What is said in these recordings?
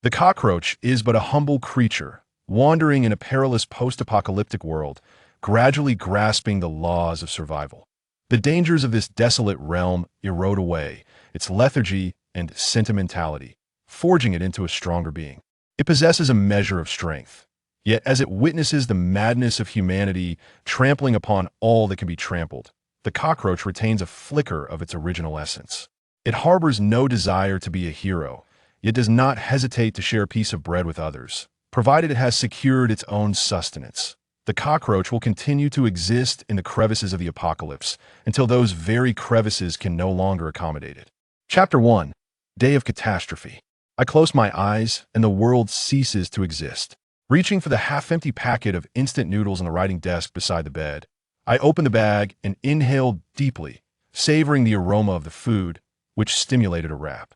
The cockroach is but a humble creature, wandering in a perilous post-apocalyptic world, gradually grasping the laws of survival. The dangers of this desolate realm erode away its lethargy and sentimentality, forging it into a stronger being. It possesses a measure of strength, yet as it witnesses the madness of humanity trampling upon all that can be trampled, the cockroach retains a flicker of its original essence. It harbors no desire to be a hero, yet does not hesitate to share a piece of bread with others, provided it has secured its own sustenance. The cockroach will continue to exist in the crevices of the apocalypse until those very crevices can no longer accommodate it. Chapter 1. Day of Catastrophe. I close my eyes, and the world ceases to exist. Reaching for the half-empty packet of instant noodles on the writing desk beside the bed, I open the bag and inhale deeply, savoring the aroma of the food, which stimulated a rapid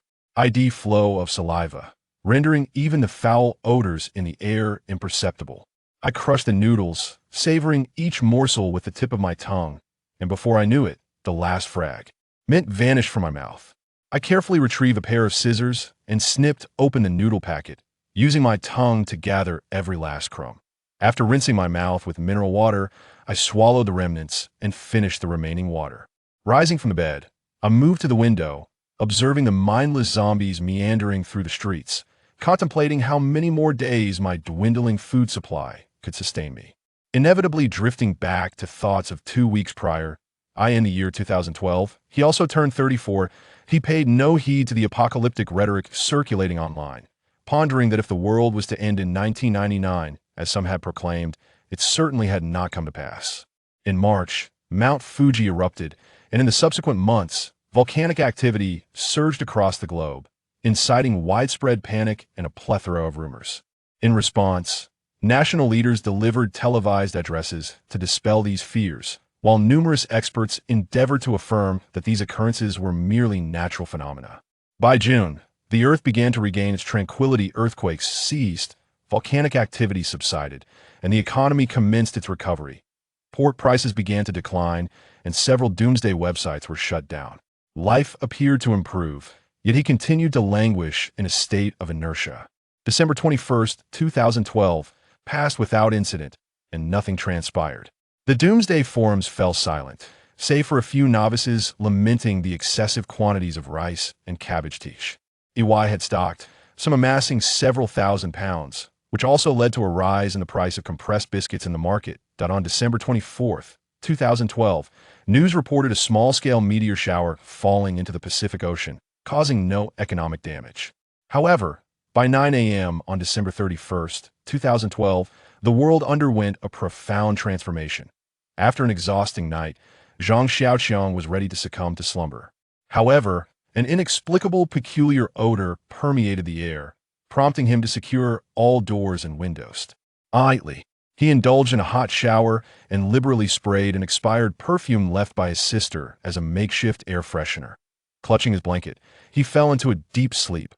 flow of saliva, rendering even the foul odors in the air imperceptible. I crushed the noodles, savoring each morsel with the tip of my tongue, and before I knew it, the last fragment vanished from my mouth. I carefully retrieved a pair of scissors and snipped open the noodle packet, using my tongue to gather every last crumb. After rinsing my mouth with mineral water, I swallowed the remnants and finished the remaining water. Rising from the bed, I moved to the window, observing the mindless zombies meandering through the streets, contemplating how many more days my dwindling food supply could sustain me. Inevitably drifting back to thoughts of 2 weeks prior, in the year 2012, he also turned 34, he paid no heed to the apocalyptic rhetoric circulating online, pondering that if the world was to end in 1999, as some had proclaimed, it certainly had not come to pass. In March, Mount Fuji erupted, and in the subsequent months, volcanic activity surged across the globe, inciting widespread panic and a plethora of rumors. In response, national leaders delivered televised addresses to dispel these fears, while numerous experts endeavored to affirm that these occurrences were merely natural phenomena. By June, the Earth began to regain its tranquility. Earthquakes ceased, volcanic activity subsided, and the economy commenced its recovery. Pork prices began to decline, and several doomsday websites were shut down. Life appeared to improve, yet he continued to languish in a state of inertia. December 21st, 2012, passed without incident, and nothing transpired. The doomsday forums fell silent, save for a few novices lamenting the excessive quantities of rice and cabbage tish EY had stocked, some amassing several thousand pounds, which also led to a rise in the price of compressed biscuits in the market. On December 24th, 2012, news reported a small-scale meteor shower falling into the Pacific Ocean, causing no economic damage. However, by 9 a.m. on December 31st, 2012, the world underwent a profound transformation. After an exhausting night, Zhang Xiaoqiang was ready to succumb to slumber. However, an inexplicable peculiar odor permeated the air, prompting him to secure all doors and windows. Idly, he indulged in a hot shower and liberally sprayed an expired perfume left by his sister as a makeshift air freshener. Clutching his blanket, he fell into a deep sleep,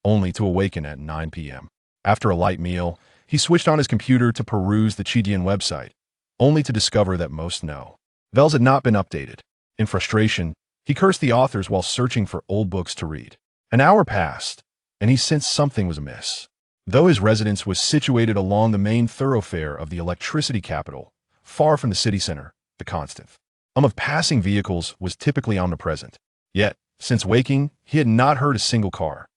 only to awaken at 9 p.m. After a light meal, he switched on his computer to peruse the Qidian website, only to discover that most novels had not been updated. In frustration, he cursed the authors while searching for old books to read. An hour passed, and he sensed something was amiss. Though his residence was situated along the main thoroughfare of the electricity capital, far from the city center, the constant hum of passing vehicles was typically omnipresent. Yet, since waking, he had not heard a single car.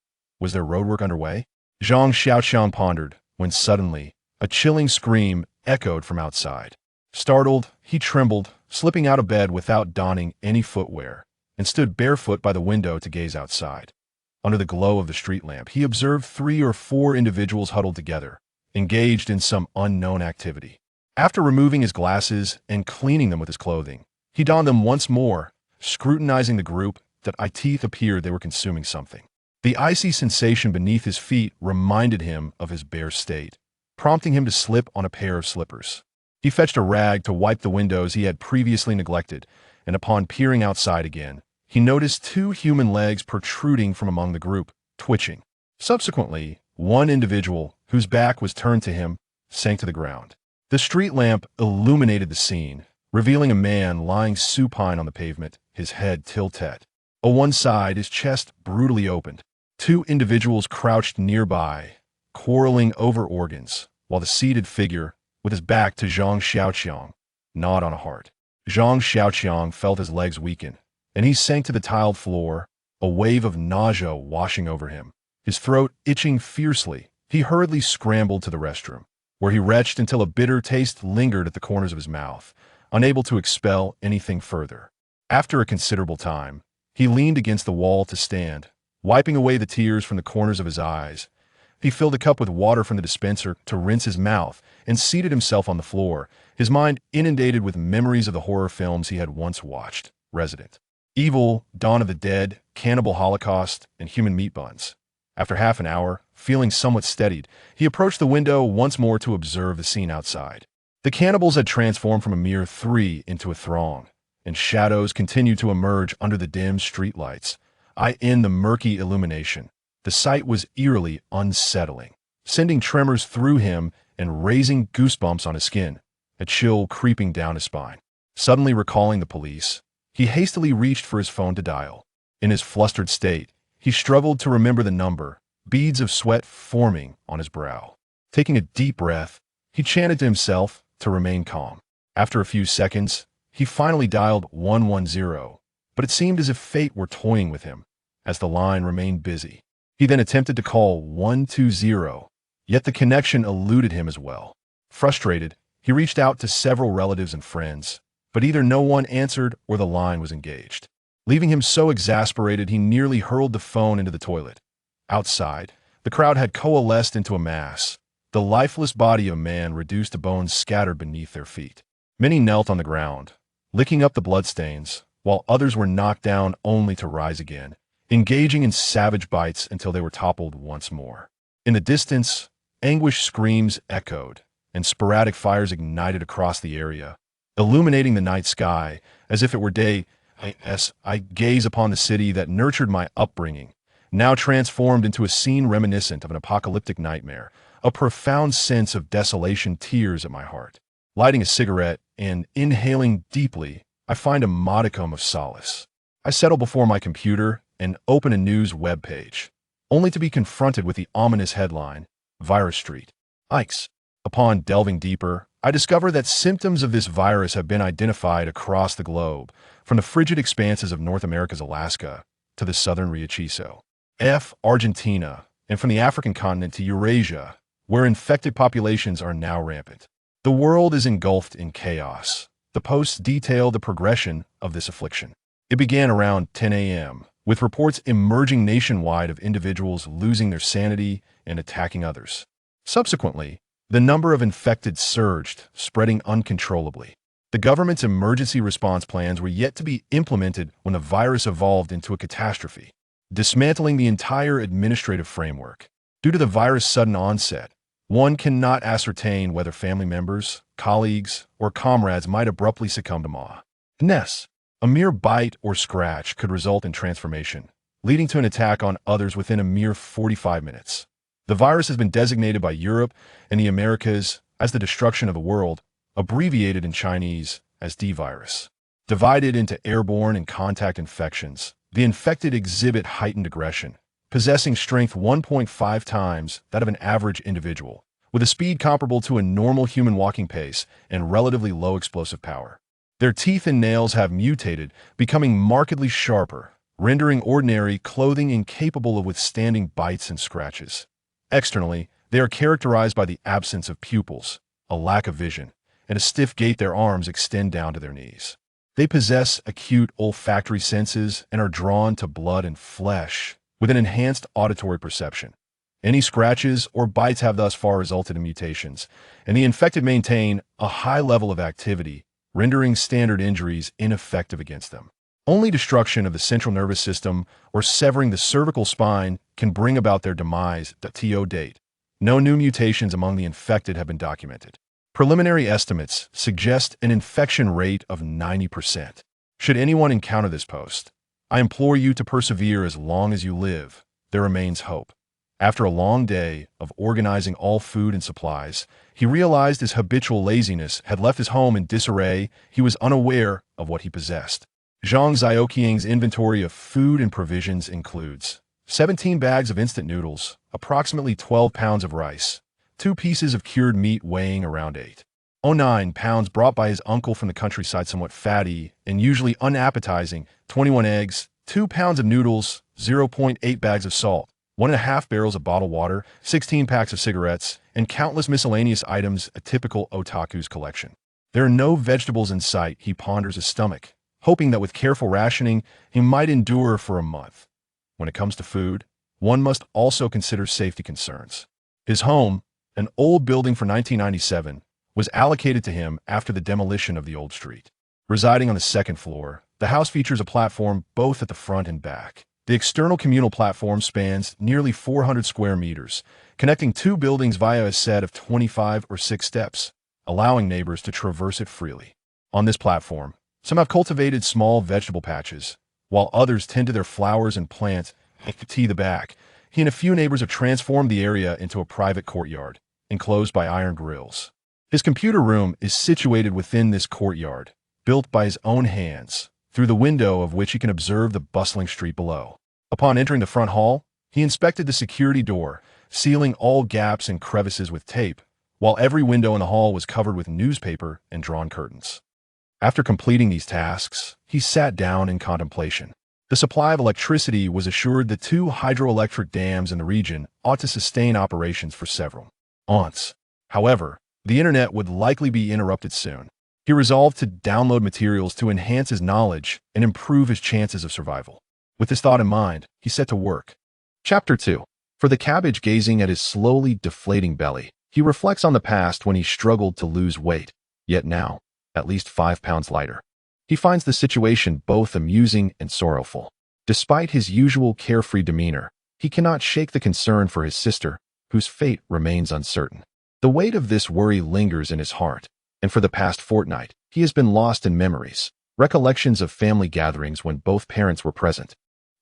Was there roadwork underway? Zhang Xiaoqiang pondered, when suddenly, a chilling scream echoed from outside. Startled, he trembled, slipping out of bed without donning any footwear, and stood barefoot by the window to gaze outside. Under the glow of the street lamp, he observed 3 or 4 individuals huddled together, engaged in some unknown activity. After removing his glasses and cleaning them with his clothing, he donned them once more, scrutinizing the group. It appeared they were consuming something. The icy sensation beneath his feet reminded him of his bare state, prompting him to slip on a pair of slippers. He fetched a rag to wipe the windows he had previously neglected, and upon peering outside again, he noticed 2 human legs protruding from among the group, twitching. Subsequently, one individual, whose back was turned to him, sank to the ground. The street lamp illuminated the scene, revealing a man lying supine on the pavement, his head tilted. On one side, his chest brutally opened. Two individuals crouched nearby, quarreling over organs, while the seated figure, with his back to Zhang Xiaoqiang, gnawed on a heart. Zhang Xiaoqiang felt his legs weaken, and he sank to the tiled floor, a wave of nausea washing over him. His throat itching fiercely, he hurriedly scrambled to the restroom, where he retched until a bitter taste lingered at the corners of his mouth, unable to expel anything further. After a considerable time, he leaned against the wall to stand, wiping away the tears from the corners of his eyes. He filled a cup with water from the dispenser to rinse his mouth and seated himself on the floor, his mind inundated with memories of the horror films he had once watched. Resident Evil, Dawn of the Dead, Cannibal Holocaust, and Human Meat Buns. After half an hour, feeling somewhat steadied, he approached the window once more to observe the scene outside. The cannibals had transformed from a mere three into a throng, and shadows continued to emerge under the dim streetlights. In the murky illumination, the sight was eerily unsettling, sending tremors through him and raising goosebumps on his skin, a chill creeping down his spine. Suddenly recalling the police, he hastily reached for his phone to dial. In his flustered state, he struggled to remember the number, beads of sweat forming on his brow. Taking a deep breath, he chanted to himself to remain calm. After a few seconds, he finally dialed 110, but it seemed as if fate were toying with him, as the line remained busy. He then attempted to call 120, yet the connection eluded him as well. Frustrated, he reached out to several relatives and friends, but either no one answered or the line was engaged. Leaving him so exasperated, he nearly hurled the phone into the toilet. Outside, the crowd had coalesced into a mass, the lifeless body of a man reduced to bones scattered beneath their feet. Many knelt on the ground, licking up the bloodstains, while others were knocked down only to rise again, engaging in savage bites until they were toppled once more. In the distance, anguished screams echoed, and sporadic fires ignited across the area, illuminating the night sky as if it were day. I gaze upon the city that nurtured my upbringing, now transformed into a scene reminiscent of an apocalyptic nightmare. A profound sense of desolation tears at my heart. Lighting a cigarette and inhaling deeply, I find a modicum of solace. I settle before my computer and open a news web page, only to be confronted with the ominous headline, Virus Street. Yikes. Upon delving deeper, I discover that symptoms of this virus have been identified across the globe, from the frigid expanses of North America's Alaska to the southern Riachiso, Argentina, and from the African continent to Eurasia, where infected populations are now rampant. The world is engulfed in chaos. The posts detail the progression of this affliction. It began around 10 a.m., with reports emerging nationwide of individuals losing their sanity and attacking others. Subsequently, the number of infected surged, spreading uncontrollably. The government's emergency response plans were yet to be implemented when the virus evolved into a catastrophe, dismantling the entire administrative framework. Due to the virus' sudden onset, one cannot ascertain whether family members, colleagues, or comrades might abruptly succumb to madness. A mere bite or scratch could result in transformation, leading to an attack on others within a mere 45 minutes. The virus has been designated by Europe and the Americas as the destruction of the world, abbreviated in Chinese as D-virus. Divided into airborne and contact infections, the infected exhibit heightened aggression, possessing strength 1.5 times that of an average individual, with a speed comparable to a normal human walking pace and relatively low explosive power. Their teeth and nails have mutated, becoming markedly sharper, rendering ordinary clothing incapable of withstanding bites and scratches. Externally, they are characterized by the absence of pupils, a lack of vision, and a stiff gait. Their arms extend down to their knees. They possess acute olfactory senses and are drawn to blood and flesh, with an enhanced auditory perception. Any scratches or bites have thus far resulted in mutations, and the infected maintain a high level of activity, rendering standard injuries ineffective against them. Only destruction of the central nervous system or severing the cervical spine can bring about their demise. To date, no new mutations among the infected have been documented. Preliminary estimates suggest an infection rate of 90%. Should anyone encounter this post, I implore you to persevere as long as you live. There remains hope. After a long day of organizing all food and supplies, he realized his habitual laziness had left his home in disarray. He was unaware of what he possessed. Zhang Xiaoqiang's inventory of food and provisions includes 17 bags of instant noodles, approximately 12 pounds of rice, 2 pieces of cured meat weighing around 8.09 pounds brought by his uncle from the countryside, somewhat fatty and usually unappetizing, 21 eggs, 2 pounds of noodles, 0.8 bags of salt, 1.5 barrels of bottled water, 16 packs of cigarettes, and countless miscellaneous items, a typical otaku's collection. There are no vegetables in sight. He ponders his stomach, hoping that with careful rationing, he might endure for a month. When it comes to food, one must also consider safety concerns. His home, an old building from 1997, was allocated to him after the demolition of the old street. Residing on the second floor, the house features a platform both at the front and back. The external communal platform spans nearly 400 square meters, connecting 2 buildings via a set of 25 or 6 steps, allowing neighbors to traverse it freely. On this platform, some have cultivated small vegetable patches, while others tend to their flowers and plants to the back. He and a few neighbors have transformed the area into a private courtyard, enclosed by iron grills. His computer room is situated within this courtyard, built by his own hands, through the window of which he can observe the bustling street below. Upon entering the front hall, he inspected the security door, sealing all gaps and crevices with tape, while every window in the hall was covered with newspaper and drawn curtains. After completing these tasks, he sat down in contemplation. The supply of electricity was assured that 2 hydroelectric dams in the region ought to sustain operations for several months. However, the internet would likely be interrupted soon. He resolved to download materials to enhance his knowledge and improve his chances of survival. With this thought in mind, he set to work. Chapter 2. For the cabbage gazing at his slowly deflating belly, he reflects on the past when he struggled to lose weight, yet now, at least 5 pounds lighter. He finds the situation both amusing and sorrowful. Despite his usual carefree demeanor, he cannot shake the concern for his sister, whose fate remains uncertain. The weight of this worry lingers in his heart, and for the past fortnight, he has been lost in memories, recollections of family gatherings when both parents were present,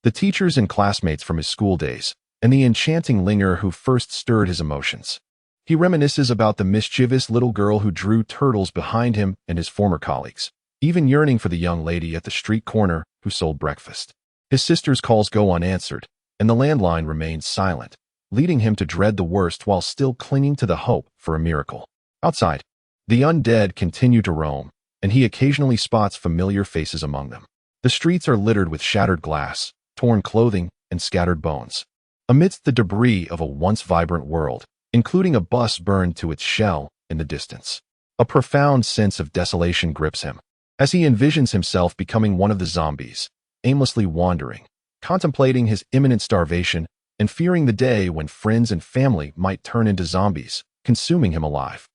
the teachers and classmates from his school days, and the enchanting Linger who first stirred his emotions. He reminisces about the mischievous little girl who drew turtles behind him and his former colleagues, even yearning for the young lady at the street corner who sold breakfast. His sister's calls go unanswered, and the landline remains silent, leading him to dread the worst while still clinging to the hope for a miracle. Outside, the undead continue to roam, and he occasionally spots familiar faces among them. The streets are littered with shattered glass, torn clothing, and scattered bones. Amidst the debris of a once vibrant world, including a bus burned to its shell in the distance, a profound sense of desolation grips him. As he envisions himself becoming one of the zombies, aimlessly wandering, contemplating his imminent starvation, and fearing the day when friends and family might turn into zombies, consuming him alive.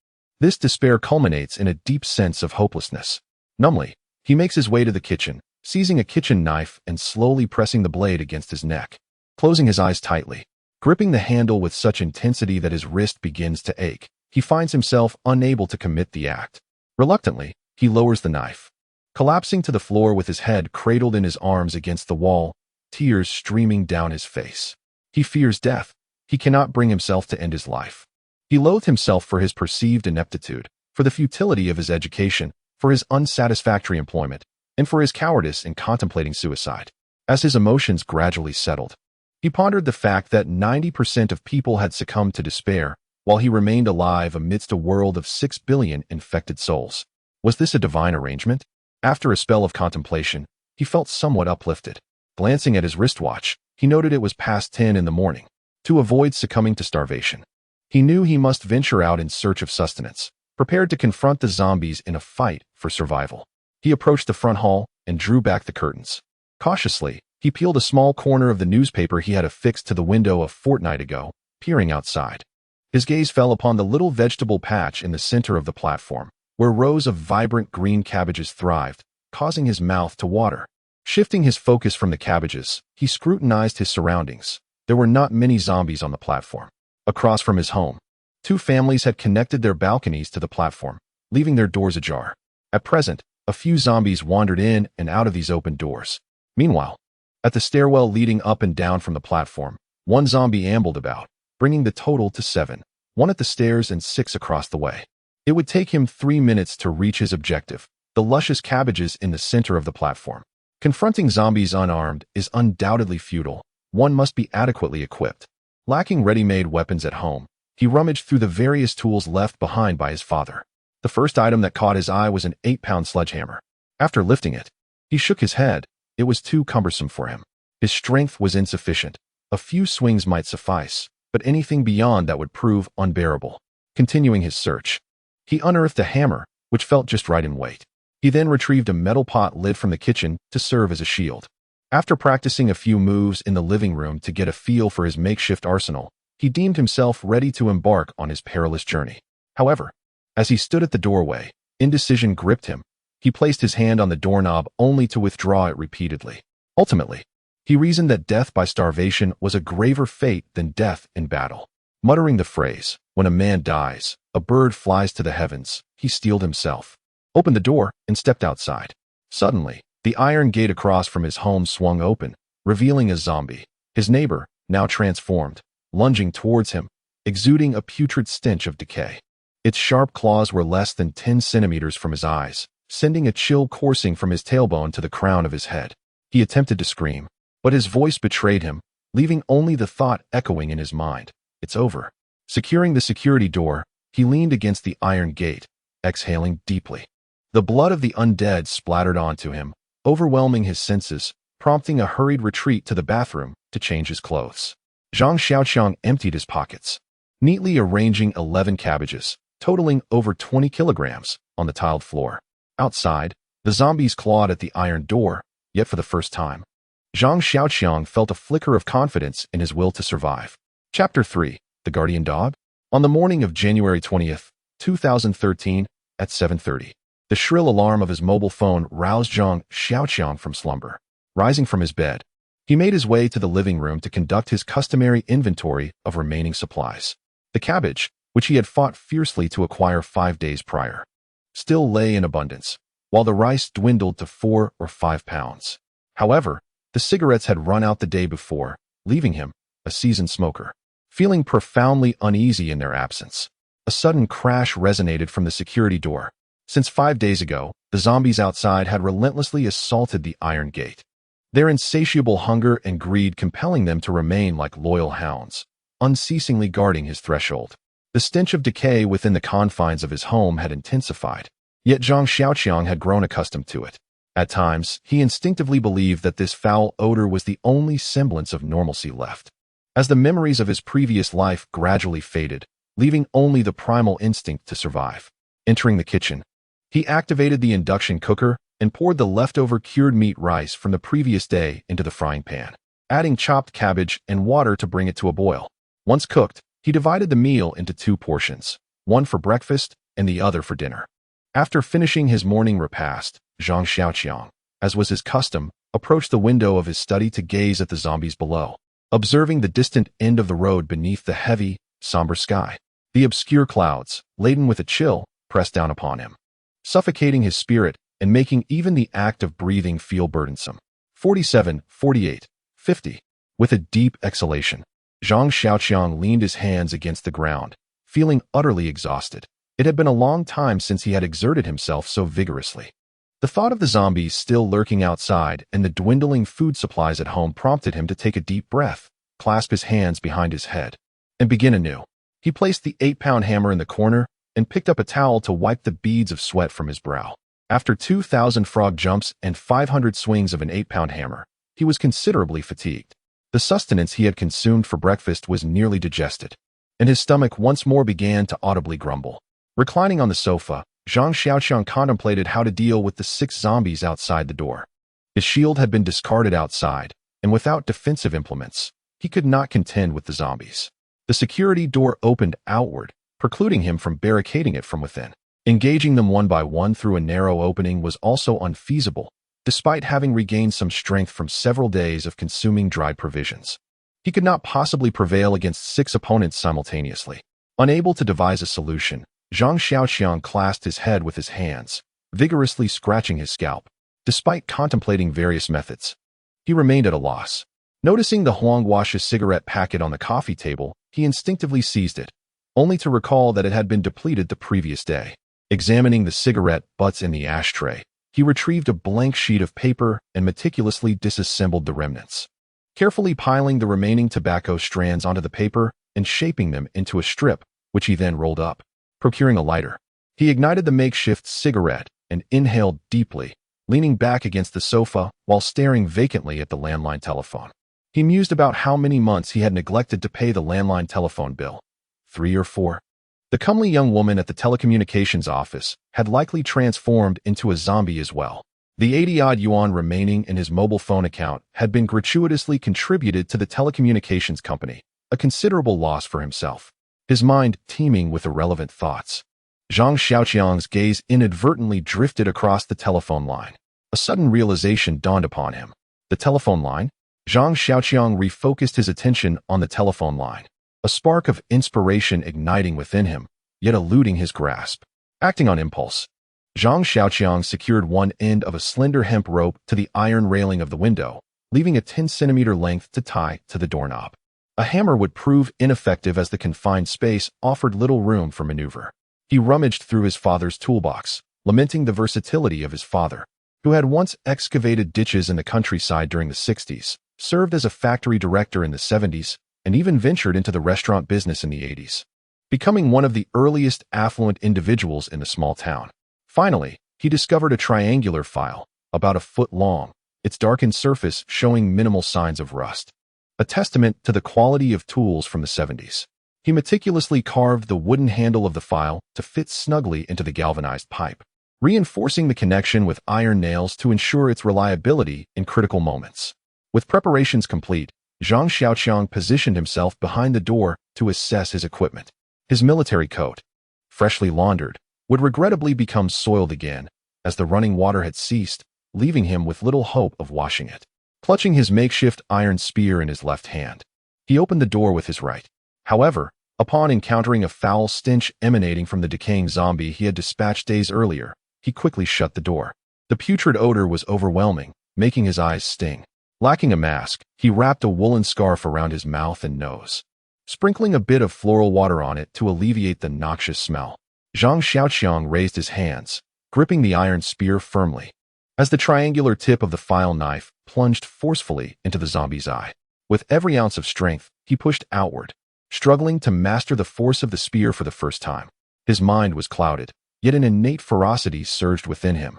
This despair culminates in a deep sense of hopelessness. Numbly, he makes his way to the kitchen, seizing a kitchen knife and slowly pressing the blade against his neck, closing his eyes tightly. Gripping the handle with such intensity that his wrist begins to ache, he finds himself unable to commit the act. Reluctantly, he lowers the knife, collapsing to the floor with his head cradled in his arms against the wall, tears streaming down his face. He fears death. He cannot bring himself to end his life. He loathed himself for his perceived ineptitude, for the futility of his education, for his unsatisfactory employment, and for his cowardice in contemplating suicide. As his emotions gradually settled, he pondered the fact that 90% of people had succumbed to despair, while he remained alive amidst a world of 6 billion infected souls. Was this a divine arrangement? After a spell of contemplation, he felt somewhat uplifted. Glancing at his wristwatch, he noted it was past 10 in the morning. To avoid succumbing to starvation, he knew he must venture out in search of sustenance, prepared to confront the zombies in a fight for survival. He approached the front hall and drew back the curtains. Cautiously, he peeled a small corner of the newspaper he had affixed to the window a fortnight ago, peering outside. His gaze fell upon the little vegetable patch in the center of the platform, where rows of vibrant green cabbages thrived, causing his mouth to water. Shifting his focus from the cabbages, he scrutinized his surroundings. There were not many zombies on the platform. Across from his home, 2 families had connected their balconies to the platform, leaving their doors ajar. At present, a few zombies wandered in and out of these open doors. Meanwhile, at the stairwell leading up and down from the platform, 1 zombie ambled about, bringing the total to 7, 1 at the stairs and 6 across the way. It would take him 3 minutes to reach his objective, the luscious cabbages in the center of the platform. Confronting zombies unarmed is undoubtedly futile, one must be adequately equipped. Lacking ready-made weapons at home, he rummaged through the various tools left behind by his father. The first item that caught his eye was an 8-pound sledgehammer. After lifting it, he shook his head. It was too cumbersome for him. His strength was insufficient. A few swings might suffice, but anything beyond that would prove unbearable. Continuing his search, he unearthed a hammer, which felt just right in weight. He then retrieved a metal pot lid from the kitchen to serve as a shield. After practicing a few moves in the living room to get a feel for his makeshift arsenal, he deemed himself ready to embark on his perilous journey. However, as he stood at the doorway, indecision gripped him. He placed his hand on the doorknob only to withdraw it repeatedly. Ultimately, he reasoned that death by starvation was a graver fate than death in battle. Muttering the phrase, "When a man dies, a bird flies to the heavens," he steeled himself, opened the door, and stepped outside. Suddenly, the iron gate across from his home swung open, revealing a zombie, his neighbor, now transformed, lunging towards him, exuding a putrid stench of decay. Its sharp claws were less than 10 centimeters from his eyes, sending a chill coursing from his tailbone to the crown of his head. He attempted to scream, but his voice betrayed him, leaving only the thought echoing in his mind. It's over. Securing the security door, he leaned against the iron gate, exhaling deeply. The blood of the undead splattered onto him, overwhelming his senses, prompting a hurried retreat to the bathroom to change his clothes. Zhang Xiaoqiang emptied his pockets, neatly arranging 11 cabbages, totaling over 20 kilograms, on the tiled floor. Outside, the zombies clawed at the iron door, yet for the first time, Zhang Xiaoqiang felt a flicker of confidence in his will to survive. Chapter 3. The Guardian Dog? On the morning of January 20th, 2013, at 7:30, the shrill alarm of his mobile phone roused Zhang Xiaoqiang from slumber. Rising from his bed, he made his way to the living room to conduct his customary inventory of remaining supplies. The cabbage, which he had fought fiercely to acquire 5 days prior, still lay in abundance, while the rice dwindled to 4 or 5 pounds. However, the cigarettes had run out the day before, leaving him, a seasoned smoker, feeling profoundly uneasy in their absence. A sudden crash resonated from the security door. Since 5 days ago, the zombies outside had relentlessly assaulted the iron gate, their insatiable hunger and greed compelling them to remain like loyal hounds, unceasingly guarding his threshold. The stench of decay within the confines of his home had intensified, yet Zhang Xiaoqiang had grown accustomed to it. At times, he instinctively believed that this foul odor was the only semblance of normalcy left. As the memories of his previous life gradually faded, leaving only the primal instinct to survive. Entering the kitchen, he activated the induction cooker and poured the leftover cured meat rice from the previous day into the frying pan, adding chopped cabbage and water to bring it to a boil. Once cooked, he divided the meal into 2 portions, one for breakfast and the other for dinner. After finishing his morning repast, Zhang Xiaoqiang, as was his custom, approached the window of his study to gaze at the zombies below, observing the distant end of the road beneath the heavy, somber sky. The obscure clouds, laden with a chill, pressed down upon him, suffocating his spirit and making even the act of breathing feel burdensome. 47, 48, 50. With a deep exhalation, Zhang Xiaoqiang leaned his hands against the ground, feeling utterly exhausted. It had been a long time since he had exerted himself so vigorously. The thought of the zombies still lurking outside and the dwindling food supplies at home prompted him to take a deep breath, clasp his hands behind his head, and begin anew. He placed the 8-pound hammer in the corner and picked up a towel to wipe the beads of sweat from his brow. After 2,000 frog jumps and 500 swings of an 8-pound hammer, he was considerably fatigued. The sustenance he had consumed for breakfast was nearly digested, and his stomach once more began to audibly grumble. Reclining on the sofa, Zhang Xiaoqiang contemplated how to deal with the 6 zombies outside the door. His shield had been discarded outside, and without defensive implements, he could not contend with the zombies. The security door opened outward, precluding him from barricading it from within. Engaging them one by one through a narrow opening was also unfeasible, despite having regained some strength from several days of consuming dried provisions. He could not possibly prevail against 6 opponents simultaneously. Unable to devise a solution, Zhang Xiaoqiang clasped his head with his hands, vigorously scratching his scalp. Despite contemplating various methods, he remained at a loss. Noticing the Huangguasha cigarette packet on the coffee table, he instinctively seized it, only to recall that it had been depleted the previous day. Examining the cigarette butts in the ashtray, he retrieved a blank sheet of paper and meticulously disassembled the remnants. carefully piling the remaining tobacco strands onto the paper and shaping them into a strip, which he then rolled up. Procuring a lighter, he ignited the makeshift cigarette and inhaled deeply, leaning back against the sofa while staring vacantly at the landline telephone. He mused about how many months he had neglected to pay the landline telephone bill. 3 or 4. The comely young woman at the telecommunications office had likely transformed into a zombie as well. The 80-odd yuan remaining in his mobile phone account had been gratuitously contributed to the telecommunications company, a considerable loss for himself. His mind teeming with irrelevant thoughts. Zhang Xiaoqiang's gaze inadvertently drifted across the telephone line. A sudden realization dawned upon him. The telephone line? Zhang Xiaoqiang refocused his attention on the telephone line, a spark of inspiration igniting within him, yet eluding his grasp. Acting on impulse, Zhang Xiaoqiang secured one end of a slender hemp rope to the iron railing of the window, leaving a 10-centimeter length to tie to the doorknob. A hammer would prove ineffective as the confined space offered little room for maneuver. He rummaged through his father's toolbox, lamenting the versatility of his father, who had once excavated ditches in the countryside during the 60s, served as a factory director in the 70s, and even ventured into the restaurant business in the 80s, becoming one of the earliest affluent individuals in the small town. Finally, he discovered a triangular file, about a foot long, its darkened surface showing minimal signs of rust, a testament to the quality of tools from the 70s. He meticulously carved the wooden handle of the file to fit snugly into the galvanized pipe, reinforcing the connection with iron nails to ensure its reliability in critical moments. With preparations complete, Zhang Xiaoqiang positioned himself behind the door to assess his equipment. His military coat, freshly laundered, would regrettably become soiled again, as the running water had ceased, leaving him with little hope of washing it. Clutching his makeshift iron spear in his left hand, he opened the door with his right. However, upon encountering a foul stench emanating from the decaying zombie he had dispatched days earlier, he quickly shut the door. The putrid odor was overwhelming, making his eyes sting. Lacking a mask, he wrapped a woolen scarf around his mouth and nose, sprinkling a bit of floral water on it to alleviate the noxious smell. Zhang Xiaoqiang raised his hands, gripping the iron spear firmly, as the triangular tip of the file knife plunged forcefully into the zombie's eye. With every ounce of strength, he pushed outward, struggling to master the force of the spear for the first time. His mind was clouded, yet an innate ferocity surged within him,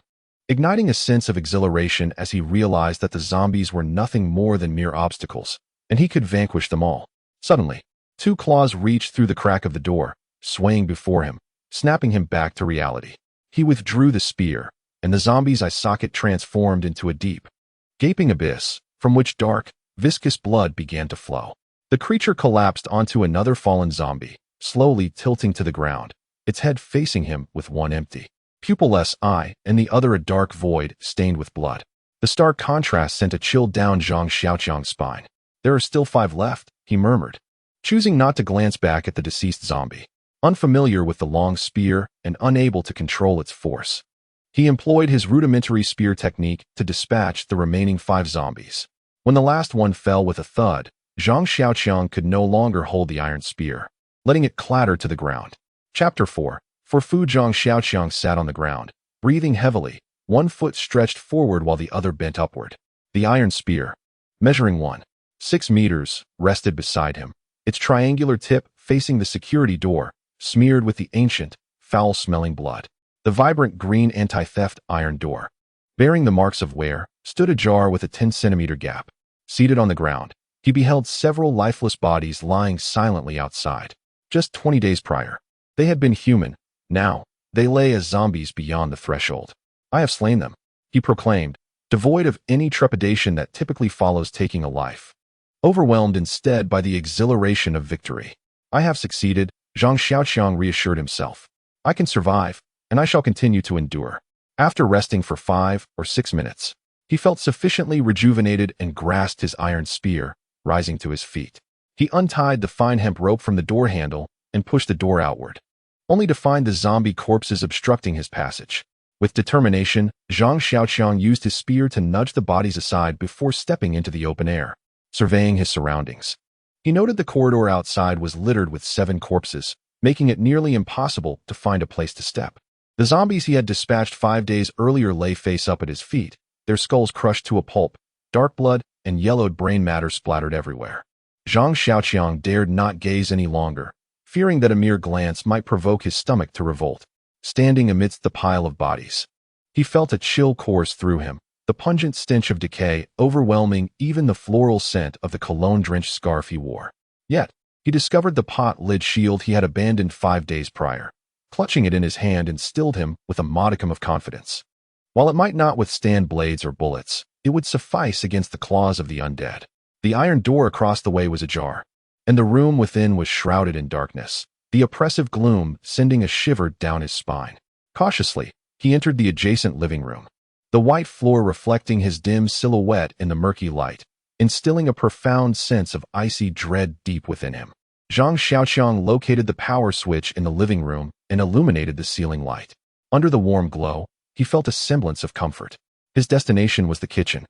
igniting a sense of exhilaration as he realized that the zombies were nothing more than mere obstacles, and he could vanquish them all. Suddenly, 2 claws reached through the crack of the door, swaying before him, snapping him back to reality. He withdrew the spear, and the zombie's eye socket transformed into a deep, gaping abyss, from which dark, viscous blood began to flow. The creature collapsed onto another fallen zombie, slowly tilting to the ground, its head facing him with one empty, pupilless eye and the other a dark void stained with blood. The stark contrast sent a chill down Zhang Xiaoqiang's spine. There are still 5 left, he murmured, choosing not to glance back at the deceased zombie. Unfamiliar with the long spear and unable to control its force, he employed his rudimentary spear technique to dispatch the remaining 5 zombies. When the last one fell with a thud, Zhang Xiaoqiang could no longer hold the iron spear, letting it clatter to the ground. Chapter 4. For food, Zhang Xiaoqiang sat on the ground, breathing heavily, one foot stretched forward while the other bent upward. The iron spear, measuring 1.6 meters, rested beside him, its triangular tip facing the security door, smeared with the ancient, foul-smelling blood. The vibrant green anti-theft iron door, bearing the marks of wear, stood ajar with a 10-centimeter gap. Seated on the ground, he beheld several lifeless bodies lying silently outside. Just 20 days prior, they had been human. Now, they lay as zombies beyond the threshold. I have slain them, he proclaimed, devoid of any trepidation that typically follows taking a life. Overwhelmed instead by the exhilaration of victory. I have succeeded, Zhang Xiaoqiang reassured himself. I can survive, and I shall continue to endure. After resting for 5 or 6 minutes, he felt sufficiently rejuvenated and grasped his iron spear, rising to his feet. He untied the fine hemp rope from the door handle and pushed the door outward, only to find the zombie corpses obstructing his passage. With determination, Zhang Xiaoqiang used his spear to nudge the bodies aside before stepping into the open air. Surveying his surroundings, he noted the corridor outside was littered with 7 corpses, making it nearly impossible to find a place to step. The zombies he had dispatched 5 days earlier lay face up at his feet, their skulls crushed to a pulp, Dark blood and yellowed brain matter splattered everywhere. Zhang Xiaoqiang dared not gaze any longer, fearing that a mere glance might provoke his stomach to revolt. Standing amidst the pile of bodies, he felt a chill course through him, the pungent stench of decay overwhelming even the floral scent of the cologne-drenched scarf he wore. Yet, he discovered the pot-lid shield he had abandoned 5 days prior. Clutching it in his hand instilled him with a modicum of confidence. While it might not withstand blades or bullets, it would suffice against the claws of the undead. The iron door across the way was ajar, and the room within was shrouded in darkness, the oppressive gloom sending a shiver down his spine. Cautiously, he entered the adjacent living room, the white floor reflecting his dim silhouette in the murky light, instilling a profound sense of icy dread deep within him. Zhang Xiaoqiang located the power switch in the living room and illuminated the ceiling light. Under the warm glow, he felt a semblance of comfort. His destination was the kitchen.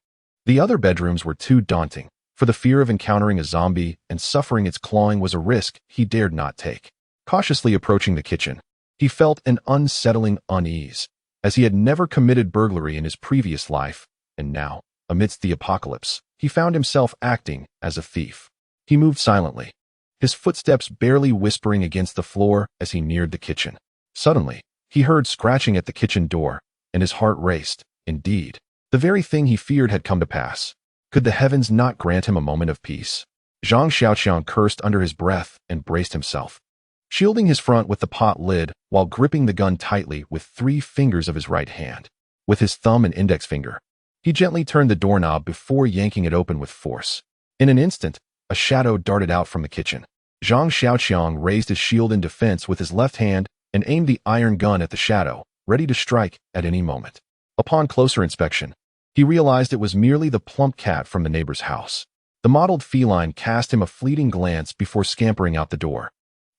The other bedrooms were too daunting, for the fear of encountering a zombie and suffering its clawing was a risk he dared not take. Cautiously approaching the kitchen, he felt an unsettling unease, as he had never committed burglary in his previous life, and now, amidst the apocalypse, he found himself acting as a thief. He moved silently, his footsteps barely whispering against the floor as he neared the kitchen. Suddenly, he heard scratching at the kitchen door, and his heart raced. Indeed, the very thing he feared had come to pass. Could the heavens not grant him a moment of peace? Zhang Xiaoqiang cursed under his breath and braced himself, shielding his front with the pot lid while gripping the gun tightly with 3 fingers of his right hand. With his thumb and index finger, he gently turned the doorknob before yanking it open with force. In an instant, a shadow darted out from the kitchen. Zhang Xiaoqiang raised his shield in defense with his left hand and aimed the iron gun at the shadow, ready to strike at any moment. Upon closer inspection, he realized it was merely the plump cat from the neighbor's house. The mottled feline cast him a fleeting glance before scampering out the door.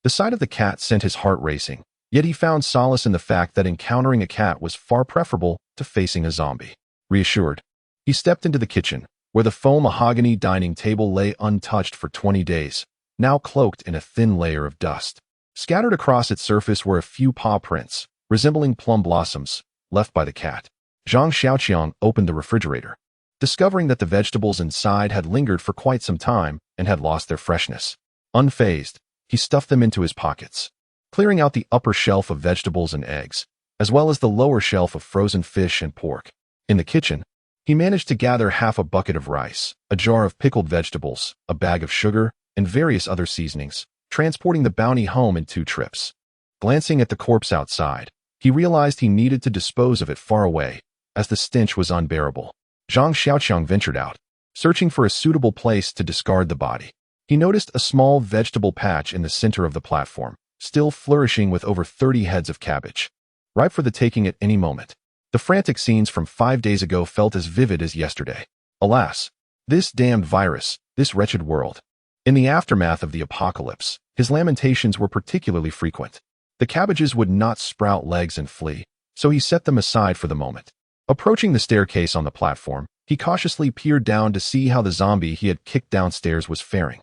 The sight of the cat sent his heart racing, yet he found solace in the fact that encountering a cat was far preferable to facing a zombie. Reassured, he stepped into the kitchen, where the faux mahogany dining table lay untouched for 20 days, now cloaked in a thin layer of dust. Scattered across its surface were a few paw prints, resembling plum blossoms, left by the cat. Zhang Xiaoqiang opened the refrigerator, discovering that the vegetables inside had lingered for quite some time and had lost their freshness. Unfazed, he stuffed them into his pockets, clearing out the upper shelf of vegetables and eggs, as well as the lower shelf of frozen fish and pork. In the kitchen, he managed to gather half a bucket of rice, a jar of pickled vegetables, a bag of sugar, and various other seasonings, transporting the bounty home in 2 trips. Glancing at the corpse outside, he realized he needed to dispose of it far away, as the stench was unbearable. Zhang Xiaoqiang ventured out, searching for a suitable place to discard the body. He noticed a small vegetable patch in the center of the platform, still flourishing with over 30 heads of cabbage, ripe for the taking at any moment. The frantic scenes from 5 days ago felt as vivid as yesterday. Alas, this damned virus, this wretched world. In the aftermath of the apocalypse, his lamentations were particularly frequent. The cabbages would not sprout legs and flee, so he set them aside for the moment. Approaching the staircase on the platform, he cautiously peered down to see how the zombie he had kicked downstairs was faring.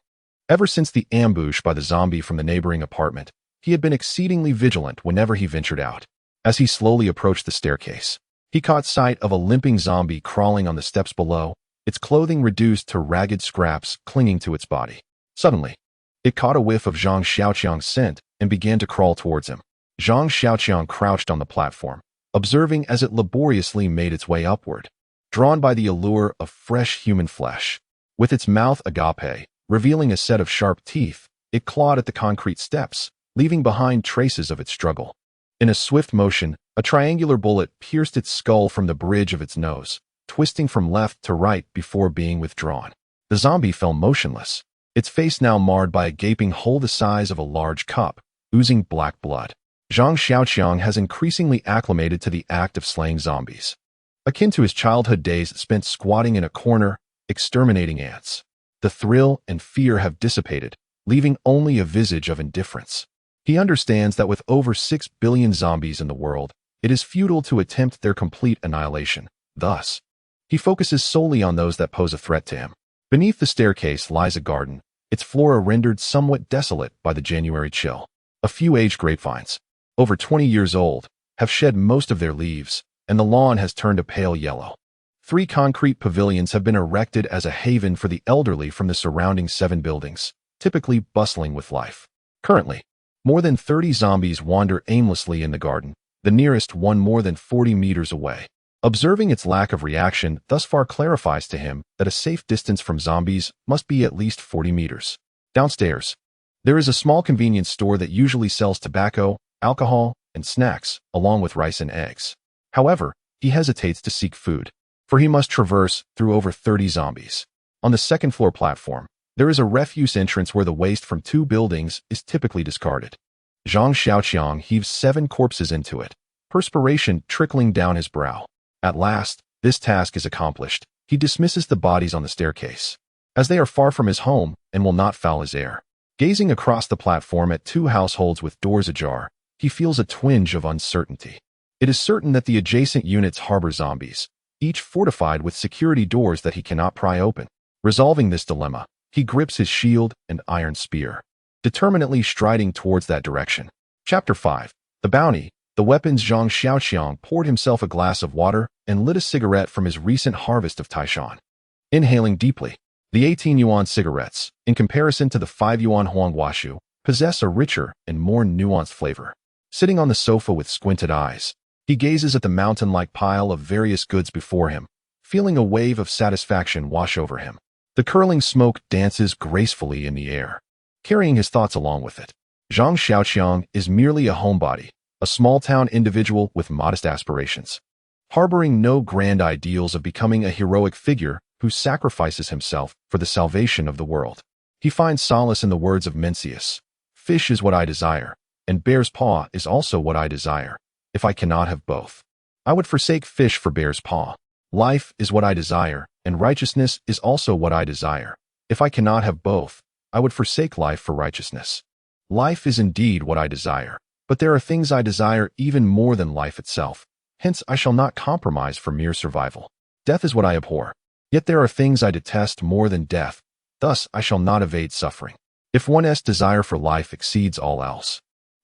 Ever since the ambush by the zombie from the neighboring apartment, he had been exceedingly vigilant whenever he ventured out. As he slowly approached the staircase, he caught sight of a limping zombie crawling on the steps below, its clothing reduced to ragged scraps clinging to its body. Suddenly, it caught a whiff of Zhang Xiaoqiang's scent and began to crawl towards him. Zhang Xiaoqiang crouched on the platform, observing as it laboriously made its way upward, drawn by the allure of fresh human flesh. With its mouth agape, revealing a set of sharp teeth, it clawed at the concrete steps, leaving behind traces of its struggle. In a swift motion, a triangular bullet pierced its skull from the bridge of its nose, twisting from left to right before being withdrawn. The zombie fell motionless, its face now marred by a gaping hole the size of a large cup, oozing black blood. Zhang Xiaoqiang has increasingly acclimated to the act of slaying zombies, akin to his childhood days spent squatting in a corner, exterminating ants. The thrill and fear have dissipated, leaving only a visage of indifference. He understands that with over 6 billion zombies in the world, it is futile to attempt their complete annihilation. Thus, he focuses solely on those that pose a threat to him. Beneath the staircase lies a garden, its flora rendered somewhat desolate by the January chill. A few aged grapevines, over 20 years old, have shed most of their leaves, and the lawn has turned a pale yellow. 3 concrete pavilions have been erected as a haven for the elderly from the surrounding 7 buildings, typically bustling with life. Currently, more than 30 zombies wander aimlessly in the garden, the nearest one more than 40 meters away. Observing its lack of reaction thus far clarifies to him that a safe distance from zombies must be at least 40 meters. Downstairs, there is a small convenience store that usually sells tobacco, alcohol, and snacks, along with rice and eggs. However, he hesitates to seek food, for he must traverse through over 30 zombies. On the second-floor platform, there is a refuse entrance where the waste from 2 buildings is typically discarded. Zhang Xiaoqiang heaves 7 corpses into it, perspiration trickling down his brow. At last, this task is accomplished. He dismisses the bodies on the staircase, as they are far from his home and will not foul his air. Gazing across the platform at 2 households with doors ajar, he feels a twinge of uncertainty. It is certain that the adjacent units harbor zombies, each fortified with security doors that he cannot pry open. Resolving this dilemma, he grips his shield and iron spear, determinedly striding towards that direction. Chapter 5. The Bounty. The weapons. Zhang Xiaoqiang poured himself a glass of water and lit a cigarette from his recent harvest of Taishan. Inhaling deeply, the 18 yuan cigarettes, in comparison to the 5 yuan huangguashu, possess a richer and more nuanced flavor. Sitting on the sofa with squinted eyes, he gazes at the mountain-like pile of various goods before him, feeling a wave of satisfaction wash over him. The curling smoke dances gracefully in the air, carrying his thoughts along with it. Zhang Xiaoqiang is merely a homebody, a small-town individual with modest aspirations, harboring no grand ideals of becoming a heroic figure who sacrifices himself for the salvation of the world. He finds solace in the words of Mencius: "Fish is what I desire, and bear's paw is also what I desire. If I cannot have both, I would forsake fish for bear's paw. Life is what I desire, and righteousness is also what I desire. If I cannot have both, I would forsake life for righteousness. Life is indeed what I desire, but there are things I desire even more than life itself. Hence, I shall not compromise for mere survival. Death is what I abhor. Yet there are things I detest more than death. Thus, I shall not evade suffering. If one's desire for life exceeds all else,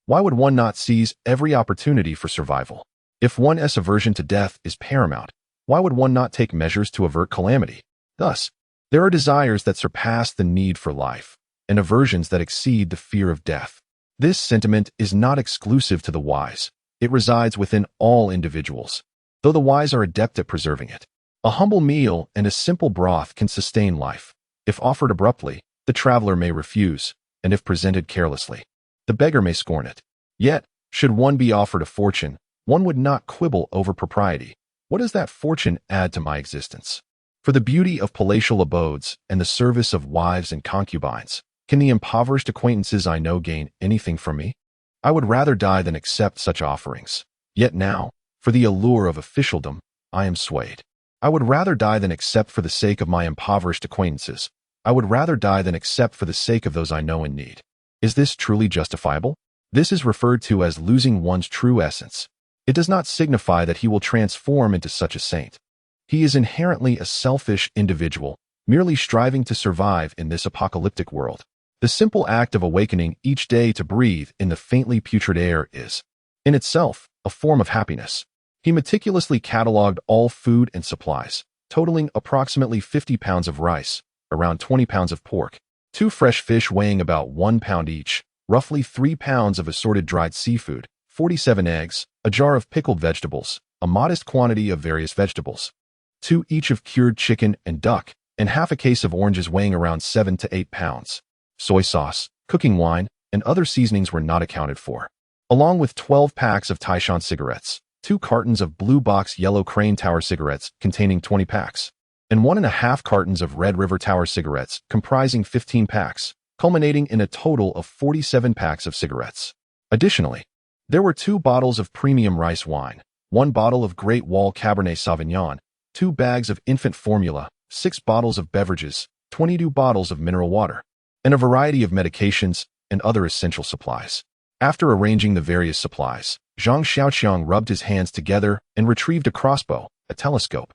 why would one not seize every opportunity for survival? If one's aversion to death is paramount, why would one not take measures to avert calamity? Thus, there are desires that surpass the need for life, and aversions that exceed the fear of death. This sentiment is not exclusive to the wise. It resides within all individuals, though the wise are adept at preserving it. A humble meal and a simple broth can sustain life. If offered abruptly, the traveler may refuse, and if presented carelessly, the beggar may scorn it. Yet, should one be offered a fortune, one would not quibble over propriety. What does that fortune add to my existence? For the beauty of palatial abodes and the service of wives and concubines, can the impoverished acquaintances I know gain anything from me? I would rather die than accept such offerings. Yet now, for the allure of officialdom, I am swayed. I would rather die than accept for the sake of my impoverished acquaintances. I would rather die than accept for the sake of those I know in need. Is this truly justifiable? This is referred to as losing one's true essence. It does not signify that he will transform into such a saint. He is inherently a selfish individual, merely striving to survive in this apocalyptic world. The simple act of awakening each day to breathe in the faintly putrid air is, in itself, a form of happiness. He meticulously cataloged all food and supplies, totaling approximately 50 pounds of rice, around 20 pounds of pork, 2 fresh fish weighing about 1 pound each, roughly 3 pounds of assorted dried seafood, 47 eggs, a jar of pickled vegetables, a modest quantity of various vegetables, 2 each of cured chicken and duck, and half a case of oranges weighing around 7 to 8 pounds. Soy sauce, cooking wine, and other seasonings were not accounted for, along with 12 packs of Taishan cigarettes, 2 cartons of Blue Box Yellow Crane Tower cigarettes containing 20 packs, and 1.5 cartons of Red River Tower cigarettes comprising 15 packs, culminating in a total of 47 packs of cigarettes. Additionally, there were 2 bottles of premium rice wine, 1 bottle of Great Wall Cabernet Sauvignon, 2 bags of infant formula, 6 bottles of beverages, 22 bottles of mineral water, and a variety of medications and other essential supplies. After arranging the various supplies, Zhang Xiaoqiang rubbed his hands together and retrieved a crossbow, a telescope,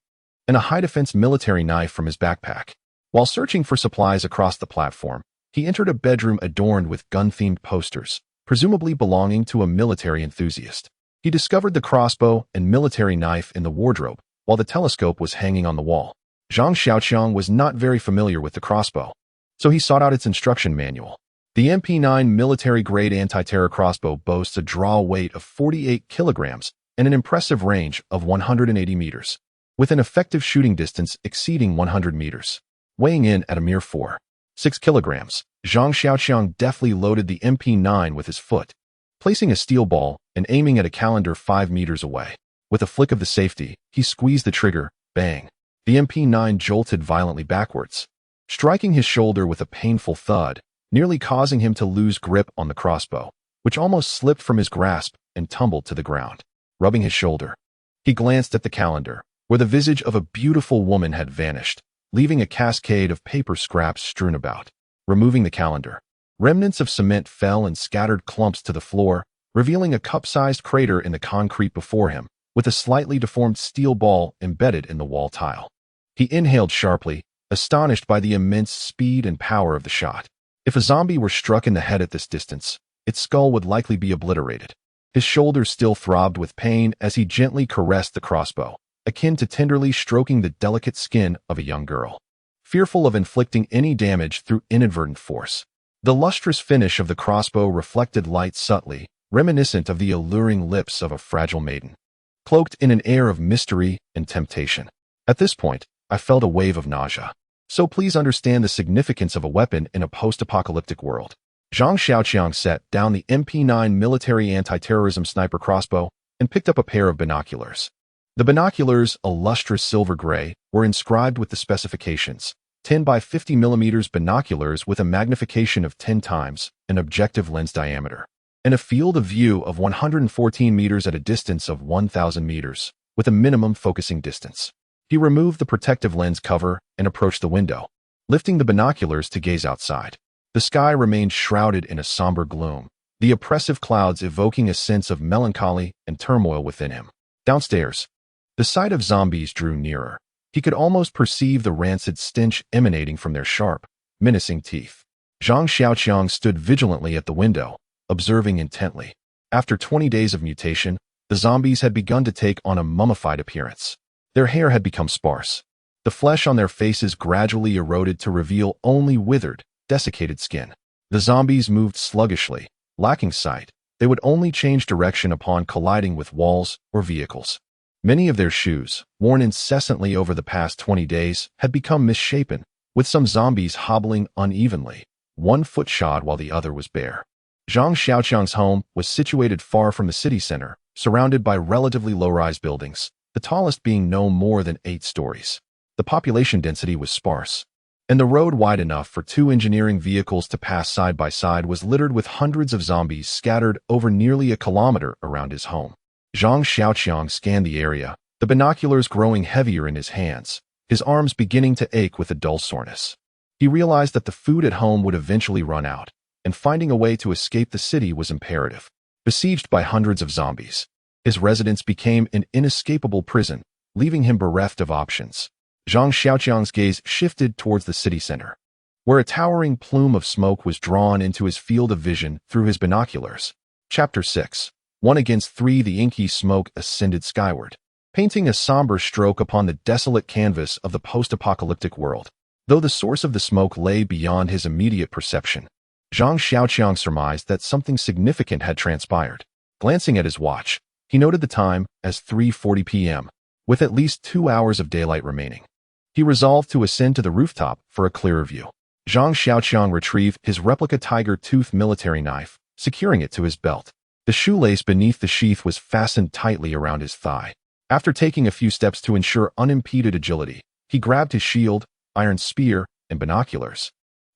and a high-defense military knife from his backpack. While searching for supplies across the platform, he entered a bedroom adorned with gun-themed posters, presumably belonging to a military enthusiast. He discovered the crossbow and military knife in the wardrobe, while the telescope was hanging on the wall. Zhang Xiaoqiang was not very familiar with the crossbow, so he sought out its instruction manual. The MP9 military-grade anti-terror crossbow boasts a draw weight of 48 kilograms and an impressive range of 180 meters, with an effective shooting distance exceeding 100 meters. Weighing in at a mere 4.6 kilograms, Zhang Xiaoqiang deftly loaded the MP9 with his foot, placing a steel ball and aiming at a calendar 5 meters away. With a flick of the safety, he squeezed the trigger. Bang! The MP9 jolted violently backwards, striking his shoulder with a painful thud, nearly causing him to lose grip on the crossbow, which almost slipped from his grasp and tumbled to the ground. Rubbing his shoulder, he glanced at the calendar, where the visage of a beautiful woman had vanished, leaving a cascade of paper scraps strewn about. Removing the calendar, remnants of cement fell in scattered clumps to the floor, revealing a cup-sized crater in the concrete before him, with a slightly deformed steel ball embedded in the wall tile. He inhaled sharply, astonished by the immense speed and power of the shot. If a zombie were struck in the head at this distance, its skull would likely be obliterated. His shoulders still throbbed with pain as he gently caressed the crossbow, akin to tenderly stroking the delicate skin of a young girl, fearful of inflicting any damage through inadvertent force. The lustrous finish of the crossbow reflected light subtly, reminiscent of the alluring lips of a fragile maiden, cloaked in an air of mystery and temptation. At this point, I felt a wave of nausea. So please understand the significance of a weapon in a post-apocalyptic world. Zhang Xiaoqiang set down the MP9 military anti-terrorism sniper crossbow and picked up a pair of binoculars. The binoculars, a lustrous silver gray, were inscribed with the specifications: 10 by 50 millimeters binoculars with a magnification of 10 times an objective lens diameter, and a field of view of 114 meters at a distance of 1,000 meters, with a minimum focusing distance. He removed the protective lens cover and approached the window, lifting the binoculars to gaze outside. The sky remained shrouded in a somber gloom, the oppressive clouds evoking a sense of melancholy and turmoil within him. Downstairs, the sight of zombies drew nearer. He could almost perceive the rancid stench emanating from their sharp, menacing teeth. Zhang Xiaoqiang stood vigilantly at the window, observing intently. After 20 days of mutation, the zombies had begun to take on a mummified appearance. Their hair had become sparse. The flesh on their faces gradually eroded to reveal only withered, desiccated skin. The zombies moved sluggishly, lacking sight. They would only change direction upon colliding with walls or vehicles. Many of their shoes, worn incessantly over the past 20 days, had become misshapen, with some zombies hobbling unevenly, one foot shod while the other was bare. Zhang Xiaoqiang's home was situated far from the city center, surrounded by relatively low-rise buildings, the tallest being no more than 8 stories. The population density was sparse, and the road wide enough for 2 engineering vehicles to pass side by side was littered with hundreds of zombies scattered over nearly a kilometer around his home. Zhang Xiaoqiang scanned the area, the binoculars growing heavier in his hands, his arms beginning to ache with a dull soreness. He realized that the food at home would eventually run out, and finding a way to escape the city was imperative. Besieged by hundreds of zombies, his residence became an inescapable prison, leaving him bereft of options. Zhang Xiaoqiang's gaze shifted towards the city center, where a towering plume of smoke was drawn into his field of vision through his binoculars. Chapter 6. 1 against 3. The inky smoke ascended skyward, painting a somber stroke upon the desolate canvas of the post-apocalyptic world. Though the source of the smoke lay beyond his immediate perception, Zhang Xiaoqiang surmised that something significant had transpired. Glancing at his watch, he noted the time as 3:40 p.m., with at least 2 hours of daylight remaining. He resolved to ascend to the rooftop for a clearer view. Zhang Xiaoqiang retrieved his replica tiger-tooth military knife, securing it to his belt. The shoelace beneath the sheath was fastened tightly around his thigh. After taking a few steps to ensure unimpeded agility, he grabbed his shield, iron spear, and binoculars,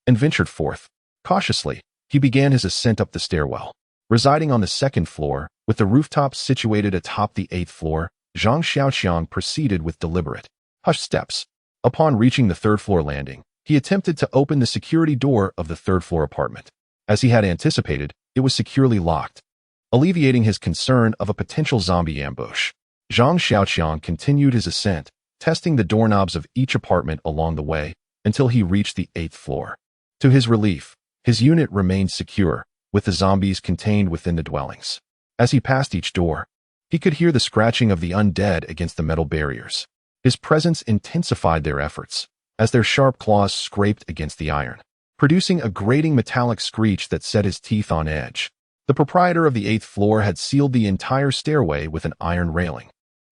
and ventured forth. Cautiously, he began his ascent up the stairwell. Residing on the 2nd floor, with the rooftop situated atop the 8th floor, Zhang Xiaoqiang proceeded with deliberate, hushed steps. Upon reaching the 3rd floor landing, he attempted to open the security door of the 3rd floor apartment. As he had anticipated, it was securely locked, alleviating his concern of a potential zombie ambush. Zhang Xiaoqiang continued his ascent, testing the doorknobs of each apartment along the way until he reached the 8th floor. To his relief, his unit remained secure, with the zombies contained within the dwellings. As he passed each door, he could hear the scratching of the undead against the metal barriers. His presence intensified their efforts, as their sharp claws scraped against the iron, producing a grating metallic screech that set his teeth on edge. The proprietor of the 8th floor had sealed the entire stairway with an iron railing,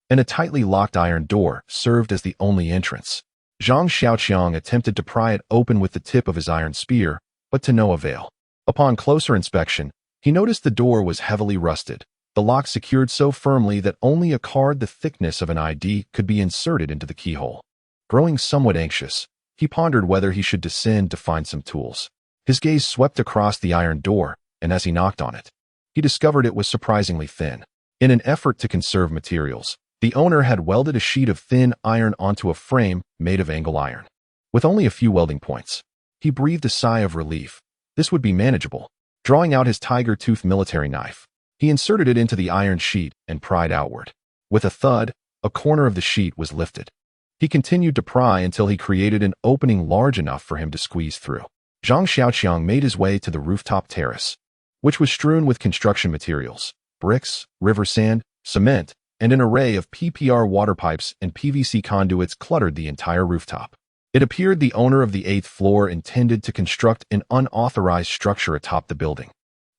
and a tightly locked iron door served as the only entrance. Zhang Xiaoqiang attempted to pry it open with the tip of his iron spear, but to no avail. Upon closer inspection, he noticed the door was heavily rusted, the lock secured so firmly that only a card the thickness of an ID could be inserted into the keyhole. Growing somewhat anxious, he pondered whether he should descend to find some tools. His gaze swept across the iron door, and as he knocked on it, he discovered it was surprisingly thin. In an effort to conserve materials, the owner had welded a sheet of thin iron onto a frame made of angle iron. With only a few welding points, he breathed a sigh of relief. This would be manageable. Drawing out his tiger-tooth military knife, he inserted it into the iron sheet and pried outward. With a thud, a corner of the sheet was lifted. He continued to pry until he created an opening large enough for him to squeeze through. Zhang Xiaoqiang made his way to the rooftop terrace, which was strewn with construction materials, bricks, river sand, cement, and an array of PPR water pipes and PVC conduits cluttered the entire rooftop. It appeared the owner of the 8th floor intended to construct an unauthorized structure atop the building,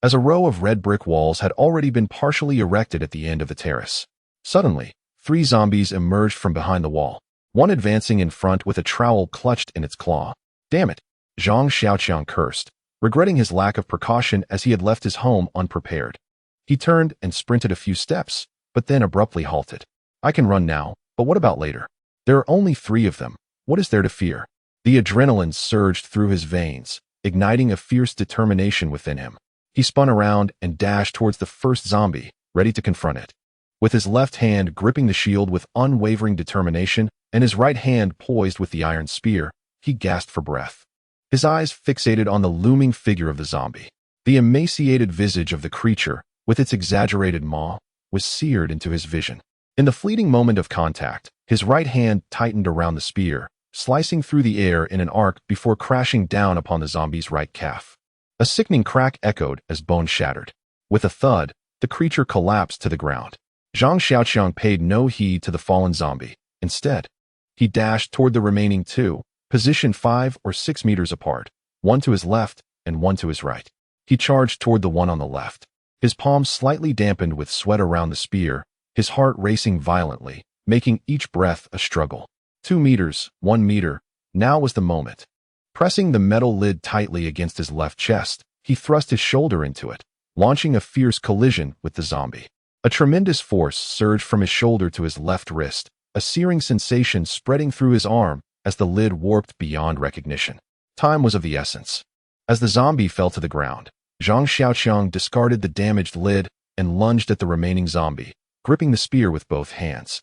as a row of red brick walls had already been partially erected at the end of the terrace. Suddenly, 3 zombies emerged from behind the wall, one advancing in front with a trowel clutched in its claw. Damn it, Zhang Xiaoqiang cursed, regretting his lack of precaution as he had left his home unprepared. He turned and sprinted a few steps, but then abruptly halted. I can run now, but what about later? There are only 3 of them. What is there to fear? The adrenaline surged through his veins, igniting a fierce determination within him. He spun around and dashed towards the first zombie, ready to confront it. With his left hand gripping the shield with unwavering determination and his right hand poised with the iron spear, he gasped for breath. His eyes fixated on the looming figure of the zombie. The emaciated visage of the creature, with its exaggerated maw, was seared into his vision. In the fleeting moment of contact, his right hand tightened around the spear, slicing through the air in an arc before crashing down upon the zombie's right calf. A sickening crack echoed as bone shattered. With a thud, the creature collapsed to the ground. Zhang Xiaoqiang paid no heed to the fallen zombie. Instead, he dashed toward the remaining 2, positioned 5 or 6 meters apart, one to his left and one to his right. He charged toward the one on the left. His palms slightly dampened with sweat around the spear, his heart racing violently, making each breath a struggle. 2 meters, 1 meter, now was the moment. Pressing the metal lid tightly against his left chest, he thrust his shoulder into it, launching a fierce collision with the zombie. A tremendous force surged from his shoulder to his left wrist, a searing sensation spreading through his arm as the lid warped beyond recognition. Time was of the essence. As the zombie fell to the ground, Zhang Xiaoqiang discarded the damaged lid and lunged at the remaining zombie, gripping the spear with both hands.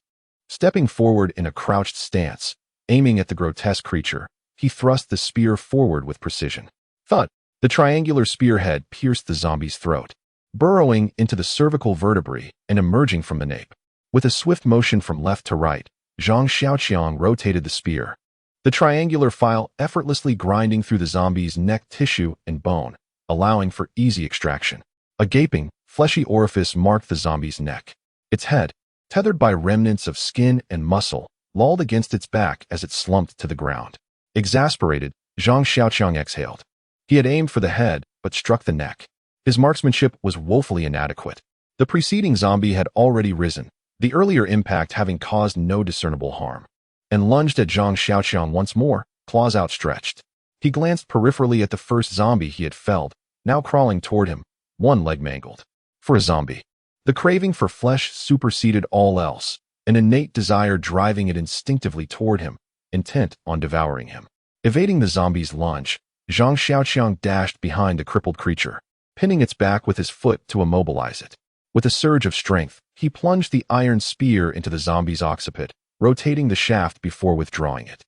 Stepping forward in a crouched stance, aiming at the grotesque creature, he thrust the spear forward with precision. Thud! The triangular spearhead pierced the zombie's throat, burrowing into the cervical vertebrae and emerging from the nape. With a swift motion from left to right, Zhang Xiaoqiang rotated the spear, the triangular file effortlessly grinding through the zombie's neck tissue and bone, allowing for easy extraction. A gaping, fleshy orifice marked the zombie's neck. Its head, tethered by remnants of skin and muscle, lolled against its back as it slumped to the ground. Exasperated, Zhang Xiaoqiang exhaled. He had aimed for the head, but struck the neck. His marksmanship was woefully inadequate. The preceding zombie had already risen, the earlier impact having caused no discernible harm, and lunged at Zhang Xiaoqiang once more, claws outstretched. He glanced peripherally at the first zombie he had felled, now crawling toward him, one leg mangled. For a zombie, the craving for flesh superseded all else, an innate desire driving it instinctively toward him, intent on devouring him. Evading the zombie's lunge, Zhang Xiaoqiang dashed behind the crippled creature, pinning its back with his foot to immobilize it. With a surge of strength, he plunged the iron spear into the zombie's occiput, rotating the shaft before withdrawing it.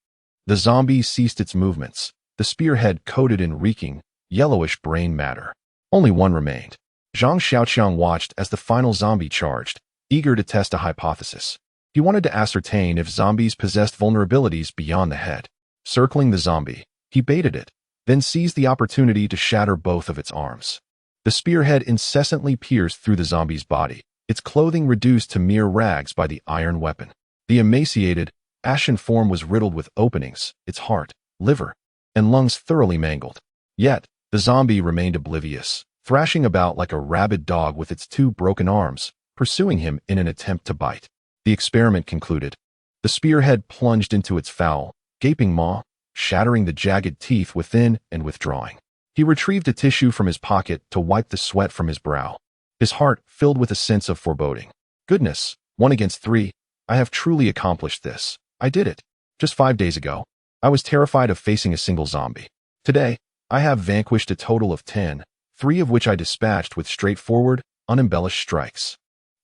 The zombie ceased its movements, the spearhead coated in reeking, yellowish brain matter. Only one remained. Zhang Xiaoqiang watched as the final zombie charged, eager to test a hypothesis. He wanted to ascertain if zombies possessed vulnerabilities beyond the head. Circling the zombie, he baited it, then seized the opportunity to shatter both of its arms. The spearhead incessantly pierced through the zombie's body, its clothing reduced to mere rags by the iron weapon. The emaciated, ashen form was riddled with openings, its heart, liver, and lungs thoroughly mangled. Yet, the zombie remained oblivious, thrashing about like a rabid dog with its two broken arms, pursuing him in an attempt to bite. The experiment concluded. The spearhead plunged into its foul, gaping maw, shattering the jagged teeth within and withdrawing. He retrieved a tissue from his pocket to wipe the sweat from his brow. His heart filled with a sense of foreboding. Goodness, 1 against 3, I have truly accomplished this. I did it. Just 5 days ago, I was terrified of facing a single zombie. Today, I have vanquished a total of 10, 3 of which I dispatched with straightforward, unembellished strikes.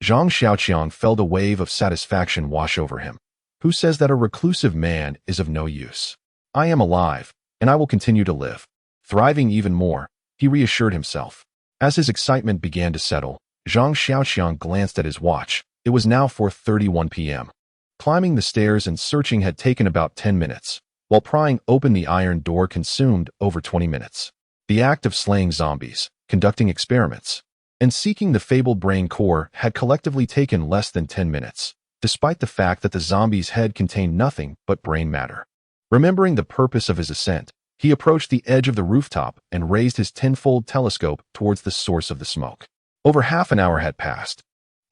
Zhang Xiaoqiang felt a wave of satisfaction wash over him. Who says that a reclusive man is of no use? I am alive, and I will continue to live. Thriving even more, he reassured himself. As his excitement began to settle, Zhang Xiaoqiang glanced at his watch. It was now 4:31 p.m. Climbing the stairs and searching had taken about 10 minutes, while prying open the iron door consumed over 20 minutes. The act of slaying zombies, conducting experiments, and seeking the fabled brain core had collectively taken less than 10 minutes, despite the fact that the zombie's head contained nothing but brain matter. Remembering the purpose of his ascent, he approached the edge of the rooftop and raised his tenfold telescope towards the source of the smoke. Over half an hour had passed,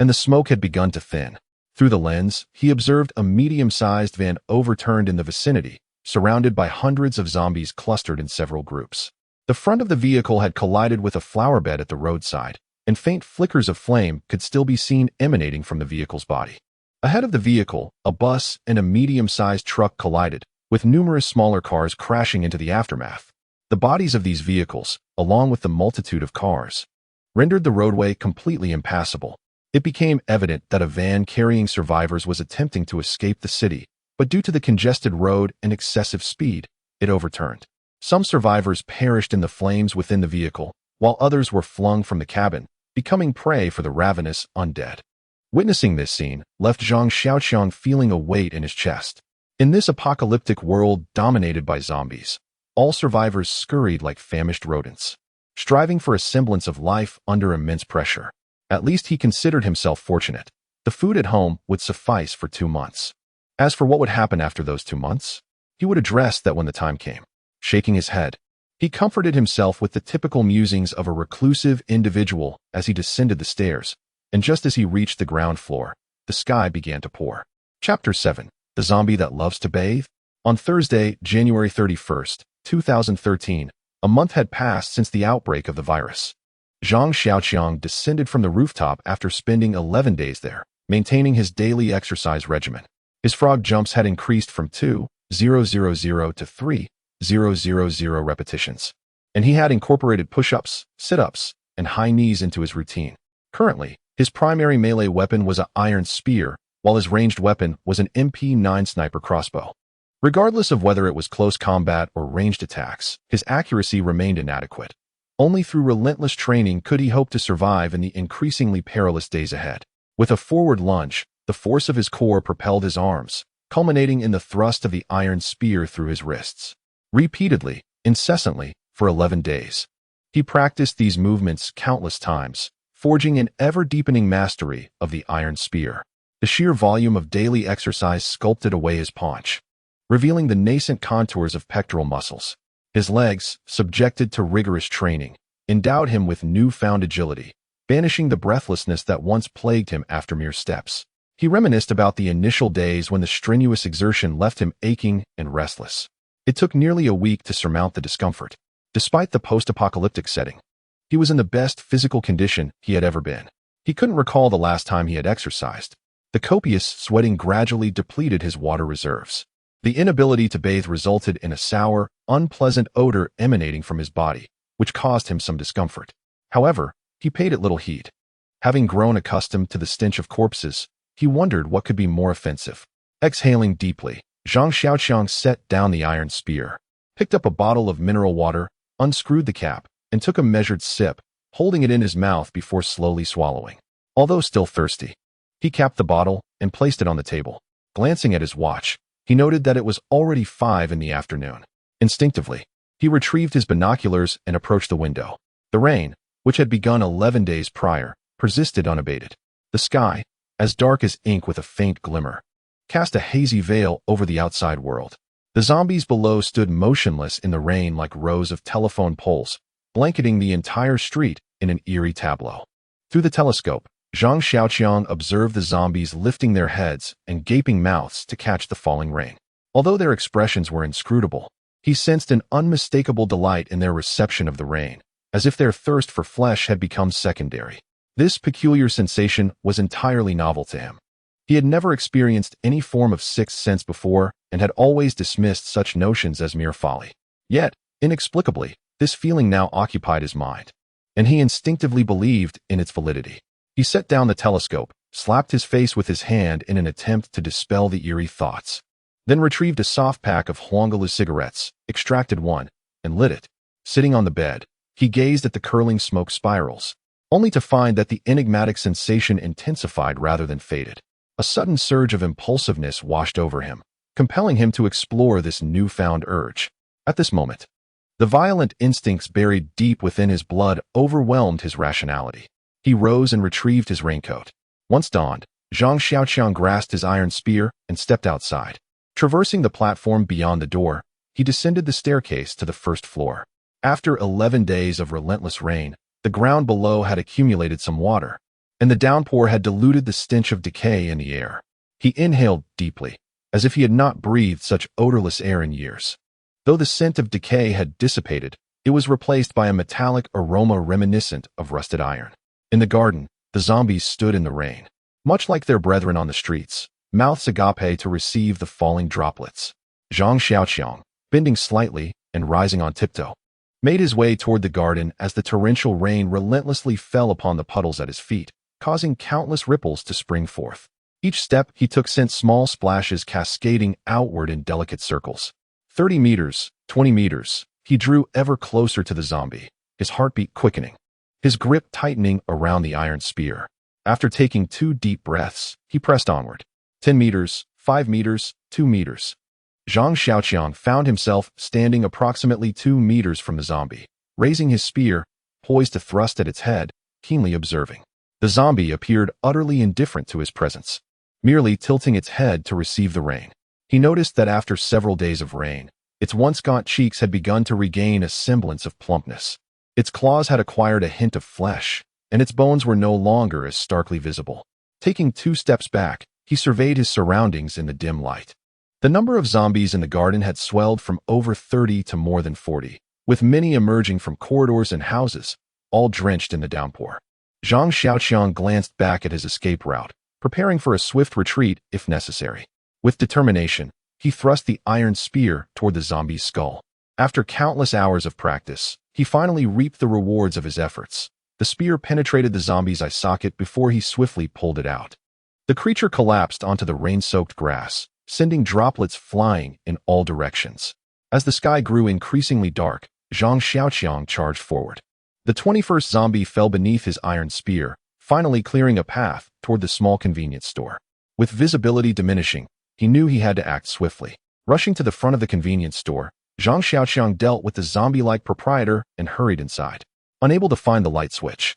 and the smoke had begun to thin. Through the lens, he observed a medium-sized van overturned in the vicinity, surrounded by hundreds of zombies clustered in several groups. The front of the vehicle had collided with a flower bed at the roadside, and faint flickers of flame could still be seen emanating from the vehicle's body. Ahead of the vehicle, a bus and a medium-sized truck collided, with numerous smaller cars crashing into the aftermath. The bodies of these vehicles, along with the multitude of cars, rendered the roadway completely impassable. It became evident that a van carrying survivors was attempting to escape the city, but due to the congested road and excessive speed, it overturned. Some survivors perished in the flames within the vehicle, while others were flung from the cabin, becoming prey for the ravenous undead. Witnessing this scene left Zhang Xiaoqiang feeling a weight in his chest. In this apocalyptic world dominated by zombies, all survivors scurried like famished rodents, striving for a semblance of life under immense pressure. At least he considered himself fortunate. The food at home would suffice for 2 months. As for what would happen after those 2 months, he would address that when the time came. Shaking his head, he comforted himself with the typical musings of a reclusive individual as he descended the stairs, and just as he reached the ground floor, the sky began to pour. Chapter 7. The Zombie That Loves to Bathe. On Thursday, January 31st, 2013, a month had passed since the outbreak of the virus. Zhang Xiaoqiang descended from the rooftop after spending 11 days there, maintaining his daily exercise regimen. His frog jumps had increased from 2,000 to 3,000 repetitions, and he had incorporated push-ups, sit-ups, and high knees into his routine. Currently, his primary melee weapon was an iron spear, while his ranged weapon was an MP9 sniper crossbow. Regardless of whether it was close combat or ranged attacks, his accuracy remained inadequate. Only through relentless training could he hope to survive in the increasingly perilous days ahead. With a forward lunge, the force of his core propelled his arms, culminating in the thrust of the iron spear through his wrists. Repeatedly, incessantly, for 11 days. He practiced these movements countless times, forging an ever-deepening mastery of the iron spear. The sheer volume of daily exercise sculpted away his paunch, revealing the nascent contours of pectoral muscles. His legs, subjected to rigorous training, endowed him with newfound agility, banishing the breathlessness that once plagued him after mere steps. He reminisced about the initial days when the strenuous exertion left him aching and restless. It took nearly a week to surmount the discomfort. Despite the post-apocalyptic setting, he was in the best physical condition he had ever been. He couldn't recall the last time he had exercised. The copious sweating gradually depleted his water reserves. The inability to bathe resulted in a sour, unpleasant odor emanating from his body, which caused him some discomfort. However, he paid it little heed. Having grown accustomed to the stench of corpses, he wondered what could be more offensive. Exhaling deeply, Zhang Xiaoqiang set down the iron spear, picked up a bottle of mineral water, unscrewed the cap, and took a measured sip, holding it in his mouth before slowly swallowing. Although still thirsty, he capped the bottle and placed it on the table. Glancing at his watch, he noted that it was already 5 in the afternoon. Instinctively, he retrieved his binoculars and approached the window. The rain, which had begun 11 days prior, persisted unabated. The sky, as dark as ink with a faint glimmer, cast a hazy veil over the outside world. The zombies below stood motionless in the rain like rows of telephone poles, blanketing the entire street in an eerie tableau. Through the telescope, Zhang Xiaoqiang observed the zombies lifting their heads and gaping mouths to catch the falling rain. Although their expressions were inscrutable, he sensed an unmistakable delight in their reception of the rain, as if their thirst for flesh had become secondary. This peculiar sensation was entirely novel to him. He had never experienced any form of sixth sense before and had always dismissed such notions as mere folly. Yet, inexplicably, this feeling now occupied his mind, and he instinctively believed in its validity. He set down the telescope, slapped his face with his hand in an attempt to dispel the eerie thoughts, then retrieved a soft pack of Huangalu cigarettes, extracted one, and lit it. Sitting on the bed, he gazed at the curling smoke spirals, only to find that the enigmatic sensation intensified rather than faded. A sudden surge of impulsiveness washed over him, compelling him to explore this newfound urge. At this moment, the violent instincts buried deep within his blood overwhelmed his rationality. He rose and retrieved his raincoat. Once donned, Zhang Xiaoqiang grasped his iron spear and stepped outside. Traversing the platform beyond the door, he descended the staircase to the first floor. After 11 days of relentless rain, the ground below had accumulated some water, and the downpour had diluted the stench of decay in the air. He inhaled deeply, as if he had not breathed such odorless air in years. Though the scent of decay had dissipated, it was replaced by a metallic aroma reminiscent of rusted iron. In the garden, the zombies stood in the rain, much like their brethren on the streets, mouths agape to receive the falling droplets. Zhang Xiaoqiang, bending slightly and rising on tiptoe, made his way toward the garden as the torrential rain relentlessly fell upon the puddles at his feet, causing countless ripples to spring forth. Each step he took sent small splashes cascading outward in delicate circles. 30 meters, 20 meters, he drew ever closer to the zombie, his heartbeat quickening, his grip tightening around the iron spear. After taking 2 deep breaths, he pressed onward. 10 meters, 5 meters, 2 meters. Zhang Xiaoqiang found himself standing approximately 2 meters from the zombie, raising his spear, poised to thrust at its head, keenly observing. The zombie appeared utterly indifferent to his presence, merely tilting its head to receive the rain. He noticed that after several days of rain, its once gaunt cheeks had begun to regain a semblance of plumpness. Its claws had acquired a hint of flesh, and its bones were no longer as starkly visible. Taking 2 steps back, he surveyed his surroundings in the dim light. The number of zombies in the garden had swelled from over 30 to more than 40, with many emerging from corridors and houses, all drenched in the downpour. Zhang Xiaoqiang glanced back at his escape route, preparing for a swift retreat if necessary. With determination, he thrust the iron spear toward the zombie's skull. After countless hours of practice, he finally reaped the rewards of his efforts. The spear penetrated the zombie's eye socket before he swiftly pulled it out. The creature collapsed onto the rain-soaked grass, sending droplets flying in all directions. As the sky grew increasingly dark, Zhang Xiaoqiang charged forward. The 21st zombie fell beneath his iron spear, finally clearing a path toward the small convenience store. With visibility diminishing, he knew he had to act swiftly. Rushing to the front of the convenience store, Zhang Xiaoqiang dealt with the zombie-like proprietor and hurried inside. Unable to find the light switch,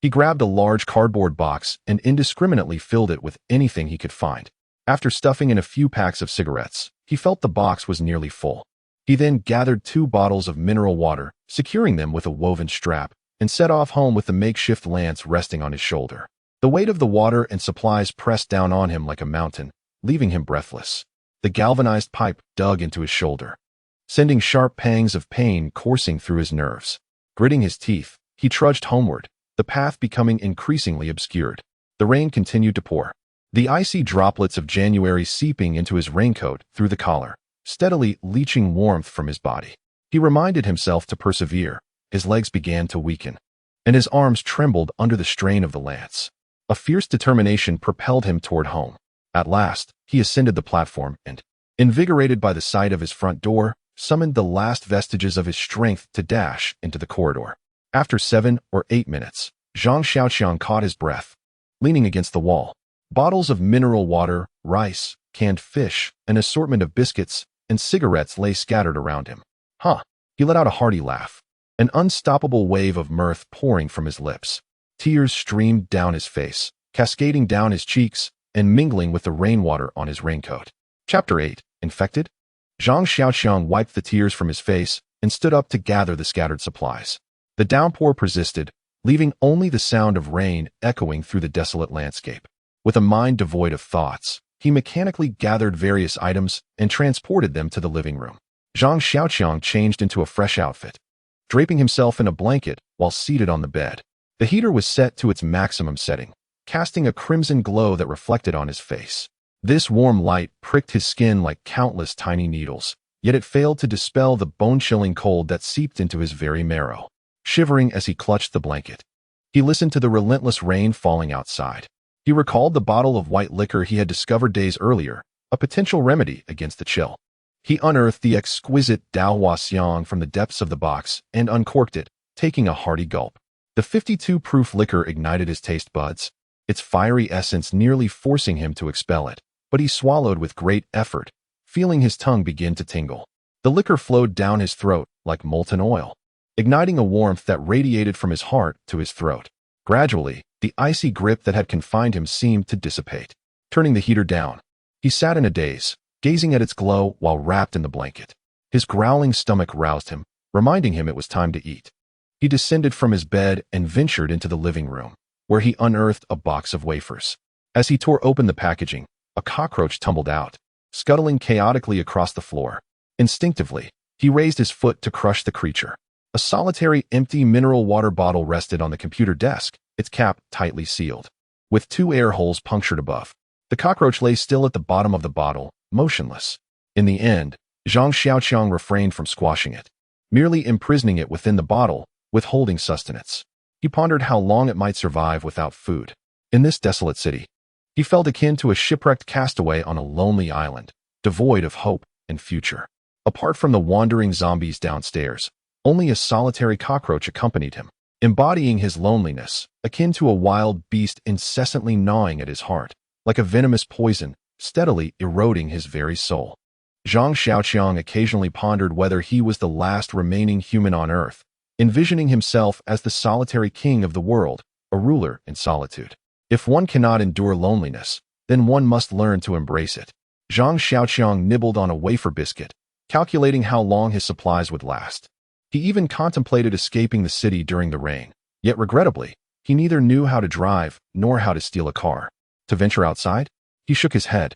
he grabbed a large cardboard box and indiscriminately filled it with anything he could find. After stuffing in a few packs of cigarettes, he felt the box was nearly full. He then gathered 2 bottles of mineral water, securing them with a woven strap, and set off home with the makeshift lance resting on his shoulder. The weight of the water and supplies pressed down on him like a mountain, leaving him breathless. The galvanized pipe dug into his shoulder, sending sharp pangs of pain coursing through his nerves. Gritting his teeth, he trudged homeward, the path becoming increasingly obscured. The rain continued to pour, the icy droplets of January seeping into his raincoat through the collar, steadily leaching warmth from his body. He reminded himself to persevere. His legs began to weaken, and his arms trembled under the strain of the lance. A fierce determination propelled him toward home. At last, he ascended the platform and, invigorated by the sight of his front door, summoned the last vestiges of his strength to dash into the corridor. After 7 or 8 minutes, Zhang Xiaoqiang caught his breath. Leaning against the wall, bottles of mineral water, rice, canned fish, an assortment of biscuits, and cigarettes lay scattered around him. He let out a hearty laugh, an unstoppable wave of mirth pouring from his lips. Tears streamed down his face, cascading down his cheeks, and mingling with the rainwater on his raincoat. Chapter 8. Infected? Zhang Xiaoqiang wiped the tears from his face and stood up to gather the scattered supplies. The downpour persisted, leaving only the sound of rain echoing through the desolate landscape. With a mind devoid of thoughts, he mechanically gathered various items and transported them to the living room. Zhang Xiaoqiang changed into a fresh outfit, draping himself in a blanket while seated on the bed. The heater was set to its maximum setting, casting a crimson glow that reflected on his face. This warm light pricked his skin like countless tiny needles, yet it failed to dispel the bone-chilling cold that seeped into his very marrow. Shivering as he clutched the blanket, he listened to the relentless rain falling outside. He recalled the bottle of white liquor he had discovered days earlier, a potential remedy against the chill. He unearthed the exquisite Daohuasiang from the depths of the box and uncorked it, taking a hearty gulp. The 52-proof liquor ignited his taste buds, its fiery essence nearly forcing him to expel it, but he swallowed with great effort, feeling his tongue begin to tingle. The liquor flowed down his throat like molten oil, igniting a warmth that radiated from his heart to his throat. Gradually, the icy grip that had confined him seemed to dissipate. Turning the heater down, he sat in a daze, gazing at its glow while wrapped in the blanket. His growling stomach roused him, reminding him it was time to eat. He descended from his bed and ventured into the living room, where he unearthed a box of wafers. As he tore open the packaging, a cockroach tumbled out, scuttling chaotically across the floor. Instinctively, he raised his foot to crush the creature. A solitary empty mineral water bottle rested on the computer desk, its cap tightly sealed. With 2 air holes punctured above, the cockroach lay still at the bottom of the bottle, motionless. In the end, Zhang Xiaoqiang refrained from squashing it, merely imprisoning it within the bottle, withholding sustenance. He pondered how long it might survive without food. In this desolate city, he felt akin to a shipwrecked castaway on a lonely island, devoid of hope and future. Apart from the wandering zombies downstairs, only a solitary cockroach accompanied him, embodying his loneliness, akin to a wild beast incessantly gnawing at his heart, like a venomous poison, steadily eroding his very soul. Zhang Xiaoqiang occasionally pondered whether he was the last remaining human on Earth, envisioning himself as the solitary king of the world, a ruler in solitude. If one cannot endure loneliness, then one must learn to embrace it. Zhang Xiaoqiang nibbled on a wafer biscuit, calculating how long his supplies would last. He even contemplated escaping the city during the rain, yet regrettably, he neither knew how to drive nor how to steal a car. To venture outside? He shook his head,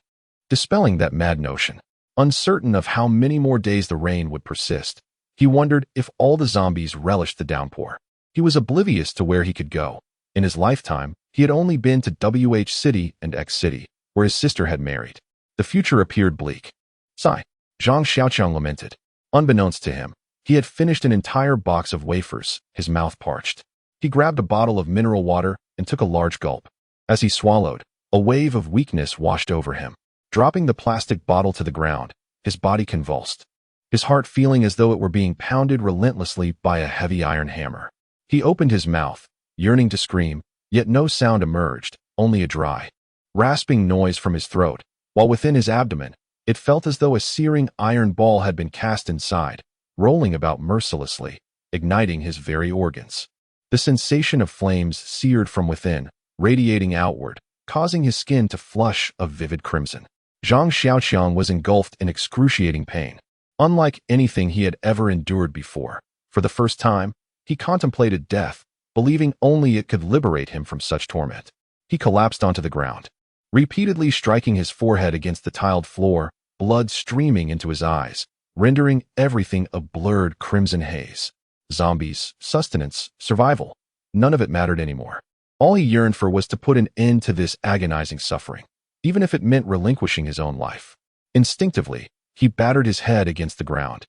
dispelling that mad notion. Uncertain of how many more days the rain would persist, he wondered if all the zombies relished the downpour. He was oblivious to where he could go. In his lifetime, he had only been to WH City and X City, where his sister had married. The future appeared bleak. Sigh, Zhang Xiaoqiang lamented. Unbeknownst to him, he had finished an entire box of wafers, his mouth parched. He grabbed a bottle of mineral water and took a large gulp. As he swallowed, a wave of weakness washed over him. Dropping the plastic bottle to the ground, his body convulsed, his heart feeling as though it were being pounded relentlessly by a heavy iron hammer. He opened his mouth, yearning to scream, yet no sound emerged, only a dry, rasping noise from his throat, while within his abdomen, it felt as though a searing iron ball had been cast inside, rolling about mercilessly, igniting his very organs. The sensation of flames seared from within, radiating outward, causing his skin to flush a vivid crimson. Zhang Xiaoqiang was engulfed in excruciating pain, unlike anything he had ever endured before. For the first time, he contemplated death, believing only it could liberate him from such torment. He collapsed onto the ground, repeatedly striking his forehead against the tiled floor, blood streaming into his eyes, rendering everything a blurred crimson haze. Zombies, sustenance, survival, none of it mattered anymore. All he yearned for was to put an end to this agonizing suffering, even if it meant relinquishing his own life. Instinctively, he battered his head against the ground,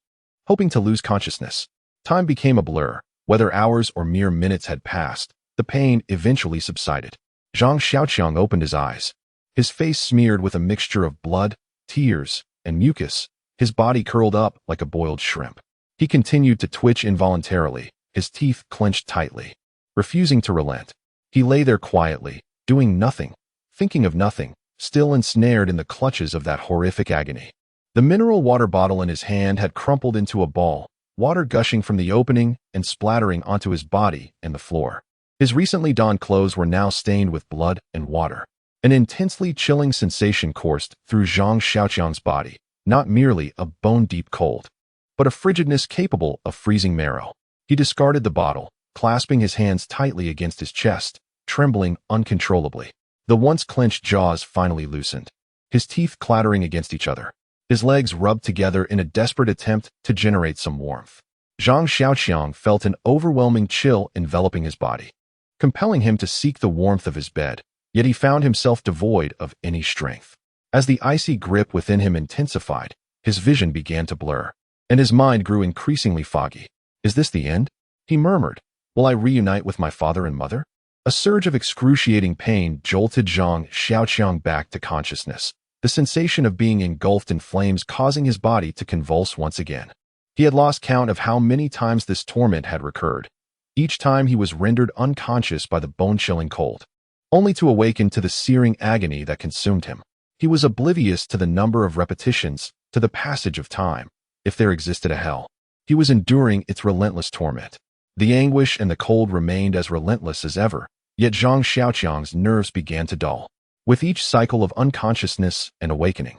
hoping to lose consciousness. Time became a blur. Whether hours or mere minutes had passed, the pain eventually subsided. Zhang Xiaoqiang opened his eyes, his face smeared with a mixture of blood, tears, and mucus, his body curled up like a boiled shrimp. He continued to twitch involuntarily, his teeth clenched tightly, refusing to relent. He lay there quietly, doing nothing, thinking of nothing, still ensnared in the clutches of that horrific agony. The mineral water bottle in his hand had crumpled into a ball, water gushing from the opening and splattering onto his body and the floor. His recently donned clothes were now stained with blood and water. An intensely chilling sensation coursed through Zhang Xiaoqiang's body, not merely a bone-deep cold, but a frigidness capable of freezing marrow. He discarded the bottle, clasping his hands tightly against his chest, trembling uncontrollably. The once clenched jaws finally loosened, his teeth clattering against each other. His legs rubbed together in a desperate attempt to generate some warmth. Zhang Xiaoqiang felt an overwhelming chill enveloping his body, compelling him to seek the warmth of his bed, yet he found himself devoid of any strength. As the icy grip within him intensified, his vision began to blur, and his mind grew increasingly foggy. Is this the end? He murmured. Will I reunite with my father and mother? A surge of excruciating pain jolted Zhang Xiaoqiang back to consciousness, the sensation of being engulfed in flames causing his body to convulse once again. He had lost count of how many times this torment had recurred. Each time he was rendered unconscious by the bone-chilling cold, only to awaken to the searing agony that consumed him. He was oblivious to the number of repetitions, to the passage of time. If there existed a hell, he was enduring its relentless torment. The anguish and the cold remained as relentless as ever, yet Zhang Xiaoqiang's nerves began to dull. With each cycle of unconsciousness and awakening,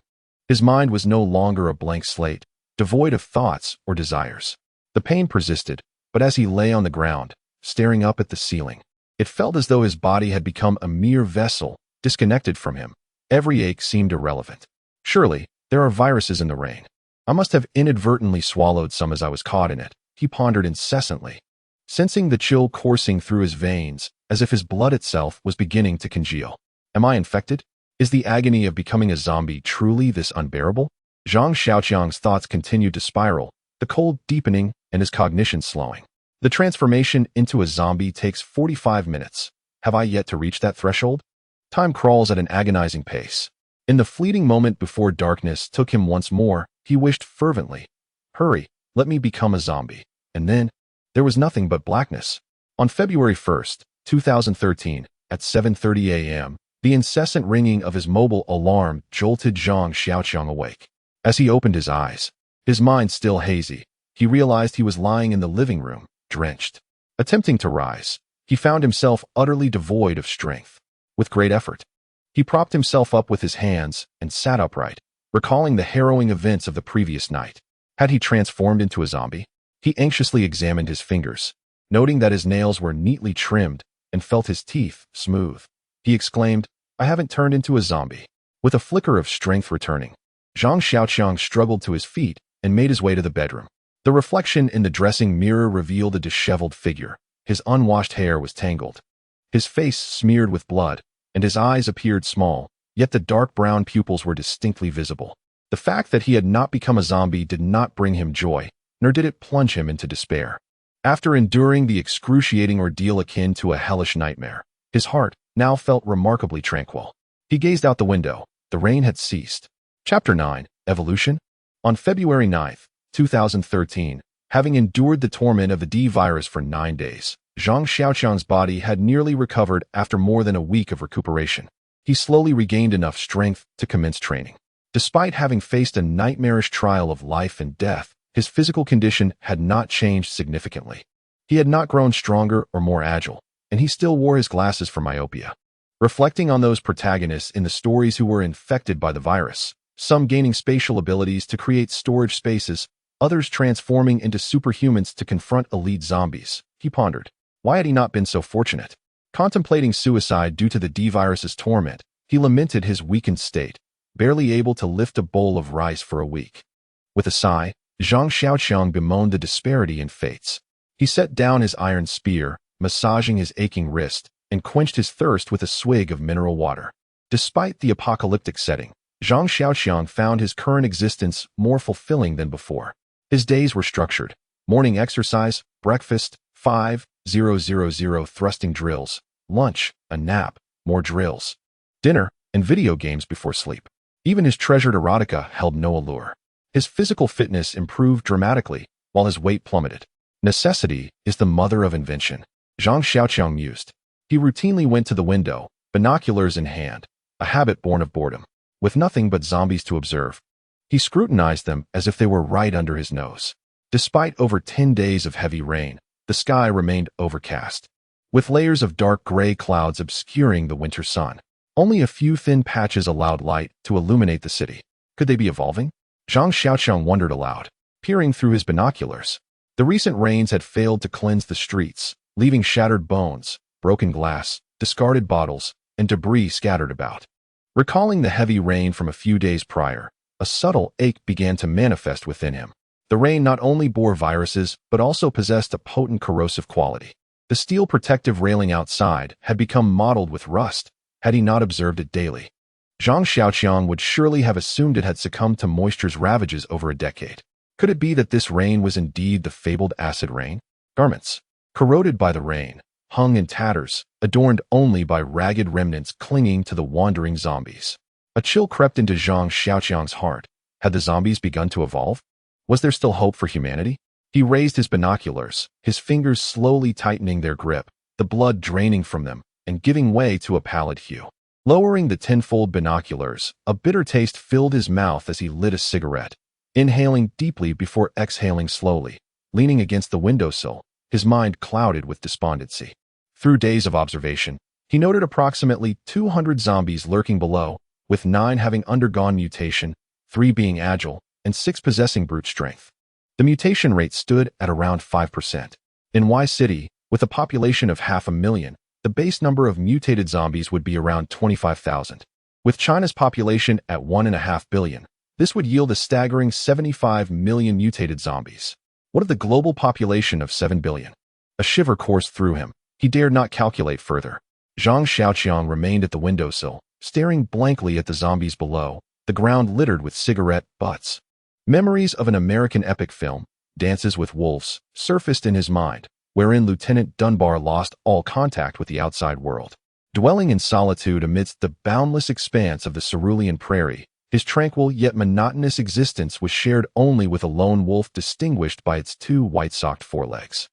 his mind was no longer a blank slate, devoid of thoughts or desires. The pain persisted, but as he lay on the ground, staring up at the ceiling, it felt as though his body had become a mere vessel, disconnected from him. Every ache seemed irrelevant. Surely, there are viruses in the rain. I must have inadvertently swallowed some as I was caught in it, he pondered incessantly, sensing the chill coursing through his veins, as if his blood itself was beginning to congeal. Am I infected? Is the agony of becoming a zombie truly this unbearable? Zhang Xiaoqiang's thoughts continued to spiral, the cold deepening and his cognition slowing. The transformation into a zombie takes 45 minutes. Have I yet to reach that threshold? Time crawls at an agonizing pace. In the fleeting moment before darkness took him once more, he wished fervently, hurry, let me become a zombie. And then, there was nothing but blackness. On February 1st, 2013, at 7:30 a.m., the incessant ringing of his mobile alarm jolted Zhang Xiaoqiang awake. As he opened his eyes, his mind still hazy, he realized he was lying in the living room, drenched. Attempting to rise, he found himself utterly devoid of strength. With great effort, he propped himself up with his hands and sat upright, recalling the harrowing events of the previous night. Had he transformed into a zombie? He anxiously examined his fingers, noting that his nails were neatly trimmed and felt his teeth smooth. He exclaimed, I haven't turned into a zombie. With a flicker of strength returning, Zhang Xiaoqiang struggled to his feet and made his way to the bedroom. The reflection in the dressing mirror revealed a disheveled figure. His unwashed hair was tangled, his face smeared with blood, and his eyes appeared small, yet the dark brown pupils were distinctly visible. The fact that he had not become a zombie did not bring him joy, nor did it plunge him into despair. After enduring the excruciating ordeal akin to a hellish nightmare, his heart now felt remarkably tranquil. He gazed out the window. The rain had ceased. Chapter 9, Evolution. On February 9th, 2013, having endured the torment of the D virus for 9 days, Zhang Xiaoqiang's body had nearly recovered after more than a week of recuperation. He slowly regained enough strength to commence training. Despite having faced a nightmarish trial of life and death, his physical condition had not changed significantly. He had not grown stronger or more agile, and he still wore his glasses for myopia. Reflecting on those protagonists in the stories who were infected by the virus, some gaining spatial abilities to create storage spaces, others transforming into superhumans to confront elite zombies, he pondered. Why had he not been so fortunate? Contemplating suicide due to the D-virus's torment, he lamented his weakened state, barely able to lift a bowl of rice for a week. With a sigh, Zhang Xiaoqiang bemoaned the disparity in fates. He set down his iron spear, massaging his aching wrist, and quenched his thirst with a swig of mineral water. Despite the apocalyptic setting, Zhang Xiaoqiang found his current existence more fulfilling than before. His days were structured. Morning exercise, breakfast, 5,000 thrusting drills, lunch, a nap, more drills, dinner, and video games before sleep. Even his treasured erotica held no allure. His physical fitness improved dramatically, while his weight plummeted. Necessity is the mother of invention, Zhang Xiaoqiang mused. He routinely went to the window, binoculars in hand, a habit born of boredom. With nothing but zombies to observe, he scrutinized them as if they were right under his nose. Despite over 10 days of heavy rain, the sky remained overcast, with layers of dark gray clouds obscuring the winter sun. Only a few thin patches allowed light to illuminate the city. Could they be evolving? Zhang Xiaoqiang wondered aloud, peering through his binoculars. The recent rains had failed to cleanse the streets, leaving shattered bones, broken glass, discarded bottles, and debris scattered about. Recalling the heavy rain from a few days prior, a subtle ache began to manifest within him. The rain not only bore viruses, but also possessed a potent corrosive quality. The steel protective railing outside had become mottled with rust, had he not observed it daily. Zhang Xiaoqiang would surely have assumed it had succumbed to moisture's ravages over a decade. Could it be that this rain was indeed the fabled acid rain? Garments, corroded by the rain, hung in tatters, adorned only by ragged remnants clinging to the wandering zombies. A chill crept into Zhang Xiaoqiang's heart. Had the zombies begun to evolve? Was there still hope for humanity? He raised his binoculars, his fingers slowly tightening their grip, the blood draining from them and giving way to a pallid hue. Lowering the tenfold binoculars, a bitter taste filled his mouth as he lit a cigarette, inhaling deeply before exhaling slowly. Leaning against the windowsill, his mind clouded with despondency. Through days of observation, he noted approximately 200 zombies lurking below, with 9 having undergone mutation, 3 being agile, and 6 possessing brute strength. The mutation rate stood at around 5%. In Y City, with a population of 500,000, the base number of mutated zombies would be around 25,000. With China's population at 1.5 billion, this would yield a staggering 75 million mutated zombies. What of the global population of 7 billion? A shiver coursed through him. He dared not calculate further. Zhang Xiaoqiang remained at the windowsill, staring blankly at the zombies below, the ground littered with cigarette butts. Memories of an American epic film, Dances with Wolves, surfaced in his mind, wherein Lieutenant Dunbar lost all contact with the outside world. Dwelling in solitude amidst the boundless expanse of the cerulean prairie, his tranquil yet monotonous existence was shared only with a lone wolf distinguished by its 2 white-socked forelegs.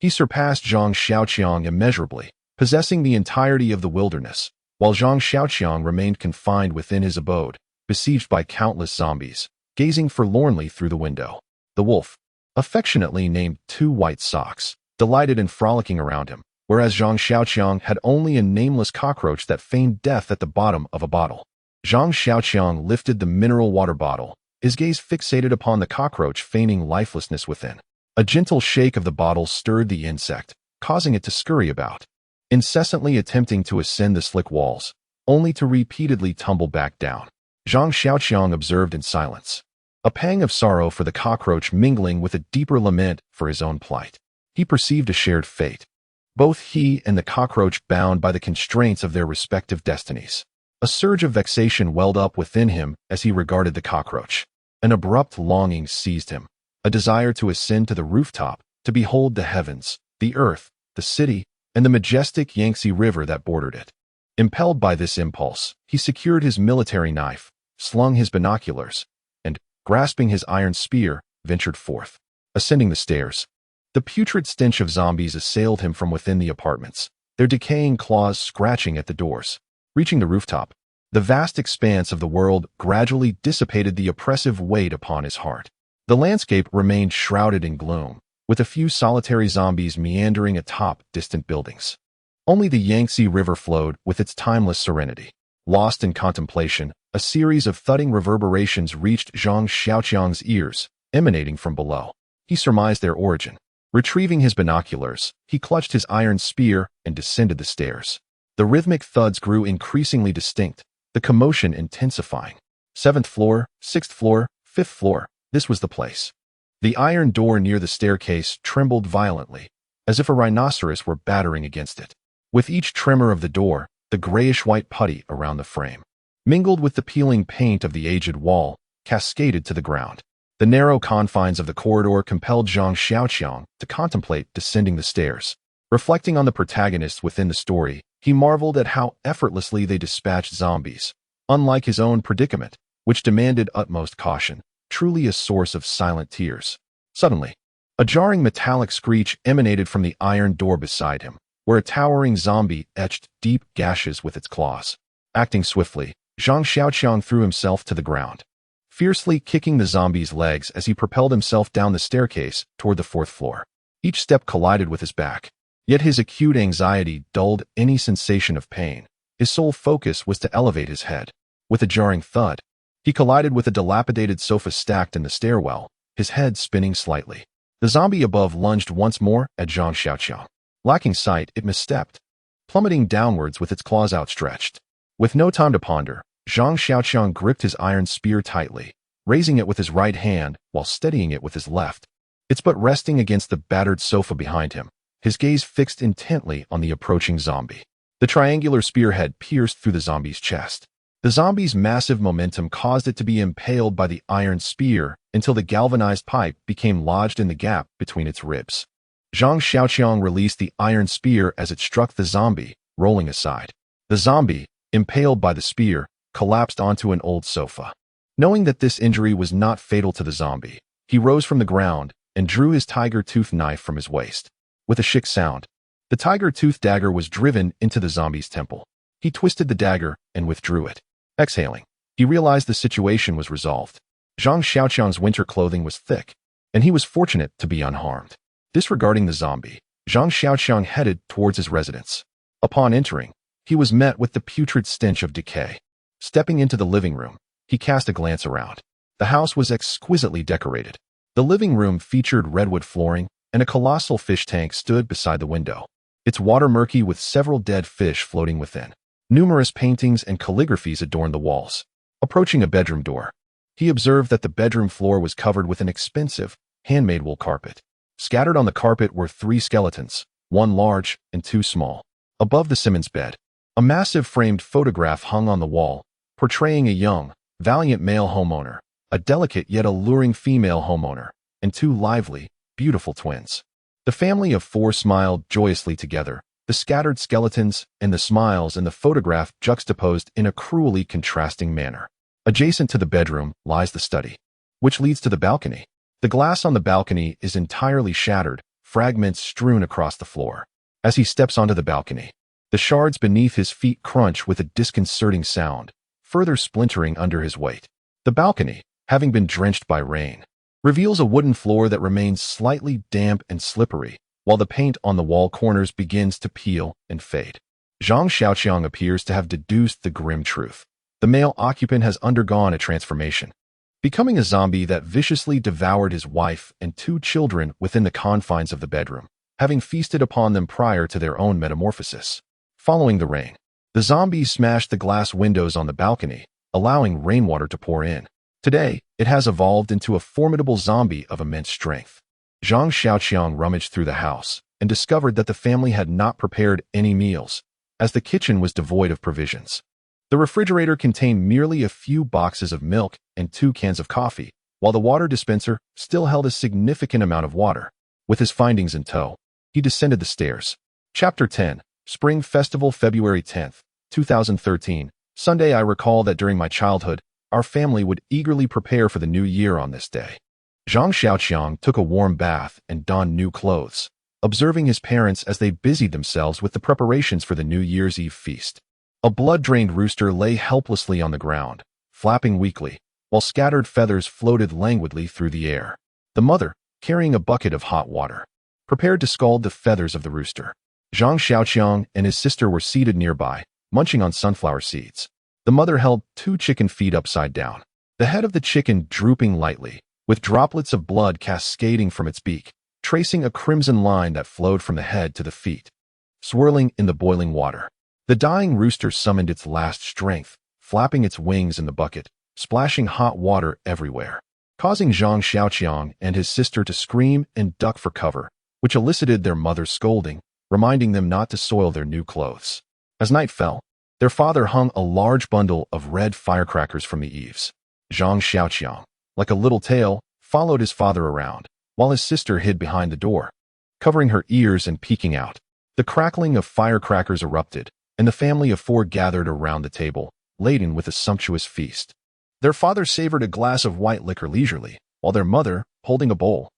He surpassed Zhang Xiaoqiang immeasurably, possessing the entirety of the wilderness, while Zhang Xiaoqiang remained confined within his abode, besieged by countless zombies, gazing forlornly through the window. The wolf, affectionately named 2 White Socks, delighted in frolicking around him, whereas Zhang Xiaoqiang had only a nameless cockroach that feigned death at the bottom of a bottle. Zhang Xiaoqiang lifted the mineral water bottle, his gaze fixated upon the cockroach feigning lifelessness within. A gentle shake of the bottle stirred the insect, causing it to scurry about, incessantly attempting to ascend the slick walls, only to repeatedly tumble back down. Zhang Xiaoqiang observed in silence, a pang of sorrow for the cockroach mingling with a deeper lament for his own plight. He perceived a shared fate. Both he and the cockroach bound by the constraints of their respective destinies. A surge of vexation welled up within him as he regarded the cockroach. An abrupt longing seized him, a desire to ascend to the rooftop, to behold the heavens, the earth, the city, and the majestic Yangtze River that bordered it. Impelled by this impulse, he secured his military knife, slung his binoculars, and, grasping his iron spear, ventured forth. Ascending the stairs, the putrid stench of zombies assailed him from within the apartments, their decaying claws scratching at the doors. Reaching the rooftop, the vast expanse of the world gradually dissipated the oppressive weight upon his heart. The landscape remained shrouded in gloom, with a few solitary zombies meandering atop distant buildings. Only the Yangtze River flowed with its timeless serenity. Lost in contemplation, a series of thudding reverberations reached Zhang Xiaoqiang's ears, emanating from below. He surmised their origin. Retrieving his binoculars, he clutched his iron spear and descended the stairs. The rhythmic thuds grew increasingly distinct, the commotion intensifying. 7th floor, 6th floor, 5th floor, this was the place. The iron door near the staircase trembled violently, as if a rhinoceros were battering against it. With each tremor of the door, the grayish-white putty around the frame, mingled with the peeling paint of the aged wall, cascaded to the ground. The narrow confines of the corridor compelled Zhang Xiaoqiang to contemplate descending the stairs. Reflecting on the protagonists within the story, he marveled at how effortlessly they dispatched zombies, unlike his own predicament, which demanded utmost caution, truly a source of silent tears. Suddenly, a jarring metallic screech emanated from the iron door beside him, where a towering zombie etched deep gashes with its claws. Acting swiftly, Zhang Xiaoqiang threw himself to the ground, fiercely kicking the zombie's legs as he propelled himself down the staircase toward the 4th floor. Each step collided with his back, yet his acute anxiety dulled any sensation of pain. His sole focus was to elevate his head. With a jarring thud, he collided with a dilapidated sofa stacked in the stairwell, his head spinning slightly. The zombie above lunged once more at Zhang Xiaoqiang. Lacking sight, it misstepped, plummeting downwards with its claws outstretched. With no time to ponder, Zhang Xiaoqiang gripped his iron spear tightly, raising it with his right hand while steadying it with his left. Its butt resting against the battered sofa behind him, his gaze fixed intently on the approaching zombie. The triangular spearhead pierced through the zombie's chest. The zombie's massive momentum caused it to be impaled by the iron spear until the galvanized pipe became lodged in the gap between its ribs. Zhang Xiaoqiang released the iron spear as it struck the zombie, rolling aside. The zombie, impaled by the spear, collapsed onto an old sofa. Knowing that this injury was not fatal to the zombie, he rose from the ground and drew his tiger-tooth knife from his waist. With a shick sound, the tiger-tooth dagger was driven into the zombie's temple. He twisted the dagger and withdrew it. Exhaling, he realized the situation was resolved. Zhang Xiaoqiang's winter clothing was thick, and he was fortunate to be unharmed. Disregarding the zombie, Zhang Xiaoqiang headed towards his residence. Upon entering, he was met with the putrid stench of decay. Stepping into the living room, he cast a glance around. The house was exquisitely decorated. The living room featured redwood flooring, and a colossal fish tank stood beside the window, its water murky with several dead fish floating within. Numerous paintings and calligraphies adorned the walls. Approaching a bedroom door, he observed that the bedroom floor was covered with an expensive, handmade wool carpet. Scattered on the carpet were 3 skeletons, 1 large and 2 small. Above the Simmons bed, a massive framed photograph hung on the wall, portraying a young, valiant male homeowner, a delicate yet alluring female homeowner, and 2 lively, beautiful twins. The family of 4 smiled joyously together, the scattered skeletons and the smiles in the photograph juxtaposed in a cruelly contrasting manner. Adjacent to the bedroom lies the study, which leads to the balcony. The glass on the balcony is entirely shattered, fragments strewn across the floor. As he steps onto the balcony, the shards beneath his feet crunch with a disconcerting sound, further splintering under his weight. The balcony, having been drenched by rain, reveals a wooden floor that remains slightly damp and slippery, while the paint on the wall corners begins to peel and fade. Zhang Xiaoqiang appears to have deduced the grim truth. The male occupant has undergone a transformation, becoming a zombie that viciously devoured his wife and 2 children within the confines of the bedroom, having feasted upon them prior to their own metamorphosis. Following the rain, the zombie smashed the glass windows on the balcony, allowing rainwater to pour in. Today, it has evolved into a formidable zombie of immense strength. Zhang Xiaoqiang rummaged through the house and discovered that the family had not prepared any meals, as the kitchen was devoid of provisions. The refrigerator contained merely a few boxes of milk and 2 cans of coffee, while the water dispenser still held a significant amount of water. With his findings in tow, he descended the stairs. Chapter 10, Spring Festival, February 10th, 2013. Sunday. I recall that during my childhood, our family would eagerly prepare for the new year on this day. Zhang Xiaoqiang took a warm bath and donned new clothes, observing his parents as they busied themselves with the preparations for the New Year's Eve feast. A blood-drained rooster lay helplessly on the ground, flapping weakly, while scattered feathers floated languidly through the air. The mother, carrying a bucket of hot water, prepared to scald the feathers of the rooster. Zhang Xiaoqiang and his sister were seated nearby, munching on sunflower seeds. The mother held 2 chicken feet upside down, the head of the chicken drooping lightly, with droplets of blood cascading from its beak, tracing a crimson line that flowed from the head to the feet. Swirling in the boiling water, the dying rooster summoned its last strength, flapping its wings in the bucket, splashing hot water everywhere, causing Zhang Xiaoqiang and his sister to scream and duck for cover, which elicited their mother's scolding, reminding them not to soil their new clothes. As night fell, their father hung a large bundle of red firecrackers from the eaves. Zhang Xiaoqiang, like a little tail, followed his father around, while his sister hid behind the door, covering her ears and peeking out. The crackling of firecrackers erupted, and the family of 4 gathered around the table, laden with a sumptuous feast. Their father savored a glass of white liquor leisurely, while their mother, holding a bowl,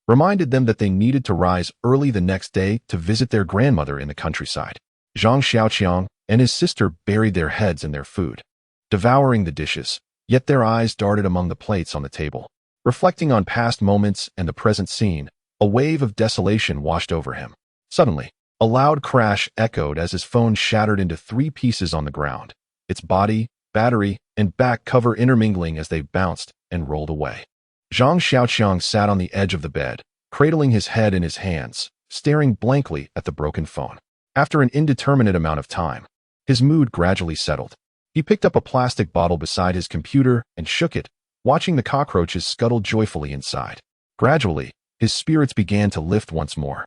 reminded them that they needed to rise early the next day to visit their grandmother in the countryside. Zhang Xiaoqiang and his sister buried their heads in their food, devouring the dishes, yet their eyes darted among the plates on the table. Reflecting on past moments and the present scene, a wave of desolation washed over him. Suddenly, A loud crash echoed as his phone shattered into 3 pieces on the ground, its body, battery, and back cover intermingling as they bounced and rolled away. Zhang Xiaoqiang sat on the edge of the bed, cradling his head in his hands, staring blankly at the broken phone. After an indeterminate amount of time, his mood gradually settled. He picked up a plastic bottle beside his computer and shook it, watching the cockroaches scuttle joyfully inside. Gradually, his spirits began to lift once more.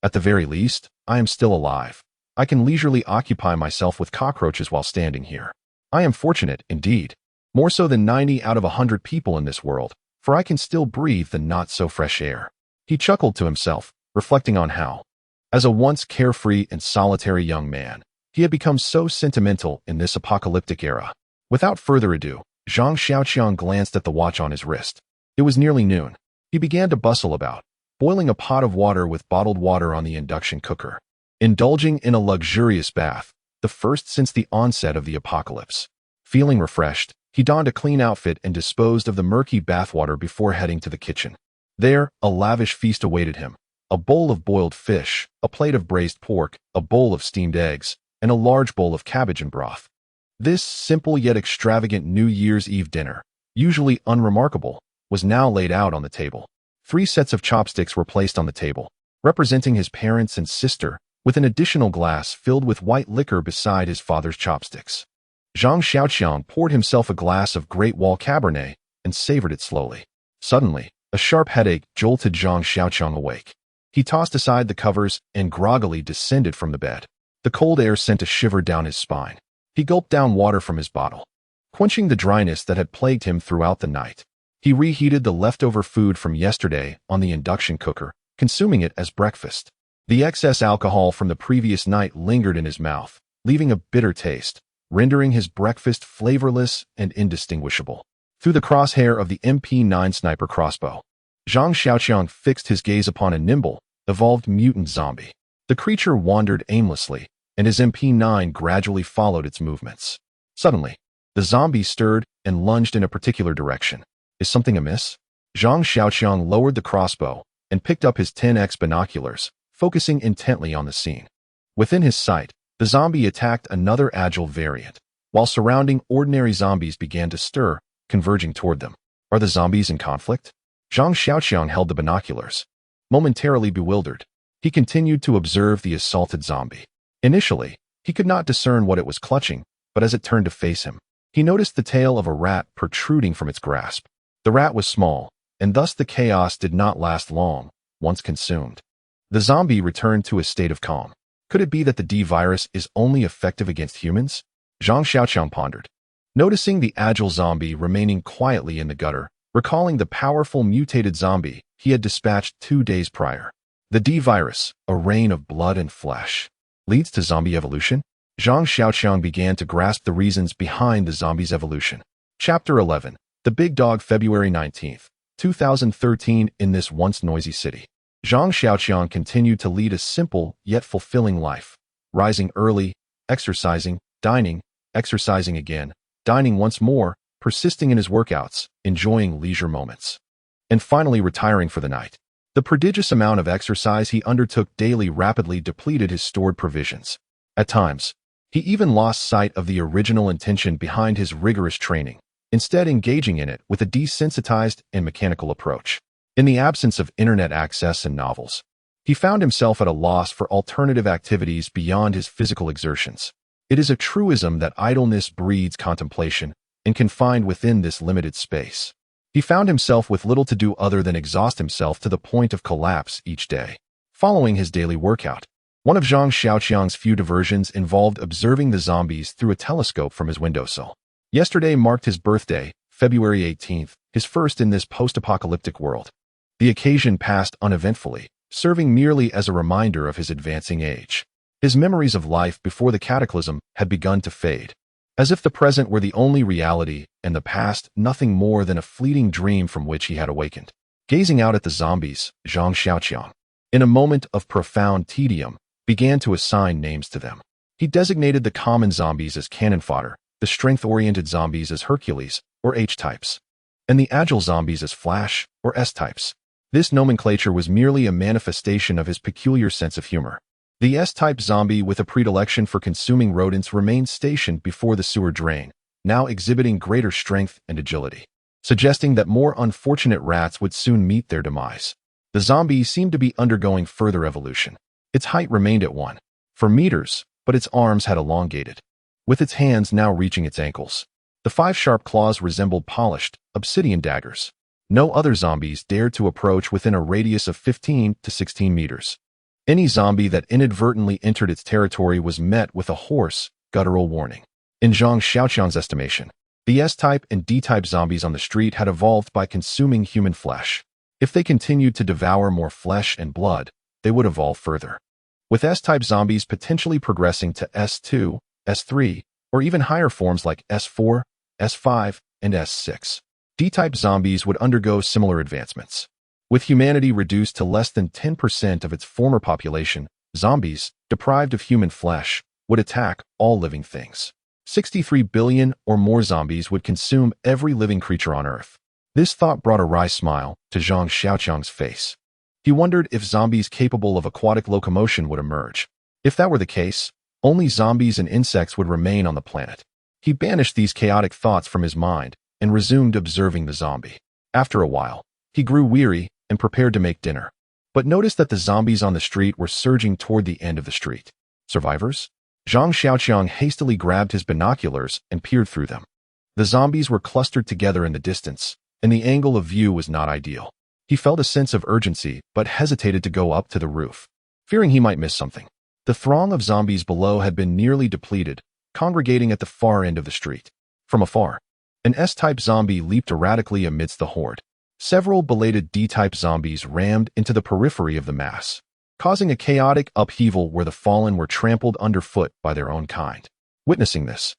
At the very least, I am still alive. I can leisurely occupy myself with cockroaches while standing here. I am fortunate, indeed, more so than 90 out of 100 people in this world, for I can still breathe the not-so-fresh air. He chuckled to himself, reflecting on how, as a once carefree and solitary young man, he had become so sentimental in this apocalyptic era. Without further ado, Zhang Xiaoqiang glanced at the watch on his wrist. It was nearly noon. He began to bustle about, boiling a pot of water with bottled water on the induction cooker, indulging in a luxurious bath, the first since the onset of the apocalypse. Feeling refreshed, he donned a clean outfit and disposed of the murky bathwater before heading to the kitchen. There, a lavish feast awaited him. A bowl of boiled fish, a plate of braised pork, a bowl of steamed eggs, and a large bowl of cabbage and broth. This simple yet extravagant New Year's Eve dinner, usually unremarkable, was now laid out on the table. 3 sets of chopsticks were placed on the table, representing his parents and sister, with an additional glass filled with white liquor beside his father's chopsticks. Zhang Xiaoqiang poured himself a glass of Great Wall Cabernet and savored it slowly. Suddenly, a sharp headache jolted Zhang Xiaoqiang awake. He tossed aside the covers and groggily descended from the bed. The cold air sent a shiver down his spine. He gulped down water from his bottle, quenching the dryness that had plagued him throughout the night. He reheated the leftover food from yesterday on the induction cooker, consuming it as breakfast. The excess alcohol from the previous night lingered in his mouth, leaving a bitter taste, rendering his breakfast flavorless and indistinguishable. Through the crosshair of the MP9 sniper crossbow, Zhang Xiaoqiang fixed his gaze upon a nimble, evolved mutant zombie. The creature wandered aimlessly, and his MP9 gradually followed its movements. Suddenly, the zombie stirred and lunged in a particular direction. Is something amiss? Zhang Xiaoqiang lowered the crossbow and picked up his 10x binoculars, focusing intently on the scene. Within his sight, the zombie attacked another agile variant, while surrounding ordinary zombies began to stir, converging toward them. Are the zombies in conflict? Zhang Xiaoqiang held the binoculars. Momentarily bewildered, he continued to observe the assaulted zombie. Initially, he could not discern what it was clutching, but as it turned to face him, he noticed the tail of a rat protruding from its grasp. The rat was small, and thus the chaos did not last long, once consumed. The zombie returned to a state of calm. Could it be that the D virus is only effective against humans? Zhang Xiaoqiang pondered, noticing the agile zombie remaining quietly in the gutter, recalling the powerful mutated zombie he had dispatched 2 days prior. The D virus, a rain of blood and flesh, leads to zombie evolution? Zhang Xiaoqiang began to grasp the reasons behind the zombie's evolution. Chapter 11. The Big Dog, February 19th, 2013. In this once noisy city, Zhang Xiaoqiang continued to lead a simple yet fulfilling life, rising early, exercising, dining, exercising again, dining once more, persisting in his workouts, enjoying leisure moments, and finally retiring for the night. The prodigious amount of exercise he undertook daily rapidly depleted his stored provisions. At times, he even lost sight of the original intention behind his rigorous training, instead engaging in it with a desensitized and mechanical approach. In the absence of internet access and novels, he found himself at a loss for alternative activities beyond his physical exertions. It is a truism that idleness breeds contemplation, and confined within this limited space, he found himself with little to do other than exhaust himself to the point of collapse each day. Following his daily workout, one of Zhang Xiaoqiang's few diversions involved observing the zombies through a telescope from his windowsill. Yesterday marked his birthday, February 18th, his first in this post-apocalyptic world. The occasion passed uneventfully, serving merely as a reminder of his advancing age. His memories of life before the cataclysm had begun to fade, as if the present were the only reality and the past nothing more than a fleeting dream from which he had awakened. Gazing out at the zombies, Zhang Xiaoqiang, in a moment of profound tedium, began to assign names to them. He designated the common zombies as cannon fodder, the strength-oriented zombies as Hercules, or H-types, and the agile zombies as Flash, or S-types. This nomenclature was merely a manifestation of his peculiar sense of humor. The S-type zombie with a predilection for consuming rodents remained stationed before the sewer drain, now exhibiting greater strength and agility, suggesting that more unfortunate rats would soon meet their demise. The zombie seemed to be undergoing further evolution. Its height remained at 1.4 meters, but its arms had elongated, with its hands now reaching its ankles. The 5 sharp claws resembled polished, obsidian daggers. No other zombies dared to approach within a radius of 15 to 16 meters. Any zombie that inadvertently entered its territory was met with a hoarse, guttural warning. In Zhang Xiaoqiang's estimation, the S-type and D-type zombies on the street had evolved by consuming human flesh. If they continued to devour more flesh and blood, they would evolve further, with S-type zombies potentially progressing to S2, S3, or even higher forms like S4, S5, and S6. D-type zombies would undergo similar advancements. With humanity reduced to less than 10% of its former population, zombies, deprived of human flesh, would attack all living things. 63 billion or more zombies would consume every living creature on Earth. This thought brought a wry smile to Zhang Xiaoqiang's face. He wondered if zombies capable of aquatic locomotion would emerge. If that were the case, only zombies and insects would remain on the planet. He banished these chaotic thoughts from his mind and resumed observing the zombie. After a while, he grew weary and prepared to make dinner, but noticed that the zombies on the street were surging toward the end of the street. Survivors? Zhang Xiaoqiang hastily grabbed his binoculars and peered through them. The zombies were clustered together in the distance, and the angle of view was not ideal. He felt a sense of urgency, but hesitated to go up to the roof, fearing he might miss something. The throng of zombies below had been nearly depleted, congregating at the far end of the street. From afar, an S-type zombie leaped erratically amidst the horde. Several belated D-type zombies rammed into the periphery of the mass, causing a chaotic upheaval where the fallen were trampled underfoot by their own kind. Witnessing this,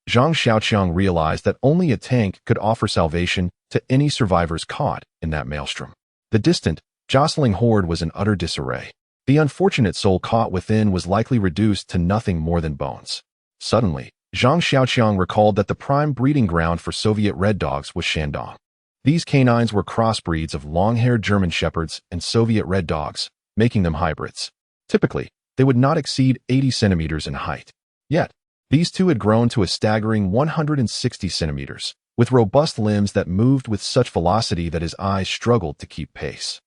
Zhang Xiaoqiang realized that only a tank could offer salvation to any survivors caught in that maelstrom. The distant, jostling horde was in utter disarray. The unfortunate soul caught within was likely reduced to nothing more than bones. Suddenly, Zhang Xiaoqiang recalled that the prime breeding ground for Soviet red dogs was Shandong. These canines were crossbreeds of long-haired German shepherds and Soviet red dogs, making them hybrids. Typically, they would not exceed 80 centimeters in height. Yet, these two had grown to a staggering 160 centimeters, with robust limbs that moved with such velocity that his eyes struggled to keep pace.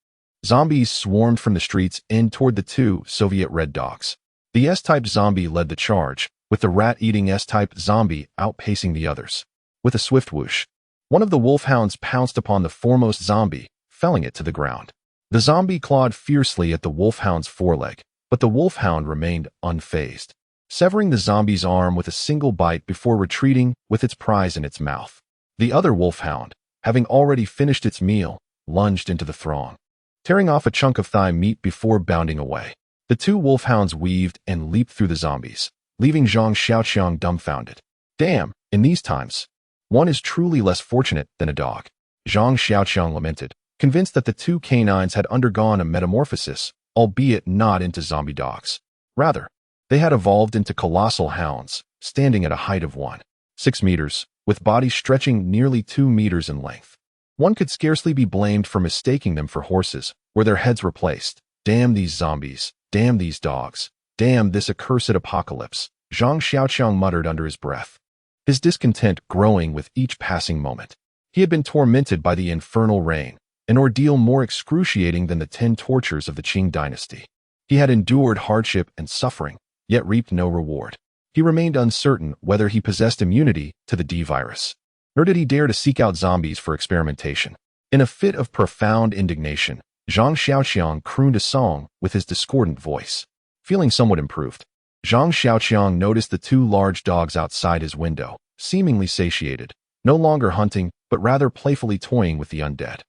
Zombies swarmed from the streets in toward the two Soviet red dogs. The S-type zombie led the charge, with the rat-eating S-type zombie outpacing the others. With a swift whoosh, one of the wolfhounds pounced upon the foremost zombie, felling it to the ground. The zombie clawed fiercely at the wolfhound's foreleg, but the wolfhound remained unfazed, severing the zombie's arm with a single bite before retreating with its prize in its mouth. The other wolfhound, having already finished its meal, lunged into the throng, tearing off a chunk of thigh meat before bounding away. The two wolfhounds weaved and leaped through the zombies, leaving Zhang Xiaoqiang dumbfounded. Damn, in these times, one is truly less fortunate than a dog. Zhang Xiaoqiang lamented, convinced that the two canines had undergone a metamorphosis, albeit not into zombie dogs. Rather, they had evolved into colossal hounds, standing at a height of 1.6 meters, with bodies stretching nearly 2 meters in length. One could scarcely be blamed for mistaking them for horses, where their heads were placed. Damn these zombies, damn these dogs, damn this accursed apocalypse, Zhang Xiaoqiang muttered under his breath, his discontent growing with each passing moment. He had been tormented by the infernal rain, an ordeal more excruciating than the 10 tortures of the Qing dynasty. He had endured hardship and suffering, yet reaped no reward. He remained uncertain whether he possessed immunity to the D virus, nor did he dare to seek out zombies for experimentation. In a fit of profound indignation, Zhang Xiaoqiang crooned a song with his discordant voice. Feeling somewhat improved, Zhang Xiaoqiang noticed the two large dogs outside his window, seemingly satiated, no longer hunting, but rather playfully toying with the undead.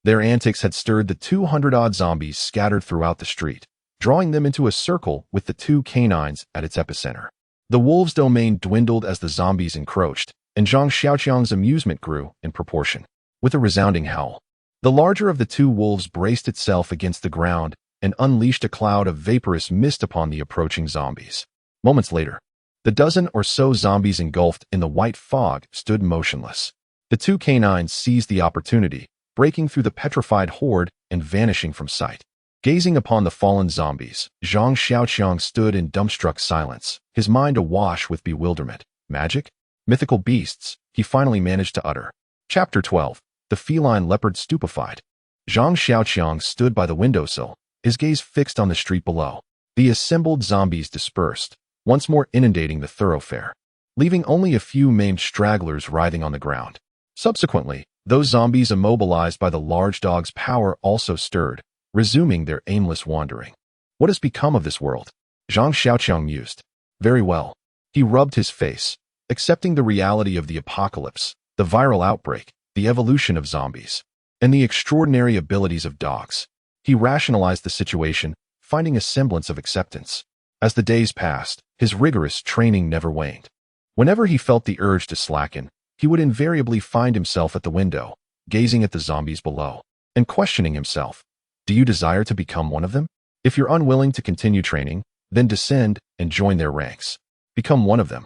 Their antics had stirred the 200-odd zombies scattered throughout the street, drawing them into a circle with the two canines at its epicenter. The wolves' domain dwindled as the zombies encroached, and Zhang Xiaoqiang's amusement grew in proportion. With a resounding howl, the larger of the two wolves braced itself against the ground and unleashed a cloud of vaporous mist upon the approaching zombies. Moments later, the dozen or so zombies engulfed in the white fog stood motionless. The two canines seized the opportunity, breaking through the petrified horde and vanishing from sight. Gazing upon the fallen zombies, Zhang Xiaoqiang stood in dumbstruck silence, his mind awash with bewilderment. Magic? Mythical beasts, he finally managed to utter. Chapter 12. The feline leopard stupefied. Zhang Xiaoqiang stood by the windowsill, his gaze fixed on the street below. The assembled zombies dispersed, once more inundating the thoroughfare, leaving only a few maimed stragglers writhing on the ground. Subsequently, those zombies immobilized by the large dog's power also stirred, resuming their aimless wandering. What has become of this world? Zhang Xiaoqiang mused. Very well. He rubbed his face, accepting the reality of the apocalypse, the viral outbreak, the evolution of zombies, and the extraordinary abilities of dogs. He rationalized the situation, finding a semblance of acceptance. As the days passed, his rigorous training never waned. Whenever he felt the urge to slacken, he would invariably find himself at the window, gazing at the zombies below, and questioning himself. Do you desire to become one of them? If you're unwilling to continue training, then descend and join their ranks. Become one of them.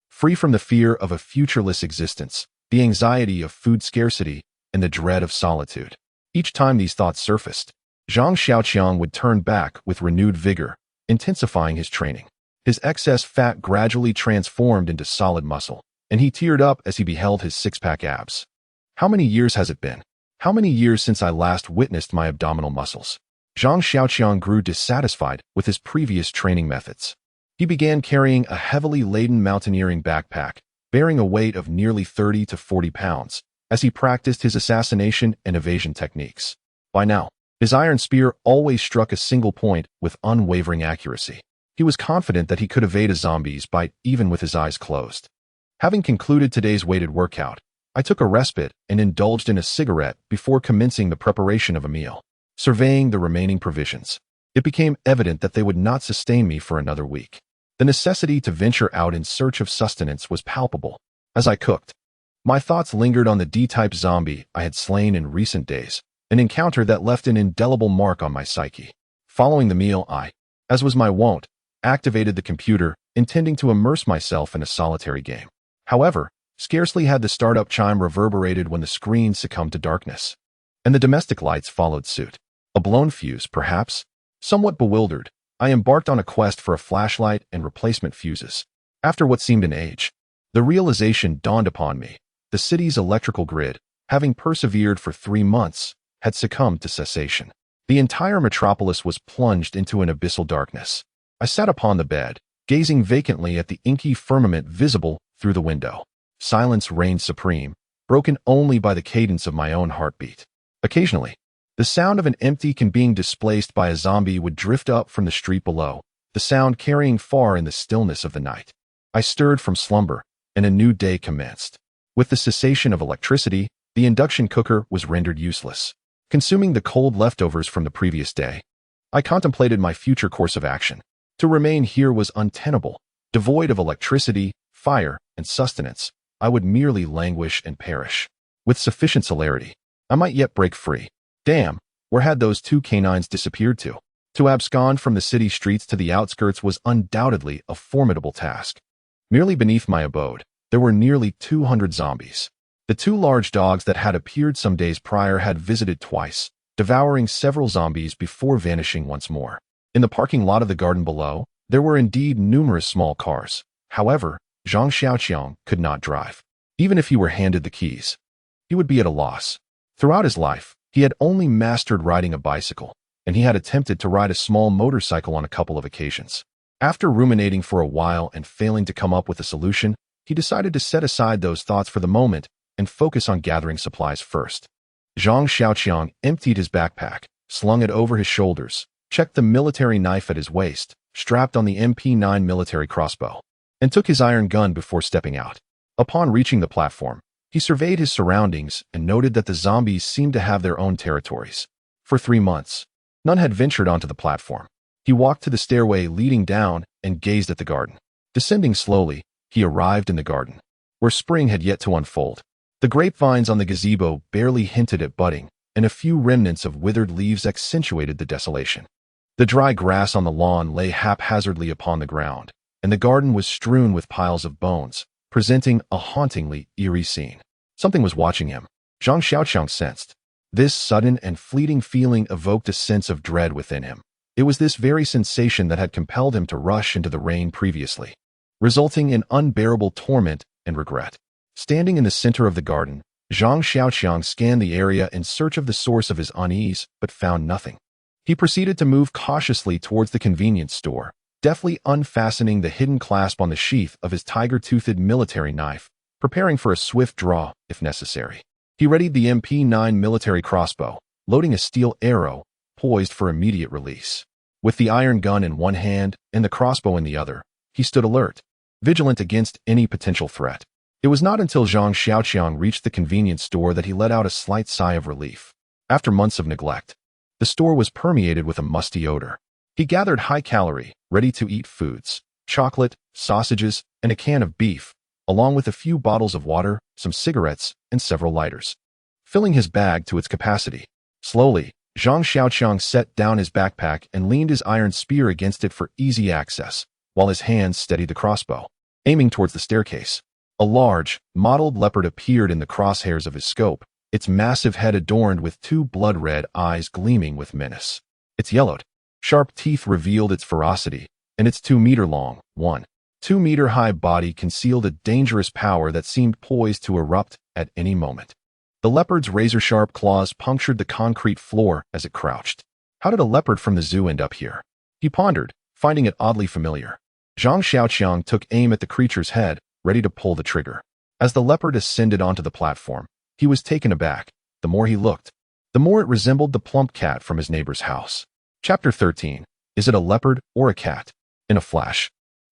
Free from the fear of a futureless existence, the anxiety of food scarcity, and the dread of solitude. Each time these thoughts surfaced, Zhang Xiaoqiang would turn back with renewed vigor, intensifying his training. His excess fat gradually transformed into solid muscle, and he teared up as he beheld his six-pack abs. How many years has it been? How many years since I last witnessed my abdominal muscles? Zhang Xiaoqiang grew dissatisfied with his previous training methods. He began carrying a heavily laden mountaineering backpack, bearing a weight of nearly 30 to 40 pounds, as he practiced his assassination and evasion techniques. By now, his iron spear always struck a single point with unwavering accuracy. He was confident that he could evade a zombie's bite even with his eyes closed. Having concluded today's weighted workout, I took a respite and indulged in a cigarette before commencing the preparation of a meal. Surveying the remaining provisions, it became evident that they would not sustain me for another week. The necessity to venture out in search of sustenance was palpable. As I cooked, my thoughts lingered on the D-type zombie I had slain in recent days, an encounter that left an indelible mark on my psyche. Following the meal, I, as was my wont, activated the computer, intending to immerse myself in a solitary game. However, scarcely had the startup chime reverberated when the screen succumbed to darkness, and the domestic lights followed suit. A blown fuse, perhaps? Somewhat bewildered, I embarked on a quest for a flashlight and replacement fuses. After what seemed an age, the realization dawned upon me. The city's electrical grid, having persevered for 3 months, had succumbed to cessation. The entire metropolis was plunged into an abyssal darkness. I sat upon the bed, gazing vacantly at the inky firmament visible through the window. Silence reigned supreme, broken only by the cadence of my own heartbeat. Occasionally, the sound of an empty can being displaced by a zombie would drift up from the street below, the sound carrying far in the stillness of the night. I stirred from slumber, and a new day commenced. With the cessation of electricity, the induction cooker was rendered useless, consuming the cold leftovers from the previous day. I contemplated my future course of action. To remain here was untenable. Devoid of electricity, fire, and sustenance, I would merely languish and perish. With sufficient celerity, I might yet break free. Damn, where had those 2 canines disappeared to? To abscond from the city streets to the outskirts was undoubtedly a formidable task. Merely beneath my abode, there were nearly 200 zombies. The 2 large dogs that had appeared some days prior had visited twice, devouring several zombies before vanishing once more. In the parking lot of the garden below, there were indeed numerous small cars. However, Zhang Xiaoqiang could not drive. Even if he were handed the keys, he would be at a loss. Throughout his life, he had only mastered riding a bicycle, and he had attempted to ride a small motorcycle on a couple of occasions. After ruminating for a while and failing to come up with a solution, he decided to set aside those thoughts for the moment and focus on gathering supplies first. Zhang Xiaoqiang emptied his backpack, slung it over his shoulders, checked the military knife at his waist, strapped on the MP9 military crossbow, and took his iron gun before stepping out. Upon reaching the platform, he surveyed his surroundings and noted that the zombies seemed to have their own territories. For 3 months, none had ventured onto the platform. He walked to the stairway leading down and gazed at the garden. Descending slowly, he arrived in the garden, where spring had yet to unfold. The grapevines on the gazebo barely hinted at budding, and a few remnants of withered leaves accentuated the desolation. The dry grass on the lawn lay haphazardly upon the ground, and the garden was strewn with piles of bones, presenting a hauntingly eerie scene. Something was watching him. Zhang Xiaoqiang sensed. This sudden and fleeting feeling evoked a sense of dread within him. It was this very sensation that had compelled him to rush into the rain previously, resulting in unbearable torment and regret. Standing in the center of the garden, Zhang Xiaoqiang scanned the area in search of the source of his unease, but found nothing. He proceeded to move cautiously towards the convenience store, deftly unfastening the hidden clasp on the sheath of his tiger-toothed military knife, preparing for a swift draw if necessary. He readied the MP9 military crossbow, loading a steel arrow, poised for immediate release. With the iron gun in one hand and the crossbow in the other, he stood alert, vigilant against any potential threat. It was not until Zhang Xiaoqiang reached the convenience store that he let out a slight sigh of relief. After months of neglect, the store was permeated with a musty odor. He gathered high-calorie, ready-to-eat foods, chocolate, sausages, and a can of beef, along with a few bottles of water, some cigarettes, and several lighters. Filling his bag to its capacity. Slowly, Zhang Xiaoqiang set down his backpack and leaned his iron spear against it for easy access, while his hands steadied the crossbow. Aiming towards the staircase, a large, mottled leopard appeared in the crosshairs of his scope, its massive head adorned with two blood-red eyes gleaming with menace. Its yellowed, sharp teeth revealed its ferocity, and its 2-meter-long, 2-meter-high body concealed a dangerous power that seemed poised to erupt at any moment. The leopard's razor-sharp claws punctured the concrete floor as it crouched. How did a leopard from the zoo end up here? He pondered, finding it oddly familiar. Zhang Xiaoqiang took aim at the creature's head, ready to pull the trigger. As the leopard ascended onto the platform, he was taken aback. The more he looked, the more it resembled the plump cat from his neighbor's house. Chapter 13. Is it a leopard or a cat? In a flash,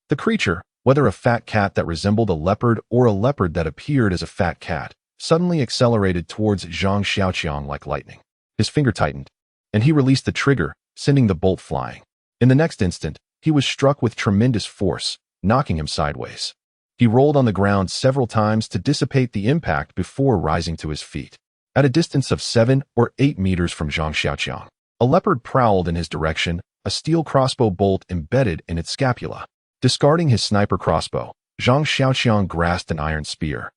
the creature, whether a fat cat that resembled a leopard or a leopard that appeared as a fat cat, suddenly accelerated towards Zhang Xiaoqiang like lightning. His finger tightened, and he released the trigger, sending the bolt flying. In the next instant, he was struck with tremendous force, knocking him sideways. He rolled on the ground several times to dissipate the impact before rising to his feet. At a distance of 7 or 8 meters from Zhang Xiaoqiang, a leopard prowled in his direction, a steel crossbow bolt embedded in its scapula. Discarding his sniper crossbow, Zhang Xiaoqiang grasped an iron spear,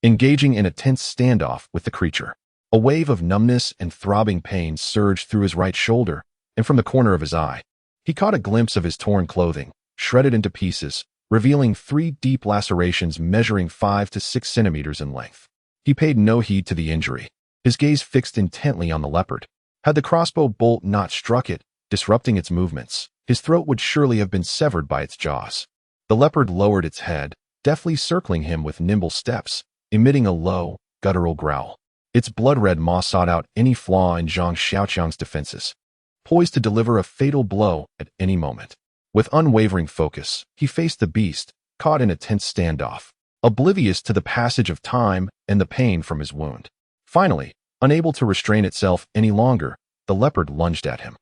engaging in a tense standoff with the creature. A wave of numbness and throbbing pain surged through his right shoulder, and from the corner of his eye, he caught a glimpse of his torn clothing, shredded into pieces, revealing 3 deep lacerations measuring 5 to 6 centimeters in length. He paid no heed to the injury, his gaze fixed intently on the leopard. Had the crossbow bolt not struck it, disrupting its movements, his throat would surely have been severed by its jaws. The leopard lowered its head, deftly circling him with nimble steps, emitting a low, guttural growl. Its blood-red maw sought out any flaw in Zhang Xiaoqiang's defenses, poised to deliver a fatal blow at any moment. With unwavering focus, he faced the beast, caught in a tense standoff, oblivious to the passage of time and the pain from his wound. Finally, unable to restrain itself any longer, the leopard lunged at him.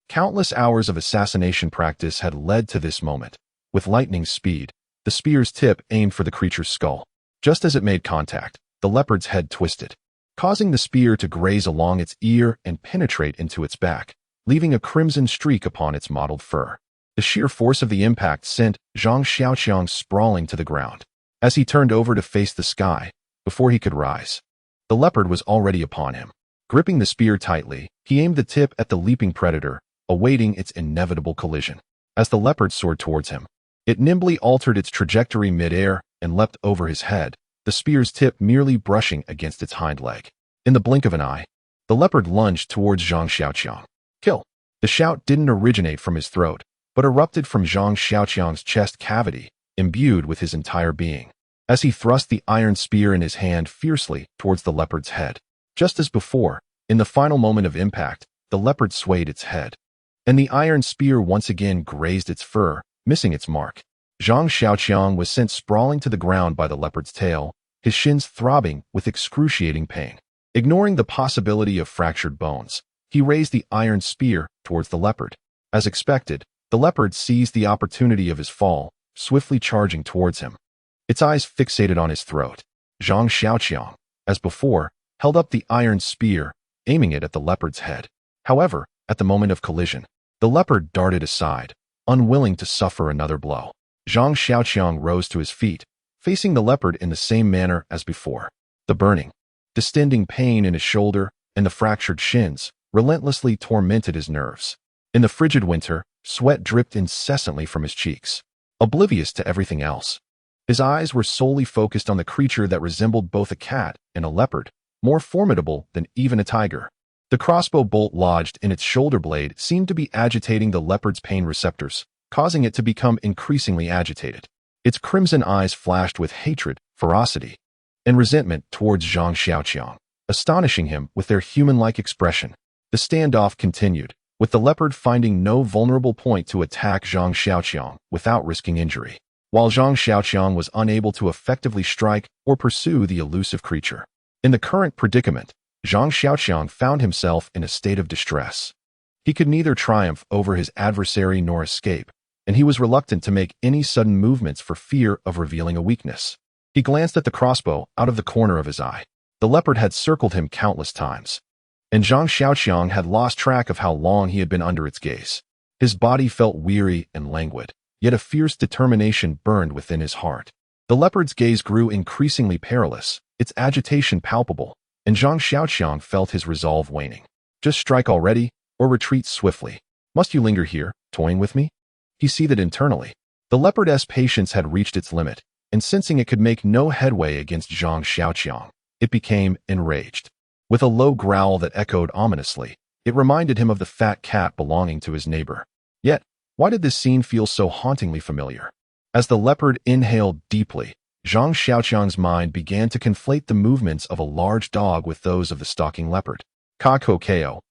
Countless hours of assassination practice had led to this moment. With lightning speed, the spear's tip aimed for the creature's skull. Just as it made contact, the leopard's head twisted, causing the spear to graze along its ear and penetrate into its back, leaving a crimson streak upon its mottled fur. The sheer force of the impact sent Zhang Xiaoqiang sprawling to the ground. As he turned over to face the sky, before he could rise, the leopard was already upon him. Gripping the spear tightly, he aimed the tip at the leaping predator, awaiting its inevitable collision. As the leopard soared towards him, it nimbly altered its trajectory mid-air and leapt over his head, the spear's tip merely brushing against its hind leg. In the blink of an eye, the leopard lunged towards Zhang Xiaoqiang. Kill! The shout didn't originate from his throat, but erupted from Zhang Xiaoqiang's chest cavity, imbued with his entire being. As he thrust the iron spear in his hand fiercely towards the leopard's head. Just as before, in the final moment of impact, the leopard swayed its head, and the iron spear once again grazed its fur, missing its mark. Zhang Xiaoqiang was sent sprawling to the ground by the leopard's tail, his shins throbbing with excruciating pain. Ignoring the possibility of fractured bones, he raised the iron spear towards the leopard. As expected, the leopard seized the opportunity of his fall, swiftly charging towards him. Its eyes fixated on his throat. Zhang Xiaoqiang, as before, held up the iron spear, aiming it at the leopard's head. However, at the moment of collision, the leopard darted aside, unwilling to suffer another blow. Zhang Xiaoqiang rose to his feet, facing the leopard in the same manner as before. The burning, distending pain in his shoulder and the fractured shins relentlessly tormented his nerves. In the frigid winter, sweat dripped incessantly from his cheeks, oblivious to everything else. His eyes were solely focused on the creature that resembled both a cat and a leopard, more formidable than even a tiger. The crossbow bolt lodged in its shoulder blade seemed to be agitating the leopard's pain receptors, causing it to become increasingly agitated. Its crimson eyes flashed with hatred, ferocity, and resentment towards Zhang Xiaoqiang, astonishing him with their human-like expression. The standoff continued, with the leopard finding no vulnerable point to attack Zhang Xiaoqiang without risking injury, while Zhang Xiaoqiang was unable to effectively strike or pursue the elusive creature. In the current predicament, Zhang Xiaoqiang found himself in a state of distress. He could neither triumph over his adversary nor escape, and he was reluctant to make any sudden movements for fear of revealing a weakness. He glanced at the crossbow out of the corner of his eye. The leopard had circled him countless times, and Zhang Xiaoqiang had lost track of how long he had been under its gaze. His body felt weary and languid, yet a fierce determination burned within his heart. The leopard's gaze grew increasingly perilous, its agitation palpable, and Zhang Xiaoqiang felt his resolve waning. Just strike already, or retreat swiftly. Must you linger here, toying with me? He seethed internally. The leopard's patience had reached its limit, and sensing it could make no headway against Zhang Xiaoqiang, it became enraged. With a low growl that echoed ominously, it reminded him of the fat cat belonging to his neighbor. Yet, why did this scene feel so hauntingly familiar? As the leopard inhaled deeply, Zhang Xiaoqiang's mind began to conflate the movements of a large dog with those of the stalking leopard. Ko,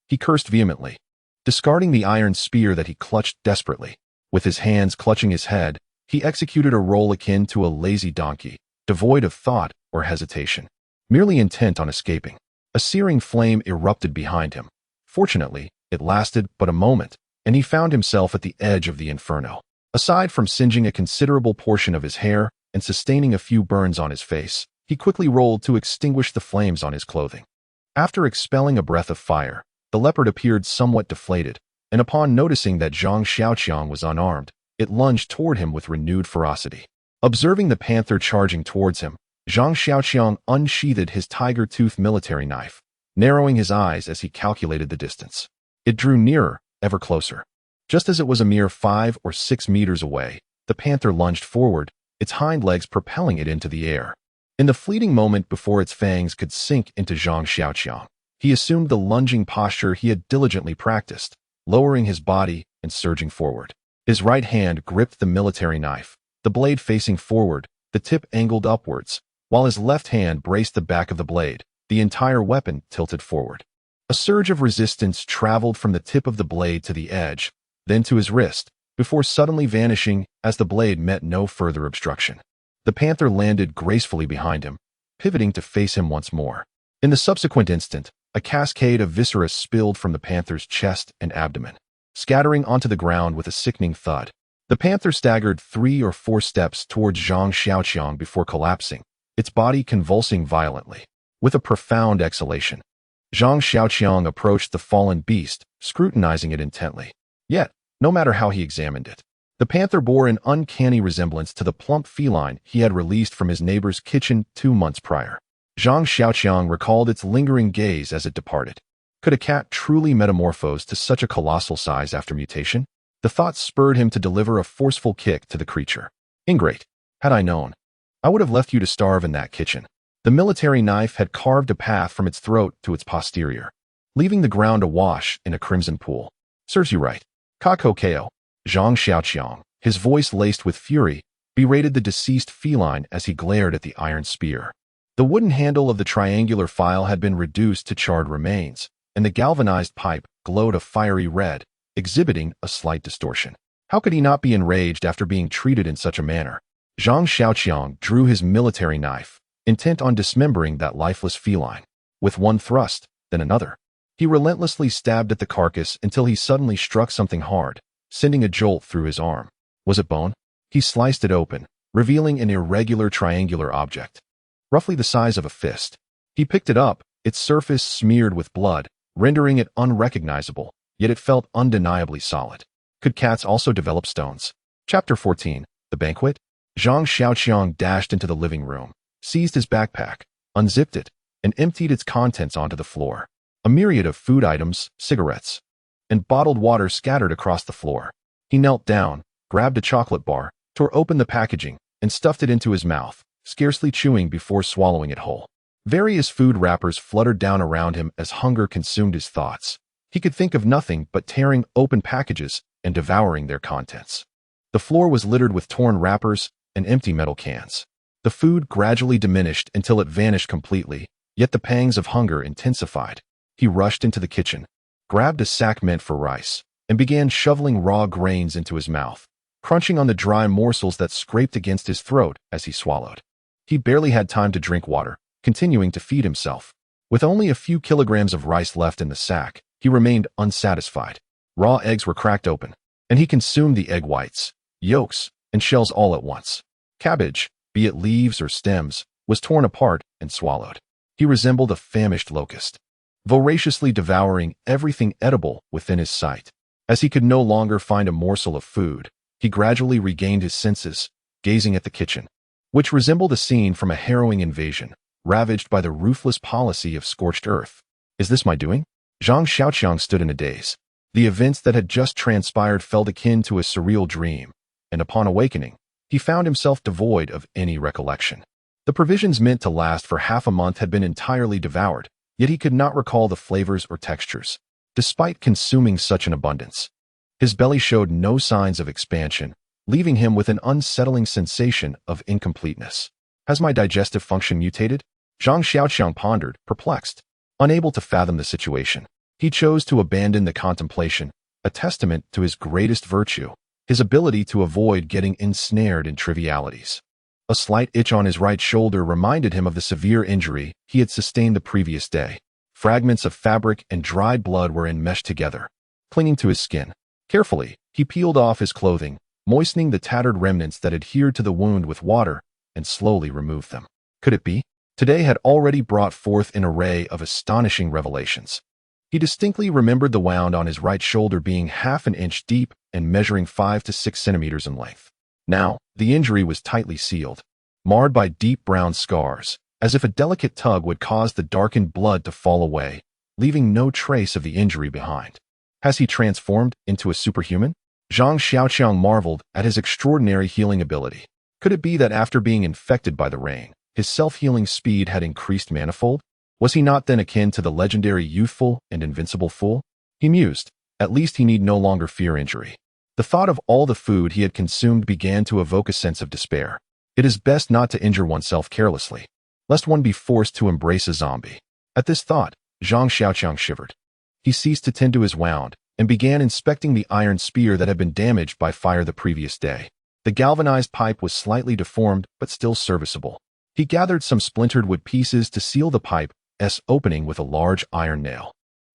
he cursed vehemently. Discarding the iron spear that he clutched desperately, with his hands clutching his head, he executed a role akin to a lazy donkey, devoid of thought or hesitation, merely intent on escaping. A searing flame erupted behind him. Fortunately, it lasted but a moment, and he found himself at the edge of the inferno. Aside from singeing a considerable portion of his hair and sustaining a few burns on his face, he quickly rolled to extinguish the flames on his clothing. After expelling a breath of fire, the leopard appeared somewhat deflated, and upon noticing that Zhang Xiaoqiang was unarmed, it lunged toward him with renewed ferocity. Observing the panther charging towards him, Zhang Xiaoqiang unsheathed his tiger-tooth military knife, narrowing his eyes as he calculated the distance. It drew nearer, ever closer. Just as it was a mere 5 or 6 meters away, the panther lunged forward, its hind legs propelling it into the air. In the fleeting moment before its fangs could sink into Zhang Xiaoqiang, he assumed the lunging posture he had diligently practiced, lowering his body and surging forward. His right hand gripped the military knife, the blade facing forward, the tip angled upwards, while his left hand braced the back of the blade, the entire weapon tilted forward. A surge of resistance traveled from the tip of the blade to the edge, then to his wrist, before suddenly vanishing as the blade met no further obstruction. The panther landed gracefully behind him, pivoting to face him once more. In the subsequent instant, a cascade of viscera spilled from the panther's chest and abdomen, scattering onto the ground with a sickening thud. The panther staggered 3 or 4 steps towards Zhang Xiaoqiang before collapsing, its body convulsing violently. With a profound exhalation, Zhang Xiaoqiang approached the fallen beast, scrutinizing it intently. Yet, no matter how he examined it, the panther bore an uncanny resemblance to the plump feline he had released from his neighbor's kitchen 2 months prior. Zhang Xiaoqiang recalled its lingering gaze as it departed. Could a cat truly metamorphose to such a colossal size after mutation? The thought spurred him to deliver a forceful kick to the creature. Ingrate! Had I known, I would have left you to starve in that kitchen. The military knife had carved a path from its throat to its posterior, leaving the ground awash in a crimson pool. Serves you right. Ko, Zhang Xiaoqiang, his voice laced with fury, berated the deceased feline as he glared at the iron spear. The wooden handle of the triangular file had been reduced to charred remains, and the galvanized pipe glowed a fiery red, exhibiting a slight distortion. How could he not be enraged after being treated in such a manner? Zhang Xiaoqiang drew his military knife, intent on dismembering that lifeless feline. With one thrust, then another, he relentlessly stabbed at the carcass until he suddenly struck something hard, sending a jolt through his arm. Was it bone? He sliced it open, revealing an irregular triangular object, roughly the size of a fist. He picked it up, its surface smeared with blood, rendering it unrecognizable, yet it felt undeniably solid. Could cats also develop stones? Chapter 14. The Banquet? Zhang Xiaoqiang dashed into the living room, seized his backpack, unzipped it, and emptied its contents onto the floor. A myriad of food items, cigarettes, and bottled water scattered across the floor. He knelt down, grabbed a chocolate bar, tore open the packaging, and stuffed it into his mouth, scarcely chewing before swallowing it whole. Various food wrappers fluttered down around him as hunger consumed his thoughts. He could think of nothing but tearing open packages and devouring their contents. The floor was littered with torn wrappers and empty metal cans. The food gradually diminished until it vanished completely, yet the pangs of hunger intensified. He rushed into the kitchen, grabbed a sack meant for rice, and began shoveling raw grains into his mouth, crunching on the dry morsels that scraped against his throat as he swallowed. He barely had time to drink water, continuing to feed himself. With only a few kilograms of rice left in the sack, he remained unsatisfied. Raw eggs were cracked open, and he consumed the egg whites, yolks, and shells all at once. Cabbage, be it leaves or stems, was torn apart and swallowed. He resembled a famished locust, voraciously devouring everything edible within his sight. As he could no longer find a morsel of food, he gradually regained his senses, gazing at the kitchen, which resembled a scene from a harrowing invasion, ravaged by the ruthless policy of scorched earth. Is this my doing? Zhang Xiaoqiang stood in a daze. The events that had just transpired felt akin to a surreal dream, and upon awakening, he found himself devoid of any recollection. The provisions meant to last for half a month had been entirely devoured, yet he could not recall the flavors or textures. Despite consuming such an abundance, his belly showed no signs of expansion, leaving him with an unsettling sensation of incompleteness. Has my digestive function mutated? Zhang Xiaoqiang pondered, perplexed. Unable to fathom the situation, he chose to abandon the contemplation, a testament to his greatest virtue, his ability to avoid getting ensnared in trivialities. A slight itch on his right shoulder reminded him of the severe injury he had sustained the previous day. Fragments of fabric and dried blood were enmeshed together, clinging to his skin. Carefully, he peeled off his clothing, moistening the tattered remnants that adhered to the wound with water, and slowly removed them. Could it be? Today had already brought forth an array of astonishing revelations. He distinctly remembered the wound on his right shoulder being half an inch deep and measuring 5 to 6 centimeters in length. Now, the injury was tightly sealed, marred by deep brown scars, as if a delicate tug would cause the darkened blood to fall away, leaving no trace of the injury behind. Has he transformed into a superhuman? Zhang Xiaoqiang marveled at his extraordinary healing ability. Could it be that after being infected by the rain, his self-healing speed had increased manifold? Was he not then akin to the legendary youthful and invincible fool? He mused. At least he need no longer fear injury. The thought of all the food he had consumed began to evoke a sense of despair. It is best not to injure oneself carelessly, lest one be forced to embrace a zombie. At this thought, Zhang Xiaoqiang shivered. He ceased to tend to his wound and began inspecting the iron spear that had been damaged by fire the previous day. The galvanized pipe was slightly deformed but still serviceable. He gathered some splintered wood pieces to seal the pipe's opening with a large iron nail.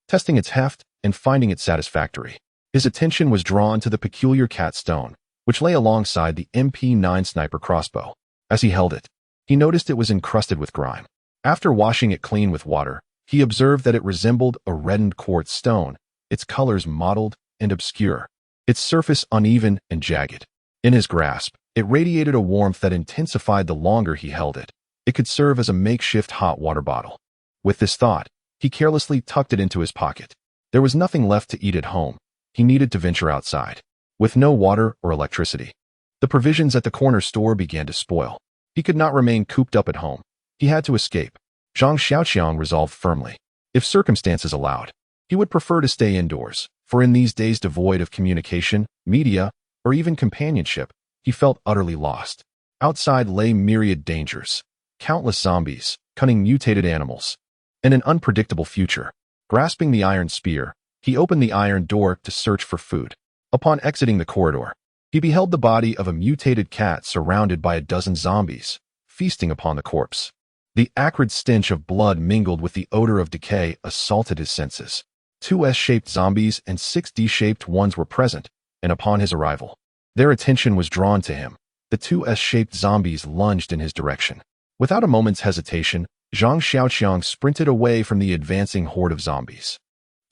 Testing its heft and finding it satisfactory, his attention was drawn to the peculiar cat stone, which lay alongside the MP9 sniper crossbow. As he held it, he noticed it was encrusted with grime. After washing it clean with water, he observed that it resembled a reddened quartz stone, its colors mottled and obscure, its surface uneven and jagged. In his grasp, it radiated a warmth that intensified the longer he held it. It could serve as a makeshift hot water bottle. With this thought, he carelessly tucked it into his pocket. There was nothing left to eat at home. He needed to venture outside. With no water or electricity, the provisions at the corner store began to spoil. He could not remain cooped up at home. He had to escape. Zhang Xiaoqiang resolved firmly. If circumstances allowed, he would prefer to stay indoors, for in these days devoid of communication, media, or even companionship, he felt utterly lost. Outside lay myriad dangers, countless zombies, cunning mutated animals, and an unpredictable future. Grasping the iron spear, he opened the iron door to search for food. Upon exiting the corridor, he beheld the body of a mutated cat surrounded by a dozen zombies, feasting upon the corpse. The acrid stench of blood mingled with the odor of decay assaulted his senses. 2 S-shaped zombies and 6 D-shaped ones were present, and upon his arrival, their attention was drawn to him. The 2 S-shaped zombies lunged in his direction. Without a moment's hesitation, Zhang Xiaoqiang sprinted away from the advancing horde of zombies.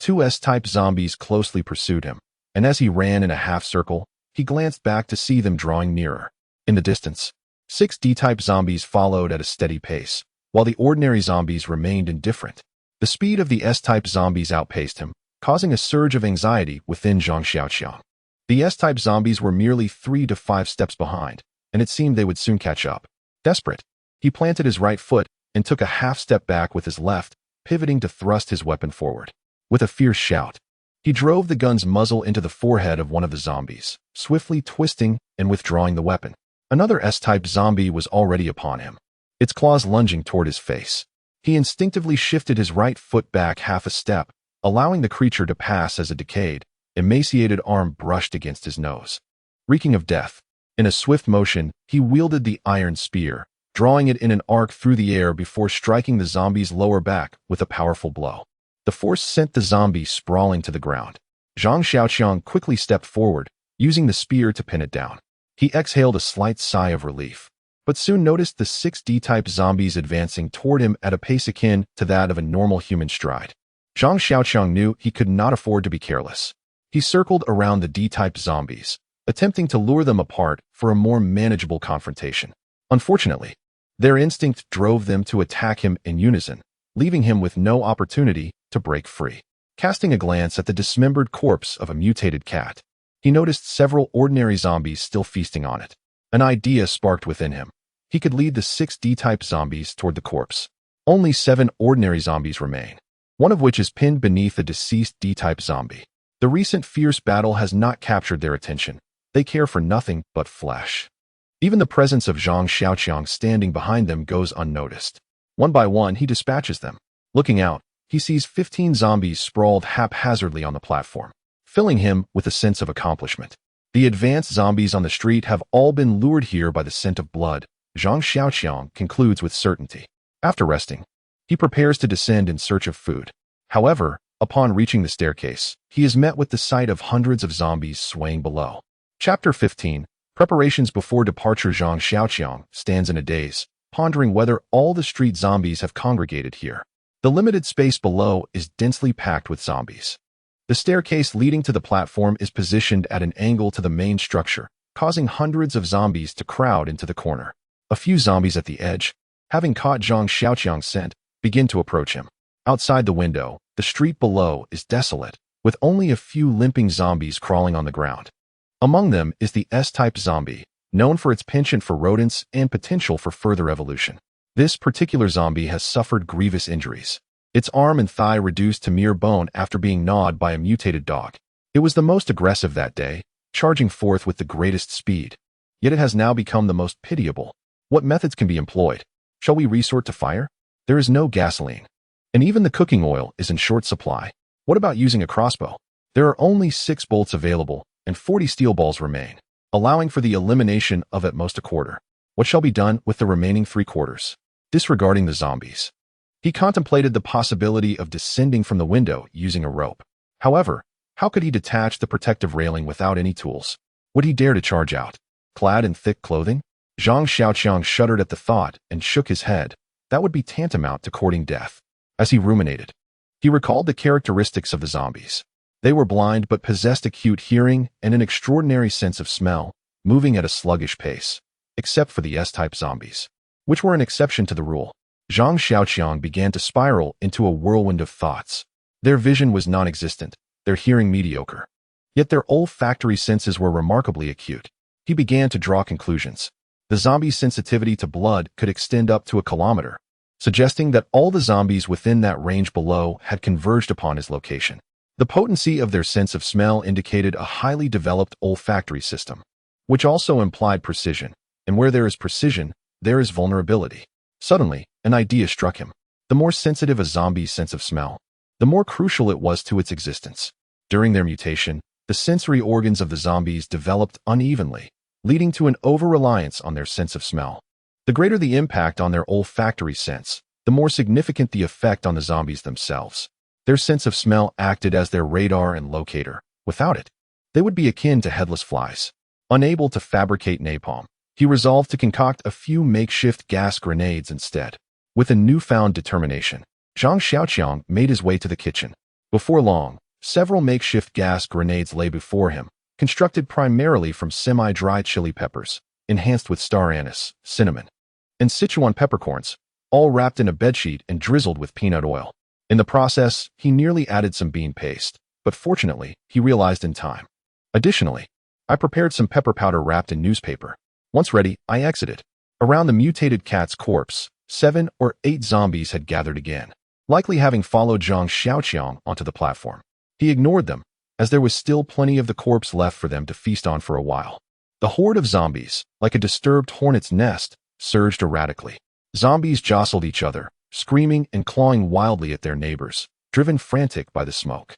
2 S-type zombies closely pursued him, and as he ran in a half-circle, he glanced back to see them drawing nearer. In the distance, 6 D-type zombies followed at a steady pace, while the ordinary zombies remained indifferent. The speed of the S-type zombies outpaced him, causing a surge of anxiety within Zhang Xiaoqiang. The S-type zombies were merely 3 to 5 steps behind, and it seemed they would soon catch up. Desperate, he planted his right foot and took a half step back with his left, pivoting to thrust his weapon forward. With a fierce shout, he drove the gun's muzzle into the forehead of one of the zombies, swiftly twisting and withdrawing the weapon. Another S-type zombie was already upon him, its claws lunging toward his face. He instinctively shifted his right foot back half a step, allowing the creature to pass as a decayed, emaciated arm brushed against his nose. Reeking of death, in a swift motion, he wielded the iron spear, drawing it in an arc through the air before striking the zombie's lower back with a powerful blow. The force sent the zombie sprawling to the ground. Zhang Xiaoqiang quickly stepped forward, using the spear to pin it down. He exhaled a slight sigh of relief, but soon noticed the 6 D-type zombies advancing toward him at a pace akin to that of a normal human stride. Zhang Xiaoqiang knew he could not afford to be careless. He circled around the D-type zombies, attempting to lure them apart for a more manageable confrontation. Unfortunately, their instinct drove them to attack him in unison, leaving him with no opportunity to break free. Casting a glance at the dismembered corpse of a mutated cat, he noticed several ordinary zombies still feasting on it. An idea sparked within him. He could lead the 6 D-type zombies toward the corpse. Only 7 ordinary zombies remain, one of which is pinned beneath a deceased D-type zombie. The recent fierce battle has not captured their attention. They care for nothing but flesh. Even the presence of Zhang Xiaoqiang standing behind them goes unnoticed. One by one, he dispatches them. Looking out, he sees 15 zombies sprawled haphazardly on the platform, filling him with a sense of accomplishment. The advanced zombies on the street have all been lured here by the scent of blood, Zhang Xiaoqiang concludes with certainty. After resting, he prepares to descend in search of food. However, upon reaching the staircase, he is met with the sight of hundreds of zombies swaying below. Chapter 15. Preparations before departure. Zhang Xiaoqiang stands in a daze, pondering whether all the street zombies have congregated here. The limited space below is densely packed with zombies. The staircase leading to the platform is positioned at an angle to the main structure, causing hundreds of zombies to crowd into the corner. A few zombies at the edge, having caught Zhang Xiaoqiang's scent, begin to approach him. Outside the window, the street below is desolate, with only a few limping zombies crawling on the ground. Among them is the S-type zombie, known for its penchant for rodents and potential for further evolution. This particular zombie has suffered grievous injuries. Its arm and thigh reduced to mere bone after being gnawed by a mutated dog. It was the most aggressive that day, charging forth with the greatest speed. Yet it has now become the most pitiable. What methods can be employed? Shall we resort to fire? There is no gasoline, and even the cooking oil is in short supply. What about using a crossbow? There are only 6 bolts available, and 40 steel balls remain, allowing for the elimination of at most a quarter. What shall be done with the remaining 3/4? Disregarding the zombies, he contemplated the possibility of descending from the window using a rope. However, how could he detach the protective railing without any tools? Would he dare to charge out, clad in thick clothing? Zhang Xiaoqiang shuddered at the thought and shook his head. That would be tantamount to courting death. As he ruminated, he recalled the characteristics of the zombies. They were blind but possessed acute hearing and an extraordinary sense of smell, moving at a sluggish pace, except for the S-type zombies, which were an exception to the rule. Zhang Xiaoqiang began to spiral into a whirlwind of thoughts. Their vision was non-existent, their hearing mediocre. Yet their olfactory senses were remarkably acute. He began to draw conclusions. The zombie's sensitivity to blood could extend up to a kilometer, suggesting that all the zombies within that range below had converged upon his location. The potency of their sense of smell indicated a highly developed olfactory system, which also implied precision, and where there is precision, there is vulnerability. Suddenly, an idea struck him. The more sensitive a zombie's sense of smell, the more crucial it was to its existence. During their mutation, the sensory organs of the zombies developed unevenly, leading to an over-reliance on their sense of smell. The greater the impact on their olfactory sense, the more significant the effect on the zombies themselves. Their sense of smell acted as their radar and locator. Without it, they would be akin to headless flies. Unable to fabricate napalm, he resolved to concoct a few makeshift gas grenades instead. With a newfound determination, Zhang Xiaoqiang made his way to the kitchen. Before long, several makeshift gas grenades lay before him, constructed primarily from semi-dried chili peppers, enhanced with star anise, cinnamon, and Sichuan peppercorns, all wrapped in a bedsheet and drizzled with peanut oil. In the process, he nearly added some bean paste, but fortunately, he realized in time. Additionally, I prepared some pepper powder wrapped in newspaper. Once ready, I exited. Around the mutated cat's corpse, 7 or 8 zombies had gathered again, likely having followed Zhang Xiaoqiang onto the platform. He ignored them, as there was still plenty of the corpse left for them to feast on for a while. The horde of zombies, like a disturbed hornet's nest, surged erratically. Zombies jostled each other, screaming and clawing wildly at their neighbors, driven frantic by the smoke.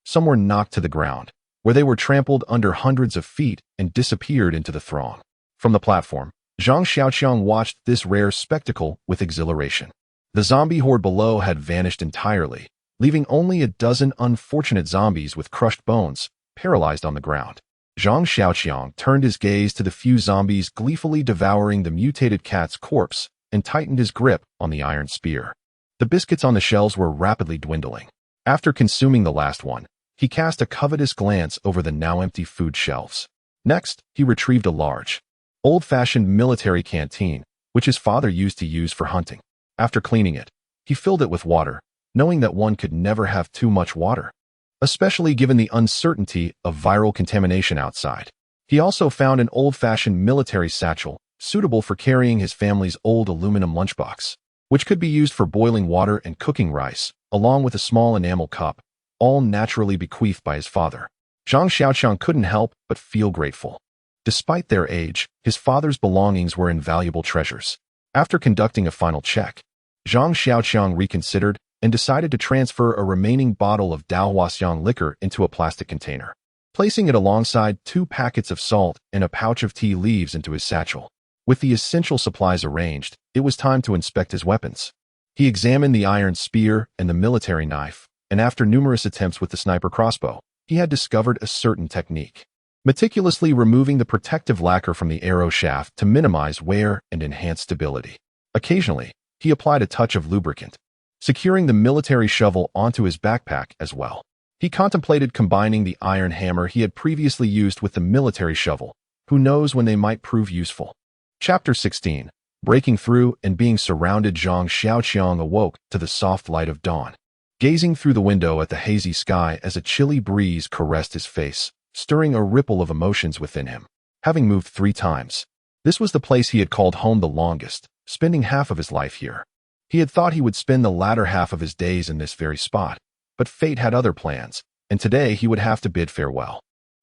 Some were knocked to the ground, where they were trampled under hundreds of feet and disappeared into the throng. From the platform, Zhang Xiaoqiang watched this rare spectacle with exhilaration. The zombie horde below had vanished entirely, leaving only a dozen unfortunate zombies with crushed bones, paralyzed on the ground. Zhang Xiaoqiang turned his gaze to the few zombies gleefully devouring the mutated cat's corpse and tightened his grip on the iron spear. The biscuits on the shelves were rapidly dwindling. After consuming the last one, he cast a covetous glance over the now empty food shelves. Next, he retrieved a large, old-fashioned military canteen, which his father used for hunting. After cleaning it, he filled it with water, knowing that one could never have too much water, especially given the uncertainty of viral contamination outside. He also found an old-fashioned military satchel, suitable for carrying his family's old aluminum lunchbox, which could be used for boiling water and cooking rice, along with a small enamel cup, all naturally bequeathed by his father. Zhang Xiaoqiang couldn't help but feel grateful. Despite their age, his father's belongings were invaluable treasures. After conducting a final check, Zhang Xiaoqiang reconsidered and decided to transfer a remaining bottle of Daohuasiang liquor into a plastic container, placing it alongside 2 packets of salt and a pouch of tea leaves into his satchel. With the essential supplies arranged, it was time to inspect his weapons. He examined the iron spear and the military knife, and after numerous attempts with the sniper crossbow, he had discovered a certain technique, meticulously removing the protective lacquer from the arrow shaft to minimize wear and enhance stability. Occasionally, he applied a touch of lubricant, securing the military shovel onto his backpack as well. He contemplated combining the iron hammer he had previously used with the military shovel. Who knows when they might prove useful. Chapter 16. Breaking through and being surrounded. Zhang Xiaoqiang awoke to the soft light of dawn, gazing through the window at the hazy sky as a chilly breeze caressed his face, stirring a ripple of emotions within him. Having moved 3 times, this was the place he had called home the longest, spending half of his life here. He had thought he would spend the latter half of his days in this very spot, but fate had other plans, and today he would have to bid farewell.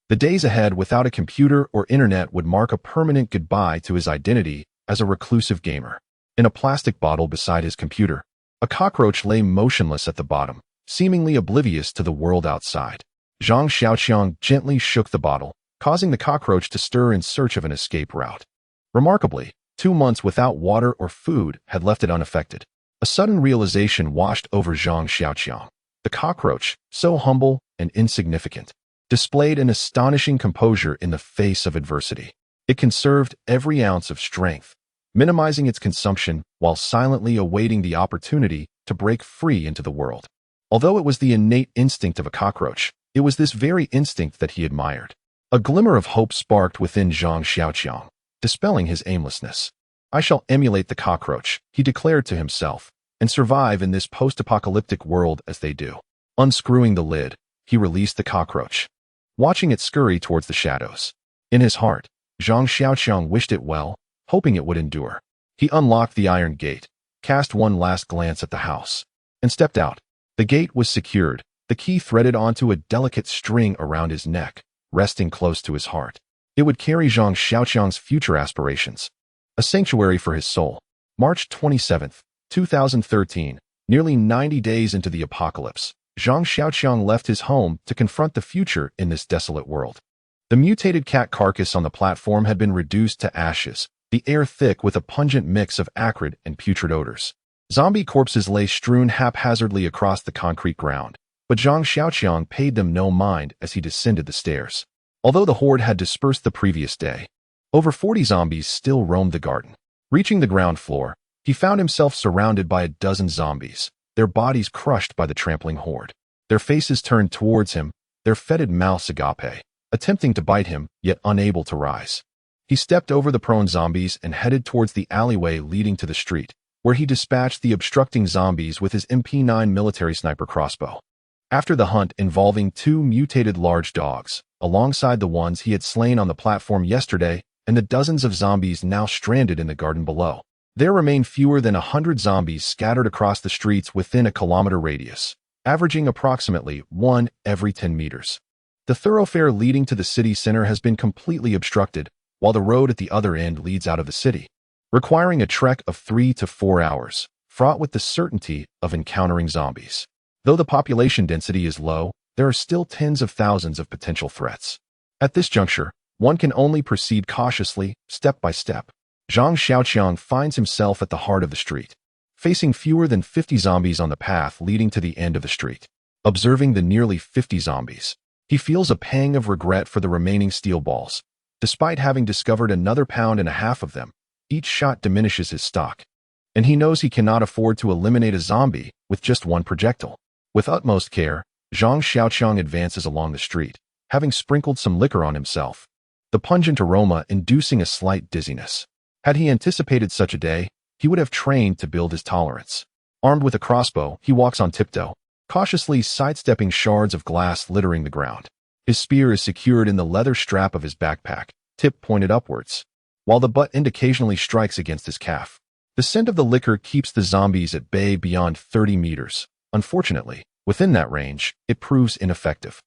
The days ahead without a computer or internet would mark a permanent goodbye to his identity as a reclusive gamer. In a plastic bottle beside his computer, a cockroach lay motionless at the bottom, seemingly oblivious to the world outside. Zhang Xiaoqiang gently shook the bottle, causing the cockroach to stir in search of an escape route. Remarkably, 2 months without water or food had left it unaffected. A sudden realization washed over Zhang Xiaoqiang. The cockroach, so humble and insignificant, displayed an astonishing composure in the face of adversity. It conserved every ounce of strength, minimizing its consumption while silently awaiting the opportunity to break free into the world. Although it was the innate instinct of a cockroach, it was this very instinct that he admired. A glimmer of hope sparked within Zhang Xiaoqiang, dispelling his aimlessness. I shall emulate the cockroach, he declared to himself, and survive in this post-apocalyptic world as they do. Unscrewing the lid, he released the cockroach, watching it scurry towards the shadows. In his heart, Zhang Xiaoqiang wished it well, hoping it would endure. He unlocked the iron gate, cast one last glance at the house, and stepped out. The gate was secured, the key threaded onto a delicate string around his neck, resting close to his heart. It would carry Zhang Xiaoqiang's future aspirations. A sanctuary for his soul. March 27, 2013, nearly 90 days into the apocalypse, Zhang Xiaoqiang left his home to confront the future in this desolate world. The mutated cat carcass on the platform had been reduced to ashes, the air thick with a pungent mix of acrid and putrid odors. Zombie corpses lay strewn haphazardly across the concrete ground, but Zhang Xiaoqiang paid them no mind as he descended the stairs. Although the horde had dispersed the previous day, over 40 zombies still roamed the garden. Reaching the ground floor, he found himself surrounded by a dozen zombies, their bodies crushed by the trampling horde. Their faces turned towards him, their fetid mouths agape, attempting to bite him, yet unable to rise. He stepped over the prone zombies and headed towards the alleyway leading to the street, where he dispatched the obstructing zombies with his MP9 military sniper crossbow. After the hunt involving 2 mutated large dogs, alongside the ones he had slain on the platform yesterday and the dozens of zombies now stranded in the garden below, there remained fewer than 100 zombies scattered across the streets within a kilometer radius, averaging approximately 1 every 10 meters. The thoroughfare leading to the city center has been completely obstructed, while the road at the other end leads out of the city, requiring a trek of 3 to 4 hours, fraught with the certainty of encountering zombies. Though the population density is low, there are still tens of thousands of potential threats. At this juncture, one can only proceed cautiously, step by step. Zhang Xiaoqiang finds himself at the heart of the street, facing fewer than 50 zombies on the path leading to the end of the street. Observing the nearly 50 zombies, he feels a pang of regret for the remaining steel balls. Despite having discovered another 1.5 pounds of them, each shot diminishes his stock, and he knows he cannot afford to eliminate a zombie with just one projectile. With utmost care, Zhang Xiaoqiang advances along the street, having sprinkled some liquor on himself, the pungent aroma inducing a slight dizziness. Had he anticipated such a day, he would have trained to build his tolerance. Armed with a crossbow, he walks on tiptoe, cautiously sidestepping shards of glass littering the ground. His spear is secured in the leather strap of his backpack, tip pointed upwards, while the butt end occasionally strikes against his calf. The scent of the liquor keeps the zombies at bay beyond 30 meters. Unfortunately, within that range, it proves ineffective.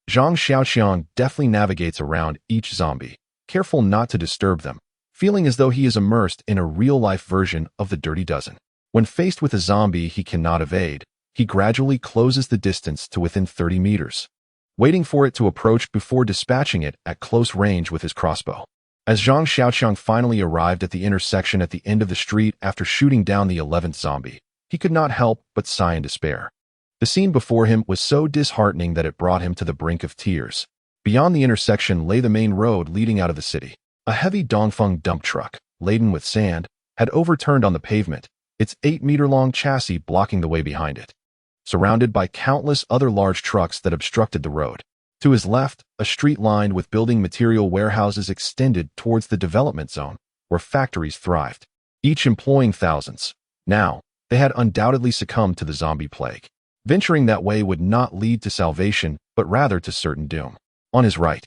Zhang Xiaoqiang deftly navigates around each zombie, careful not to disturb them, feeling as though he is immersed in a real-life version of the Dirty Dozen. When faced with a zombie he cannot evade, he gradually closes the distance to within 30 meters, waiting for it to approach before dispatching it at close range with his crossbow. As Zhang Xiaoqiang finally arrived at the intersection at the end of the street after shooting down the 11th zombie, he could not help but sigh in despair. The scene before him was so disheartening that it brought him to the brink of tears. Beyond the intersection lay the main road leading out of the city. A heavy Dongfeng dump truck, laden with sand, had overturned on the pavement, its 8-meter-long chassis blocking the way behind it, surrounded by countless other large trucks that obstructed the road. To his left, a street lined with building material warehouses extended towards the development zone, where factories thrived, each employing thousands. Now, they had undoubtedly succumbed to the zombie plague. Venturing that way would not lead to salvation, but rather to certain doom. On his right,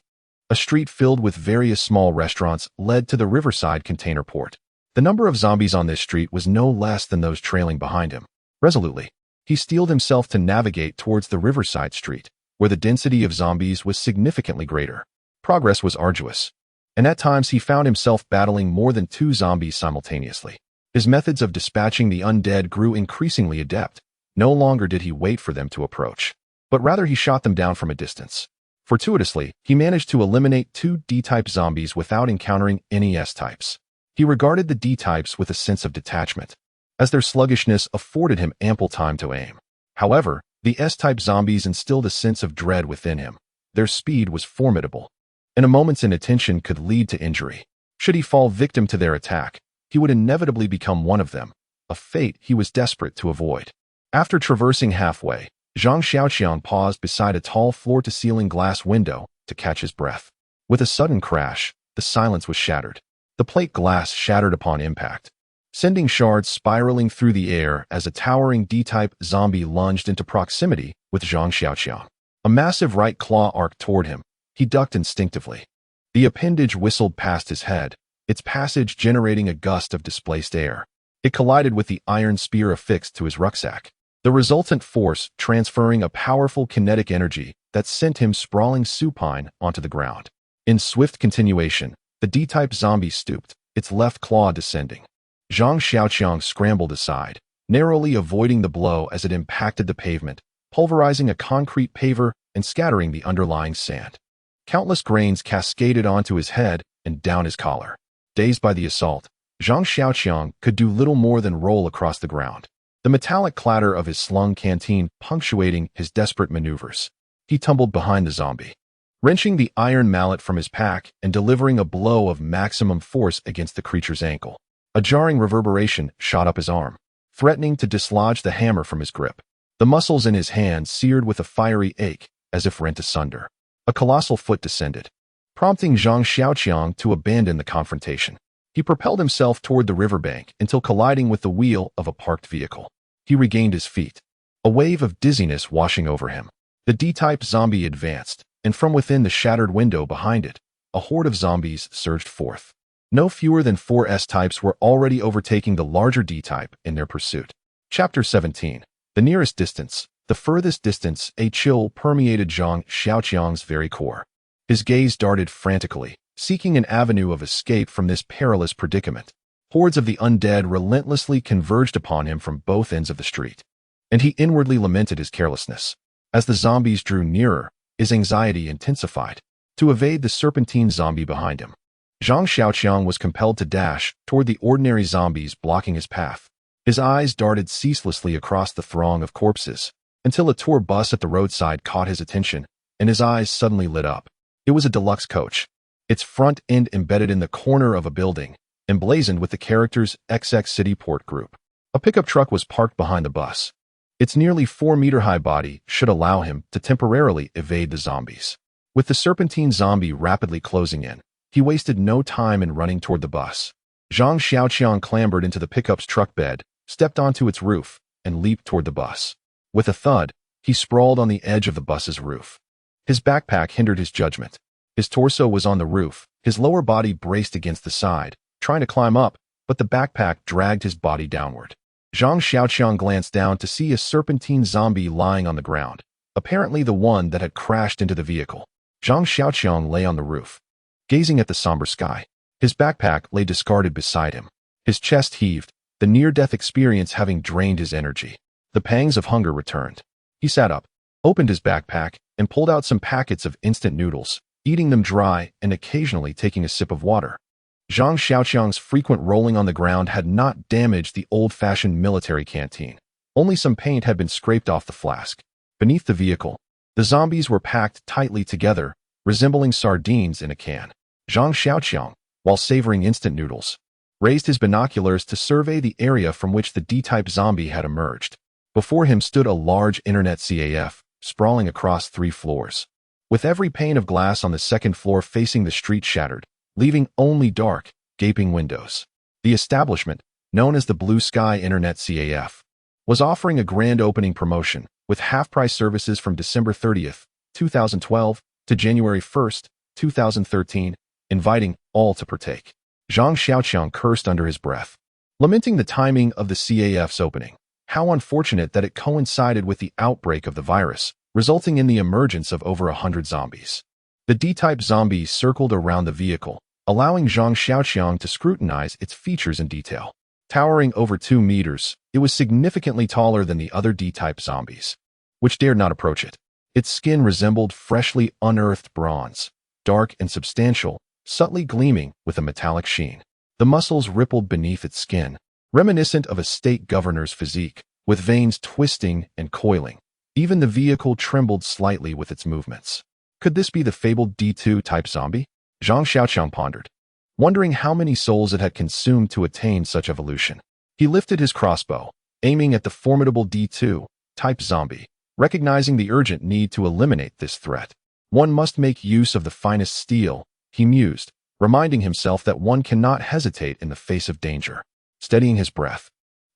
a street filled with various small restaurants led to the riverside container port. The number of zombies on this street was no less than those trailing behind him. Resolutely, he steeled himself to navigate towards the riverside street, where the density of zombies was significantly greater. Progress was arduous, and at times he found himself battling more than 2 zombies simultaneously. His methods of dispatching the undead grew increasingly adept. No longer did he wait for them to approach, but rather he shot them down from a distance. Fortuitously, he managed to eliminate 2 D-type zombies without encountering any S-types. He regarded the D-types with a sense of detachment, as their sluggishness afforded him ample time to aim. However, the S-type zombies instilled a sense of dread within him. Their speed was formidable, and a moment's inattention could lead to injury. Should he fall victim to their attack, he would inevitably become one of them, a fate he was desperate to avoid. After traversing halfway, Zhang Xiaoqiang paused beside a tall floor-to-ceiling glass window to catch his breath. With a sudden crash, the silence was shattered. The plate glass shattered upon impact, sending shards spiraling through the air as a towering D-type zombie lunged into proximity with Zhang Xiaoqiang. A massive right claw arced toward him. He ducked instinctively. The appendage whistled past his head, its passage generating a gust of displaced air. It collided with the iron spear affixed to his rucksack, the resultant force transferring a powerful kinetic energy that sent him sprawling supine onto the ground. In swift continuation, the D-type zombie stooped, its left claw descending. Zhang Xiaoqiang scrambled aside, narrowly avoiding the blow as it impacted the pavement, pulverizing a concrete paver and scattering the underlying sand. Countless grains cascaded onto his head and down his collar. Dazed by the assault, Zhang Xiaoqiang could do little more than roll across the ground, the metallic clatter of his slung canteen punctuating his desperate maneuvers. He tumbled behind the zombie, wrenching the iron mallet from his pack and delivering a blow of maximum force against the creature's ankle. A jarring reverberation shot up his arm, threatening to dislodge the hammer from his grip. The muscles in his hand seared with a fiery ache, as if rent asunder. A colossal foot descended, prompting Zhang Xiaoqiang to abandon the confrontation. He propelled himself toward the riverbank until colliding with the wheel of a parked vehicle. He regained his feet. A wave of dizziness washing over him. The D-type zombie advanced, and from within the shattered window behind it, a horde of zombies surged forth. No fewer than 4 S-types were already overtaking the larger D-type in their pursuit. Chapter 17. The nearest distance. The furthest distance, a chill permeated Zhang Xiaoqiang's very core. His gaze darted frantically, seeking an avenue of escape from this perilous predicament. Hordes of the undead relentlessly converged upon him from both ends of the street. And he inwardly lamented his carelessness. As the zombies drew nearer, his anxiety intensified. To evade the serpentine zombie behind him, Zhang Xiaoqiang was compelled to dash toward the ordinary zombies blocking his path. His eyes darted ceaselessly across the throng of corpses, until a tour bus at the roadside caught his attention, and his eyes suddenly lit up. It was a deluxe coach, its front end embedded in the corner of a building, emblazoned with the characters XX City Port Group. A pickup truck was parked behind the bus. Its nearly 4-meter-high body should allow him to temporarily evade the zombies. With the serpentine zombie rapidly closing in, he wasted no time in running toward the bus. Zhang Xiaoqiang clambered into the pickup's truck bed, stepped onto its roof, and leaped toward the bus. With a thud, he sprawled on the edge of the bus's roof. His backpack hindered his judgment. His torso was on the roof, his lower body braced against the side, trying to climb up, but the backpack dragged his body downward. Zhang Xiaoqiang glanced down to see a serpentine zombie lying on the ground, apparently the one that had crashed into the vehicle. Zhang Xiaoqiang lay on the roof, gazing at the somber sky. His backpack lay discarded beside him. His chest heaved, the near-death experience having drained his energy. The pangs of hunger returned. He sat up, opened his backpack, and pulled out some packets of instant noodles, eating them dry and occasionally taking a sip of water. Zhang Xiaoqiang's frequent rolling on the ground had not damaged the old-fashioned military canteen. Only some paint had been scraped off the flask. Beneath the vehicle, the zombies were packed tightly together, resembling sardines in a can. Zhang Xiaoqiang, while savoring instant noodles, raised his binoculars to survey the area from which the D-type zombie had emerged. Before him stood a large internet CAF, sprawling across 3 floors. With every pane of glass on the second floor facing the street shattered, leaving only dark, gaping windows. The establishment, known as the Blue Sky Internet CAF, was offering a grand opening promotion with half-price services from December 30th, 2012 to January 1st, 2013, inviting all to partake. Zhang Xiaoqiang cursed under his breath, lamenting the timing of the CAF's opening. How unfortunate that it coincided with the outbreak of the virus, resulting in the emergence of over 100 zombies. The D-type zombies circled around the vehicle, allowing Zhang Xiaoqiang to scrutinize its features in detail. Towering over 2 meters, it was significantly taller than the other D-type zombies, which dared not approach it. Its skin resembled freshly unearthed bronze, dark and substantial, subtly gleaming with a metallic sheen. The muscles rippled beneath its skin, reminiscent of a state governor's physique, with veins twisting and coiling. Even the vehicle trembled slightly with its movements. Could this be the fabled D2-type zombie? Zhang Xiaoqiang pondered, wondering how many souls it had consumed to attain such evolution. He lifted his crossbow, aiming at the formidable D2-type zombie, recognizing the urgent need to eliminate this threat. One must make use of the finest steel, he mused, reminding himself that one cannot hesitate in the face of danger. Steadying his breath,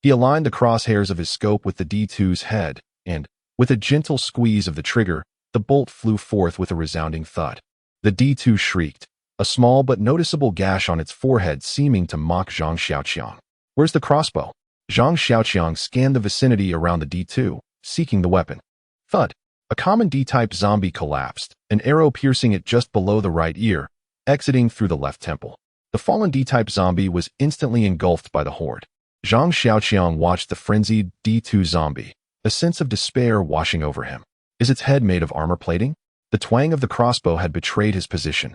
he aligned the crosshairs of his scope with the D2's head, and, with a gentle squeeze of the trigger, the bolt flew forth with a resounding thud. The D2 shrieked, a small but noticeable gash on its forehead seeming to mock Zhang Xiaoqiang. Where's the crossbow? Zhang Xiaoqiang scanned the vicinity around the D2, seeking the weapon. Thud. A common D-type zombie collapsed, an arrow piercing it just below the right ear, exiting through the left temple. The fallen D-type zombie was instantly engulfed by the horde. Zhang Xiaoqiang watched the frenzied D2 zombie, a sense of despair washing over him. Is its head made of armor plating? The twang of the crossbow had betrayed his position,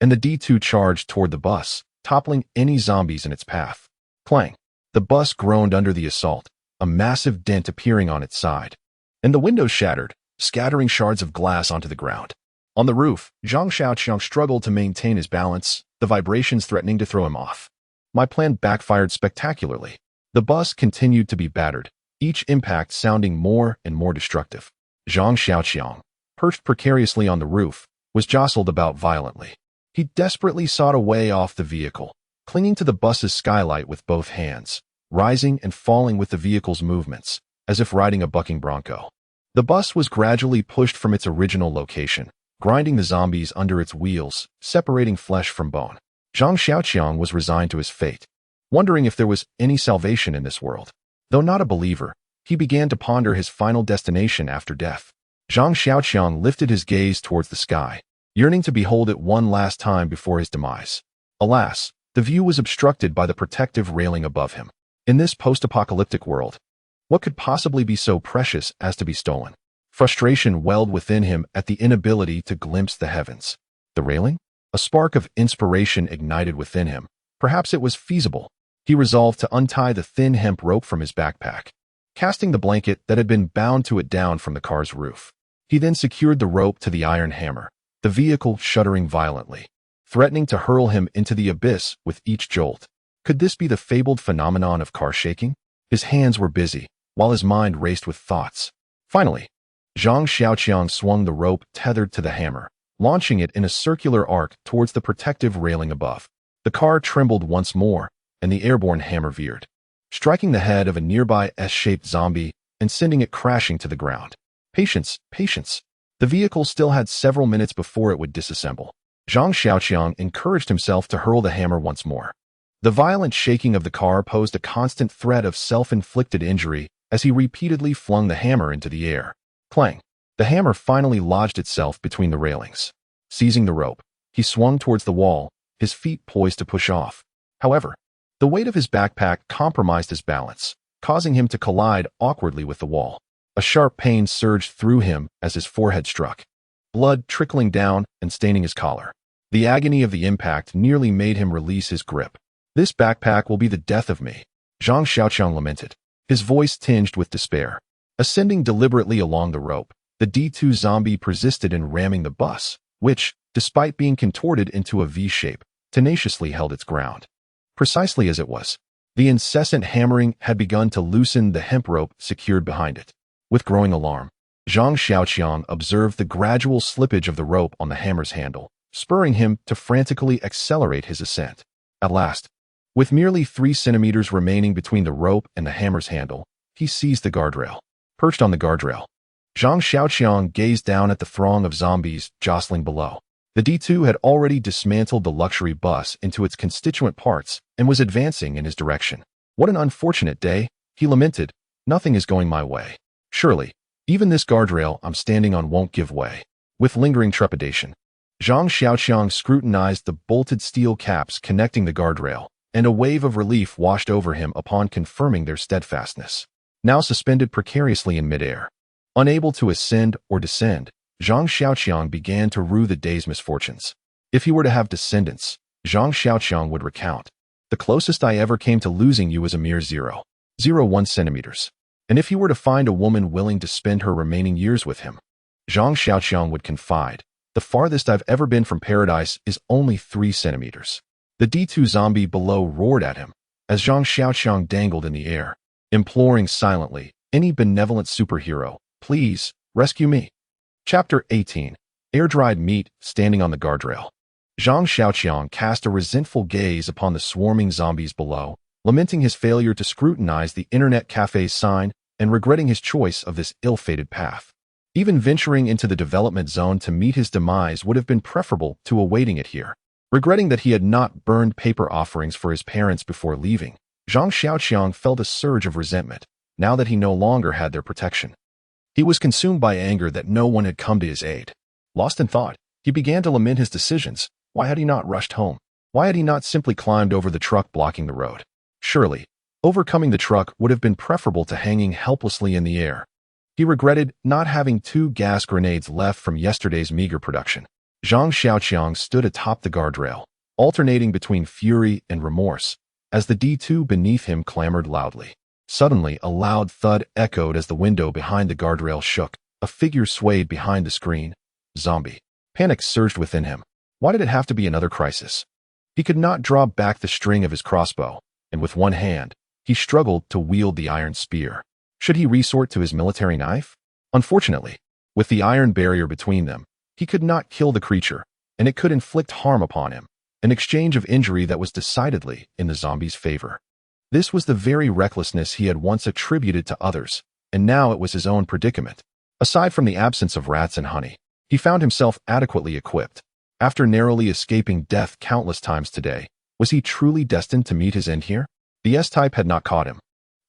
and the D2 charged toward the bus, toppling any zombies in its path. Clang! The bus groaned under the assault, a massive dent appearing on its side, and the windows shattered, scattering shards of glass onto the ground. On the roof, Zhang Xiaoqiang struggled to maintain his balance, the vibrations threatening to throw him off. My plan backfired spectacularly. The bus continued to be battered, each impact sounding more and more destructive. Zhang Xiaoqiang, perched precariously on the roof, was jostled about violently. He desperately sought a way off the vehicle, clinging to the bus's skylight with both hands, rising and falling with the vehicle's movements, as if riding a bucking bronco. The bus was gradually pushed from its original location, grinding the zombies under its wheels, separating flesh from bone. Zhang Xiaoqiang was resigned to his fate, wondering if there was any salvation in this world. Though not a believer, he began to ponder his final destination after death. Zhang Xiaoqiang lifted his gaze towards the sky, yearning to behold it one last time before his demise. Alas, the view was obstructed by the protective railing above him. In this post-apocalyptic world, what could possibly be so precious as to be stolen? Frustration welled within him at the inability to glimpse the heavens. The railing? A spark of inspiration ignited within him. Perhaps it was feasible. He resolved to untie the thin hemp rope from his backpack, casting the blanket that had been bound to it down from the car's roof. He then secured the rope to the iron hammer, the vehicle shuddering violently, threatening to hurl him into the abyss with each jolt. Could this be the fabled phenomenon of car shaking? His hands were busy, while his mind raced with thoughts. Finally, Zhang Xiaoqiang swung the rope tethered to the hammer, launching it in a circular arc towards the protective railing above. The car trembled once more, and the airborne hammer veered, striking the head of a nearby S-shaped zombie and sending it crashing to the ground. Patience, patience. The vehicle still had several minutes before it would disassemble. Zhang Xiaoqiang encouraged himself to hurl the hammer once more. The violent shaking of the car posed a constant threat of self-inflicted injury as he repeatedly flung the hammer into the air. Clang! The hammer finally lodged itself between the railings. Seizing the rope, he swung towards the wall, his feet poised to push off. However, the weight of his backpack compromised his balance, causing him to collide awkwardly with the wall. A sharp pain surged through him as his forehead struck, blood trickling down and staining his collar. The agony of the impact nearly made him release his grip. "This backpack will be the death of me," Zhang Xiaoqiang lamented, his voice tinged with despair. Ascending deliberately along the rope, the D2 zombie persisted in ramming the bus, which, despite being contorted into a V shape, tenaciously held its ground. Precisely as it was, the incessant hammering had begun to loosen the hemp rope secured behind it. With growing alarm, Zhang Xiaoqiang observed the gradual slippage of the rope on the hammer's handle, spurring him to frantically accelerate his ascent. At last, with merely 3 centimeters remaining between the rope and the hammer's handle, he seized the guardrail. Perched on the guardrail, Zhang Xiaoqiang gazed down at the throng of zombies jostling below. The D2 had already dismantled the luxury bus into its constituent parts and was advancing in his direction. "What an unfortunate day," he lamented. "Nothing is going my way. Surely, even this guardrail I'm standing on won't give way." With lingering trepidation, Zhang Xiaoqiang scrutinized the bolted steel caps connecting the guardrail, and a wave of relief washed over him upon confirming their steadfastness. Now suspended precariously in midair, unable to ascend or descend, Zhang Xiaoqiang began to rue the day's misfortunes. If he were to have descendants, Zhang Xiaoqiang would recount, "The closest I ever came to losing you was a mere 0.01 centimeters. And if he were to find a woman willing to spend her remaining years with him," Zhang Xiaoqiang would confide, "the farthest I've ever been from paradise is only 3 centimeters. The D2 zombie below roared at him, as Zhang Xiaoqiang dangled in the air, imploring silently, "Any benevolent superhero, please, rescue me." Chapter 18. Air-dried meat standing on the guardrail. Zhang Xiaoqiang cast a resentful gaze upon the swarming zombies below, lamenting his failure to scrutinize the internet cafe's sign and regretting his choice of this ill-fated path. Even venturing into the development zone to meet his demise would have been preferable to awaiting it here. Regretting that he had not burned paper offerings for his parents before leaving, Zhang Xiaoqiang felt a surge of resentment, now that he no longer had their protection. He was consumed by anger that no one had come to his aid. Lost in thought, he began to lament his decisions. Why had he not rushed home? Why had he not simply climbed over the truck blocking the road? Surely, overcoming the truck would have been preferable to hanging helplessly in the air. He regretted not having 2 gas grenades left from yesterday's meager production. Zhang Xiaoqiang stood atop the guardrail, alternating between fury and remorse, as the D2 beneath him clamored loudly. Suddenly, a loud thud echoed as the window behind the guardrail shook. A figure swayed behind the screen. Zombie. Panic surged within him. Why did it have to be another crisis? He could not draw back the string of his crossbow, and with one hand, he struggled to wield the iron spear. Should he resort to his military knife? Unfortunately, with the iron barrier between them, he could not kill the creature, and it could inflict harm upon him. an exchange of injury that was decidedly in the zombie's favor. This was the very recklessness he had once attributed to others, and now it was his own predicament. Aside from the absence of rats and honey, he found himself adequately equipped. After narrowly escaping death countless times today, was he truly destined to meet his end here? The S-type had not caught him.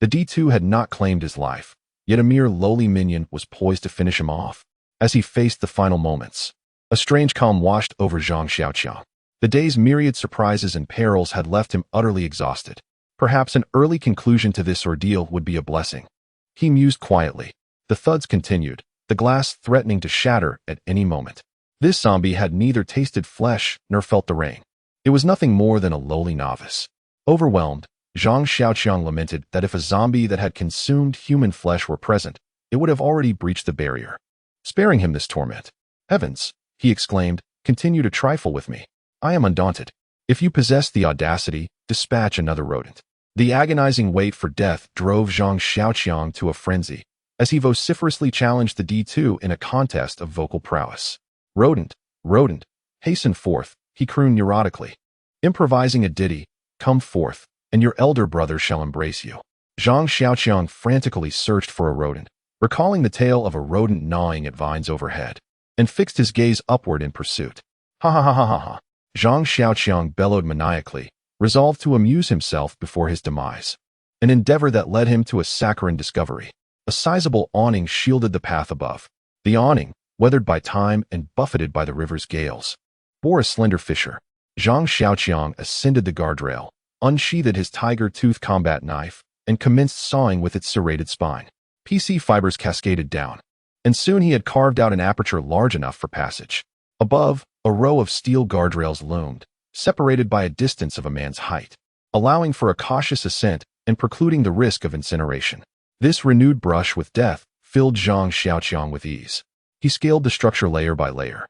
The D2 had not claimed his life, yet a mere lowly minion was poised to finish him off. As he faced the final moments, a strange calm washed over Zhang Xiaoqiang. The day's myriad surprises and perils had left him utterly exhausted. Perhaps an early conclusion to this ordeal would be a blessing. He mused quietly. The thuds continued, the glass threatening to shatter at any moment. This zombie had neither tasted flesh nor felt the rain. It was nothing more than a lowly novice. Overwhelmed, Zhang Xiaoqiang lamented that if a zombie that had consumed human flesh were present, it would have already breached the barrier, sparing him this torment. Heavens, he exclaimed, continue to trifle with me. I am undaunted. If you possess the audacity, dispatch another rodent. The agonizing wait for death drove Zhang Xiaoqiang to a frenzy, as he vociferously challenged the D2 in a contest of vocal prowess. Rodent, rodent, hasten forth, he crooned neurotically. Improvising a ditty, come forth, and your elder brother shall embrace you. Zhang Xiaoqiang frantically searched for a rodent, recalling the tale of a rodent gnawing at vines overhead, and fixed his gaze upward in pursuit. Ha ha ha ha ha ha. Zhang Xiaoqiang bellowed maniacally, resolved to amuse himself before his demise. An endeavor that led him to a saccharine discovery. A sizable awning shielded the path above. The awning, weathered by time and buffeted by the river's gales, bore a slender fissure. Zhang Xiaoqiang ascended the guardrail, unsheathed his tiger-tooth combat knife, and commenced sawing with its serrated spine. PC fibers cascaded down, and soon he had carved out an aperture large enough for passage. Above, a row of steel guardrails loomed, separated by a distance of a man's height, allowing for a cautious ascent and precluding the risk of incineration. This renewed brush with death filled Zhang Xiaoqiang with ease. He scaled the structure layer by layer,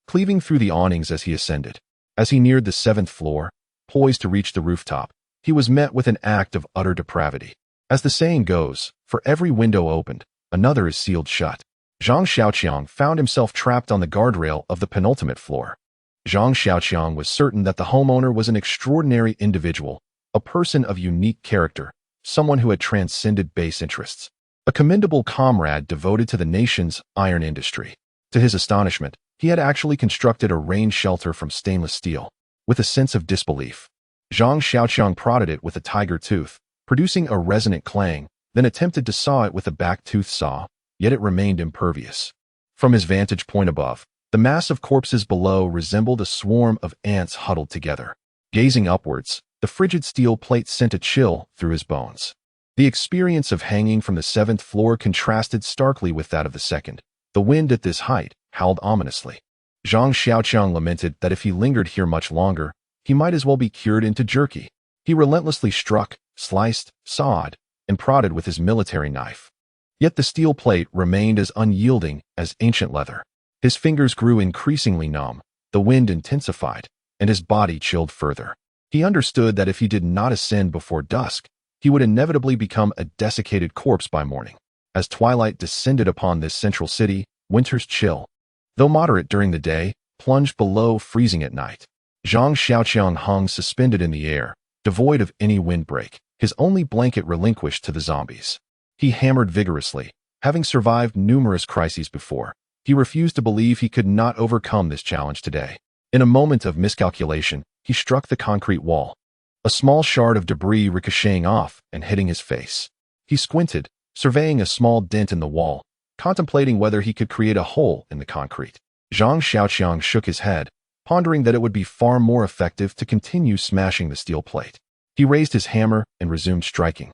cleaving through the awnings as he ascended. As he neared the 7th floor, poised to reach the rooftop, he was met with an act of utter depravity. As the saying goes, for every window opened, another is sealed shut. Zhang Xiaoqiang found himself trapped on the guardrail of the penultimate floor. Zhang Xiaoqiang was certain that the homeowner was an extraordinary individual, a person of unique character, someone who had transcended base interests, a commendable comrade devoted to the nation's iron industry. To his astonishment, he had actually constructed a rain shelter from stainless steel. With a sense of disbelief, Zhang Xiaoqiang prodded it with a tiger tooth, producing a resonant clang, then attempted to saw it with a back-tooth saw, yet it remained impervious. From his vantage point above, the mass of corpses below resembled a swarm of ants huddled together. Gazing upwards, the frigid steel plate sent a chill through his bones. The experience of hanging from the 7th floor contrasted starkly with that of the 2nd. The wind at this height howled ominously. Zhang Xiaoqiang lamented that if he lingered here much longer, he might as well be cured into jerky. He relentlessly struck, sliced, sawed, and prodded with his military knife. Yet the steel plate remained as unyielding as ancient leather. His fingers grew increasingly numb, the wind intensified, and his body chilled further. He understood that if he did not ascend before dusk, he would inevitably become a desiccated corpse by morning. As twilight descended upon this central city, winter's chill, though moderate during the day, plunged below freezing at night. Zhang Xiaoqiang hung suspended in the air, devoid of any windbreak, his only blanket relinquished to the zombies. He hammered vigorously. Having survived numerous crises before, he refused to believe he could not overcome this challenge today. In a moment of miscalculation, he struck the concrete wall, a small shard of debris ricocheting off and hitting his face. He squinted, surveying a small dent in the wall, contemplating whether he could create a hole in the concrete. Zhang Xiaoqiang shook his head, pondering that it would be far more effective to continue smashing the steel plate. He raised his hammer and resumed striking.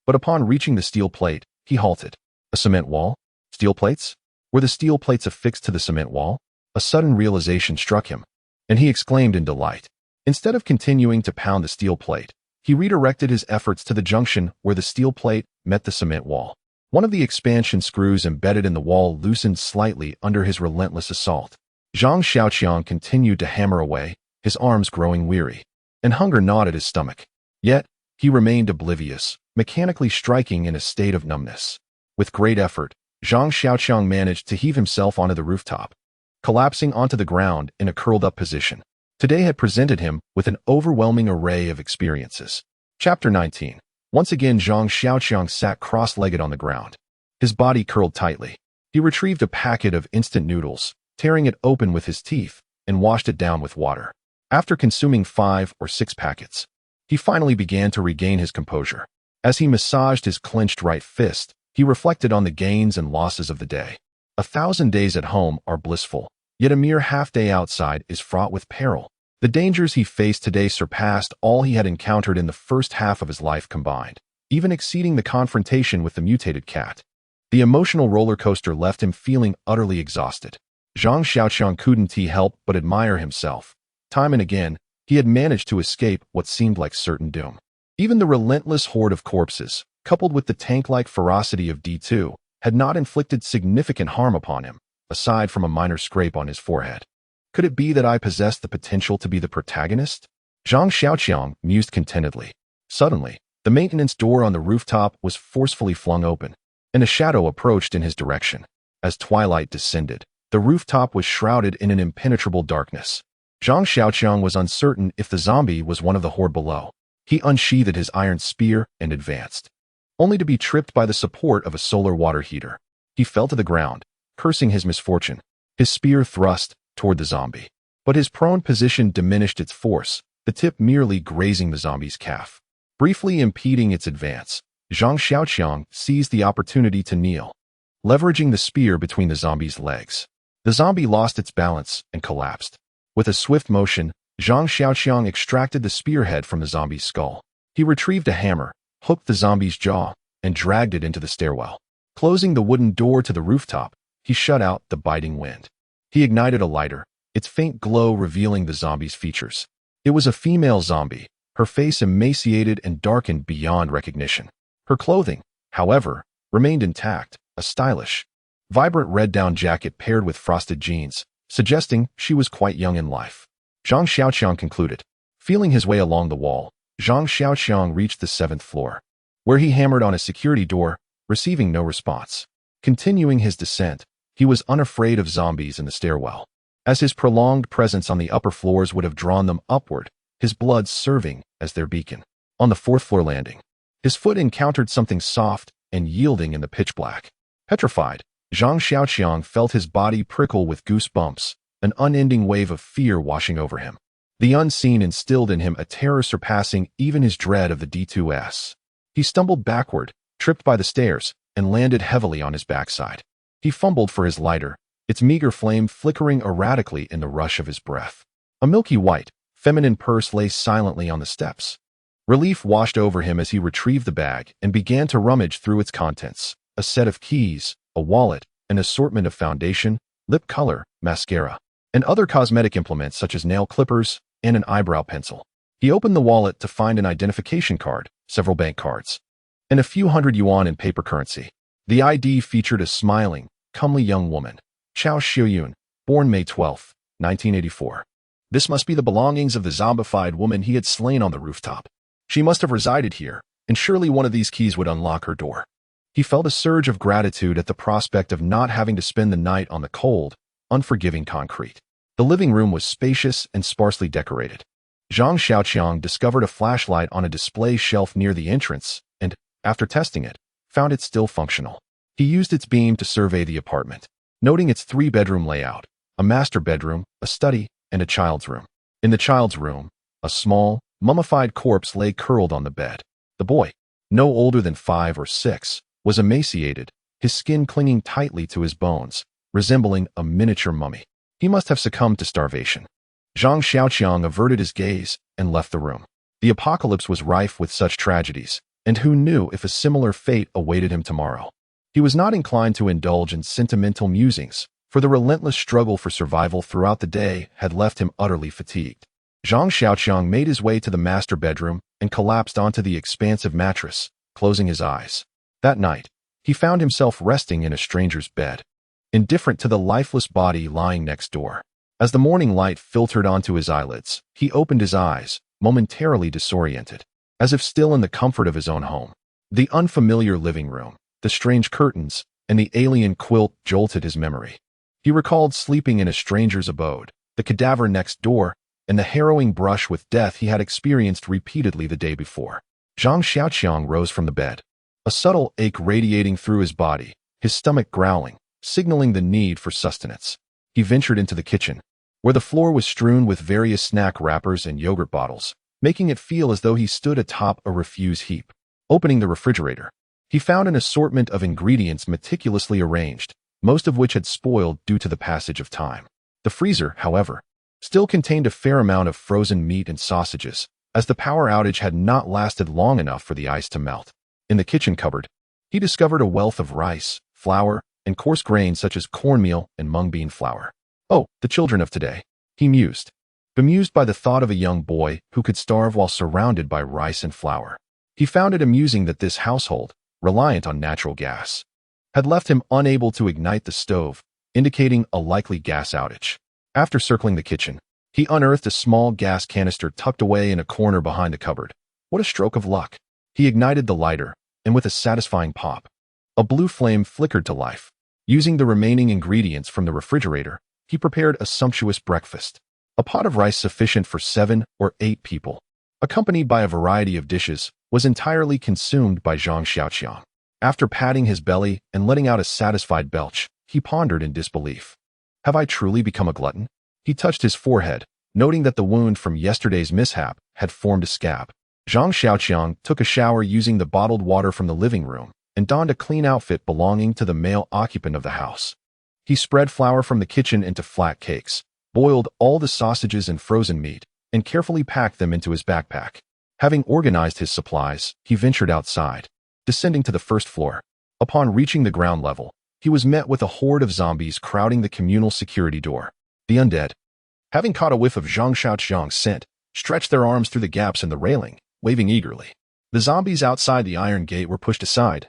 But upon reaching the steel plate, he halted. A cement wall? Steel plates? Were the steel plates affixed to the cement wall? A sudden realization struck him, and he exclaimed in delight. Instead of continuing to pound the steel plate, he redirected his efforts to the junction where the steel plate met the cement wall. One of the expansion screws embedded in the wall loosened slightly under his relentless assault. Zhang Xiaoqiang continued to hammer away, his arms growing weary, and hunger gnawed at his stomach. Yet, he remained oblivious, mechanically striking in a state of numbness. With great effort, Zhang Xiaoqiang managed to heave himself onto the rooftop, collapsing onto the ground in a curled-up position. Today had presented him with an overwhelming array of experiences. Chapter 19. Once again, Zhang Xiaoqiang sat cross-legged on the ground. His body curled tightly. He retrieved a packet of instant noodles, tearing it open with his teeth, and washed it down with water. After consuming 5 or 6 packets, he finally began to regain his composure. As he massaged his clenched right fist, he reflected on the gains and losses of the day. 1,000 days at home are blissful, yet a mere half-day outside is fraught with peril. The dangers he faced today surpassed all he had encountered in the first half of his life combined, even exceeding the confrontation with the mutated cat. The emotional roller coaster left him feeling utterly exhausted. Zhang Xiaoqiang couldn't help but admire himself. Time and again, he had managed to escape what seemed like certain doom. Even the relentless horde of corpses, coupled with the tank-like ferocity of D2, had not inflicted significant harm upon him, aside from a minor scrape on his forehead. Could it be that I possessed the potential to be the protagonist? Zhang Xiaoqiang mused contentedly. Suddenly, the maintenance door on the rooftop was forcefully flung open, and a shadow approached in his direction. As twilight descended, the rooftop was shrouded in an impenetrable darkness. Zhang Xiaoqiang was uncertain if the zombie was one of the horde below. He unsheathed his iron spear and advanced, only to be tripped by the support of a solar water heater. He fell to the ground, cursing his misfortune. His spear thrust toward the zombie, but his prone position diminished its force, the tip merely grazing the zombie's calf. Briefly impeding its advance, Zhang Xiaoqiang seized the opportunity to kneel, leveraging the spear between the zombie's legs. The zombie lost its balance and collapsed. With a swift motion, Zhang Xiaoqiang extracted the spearhead from the zombie's skull. He retrieved a hammer, hooked the zombie's jaw, and dragged it into the stairwell. Closing the wooden door to the rooftop, he shut out the biting wind. He ignited a lighter, its faint glow revealing the zombie's features. It was a female zombie, her face emaciated and darkened beyond recognition. Her clothing, however, remained intact, a stylish, vibrant red down jacket paired with frosted jeans, suggesting she was quite young in life. Zhang Xiaoqiang concluded. Feeling his way along the wall, Zhang Xiaoqiang reached the 7th floor, where he hammered on a security door, receiving no response. Continuing his descent, he was unafraid of zombies in the stairwell, as his prolonged presence on the upper floors would have drawn them upward, his blood serving as their beacon. On the 4th floor landing, his foot encountered something soft and yielding in the pitch black. Petrified, Zhang Xiaoqiang felt his body prickle with goosebumps, an unending wave of fear washing over him. The unseen instilled in him a terror surpassing even his dread of the D2S. He stumbled backward, tripped by the stairs, and landed heavily on his backside. He fumbled for his lighter, its meager flame flickering erratically in the rush of his breath. A milky white, feminine purse lay silently on the steps. Relief washed over him as he retrieved the bag and began to rummage through its contents. A set of keys, a wallet, an assortment of foundation, lip color, mascara, and other cosmetic implements such as nail clippers and an eyebrow pencil. He opened the wallet to find an identification card, several bank cards, and a few hundred yuan in paper currency. The ID featured a smiling, comely young woman, Zhang Xiaoqiang, born May 12, 1984. This must be the belongings of the zombified woman he had slain on the rooftop. She must have resided here, and surely one of these keys would unlock her door. He felt a surge of gratitude at the prospect of not having to spend the night on the cold, unforgiving concrete. The living room was spacious and sparsely decorated. Zhang Xiaoqiang discovered a flashlight on a display shelf near the entrance and, after testing it, found it still functional. He used its beam to survey the apartment, noting its 3-bedroom layout, a master bedroom, a study, and a child's room. In the child's room, a small, mummified corpse lay curled on the bed. The boy, no older than 5 or 6, was emaciated, his skin clinging tightly to his bones, resembling a miniature mummy. He must have succumbed to starvation. Zhang Xiaoqiang averted his gaze and left the room. The apocalypse was rife with such tragedies, and who knew if a similar fate awaited him tomorrow. He was not inclined to indulge in sentimental musings, for the relentless struggle for survival throughout the day had left him utterly fatigued. Zhang Xiaoqiang made his way to the master bedroom and collapsed onto the expansive mattress, closing his eyes. That night, he found himself resting in a stranger's bed, indifferent to the lifeless body lying next door. As the morning light filtered onto his eyelids, he opened his eyes, momentarily disoriented, as if still in the comfort of his own home. The unfamiliar living room, the strange curtains, and the alien quilt jolted his memory. He recalled sleeping in a stranger's abode, the cadaver next door, and the harrowing brush with death he had experienced repeatedly the day before. Zhang Xiaoqiang rose from the bed, a subtle ache radiating through his body, his stomach growling, signaling the need for sustenance. He ventured into the kitchen, where the floor was strewn with various snack wrappers and yogurt bottles, making it feel as though he stood atop a refuse heap. Opening the refrigerator, he found an assortment of ingredients meticulously arranged, most of which had spoiled due to the passage of time. The freezer, however, still contained a fair amount of frozen meat and sausages, as the power outage had not lasted long enough for the ice to melt. In the kitchen cupboard, he discovered a wealth of rice, flour, and coarse grains such as cornmeal and mung bean flour. Oh, the children of today, he mused, bemused by the thought of a young boy who could starve while surrounded by rice and flour. He found it amusing that this household, reliant on natural gas, had left him unable to ignite the stove, indicating a likely gas outage. After circling the kitchen, he unearthed a small gas canister tucked away in a corner behind the cupboard. What a stroke of luck! He ignited the lighter, and with a satisfying pop, a blue flame flickered to life. Using the remaining ingredients from the refrigerator, he prepared a sumptuous breakfast. A pot of rice sufficient for 7 or 8 people, accompanied by a variety of dishes, was entirely consumed by Zhang Xiaoqiang. After patting his belly and letting out a satisfied belch, he pondered in disbelief. Have I truly become a glutton? He touched his forehead, noting that the wound from yesterday's mishap had formed a scab. Zhang Xiaoqiang took a shower using the bottled water from the living room and donned a clean outfit belonging to the male occupant of the house. He spread flour from the kitchen into flat cakes, boiled all the sausages and frozen meat, and carefully packed them into his backpack. Having organized his supplies, he ventured outside, descending to the first floor. Upon reaching the ground level, he was met with a horde of zombies crowding the communal security door. The undead, having caught a whiff of Zhang Xiaoqiang's scent, stretched their arms through the gaps in the railing, waving eagerly. The zombies outside the iron gate were pushed aside,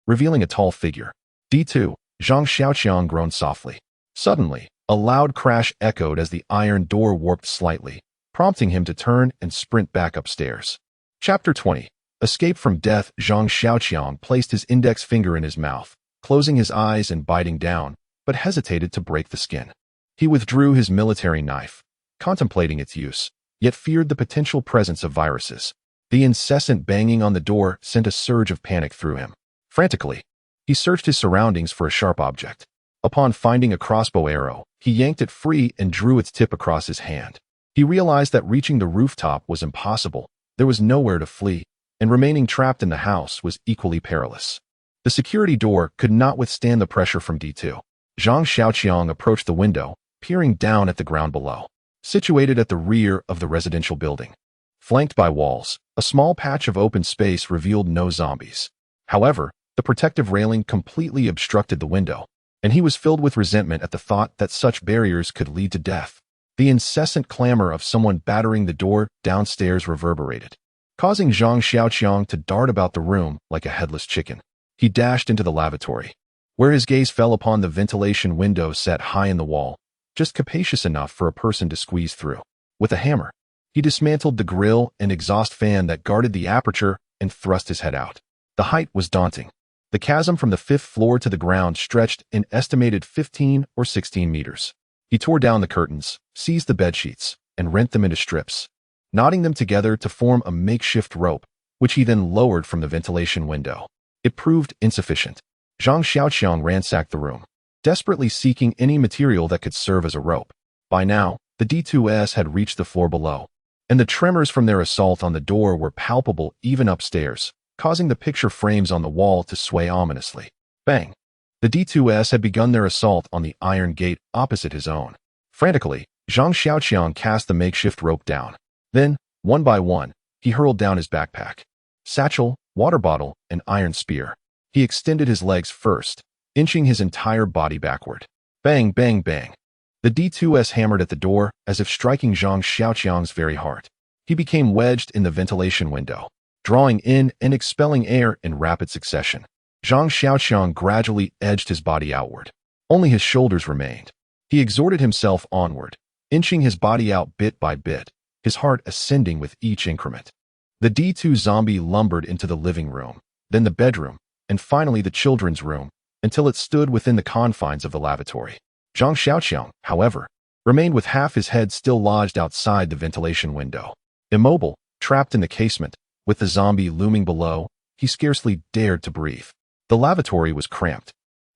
revealing a tall figure. D2, Zhang Xiaoqiang groaned softly. Suddenly, a loud crash echoed as the iron door warped slightly, prompting him to turn and sprint back upstairs. Chapter 20. Escape from death. Zhang Xiaoqiang placed his index finger in his mouth, closing his eyes and biting down, but hesitated to break the skin. He withdrew his military knife, contemplating its use, yet feared the potential presence of viruses. The incessant banging on the door sent a surge of panic through him. Frantically, he searched his surroundings for a sharp object. Upon finding a crossbow arrow, he yanked it free and drew its tip across his hand. He realized that reaching the rooftop was impossible. There was nowhere to flee, and remaining trapped in the house was equally perilous. The security door could not withstand the pressure from D2. Zhang Xiaoqiang approached the window, peering down at the ground below. Situated at the rear of the residential building, flanked by walls, a small patch of open space revealed no zombies. However, the protective railing completely obstructed the window, and he was filled with resentment at the thought that such barriers could lead to death. The incessant clamor of someone battering the door downstairs reverberated, causing Zhang Xiaoqiang to dart about the room like a headless chicken. He dashed into the lavatory, where his gaze fell upon the ventilation window set high in the wall, just capacious enough for a person to squeeze through. With a hammer, he dismantled the grill and exhaust fan that guarded the aperture and thrust his head out. The height was daunting. The chasm from the 5th floor to the ground stretched an estimated 15 or 16 meters. He tore down the curtains, seized the bedsheets, and rent them into strips, knotting them together to form a makeshift rope, which he then lowered from the ventilation window. It proved insufficient. Zhang Xiaoqiang ransacked the room, desperately seeking any material that could serve as a rope. By now, the D2S had reached the floor below, and the tremors from their assault on the door were palpable even upstairs, causing the picture frames on the wall to sway ominously. Bang! The D2S had begun their assault on the iron gate opposite his own. Frantically, Zhang Xiaoqiang cast the makeshift rope down. Then, one by one, he hurled down his backpack, satchel, water bottle, and iron spear. He extended his legs first, inching his entire body backward. Bang, bang, bang. The D2S hammered at the door as if striking Zhang Xiaoqiang's very heart. He became wedged in the ventilation window, drawing in and expelling air in rapid succession. Zhang Xiaoqiang gradually edged his body outward. Only his shoulders remained. He exhorted himself onward, inching his body out bit by bit, his heart ascending with each increment. The D2 zombie lumbered into the living room, then the bedroom, and finally the children's room, until it stood within the confines of the lavatory. Zhang Xiaoqiang, however, remained with half his head still lodged outside the ventilation window. Immobile, trapped in the casement, with the zombie looming below, he scarcely dared to breathe. The lavatory was cramped,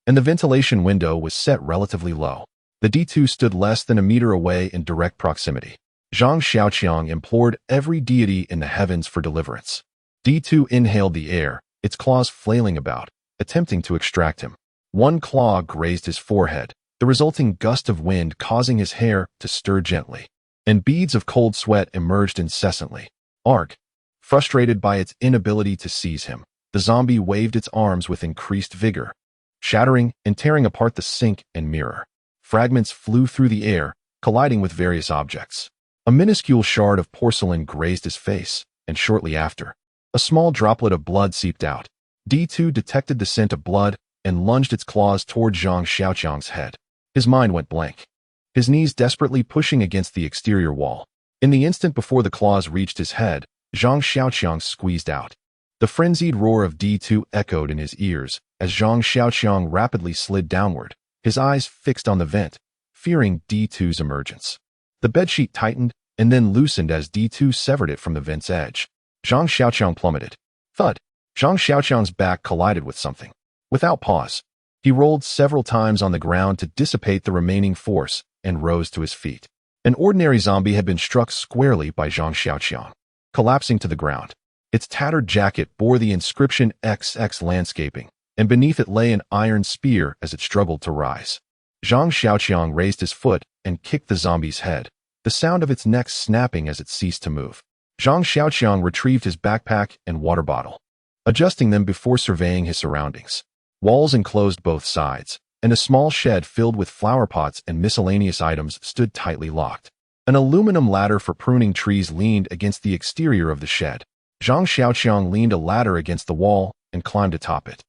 and the ventilation window was set relatively low. The D2 stood less than a meter away in direct proximity. Zhang Xiaoqiang implored every deity in the heavens for deliverance. D2 inhaled the air, its claws flailing about, attempting to extract him. One claw grazed his forehead, the resulting gust of wind causing his hair to stir gently, and beads of cold sweat emerged incessantly. Ark, frustrated by its inability to seize him, the zombie waved its arms with increased vigor, shattering and tearing apart the sink and mirror. Fragments flew through the air, colliding with various objects. A minuscule shard of porcelain grazed his face, and shortly after, a small droplet of blood seeped out. D2 detected the scent of blood and lunged its claws toward Zhang Xiaoqiang's head. His mind went blank, his knees desperately pushing against the exterior wall. In the instant before the claws reached his head, Zhang Xiaoqiang squeezed out. The frenzied roar of D2 echoed in his ears as Zhang Xiaoqiang rapidly slid downward, his eyes fixed on the vent, fearing D2's emergence. The bedsheet tightened and then loosened as D2 severed it from the vent's edge. Zhang Xiaoqiang plummeted. Thud! Zhang Xiaoqiang's back collided with something. Without pause, he rolled several times on the ground to dissipate the remaining force and rose to his feet. An ordinary zombie had been struck squarely by Zhang Xiaoqiang, collapsing to the ground. Its tattered jacket bore the inscription XX Landscaping, and beneath it lay an iron spear as it struggled to rise. Zhang Xiaoqiang raised his foot and kicked the zombie's head, the sound of its neck snapping as it ceased to move. Zhang Xiaoqiang retrieved his backpack and water bottle, adjusting them before surveying his surroundings. Walls enclosed both sides, and a small shed filled with flower pots and miscellaneous items stood tightly locked. An aluminum ladder for pruning trees leaned against the exterior of the shed. Zhang Xiaoqiang leaned a ladder against the wall and climbed atop it.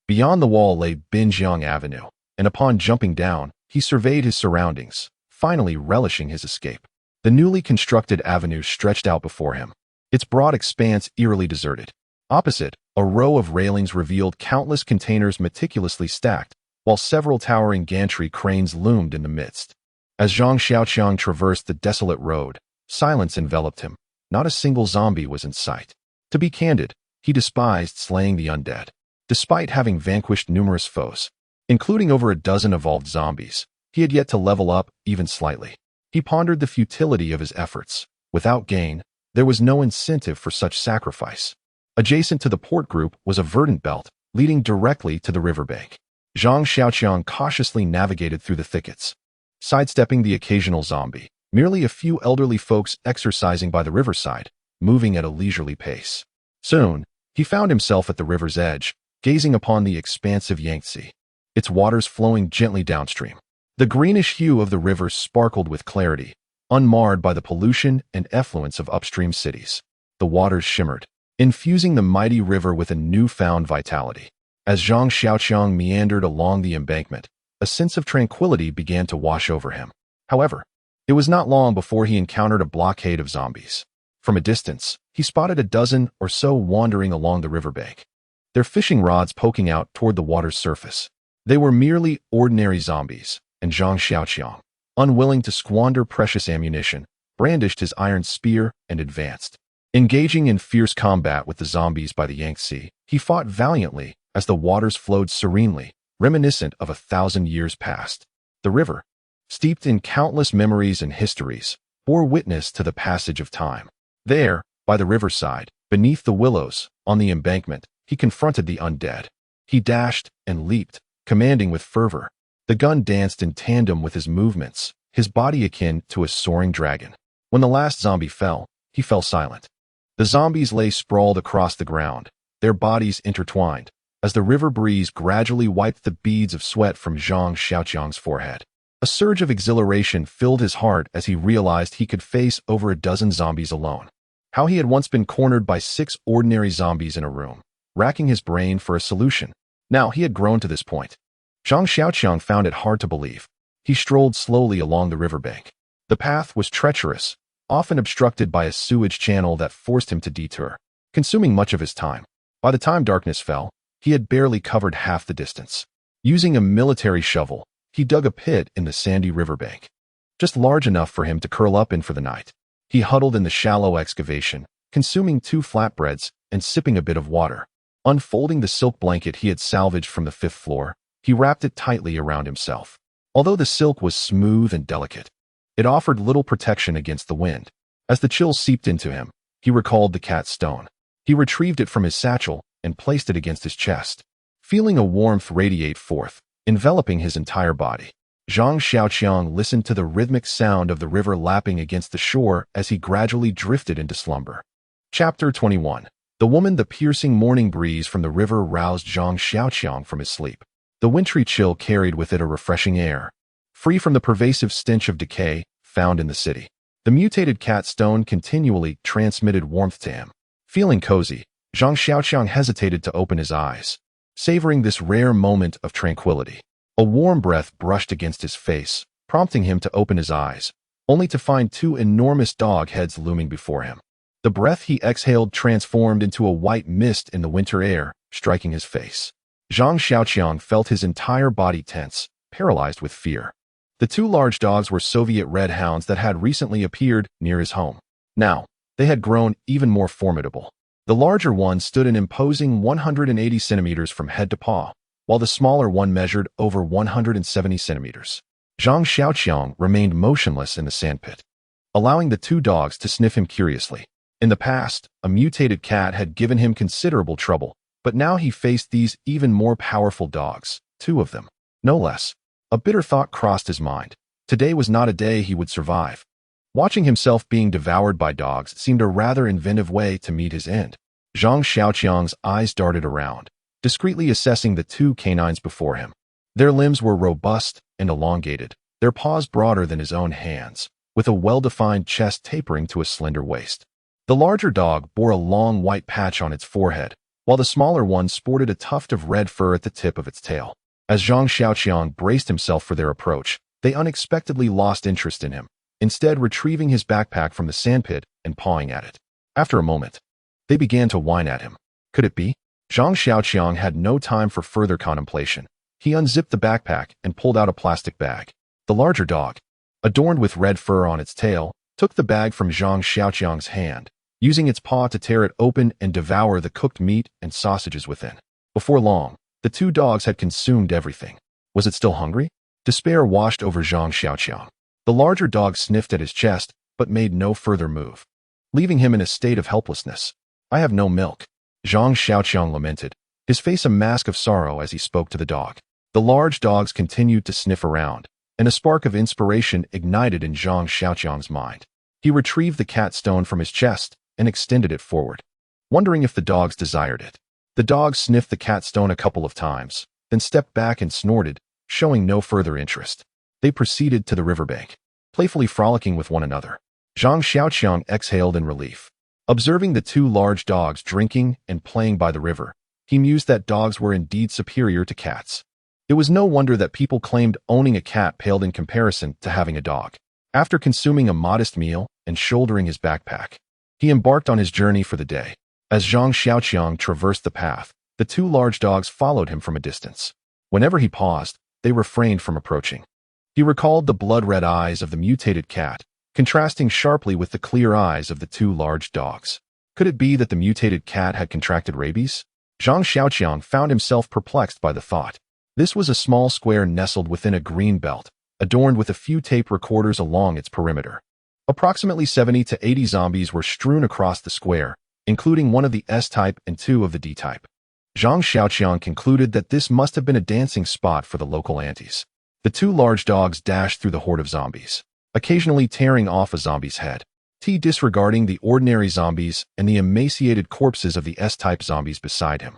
Beyond the wall lay Binjiang Avenue, and upon jumping down, he surveyed his surroundings, finally relishing his escape. The newly constructed avenue stretched out before him, its broad expanse eerily deserted. Opposite, a row of railings revealed countless containers meticulously stacked, while several towering gantry cranes loomed in the midst. As Zhang Xiaoqiang traversed the desolate road, silence enveloped him. Not a single zombie was in sight. To be candid, he despised slaying the undead. Despite having vanquished numerous foes, including over a dozen evolved zombies, he had yet to level up even slightly. He pondered the futility of his efforts. Without gain, there was no incentive for such sacrifice. Adjacent to the port group was a verdant belt, leading directly to the riverbank. Zhang Xiaoqiang cautiously navigated through the thickets, sidestepping the occasional zombie, merely a few elderly folks exercising by the riverside, moving at a leisurely pace. Soon, he found himself at the river's edge, gazing upon the expansive Yangtze, its waters flowing gently downstream. The greenish hue of the river sparkled with clarity, unmarred by the pollution and effluence of upstream cities. The waters shimmered, infusing the mighty river with a newfound vitality. As Zhang Xiaoqiang meandered along the embankment, a sense of tranquility began to wash over him. However, it was not long before he encountered a blockade of zombies. From a distance, he spotted a dozen or so wandering along the riverbank, their fishing rods poking out toward the water's surface. They were merely ordinary zombies, and Zhang Xiaoqiang, unwilling to squander precious ammunition, brandished his iron spear and advanced. Engaging in fierce combat with the zombies by the Yangtze, he fought valiantly as the waters flowed serenely, reminiscent of 1,000 years past. The river, steeped in countless memories and histories, bore witness to the passage of time. There, by the riverside, beneath the willows, on the embankment, he confronted the undead. He dashed and leaped, commanding with fervor. The gun danced in tandem with his movements, his body akin to a soaring dragon. When the last zombie fell, he fell silent. The zombies lay sprawled across the ground, their bodies intertwined, as the river breeze gradually wiped the beads of sweat from Zhang Xiaoqiang's forehead. A surge of exhilaration filled his heart as he realized he could face over a dozen zombies alone. How he had once been cornered by 6 ordinary zombies in a room, racking his brain for a solution. Now he had grown to this point. Zhang Xiaoqiang found it hard to believe. He strolled slowly along the riverbank. The path was treacherous, often obstructed by a sewage channel that forced him to detour, consuming much of his time. By the time darkness fell, he had barely covered half the distance. Using a military shovel, he dug a pit in the sandy riverbank. just large enough for him to curl up in for the night. He huddled in the shallow excavation, consuming 2 flatbreads and sipping a bit of water. Unfolding the silk blanket he had salvaged from the 5th floor, he wrapped it tightly around himself. Although the silk was smooth and delicate, it offered little protection against the wind. As the chill seeped into him, he recalled the cat stone. He retrieved it from his satchel and placed it against his chest, feeling a warmth radiate forth, enveloping his entire body. Zhang Xiaoqiang listened to the rhythmic sound of the river lapping against the shore as he gradually drifted into slumber. Chapter 21. The woman. The piercing morning breeze from the river roused Zhang Xiaoqiang from his sleep. The wintry chill carried with it a refreshing air, free from the pervasive stench of decay found in the city. The mutated cat stone continually transmitted warmth to him. Feeling cozy, Zhang Xiaoqiang hesitated to open his eyes, savoring this rare moment of tranquility. A warm breath brushed against his face, prompting him to open his eyes, only to find 2 enormous dog heads looming before him. The breath he exhaled transformed into a white mist in the winter air, striking his face. Zhang Xiaoqiang felt his entire body tense, paralyzed with fear. The 2 large dogs were Soviet red hounds that had recently appeared near his home. Now, they had grown even more formidable. The larger one stood an imposing 180 centimeters from head to paw, while the smaller one measured over 170 centimeters. Zhang Xiaoqiang remained motionless in the sandpit, allowing the 2 dogs to sniff him curiously. In the past, a mutated cat had given him considerable trouble, but now he faced these even more powerful dogs, 2 of them, no less. A bitter thought crossed his mind. Today was not a day he would survive. Watching himself being devoured by dogs seemed a rather inventive way to meet his end. Zhang Xiaoqiang's eyes darted around, discreetly assessing the 2 canines before him. Their limbs were robust and elongated, their paws broader than his own hands, with a well-defined chest tapering to a slender waist. The larger dog bore a long white patch on its forehead, while the smaller one sported a tuft of red fur at the tip of its tail. As Zhang Xiaoqiang braced himself for their approach, they unexpectedly lost interest in him, instead retrieving his backpack from the sandpit and pawing at it. After a moment, they began to whine at him. Could it be? Zhang Xiaoqiang had no time for further contemplation. He unzipped the backpack and pulled out a plastic bag. The larger dog, adorned with red fur on its tail, took the bag from Zhang Xiaoqiang's hand, using its paw to tear it open and devour the cooked meat and sausages within. Before long, the 2 dogs had consumed everything. Was it still hungry? Despair washed over Zhang Xiaoqiang. The larger dog sniffed at his chest, but made no further move, leaving him in a state of helplessness. I have no milk, Zhang Xiaoqiang lamented, his face a mask of sorrow as he spoke to the dog. The large dogs continued to sniff around, and a spark of inspiration ignited in Zhang Xiaoqiang's mind. He retrieved the cat stone from his chest and extended it forward, wondering if the dogs desired it. The dogs sniffed the cat stone a couple of times, then stepped back and snorted, showing no further interest. They proceeded to the riverbank, playfully frolicking with one another. Zhang Xiaoqiang exhaled in relief. Observing the 2 large dogs drinking and playing by the river, he mused that dogs were indeed superior to cats. It was no wonder that people claimed owning a cat paled in comparison to having a dog. After consuming a modest meal and shouldering his backpack, he embarked on his journey for the day. As Zhang Xiaoqiang traversed the path, the 2 large dogs followed him from a distance. Whenever he paused, they refrained from approaching. He recalled the blood-red eyes of the mutated cat, contrasting sharply with the clear eyes of the 2 large dogs. Could it be that the mutated cat had contracted rabies? Zhang Xiaoqiang found himself perplexed by the thought. This was a small square nestled within a green belt, adorned with a few tape recorders along its perimeter. Approximately 70 to 80 zombies were strewn across the square, including 1 of the S-type and 2 of the D-type. Zhang Xiaoqiang concluded that this must have been a dancing spot for the local antis. The 2 large dogs dashed through the horde of zombies, occasionally tearing off a zombie's head, disregarding the ordinary zombies and the emaciated corpses of the S-type zombies beside him.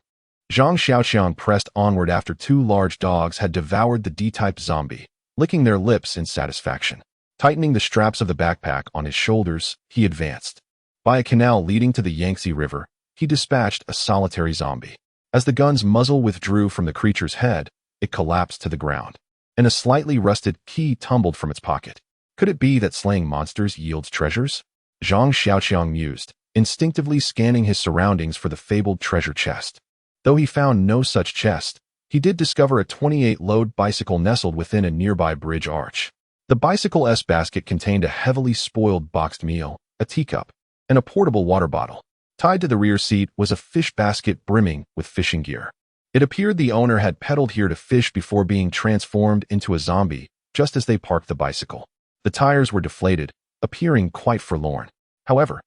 Zhang Xiaoqiang pressed onward after 2 large dogs had devoured the D-type zombie, licking their lips in satisfaction. Tightening the straps of the backpack on his shoulders, he advanced. By a canal leading to the Yangtze River, he dispatched a solitary zombie. As the gun's muzzle withdrew from the creature's head, it collapsed to the ground, and a slightly rusted key tumbled from its pocket. Could it be that slaying monsters yields treasures? Zhang Xiaoqiang mused, instinctively scanning his surroundings for the fabled treasure chest. Though he found no such chest, he did discover a 28-load bicycle nestled within a nearby bridge arch. The bicycle-S basket contained a heavily spoiled boxed meal, a teacup, and a portable water bottle. Tied to the rear seat was a fish basket brimming with fishing gear. It appeared the owner had pedaled here to fish before being transformed into a zombie just as they parked the bicycle. The tires were deflated, appearing quite forlorn. However,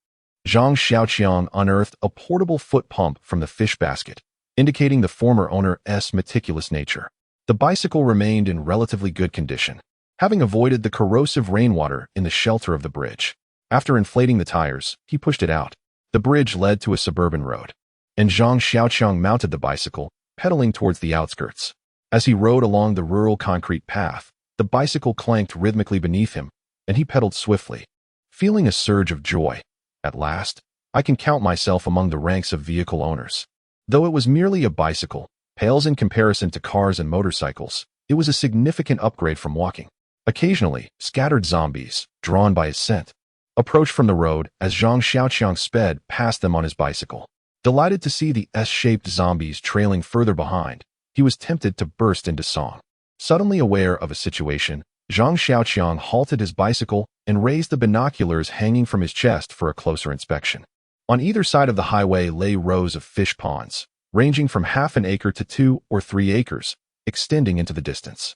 Zhang Xiaoqiang unearthed a portable foot pump from the fish basket, indicating the former owner's meticulous nature. The bicycle remained in relatively good condition, having avoided the corrosive rainwater in the shelter of the bridge. After inflating the tires, he pushed it out. The bridge led to a suburban road, and Zhang Xiaoqiang mounted the bicycle, pedaling towards the outskirts. As he rode along the rural concrete path, the bicycle clanked rhythmically beneath him, and he pedaled swiftly, feeling a surge of joy. At last, I can count myself among the ranks of vehicle owners. Though it was merely a bicycle, pales in comparison to cars and motorcycles, it was a significant upgrade from walking. Occasionally, scattered zombies, drawn by his scent, approached from the road as Zhang Xiaoqiang sped past them on his bicycle. Delighted to see the S-shaped zombies trailing further behind, he was tempted to burst into song. Suddenly aware of a situation, Zhang Xiaoqiang halted his bicycle and raised the binoculars hanging from his chest for a closer inspection. On either side of the highway lay rows of fish ponds, ranging from half an acre to 2 or 3 acres, extending into the distance.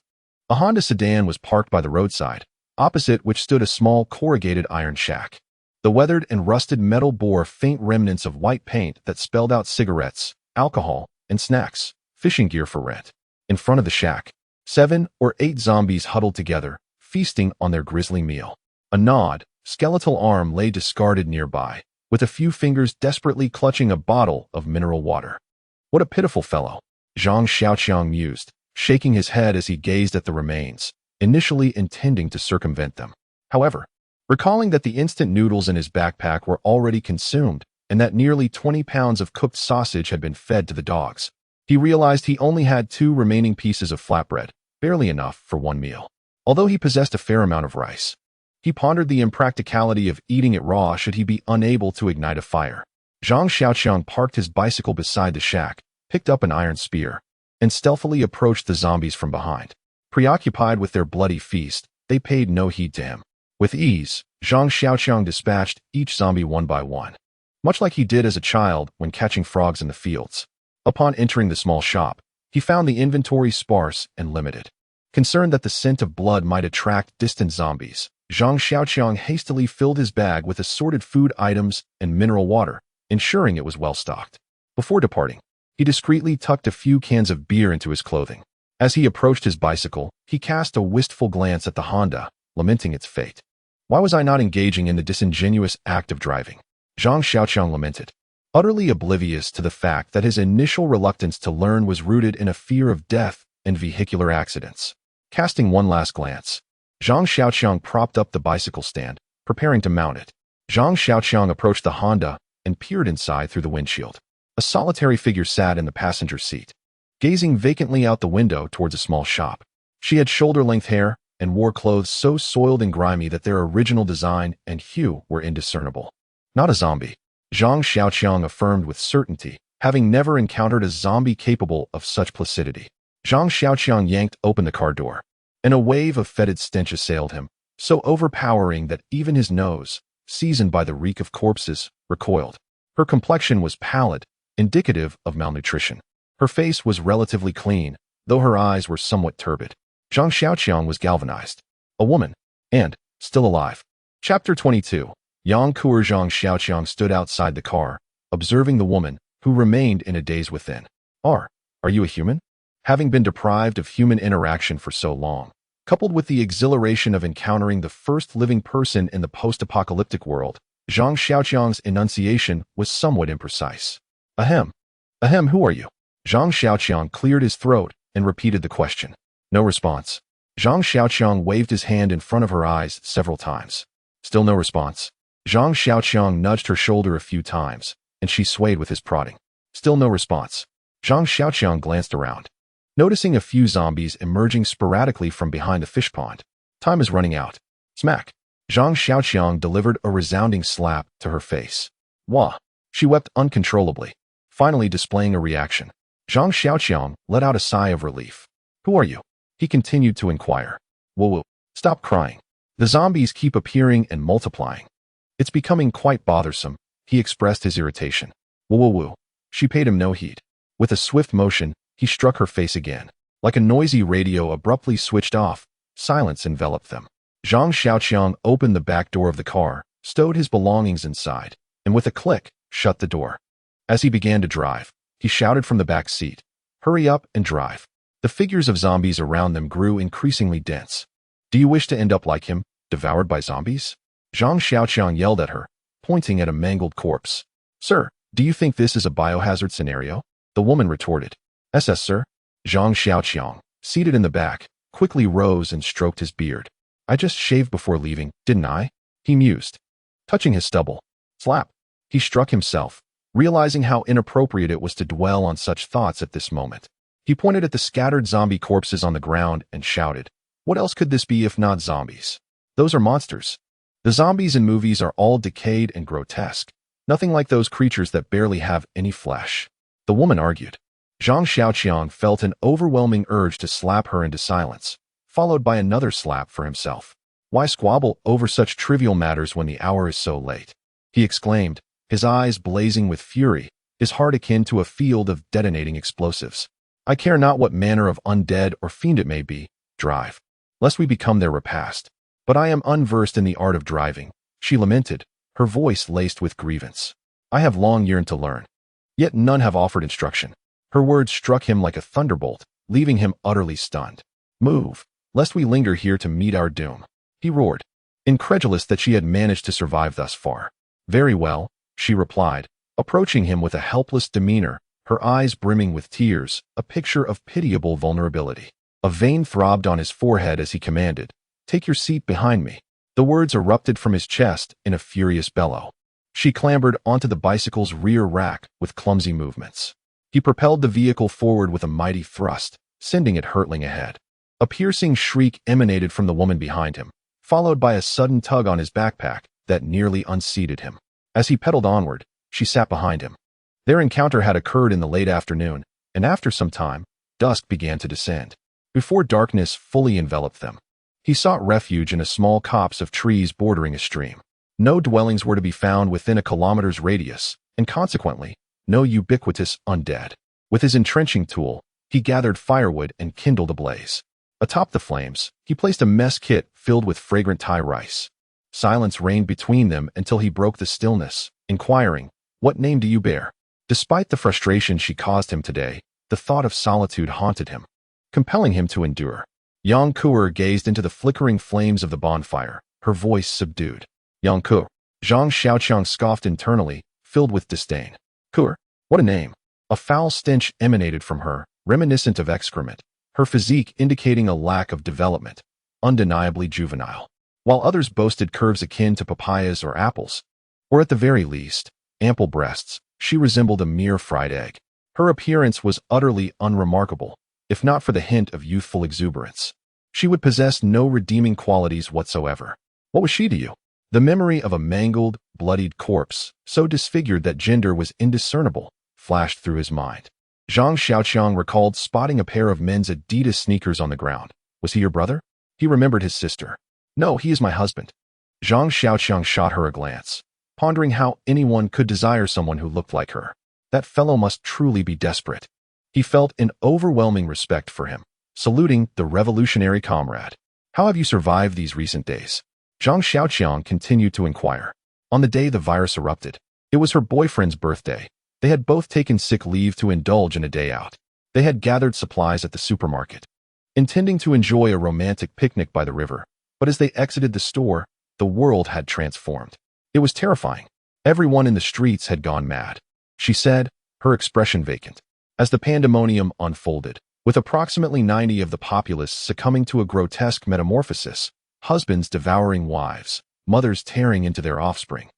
A Honda sedan was parked by the roadside, opposite which stood a small corrugated iron shack. The weathered and rusted metal bore faint remnants of white paint that spelled out cigarettes, alcohol, and snacks, fishing gear for rent. In front of the shack, 7 or 8 zombies huddled together, feasting on their grisly meal. A gnawed, skeletal arm lay discarded nearby, with a few fingers desperately clutching a bottle of mineral water. What a pitiful fellow, Zhang Xiaoqiang mused, shaking his head as he gazed at the remains, initially intending to circumvent them. However, recalling that the instant noodles in his backpack were already consumed and that nearly 20 pounds of cooked sausage had been fed to the dogs, he realized he only had 2 remaining pieces of flatbread, barely enough for one meal. Although he possessed a fair amount of rice, he pondered the impracticality of eating it raw should he be unable to ignite a fire. Zhang Xiaoqiang parked his bicycle beside the shack, picked up an iron spear, and stealthily approached the zombies from behind. Preoccupied with their bloody feast, they paid no heed to him. With ease, Zhang Xiaoqiang dispatched each zombie one by one, much like he did as a child when catching frogs in the fields. Upon entering the small shop, he found the inventory sparse and limited. Concerned that the scent of blood might attract distant zombies, Zhang Xiaoqiang hastily filled his bag with assorted food items and mineral water, ensuring it was well stocked. Before departing, he discreetly tucked a few cans of beer into his clothing. As he approached his bicycle, he cast a wistful glance at the Honda, lamenting its fate. Why was I not engaging in the disingenuous act of driving? Zhang Xiaoqiang lamented, utterly oblivious to the fact that his initial reluctance to learn was rooted in a fear of death and vehicular accidents. Casting one last glance, Zhang Xiaoqiang propped up the bicycle stand, preparing to mount it. Zhang Xiaoqiang approached the Honda and peered inside through the windshield. A solitary figure sat in the passenger seat, gazing vacantly out the window towards a small shop. She had shoulder-length hair and wore clothes so soiled and grimy that their original design and hue were indiscernible. Not a zombie, Zhang Xiaoqiang affirmed with certainty, having never encountered a zombie capable of such placidity. Zhang Xiaoqiang yanked open the car door, and a wave of fetid stench assailed him, so overpowering that even his nose, seasoned by the reek of corpses, recoiled. Her complexion was pallid, indicative of malnutrition. Her face was relatively clean, though her eyes were somewhat turbid. Zhang Xiaoqiang was galvanized. A woman, and still alive. Chapter 22. Yang Kuer. Zhang Xiaoqiang stood outside the car, observing the woman, who remained in a daze within. Are you a human? Having been deprived of human interaction for so long, coupled with the exhilaration of encountering the first living person in the post-apocalyptic world, Zhang Xiaoqiang's enunciation was somewhat imprecise. Ahem, who are you? Zhang Xiaoqiang cleared his throat and repeated the question. No response. Zhang Xiaoqiang waved his hand in front of her eyes several times. Still no response. Zhang Xiaoqiang nudged her shoulder a few times, and she swayed with his prodding. Still no response. Zhang Xiaoqiang glanced around, noticing a few zombies emerging sporadically from behind the fish pond. Time is running out. Smack. Zhang Xiaoqiang delivered a resounding slap to her face. Wah. She wept uncontrollably, finally displaying a reaction. Zhang Xiaoqiang let out a sigh of relief. Who are you? He continued to inquire. Whoa. Stop crying. The zombies keep appearing and multiplying. It's becoming quite bothersome, he expressed his irritation. Woo woo woo. She paid him no heed. With a swift motion, he struck her face again. Like a noisy radio abruptly switched off, silence enveloped them. Zhang Xiaoqiang opened the back door of the car, stowed his belongings inside, and with a click, shut the door. As he began to drive, he shouted from the back seat, "Hurry up and drive." The figures of zombies around them grew increasingly dense. Do you wish to end up like him, devoured by zombies? Zhang Xiaoqiang yelled at her, pointing at a mangled corpse. Sir, do you think this is a biohazard scenario? The woman retorted. SS, sir. Zhang Xiaoqiang, seated in the back, quickly rose and stroked his beard. I just shaved before leaving, didn't I? He mused. Touching his stubble. Slap. He struck himself, realizing how inappropriate it was to dwell on such thoughts at this moment. He pointed at the scattered zombie corpses on the ground and shouted, what else could this be if not zombies? Those are monsters. The zombies in movies are all decayed and grotesque, nothing like those creatures that barely have any flesh. The woman argued. Zhang Xiaoqiang felt an overwhelming urge to slap her into silence, followed by another slap for himself. Why squabble over such trivial matters when the hour is so late? He exclaimed, his eyes blazing with fury, his heart akin to a field of detonating explosives. I care not what manner of undead or fiend it may be, drive, lest we become their repast. But I am unversed in the art of driving, she lamented, her voice laced with grievance. I have long yearned to learn. Yet none have offered instruction. Her words struck him like a thunderbolt, leaving him utterly stunned. Move, lest we linger here to meet our doom, he roared, incredulous that she had managed to survive thus far. Very well, she replied, approaching him with a helpless demeanor, her eyes brimming with tears, a picture of pitiable vulnerability. A vein throbbed on his forehead as he commanded, take your seat behind me. The words erupted from his chest in a furious bellow. She clambered onto the bicycle's rear rack with clumsy movements. He propelled the vehicle forward with a mighty thrust, sending it hurtling ahead. A piercing shriek emanated from the woman behind him, followed by a sudden tug on his backpack that nearly unseated him. As he pedaled onward, she sat behind him. Their encounter had occurred in the late afternoon, and after some time, dusk began to descend. Before darkness fully enveloped them, he sought refuge in a small copse of trees bordering a stream. No dwellings were to be found within a kilometer's radius, and consequently, no ubiquitous undead. With his entrenching tool, he gathered firewood and kindled a blaze. Atop the flames, he placed a mess kit filled with fragrant Thai rice. Silence reigned between them until he broke the stillness, inquiring, what name do you bear? Despite the frustration she caused him today, the thought of solitude haunted him, compelling him to endure. Yang Kuer gazed into the flickering flames of the bonfire, her voice subdued. Yang Kuer. Zhang Xiaoqiang scoffed internally, filled with disdain. Kuer, what a name. A foul stench emanated from her, reminiscent of excrement, her physique indicating a lack of development, undeniably juvenile. While others boasted curves akin to papayas or apples, or at the very least, ample breasts, she resembled a mere fried egg. Her appearance was utterly unremarkable, if not for the hint of youthful exuberance. She would possess no redeeming qualities whatsoever. What was she to you? The memory of a mangled, bloodied corpse, so disfigured that gender was indiscernible, flashed through his mind. Zhang Xiaoqiang recalled spotting a pair of men's Adidas sneakers on the ground. Was he your brother? He remembered his sister. No, he is my husband. Zhang Xiaoqiang shot her a glance, pondering how anyone could desire someone who looked like her. That fellow must truly be desperate. He felt an overwhelming respect for him, saluting the revolutionary comrade. How have you survived these recent days? Zhang Xiaoqiang continued to inquire. On the day the virus erupted, it was her boyfriend's birthday. They had both taken sick leave to indulge in a day out. They had gathered supplies at the supermarket, intending to enjoy a romantic picnic by the river. But as they exited the store, the world had transformed. It was terrifying. Everyone in the streets had gone mad, she said, her expression vacant. As the pandemonium unfolded, with approximately 90 of the populace succumbing to a grotesque metamorphosis, husbands devouring wives, mothers tearing into their offspring,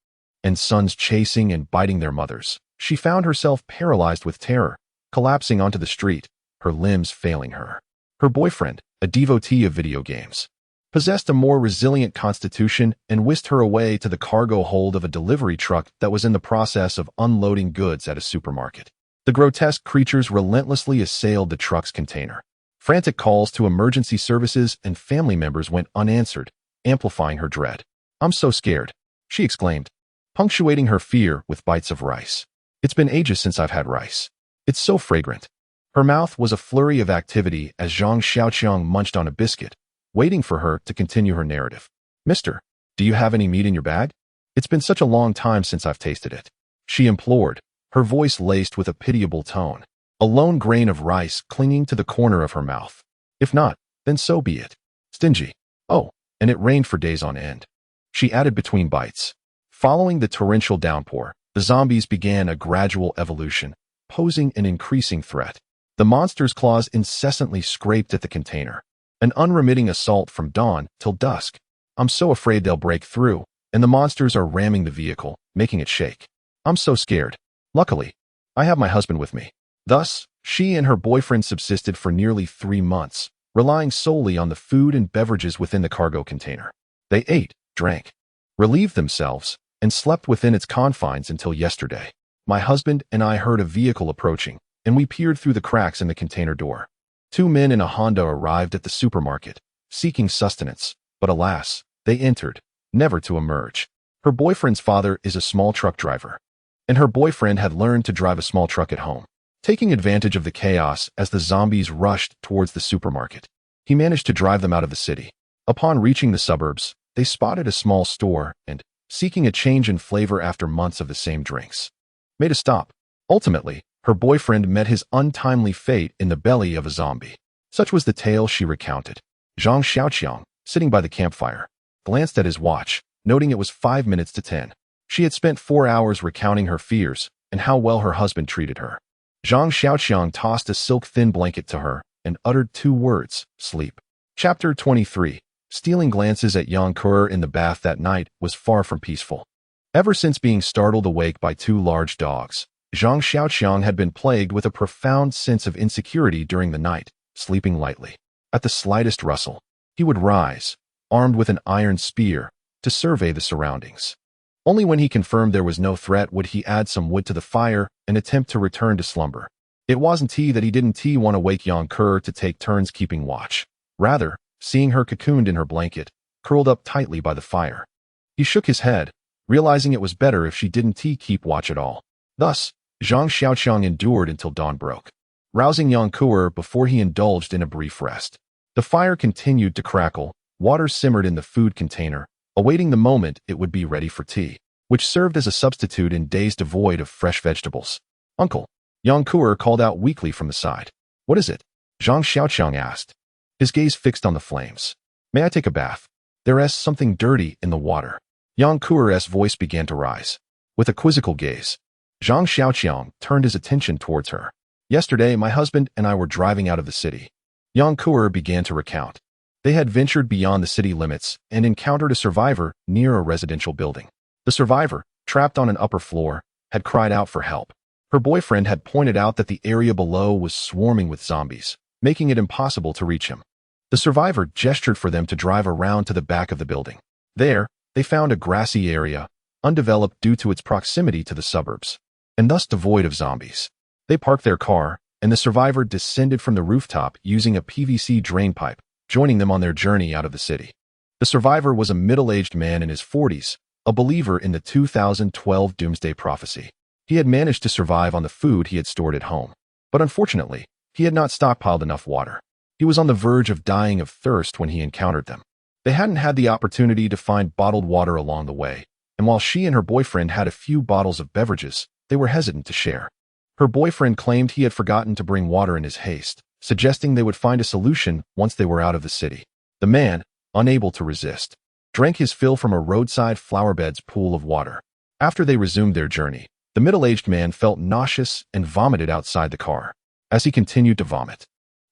and sons chasing and biting their mothers, she found herself paralyzed with terror, collapsing onto the street, her limbs failing her. Her boyfriend, a devotee of video games, possessed a more resilient constitution and whisked her away to the cargo hold of a delivery truck that was in the process of unloading goods at a supermarket. The grotesque creatures relentlessly assailed the truck's container, Frantic calls to emergency services and family members went unanswered, amplifying her dread. "I'm so scared," she exclaimed, punctuating her fear with bites of rice. "It's been ages since I've had rice. It's so fragrant." Her mouth was a flurry of activity as Zhang Xiaoqiang munched on a biscuit, waiting for her to continue her narrative. "Mister, do you have any meat in your bag? It's been such a long time since I've tasted it," she implored, her voice laced with a pitiable tone, a lone grain of rice clinging to the corner of her mouth. "If not, then so be it. Stingy. Oh, and it rained for days on end," she added between bites. Following the torrential downpour, the zombies began a gradual evolution, posing an increasing threat. The monster's claws incessantly scraped at the container, an unremitting assault from dawn till dusk. "I'm so afraid they'll break through, and the monsters are ramming the vehicle, making it shake. I'm so scared. Luckily, I have my husband with me." Thus, she and her boyfriend subsisted for nearly 3 months, relying solely on the food and beverages within the cargo container. They ate, drank, relieved themselves, and slept within its confines until yesterday. "My husband and I heard a vehicle approaching, and we peered through the cracks in the container door. 2 men in a Honda arrived at the supermarket, seeking sustenance, but alas, they entered, never to emerge." Her boyfriend's father is a small truck driver, and her boyfriend had learned to drive a small truck at home. Taking advantage of the chaos as the zombies rushed towards the supermarket, he managed to drive them out of the city. Upon reaching the suburbs, they spotted a small store and, seeking a change in flavor after months of the same drinks, made a stop. Ultimately, her boyfriend met his untimely fate in the belly of a zombie. Such was the tale she recounted. Zhang Xiaoqiang, sitting by the campfire, glanced at his watch, noting it was 5 minutes to 10. She had spent 4 hours recounting her fears and how well her husband treated her. Zhang Xiaoqiang tossed a silk-thin blanket to her and uttered 2 words, "Sleep." Chapter 23. Stealing glances at Yang Kur in the bath that night was far from peaceful. Ever since being startled awake by 2 large dogs, Zhang Xiaoqiang had been plagued with a profound sense of insecurity during the night, sleeping lightly. At the slightest rustle, he would rise, armed with an iron spear, to survey the surroundings. Only when he confirmed there was no threat would he add some wood to the fire and attempt to return to slumber. It wasn't that he didn't want to wake Yang Kur to take turns keeping watch. Rather, seeing her cocooned in her blanket, curled up tightly by the fire, he shook his head, realizing it was better if she didn't keep watch at all. Thus, Zhang Xiaoqiang endured until dawn broke, rousing Yang Kur before he indulged in a brief rest. The fire continued to crackle, water simmered in the food container, awaiting the moment it would be ready for tea, which served as a substitute in days devoid of fresh vegetables. "Uncle," Yang Kur called out weakly from the side. "What is it?" Zhang Xiaoqiang asked, his gaze fixed on the flames. "May I take a bath? There's something dirty in the water." Yang Kur's voice began to rise. With a quizzical gaze, Zhang Xiaoqiang turned his attention towards her. "Yesterday, my husband and I were driving out of the city." Yang Kur began to recount. They had ventured beyond the city limits and encountered a survivor near a residential building. The survivor, trapped on an upper floor, had cried out for help. Her boyfriend had pointed out that the area below was swarming with zombies, making it impossible to reach him. The survivor gestured for them to drive around to the back of the building. There, they found a grassy area, undeveloped due to its proximity to the suburbs, and thus devoid of zombies. They parked their car, and the survivor descended from the rooftop using a PVC drain pipe, joining them on their journey out of the city. The survivor was a middle-aged man in his 40s, a believer in the 2012 Doomsday Prophecy. He had managed to survive on the food he had stored at home, but unfortunately, he had not stockpiled enough water. He was on the verge of dying of thirst when he encountered them. They hadn't had the opportunity to find bottled water along the way, and while she and her boyfriend had a few bottles of beverages, they were hesitant to share. Her boyfriend claimed he had forgotten to bring water in his haste, suggesting they would find a solution once they were out of the city. The man, unable to resist, drank his fill from a roadside flowerbed's pool of water. After they resumed their journey, the middle-aged man felt nauseous and vomited outside the car. As he continued to vomit,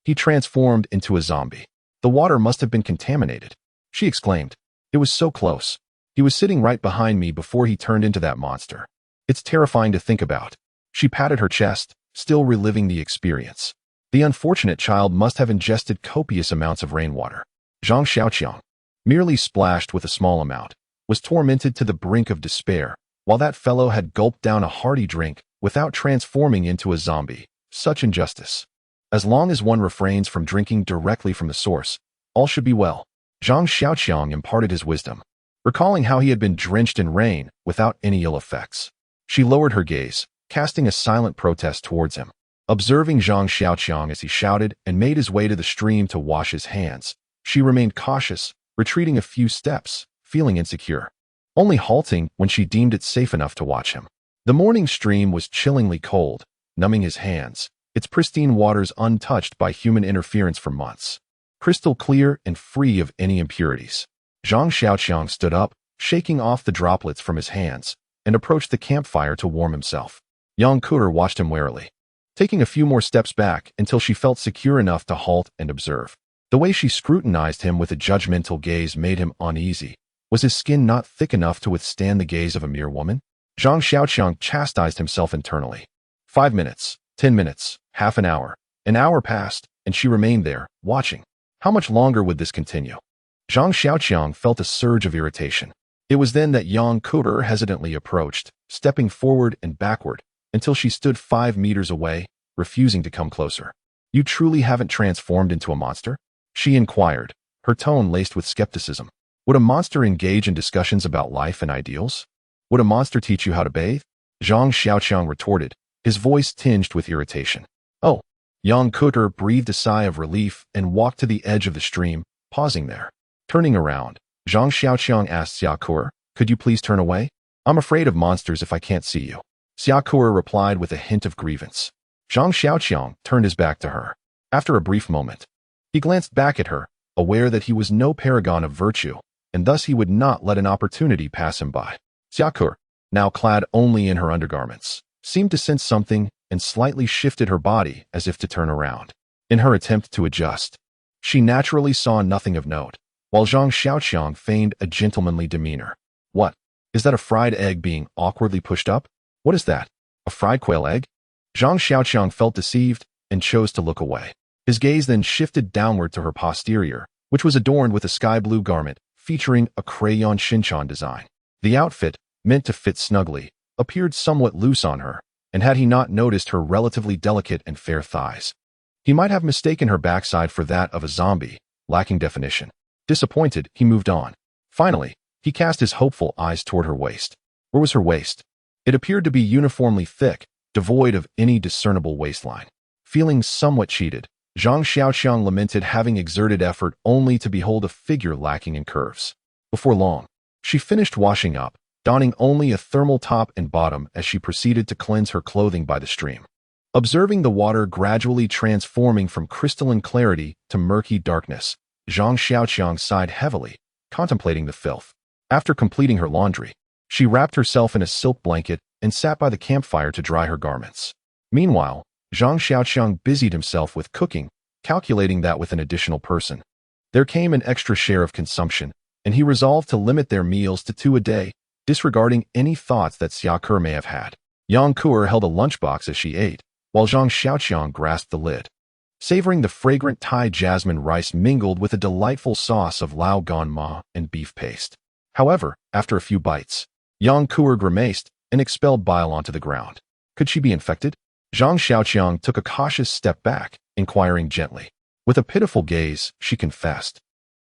he transformed into a zombie. "The water must have been contaminated," she exclaimed. "It was so close. He was sitting right behind me before he turned into that monster. It's terrifying to think about." She patted her chest, still reliving the experience. The unfortunate child must have ingested copious amounts of rainwater. Zhang Xiaoqiang, merely splashed with a small amount, was tormented to the brink of despair, while that fellow had gulped down a hearty drink without transforming into a zombie. Such injustice. As long as one refrains from drinking directly from the source, all should be well. Zhang Xiaoqiang imparted his wisdom, recalling how he had been drenched in rain without any ill effects. She lowered her gaze, casting a silent protest towards him. Observing Zhang Xiaoqiang as he shouted and made his way to the stream to wash his hands, she remained cautious, retreating a few steps, feeling insecure, only halting when she deemed it safe enough to watch him. The morning stream was chillingly cold, numbing his hands, its pristine waters untouched by human interference for months. Crystal clear and free of any impurities. Zhang Xiaoqiang stood up, shaking off the droplets from his hands, and approached the campfire to warm himself. Yang Kuer watched him warily, taking a few more steps back until she felt secure enough to halt and observe. The way she scrutinized him with a judgmental gaze made him uneasy. Was his skin not thick enough to withstand the gaze of a mere woman? Zhang Xiaoqiang chastised himself internally. 5 minutes, 10 minutes, half an hour passed, and she remained there, watching. How much longer would this continue? Zhang Xiaoqiang felt a surge of irritation. It was then that Yang Kuer hesitantly approached, stepping forward and backward, until she stood 5 meters away, refusing to come closer. You truly haven't transformed into a monster? She inquired, her tone laced with skepticism. Would a monster engage in discussions about life and ideals? Would a monster teach you how to bathe? Zhang Xiaoqiang retorted, his voice tinged with irritation. Oh. Yang Kuer breathed a sigh of relief and walked to the edge of the stream, pausing there. Turning around, Zhang Xiaoqiang asked Xia Kuer, could you please turn away? I'm afraid of monsters if I can't see you. Xia Kuer replied with a hint of grievance. Zhang Xiaoqiang turned his back to her. After a brief moment, he glanced back at her, aware that he was no paragon of virtue, and thus he would not let an opportunity pass him by. Xia Kuer, now clad only in her undergarments, seemed to sense something and slightly shifted her body as if to turn around. In her attempt to adjust, she naturally saw nothing of note, while Zhang Xiaoqiang feigned a gentlemanly demeanor. What? Is that a fried egg being awkwardly pushed up? What is that? A fried quail egg? Zhang Xiaoqiang felt deceived and chose to look away. His gaze then shifted downward to her posterior, which was adorned with a sky blue garment featuring a crayon Shinchan design. The outfit, meant to fit snugly, appeared somewhat loose on her, and had he not noticed her relatively delicate and fair thighs, he might have mistaken her backside for that of a zombie, lacking definition. Disappointed, he moved on. Finally, he cast his hopeful eyes toward her waist. Where was her waist? It appeared to be uniformly thick, devoid of any discernible waistline. Feeling somewhat cheated, Zhang Xiaoqiang lamented having exerted effort only to behold a figure lacking in curves. Before long, she finished washing up, donning only a thermal top and bottom as she proceeded to cleanse her clothing by the stream. Observing the water gradually transforming from crystalline clarity to murky darkness, Zhang Xiaoqiang sighed heavily, contemplating the filth. After completing her laundry, she wrapped herself in a silk blanket and sat by the campfire to dry her garments. Meanwhile, Zhang Xiaoqiang busied himself with cooking, calculating that with an additional person, there came an extra share of consumption, and he resolved to limit their meals to 2 a day, disregarding any thoughts that Xia Kuer may have had. Yang Kuer held a lunchbox as she ate, while Zhang Xiaoqiang grasped the lid, savoring the fragrant Thai jasmine rice mingled with a delightful sauce of lao gan ma and beef paste. However, after a few bites, Yang Kuer grimaced and expelled bile onto the ground. Could she be infected? Zhang Xiaoqiang took a cautious step back, inquiring gently. With a pitiful gaze, she confessed,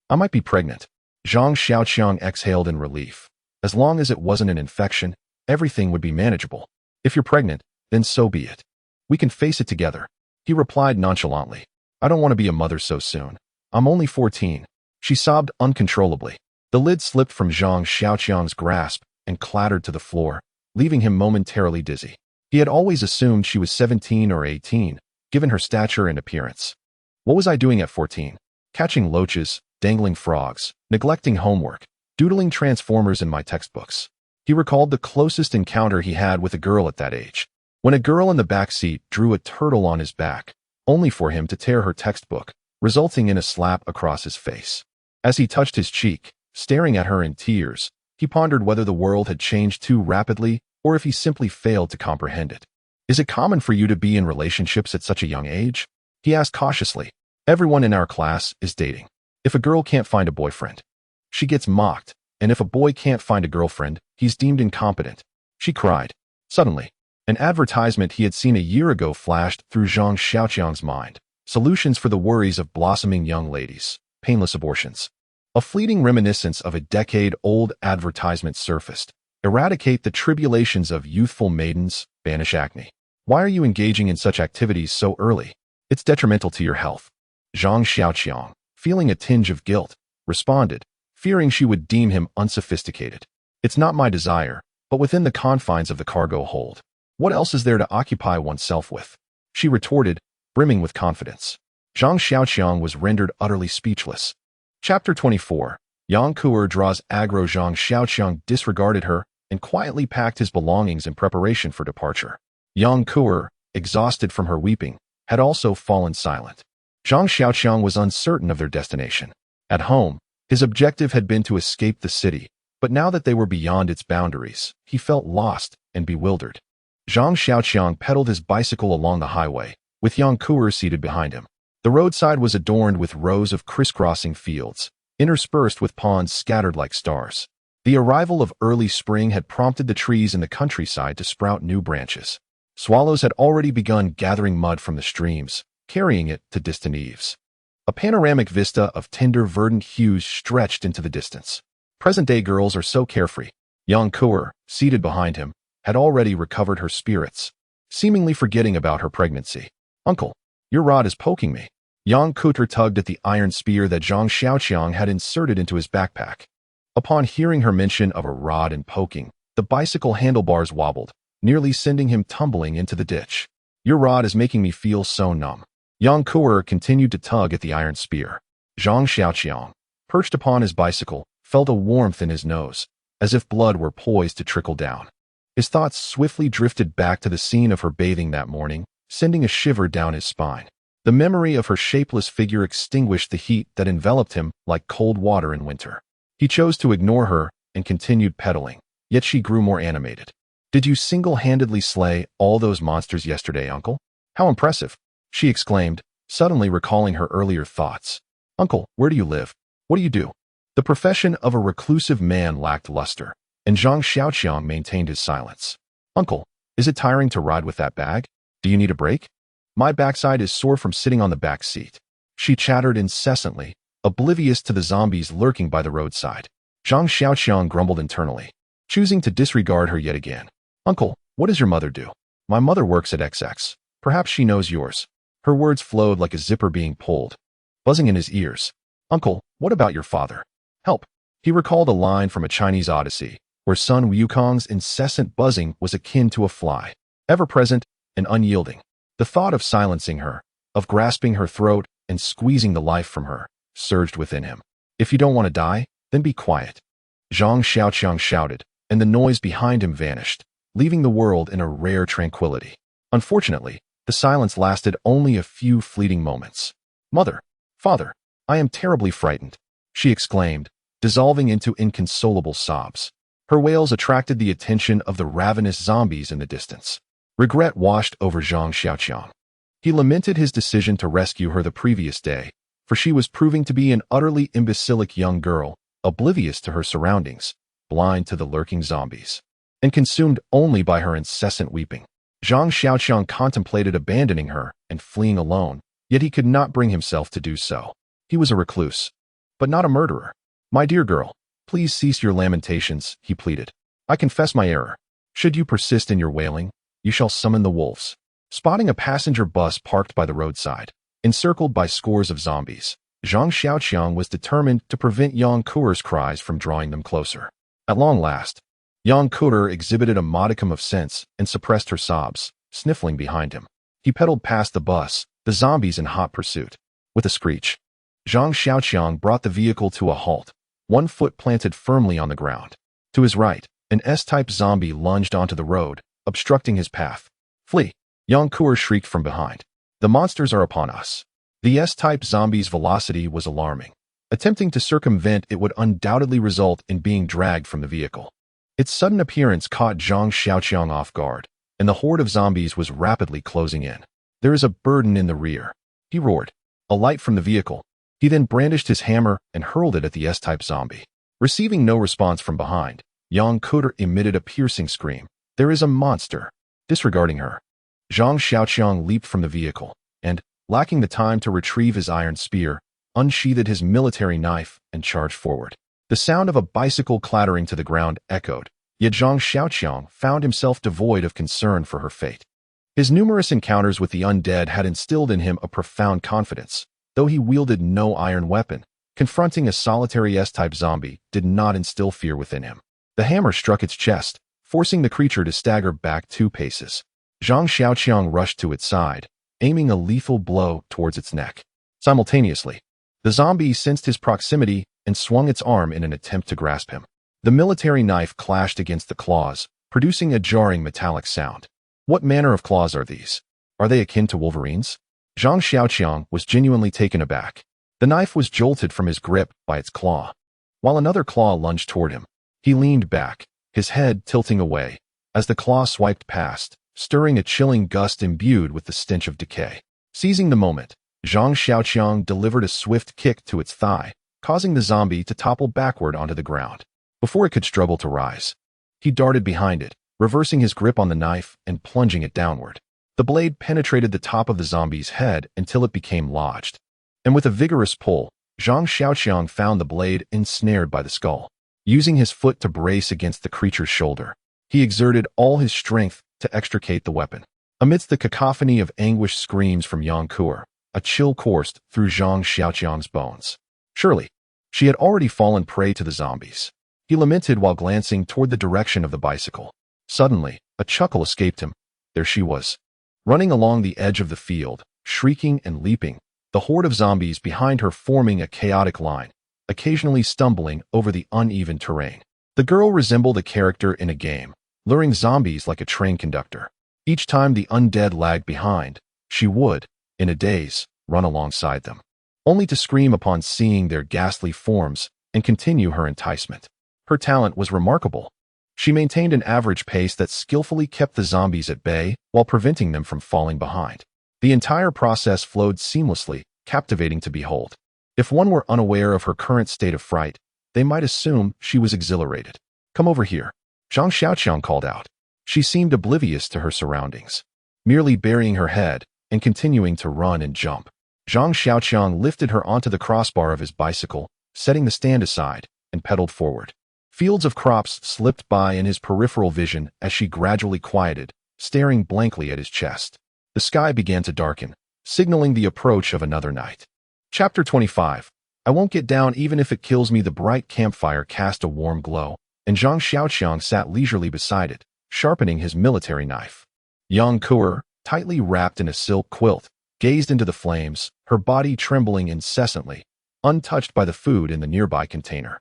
I might be pregnant. Zhang Xiaoqiang exhaled in relief. As long as it wasn't an infection, everything would be manageable. If you're pregnant, then so be it. We can face it together. He replied nonchalantly. I don't want to be a mother so soon. I'm only 14. She sobbed uncontrollably. The lid slipped from Zhang Xiaoqiang's grasp and clattered to the floor, leaving him momentarily dizzy. He had always assumed she was 17 or 18, given her stature and appearance. What was I doing at 14? Catching loaches, dangling frogs, neglecting homework, doodling transformers in my textbooks. He recalled the closest encounter he had with a girl at that age, when a girl in the back seat drew a turtle on his back, only for him to tear her textbook, resulting in a slap across his face. As he touched his cheek, staring at her in tears, he pondered whether the world had changed too rapidly or if he simply failed to comprehend it. Is it common for you to be in relationships at such a young age? He asked cautiously. Everyone in our class is dating. If a girl can't find a boyfriend, she gets mocked, and if a boy can't find a girlfriend, he's deemed incompetent. She cried. Suddenly, an advertisement he had seen a year ago flashed through Zhang Xiaoqiang's mind. Solutions for the worries of blossoming young ladies. Painless abortions. A fleeting reminiscence of a decade-old advertisement surfaced. Eradicate the tribulations of youthful maidens, banish acne. Why are you engaging in such activities so early? It's detrimental to your health. Zhang Xiaoqiang, feeling a tinge of guilt, responded, fearing she would deem him unsophisticated. It's not my desire, but within the confines of the cargo hold. What else is there to occupy oneself with? She retorted, brimming with confidence. Zhang Xiaoqiang was rendered utterly speechless. Chapter 24. Yang Kuer draws aggro. Zhang Xiaoqiang disregarded her and quietly packed his belongings in preparation for departure. Yang Kuer, exhausted from her weeping, had also fallen silent. Zhang Xiaoqiang was uncertain of their destination. At home, his objective had been to escape the city, but now that they were beyond its boundaries, he felt lost and bewildered. Zhang Xiaoqiang pedaled his bicycle along the highway, with Yang Kuer seated behind him. The roadside was adorned with rows of crisscrossing fields, interspersed with ponds scattered like stars. The arrival of early spring had prompted the trees in the countryside to sprout new branches. Swallows had already begun gathering mud from the streams, carrying it to distant eaves. A panoramic vista of tender verdant hues stretched into the distance. Present-day girls are so carefree. Yang Kuer, seated behind him, had already recovered her spirits, seemingly forgetting about her pregnancy. Uncle, your rod is poking me. Yang Kuer tugged at the iron spear that Zhang Xiaoqiang had inserted into his backpack. Upon hearing her mention of a rod and poking, the bicycle handlebars wobbled, nearly sending him tumbling into the ditch. Your rod is making me feel so numb. Yang Kuer continued to tug at the iron spear. Zhang Xiaoqiang, perched upon his bicycle, felt a warmth in his nose, as if blood were poised to trickle down. His thoughts swiftly drifted back to the scene of her bathing that morning, sending a shiver down his spine. The memory of her shapeless figure extinguished the heat that enveloped him like cold water in winter. He chose to ignore her and continued pedaling, yet she grew more animated. Did you single-handedly slay all those monsters yesterday, Uncle? How impressive, she exclaimed, suddenly recalling her earlier thoughts. Uncle, where do you live? What do you do? The profession of a reclusive man lacked luster, and Zhang Xiaoqiang maintained his silence. Uncle, is it tiring to ride with that bag? Do you need a break? My backside is sore from sitting on the back seat. She chattered incessantly, oblivious to the zombies lurking by the roadside. Zhang Xiaoqiang grumbled internally, choosing to disregard her yet again. Uncle, what does your mother do? My mother works at XX. Perhaps she knows yours. Her words flowed like a zipper being pulled, buzzing in his ears. Uncle, what about your father? Help. He recalled a line from a Chinese odyssey, where Sun Wukong's incessant buzzing was akin to a fly, ever-present and unyielding. The thought of silencing her, of grasping her throat and squeezing the life from her, surged within him. If you don't want to die, then be quiet. Zhang Xiaoqiang shouted, and the noise behind him vanished, leaving the world in a rare tranquility. Unfortunately, the silence lasted only a few fleeting moments. Mother, father, I am terribly frightened, she exclaimed, dissolving into inconsolable sobs. Her wails attracted the attention of the ravenous zombies in the distance. Regret washed over Zhang Xiaoqiang. He lamented his decision to rescue her the previous day, for she was proving to be an utterly imbecilic young girl, oblivious to her surroundings, blind to the lurking zombies, and consumed only by her incessant weeping. Zhang Xiaoqiang contemplated abandoning her and fleeing alone, yet he could not bring himself to do so. He was a recluse, but not a murderer. My dear girl, please cease your lamentations, he pleaded. I confess my error. Should you persist in your wailing, you shall summon the wolves. Spotting a passenger bus parked by the roadside, encircled by scores of zombies, Zhang Xiaoqiang was determined to prevent Yang Kuer's cries from drawing them closer. At long last, Yang Kuer exhibited a modicum of sense and suppressed her sobs, sniffling behind him. He pedaled past the bus, the zombies in hot pursuit. With a screech, Zhang Xiaoqiang brought the vehicle to a halt, one foot planted firmly on the ground. To his right, an S-type zombie lunged onto the road, obstructing his path. Flee! Yang Kuer shrieked from behind. The monsters are upon us. The S-type zombie's velocity was alarming. Attempting to circumvent it would undoubtedly result in being dragged from the vehicle. Its sudden appearance caught Zhang Xiaoqiang off guard, and the horde of zombies was rapidly closing in. There is a burden in the rear, he roared. Alight from the vehicle. He then brandished his hammer and hurled it at the S-type zombie. Receiving no response from behind, Yang Kuer emitted a piercing scream. There is a monster. Disregarding her, Zhang Xiaoqiang leaped from the vehicle and, lacking the time to retrieve his iron spear, unsheathed his military knife and charged forward. The sound of a bicycle clattering to the ground echoed, yet Zhang Xiaoqiang found himself devoid of concern for her fate. His numerous encounters with the undead had instilled in him a profound confidence. Though he wielded no iron weapon, confronting a solitary S-type zombie did not instill fear within him. The hammer struck its chest, forcing the creature to stagger back 2 paces. Zhang Xiaoqiang rushed to its side, aiming a lethal blow towards its neck. Simultaneously, the zombie sensed his proximity and swung its arm in an attempt to grasp him. The military knife clashed against the claws, producing a jarring metallic sound. What manner of claws are these? Are they akin to Wolverine's? Zhang Xiaoqiang was genuinely taken aback. The knife was jolted from his grip by its claw. While another claw lunged toward him, he leaned back, his head tilting away, as the claw swiped past, stirring a chilling gust imbued with the stench of decay. Seizing the moment, Zhang Xiaoqiang delivered a swift kick to its thigh, causing the zombie to topple backward onto the ground. Before it could struggle to rise, he darted behind it, reversing his grip on the knife and plunging it downward. The blade penetrated the top of the zombie's head until it became lodged. And with a vigorous pull, Zhang Xiaoqiang found the blade ensnared by the skull. Using his foot to brace against the creature's shoulder, he exerted all his strength to extricate the weapon. Amidst the cacophony of anguished screams from Yang Kuer, a chill coursed through Zhang Xiaoqiang's bones. Surely, she had already fallen prey to the zombies. He lamented while glancing toward the direction of the bicycle. Suddenly, a chuckle escaped him. There she was, running along the edge of the field, shrieking and leaping, the horde of zombies behind her forming a chaotic line, occasionally stumbling over the uneven terrain. The girl resembled a character in a game, luring zombies like a train conductor. Each time the undead lagged behind, she would, in a daze, run alongside them, only to scream upon seeing their ghastly forms and continue her enticement. Her talent was remarkable. She maintained an average pace that skillfully kept the zombies at bay while preventing them from falling behind. The entire process flowed seamlessly, captivating to behold. If one were unaware of her current state of fright, they might assume she was exhilarated. "Come over here," Zhang Xiaoqiang called out. She seemed oblivious to her surroundings, merely burying her head and continuing to run and jump. Zhang Xiaoqiang lifted her onto the crossbar of his bicycle, setting the stand aside, and pedaled forward. Fields of crops slipped by in his peripheral vision as she gradually quieted, staring blankly at his chest. The sky began to darken, signaling the approach of another night. Chapter 25. I won't get down even if it kills me. The bright campfire cast a warm glow, and Zhang Xiaoqiang sat leisurely beside it, sharpening his military knife. Yang Kuer, tightly wrapped in a silk quilt, gazed into the flames, her body trembling incessantly, untouched by the food in the nearby container.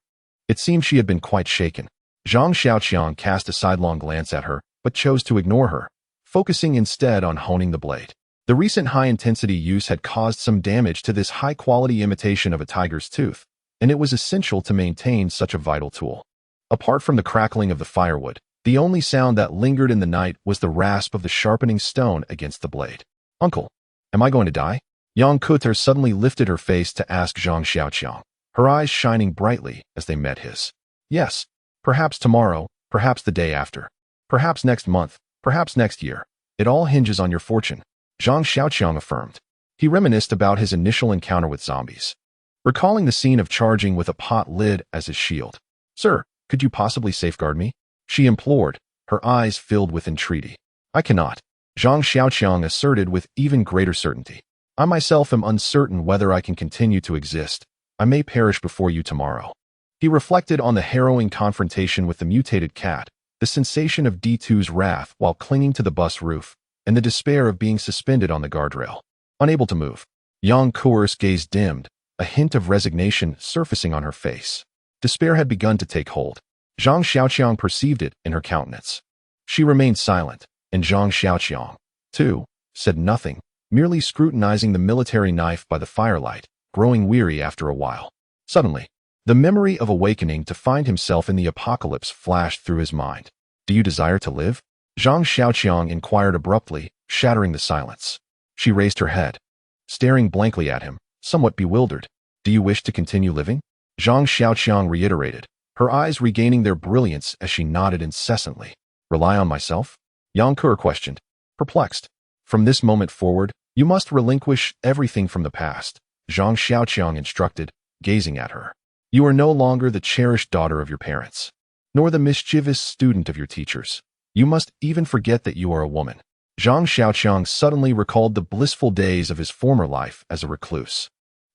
It seemed she had been quite shaken. Zhang Xiaoqiang cast a sidelong glance at her, but chose to ignore her, focusing instead on honing the blade. The recent high-intensity use had caused some damage to this high-quality imitation of a tiger's tooth, and it was essential to maintain such a vital tool. Apart from the crackling of the firewood, the only sound that lingered in the night was the rasp of the sharpening stone against the blade. "Uncle, am I going to die?" Yang Kuter suddenly lifted her face to ask Zhang Xiaoqiang, her eyes shining brightly as they met his. "Yes, perhaps tomorrow, perhaps the day after, perhaps next month, perhaps next year. It all hinges on your fortune," Zhang Xiaoqiang affirmed. He reminisced about his initial encounter with zombies, recalling the scene of charging with a pot lid as his shield. "Sir, could you possibly safeguard me?" she implored, her eyes filled with entreaty. "I cannot," Zhang Xiaoqiang asserted with even greater certainty. "I myself am uncertain whether I can continue to exist. I may perish before you tomorrow." He reflected on the harrowing confrontation with the mutated cat, the sensation of D2's wrath while clinging to the bus roof, and the despair of being suspended on the guardrail. Unable to move, Yang Kuer's gaze dimmed, a hint of resignation surfacing on her face. Despair had begun to take hold. Zhang Xiaoqiang perceived it in her countenance. She remained silent, and Zhang Xiaoqiang, too, said nothing, merely scrutinizing the military knife by the firelight, growing weary after a while. Suddenly, the memory of awakening to find himself in the apocalypse flashed through his mind. "Do you desire to live?" Zhang Xiaoqiang inquired abruptly, shattering the silence. She raised her head, staring blankly at him, somewhat bewildered. "Do you wish to continue living?" Zhang Xiaoqiang reiterated, her eyes regaining their brilliance as she nodded incessantly. "Rely on myself?" Yang Kuer questioned, perplexed. "From this moment forward, You must relinquish everything from the past, Zhang Xiaoqiang instructed, gazing at her. You are no longer the cherished daughter of your parents, nor the mischievous student of your teachers. You must even forget that you are a woman. Zhang Xiaoqiang suddenly recalled the blissful days of his former life as a recluse.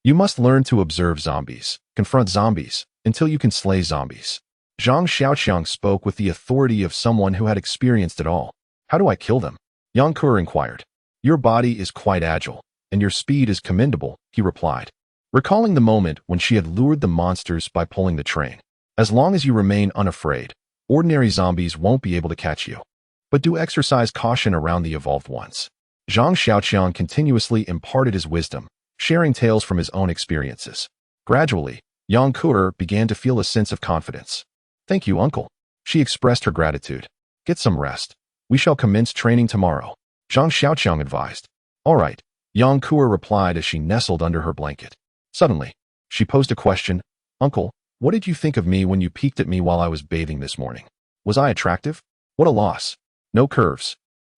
You must learn to observe zombies, confront zombies, until you can slay zombies. Zhang Xiaoqiang spoke with the authority of someone who had experienced it all. How do I kill them? Yang Kur inquired. Your body is quite agile, and your speed is commendable, he replied, recalling the moment when she had lured the monsters by pulling the train. As long as you remain unafraid, ordinary zombies won't be able to catch you. But do exercise caution around the evolved ones. Zhang Xiaoqiang continuously imparted his wisdom, sharing tales from his own experiences. Gradually, Yang Kur began to feel a sense of confidence. Thank you, uncle. She expressed her gratitude. Get some rest. We shall commence training tomorrow, Zhang Xiaoqiang advised. All right, Yang Kur replied as she nestled under her blanket. Suddenly, she posed a question. Uncle, what did you think of me when you peeked at me while I was bathing this morning? Was I attractive? What a loss. No curves,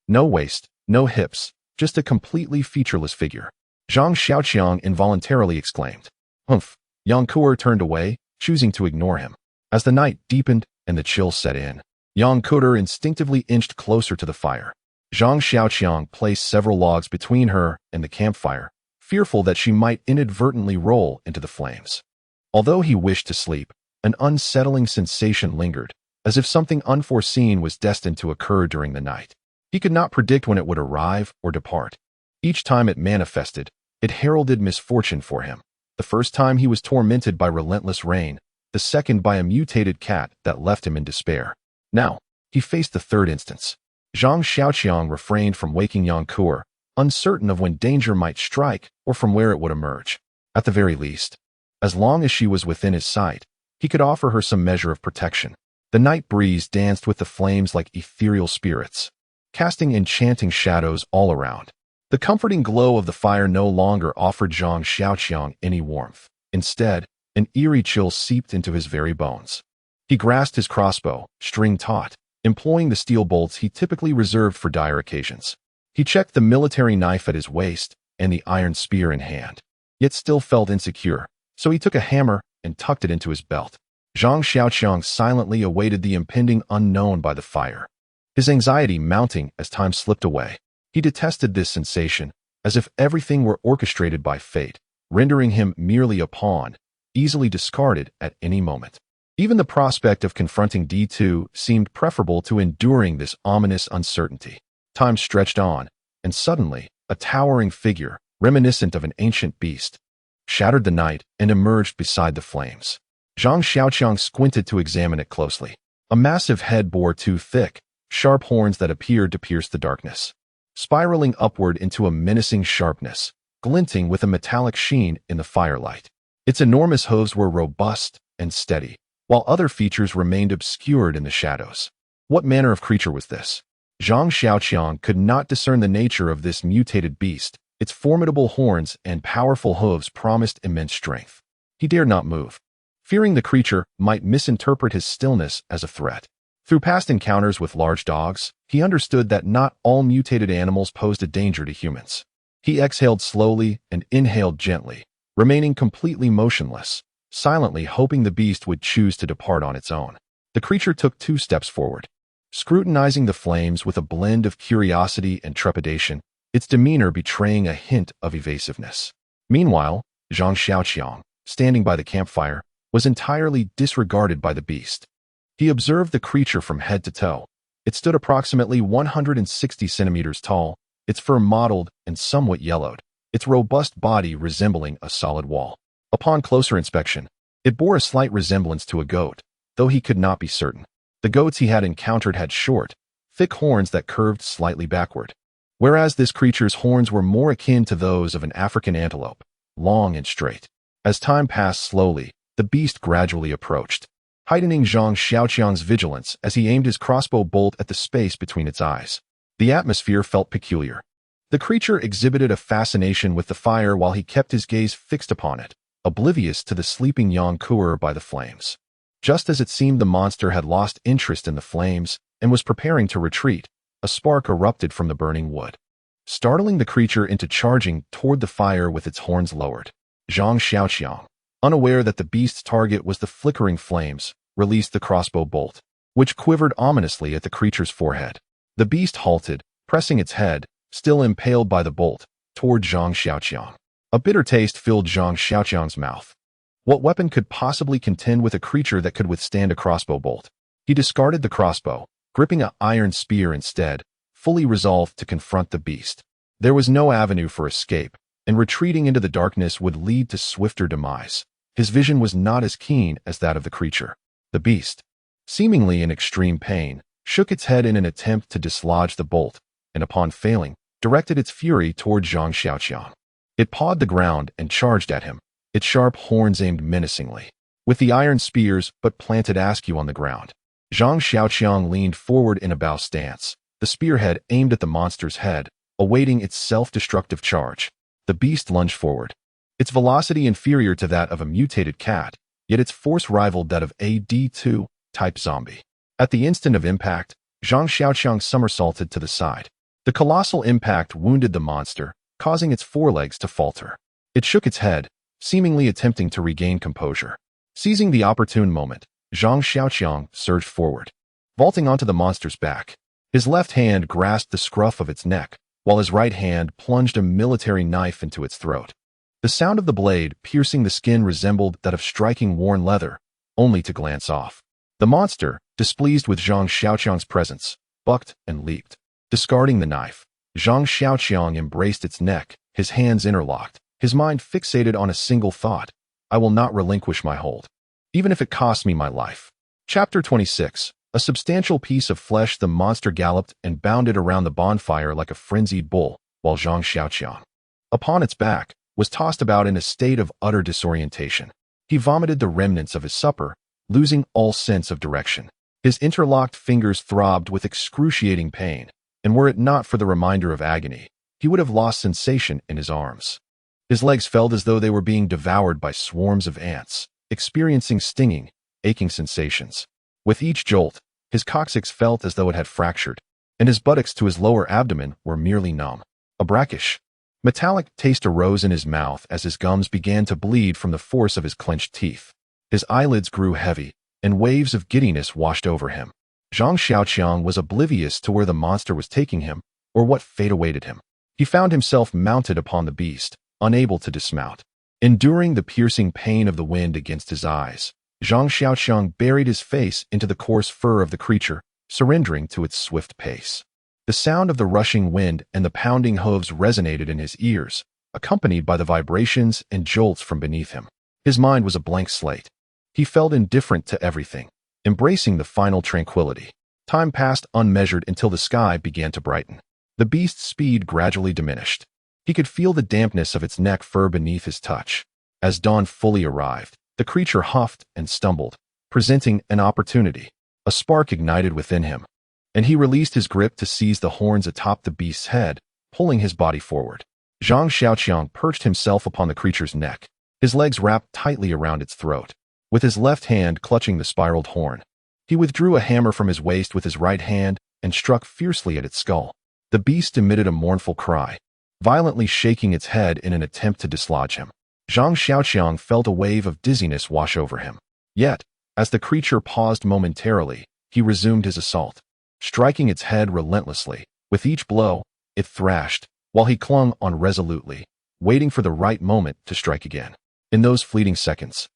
no waist, no hips, just a completely featureless figure. Zhang Xiaoqiang involuntarily exclaimed. Humph. Yang Kur turned away, choosing to ignore him. As the night deepened and the chill set in, Yang Kur instinctively inched closer to the fire. Zhang Xiaoqiang placed several logs between her and the campfire, fearful that she might inadvertently roll into the flames. Although he wished to sleep, an unsettling sensation lingered, as if something unforeseen was destined to occur during the night. He could not predict when it would arrive or depart. Each time it manifested, it heralded misfortune for him. The first time he was tormented by relentless rain, the second by a mutated cat that left him in despair. Now, he faced the third instance. Zhang Xiaoqiang refrained from waking Yang Kur, uncertain of when danger might strike or from where it would emerge. At the very least, as long as she was within his sight, he could offer her some measure of protection. The night breeze danced with the flames like ethereal spirits, casting enchanting shadows all around. The comforting glow of the fire no longer offered Zhang Xiaoqiang any warmth. Instead, an eerie chill seeped into his very bones. He grasped his crossbow, string taut, employing the steel bolts he typically reserved for dire occasions. He checked the military knife at his waist and the iron spear in hand, yet still felt insecure, so he took a hammer and tucked it into his belt. Zhang Xiaoqiang silently awaited the impending unknown by the fire, his anxiety mounting as time slipped away. He detested this sensation, as if everything were orchestrated by fate, rendering him merely a pawn, easily discarded at any moment. Even the prospect of confronting D2 seemed preferable to enduring this ominous uncertainty. Time stretched on, and suddenly, a towering figure, reminiscent of an ancient beast, shattered the night and emerged beside the flames. Zhang Xiaoqiang squinted to examine it closely. A massive head bore two thick, sharp horns that appeared to pierce the darkness, spiraling upward into a menacing sharpness, glinting with a metallic sheen in the firelight. Its enormous hooves were robust and steady, while other features remained obscured in the shadows. What manner of creature was this? Zhang Xiaoqiang could not discern the nature of this mutated beast. Its formidable horns and powerful hooves promised immense strength. He dared not move, fearing the creature might misinterpret his stillness as a threat. Through past encounters with large dogs, he understood that not all mutated animals posed a danger to humans. He exhaled slowly and inhaled gently, remaining completely motionless, silently hoping the beast would choose to depart on its own. The creature took 2 steps forward, scrutinizing the flames with a blend of curiosity and trepidation, its demeanor betraying a hint of evasiveness. Meanwhile, Zhang Xiaoqiang, standing by the campfire, was entirely disregarded by the beast. He observed the creature from head to toe. It stood approximately 160 centimeters tall, its fur mottled and somewhat yellowed, its robust body resembling a solid wall. Upon closer inspection, it bore a slight resemblance to a goat, though he could not be certain. The goats he had encountered had short, thick horns that curved slightly backward, whereas this creature's horns were more akin to those of an African antelope, long and straight. As time passed slowly, the beast gradually approached, heightening Zhang Xiaoqiang's vigilance as he aimed his crossbow bolt at the space between its eyes. The atmosphere felt peculiar. The creature exhibited a fascination with the fire while he kept his gaze fixed upon it, oblivious to the sleeping Yang Kur by the flames. Just as it seemed the monster had lost interest in the flames and was preparing to retreat, a spark erupted from the burning wood. startling the creature into charging toward the fire with its horns lowered. Zhang Xiaoqiang, unaware that the beast's target was the flickering flames, released the crossbow bolt, which quivered ominously at the creature's forehead. The beast halted, pressing its head, still impaled by the bolt, toward Zhang Xiaoqiang. A bitter taste filled Zhang Xiaoqiang's mouth. What weapon could possibly contend with a creature that could withstand a crossbow bolt? He discarded the crossbow, gripping an iron spear instead, fully resolved to confront the beast. There was no avenue for escape, and retreating into the darkness would lead to swifter demise. His vision was not as keen as that of the creature. The beast, seemingly in extreme pain, shook its head in an attempt to dislodge the bolt, and upon failing, directed its fury toward Zhang Xiaoqiang. It pawed the ground and charged at him, its sharp horns aimed menacingly. With the iron spears but planted askew on the ground, Zhang Xiaoqiang leaned forward in a bow stance, the spearhead aimed at the monster's head, awaiting its self-destructive charge. The beast lunged forward, its velocity inferior to that of a mutated cat, yet its force rivaled that of a D2-type zombie. At the instant of impact, Zhang Xiaoqiang somersaulted to the side. The colossal impact wounded the monster, causing its forelegs to falter. It shook its head, seemingly attempting to regain composure. Seizing the opportune moment, Zhang Xiaoqiang surged forward, vaulting onto the monster's back. His left hand grasped the scruff of its neck, while his right hand plunged a military knife into its throat. The sound of the blade piercing the skin resembled that of striking worn leather, only to glance off. The monster, displeased with Zhang Xiaoqiang's presence, bucked and leaped. Discarding the knife, Zhang Xiaoqiang embraced its neck, his hands interlocked, his mind fixated on a single thought: I will not relinquish my hold, even if it costs me my life. Chapter 26. A substantial piece of flesh, the monster galloped and bounded around the bonfire like a frenzied bull, while Zhang Xiaoqiang, upon its back, was tossed about in a state of utter disorientation. He vomited the remnants of his supper, losing all sense of direction. His interlocked fingers throbbed with excruciating pain, and were it not for the reminder of agony, he would have lost sensation in his arms. His legs felt as though they were being devoured by swarms of ants, experiencing stinging, aching sensations. With each jolt, his coccyx felt as though it had fractured, and his buttocks to his lower abdomen were merely numb. A brackish, metallic taste arose in his mouth as his gums began to bleed from the force of his clenched teeth. His eyelids grew heavy, and waves of giddiness washed over him. Zhang Xiaoqiang was oblivious to where the monster was taking him, or what fate awaited him. He found himself mounted upon the beast, unable to dismount. Enduring the piercing pain of the wind against his eyes, Zhang Xiaoqiang buried his face into the coarse fur of the creature, surrendering to its swift pace. The sound of the rushing wind and the pounding hooves resonated in his ears, accompanied by the vibrations and jolts from beneath him. His mind was a blank slate. He felt indifferent to everything, embracing the final tranquility. Time passed unmeasured until the sky began to brighten. The beast's speed gradually diminished. He could feel the dampness of its neck fur beneath his touch. As dawn fully arrived, the creature huffed and stumbled, presenting an opportunity. A spark ignited within him, and he released his grip to seize the horns atop the beast's head, pulling his body forward. Zhang Xiaoqiang perched himself upon the creature's neck, his legs wrapped tightly around its throat. With his left hand clutching the spiraled horn, he withdrew a hammer from his waist with his right hand and struck fiercely at its skull. The beast emitted a mournful cry, violently shaking its head in an attempt to dislodge him. Zhang Xiaoqiang felt a wave of dizziness wash over him. Yet, as the creature paused momentarily, he resumed his assault, striking its head relentlessly. With each blow, it thrashed, while he clung on resolutely, waiting for the right moment to strike again. In those fleeting seconds,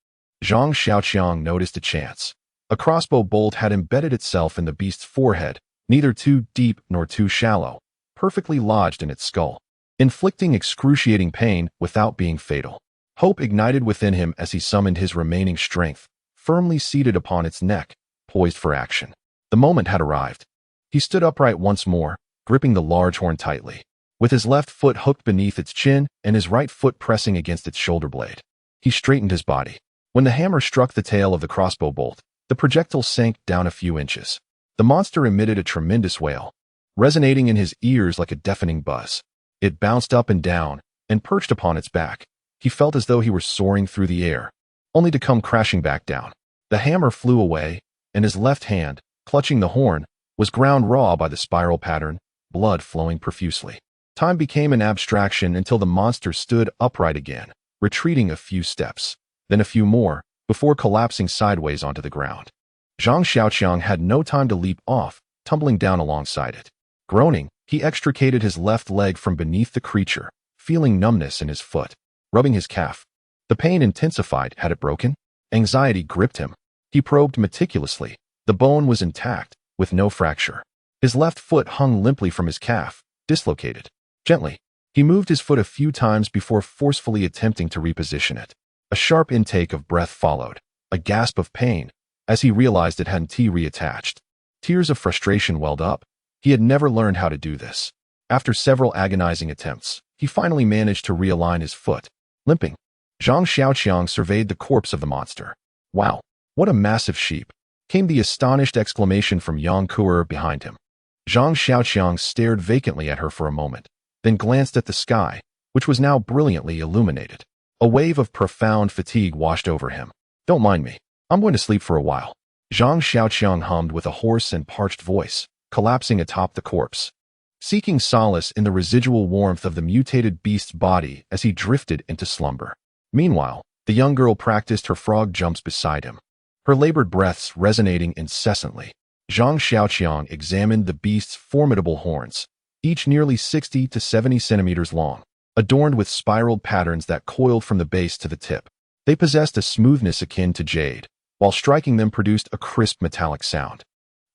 Zhang Xiaoqiang noticed a chance. A crossbow bolt had embedded itself in the beast's forehead, neither too deep nor too shallow, perfectly lodged in its skull, inflicting excruciating pain without being fatal. Hope ignited within him as he summoned his remaining strength, firmly seated upon its neck, poised for action. The moment had arrived. He stood upright once more, gripping the large horn tightly, with his left foot hooked beneath its chin and his right foot pressing against its shoulder blade. He straightened his body. When the hammer struck the tail of the crossbow bolt, the projectile sank down a few inches. The monster emitted a tremendous wail, resonating in his ears like a deafening buzz. It bounced up and down, and perched upon its back. He felt as though he were soaring through the air, only to come crashing back down. The hammer flew away, and his left hand, clutching the horn, was ground raw by the spiral pattern, blood flowing profusely. Time became an abstraction until the monster stood upright again, retreating a few steps, then a few more, before collapsing sideways onto the ground. Zhang Xiaoqiang had no time to leap off, tumbling down alongside it. Groaning, he extricated his left leg from beneath the creature, feeling numbness in his foot, rubbing his calf. The pain intensified. Had it broken? Anxiety gripped him. He probed meticulously. The bone was intact, with no fracture. His left foot hung limply from his calf, dislocated. Gently, he moved his foot a few times before forcefully attempting to reposition it. A sharp intake of breath followed, a gasp of pain, as he realized it hadn't reattached. Tears of frustration welled up. He had never learned how to do this. After several agonizing attempts, he finally managed to realign his foot. Limping, Zhang Xiaoqiang surveyed the corpse of the monster. Wow, what a massive sheep! Came the astonished exclamation from Yang Kuer behind him. Zhang Xiaoqiang stared vacantly at her for a moment, then glanced at the sky, which was now brilliantly illuminated. A wave of profound fatigue washed over him. Don't mind me. I'm going to sleep for a while. Zhang Xiaoqiang hummed with a hoarse and parched voice, collapsing atop the corpse, seeking solace in the residual warmth of the mutated beast's body as he drifted into slumber. Meanwhile, the young girl practiced her frog jumps beside him, her labored breaths resonating incessantly. Zhang Xiaoqiang examined the beast's formidable horns, each nearly 60 to 70 centimeters long, adorned with spiraled patterns that coiled from the base to the tip. They possessed a smoothness akin to jade, while striking them produced a crisp metallic sound.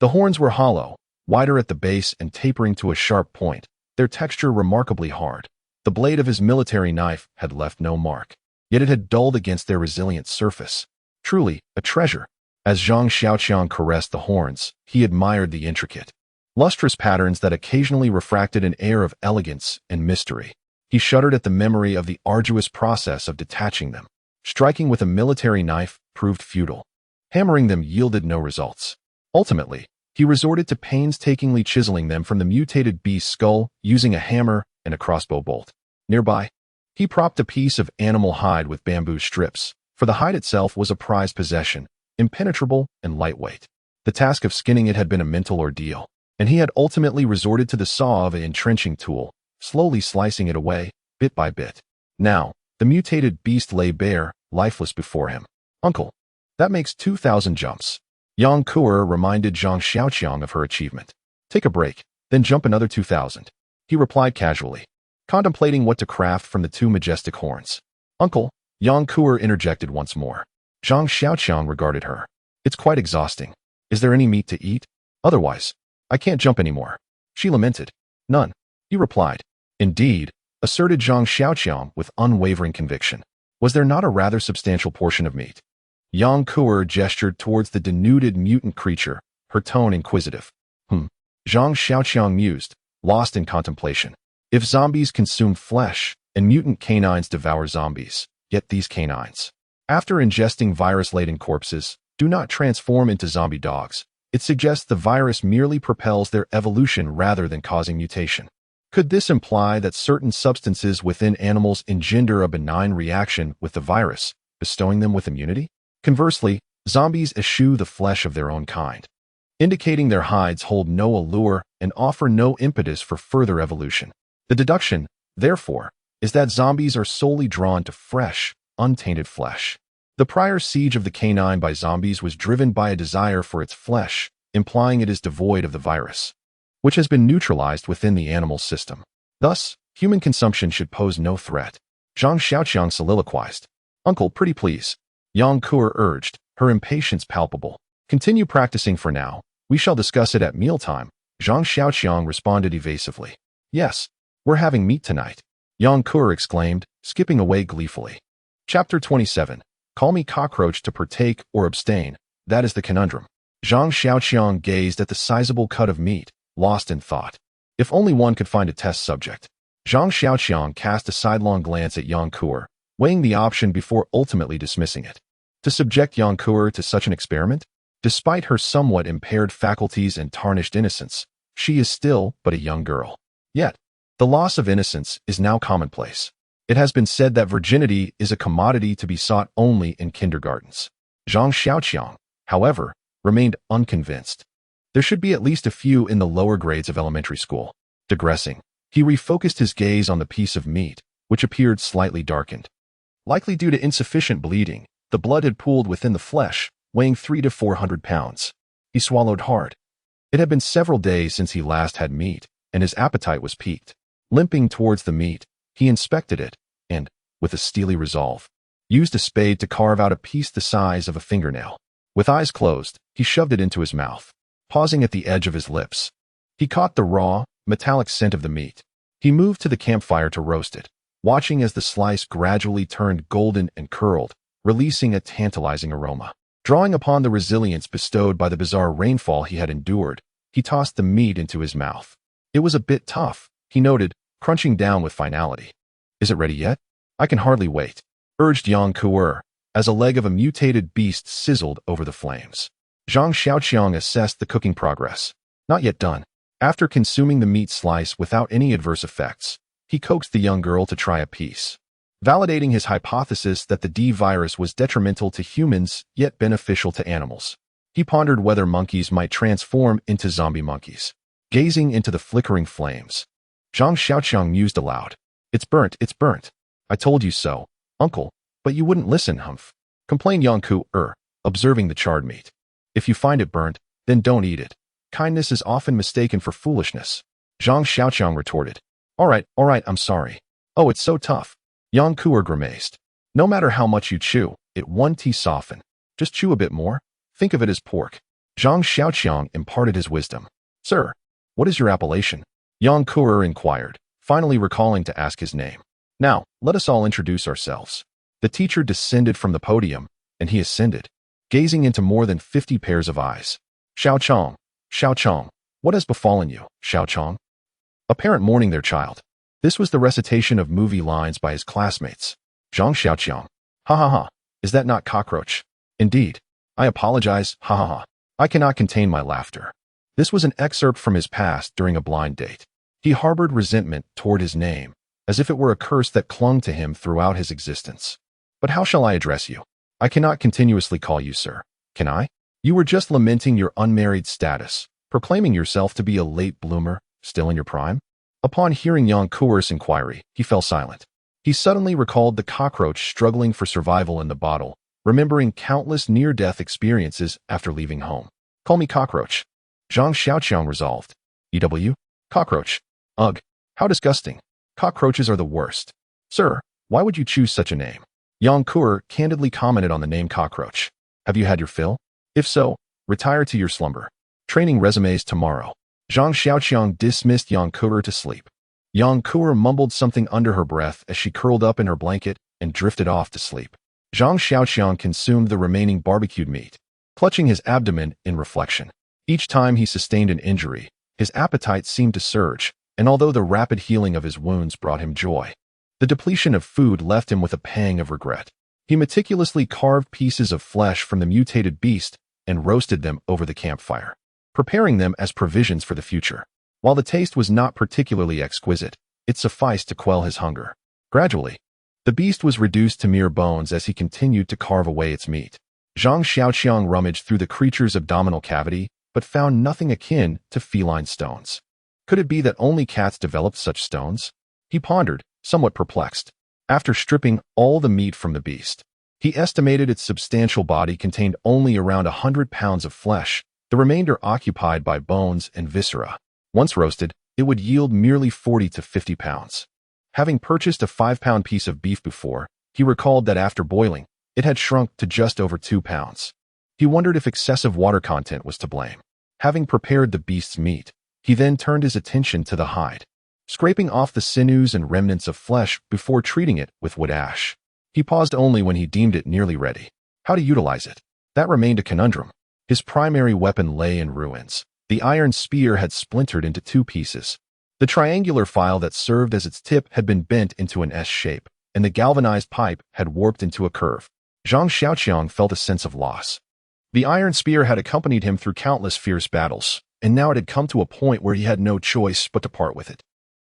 The horns were hollow, wider at the base and tapering to a sharp point, their texture remarkably hard. The blade of his military knife had left no mark, yet it had dulled against their resilient surface. Truly, a treasure. As Zhang Xiaoqiang caressed the horns, he admired the intricate, lustrous patterns that occasionally refracted an air of elegance and mystery. He shuddered at the memory of the arduous process of detaching them. Striking with a military knife proved futile. Hammering them yielded no results. Ultimately, he resorted to painstakingly chiseling them from the mutated beast's skull using a hammer and a crossbow bolt. Nearby, he propped a piece of animal hide with bamboo strips, for the hide itself was a prized possession, impenetrable and lightweight. The task of skinning it had been a mental ordeal, and he had ultimately resorted to the saw of an entrenching tool, slowly slicing it away, bit by bit. Now, the mutated beast lay bare, lifeless before him. Uncle, that makes 2,000 jumps. Yang Kuer reminded Zhang Xiaoqiang of her achievement. Take a break, then jump another 2,000. He replied casually, contemplating what to craft from the two majestic horns. Uncle, Yang Kuer interjected once more. Zhang Xiaoqiang regarded her. It's quite exhausting. Is there any meat to eat? Otherwise, I can't jump anymore. She lamented. None. He replied. Indeed, asserted Zhang Xiaoqiang with unwavering conviction. Was there not a rather substantial portion of meat? Yang Kuer gestured towards the denuded mutant creature, her tone inquisitive. Zhang Xiaoqiang mused, lost in contemplation. If zombies consume flesh, and mutant canines devour zombies, yet these canines, after ingesting virus-laden corpses, do not transform into zombie dogs, it suggests the virus merely propels their evolution rather than causing mutation. Could this imply that certain substances within animals engender a benign reaction with the virus, bestowing them with immunity? Conversely, zombies eschew the flesh of their own kind, indicating their hides hold no allure and offer no impetus for further evolution. The deduction, therefore, is that zombies are solely drawn to fresh, untainted flesh. The prior siege of the canine by zombies was driven by a desire for its flesh, implying it is devoid of the virus, which has been neutralized within the animal system. Thus, human consumption should pose no threat. Zhang Xiaoqiang soliloquized. Uncle, pretty please. Yang Kuer urged, her impatience palpable. Continue practicing for now. We shall discuss it at mealtime. Zhang Xiaoqiang responded evasively. Yes, we're having meat tonight. Yang Kuer exclaimed, skipping away gleefully. Chapter 27. Call me cockroach to partake or abstain. That is the conundrum. Zhang Xiaoqiang gazed at the sizable cut of meat, lost in thought. If only one could find a test subject. Zhang Xiaoqiang cast a sidelong glance at Yang Kuer, weighing the option before ultimately dismissing it. To subject Yang Kuer to such an experiment? Despite her somewhat impaired faculties and tarnished innocence, she is still but a young girl. Yet, the loss of innocence is now commonplace. It has been said that virginity is a commodity to be sought only in kindergartens. Zhang Xiaoqiang, however, remained unconvinced. There should be at least a few in the lower grades of elementary school. Digressing, He refocused his gaze on the piece of meat, which appeared slightly darkened. Likely due to insufficient bleeding, the blood had pooled within the flesh, weighing 300 to 400 pounds. He swallowed hard. It had been several days since he last had meat, and his appetite was piqued. Limping towards the meat, he inspected it, and, with a steely resolve, used a spade to carve out a piece the size of a fingernail. With eyes closed, he shoved it into his mouth, pausing at the edge of his lips. He caught the raw, metallic scent of the meat. He moved to the campfire to roast it, watching as the slice gradually turned golden and curled, releasing a tantalizing aroma. Drawing upon the resilience bestowed by the bizarre rainfall he had endured, he tossed the meat into his mouth. It was a bit tough, he noted, crunching down with finality. Is it ready yet? I can hardly wait, urged Yang Kuer, as a leg of a mutated beast sizzled over the flames. Zhang Xiaoqiang assessed the cooking progress. Not yet done. After consuming the meat slice without any adverse effects, he coaxed the young girl to try a piece, validating his hypothesis that the D virus was detrimental to humans yet beneficial to animals. He pondered whether monkeys might transform into zombie monkeys. Gazing into the flickering flames, Zhang Xiaoqiang mused aloud. It's burnt, it's burnt. I told you so, uncle, but you wouldn't listen, humph, complained Yang Kuer, observing the charred meat. If you find it burnt, then don't eat it. Kindness is often mistaken for foolishness. Zhang Xiaoqiang retorted. All right, I'm sorry. Oh, it's so tough. Yang Kuer grimaced. No matter how much you chew, it won't soften. Just chew a bit more. Think of it as pork. Zhang Xiaoqiang imparted his wisdom. Sir, what is your appellation? Yang Kuer inquired, finally recalling to ask his name. Now, let us all introduce ourselves. The teacher descended from the podium, and he ascended, gazing into more than 50 pairs of eyes. Xiaoqiang, what has befallen you, Xiaoqiang? A parent mourning their child. This was the recitation of movie lines by his classmates. Zhang Xiaoqiang. Ha ha ha. Is that not cockroach? Indeed. I apologize. Ha ha ha. I cannot contain my laughter. This was an excerpt from his past during a blind date. He harbored resentment toward his name, as if it were a curse that clung to him throughout his existence. But how shall I address you? I cannot continuously call you sir. Can I? You were just lamenting your unmarried status, proclaiming yourself to be a late bloomer, still in your prime? Upon hearing Yang Kuer's inquiry, he fell silent. He suddenly recalled the cockroach struggling for survival in the bottle, remembering countless near-death experiences after leaving home. Call me cockroach. Zhang Xiaoqiang resolved. EW? Cockroach. Ugh. How disgusting. Cockroaches are the worst. Sir, why would you choose such a name? Yang Kuer candidly commented on the name cockroach. Have you had your fill? If so, retire to your slumber. Training resumes tomorrow. Zhang Xiaoqiang dismissed Yang Kuer to sleep. Yang Kuer mumbled something under her breath as she curled up in her blanket and drifted off to sleep. Zhang Xiaoqiang consumed the remaining barbecued meat, clutching his abdomen in reflection. Each time he sustained an injury, his appetite seemed to surge, and although the rapid healing of his wounds brought him joy, the depletion of food left him with a pang of regret. He meticulously carved pieces of flesh from the mutated beast and roasted them over the campfire, preparing them as provisions for the future. While the taste was not particularly exquisite, it sufficed to quell his hunger. Gradually, the beast was reduced to mere bones as he continued to carve away its meat. Zhang Xiaoqiang rummaged through the creature's abdominal cavity, but found nothing akin to feline stones. Could it be that only cats developed such stones? He pondered, somewhat perplexed. After stripping all the meat from the beast, he estimated its substantial body contained only around 100 pounds of flesh, the remainder occupied by bones and viscera. Once roasted, it would yield merely 40 to 50 pounds. Having purchased a 5-pound piece of beef before, he recalled that after boiling, it had shrunk to just over 2 pounds. He wondered if excessive water content was to blame. Having prepared the beast's meat, he then turned his attention to the hide, scraping off the sinews and remnants of flesh before treating it with wood ash. He paused only when he deemed it nearly ready. How to utilize it? That remained a conundrum. His primary weapon lay in ruins. The iron spear had splintered into 2 pieces. The triangular file that served as its tip had been bent into an S shape, and the galvanized pipe had warped into a curve. Zhang Xiaoqiang felt a sense of loss. The iron spear had accompanied him through countless fierce battles, and now it had come to a point where he had no choice but to part with it.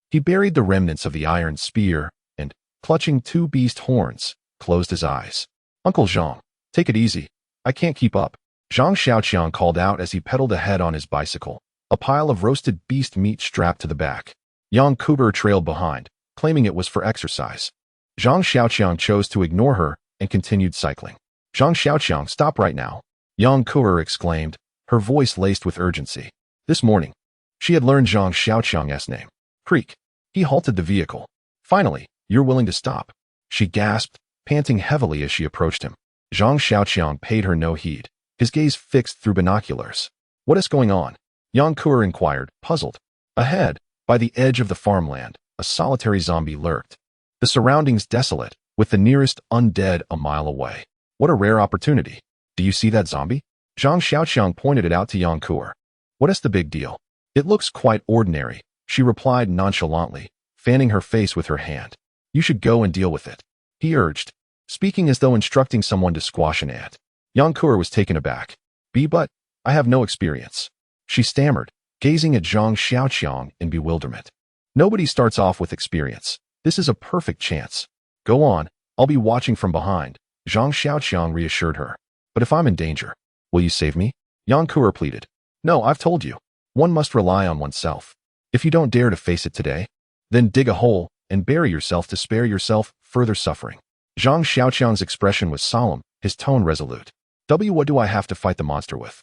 He buried the remnants of the iron spear, and, clutching 2 beast horns, closed his eyes. Uncle Zhang, take it easy. I can't keep up. Zhang Xiaoqiang called out as he pedaled ahead on his bicycle, a pile of roasted beast meat strapped to the back. Yang Kuber trailed behind, claiming it was for exercise. Zhang Xiaoqiang chose to ignore her and continued cycling. Zhang Xiaoqiang, stop right now, Yang Kuber exclaimed, her voice laced with urgency. This morning, she had learned Zhang Xiaoqiang's name. Creak. He halted the vehicle. Finally, you're willing to stop, she gasped, panting heavily as she approached him. Zhang Xiaoqiang paid her no heed, his gaze fixed through binoculars. What is going on? Yang Kuber inquired, puzzled. Ahead, by the edge of the farmland, a solitary zombie lurked. The surroundings desolate, with the nearest undead a mile away. What a rare opportunity. Do you see that zombie? Zhang Xiaoqiang pointed it out to Yang Kuber. What is the big deal? It looks quite ordinary, she replied nonchalantly, fanning her face with her hand. You should go and deal with it, he urged, speaking as though instructing someone to squash an ant. Yang Kuber was taken aback. But I have no experience, she stammered, gazing at Zhang Xiaoqiang in bewilderment. Nobody starts off with experience. This is a perfect chance. Go on, I'll be watching from behind, Zhang Xiaoqiang reassured her. But if I'm in danger, will you save me? Yang Kuber pleaded. No, I've told you. One must rely on oneself. If you don't dare to face it today, then dig a hole and bury yourself to spare yourself further suffering. Zhang Xiaoqiang's expression was solemn, his tone resolute. What do I have to fight the monster with?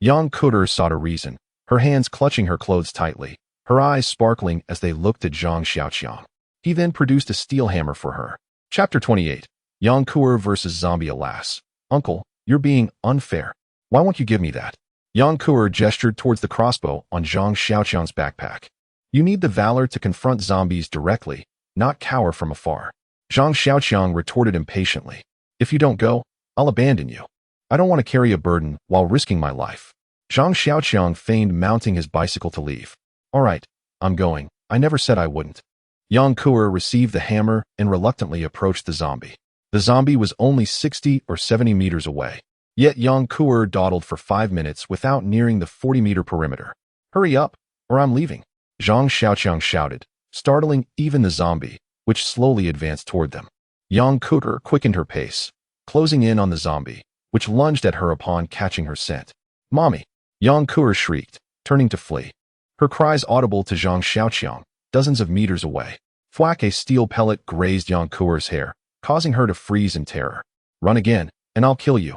Yang Kuber sought a reason, her hands clutching her clothes tightly, her eyes sparkling as they looked at Zhang Xiaoqiang. He then produced a steel hammer for her. Chapter 28. Yang Kuber versus Zombie. Alas, uncle, you're being unfair. Why won't you give me that? Yang Kuber gestured towards the crossbow on Zhang Xiaoqiang's backpack. You need the valor to confront zombies directly, not cower from afar. Zhang Xiaoqiang retorted impatiently. If you don't go, I'll abandon you. I don't want to carry a burden while risking my life. Zhang Xiaoqiang feigned mounting his bicycle to leave. All right, I'm going. I never said I wouldn't. Yang Kuber received the hammer and reluctantly approached the zombie. The zombie was only 60 or 70 meters away. Yet Yang Kuber dawdled for 5 minutes without nearing the 40-meter perimeter. Hurry up, or I'm leaving, Zhang Xiaoqiang shouted, startling even the zombie, which slowly advanced toward them. Yang Kuber quickened her pace, closing in on the zombie, which lunged at her upon catching her scent. Mommy! Yang Kuber shrieked, turning to flee. Her cries audible to Zhang Xiaoqiang, dozens of meters away. Thwack! A steel pellet grazed Yang Kuber's hair, causing her to freeze in terror. Run again, and I'll kill you,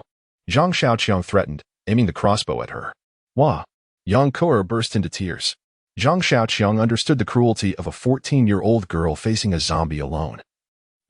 Zhang Xiaoqiang threatened, aiming the crossbow at her. Wah! Yang Kuber burst into tears. Zhang Xiaoqiang understood the cruelty of a 14-year-old girl facing a zombie alone.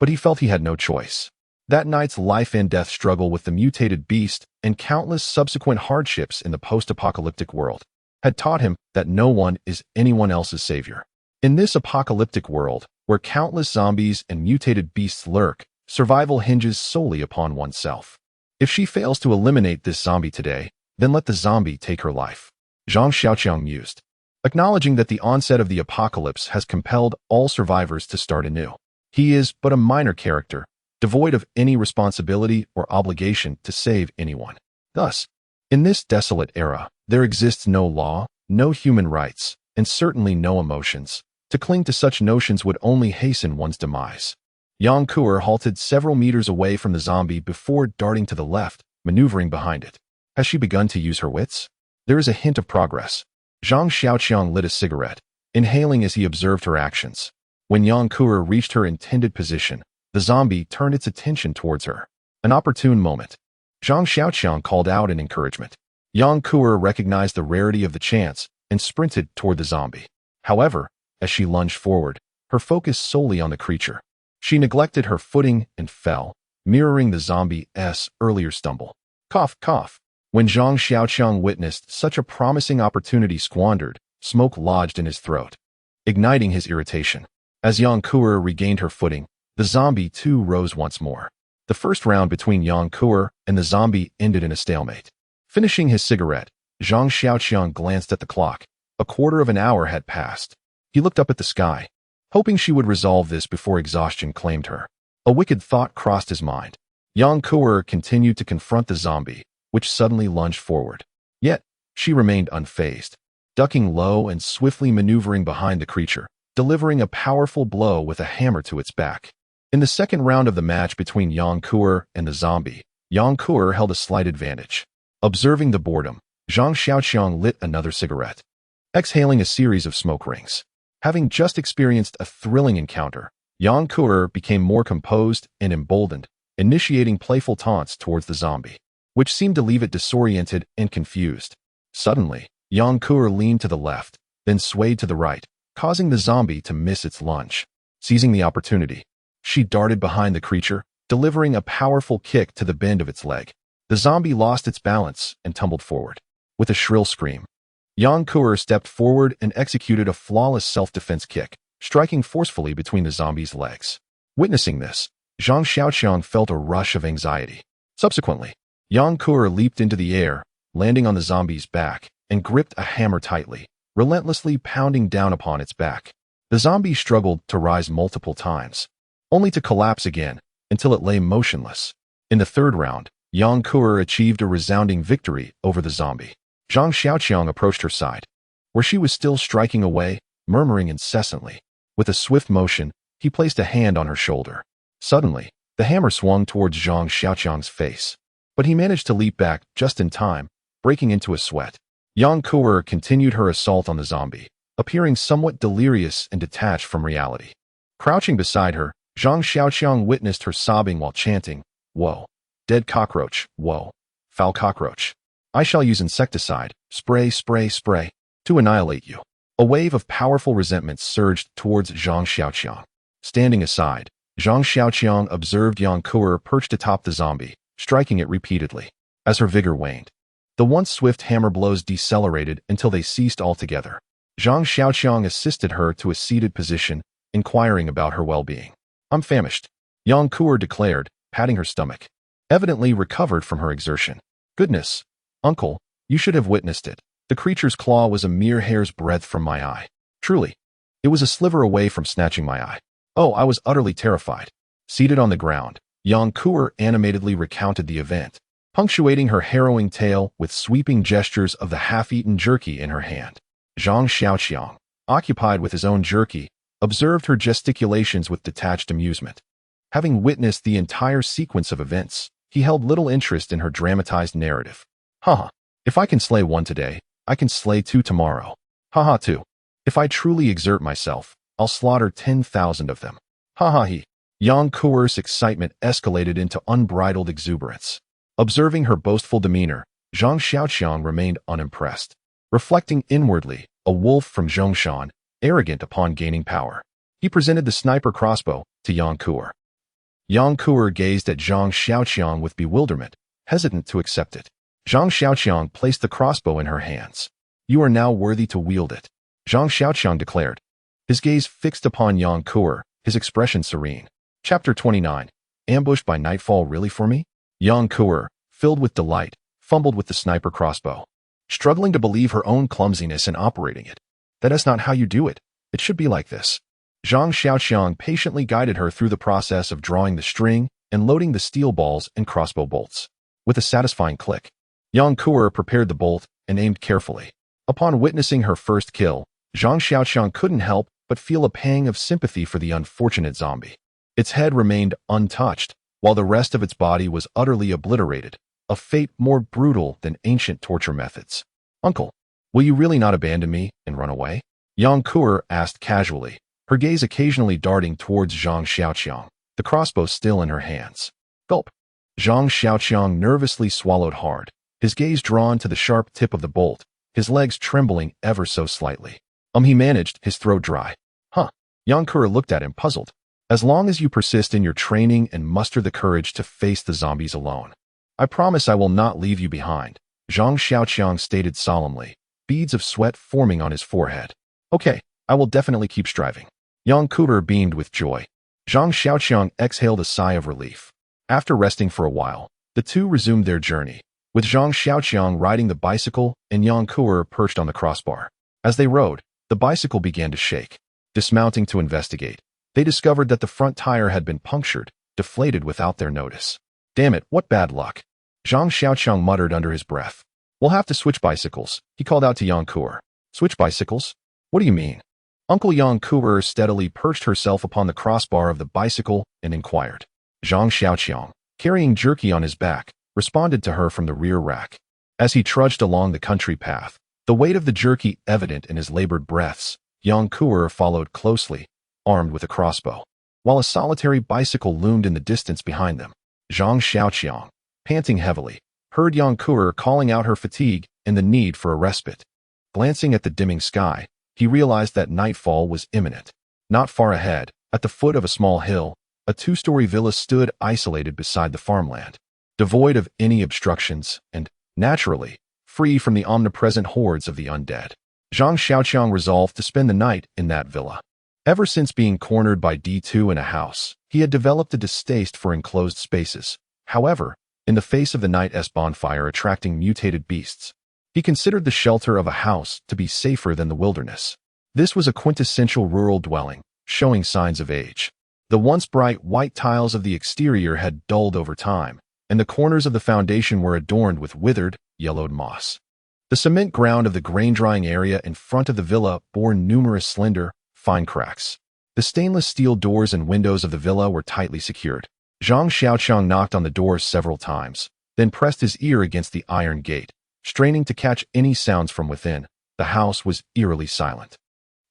But he felt he had no choice. That night's life-and-death struggle with the mutated beast and countless subsequent hardships in the post-apocalyptic world had taught him that no one is anyone else's savior. In this apocalyptic world, where countless zombies and mutated beasts lurk, survival hinges solely upon oneself. If she fails to eliminate this zombie today, then let the zombie take her life, Zhang Xiaoqiang mused, acknowledging that the onset of the apocalypse has compelled all survivors to start anew. He is but a minor character, devoid of any responsibility or obligation to save anyone. Thus, in this desolate era, there exists no law, no human rights, and certainly no emotions. To cling to such notions would only hasten one's demise. Yang Kuber halted several meters away from the zombie before darting to the left, maneuvering behind it. Has she begun to use her wits? There is a hint of progress. Zhang Xiaoqiang lit a cigarette, inhaling as he observed her actions. When Yang Kuber reached her intended position, the zombie turned its attention towards her. An opportune moment. Zhang Xiaoqiang called out in encouragement. Yang Kuber recognized the rarity of the chance and sprinted toward the zombie. However, as she lunged forward, her focus solely on the creature. She neglected her footing and fell, mirroring the zombie's earlier stumble. Cough, cough. When Zhang Xiaoqiang witnessed such a promising opportunity squandered, smoke lodged in his throat, igniting his irritation. As Yang Kuber regained her footing, the zombie too rose once more. The first round between Yang Kuber and the zombie ended in a stalemate. Finishing his cigarette, Zhang Xiaoqiang glanced at the clock. A quarter of an hour had passed. He looked up at the sky, hoping she would resolve this before exhaustion claimed her. A wicked thought crossed his mind. Yang Kuber continued to confront the zombie, which suddenly lunged forward. Yet, she remained unfazed, ducking low and swiftly maneuvering behind the creature, delivering a powerful blow with a hammer to its back. In the second round of the match between Yang Kuber and the zombie, Yang Kuber held a slight advantage. Observing the boredom, Zhang Xiaoqiang lit another cigarette, exhaling a series of smoke rings. Having just experienced a thrilling encounter, Yang Kuer became more composed and emboldened, initiating playful taunts towards the zombie, which seemed to leave it disoriented and confused. Suddenly, Yang Kuer leaned to the left, then swayed to the right, causing the zombie to miss its lunge. Seizing the opportunity, she darted behind the creature, delivering a powerful kick to the bend of its leg. The zombie lost its balance and tumbled forward. With a shrill scream, Yang Kuer stepped forward and executed a flawless self-defense kick, striking forcefully between the zombie's legs. Witnessing this, Zhang Xiaoqiang felt a rush of anxiety. Subsequently, Yang Kuer leaped into the air, landing on the zombie's back, and gripped a hammer tightly, relentlessly pounding down upon its back. The zombie struggled to rise multiple times, only to collapse again until it lay motionless. In the third round, Yang Kuer achieved a resounding victory over the zombie. Zhang Xiaoqiang approached her side, where she was still striking away, murmuring incessantly. With a swift motion, he placed a hand on her shoulder. Suddenly, the hammer swung towards Zhang Xiaoqiang's face, but he managed to leap back just in time, breaking into a sweat. Yang Kuer continued her assault on the zombie, appearing somewhat delirious and detached from reality. Crouching beside her, Zhang Xiaoqiang witnessed her sobbing while chanting, "Whoa, dead cockroach, whoa, foul cockroach. I shall use insecticide, spray, spray, spray, to annihilate you." A wave of powerful resentment surged towards Zhang Xiaoqiang. Standing aside, Zhang Xiaoqiang observed Yang Kuer perched atop the zombie, striking it repeatedly. As her vigor waned, the once swift hammer blows decelerated until they ceased altogether. Zhang Xiaoqiang assisted her to a seated position, inquiring about her well-being. "I'm famished," Yang Kuer declared, patting her stomach. Evidently recovered from her exertion. "Goodness, uncle, you should have witnessed it. The creature's claw was a mere hair's breadth from my eye. Truly, it was a sliver away from snatching my eye. Oh, I was utterly terrified." Seated on the ground, Yang Kuer animatedly recounted the event, punctuating her harrowing tale with sweeping gestures of the half-eaten jerky in her hand. Zhang Xiaoqiang, occupied with his own jerky, observed her gesticulations with detached amusement. Having witnessed the entire sequence of events, he held little interest in her dramatized narrative. "Haha, if I can slay one today, I can slay two tomorrow. Haha two. If I truly exert myself, I'll slaughter 10,000 of them. Haha he." Yang Kuer's excitement escalated into unbridled exuberance. Observing her boastful demeanor, Zhang Xiaoqiang remained unimpressed. Reflecting inwardly, a wolf from Zhongshan, arrogant upon gaining power. He presented the sniper crossbow to Yang Kuer. Yang Kuer gazed at Zhang Xiaoqiang with bewilderment, hesitant to accept it. Zhang Xiaoqiang placed the crossbow in her hands. "You are now worthy to wield it," Zhang Xiaoqiang declared. His gaze fixed upon Yang Kuer, his expression serene. Chapter 29. Ambushed by nightfall really for me? Yang Kuer, filled with delight, fumbled with the sniper crossbow, struggling to believe her own clumsiness in operating it. "That is not how you do it. It should be like this." Zhang Xiaoqiang patiently guided her through the process of drawing the string and loading the steel balls and crossbow bolts. With a satisfying click, Yang Kuer prepared the bolt and aimed carefully. Upon witnessing her first kill, Zhang Xiaoqiang couldn't help but feel a pang of sympathy for the unfortunate zombie. Its head remained untouched, while the rest of its body was utterly obliterated, a fate more brutal than ancient torture methods. "Uncle, will you really not abandon me and run away?" Yang Kuer asked casually, her gaze occasionally darting towards Zhang Xiaoqiang, the crossbow still in her hands. Gulp. Zhang Xiaoqiang nervously swallowed hard, his gaze drawn to the sharp tip of the bolt, his legs trembling ever so slightly. He managed, his throat dry. "Huh." Yang Kuer looked at him, puzzled. "As long as you persist in your training and muster the courage to face the zombies alone, I promise I will not leave you behind," Zhang Xiaoqiang stated solemnly, beads of sweat forming on his forehead. "Okay, I will definitely keep striving." Yang Kuer beamed with joy. Zhang Xiaoqiang exhaled a sigh of relief. After resting for a while, the two resumed their journey, with Zhang Xiaoqiang riding the bicycle and Yang Kuer perched on the crossbar. As they rode, the bicycle began to shake. Dismounting to investigate, they discovered that the front tire had been punctured, deflated without their notice. "Damn it, what bad luck," Zhang Xiaoqiang muttered under his breath. "We'll have to switch bicycles," he called out to Yang Kuer. "Switch bicycles? What do you mean?" Uncle Yang Kuer steadily perched herself upon the crossbar of the bicycle and inquired. Zhang Xiaoqiang, carrying jerky on his back, responded to her from the rear rack. As he trudged along the country path, the weight of the jerky evident in his labored breaths, Yang Kuer followed closely, armed with a crossbow, while a solitary bicycle loomed in the distance behind them. Zhang Xiaoqiang, panting heavily, heard Yang Kuer calling out her fatigue and the need for a respite. Glancing at the dimming sky, he realized that nightfall was imminent. Not far ahead, at the foot of a small hill, a two-story villa stood isolated beside the farmland, devoid of any obstructions and, naturally, free from the omnipresent hordes of the undead. Zhang Xiaoqiang resolved to spend the night in that villa. Ever since being cornered by D2 in a house, he had developed a distaste for enclosed spaces. However, in the face of the night's bonfire attracting mutated beasts, he considered the shelter of a house to be safer than the wilderness. This was a quintessential rural dwelling, showing signs of age. The once bright white tiles of the exterior had dulled over time, and the corners of the foundation were adorned with withered, yellowed moss. The cement ground of the grain-drying area in front of the villa bore numerous slender, fine cracks. The stainless steel doors and windows of the villa were tightly secured. Zhang Xiaoqiang knocked on the door several times, then pressed his ear against the iron gate, straining to catch any sounds from within. The house was eerily silent.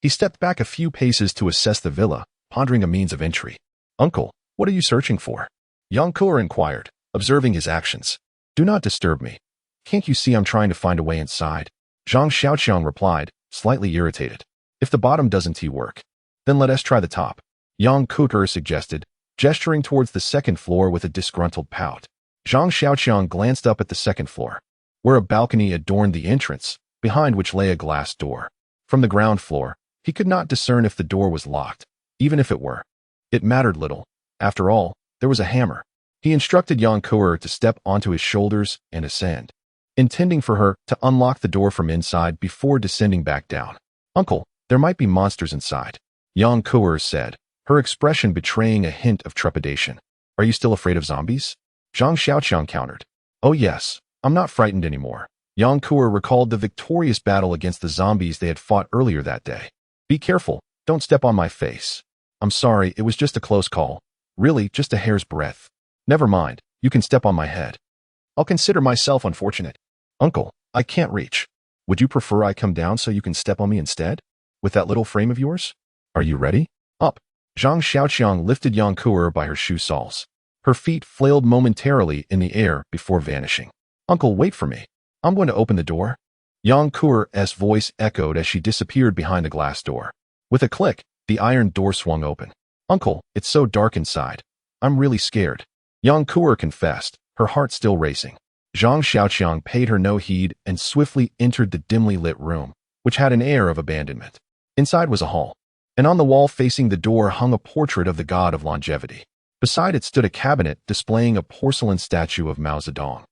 He stepped back a few paces to assess the villa, pondering a means of entry. "Uncle, what are you searching for?" Yang Kuer inquired, observing his actions. "Do not disturb me. Can't you see I'm trying to find a way inside?" Zhang Xiaoqiang replied, slightly irritated. "If the bottom doesn't work, then let us try the top," Yang Kuer suggested, gesturing towards the second floor with a disgruntled pout. Zhang Xiaoqiang glanced up at the second floor, where a balcony adorned the entrance, behind which lay a glass door. From the ground floor, he could not discern if the door was locked. Even if it were, it mattered little. After all, there was a hammer. He instructed Yang Kuer to step onto his shoulders and ascend, intending for her to unlock the door from inside before descending back down. "Uncle, there might be monsters inside," Yang Kuer said, her expression betraying a hint of trepidation. "Are you still afraid of zombies?" Zhang Xiaoqiang countered. "Oh yes, I'm not frightened anymore." Yang Kuer recalled the victorious battle against the zombies they had fought earlier that day. "Be careful, don't step on my face." "I'm sorry, it was just a close call. Really, just a hair's breadth." "Never mind, you can step on my head. I'll consider myself unfortunate." "Uncle, I can't reach. Would you prefer I come down so you can step on me instead? With that little frame of yours? Are you ready?" "Up." Zhang Xiaoqiang lifted Yang Kuer by her shoe soles. Her feet flailed momentarily in the air before vanishing. "Uncle, wait for me. I'm going to open the door." Yang Kuer's voice echoed as she disappeared behind the glass door. With a click, the iron door swung open. "Uncle, it's so dark inside. I'm really scared," Yang Kuer confessed, her heart still racing. Zhang Xiaoqiang paid her no heed and swiftly entered the dimly lit room, which had an air of abandonment. Inside was a hall, and on the wall facing the door hung a portrait of the god of longevity. Beside it stood a cabinet displaying a porcelain statue of Mao Zedong,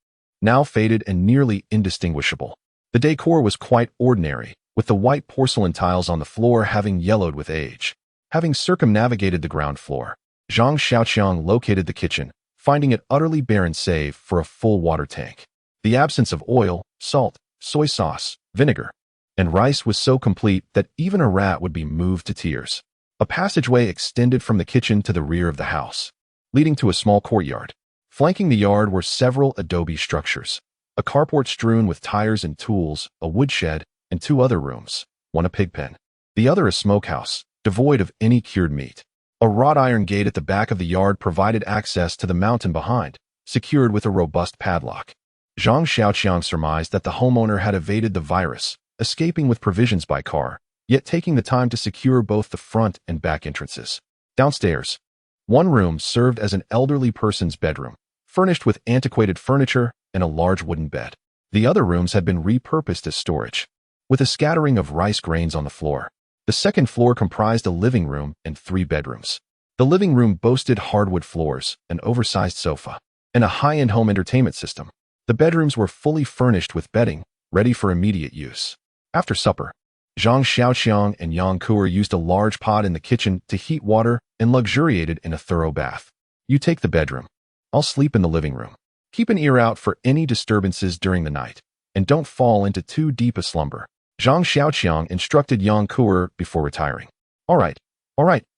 now faded and nearly indistinguishable. The decor was quite ordinary, with the white porcelain tiles on the floor having yellowed with age. Having circumnavigated the ground floor, Zhang Xiaoqiang located the kitchen, finding it utterly barren save for a full water tank. The absence of oil, salt, soy sauce, vinegar, and rice was so complete that even a rat would be moved to tears. A passageway extended from the kitchen to the rear of the house, leading to a small courtyard. Flanking the yard were several adobe structures, a carport strewn with tires and tools, a woodshed, and two other rooms, one a pigpen, the other a smokehouse, devoid of any cured meat. A wrought iron gate at the back of the yard provided access to the mountain behind, secured with a robust padlock. Zhang Xiaoqiang surmised that the homeowner had evaded the virus, escaping with provisions by car, yet taking the time to secure both the front and back entrances. Downstairs, one room served as an elderly person's bedroom, furnished with antiquated furniture and a large wooden bed. The other rooms had been repurposed as storage, with a scattering of rice grains on the floor. The second floor comprised a living room and 3 bedrooms. The living room boasted hardwood floors, an oversized sofa, and a high-end home entertainment system. The bedrooms were fully furnished with bedding, ready for immediate use. After supper, Zhang Xiaoqiang and Yang Kuer used a large pot in the kitchen to heat water and luxuriated in a thorough bath. "You take the bedroom. I'll sleep in the living room. Keep an ear out for any disturbances during the night, and don't fall into too deep a slumber," Zhang Xiaoqiang instructed Yang Kuer before retiring. All right,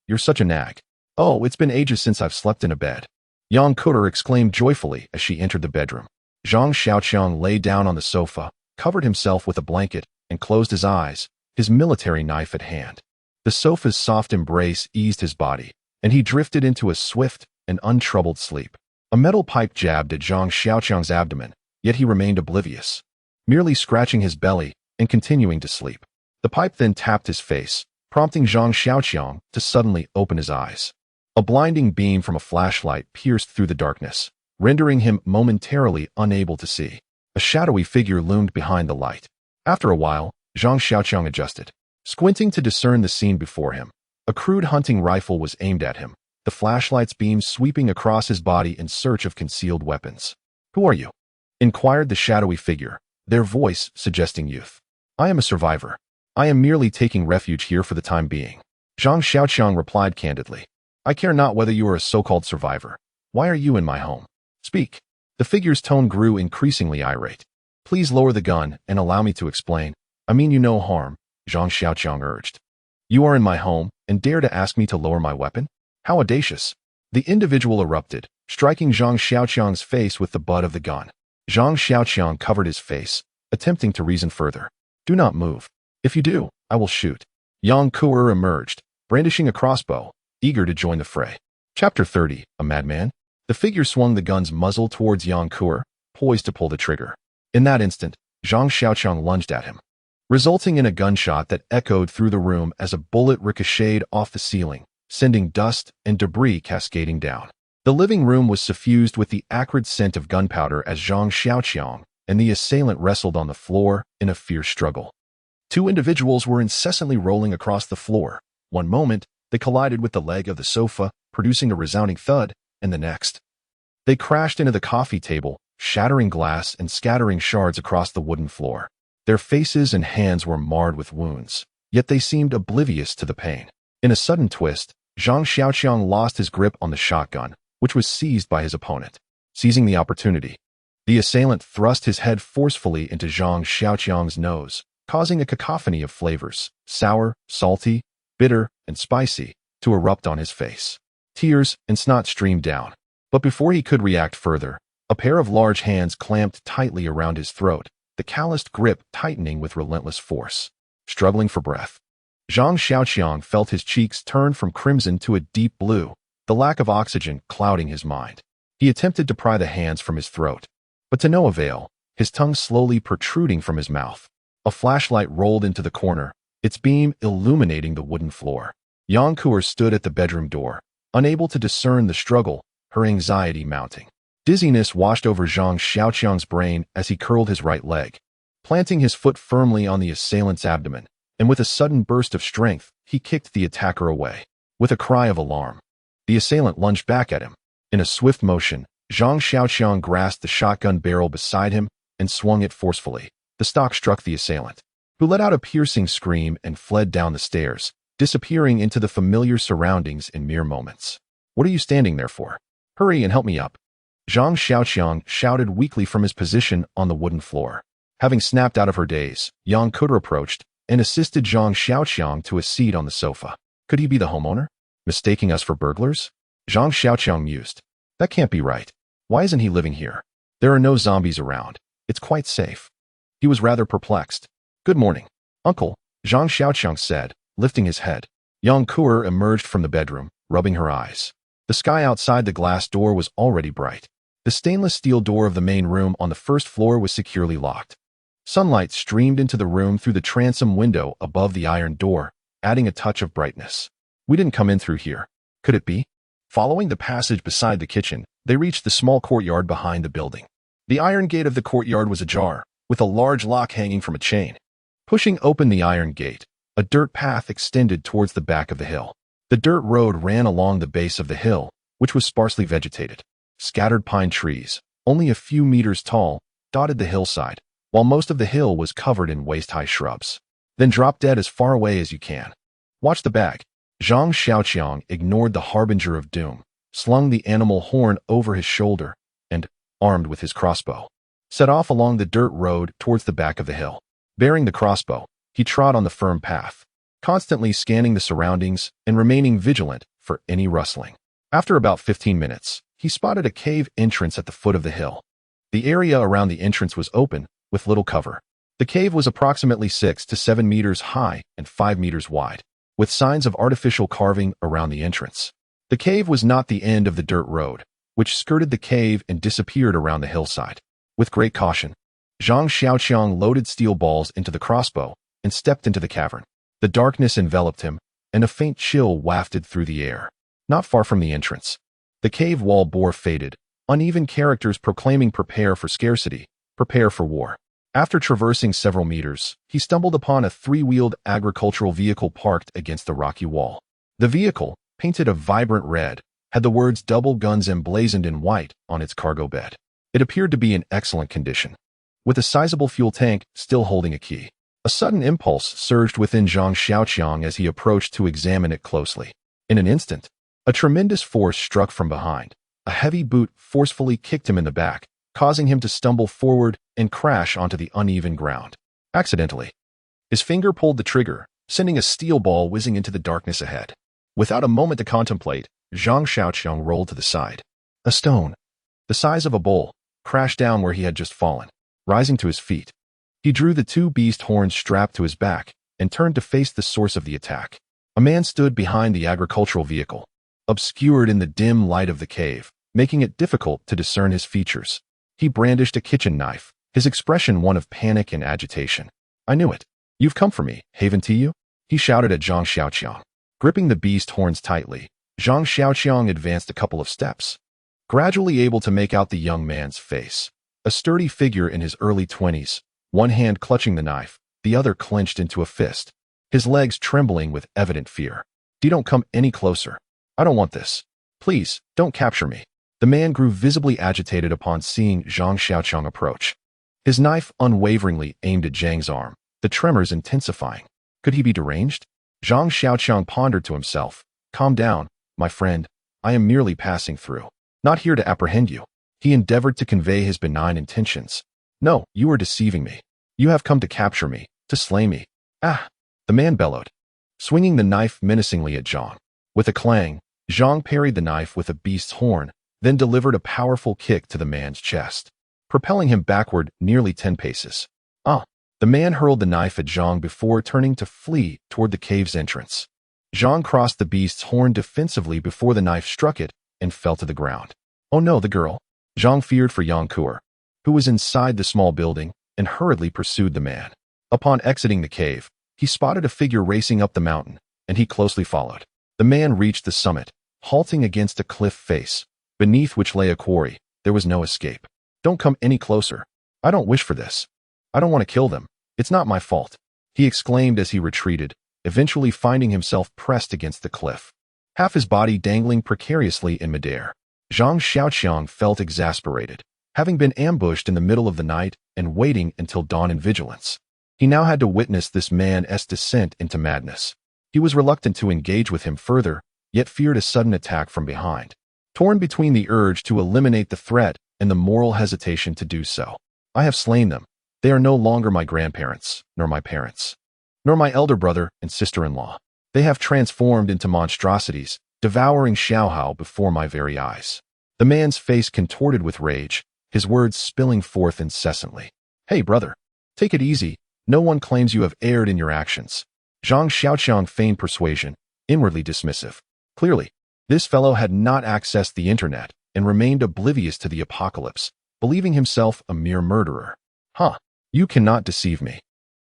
you're such a nag. Oh, it's been ages since I've slept in a bed," Yang Kuer exclaimed joyfully as she entered the bedroom. Zhang Xiaoqiang lay down on the sofa, covered himself with a blanket, and closed his eyes, his military knife at hand. The sofa's soft embrace eased his body, and he drifted into a swift and untroubled sleep. A metal pipe jabbed at Zhang Xiaoqiang's abdomen, yet he remained oblivious, merely scratching his belly and continuing to sleep. The pipe then tapped his face, prompting Zhang Xiaoqiang to suddenly open his eyes. A blinding beam from a flashlight pierced through the darkness, rendering him momentarily unable to see. A shadowy figure loomed behind the light. After a while, Zhang Xiaoqiang adjusted, squinting to discern the scene before him. A crude hunting rifle was aimed at him, the flashlight's beams sweeping across his body in search of concealed weapons. "Who are you?" inquired the shadowy figure, their voice suggesting youth. "I am a survivor. I am merely taking refuge here for the time being," Zhang Xiaoqiang replied candidly. "I care not whether you are a so-called survivor. Why are you in my home? Speak." The figure's tone grew increasingly irate. "Please lower the gun and allow me to explain. I mean you no harm," Zhang Xiaoqiang urged. "You are in my home and dare to ask me to lower my weapon? How audacious!" The individual erupted, striking Zhang Xiaoqiang's face with the butt of the gun. Zhang Xiaoqiang covered his face, attempting to reason further. "Do not move. If you do, I will shoot." Yang Kuer emerged, brandishing a crossbow, eager to join the fray. Chapter 30, A Madman? The figure swung the gun's muzzle towards Yang Kuer, poised to pull the trigger. In that instant, Zhang Xiaoqiang lunged at him, resulting in a gunshot that echoed through the room as a bullet ricocheted off the ceiling, sending dust and debris cascading down. The living room was suffused with the acrid scent of gunpowder as Zhang Xiaoqiang and the assailant wrestled on the floor in a fierce struggle. Two individuals were incessantly rolling across the floor. One moment, they collided with the leg of the sofa, producing a resounding thud, and the next, they crashed into the coffee table, shattering glass and scattering shards across the wooden floor. Their faces and hands were marred with wounds, yet they seemed oblivious to the pain. In a sudden twist, Zhang Xiaoqiang lost his grip on the shotgun, which was seized by his opponent. Seizing the opportunity, the assailant thrust his head forcefully into Zhang Xiaoqiang's nose, causing a cacophony of flavors, sour, salty, bitter, and spicy, to erupt on his face. Tears and snot streamed down. But before he could react further, a pair of large hands clamped tightly around his throat, the calloused grip tightening with relentless force. Struggling for breath, Zhang Xiaoqiang felt his cheeks turn from crimson to a deep blue, the lack of oxygen clouding his mind. He attempted to pry the hands from his throat, but to no avail, his tongue slowly protruding from his mouth. A flashlight rolled into the corner, its beam illuminating the wooden floor. Yang Kuer stood at the bedroom door, unable to discern the struggle, her anxiety mounting. Dizziness washed over Zhang Xiaoqiang's brain as he curled his right leg, planting his foot firmly on the assailant's abdomen, and with a sudden burst of strength, he kicked the attacker away. With a cry of alarm, the assailant lunged back at him. In a swift motion, Zhang Xiaoqiang grasped the shotgun barrel beside him and swung it forcefully. The stock struck the assailant, who let out a piercing scream and fled down the stairs, disappearing into the familiar surroundings in mere moments. "What are you standing there for? Hurry and help me up," Zhang Xiaoqiang shouted weakly from his position on the wooden floor. Having snapped out of her daze, Yang Kuer approached and assisted Zhang Xiaoqiang to a seat on the sofa. "Could he be the homeowner? Mistaking us for burglars?" Zhang Xiaoqiang mused. "That can't be right. Why isn't he living here? There are no zombies around. It's quite safe." He was rather perplexed. "Good morning, Uncle," Zhang Xiaoqiang said, lifting his head. Yang Kuer emerged from the bedroom, rubbing her eyes. The sky outside the glass door was already bright. The stainless steel door of the main room on the first floor was securely locked. Sunlight streamed into the room through the transom window above the iron door, adding a touch of brightness. "We didn't come in through here. Could it be?" Following the passage beside the kitchen, they reached the small courtyard behind the building. The iron gate of the courtyard was ajar, with a large lock hanging from a chain. Pushing open the iron gate, a dirt path extended towards the back of the hill. The dirt road ran along the base of the hill, which was sparsely vegetated. Scattered pine trees, only a few meters tall, dotted the hillside, while most of the hill was covered in waist-high shrubs. "Then drop dead as far away as you can. Watch the bag." Zhang Xiaoqiang ignored the harbinger of doom, slung the animal horn over his shoulder, and, armed with his crossbow, set off along the dirt road towards the back of the hill. Bearing the crossbow, he trod on the firm path, constantly scanning the surroundings and remaining vigilant for any rustling. After about 15 minutes, he spotted a cave entrance at the foot of the hill. The area around the entrance was open, with little cover. The cave was approximately 6 to 7 meters high and 5 meters wide. with signs of artificial carving around the entrance. The cave was not the end of the dirt road, which skirted the cave and disappeared around the hillside. With great caution, Zhang Xiaoqiang loaded steel balls into the crossbow and stepped into the cavern. The darkness enveloped him, and a faint chill wafted through the air. Not far from the entrance, the cave wall bore faded, uneven characters proclaiming "Prepare for scarcity, prepare for war." After traversing several meters, he stumbled upon a three-wheeled agricultural vehicle parked against the rocky wall. The vehicle, painted a vibrant red, had the words "Double Guns" emblazoned in white on its cargo bed. It appeared to be in excellent condition, with a sizable fuel tank still holding a key. A sudden impulse surged within Zhang Xiaoqiang as he approached to examine it closely. In an instant, a tremendous force struck from behind. A heavy boot forcefully kicked him in the back, causing him to stumble forward and crash onto the uneven ground. Accidentally, his finger pulled the trigger, sending a steel ball whizzing into the darkness ahead. Without a moment to contemplate, Zhang Xiaoqiang rolled to the side. A stone, the size of a bowl, crashed down where he had just fallen. Rising to his feet, he drew the two beast horns strapped to his back and turned to face the source of the attack. A man stood behind the agricultural vehicle, obscured in the dim light of the cave, making it difficult to discern his features. He brandished a kitchen knife, his expression one of panic and agitation. "I knew it. You've come for me, haven't you?" he shouted at Zhang Xiaoqiang. Gripping the beast horns tightly, Zhang Xiaoqiang advanced a couple of steps, gradually able to make out the young man's face. A sturdy figure in his early 20s, one hand clutching the knife, the other clenched into a fist, his legs trembling with evident fear. "Don't come any closer. I don't want this. Please, don't capture me." The man grew visibly agitated upon seeing Zhang Xiaoqiang approach. His knife unwaveringly aimed at Zhang's arm, the tremors intensifying. Could he be deranged? Zhang Xiaoqiang pondered to himself. "Calm down, my friend. I am merely passing through. Not here to apprehend you." He endeavored to convey his benign intentions. "No, you are deceiving me. You have come to capture me, to slay me." "Ah!" the man bellowed, swinging the knife menacingly at Zhang. With a clang, Zhang parried the knife with a beast's horn, then delivered a powerful kick to the man's chest, propelling him backward nearly 10 paces. "Ah!" the man hurled the knife at Zhang before turning to flee toward the cave's entrance. Zhang crossed the beast's horn defensively before the knife struck it and fell to the ground. "Oh no, the girl!" Zhang feared for Yang Kuer, who was inside the small building, and hurriedly pursued the man. Upon exiting the cave, he spotted a figure racing up the mountain, and he closely followed. The man reached the summit, halting against a cliff face, beneath which lay a quarry. There was no escape. "Don't come any closer. I don't wish for this. I don't want to kill them. It's not my fault," he exclaimed as he retreated, eventually finding himself pressed against the cliff, half his body dangling precariously in midair. Zhang Xiaoqiang felt exasperated, having been ambushed in the middle of the night and waiting until dawn in vigilance. He now had to witness this man's descent into madness. He was reluctant to engage with him further, yet feared a sudden attack from behind. Torn between the urge to eliminate the threat and the moral hesitation to do so. "I have slain them. They are no longer my grandparents, nor my parents, nor my elder brother and sister-in-law. They have transformed into monstrosities, devouring Xiaohao before my very eyes." The man's face contorted with rage, his words spilling forth incessantly. "Hey, brother, take it easy. No one claims you have erred in your actions." Zhang Xiaoqiang feigned persuasion, inwardly dismissive. Clearly, this fellow had not accessed the internet and remained oblivious to the apocalypse, believing himself a mere murderer. "Huh, you cannot deceive me.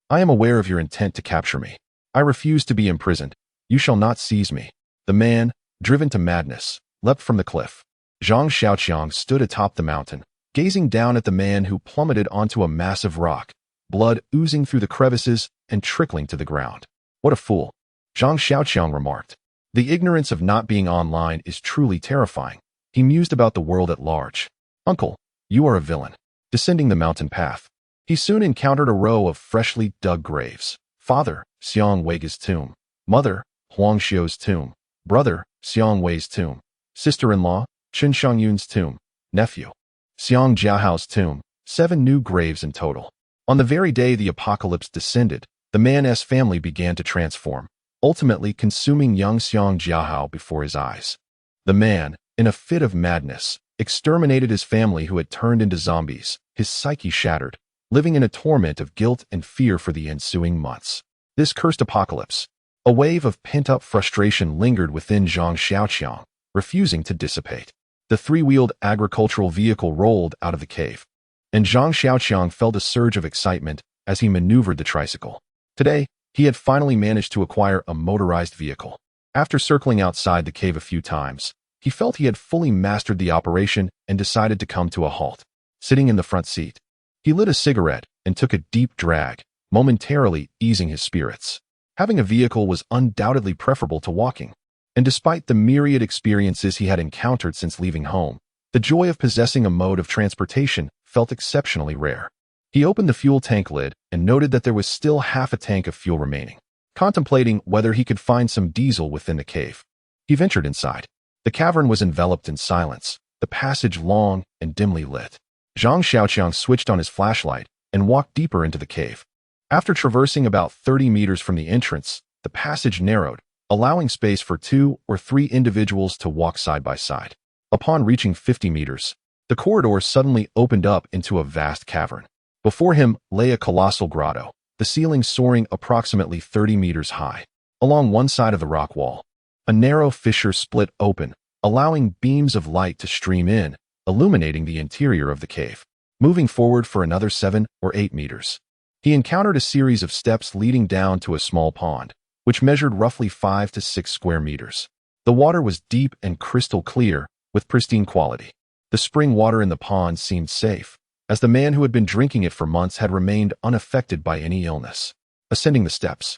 I am aware of your intent to capture me. I refuse to be imprisoned. You shall not seize me." The man, driven to madness, leapt from the cliff. Zhang Xiaoqiang stood atop the mountain, gazing down at the man who plummeted onto a massive rock, blood oozing through the crevices and trickling to the ground. "What a fool," Zhang Xiaoqiang remarked. "The ignorance of not being online is truly terrifying." He mused about the world at large. "Uncle, you are a villain." Descending the mountain path, he soon encountered a row of freshly dug graves. Father, Xiang Weige's tomb. Mother, Huang Xiu's tomb. Brother, Xiang Wei's tomb. Sister-in-law, Chen Xiangyun's tomb. Nephew, Xiang Jiahao's tomb. 7 new graves in total. On the very day the apocalypse descended, the man's family began to transform, ultimately consuming young Xiang Jiahao before his eyes. The man, in a fit of madness, exterminated his family who had turned into zombies, his psyche shattered, living in a torment of guilt and fear for the ensuing months. This cursed apocalypse, A wave of pent-up frustration lingered within Zhang Xiaoqiang, refusing to dissipate. The three-wheeled agricultural vehicle rolled out of the cave, and Zhang Xiaoqiang felt a surge of excitement as he maneuvered the tricycle. Today, he had finally managed to acquire a motorized vehicle. After circling outside the cave a few times, he felt he had fully mastered the operation and decided to come to a halt. Sitting in the front seat, he lit a cigarette and took a deep drag, momentarily easing his spirits. Having a vehicle was undoubtedly preferable to walking, and despite the myriad experiences he had encountered since leaving home, the joy of possessing a mode of transportation felt exceptionally rare. He opened the fuel tank lid and noted that there was still half a tank of fuel remaining. Contemplating whether he could find some diesel within the cave, he ventured inside. The cavern was enveloped in silence, the passage long and dimly lit. Zhang Xiaoqiang switched on his flashlight and walked deeper into the cave. After traversing about 30 meters from the entrance, the passage narrowed, allowing space for 2 or 3 individuals to walk side by side. Upon reaching 50 meters, the corridor suddenly opened up into a vast cavern. Before him lay a colossal grotto, the ceiling soaring approximately 30 meters high. Along one side of the rock wall, a narrow fissure split open, allowing beams of light to stream in, illuminating the interior of the cave. Moving forward for another 7 or 8 meters, he encountered a series of steps leading down to a small pond, which measured roughly 5 to 6 square meters. The water was deep and crystal clear, with pristine quality. The spring water in the pond seemed safe, as the man who had been drinking it for months had remained unaffected by any illness. Ascending the steps,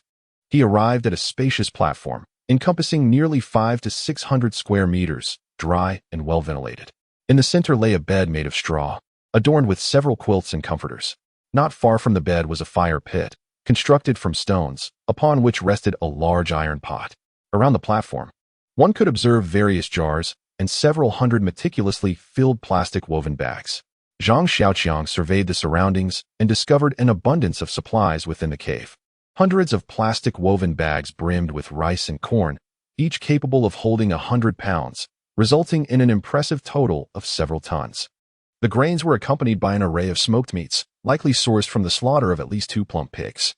he arrived at a spacious platform, encompassing nearly 500 to 600 square meters, dry and well ventilated. In the center lay a bed made of straw, adorned with several quilts and comforters. Not far from the bed was a fire pit, constructed from stones, upon which rested a large iron pot. Around the platform, one could observe various jars and several hundred meticulously filled plastic woven bags. Zhang Xiaoqiang surveyed the surroundings and discovered an abundance of supplies within the cave. Hundreds of plastic woven bags brimmed with rice and corn, each capable of holding 100 pounds, resulting in an impressive total of several tons. The grains were accompanied by an array of smoked meats, likely sourced from the slaughter of at least 2 plump pigs.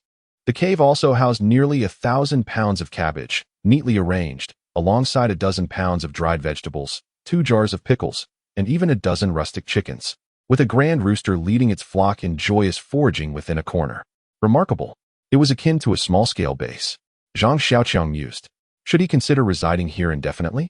The cave also housed nearly 1,000 pounds of cabbage, neatly arranged, alongside a dozen pounds of dried vegetables, 2 jars of pickles, and even a dozen rustic chickens, with a grand rooster leading its flock in joyous foraging within a corner. Remarkable. It was akin to a small-scale base. Zhang Xiaoqiang mused. Should he consider residing here indefinitely?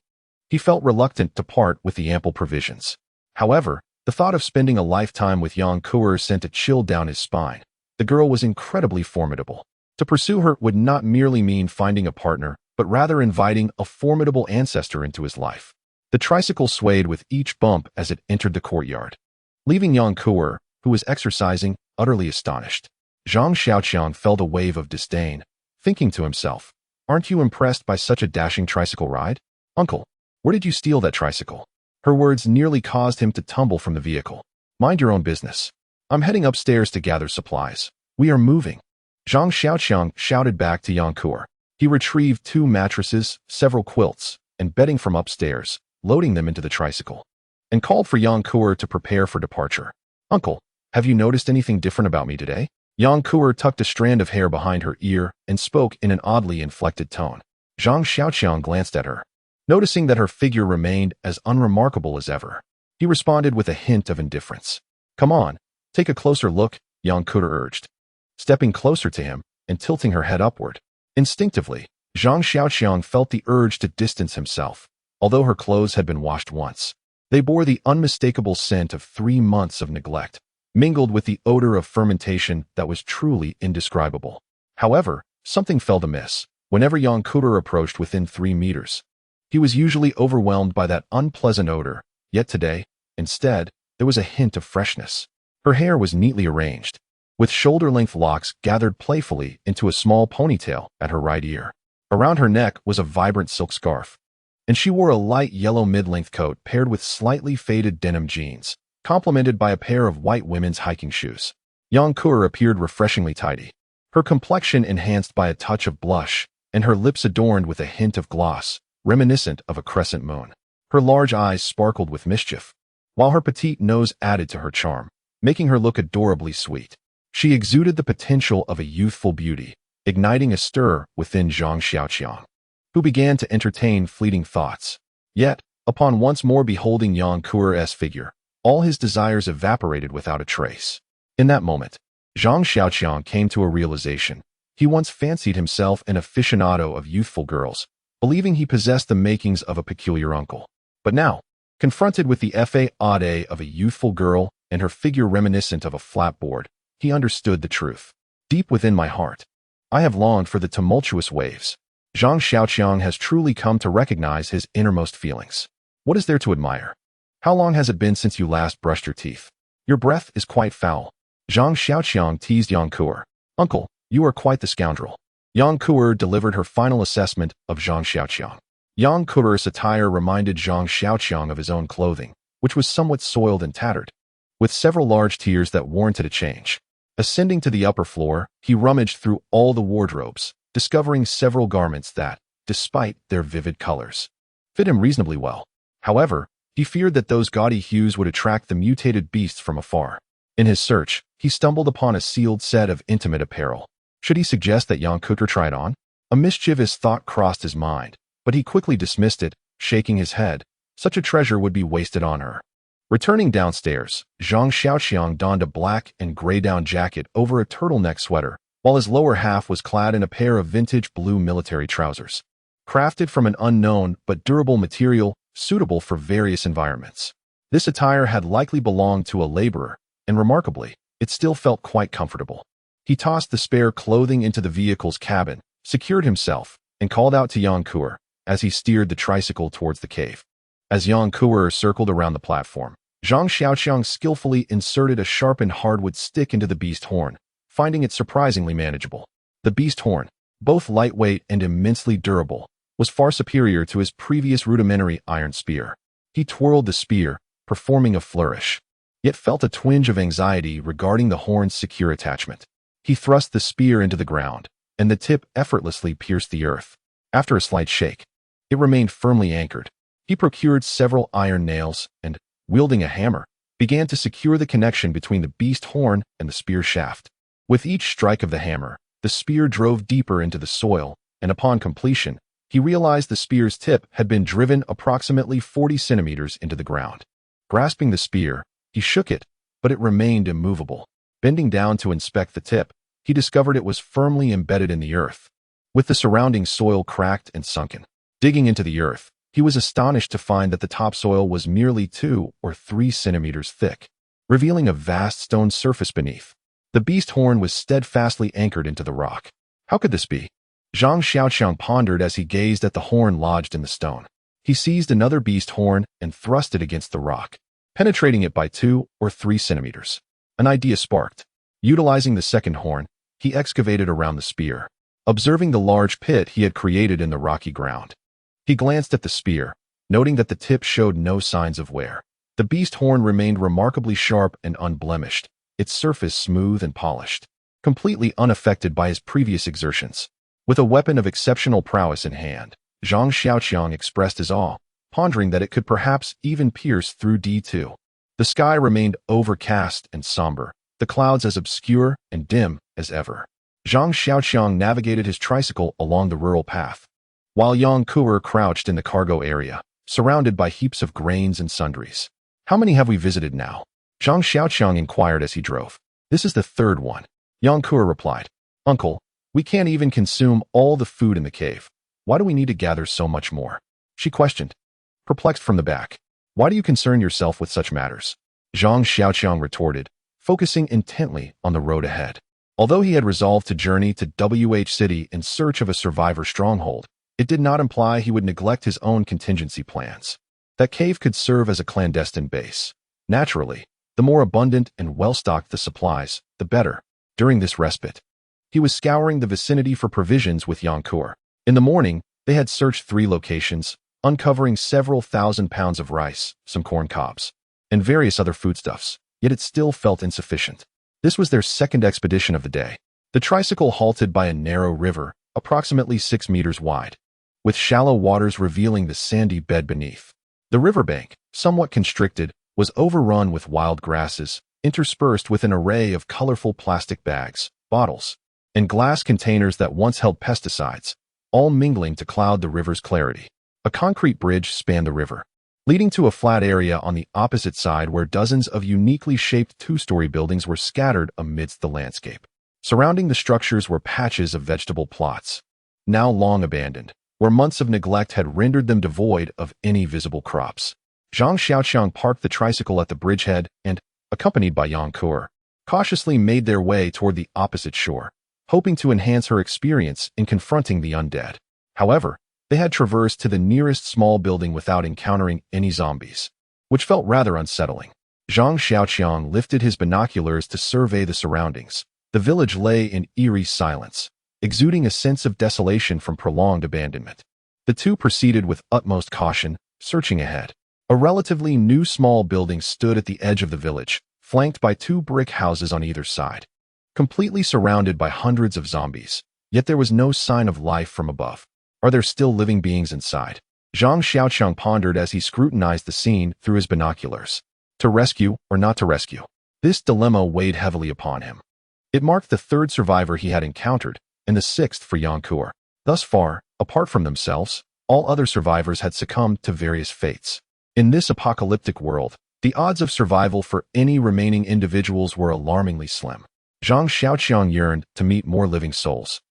He felt reluctant to part with the ample provisions. However, the thought of spending a lifetime with Yang Kuer sent a chill down his spine. The girl was incredibly formidable. To pursue her would not merely mean finding a partner, but rather inviting a formidable ancestor into his life. The tricycle swayed with each bump as it entered the courtyard, leaving Yang Kuer, who was exercising, utterly astonished. Zhang Xiaoqiang felt a wave of disdain, thinking to himself, "Aren't you impressed by such a dashing tricycle ride? Uncle, where did you steal that tricycle?" Her words nearly caused him to tumble from the vehicle. "Mind your own business. I'm heading upstairs to gather supplies. We are moving." Zhang Xiaoqiang shouted back to Yang Kuer. He retrieved 2 mattresses, several quilts, and bedding from upstairs, loading them into the tricycle, and called for Yang Kuer to prepare for departure. "Uncle, have you noticed anything different about me today?" Yang Kuer tucked a strand of hair behind her ear and spoke in an oddly inflected tone. Zhang Xiaoqiang glanced at her, noticing that her figure remained as unremarkable as ever. He responded with a hint of indifference. "Come on, take a closer look," Yang Kuer urged, stepping closer to him and tilting her head upward. Instinctively, Zhang Xiaoqiang felt the urge to distance himself. Although her clothes had been washed once, they bore the unmistakable scent of 3 months of neglect, mingled with the odor of fermentation that was truly indescribable. However, something felt amiss. Whenever Yang Kuer approached within 3 meters, he was usually overwhelmed by that unpleasant odor, yet today, instead, there was a hint of freshness. Her hair was neatly arranged, with shoulder-length locks gathered playfully into a small ponytail at her right ear. Around her neck was a vibrant silk scarf, and she wore a light yellow mid-length coat paired with slightly faded denim jeans, complemented by a pair of white women's hiking shoes. Yang Kuer appeared refreshingly tidy, her complexion enhanced by a touch of blush, and her lips adorned with a hint of gloss, reminiscent of a crescent moon. Her large eyes sparkled with mischief, while her petite nose added to her charm, making her look adorably sweet. She exuded the potential of a youthful beauty, igniting a stir within Zhang Xiaoqiang, who began to entertain fleeting thoughts. Yet, upon once more beholding Yang Kuer's figure, all his desires evaporated without a trace. In that moment, Zhang Xiaoqiang came to a realization. He once fancied himself an aficionado of youthful girls, believing he possessed the makings of a peculiar uncle. But now, confronted with the facade of a youthful girl and her figure reminiscent of a flatboard, he understood the truth. Deep within my heart, I have longed for the tumultuous waves. Zhang Xiaoqiang has truly come to recognize his innermost feelings. What is there to admire? How long has it been since you last brushed your teeth? Your breath is quite foul. Zhang Xiaoqiang teased Yang Kuer. Uncle, you are quite the scoundrel. Yang Kuer delivered her final assessment of Zhang Xiaoqiang. Yang Kuer's attire reminded Zhang Xiaoqiang of his own clothing, which was somewhat soiled and tattered, with several large tears that warranted a change. Ascending to the upper floor, he rummaged through all the wardrobes, discovering several garments that, despite their vivid colors, fit him reasonably well. However, he feared that those gaudy hues would attract the mutated beasts from afar. In his search, he stumbled upon a sealed set of intimate apparel. Should he suggest that Yang Kuer try it on? A mischievous thought crossed his mind, but he quickly dismissed it, shaking his head. Such a treasure would be wasted on her. Returning downstairs, Zhang Xiaoqiang donned a black and gray down jacket over a turtleneck sweater, while his lower half was clad in a pair of vintage blue military trousers, crafted from an unknown but durable material suitable for various environments. This attire had likely belonged to a laborer, and remarkably, it still felt quite comfortable. He tossed the spare clothing into the vehicle's cabin, secured himself, and called out to Yang Kuer as he steered the tricycle towards the cave. As Yang Kuer circled around the platform, Zhang Xiaoqiang skillfully inserted a sharpened hardwood stick into the beast horn, finding it surprisingly manageable. The beast horn, both lightweight and immensely durable, was far superior to his previous rudimentary iron spear. He twirled the spear, performing a flourish, yet felt a twinge of anxiety regarding the horn's secure attachment. He thrust the spear into the ground, and the tip effortlessly pierced the earth. After a slight shake, it remained firmly anchored. He procured several iron nails and, wielding a hammer, began to secure the connection between the beast horn and the spear shaft. With each strike of the hammer, the spear drove deeper into the soil, and upon completion, he realized the spear's tip had been driven approximately 40 centimeters into the ground. Grasping the spear, he shook it, but it remained immovable. Bending down to inspect the tip, he discovered it was firmly embedded in the earth, with the surrounding soil cracked and sunken. Digging into the earth, he was astonished to find that the topsoil was merely 2 or 3 centimeters thick, revealing a vast stone surface beneath. The beast horn was steadfastly anchored into the rock. How could this be? Zhang Xiaoqiang pondered as he gazed at the horn lodged in the stone. He seized another beast horn and thrust it against the rock, penetrating it by 2 or 3 centimeters. An idea sparked. Utilizing the second horn, he excavated around the spear, observing the large pit he had created in the rocky ground. He glanced at the spear, noting that the tip showed no signs of wear. The beast horn remained remarkably sharp and unblemished, its surface smooth and polished, completely unaffected by his previous exertions. With a weapon of exceptional prowess in hand, Zhang Xiaoqiang expressed his awe, pondering that it could perhaps even pierce through D2. The sky remained overcast and somber, the clouds as obscure and dim as ever. Zhang Xiaoqiang navigated his tricycle along the rural path, while Yang Kuer crouched in the cargo area, surrounded by heaps of grains and sundries. How many have we visited now? Zhang Xiaoqiang inquired as he drove. This is the third one. Yang Kuer replied. Uncle, we can't even consume all the food in the cave. Why do we need to gather so much more? She questioned, perplexed from the back. Why do you concern yourself with such matters? Zhang Xiaoqiang retorted, focusing intently on the road ahead. Although he had resolved to journey to WH City in search of a survivor stronghold, it did not imply he would neglect his own contingency plans. That cave could serve as a clandestine base. Naturally, the more abundant and well-stocked the supplies, the better. During this respite, he was scouring the vicinity for provisions with Yang Kuer. In the morning, they had searched 3 locations, uncovering several thousand pounds of rice, some corn cobs, and various other foodstuffs, yet it still felt insufficient. This was their second expedition of the day. The tricycle halted by a narrow river, approximately 6 meters wide, with shallow waters revealing the sandy bed beneath. The riverbank, somewhat constricted, was overrun with wild grasses, interspersed with an array of colorful plastic bags, bottles, and glass containers that once held pesticides, all mingling to cloud the river's clarity. A concrete bridge spanned the river, leading to a flat area on the opposite side where dozens of uniquely shaped two-story buildings were scattered amidst the landscape. Surrounding the structures were patches of vegetable plots, now long abandoned, where months of neglect had rendered them devoid of any visible crops. Zhang Xiaoqiang parked the tricycle at the bridgehead and, accompanied by Yang Kur, cautiously made their way toward the opposite shore, hoping to enhance her experience in confronting the undead. However, they had traversed to the nearest small building without encountering any zombies, which felt rather unsettling. Zhang Xiaoqiang lifted his binoculars to survey the surroundings. The village lay in eerie silence, exuding a sense of desolation from prolonged abandonment. The two proceeded with utmost caution, searching ahead. A relatively new small building stood at the edge of the village, flanked by two brick houses on either side, completely surrounded by hundreds of zombies. Yet there was no sign of life from above. Are there still living beings inside? Zhang Xiaoqiang pondered as he scrutinized the scene through his binoculars. To rescue or not to rescue? This dilemma weighed heavily upon him. It marked the third survivor he had encountered, and the sixth for Yang Kur. Thus far, apart from themselves, all other survivors had succumbed to various fates. In this apocalyptic world, the odds of survival for any remaining individuals were alarmingly slim. Zhang Xiaoqiang yearned to meet more living souls.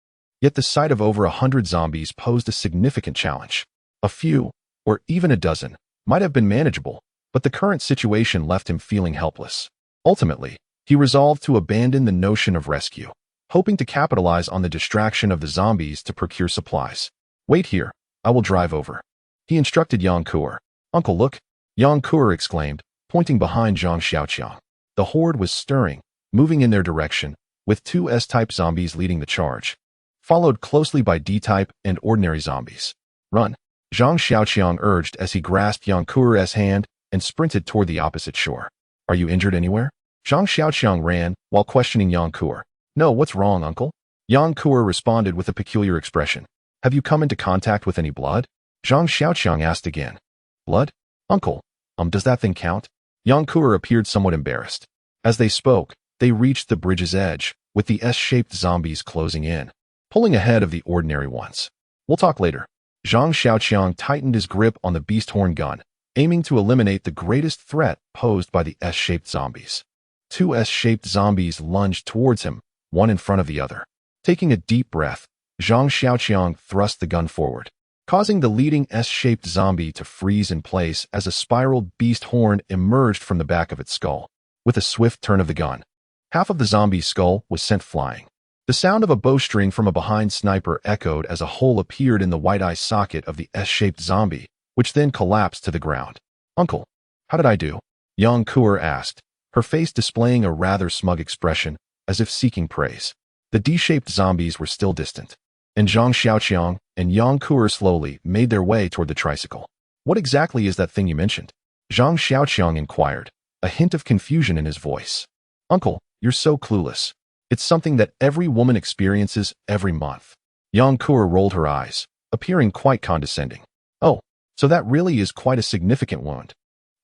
Yet the sight of over 100 zombies posed a significant challenge. A few, or even a dozen, might have been manageable, but the current situation left him feeling helpless. Ultimately, he resolved to abandon the notion of rescue, hoping to capitalize on the distraction of the zombies to procure supplies. Wait here, I will drive over. He instructed Yang Kur. Uncle, look, Yang Kur exclaimed, pointing behind Zhang Xiaoqiang. The horde was stirring, moving in their direction, with two S-type zombies leading the charge, followed closely by D-type and ordinary zombies. Run, Zhang Xiaoqiang urged as he grasped Yang Kur's hand and sprinted toward the opposite shore. Are you injured anywhere? Zhang Xiaoqiang ran, while questioning Yang Kur. No, what's wrong, uncle? Yang Kur responded with a peculiar expression. Have you come into contact with any blood? Zhang Xiaoqiang asked again. Blood? Uncle, does that thing count? Yang Kur appeared somewhat embarrassed. As they spoke, they reached the bridge's edge, with the S-shaped zombies closing in, pulling ahead of the ordinary ones. We'll talk later. Zhang Xiaoqiang tightened his grip on the beast horn gun, aiming to eliminate the greatest threat posed by the S-shaped zombies. Two S-shaped zombies lunged towards him, one in front of the other. Taking a deep breath, Zhang Xiaoqiang thrust the gun forward, causing the leading S-shaped zombie to freeze in place as a spiral beast horn emerged from the back of its skull. With a swift turn of the gun, half of the zombie's skull was sent flying. The sound of a bowstring from a behind sniper echoed as a hole appeared in the white eye socket of the S-shaped zombie, which then collapsed to the ground. Uncle, how did I do? Yang Kur asked, her face displaying a rather smug expression, as if seeking praise. The D-shaped zombies were still distant, and Zhang Xiaoqiang and Yang Kur slowly made their way toward the tricycle. What exactly is that thing you mentioned? Zhang Xiaoqiang inquired, a hint of confusion in his voice. Uncle, you're so clueless. It's something that every woman experiences every month. Yang Kur rolled her eyes, appearing quite condescending. Oh, so that really is quite a significant wound.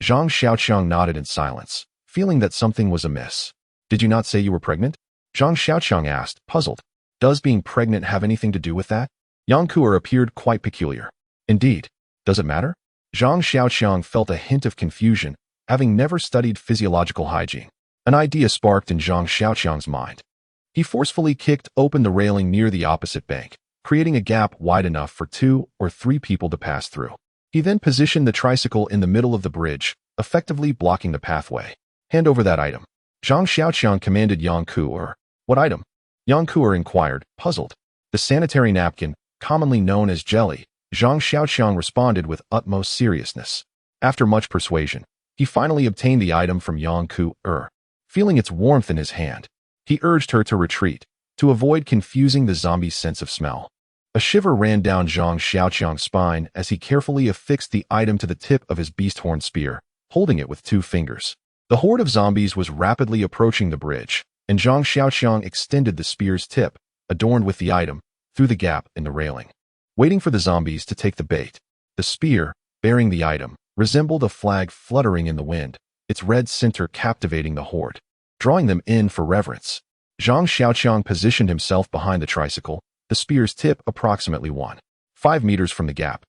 Zhang Xiaoqiang nodded in silence, feeling that something was amiss. Did you not say you were pregnant? Zhang Xiaoqiang asked, puzzled. Does being pregnant have anything to do with that? Yang Kur appeared quite peculiar. Indeed. Does it matter? Zhang Xiaoqiang felt a hint of confusion, having never studied physiological hygiene. An idea sparked in Zhang Xiaoqiang's mind. He forcefully kicked open the railing near the opposite bank, creating a gap wide enough for 2 or 3 people to pass through. He then positioned the tricycle in the middle of the bridge, effectively blocking the pathway. Hand over that item. Zhang Xiaoqiang commanded Yang Kur. What item? Yang Kur inquired, puzzled. The sanitary napkin, commonly known as jelly. Zhang Xiaoqiang responded with utmost seriousness. After much persuasion, he finally obtained the item from Yang Kur. Feeling its warmth in his hand, he urged her to retreat, to avoid confusing the zombie's sense of smell. A shiver ran down Zhang Xiaoqiang's spine as he carefully affixed the item to the tip of his beast horn spear, holding it with 2 fingers. The horde of zombies was rapidly approaching the bridge, and Zhang Xiaoqiang extended the spear's tip, adorned with the item, through the gap in the railing. Waiting for the zombies to take the bait, the spear, bearing the item, resembled a flag fluttering in the wind, its red center captivating the horde, drawing them in for reverence. Zhang Xiaoqiang positioned himself behind the tricycle, the spear's tip approximately 1.5 meters from the gap,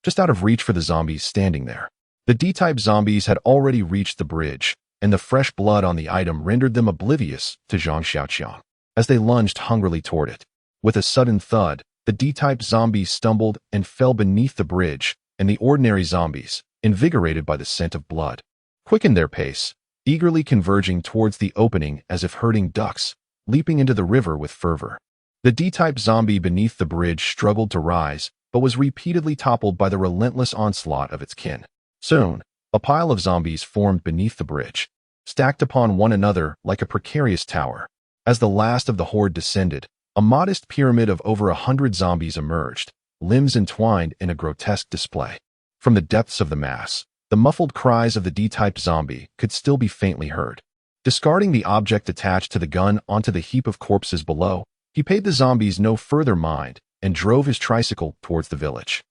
just out of reach for the zombies standing there. The D-type zombies had already reached the bridge, and the fresh blood on the item rendered them oblivious to Zhang Xiaoqiang as they lunged hungrily toward it. With a sudden thud, the D-type zombies stumbled and fell beneath the bridge, and the ordinary zombies, invigorated by the scent of blood, quickened their pace, eagerly converging towards the opening as if herding ducks, leaping into the river with fervor. The D-type zombie beneath the bridge struggled to rise, but was repeatedly toppled by the relentless onslaught of its kin. Soon, a pile of zombies formed beneath the bridge, stacked upon one another like a precarious tower. As the last of the horde descended, a modest pyramid of over 100 zombies emerged, limbs entwined in a grotesque display. From the depths of the mass, the muffled cries of the D-type zombie could still be faintly heard. Discarding the object attached to the gun onto the heap of corpses below, he paid the zombies no further mind and drove his tricycle towards the village.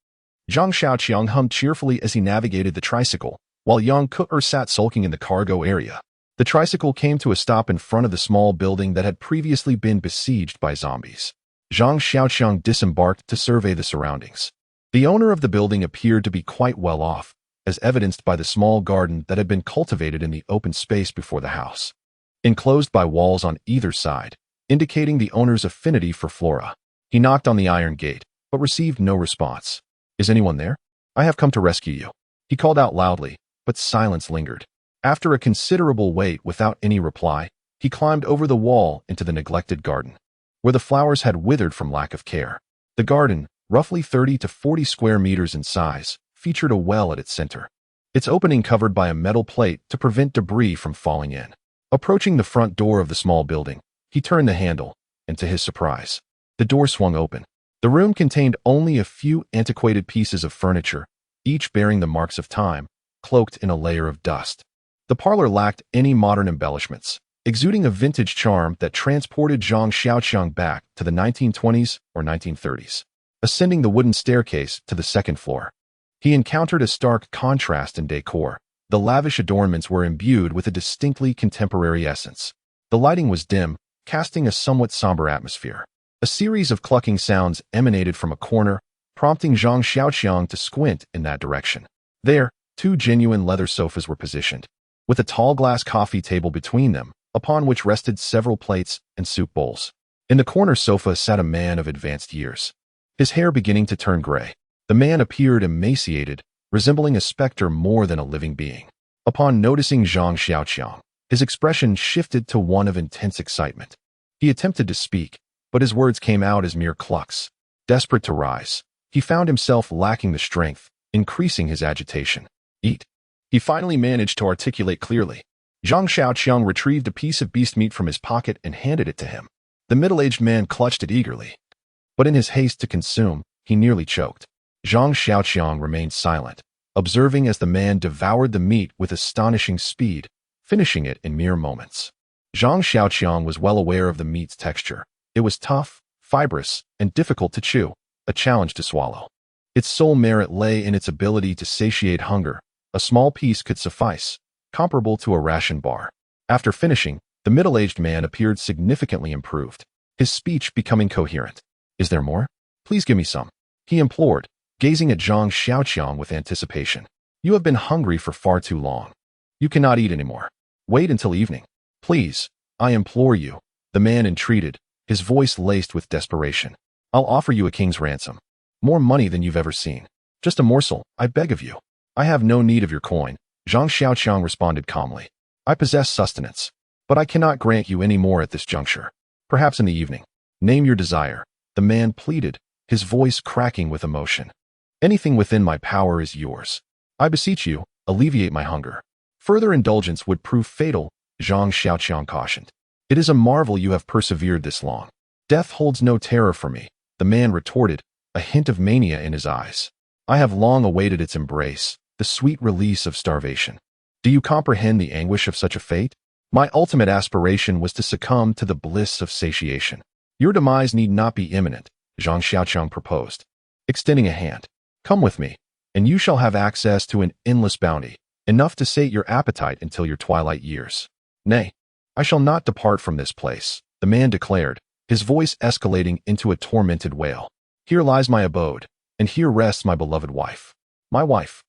Zhang Xiaoqiang hummed cheerfully as he navigated the tricycle, while Yang Ke sat sulking in the cargo area. The tricycle came to a stop in front of the small building that had previously been besieged by zombies. Zhang Xiaoqiang disembarked to survey the surroundings. The owner of the building appeared to be quite well off, as evidenced by the small garden that had been cultivated in the open space before the house, enclosed by walls on either side, indicating the owner's affinity for flora. He knocked on the iron gate, but received no response. "Is anyone there? I have come to rescue you," he called out loudly, but silence lingered. After a considerable wait without any reply, he climbed over the wall into the neglected garden, where the flowers had withered from lack of care. The garden, roughly 30 to 40 square meters in size, featured a well at its center, its opening covered by a metal plate to prevent debris from falling in. Approaching the front door of the small building, he turned the handle, and to his surprise, the door swung open. The room contained only a few antiquated pieces of furniture, each bearing the marks of time, cloaked in a layer of dust. The parlor lacked any modern embellishments, exuding a vintage charm that transported Zhang Xiaoqiang back to the 1920s or 1930s. Ascending the wooden staircase to the second floor, he encountered a stark contrast in decor. The lavish adornments were imbued with a distinctly contemporary essence. The lighting was dim, casting a somewhat somber atmosphere. A series of clucking sounds emanated from a corner, prompting Zhang Xiaoqiang to squint in that direction. There, two genuine leather sofas were positioned, with a tall glass coffee table between them, upon which rested several plates and soup bowls. In the corner sofa sat a man of advanced years, his hair beginning to turn gray. The man appeared emaciated, resembling a specter more than a living being. Upon noticing Zhang Xiaoqiang, his expression shifted to one of intense excitement. He attempted to speak, but his words came out as mere clucks. Desperate to rise, he found himself lacking the strength, increasing his agitation. "Eat." He finally managed to articulate clearly. Zhang Xiaoqiang retrieved a piece of beast meat from his pocket and handed it to him. The middle-aged man clutched it eagerly, but in his haste to consume, he nearly choked. Zhang Xiaoqiang remained silent, observing as the man devoured the meat with astonishing speed, finishing it in mere moments. Zhang Xiaoqiang was well aware of the meat's texture. It was tough, fibrous, and difficult to chew, a challenge to swallow. Its sole merit lay in its ability to satiate hunger. A small piece could suffice, comparable to a ration bar. After finishing, the middle-aged man appeared significantly improved, his speech becoming coherent. "Is there more? Please give me some," he implored, gazing at Zhang Xiaoqiang with anticipation. "You have been hungry for far too long. You cannot eat anymore. Wait until evening. Please, I implore you," the man entreated, his voice laced with desperation. "I'll offer you a king's ransom. More money than you've ever seen. Just a morsel, I beg of you." "I have no need of your coin," Zhang Xiaoqiang responded calmly. "I possess sustenance, but I cannot grant you any more at this juncture. Perhaps in the evening. Name your desire," the man pleaded, his voice cracking with emotion. "Anything within my power is yours. I beseech you, alleviate my hunger." "Further indulgence would prove fatal," Zhang Xiaoqiang cautioned. "It is a marvel you have persevered this long." "Death holds no terror for me," the man retorted, a hint of mania in his eyes. "I have long awaited its embrace, the sweet release of starvation. Do you comprehend the anguish of such a fate? My ultimate aspiration was to succumb to the bliss of satiation." "Your demise need not be imminent," Zhang Xiaoqiang proposed, extending a hand. "Come with me, and you shall have access to an endless bounty, enough to sate your appetite until your twilight years." "Nay, I shall not depart from this place," the man declared, his voice escalating into a tormented wail. Here lies my abode, and here rests my beloved wife. My wife.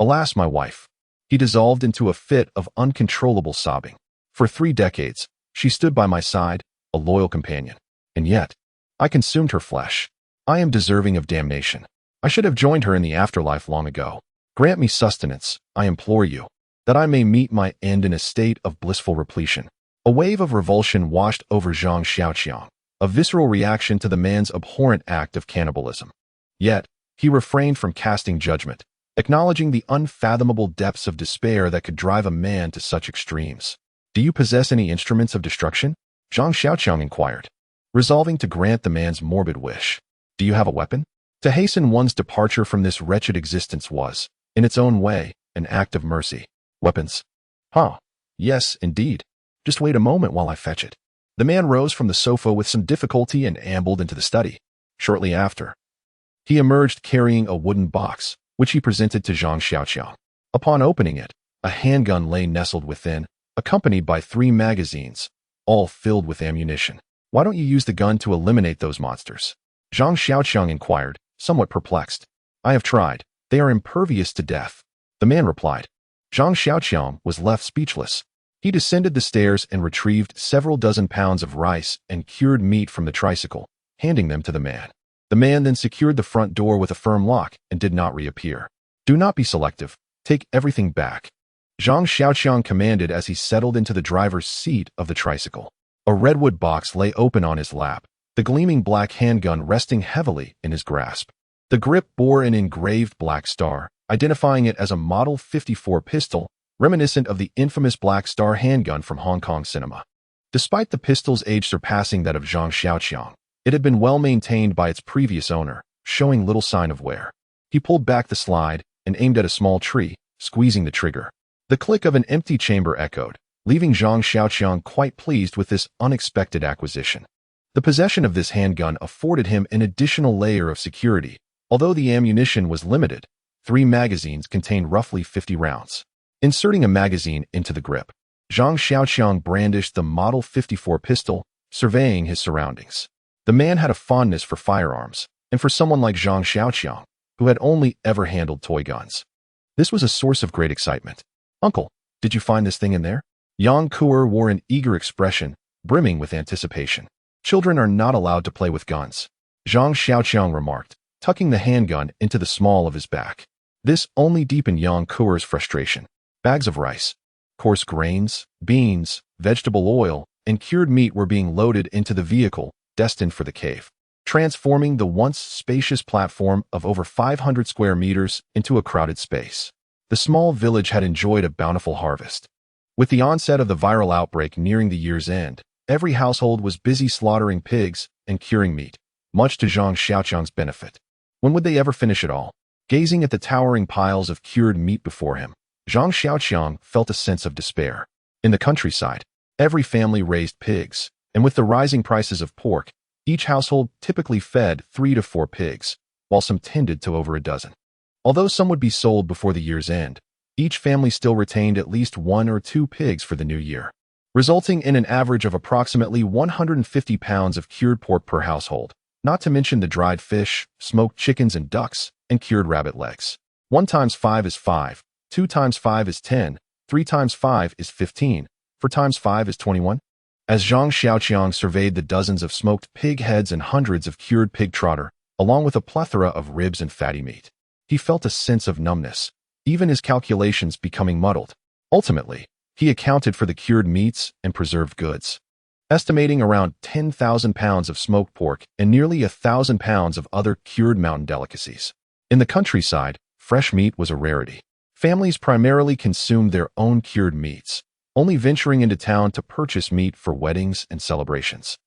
Alas, my wife. He dissolved into a fit of uncontrollable sobbing. For 3 decades, she stood by my side, a loyal companion. And yet, I consumed her flesh. I am deserving of damnation. I should have joined her in the afterlife long ago. Grant me sustenance, I implore you, that I may meet my end in a state of blissful repletion. A wave of revulsion washed over Zhang Xiaoqiang, a visceral reaction to the man's abhorrent act of cannibalism. Yet, he refrained from casting judgment, acknowledging the unfathomable depths of despair that could drive a man to such extremes. Do you possess any instruments of destruction? Zhang Xiaoqiang inquired, resolving to grant the man's morbid wish. Do you have a weapon? To hasten one's departure from this wretched existence was, in its own way, an act of mercy. Weapons? Huh. Yes, indeed. Just wait a moment while I fetch it. The man rose from the sofa with some difficulty and ambled into the study. Shortly after, he emerged carrying a wooden box, which he presented to Zhang Xiaoqiang. Upon opening it, a handgun lay nestled within, accompanied by 3 magazines, all filled with ammunition. Why don't you use the gun to eliminate those monsters? Zhang Xiaoqiang inquired, somewhat perplexed. I have tried. They are impervious to death. The man replied. Zhang Xiaoqiang was left speechless. He descended the stairs and retrieved several dozen pounds of rice and cured meat from the tricycle, handing them to the man. The man then secured the front door with a firm lock and did not reappear. Do not be selective. Take everything back. Zhang Xiaoqiang commanded as he settled into the driver's seat of the tricycle. A redwood box lay open on his lap, the gleaming black handgun resting heavily in his grasp. The grip bore an engraved black star, identifying it as a Model 54 pistol, reminiscent of the infamous Black Star handgun from Hong Kong cinema. Despite the pistol's age surpassing that of Zhang Xiaoqiang, it had been well maintained by its previous owner, showing little sign of wear. He pulled back the slide and aimed at a small tree, squeezing the trigger. The click of an empty chamber echoed, leaving Zhang Xiaoqiang quite pleased with this unexpected acquisition. The possession of this handgun afforded him an additional layer of security. Although the ammunition was limited, 3 magazines contained roughly 50 rounds. Inserting a magazine into the grip, Zhang Xiaoqiang brandished the Model 54 pistol, surveying his surroundings. The man had a fondness for firearms, and for someone like Zhang Xiaoqiang, who had only ever handled toy guns. This was a source of great excitement. Uncle, did you find this thing in there? Yang Kuer wore an eager expression, brimming with anticipation. Children are not allowed to play with guns, Zhang Xiaoqiang remarked, tucking the handgun into the small of his back. This only deepened Yang Kuer's frustration. Bags of rice, coarse grains, beans, vegetable oil, and cured meat were being loaded into the vehicle destined for the cave, transforming the once spacious platform of over 500 square meters into a crowded space. The small village had enjoyed a bountiful harvest. With the onset of the viral outbreak nearing the year's end, every household was busy slaughtering pigs and curing meat, much to Zhang Xiaoqiang's benefit. When would they ever finish it all? Gazing at the towering piles of cured meat before him, Zhang Xiaoqiang felt a sense of despair. In the countryside, every family raised pigs, and with the rising prices of pork, each household typically fed 3 to 4 pigs, while some tended to over a dozen. Although some would be sold before the year's end, each family still retained at least 1 or 2 pigs for the new year, resulting in an average of approximately 150 pounds of cured pork per household, not to mention the dried fish, smoked chickens and ducks, and cured rabbit legs. 1 times 5 is 5, 2 times 5 is 10, 3 times 5 is 15, 4 times 5 is 21. As Zhang Xiaoqiang surveyed the dozens of smoked pig heads and hundreds of cured pig trotter, along with a plethora of ribs and fatty meat, he felt a sense of numbness, even his calculations becoming muddled. Ultimately, he accounted for the cured meats and preserved goods, estimating around 10,000 pounds of smoked pork and nearly 1,000 pounds of other cured mountain delicacies. In the countryside, fresh meat was a rarity. Families primarily consumed their own cured meats, only venturing into town to purchase meat for weddings and celebrations.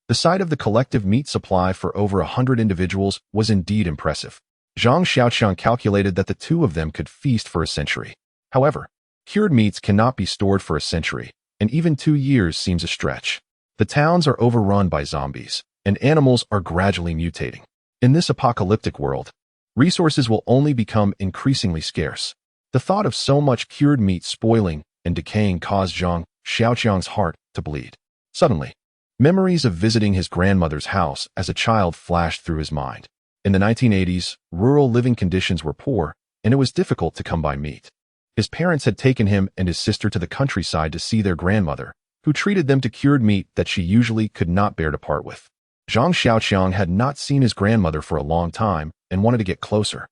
The sight of the collective meat supply for over 100 individuals was indeed impressive. Zhang Xiaoqiang calculated that the 2 of them could feast for a century. However, cured meats cannot be stored for a century, and even 2 years seems a stretch. The towns are overrun by zombies, and animals are gradually mutating. In this apocalyptic world, resources will only become increasingly scarce. The thought of so much cured meat spoiling and decaying caused Zhang Xiaoqiang's heart to bleed. Suddenly, Memories of visiting his grandmother's house as a child flashed through his mind. In the 1980s, rural living conditions were poor, and it was difficult to come by meat. His parents had taken him and his sister to the countryside to see their grandmother, who treated them to cured meat that she usually could not bear to part with. Zhang Xiaoqiang had not seen his grandmother for a long time and wanted to get closer.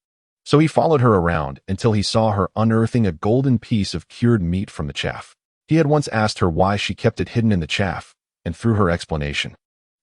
So he followed her around until he saw her unearthing a golden piece of cured meat from the chaff. He had once asked her why she kept it hidden in the chaff, and through her explanation,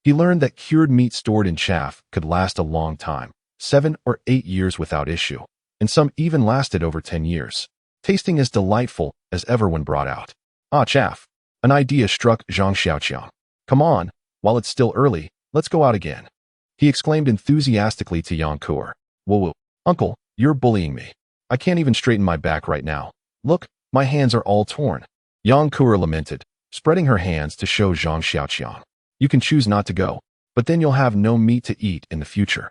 he learned that cured meat stored in chaff could last a long time, 7 or 8 years without issue, and some even lasted over 10 years, tasting as delightful as ever when brought out. Ah, chaff. An idea struck Zhang Xiaoqiang. Come on, while it's still early, let's go out again. He exclaimed enthusiastically to Yang Kuer. Whoa, uncle, you're bullying me. I can't even straighten my back right now. Look, my hands are all torn. Yang Kuer lamented, spreading her hands to show Zhang Xiaoqiang. You can choose not to go, but then you'll have no meat to eat in the future.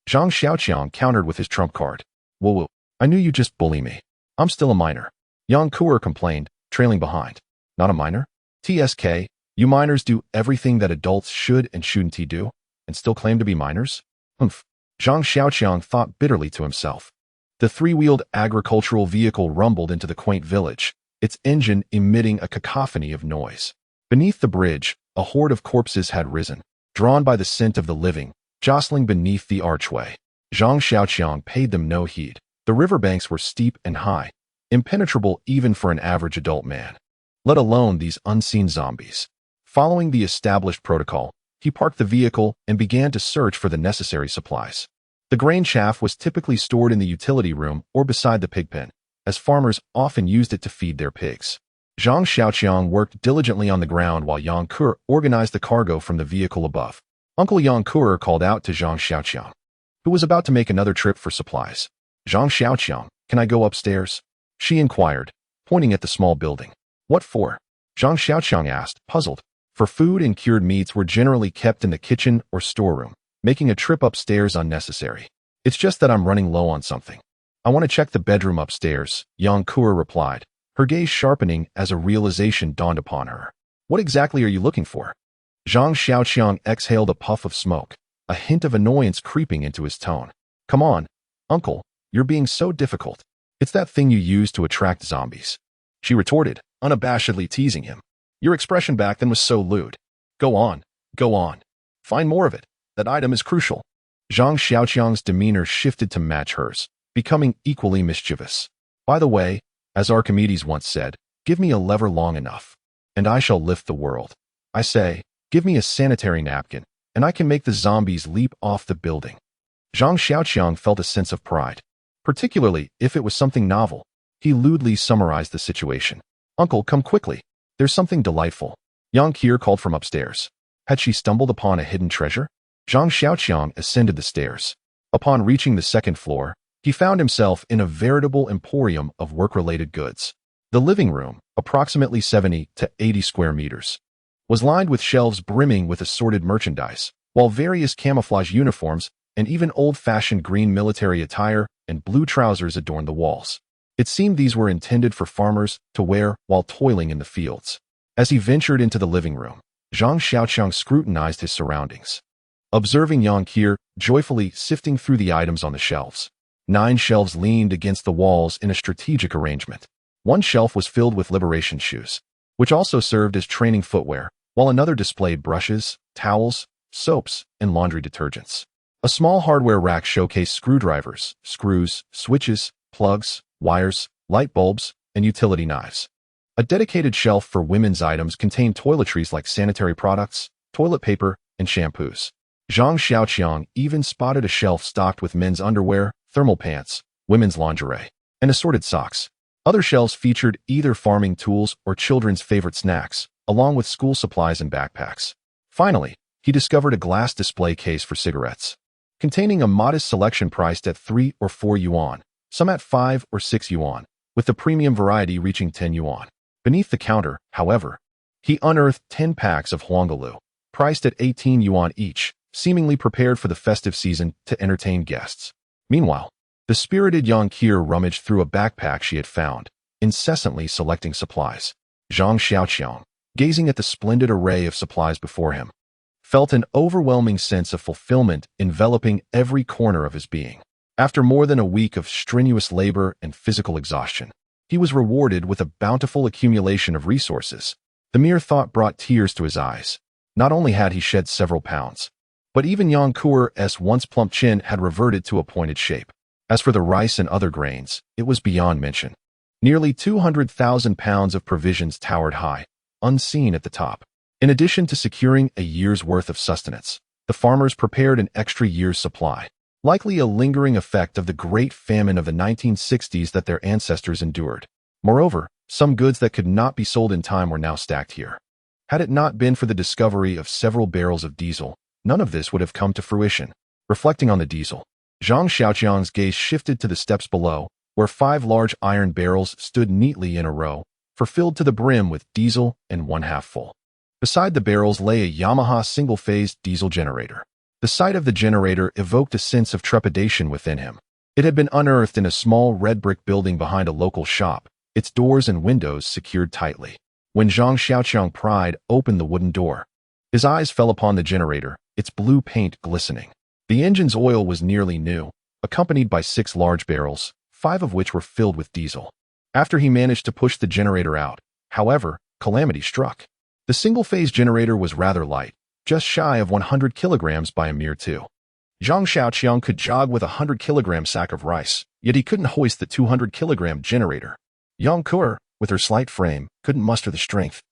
Zhang Xiaoqiang countered with his trump card. Whoa, I knew you'd just bully me. I'm still a minor. Yang Kuer complained, trailing behind. Not a minor? TSK, you minors do everything that adults should and shouldn't do, and still claim to be minors? Humph. Zhang Xiaoqiang thought bitterly to himself. The three-wheeled agricultural vehicle rumbled into the quaint village, its engine emitting a cacophony of noise. Beneath the bridge, a horde of corpses had risen, drawn by the scent of the living, jostling beneath the archway. Zhang Xiaoqiang paid them no heed. The riverbanks were steep and high, impenetrable even for an average adult man, let alone these unseen zombies. Following the established protocol, he parked the vehicle and began to search for the necessary supplies. The grain chaff was typically stored in the utility room or beside the pig pen, as farmers often used it to feed their pigs. Zhang Xiaoqiang worked diligently on the ground while Yang Kuer organized the cargo from the vehicle above. Uncle Yang Kuer called out to Zhang Xiaoqiang, who was about to make another trip for supplies. Zhang Xiaoqiang, can I go upstairs? She inquired, pointing at the small building. What for? Zhang Xiaoqiang asked, puzzled. For food and cured meats were generally kept in the kitchen or storeroom, making a trip upstairs unnecessary. It's just that I'm running low on something. I want to check the bedroom upstairs, Yang Kuer replied, her gaze sharpening as a realization dawned upon her. What exactly are you looking for? Zhang Xiaoqiang exhaled a puff of smoke, a hint of annoyance creeping into his tone. Come on, uncle, you're being so difficult. It's that thing you use to attract zombies. She retorted, unabashedly teasing him. Your expression back then was so lewd. Go on, go on. Find more of it. That item is crucial. Zhang Xiaoqiang's demeanor shifted to match hers, becoming equally mischievous. By the way, as Archimedes once said, give me a lever long enough, and I shall lift the world. I say, give me a sanitary napkin, and I can make the zombies leap off the building. Zhang Xiaoqiang felt a sense of pride, particularly if it was something novel. He lewdly summarized the situation. Uncle, come quickly. There's something delightful. Yang Kuer called from upstairs. Had she stumbled upon a hidden treasure? Zhang Xiaoqiang ascended the stairs. Upon reaching the second floor, he found himself in a veritable emporium of work-related goods. The living room, approximately 70 to 80 square meters, was lined with shelves brimming with assorted merchandise, while various camouflage uniforms and even old-fashioned green military attire and blue trousers adorned the walls. It seemed these were intended for farmers to wear while toiling in the fields. As he ventured into the living room, Zhang Xiaoqiang scrutinized his surroundings, observing Yang Kuer joyfully sifting through the items on the shelves. 9 shelves leaned against the walls in a strategic arrangement. One shelf was filled with liberation shoes, which also served as training footwear, while another displayed brushes, towels, soaps, and laundry detergents. A small hardware rack showcased screwdrivers, screws, switches, plugs, wires, light bulbs, and utility knives. A dedicated shelf for women's items contained toiletries like sanitary products, toilet paper, and shampoos. Zhang Xiaoqiang even spotted a shelf stocked with men's underwear, thermal pants, women's lingerie, and assorted socks. Other shelves featured either farming tools or children's favorite snacks, along with school supplies and backpacks. Finally, he discovered a glass display case for cigarettes, containing a modest selection priced at 3 or 4 yuan, some at 5 or 6 yuan, with the premium variety reaching 10 yuan. Beneath the counter, however, he unearthed 10 packs of huangalu, priced at 18 yuan each, seemingly prepared for the festive season to entertain guests. Meanwhile, the spirited Yang Kuer rummaged through a backpack she had found, incessantly selecting supplies. Zhang Xiaoqiang, gazing at the splendid array of supplies before him, felt an overwhelming sense of fulfillment enveloping every corner of his being. After more than a week of strenuous labor and physical exhaustion, he was rewarded with a bountiful accumulation of resources. The mere thought brought tears to his eyes. Not only had he shed several pounds, but even Yang Kuer's once plump chin had reverted to a pointed shape. As for the rice and other grains, it was beyond mention. Nearly 200,000 pounds of provisions towered high, unseen at the top. In addition to securing a year's worth of sustenance, the farmers prepared an extra year's supply, likely a lingering effect of the Great Famine of the 1960s that their ancestors endured. Moreover, some goods that could not be sold in time were now stacked here. Had it not been for the discovery of several barrels of diesel, none of this would have come to fruition. Reflecting on the diesel, Zhang Xiaoqiang's gaze shifted to the steps below, where 5 large iron barrels stood neatly in a row, filled to the brim with diesel and one half full. Beside the barrels lay a Yamaha single-phase diesel generator. The sight of the generator evoked a sense of trepidation within him. It had been unearthed in a small red brick building behind a local shop, its doors and windows secured tightly. When Zhang Xiaoqiang pried open the wooden door, his eyes fell upon the generator, its blue paint glistening. The engine's oil was nearly new, accompanied by 6 large barrels, 5 of which were filled with diesel. After he managed to push the generator out, however, calamity struck. The single-phase generator was rather light, just shy of 100 kilograms by a mere 2. Zhang Xiaoqiang could jog with a 100-kilogram sack of rice, yet he couldn't hoist the 200-kilogram generator. Yang Kuer, with her slight frame, couldn't muster the strength.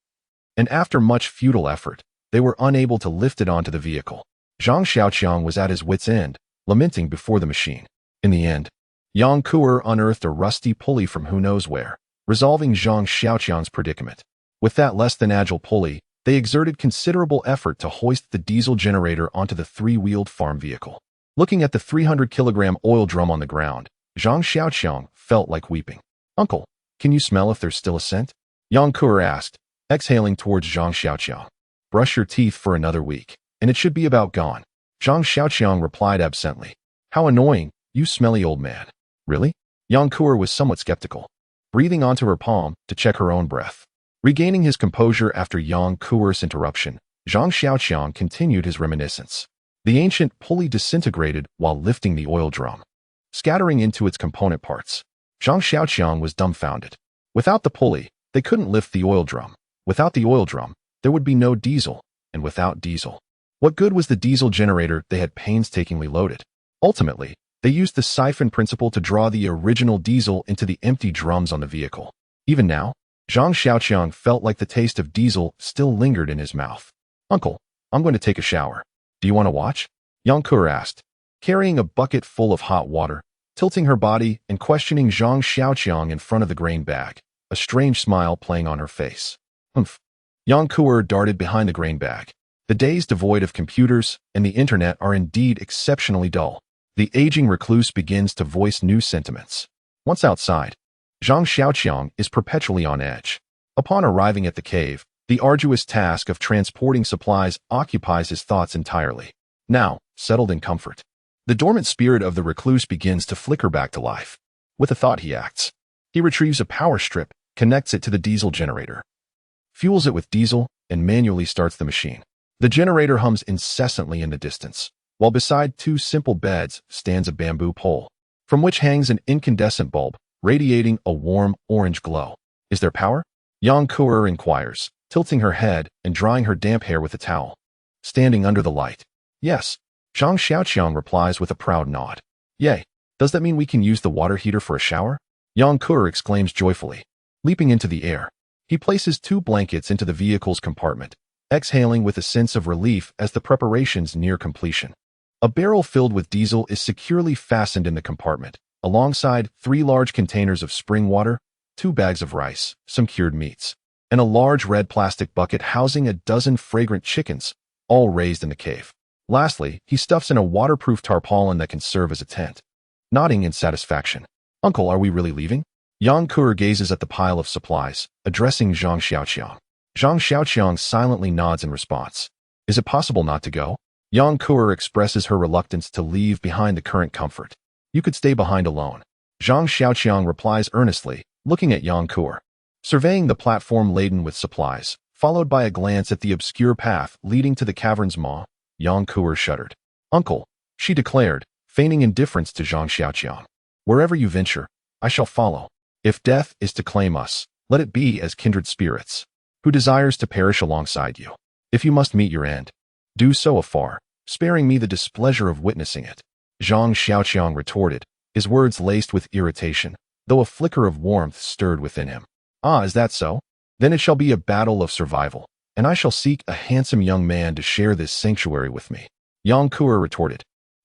And after much futile effort, they were unable to lift it onto the vehicle. Zhang Xiaoqiang was at his wit's end, lamenting before the machine. In the end, Yang Kuer unearthed a rusty pulley from who knows where, resolving Zhang Xiaoqiang's predicament. With that less than agile pulley, they exerted considerable effort to hoist the diesel generator onto the 3-wheeled farm vehicle. Looking at the 300-kilogram oil drum on the ground, Zhang Xiaoqiang felt like weeping. "Uncle, can you smell if there's still a scent?" Yang Kuer asked, exhaling towards Zhang Xiaoqiang. "Brush your teeth for another week, and it should be about gone." Zhang Xiaoqiang replied absently. "How annoying, you smelly old man." "Really?" Yang Kuer was somewhat skeptical, breathing onto her palm to check her own breath. Regaining his composure after Yang Kuer's interruption, Zhang Xiaoqiang continued his reminiscence. The ancient pulley disintegrated while lifting the oil drum, scattering into its component parts. Zhang Xiaoqiang was dumbfounded. Without the pulley, they couldn't lift the oil drum. Without the oil drum, there would be no diesel, and without diesel, what good was the diesel generator they had painstakingly loaded? Ultimately, they used the siphon principle to draw the original diesel into the empty drums on the vehicle. Even now, Zhang Xiaoqiang felt like the taste of diesel still lingered in his mouth. "Uncle, I'm going to take a shower. Do you want to watch?" Yang Kuer asked, carrying a bucket full of hot water, tilting her body and questioning Zhang Xiaoqiang in front of the grain bag, a strange smile playing on her face. "Humph." Yang Kuer darted behind the grain bag. The days devoid of computers and the internet are indeed exceptionally dull. The aging recluse begins to voice new sentiments. Once outside, Zhang Xiaoqiang is perpetually on edge. Upon arriving at the cave, the arduous task of transporting supplies occupies his thoughts entirely. Now, settled in comfort, the dormant spirit of the recluse begins to flicker back to life. With a thought he acts. He retrieves a power strip, connects it to the diesel generator, fuels it with diesel, and manually starts the machine. The generator hums incessantly in the distance, while beside 2 simple beds stands a bamboo pole, from which hangs an incandescent bulb, radiating a warm orange glow. "Is there power?" Yang Kuer inquires, tilting her head and drying her damp hair with a towel. Standing under the light. "Yes." Zhang Xiaoqiang replies with a proud nod. "Yay, does that mean we can use the water heater for a shower?" Yang Kuer exclaims joyfully. Leaping into the air, he places 2 blankets into the vehicle's compartment, exhaling with a sense of relief as the preparations near completion. A barrel filled with diesel is securely fastened in the compartment, alongside 3 large containers of spring water, 2 bags of rice, some cured meats, and a large red plastic bucket housing a dozen fragrant chickens, all raised in the cave. Lastly, he stuffs in a waterproof tarpaulin that can serve as a tent. Nodding in satisfaction. "Uncle, are we really leaving?" Yang Kuer gazes at the pile of supplies, addressing Zhang Xiaoqiang. Zhang Xiaoqiang silently nods in response. "Is it possible not to go?" Yang Kuer expresses her reluctance to leave behind the current comfort. "You could stay behind alone." Zhang Xiaoqiang replies earnestly, looking at Yang Kuer. Surveying the platform laden with supplies, followed by a glance at the obscure path leading to the cavern's maw. Yang Kuer shuddered. "Uncle," she declared, feigning indifference to Zhang Xiaoqiang. "Wherever you venture, I shall follow. If death is to claim us, let it be as kindred spirits. Who desires to perish alongside you? If you must meet your end, do so afar, sparing me the displeasure of witnessing it." Zhang Xiaoqiang retorted, his words laced with irritation, though a flicker of warmth stirred within him. "Ah, is that so? Then it shall be a battle of survival, and I shall seek a handsome young man to share this sanctuary with me," Yang Kuer retorted,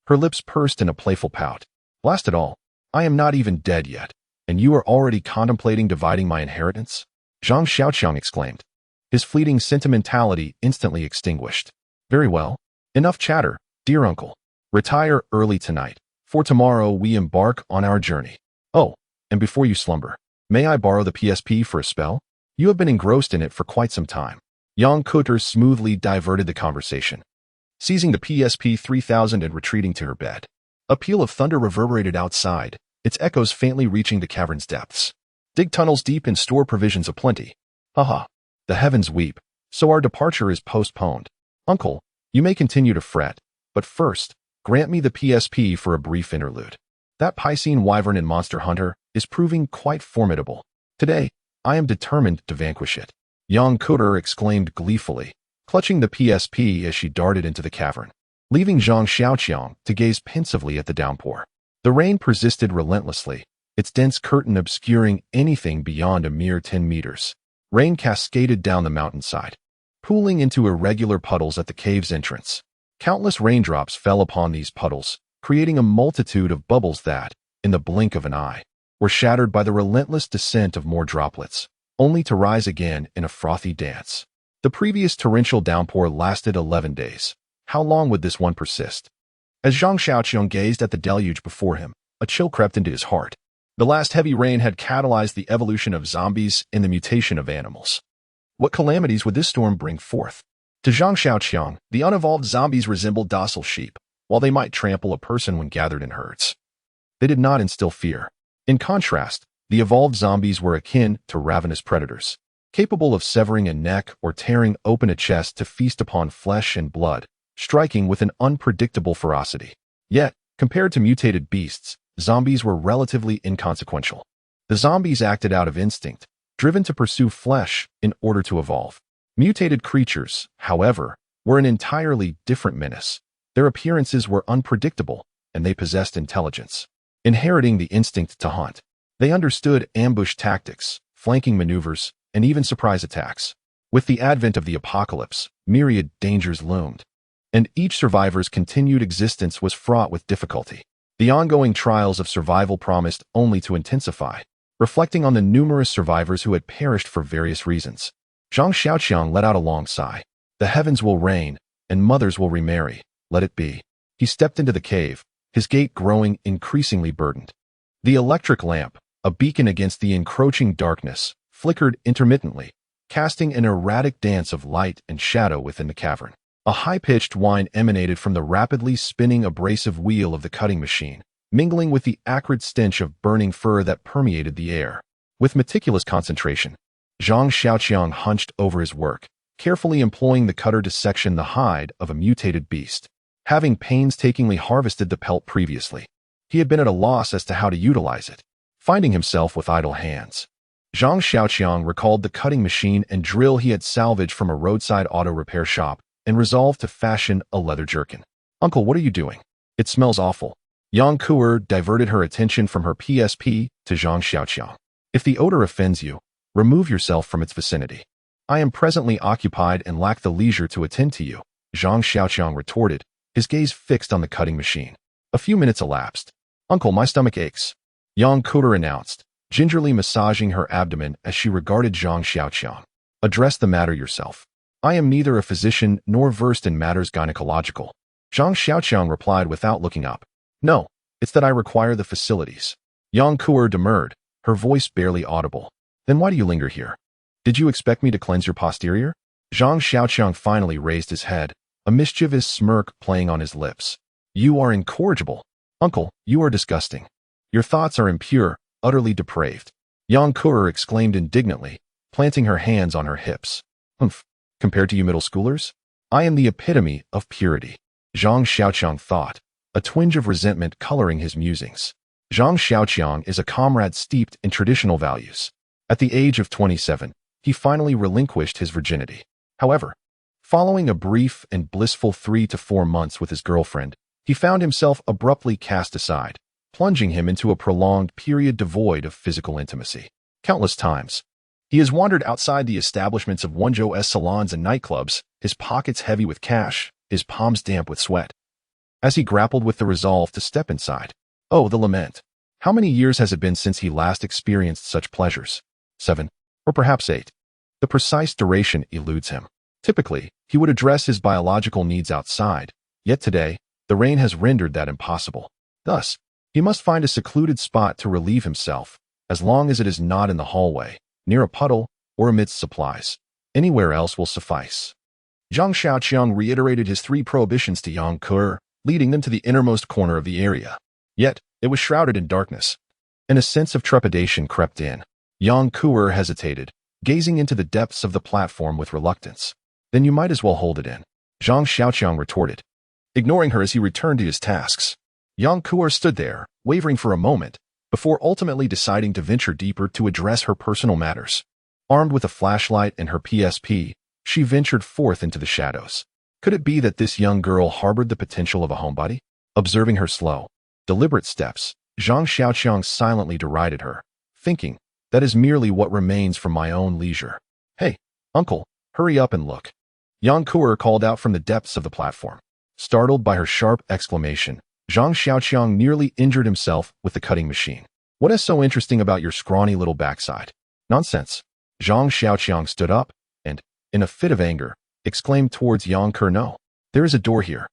her lips pursed in a playful pout. "Blast it all, I am not even dead yet, and you are already contemplating dividing my inheritance?" Zhang Xiaoqiang exclaimed, his fleeting sentimentality instantly extinguished. "Very well. Enough chatter, dear uncle. Retire early tonight, for tomorrow we embark on our journey. Oh, and before you slumber, may I borrow the PSP for a spell? You have been engrossed in it for quite some time." Yang Kuer smoothly diverted the conversation, seizing the PSP 3000 and retreating to her bed. A peal of thunder reverberated outside, its echoes faintly reaching the cavern's depths. "Dig tunnels deep and store provisions aplenty. Haha. The heavens weep, so our departure is postponed. Uncle, you may continue to fret, but first, grant me the PSP for a brief interlude. That Piscine wyvern in Monster Hunter is proving quite formidable. Today, I am determined to vanquish it." Yang Kuer exclaimed gleefully, clutching the PSP as she darted into the cavern, leaving Zhang Xiaoqiang to gaze pensively at the downpour. The rain persisted relentlessly, its dense curtain obscuring anything beyond a mere 10 meters. Rain cascaded down the mountainside, pooling into irregular puddles at the cave's entrance. Countless raindrops fell upon these puddles, creating a multitude of bubbles that, in the blink of an eye, were shattered by the relentless descent of more droplets, only to rise again in a frothy dance. The previous torrential downpour lasted 11 days. How long would this one persist? As Zhang Xiaoqiang gazed at the deluge before him, a chill crept into his heart. The last heavy rain had catalyzed the evolution of zombies and the mutation of animals. What calamities would this storm bring forth? To Zhang Xiaoqiang, the unevolved zombies resembled docile sheep, while they might trample a person when gathered in herds. They did not instill fear. In contrast, the evolved zombies were akin to ravenous predators, capable of severing a neck or tearing open a chest to feast upon flesh and blood, striking with an unpredictable ferocity. Yet, compared to mutated beasts, zombies were relatively inconsequential. The zombies acted out of instinct, driven to pursue flesh in order to evolve. Mutated creatures, however, were an entirely different menace. Their appearances were unpredictable, and they possessed intelligence, inheriting the instinct to hunt. They understood ambush tactics, flanking maneuvers, and even surprise attacks. With the advent of the apocalypse, myriad dangers loomed, and each survivor's continued existence was fraught with difficulty. The ongoing trials of survival promised only to intensify. Reflecting on the numerous survivors who had perished for various reasons, Zhang Xiaoqiang let out a long sigh. The heavens will rain, and mothers will remarry. Let it be. He stepped into the cave, his gait growing increasingly burdened. The electric lamp, a beacon against the encroaching darkness, flickered intermittently, casting an erratic dance of light and shadow within the cavern. A high-pitched whine emanated from the rapidly spinning abrasive wheel of the cutting machine, mingling with the acrid stench of burning fur that permeated the air. With meticulous concentration, Zhang Xiaoqiang hunched over his work, carefully employing the cutter to section the hide of a mutated beast. Having painstakingly harvested the pelt previously, he had been at a loss as to how to utilize it, finding himself with idle hands. Zhang Xiaoqiang recalled the cutting machine and drill he had salvaged from a roadside auto repair shop and resolved to fashion a leather jerkin. "Uncle, what are you doing? It smells awful." Yang Kuer diverted her attention from her PSP to Zhang Xiaoqiang. "If the odor offends you, remove yourself from its vicinity. I am presently occupied and lack the leisure to attend to you," Zhang Xiaoqiang retorted, his gaze fixed on the cutting machine. A few minutes elapsed. "Uncle, my stomach aches," Yang Kuer announced, gingerly massaging her abdomen as she regarded Zhang Xiaoqiang. "Address the matter yourself. I am neither a physician nor versed in matters gynecological." Zhang Xiaoqiang replied without looking up. "No, it's that I require the facilities." Yang Kuer demurred, her voice barely audible. "Then why do you linger here? Did you expect me to cleanse your posterior?" Zhang Xiaoqiang finally raised his head, a mischievous smirk playing on his lips. "You are incorrigible. Uncle, you are disgusting. Your thoughts are impure, utterly depraved." Yang Kuer exclaimed indignantly, planting her hands on her hips. Humph. Compared to you middle schoolers? I am the epitome of purity. Zhang Xiaoqiang thought, a twinge of resentment coloring his musings. Zhang Xiaoqiang is a comrade steeped in traditional values. At the age of 27, he finally relinquished his virginity. However, following a brief and blissful 3 to 4 months with his girlfriend, he found himself abruptly cast aside, plunging him into a prolonged period devoid of physical intimacy. Countless times, he has wandered outside the establishments of Wenzhou's salons and nightclubs, his pockets heavy with cash, his palms damp with sweat. As he grappled with the resolve to step inside, oh, the lament. How many years has it been since he last experienced such pleasures? 7, or perhaps 8. The precise duration eludes him. Typically, he would address his biological needs outside, yet today, the rain has rendered that impossible. Thus, he must find a secluded spot to relieve himself, as long as it is not in the hallway, near a puddle, or amidst supplies. Anywhere else will suffice. Zhang Xiaoqiang reiterated his 3 prohibitions to Yang Kur, leading them to the innermost corner of the area. Yet, it was shrouded in darkness, and a sense of trepidation crept in. Yang Kur hesitated, gazing into the depths of the platform with reluctance. Then you might as well hold it in, Zhang Xiaoqiang retorted, ignoring her as he returned to his tasks. Yang Kur stood there, wavering for a moment, before ultimately deciding to venture deeper to address her personal matters. Armed with a flashlight and her PSP, she ventured forth into the shadows. Could it be that this young girl harbored the potential of a homebody? Observing her slow, deliberate steps, Zhang Xiaoqiang silently derided her, thinking, that is merely what remains from my own leisure. Hey, uncle, hurry up and look. Yang Kur called out from the depths of the platform. Startled by her sharp exclamation, Zhang Xiaoqiang nearly injured himself with the cutting machine. What is so interesting about your scrawny little backside? Nonsense. Zhang Xiaoqiang stood up and, in a fit of anger, exclaimed towards Yang Kur, no, there is a door here.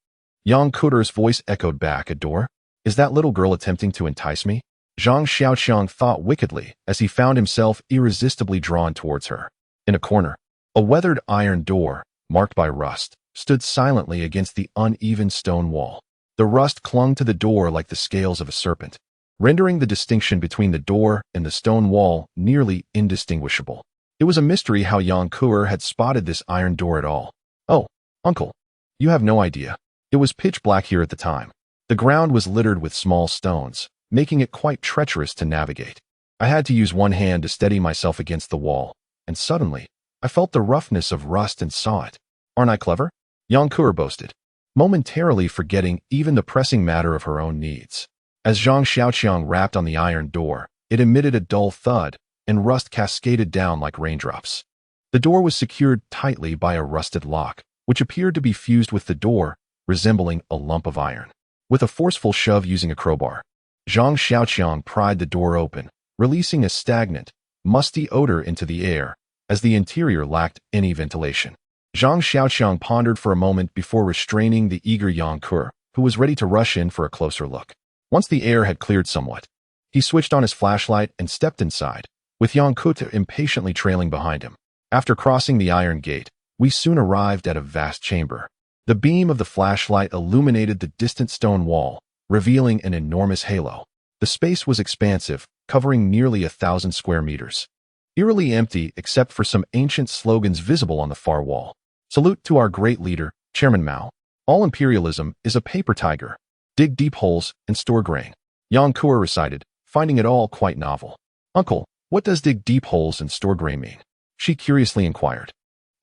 Yang Kur's voice echoed back, a door? Is that little girl attempting to entice me? Zhang Xiaoqiang thought wickedly as he found himself irresistibly drawn towards her. In a corner, a weathered iron door, marked by rust, stood silently against the uneven stone wall. The rust clung to the door like the scales of a serpent, rendering the distinction between the door and the stone wall nearly indistinguishable. It was a mystery how Yang Kur had spotted this iron door at all. Oh, uncle, you have no idea. It was pitch black here at the time. The ground was littered with small stones, making it quite treacherous to navigate. I had to use one hand to steady myself against the wall, and suddenly, I felt the roughness of rust and saw it. Aren't I clever? Yang Kur boasted, momentarily forgetting even the pressing matter of her own needs. As Zhang Xiaoqiang rapped on the iron door, it emitted a dull thud, and rust cascaded down like raindrops. The door was secured tightly by a rusted lock, which appeared to be fused with the door, resembling a lump of iron. With a forceful shove using a crowbar, Zhang Xiaoqiang pried the door open, releasing a stagnant, musty odor into the air, as the interior lacked any ventilation. Zhang Xiaoqiang pondered for a moment before restraining the eager Yang Kur, who was ready to rush in for a closer look. Once the air had cleared somewhat, he switched on his flashlight and stepped inside, with Yang Kur impatiently trailing behind him. After crossing the iron gate, we soon arrived at a vast chamber. The beam of the flashlight illuminated the distant stone wall, revealing an enormous halo. The space was expansive, covering nearly 1,000 square meters. Eerily empty except for some ancient slogans visible on the far wall. Salute to our great leader, Chairman Mao. All imperialism is a paper tiger. Dig deep holes and store grain. Yang Kur recited, finding it all quite novel. Uncle, what does dig deep holes and store grain mean? She curiously inquired.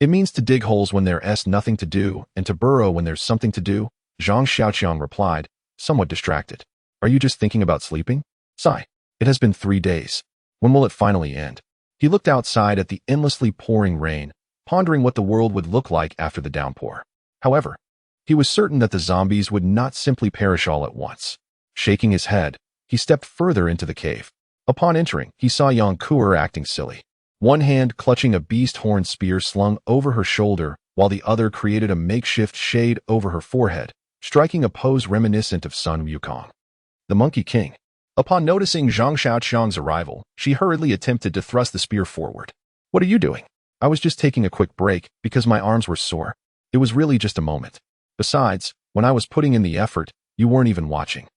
It means to dig holes when there's nothing to do and to burrow when there's something to do, Zhang Xiaoqiang replied, somewhat distracted. Are you just thinking about sleeping? Sigh. It has been 3 days. When will it finally end? He looked outside at the endlessly pouring rain, pondering what the world would look like after the downpour. However, he was certain that the zombies would not simply perish all at once. Shaking his head, he stepped further into the cave. Upon entering, he saw Yang Kur acting silly. One hand clutching a beast horn spear slung over her shoulder, while the other created a makeshift shade over her forehead, striking a pose reminiscent of Sun Wukong, the Monkey King. Upon noticing Zhang Xiaoqiang's arrival, she hurriedly attempted to thrust the spear forward. What are you doing? I was just taking a quick break because my arms were sore. It was really just a moment. Besides, when I was putting in the effort, you weren't even watching.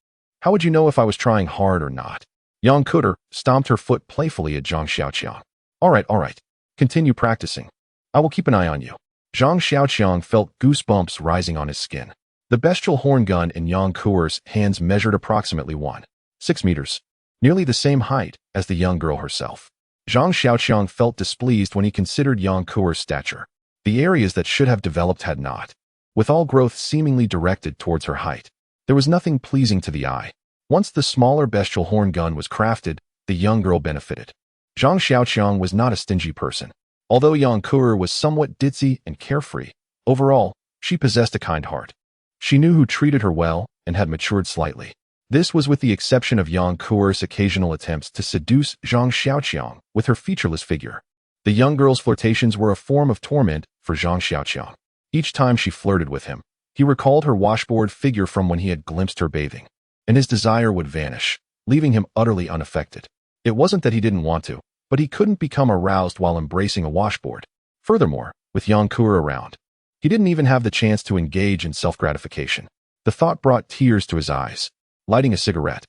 How would you know if I was trying hard or not? Yang Kur stomped her foot playfully at Zhang Xiaoqiang. All right. Continue practicing. I will keep an eye on you. Zhang Xiaoqiang felt goosebumps rising on his skin. The bestial horn gun in Yang Kuer's hands measured approximately 1.6 meters, nearly the same height as the young girl herself. Zhang Xiaoqiang felt displeased when he considered Yang Kuer's stature. The areas that should have developed had not, with all growth seemingly directed towards her height. There was nothing pleasing to the eye. Once the smaller bestial horn gun was crafted, the young girl benefited. Zhang Xiaoqiang was not a stingy person. Although Yang Kuer was somewhat ditzy and carefree, overall, she possessed a kind heart. She knew who treated her well and had matured slightly. This was with the exception of Yang Kuer's occasional attempts to seduce Zhang Xiaoqiang with her featureless figure. The young girl's flirtations were a form of torment for Zhang Xiaoqiang. Each time she flirted with him, he recalled her washboard figure from when he had glimpsed her bathing, and his desire would vanish, leaving him utterly unaffected. It wasn't that he didn't want to, but he couldn't become aroused while embracing a washboard. Furthermore, with Yang Kuer around, he didn't even have the chance to engage in self-gratification. The thought brought tears to his eyes. Lighting a cigarette,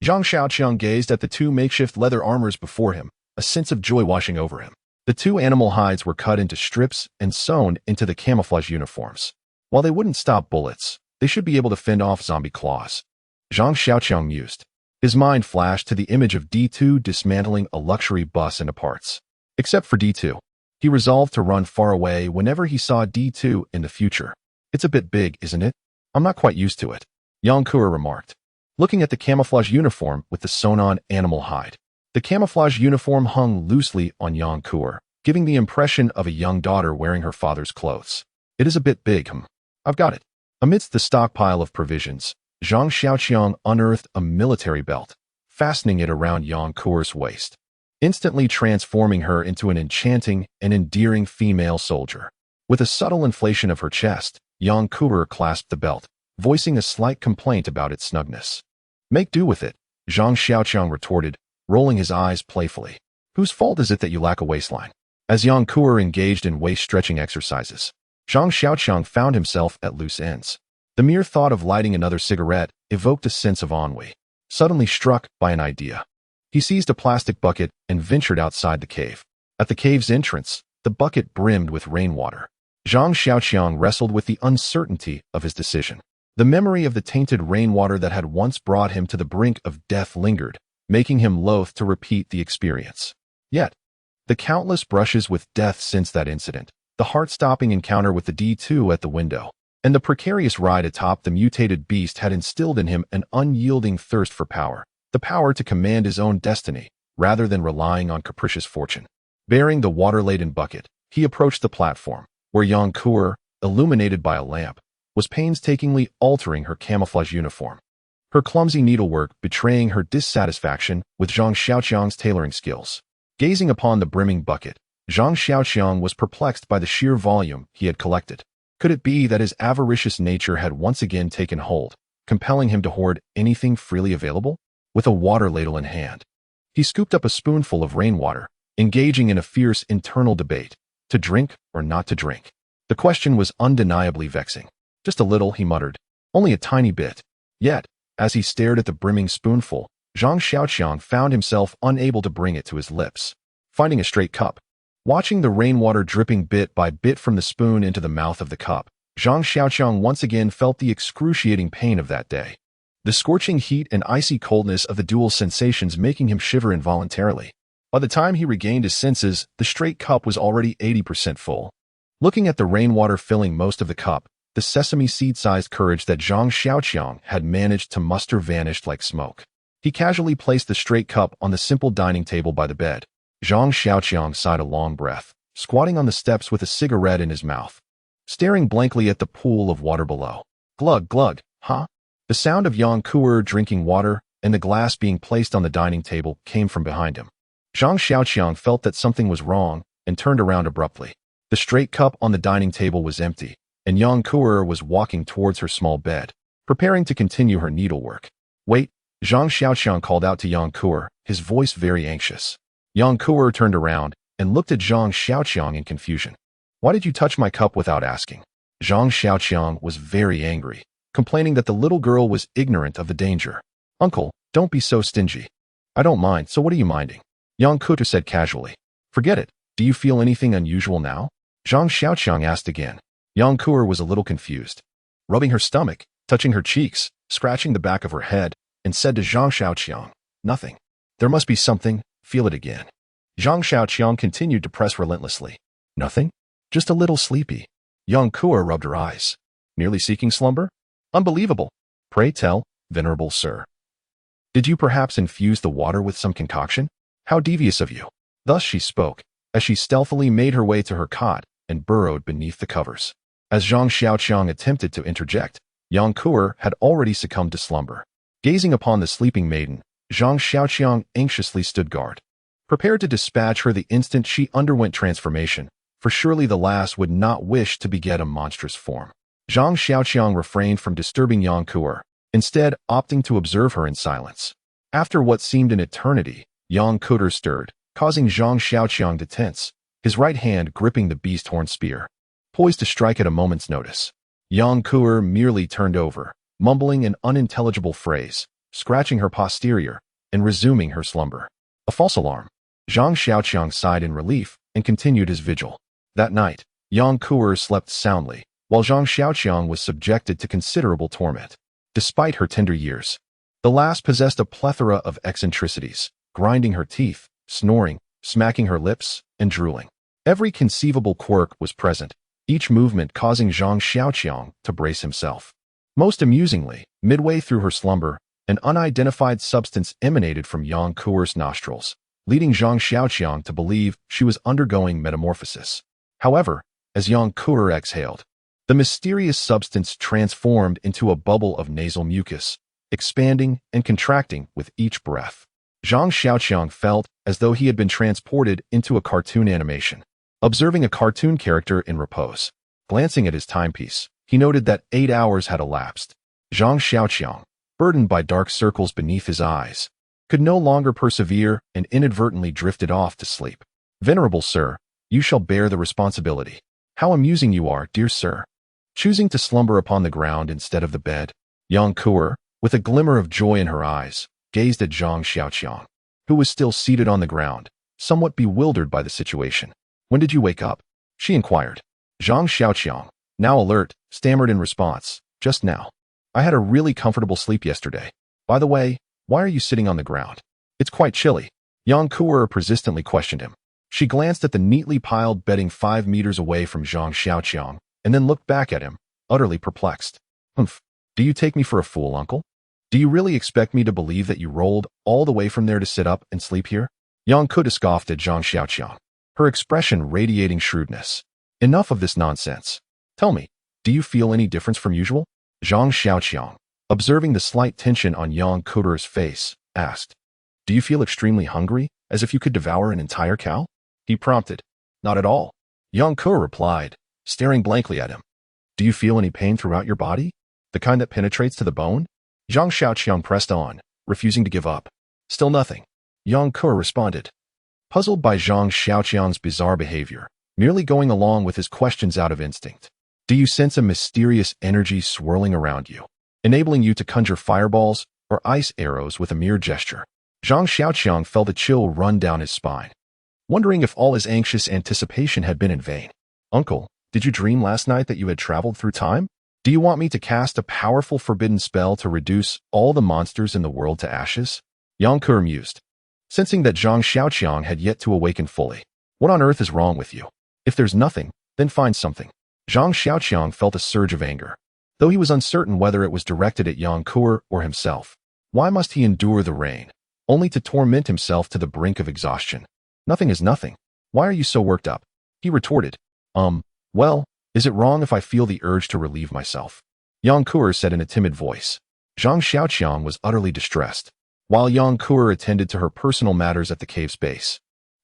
Zhang Xiaoqiang gazed at the two makeshift leather armors before him, a sense of joy washing over him. The two animal hides were cut into strips and sewn into the camouflage uniforms. While they wouldn't stop bullets, they should be able to fend off zombie claws. Zhang Xiaoqiang mused. His mind flashed to the image of D2 dismantling a luxury bus into parts. Except for D2. He resolved to run far away whenever he saw D2 in the future. It's a bit big, isn't it? I'm not quite used to it, Yang Kuer remarked, looking at the camouflage uniform with the sewn-on animal hide. The camouflage uniform hung loosely on Yang Kuer, giving the impression of a young daughter wearing her father's clothes. It is a bit big, I've got it. Amidst the stockpile of provisions, Zhang Xiaoqiang unearthed a military belt, fastening it around Yang Kuer's waist, instantly transforming her into an enchanting and endearing female soldier. With a subtle inflation of her chest, Yang Kuer clasped the belt, voicing a slight complaint about its snugness. Make do with it, Zhang Xiaoqiang retorted, rolling his eyes playfully. Whose fault is it that you lack a waistline? As Yang Kuer engaged in waist-stretching exercises, Zhang Xiaoqiang found himself at loose ends. The mere thought of lighting another cigarette evoked a sense of ennui. Suddenly struck by an idea, he seized a plastic bucket and ventured outside the cave. At the cave's entrance, the bucket brimmed with rainwater. Zhang Xiaoqiang wrestled with the uncertainty of his decision. The memory of the tainted rainwater that had once brought him to the brink of death lingered, making him loath to repeat the experience. Yet, the countless brushes with death since that incident, the heart-stopping encounter with the D2 at the window, and the precarious ride atop the mutated beast had instilled in him an unyielding thirst for power, the power to command his own destiny, rather than relying on capricious fortune. Bearing the water-laden bucket, he approached the platform, where Yang Kuer, illuminated by a lamp, was painstakingly altering her camouflage uniform, her clumsy needlework betraying her dissatisfaction with Zhang Xiaoqiang's tailoring skills. Gazing upon the brimming bucket, Zhang Xiaoqiang was perplexed by the sheer volume he had collected. Could it be that his avaricious nature had once again taken hold, compelling him to hoard anything freely available? With a water ladle in hand, he scooped up a spoonful of rainwater, engaging in a fierce internal debate, to drink or not to drink. The question was undeniably vexing. Just a little, he muttered. Only a tiny bit. Yet, as he stared at the brimming spoonful, Zhang Xiaoqiang found himself unable to bring it to his lips. Finding a straight cup, watching the rainwater dripping bit by bit from the spoon into the mouth of the cup, Zhang Xiaoqiang once again felt the excruciating pain of that day. The scorching heat and icy coldness of the dual sensations making him shiver involuntarily. By the time he regained his senses, the straight cup was already 80% full. Looking at the rainwater filling most of the cup, the sesame seed-sized courage that Zhang Xiaoqiang had managed to muster vanished like smoke. He casually placed the straight cup on the simple dining table by the bed. Zhang Xiaoqiang sighed a long breath, squatting on the steps with a cigarette in his mouth, staring blankly at the pool of water below. Glug, glug, huh? The sound of Yang Kuer drinking water and the glass being placed on the dining table came from behind him. Zhang Xiaoqiang felt that something was wrong and turned around abruptly. The straight cup on the dining table was empty, and Yang Kuer was walking towards her small bed, preparing to continue her needlework. Wait, Zhang Xiaoqiang called out to Yang Kuer, his voice very anxious. Yang Kuer turned around and looked at Zhang Xiaoqiang in confusion. Why did you touch my cup without asking? Zhang Xiaoqiang was very angry, complaining that the little girl was ignorant of the danger. Uncle, don't be so stingy. I don't mind, so what are you minding? Yang Kuer said casually. Forget it. Do you feel anything unusual now? Zhang Xiaoqiang asked again. Yang Kuer was a little confused, rubbing her stomach, touching her cheeks, scratching the back of her head, and said to Zhang Xiaoqiang, "Nothing. There must be something. Feel it again." Zhang Xiaoqiang continued to press relentlessly. "Nothing? Just a little sleepy." Yang Kuer rubbed her eyes. "Merely seeking slumber? Unbelievable. Pray tell, venerable sir. Did you perhaps infuse the water with some concoction? How devious of you." Thus she spoke, as she stealthily made her way to her cot and burrowed beneath the covers. As Zhang Xiaoqiang attempted to interject, Yang Kuer had already succumbed to slumber. Gazing upon the sleeping maiden, Zhang Xiaoqiang anxiously stood guard, prepared to dispatch her the instant she underwent transformation, for surely the lass would not wish to beget a monstrous form. Zhang Xiaoqiang refrained from disturbing Yang Kuer, instead opting to observe her in silence. After what seemed an eternity, Yang Kuer stirred, causing Zhang Xiaoqiang to tense, his right hand gripping the beast-horn spear, poised to strike at a moment's notice. Yang Kuer merely turned over, mumbling an unintelligible phrase, scratching her posterior, and resuming her slumber. A false alarm. Zhang Xiaoqiang sighed in relief and continued his vigil. That night, Yang Kuer slept soundly, while Zhang Xiaoqiang was subjected to considerable torment. Despite her tender years, the lass possessed a plethora of eccentricities, grinding her teeth, snoring, smacking her lips, and drooling. Every conceivable quirk was present, each movement causing Zhang Xiaoqiang to brace himself. Most amusingly, midway through her slumber, an unidentified substance emanated from Yang Kuer's nostrils, leading Zhang Xiaoqiang to believe she was undergoing metamorphosis. However, as Yang Kuer exhaled, the mysterious substance transformed into a bubble of nasal mucus, expanding and contracting with each breath. Zhang Xiaoqiang felt as though he had been transported into a cartoon animation. Observing a cartoon character in repose, glancing at his timepiece, he noted that 8 hours had elapsed. Zhang Xiaoqiang, burdened by dark circles beneath his eyes, could no longer persevere and inadvertently drifted off to sleep. "Venerable sir, you shall bear the responsibility. How amusing you are, dear sir." Choosing to slumber upon the ground instead of the bed, Yang Kuer, with a glimmer of joy in her eyes, gazed at Zhang Xiaoqiang, who was still seated on the ground, somewhat bewildered by the situation. "When did you wake up?" she inquired. Zhang Xiaoqiang, now alert, stammered in response, "Just now. I had a really comfortable sleep yesterday. By the way, why are you sitting on the ground? It's quite chilly." Yang Kuer persistently questioned him. She glanced at the neatly piled bedding 5 meters away from Zhang Xiaoqiang, and then looked back at him, utterly perplexed. "Humph. Do you take me for a fool, uncle? Do you really expect me to believe that you rolled all the way from there to sit up and sleep here?" Yang Kuer scoffed at Zhang Xiaoqiang, her expression radiating shrewdness. "Enough of this nonsense. Tell me, do you feel any difference from usual?" Zhang Xiaoqiang, observing the slight tension on Yang Kuer's face, asked. "Do you feel extremely hungry, as if you could devour an entire cow?" he prompted. "Not at all," Yang Kuer replied, staring blankly at him. "Do you feel any pain throughout your body? The kind that penetrates to the bone?" Zhang Xiaoqiang pressed on, refusing to give up. "Still nothing," Yang Kuer responded, puzzled by Zhang Xiaoqiang's bizarre behavior, merely going along with his questions out of instinct. "Do you sense a mysterious energy swirling around you, enabling you to conjure fireballs or ice arrows with a mere gesture?" Zhang Xiaoqiang felt a chill run down his spine, wondering if all his anxious anticipation had been in vain. "Uncle, did you dream last night that you had traveled through time? Do you want me to cast a powerful forbidden spell to reduce all the monsters in the world to ashes?" Yang Kuer mused, sensing that Zhang Xiaoqiang had yet to awaken fully. "What on earth is wrong with you? If there's nothing, then find something." Zhang Xiaoqiang felt a surge of anger, though he was uncertain whether it was directed at Yang Kuer or himself. Why must he endure the rain, only to torment himself to the brink of exhaustion? "Nothing is nothing. Why are you so worked up?" he retorted. Well, is it wrong if I feel the urge to relieve myself?" Yang Kuer said in a timid voice. Zhang Xiaoqiang was utterly distressed, while Yang Kuer attended to her personal matters at the cave's base.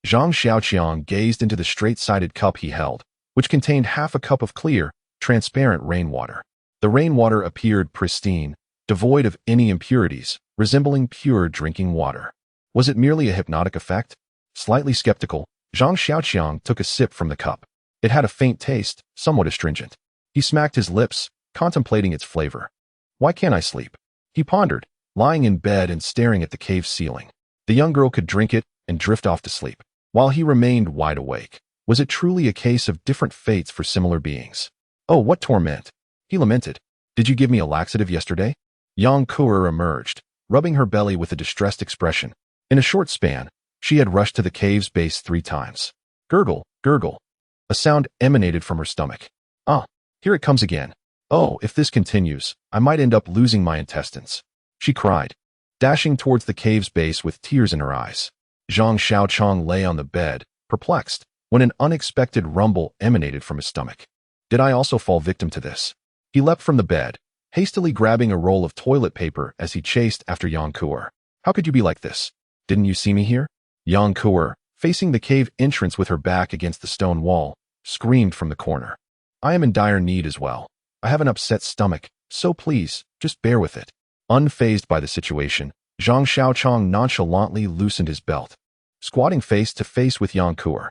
Zhang Xiaoqiang gazed into the straight-sided cup he held, which contained half a cup of clear, transparent rainwater. The rainwater appeared pristine, devoid of any impurities, resembling pure drinking water. Was it merely a hypnotic effect? Slightly skeptical, Zhang Xiaoqiang took a sip from the cup. It had a faint taste, somewhat astringent. He smacked his lips, contemplating its flavor. "Why can't I sleep?" he pondered, lying in bed and staring at the cave's ceiling. The young girl could drink it and drift off to sleep, while he remained wide awake, Was it truly a case of different fates for similar beings? Oh, what torment! He lamented. Did you give me a laxative yesterday? Yang Kuer emerged, rubbing her belly with a distressed expression. In a short span, she had rushed to the cave's base 3 times. Gurgle, gurgle. A sound emanated from her stomach. Ah, here it comes again. Oh, if this continues, I might end up losing my intestines, she cried, dashing towards the cave's base with tears in her eyes. Zhang Xiaoqiang lay on the bed, perplexed, when an unexpected rumble emanated from his stomach. Did I also fall victim to this? He leapt from the bed, hastily grabbing a roll of toilet paper as he chased after Yang Kuer. How could you be like this? Didn't you see me here? Yang Kuer, facing the cave entrance with her back against the stone wall, screamed from the corner. I am in dire need as well. I have an upset stomach, so please, just bear with it. Unfazed by the situation, Zhang Xiaoqiang nonchalantly loosened his belt, squatting face to face with Yang Kuer.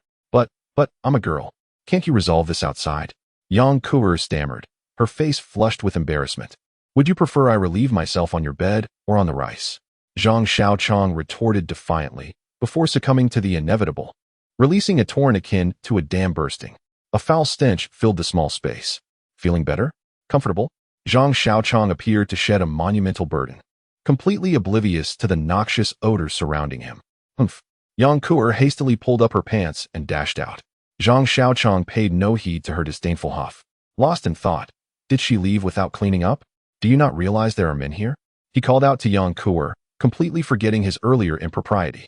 But, I'm a girl. Can't you resolve this outside? Yang Kuer stammered, her face flushed with embarrassment. Would you prefer I relieve myself on your bed or on the rice? Zhang Xiaoqiang retorted defiantly, before succumbing to the inevitable, releasing a torrent akin to a dam bursting. A foul stench filled the small space. Feeling better? Comfortable? Zhang Xiaoqiang appeared to shed a monumental burden, completely oblivious to the noxious odors surrounding him. Humph. Yang Kuer hastily pulled up her pants and dashed out. Zhang Xiaoqiang paid no heed to her disdainful huff. Lost in thought, did she leave without cleaning up? Do you not realize there are men here? He called out to Yang Kuer, completely forgetting his earlier impropriety.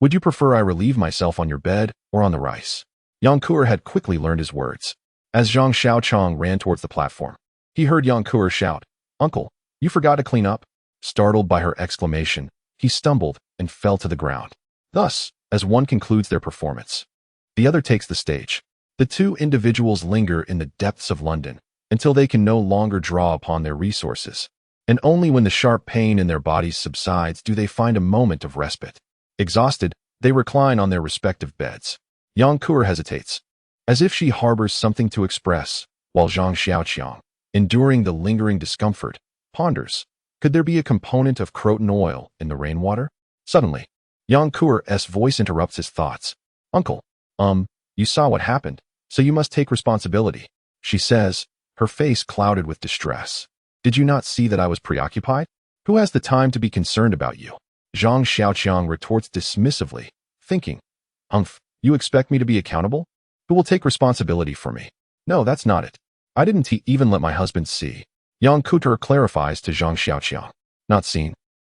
Would you prefer I relieve myself on your bed or on the rice? Yang Kuer had quickly learned his words. As Zhang Xiaoqiang ran towards the platform, he heard Yang Kuer shout, Uncle, you forgot to clean up? Startled by her exclamation, he stumbled and fell to the ground. Thus, as one concludes their performance, the other takes the stage. The 2 individuals linger in the depths of London until they can no longer draw upon their resources, and only when the sharp pain in their bodies subsides do they find a moment of respite. Exhausted, they recline on their respective beds. Yang Kuer hesitates, as if she harbors something to express, while Zhang Xiaoqiang, enduring the lingering discomfort, ponders, could there be a component of croton oil in the rainwater? Suddenly, Yang Kuer's voice interrupts his thoughts. Uncle, you saw what happened, so you must take responsibility, she says, her face clouded with distress. Did you not see that I was preoccupied? Who has the time to be concerned about you? Zhang Xiaoqiang retorts dismissively, thinking, Humph, you expect me to be accountable? Who will take responsibility for me? No, that's not it. I didn't even let my husband see. Yang Kuer clarifies to Zhang Xiaoqiang. Not seen.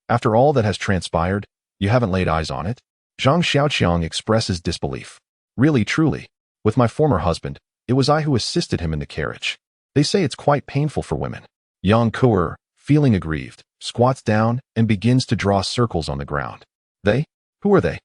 After all that has transpired, you haven't laid eyes on it? Zhang Xiaoqiang expresses disbelief. Really, truly, with my former husband, it was I who assisted him in the carriage. They say it's quite painful for women. Yang Kuer, feeling aggrieved, squats down and begins to draw circles on the ground. They? Who are they?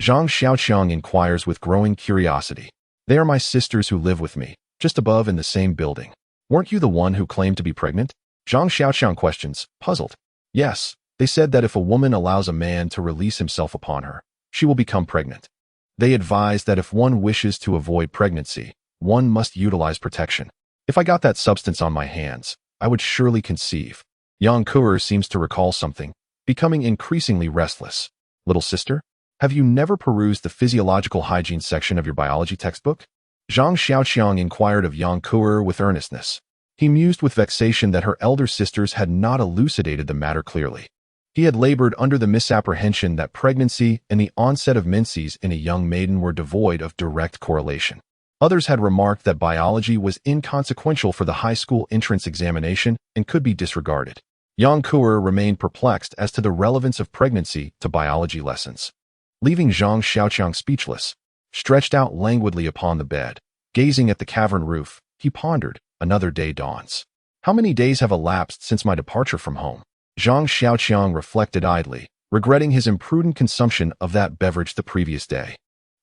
Zhang Xiaoqiang inquires with growing curiosity. They are my sisters who live with me, just above in the same building. Weren't you the one who claimed to be pregnant? Zhang Xiaoqiang questions, puzzled. Yes, they said that if a woman allows a man to release himself upon her, she will become pregnant. They advise that if one wishes to avoid pregnancy, one must utilize protection. If I got that substance on my hands, I would surely conceive. Yang Kuer seems to recall something, becoming increasingly restless. Little sister, have you never perused the physiological hygiene section of your biology textbook? Zhang Xiaoqiang inquired of Yang Kuer with earnestness. He mused with vexation that her elder sisters had not elucidated the matter clearly. He had labored under the misapprehension that pregnancy and the onset of menses in a young maiden were devoid of direct correlation. Others had remarked that biology was inconsequential for the high school entrance examination and could be disregarded. Yang Kuer remained perplexed as to the relevance of pregnancy to biology lessons. Leaving Zhang Xiaoqiang speechless, stretched out languidly upon the bed, gazing at the cavern roof, he pondered, another day dawns. How many days have elapsed since my departure from home? Zhang Xiaoqiang reflected idly, regretting his imprudent consumption of that beverage the previous day.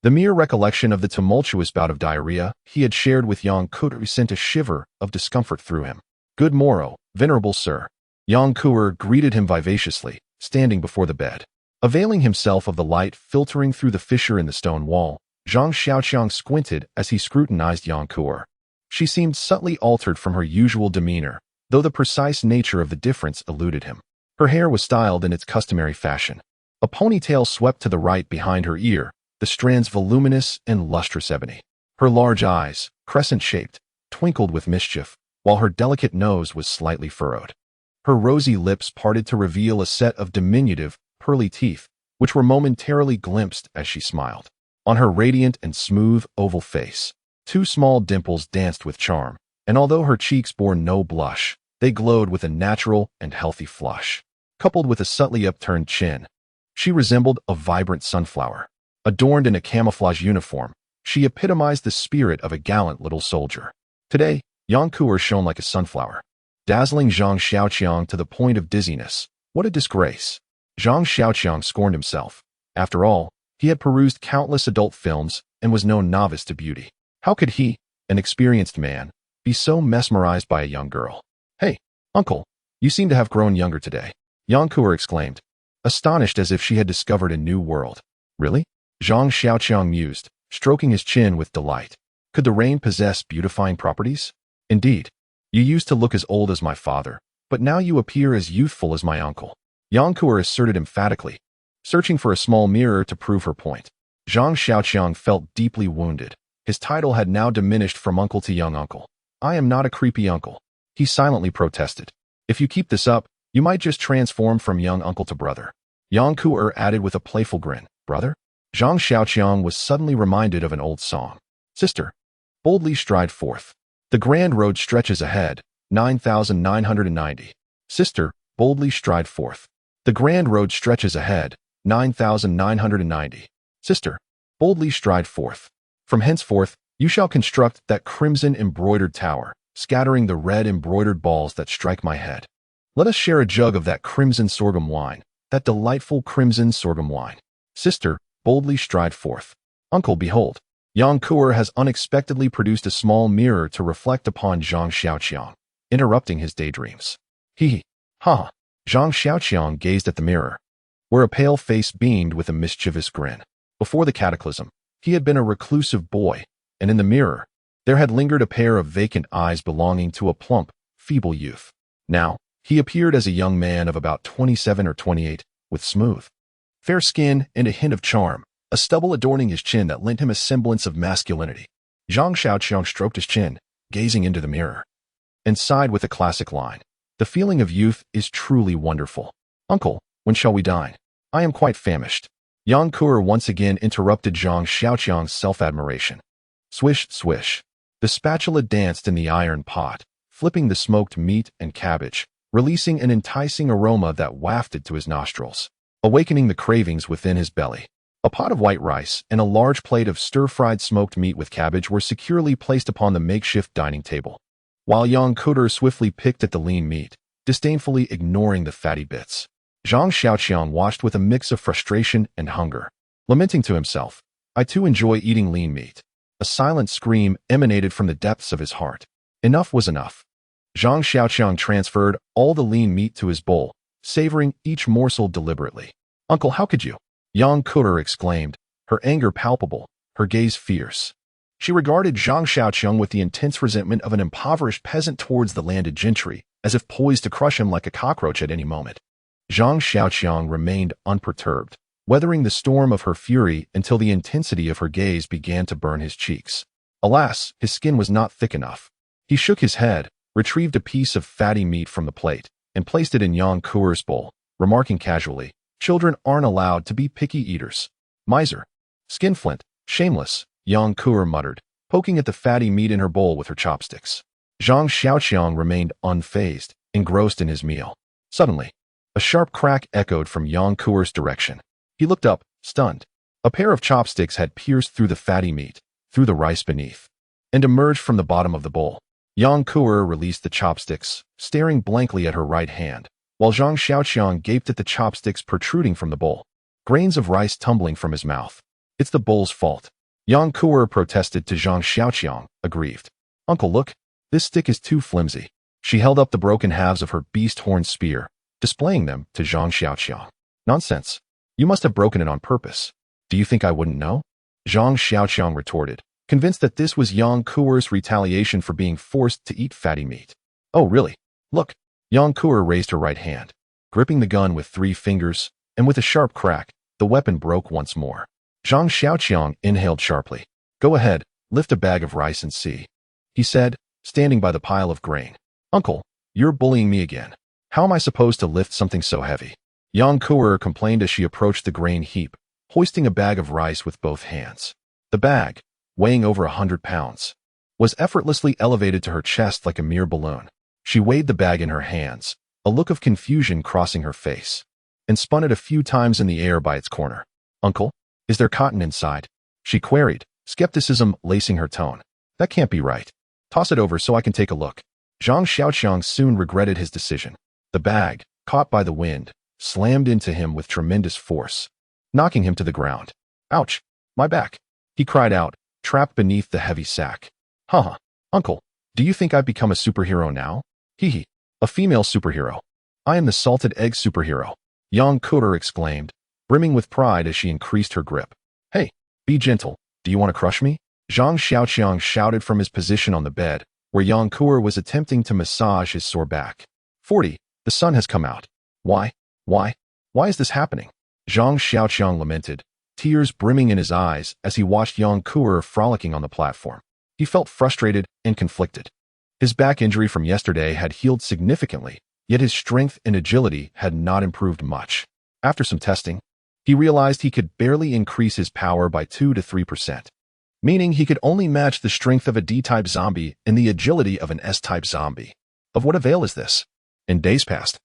The mere recollection of the tumultuous bout of diarrhea he had shared with Yang Kuer sent a shiver of discomfort through him. Good morrow, venerable sir. Yang Kuer greeted him vivaciously, standing before the bed. Availing himself of the light filtering through the fissure in the stone wall, Zhang Xiaoqiang squinted as he scrutinized Yang Kuer. She seemed subtly altered from her usual demeanor, though the precise nature of the difference eluded him. Her hair was styled in its customary fashion. A ponytail swept to the right behind her ear, the strands voluminous and lustrous ebony. Her large eyes, crescent-shaped, twinkled with mischief, while her delicate nose was slightly furrowed. Her rosy lips parted to reveal a set of diminutive, pearly teeth, which were momentarily glimpsed as she smiled. On her radiant and smooth, oval face, 2 small dimples danced with charm, and although her cheeks bore no blush, they glowed with a natural and healthy flush. Coupled with a subtly upturned chin, she resembled a vibrant sunflower. Adorned in a camouflage uniform, she epitomized the spirit of a gallant little soldier. Today, Yang Kuer shone like a sunflower, dazzling Zhang Xiaoqiang to the point of dizziness. What a disgrace! Zhang Xiaoqiang scorned himself. After all, he had perused countless adult films and was no novice to beauty. How could he, an experienced man, be so mesmerized by a young girl? "Hey, uncle, you seem to have grown younger today," Yang Kuer exclaimed, astonished as if she had discovered a new world. "Really?" Zhang Xiaoqiang mused, stroking his chin with delight. Could the rain possess beautifying properties? "Indeed. You used to look as old as my father, but now you appear as youthful as my uncle," Yang Kuer asserted emphatically, searching for a small mirror to prove her point. Zhang Xiaoqiang felt deeply wounded. His title had now diminished from uncle to young uncle. "I am not a creepy uncle," he silently protested. "If you keep this up, you might just transform from young uncle to brother," Yang Kuer added with a playful grin. "Brother?" Zhang Xiaoqiang was suddenly reminded of an old song. "Sister, boldly stride forth. The grand road stretches ahead, 9,990. Sister, boldly stride forth. The grand road stretches ahead, 9,990. Sister, boldly stride forth. From henceforth, you shall construct that crimson embroidered tower, scattering the red embroidered balls that strike my head. Let us share a jug of that crimson sorghum wine, that delightful crimson sorghum wine. Sister, boldly stride forth. Uncle, behold." Yang Kuer has unexpectedly produced a small mirror to reflect upon Zhang Xiaoqiang, interrupting his daydreams. "Hee ha." Zhang Xiaoqiang gazed at the mirror, where a pale face beamed with a mischievous grin. Before the cataclysm, he had been a reclusive boy, and in the mirror, there had lingered a pair of vacant eyes belonging to a plump, feeble youth. Now, he appeared as a young man of about 27 or 28, with smooth, fair skin and a hint of charm, a stubble adorning his chin that lent him a semblance of masculinity. Zhang Xiaoqiang stroked his chin, gazing into the mirror, and sighed with a classic line. "The feeling of youth is truly wonderful. Uncle, when shall we dine? I am quite famished." Yang Kuer once again interrupted Zhang Xiaoqiang's self-admiration. Swish, swish. The spatula danced in the iron pot, flipping the smoked meat and cabbage, releasing an enticing aroma that wafted to his nostrils, awakening the cravings within his belly. A pot of white rice and a large plate of stir-fried smoked meat with cabbage were securely placed upon the makeshift dining table, while Yang Kuer swiftly picked at the lean meat, disdainfully ignoring the fatty bits. Zhang Xiaoqiang watched with a mix of frustration and hunger, lamenting to himself, "I too enjoy eating lean meat." A silent scream emanated from the depths of his heart. Enough was enough. Zhang Xiaoqiang transferred all the lean meat to his bowl, savoring each morsel deliberately. "Uncle, how could you?" Yang Kuer exclaimed, her anger palpable, her gaze fierce. She regarded Zhang Xiaoqiang with the intense resentment of an impoverished peasant towards the landed gentry, as if poised to crush him like a cockroach at any moment. Zhang Xiaoqiang remained unperturbed, weathering the storm of her fury until the intensity of her gaze began to burn his cheeks. Alas, his skin was not thick enough. He shook his head, retrieved a piece of fatty meat from the plate, and placed it in Yang Kuer's bowl, remarking casually, "Children aren't allowed to be picky eaters." "Miser. Skinflint. Shameless," Yang Kuer muttered, poking at the fatty meat in her bowl with her chopsticks. Zhang Xiaoqiang remained unfazed, engrossed in his meal. Suddenly, a sharp crack echoed from Yang Kuer's direction. He looked up, stunned. A pair of chopsticks had pierced through the fatty meat, through the rice beneath, and emerged from the bottom of the bowl. Yang Kuer released the chopsticks, staring blankly at her right hand, while Zhang Xiaoqiang gaped at the chopsticks protruding from the bowl, grains of rice tumbling from his mouth. "It's the bowl's fault," Yang Kuer protested to Zhang Xiaoqiang, aggrieved. "Uncle, look, this stick is too flimsy." She held up the broken halves of her beast-horn spear, displaying them to Zhang Xiaoqiang. "Nonsense. You must have broken it on purpose. Do you think I wouldn't know?" Zhang Xiaoqiang retorted, convinced that this was Yang Kuer's retaliation for being forced to eat fatty meat. "Oh, really? Look." Yang Kuer raised her right hand, gripping the gun with 3 fingers, and with a sharp crack, the weapon broke once more. Zhang Xiaoqiang inhaled sharply. "Go ahead, lift a bag of rice and see," he said, standing by the pile of grain. "Uncle, you're bullying me again. How am I supposed to lift something so heavy?" Yang Kuer complained as she approached the grain heap, hoisting a bag of rice with both hands. The bag, weighing over 100 pounds, was effortlessly elevated to her chest like a mere balloon. She weighed the bag in her hands, a look of confusion crossing her face, and spun it a few times in the air by its corner. "Uncle, is there cotton inside?" she queried, skepticism lacing her tone. "That can't be right. Toss it over so I can take a look." Zhang Xiaoqiang soon regretted his decision. The bag, caught by the wind, slammed into him with tremendous force, knocking him to the ground. "Ouch, my back," he cried out, trapped beneath the heavy sack. "Huh, Uncle, do you think I've become a superhero now?" "Hee, a female superhero. I am the salted egg superhero," Yang Kuer exclaimed, brimming with pride as she increased her grip. "Hey, be gentle. Do you want to crush me?" Zhang Xiaoqiang shouted from his position on the bed, where Yang Kuer was attempting to massage his sore back. 40. The sun has come out. Why is this happening?" Zhang Xiaoqiang lamented, tears brimming in his eyes as he watched Yang Kuer frolicking on the platform. He felt frustrated and conflicted. His back injury from yesterday had healed significantly, yet his strength and agility had not improved much. After some testing, he realized he could barely increase his power by 2 to 3%, meaning he could only match the strength of a D-type zombie and the agility of an S-type zombie. Of what avail is this? In days past,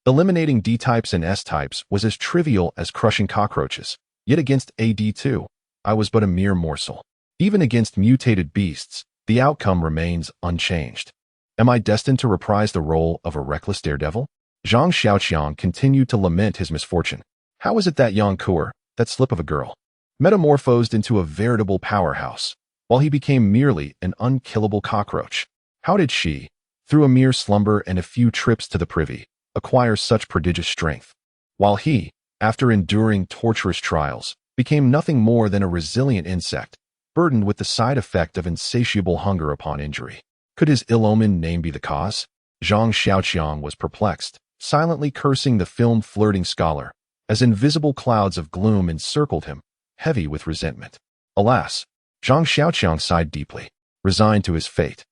eliminating D-types and S-types was as trivial as crushing cockroaches, yet against AD2, I was but a mere morsel. Even against mutated beasts, the outcome remains unchanged. Am I destined to reprise the role of a reckless daredevil? Zhang Xiaoqiang continued to lament his misfortune. How is it that Yang Kuer, that slip of a girl, metamorphosed into a veritable powerhouse, while he became merely an unkillable cockroach? How did she, through a mere slumber and a few trips to the privy, acquire such prodigious strength, while he, after enduring torturous trials, became nothing more than a resilient insect, burdened with the side effect of insatiable hunger upon injury? Could his ill-omened name be the cause? Zhang Xiaoqiang was perplexed, silently cursing the film-flirting scholar, as invisible clouds of gloom encircled him, heavy with resentment. Alas, Zhang Xiaoqiang sighed deeply, resigned to his fate.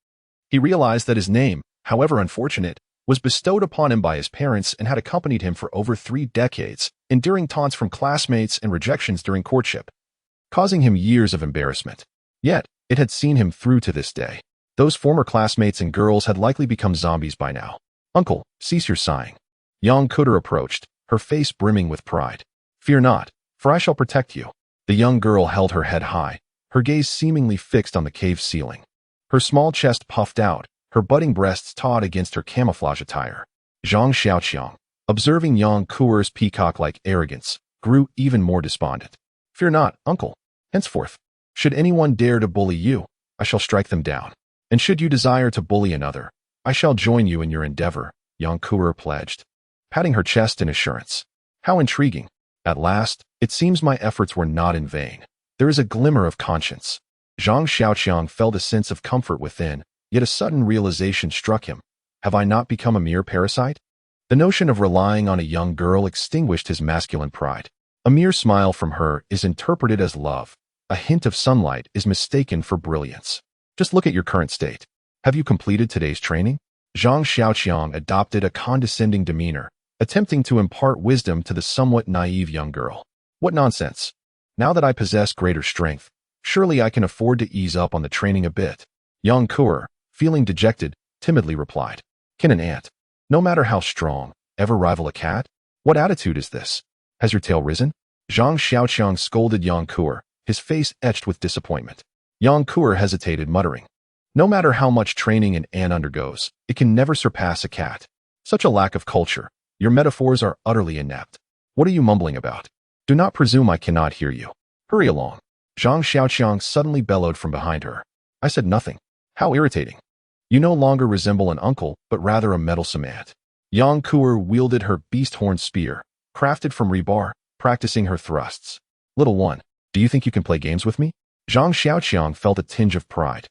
He realized that his name, however unfortunate, was bestowed upon him by his parents and had accompanied him for over 3 decades, enduring taunts from classmates and rejections during courtship, causing him years of embarrassment. Yet, it had seen him through to this day. Those former classmates and girls had likely become zombies by now. "Uncle, cease your sighing." Yang Kuer approached, her face brimming with pride. "Fear not, for I shall protect you." The young girl held her head high, her gaze seemingly fixed on the cave ceiling. Her small chest puffed out, her budding breasts taut against her camouflage attire. Zhang Xiaoqiang, observing Yang Kuer's peacock-like arrogance, grew even more despondent. "Fear not, uncle. Henceforth, should anyone dare to bully you, I shall strike them down. And should you desire to bully another, I shall join you in your endeavor," Yang Kuer pledged, patting her chest in assurance. "How intriguing. At last, it seems my efforts were not in vain. There is a glimmer of conscience." Zhang Xiaoqiang felt a sense of comfort within, yet a sudden realization struck him. Have I not become a mere parasite? The notion of relying on a young girl extinguished his masculine pride. A mere smile from her is interpreted as love. A hint of sunlight is mistaken for brilliance. Just look at your current state. Have you completed today's training? Zhang Xiaoqiang adopted a condescending demeanor, attempting to impart wisdom to the somewhat naive young girl. What nonsense. Now that I possess greater strength, surely I can afford to ease up on the training a bit. Yang Kuer, feeling dejected, timidly replied. Can an ant, no matter how strong, ever rival a cat? What attitude is this? Has your tail risen? Zhang Xiaoqiang scolded Yang Kuer, his face etched with disappointment. Yang Kuer hesitated, muttering, "No matter how much training an ant undergoes, it can never surpass a cat. Such a lack of culture. Your metaphors are utterly inept. What are you mumbling about? Do not presume I cannot hear you. Hurry along." Zhang Xiaoqiang suddenly bellowed from behind her. "I said nothing. How irritating. You no longer resemble an uncle, but rather a meddlesome ant." Yang Kuer wielded her beast-horn spear, crafted from rebar, practicing her thrusts. "Little one, do you think you can play games with me?" Zhang Xiaoqiang felt a tinge of pride.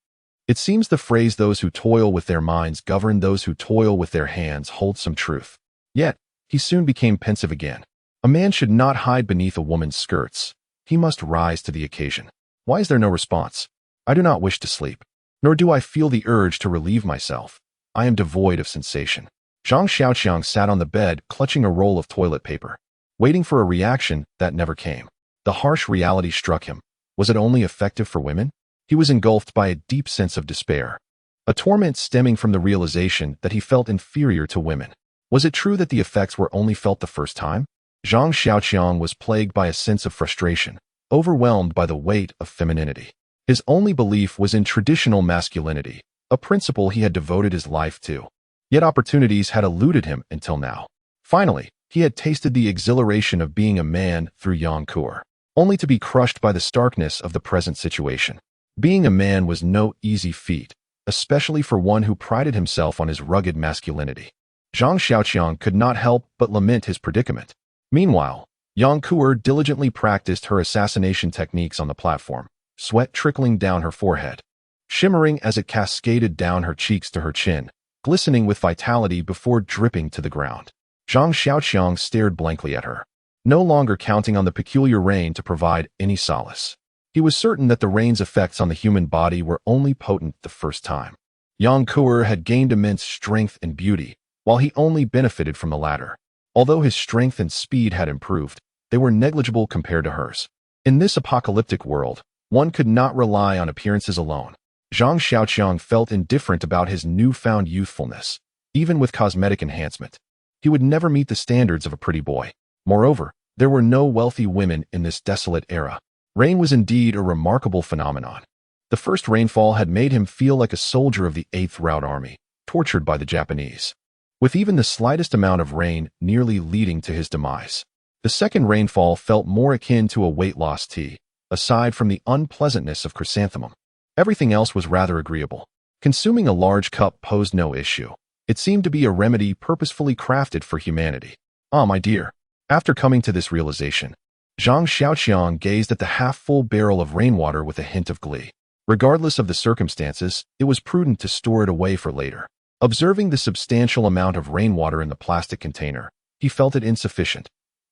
It seems the phrase "those who toil with their minds govern those who toil with their hands" holds some truth. Yet, he soon became pensive again. A man should not hide beneath a woman's skirts. He must rise to the occasion. Why is there no response? I do not wish to sleep, nor do I feel the urge to relieve myself. I am devoid of sensation. Zhang Xiaoqiang sat on the bed, clutching a roll of toilet paper, waiting for a reaction that never came. The harsh reality struck him. Was it only effective for women? He was engulfed by a deep sense of despair, a torment stemming from the realization that he felt inferior to women. Was it true that the effects were only felt the first time? Zhang Xiaoqiang was plagued by a sense of frustration, overwhelmed by the weight of femininity. His only belief was in traditional masculinity, a principle he had devoted his life to. Yet opportunities had eluded him until now. Finally, he had tasted the exhilaration of being a man through Yang Kuer, only to be crushed by the starkness of the present situation. Being a man was no easy feat, especially for one who prided himself on his rugged masculinity. Zhang Xiaoqiang could not help but lament his predicament. Meanwhile, Yang Kuer diligently practiced her assassination techniques on the platform, sweat trickling down her forehead, shimmering as it cascaded down her cheeks to her chin, glistening with vitality before dripping to the ground. Zhang Xiaoqiang stared blankly at her, no longer counting on the peculiar rain to provide any solace. He was certain that the rain's effects on the human body were only potent the first time. Yang Kuer had gained immense strength and beauty, while he only benefited from the latter. Although his strength and speed had improved, they were negligible compared to hers. In this apocalyptic world, one could not rely on appearances alone. Zhang Xiaoqiang felt indifferent about his newfound youthfulness, even with cosmetic enhancement. He would never meet the standards of a pretty boy. Moreover, there were no wealthy women in this desolate era. Rain was indeed a remarkable phenomenon. The first rainfall had made him feel like a soldier of the 8th Route Army, tortured by the Japanese, with even the slightest amount of rain nearly leading to his demise. The second rainfall felt more akin to a weight loss tea, aside from the unpleasantness of chrysanthemum. Everything else was rather agreeable. Consuming a large cup posed no issue. It seemed to be a remedy purposefully crafted for humanity. Ah, my dear. After coming to this realization, Zhang Xiaoqiang gazed at the half-full barrel of rainwater with a hint of glee. Regardless of the circumstances, it was prudent to store it away for later. Observing the substantial amount of rainwater in the plastic container, he felt it insufficient.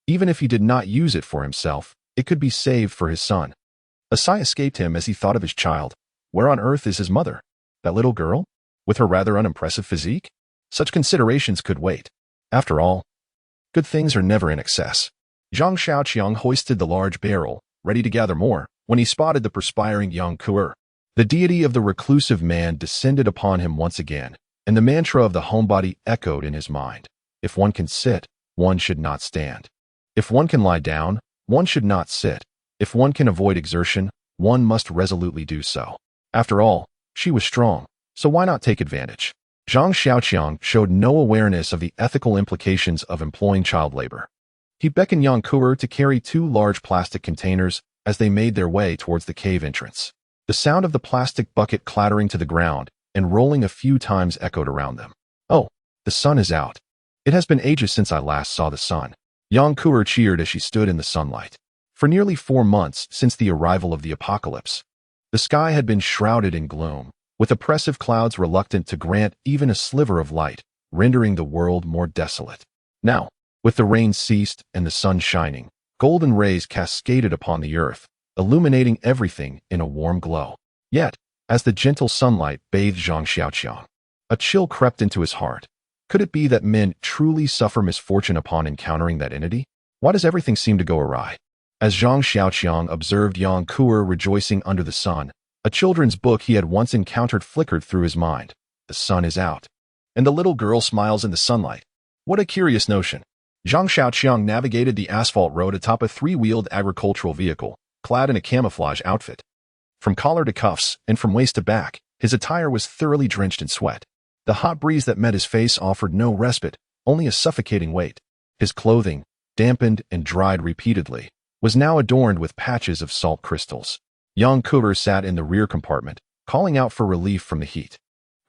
Even if he did not use it for himself, it could be saved for his son. A sigh escaped him as he thought of his child. Where on earth is his mother? That little girl? With her rather unimpressive physique? Such considerations could wait. After all, good things are never in excess. Zhang Xiaoqiang hoisted the large barrel, ready to gather more, when he spotted the perspiring Yang Kuer. The deity of the reclusive man descended upon him once again, and the mantra of the homebody echoed in his mind. If one can sit, one should not stand. If one can lie down, one should not sit. If one can avoid exertion, one must resolutely do so. After all, she was strong, so why not take advantage? Zhang Xiaoqiang showed no awareness of the ethical implications of employing child labor. He beckoned Yang Kuer to carry 2 large plastic containers as they made their way towards the cave entrance. The sound of the plastic bucket clattering to the ground and rolling a few times echoed around them. Oh, the sun is out. It has been ages since I last saw the sun. Yang Kuer cheered as she stood in the sunlight. For nearly 4 months since the arrival of the apocalypse, the sky had been shrouded in gloom, with oppressive clouds reluctant to grant even a sliver of light, rendering the world more desolate. Now, with the rain ceased and the sun shining, golden rays cascaded upon the earth, illuminating everything in a warm glow. Yet, as the gentle sunlight bathed Zhang Xiaoqiang, a chill crept into his heart. Could it be that men truly suffer misfortune upon encountering that entity? Why does everything seem to go awry? As Zhang Xiaoqiang observed Yang Kuer rejoicing under the sun, a children's book he had once encountered flickered through his mind. The sun is out, and the little girl smiles in the sunlight. What a curious notion. Zhang Xiaoqiang navigated the asphalt road atop a 3-wheeled agricultural vehicle, clad in a camouflage outfit. From collar to cuffs, and from waist to back, his attire was thoroughly drenched in sweat. The hot breeze that met his face offered no respite, only a suffocating weight. His clothing, dampened and dried repeatedly, was now adorned with patches of salt crystals. Yang Kuer sat in the rear compartment, calling out for relief from the heat.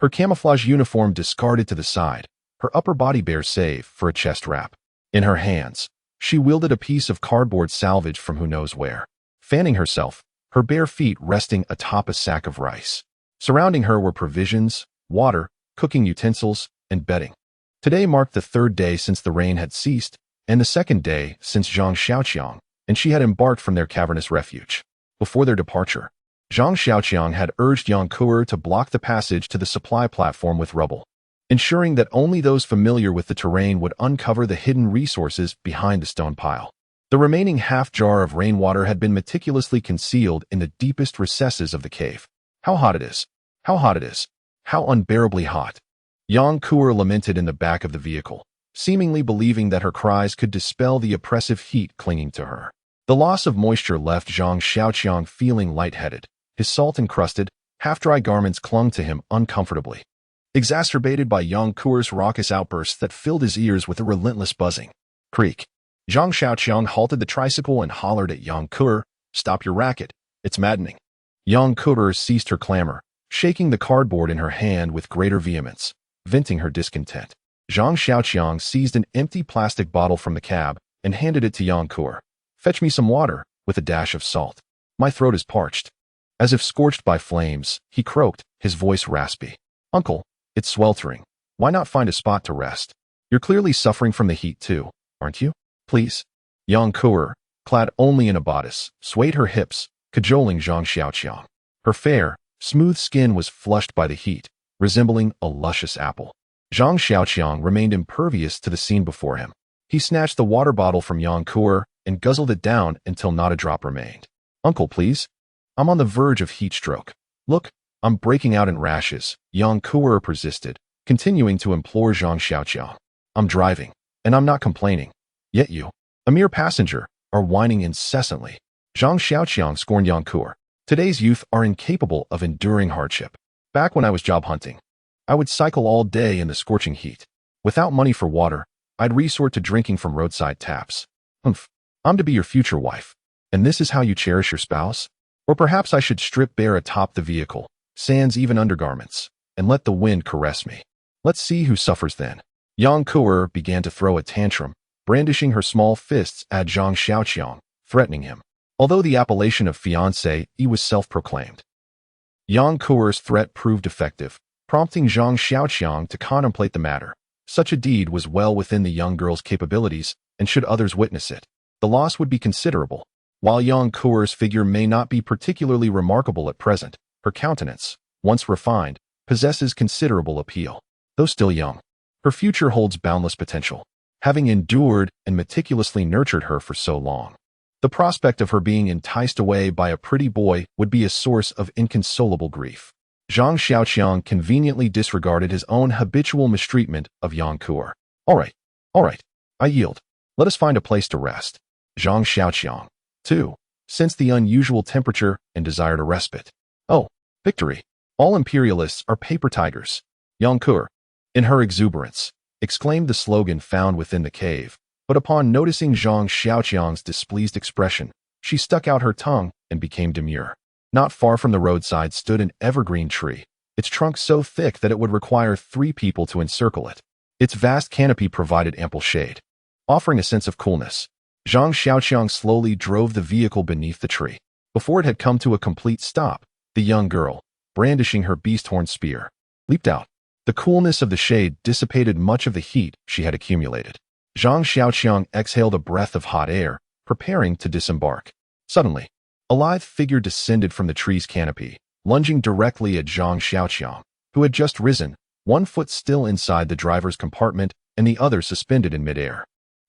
Her camouflage uniform discarded to the side, her upper body bare save for a chest wrap. In her hands, she wielded a piece of cardboard salvaged from who knows where. Fanning herself, her bare feet resting atop a sack of rice. Surrounding her were provisions, water, cooking utensils, and bedding. Today marked the 3rd day since the rain had ceased, and the 2nd day since Zhang Xiaoqiang and she had embarked from their cavernous refuge. Before their departure, Zhang Xiaoqiang had urged Yang Kuer to block the passage to the supply platform with rubble, ensuring that only those familiar with the terrain would uncover the hidden resources behind the stone pile. The remaining half-jar of rainwater had been meticulously concealed in the deepest recesses of the cave. How hot it is! How hot it is! How unbearably hot! Yang Kuer lamented in the back of the vehicle, seemingly believing that her cries could dispel the oppressive heat clinging to her. The loss of moisture left Zhang Xiaoqiang feeling lightheaded. His salt-encrusted, half-dry garments clung to him uncomfortably, exacerbated by Yang Kuer's raucous outbursts that filled his ears with a relentless buzzing. Creak. Zhang Xiaoqiang halted the tricycle and hollered at Yang Kuer, "Stop your racket. It's maddening." Yang Kuer ceased her clamor, shaking the cardboard in her hand with greater vehemence, venting her discontent. Zhang Xiaoqiang seized an empty plastic bottle from the cab and handed it to Yang Kuer. "Fetch me some water, with a dash of salt. My throat is parched." As if scorched by flames, he croaked, his voice raspy. "Uncle, it's sweltering. Why not find a spot to rest? You're clearly suffering from the heat too, aren't you? Please." Yang Kuer, clad only in a bodice, swayed her hips, cajoling Zhang Xiaoqiang. Her fair, smooth skin was flushed by the heat, resembling a luscious apple. Zhang Xiaoqiang remained impervious to the scene before him. He snatched the water bottle from Yang Kuer and guzzled it down until not a drop remained. "Uncle, please. I'm on the verge of heat stroke. Look, I'm breaking out in rashes," Yang Kuer persisted, continuing to implore Zhang Xiaoqiang. "I'm driving, and I'm not complaining. Yet you, a mere passenger, are whining incessantly." Zhang Xiaoqiang scorned Yang Kuer. "Today's youth are incapable of enduring hardship. Back when I was job hunting, I would cycle all day in the scorching heat. Without money for water, I'd resort to drinking from roadside taps. Humph, I'm to be your future wife, and this is how you cherish your spouse? Or perhaps I should strip bare atop the vehicle, sans even undergarments, and let the wind caress me. Let's see who suffers then." Yang Kuer began to throw a tantrum, brandishing her small fists at Zhang Xiaoqiang, threatening him. Although the appellation of fiancé, he was self-proclaimed. Yang Kuer's threat proved effective, prompting Zhang Xiaoqiang to contemplate the matter. Such a deed was well within the young girl's capabilities, and should others witness it, the loss would be considerable. While Yang Kuer's figure may not be particularly remarkable at present, her countenance, once refined, possesses considerable appeal. Though still young, her future holds boundless potential, having endured and meticulously nurtured her for so long. The prospect of her being enticed away by a pretty boy would be a source of inconsolable grief. Zhang Xiaoqiang conveniently disregarded his own habitual mistreatment of Yang Kuer. All right, I yield. Let us find a place to rest." Zhang Xiaoqiang, too, sensed the unusual temperature and desired a respite. "Oh, victory! All imperialists are paper tigers." Yang Kuer, in her exuberance, exclaimed the slogan found within the cave, but upon noticing Zhang Xiaoqiang's displeased expression, she stuck out her tongue and became demure. Not far from the roadside stood an evergreen tree, its trunk so thick that it would require 3 people to encircle it. Its vast canopy provided ample shade, offering a sense of coolness. Zhang Xiaoqiang slowly drove the vehicle beneath the tree. Before it had come to a complete stop, the young girl, brandishing her beast-horn spear, leaped out. The coolness of the shade dissipated much of the heat she had accumulated. Zhang Xiaoqiang exhaled a breath of hot air, preparing to disembark. Suddenly, a lithe figure descended from the tree's canopy, lunging directly at Zhang Xiaoqiang, who had just risen, one foot still inside the driver's compartment and the other suspended in midair.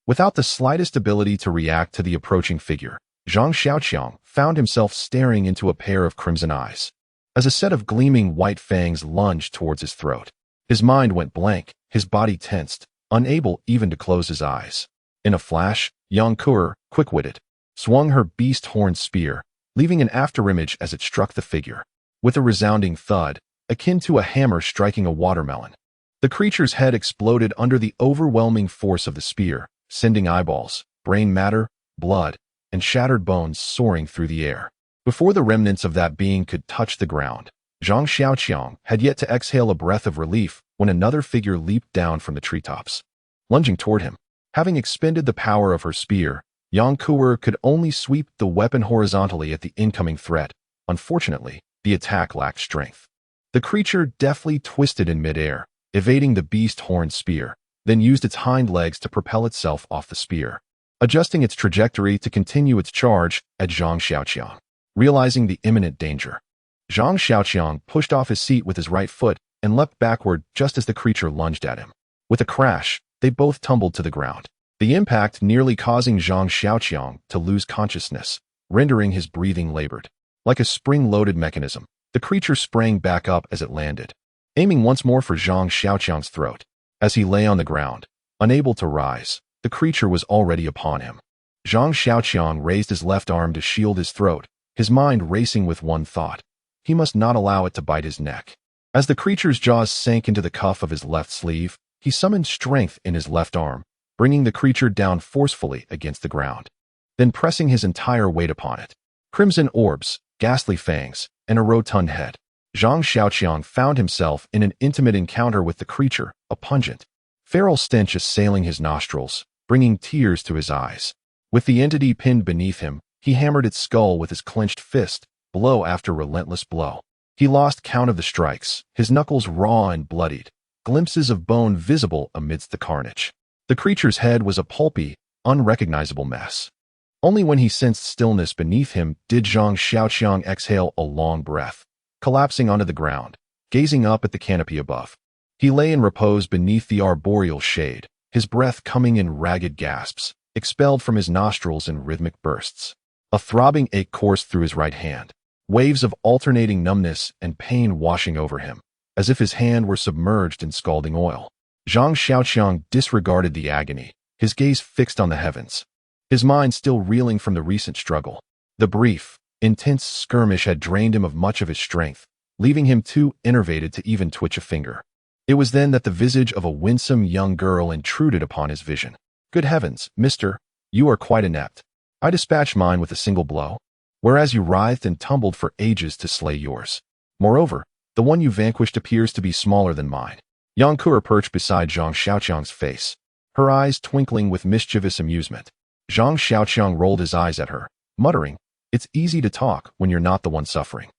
Without the slightest ability to react to the approaching figure, Zhang Xiaoqiang found himself staring into a pair of crimson eyes, as a set of gleaming white fangs lunged towards his throat. His mind went blank, his body tensed, unable even to close his eyes. In a flash, Yang Kuer, quick-witted, swung her beast-horn spear, leaving an afterimage as it struck the figure. With a resounding thud, akin to a hammer striking a watermelon, the creature's head exploded under the overwhelming force of the spear, sending eyeballs, brain matter, blood, and shattered bones soaring through the air. Before the remnants of that being could touch the ground, Zhang Xiaoqiang had yet to exhale a breath of relief when another figure leaped down from the treetops, lunging toward him. Having expended the power of her spear, Yang Kuer could only sweep the weapon horizontally at the incoming threat. Unfortunately, the attack lacked strength. The creature deftly twisted in midair, evading the beast-horn spear, then used its hind legs to propel itself off the spear, adjusting its trajectory to continue its charge at Zhang Xiaoqiang. Realizing the imminent danger, Zhang Xiaoqiang pushed off his seat with his right foot and leapt backward just as the creature lunged at him. With a crash, they both tumbled to the ground, the impact nearly causing Zhang Xiaoqiang to lose consciousness, rendering his breathing labored. Like a spring-loaded mechanism, the creature sprang back up as it landed, aiming once more for Zhang Xiaoqiang's throat. As he lay on the ground, unable to rise, the creature was already upon him. Zhang Xiaoqiang raised his left arm to shield his throat, his mind racing with one thought. He must not allow it to bite his neck. As the creature's jaws sank into the cuff of his left sleeve, he summoned strength in his left arm, bringing the creature down forcefully against the ground, then pressing his entire weight upon it. Crimson orbs, ghastly fangs, and a rotund head. Zhang Xiaoqiang found himself in an intimate encounter with the creature, a pungent, feral stench assailing his nostrils, bringing tears to his eyes. With the entity pinned beneath him, he hammered its skull with his clenched fist, blow after relentless blow. He lost count of the strikes, his knuckles raw and bloodied, glimpses of bone visible amidst the carnage. The creature's head was a pulpy, unrecognizable mess. Only when he sensed stillness beneath him did Zhang Xiaoqiang exhale a long breath, collapsing onto the ground, gazing up at the canopy above. He lay in repose beneath the arboreal shade, his breath coming in ragged gasps, expelled from his nostrils in rhythmic bursts. A throbbing ache coursed through his right hand, waves of alternating numbness and pain washing over him, as if his hand were submerged in scalding oil. Zhang Xiaoqiang disregarded the agony, his gaze fixed on the heavens, his mind still reeling from the recent struggle. The brief, intense skirmish had drained him of much of his strength, leaving him too enervated to even twitch a finger. It was then that the visage of a winsome young girl intruded upon his vision. "Good heavens, mister, you are quite inept. I dispatched mine with a single blow, whereas you writhed and tumbled for ages to slay yours. Moreover, the one you vanquished appears to be smaller than mine." Yang Ku'er perched beside Zhang Xiaoqiang's face, her eyes twinkling with mischievous amusement. Zhang Xiaoqiang rolled his eyes at her, muttering, "It's easy to talk when you're not the one suffering.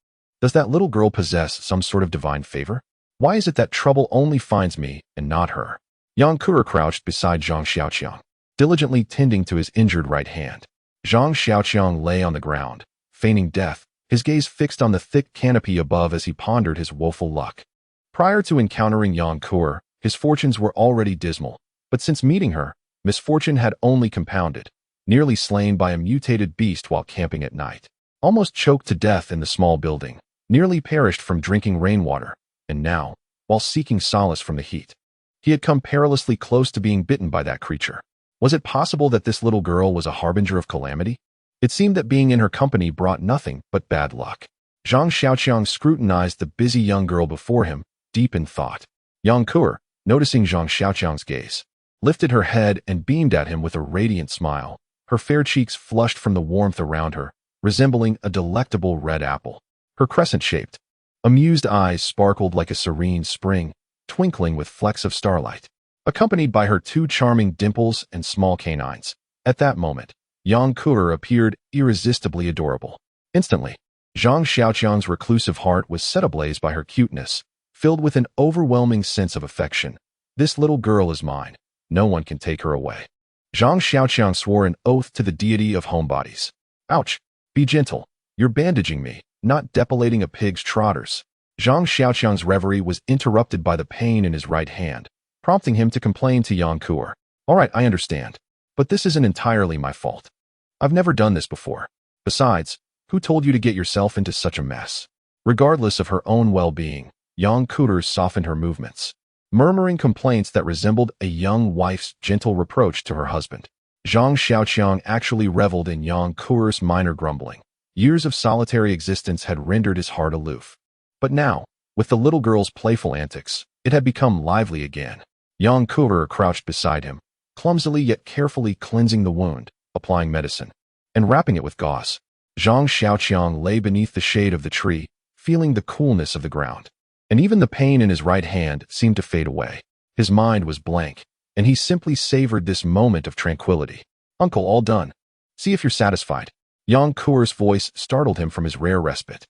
Does that little girl possess some sort of divine favor? Why is it that trouble only finds me and not her?" Yang Ku'er crouched beside Zhang Xiaoqiang, diligently tending to his injured right hand. Zhang Xiaoqiang lay on the ground, feigning death, his gaze fixed on the thick canopy above as he pondered his woeful luck. Prior to encountering Yang Ku'er, his fortunes were already dismal, but since meeting her, misfortune had only compounded. Nearly slain by a mutated beast while camping at night, almost choked to death in the small building, nearly perished from drinking rainwater, and now, while seeking solace from the heat, he had come perilously close to being bitten by that creature. Was it possible that this little girl was a harbinger of calamity? It seemed that being in her company brought nothing but bad luck. Zhang Xiaoqiang scrutinized the busy young girl before him, deep in thought. Yang Ku'er, noticing Zhang Xiaoqiang's gaze, lifted her head and beamed at him with a radiant smile, her fair cheeks flushed from the warmth around her, resembling a delectable red apple. Her crescent-shaped, amused eyes sparkled like a serene spring, twinkling with flecks of starlight, accompanied by her two charming dimples and small canines. At that moment, Yang Ku'er appeared irresistibly adorable. Instantly, Zhang Xiaoqiang's reclusive heart was set ablaze by her cuteness, filled with an overwhelming sense of affection. "This little girl is mine. No one can take her away." Zhang Xiaoqiang swore an oath to the deity of homebodies. "Ouch! Be gentle. You're bandaging me, not depilating a pig's trotters." Zhang Xiaoqiang's reverie was interrupted by the pain in his right hand, prompting him to complain to Yang Ku'er. "All right, I understand. But this isn't entirely my fault. I've never done this before. Besides, who told you to get yourself into such a mess?" Regardless of her own well-being, Yang Ku'er softened her movements, murmuring complaints that resembled a young wife's gentle reproach to her husband. Zhang Xiaoqiang actually reveled in Yang Ku'er's minor grumbling. Years of solitary existence had rendered his heart aloof. But now, with the little girl's playful antics, it had become lively again. Yang Ku'er crouched beside him, clumsily yet carefully cleansing the wound, applying medicine, and wrapping it with gauze. Zhang Xiaoqiang lay beneath the shade of the tree, feeling the coolness of the ground. And even the pain in his right hand seemed to fade away. His mind was blank, and he simply savored this moment of tranquility. "Uncle, all done. See if you're satisfied." Yang Ku'er's voice startled him from his rare respite.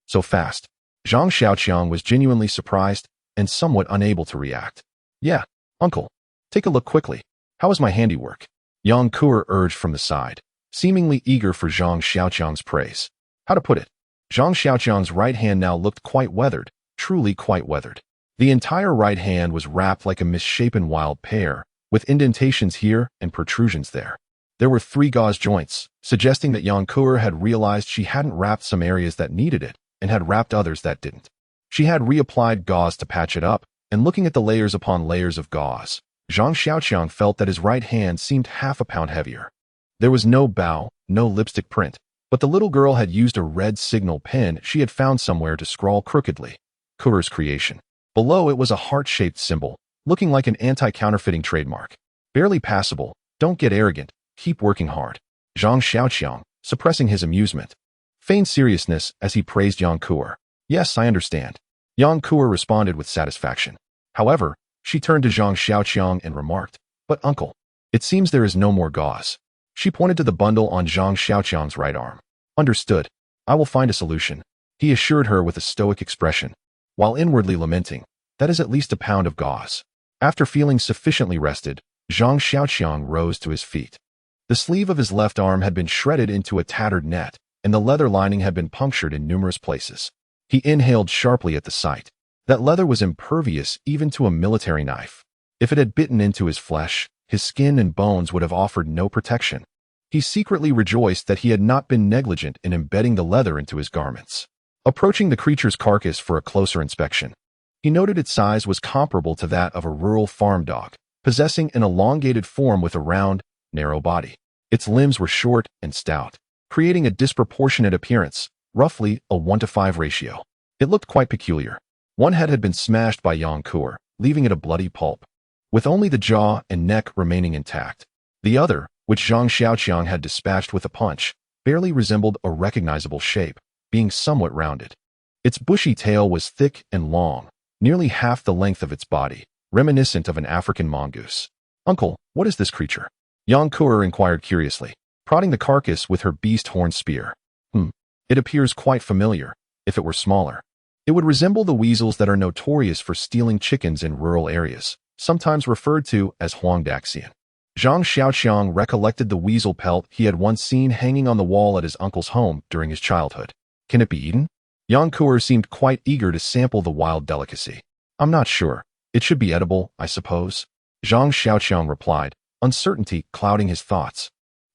So fast." Zhang Xiaoqiang was genuinely surprised and somewhat unable to react. "Yeah, uncle. Take a look quickly. How is my handiwork?" Yang Ku'er urged from the side, seemingly eager for Zhang Xiaoqiang's praise. "How to put it?" Zhang Xiaoqiang's right hand now looked quite weathered, truly quite weathered. The entire right hand was wrapped like a misshapen wild pear, with indentations here and protrusions there. There were 3 gauze joints, suggesting that Yang Kuer had realized she hadn't wrapped some areas that needed it and had wrapped others that didn't. She had reapplied gauze to patch it up, and looking at the layers upon layers of gauze, Zhang Xiaoqiang felt that his right hand seemed half a pound heavier. There was no bow, no lipstick print, but the little girl had used a red signal pen she had found somewhere to scrawl crookedly. Kuer's creation. Below it was a heart-shaped symbol, looking like an anti-counterfeiting trademark. Barely passable, don't get arrogant, keep working hard. Zhang Xiaoqiang, suppressing his amusement, feigned seriousness as he praised Yang Kuer. Yes, I understand. Yang Kuer responded with satisfaction. However, she turned to Zhang Xiaoqiang and remarked, but uncle, it seems there is no more gauze. She pointed to the bundle on Zhang Xiaoqiang's right arm. Understood. I will find a solution, he assured her with a stoic expression, while inwardly lamenting, that is at least a pound of gauze. After feeling sufficiently rested, Zhang Xiaoqiang rose to his feet. The sleeve of his left arm had been shredded into a tattered net, and the leather lining had been punctured in numerous places. He inhaled sharply at the sight. That leather was impervious even to a military knife. If it had bitten into his flesh, his skin and bones would have offered no protection. He secretly rejoiced that he had not been negligent in embedding the leather into his garments. Approaching the creature's carcass for a closer inspection, he noted its size was comparable to that of a rural farm dog, possessing an elongated form with a round, narrow body. Its limbs were short and stout, creating a disproportionate appearance, roughly a 1:5 ratio. It looked quite peculiar. One head had been smashed by Yang Kuer, leaving it a bloody pulp, with only the jaw and neck remaining intact. The other, which Zhang Xiaoqiang had dispatched with a punch, barely resembled a recognizable shape, being somewhat rounded. Its bushy tail was thick and long, nearly half the length of its body, reminiscent of an African mongoose. Uncle, what is this creature? Yang Kuer inquired curiously, prodding the carcass with her beast horn spear. It appears quite familiar, if it were smaller. It would resemble the weasels that are notorious for stealing chickens in rural areas, sometimes referred to as huangdaxian. Zhang Xiaoqiang recollected the weasel pelt he had once seen hanging on the wall at his uncle's home during his childhood. Can it be eaten? Yang Kuer seemed quite eager to sample the wild delicacy. I'm not sure. It should be edible, I suppose. Zhang Xiaoqiang replied, uncertainty clouding his thoughts,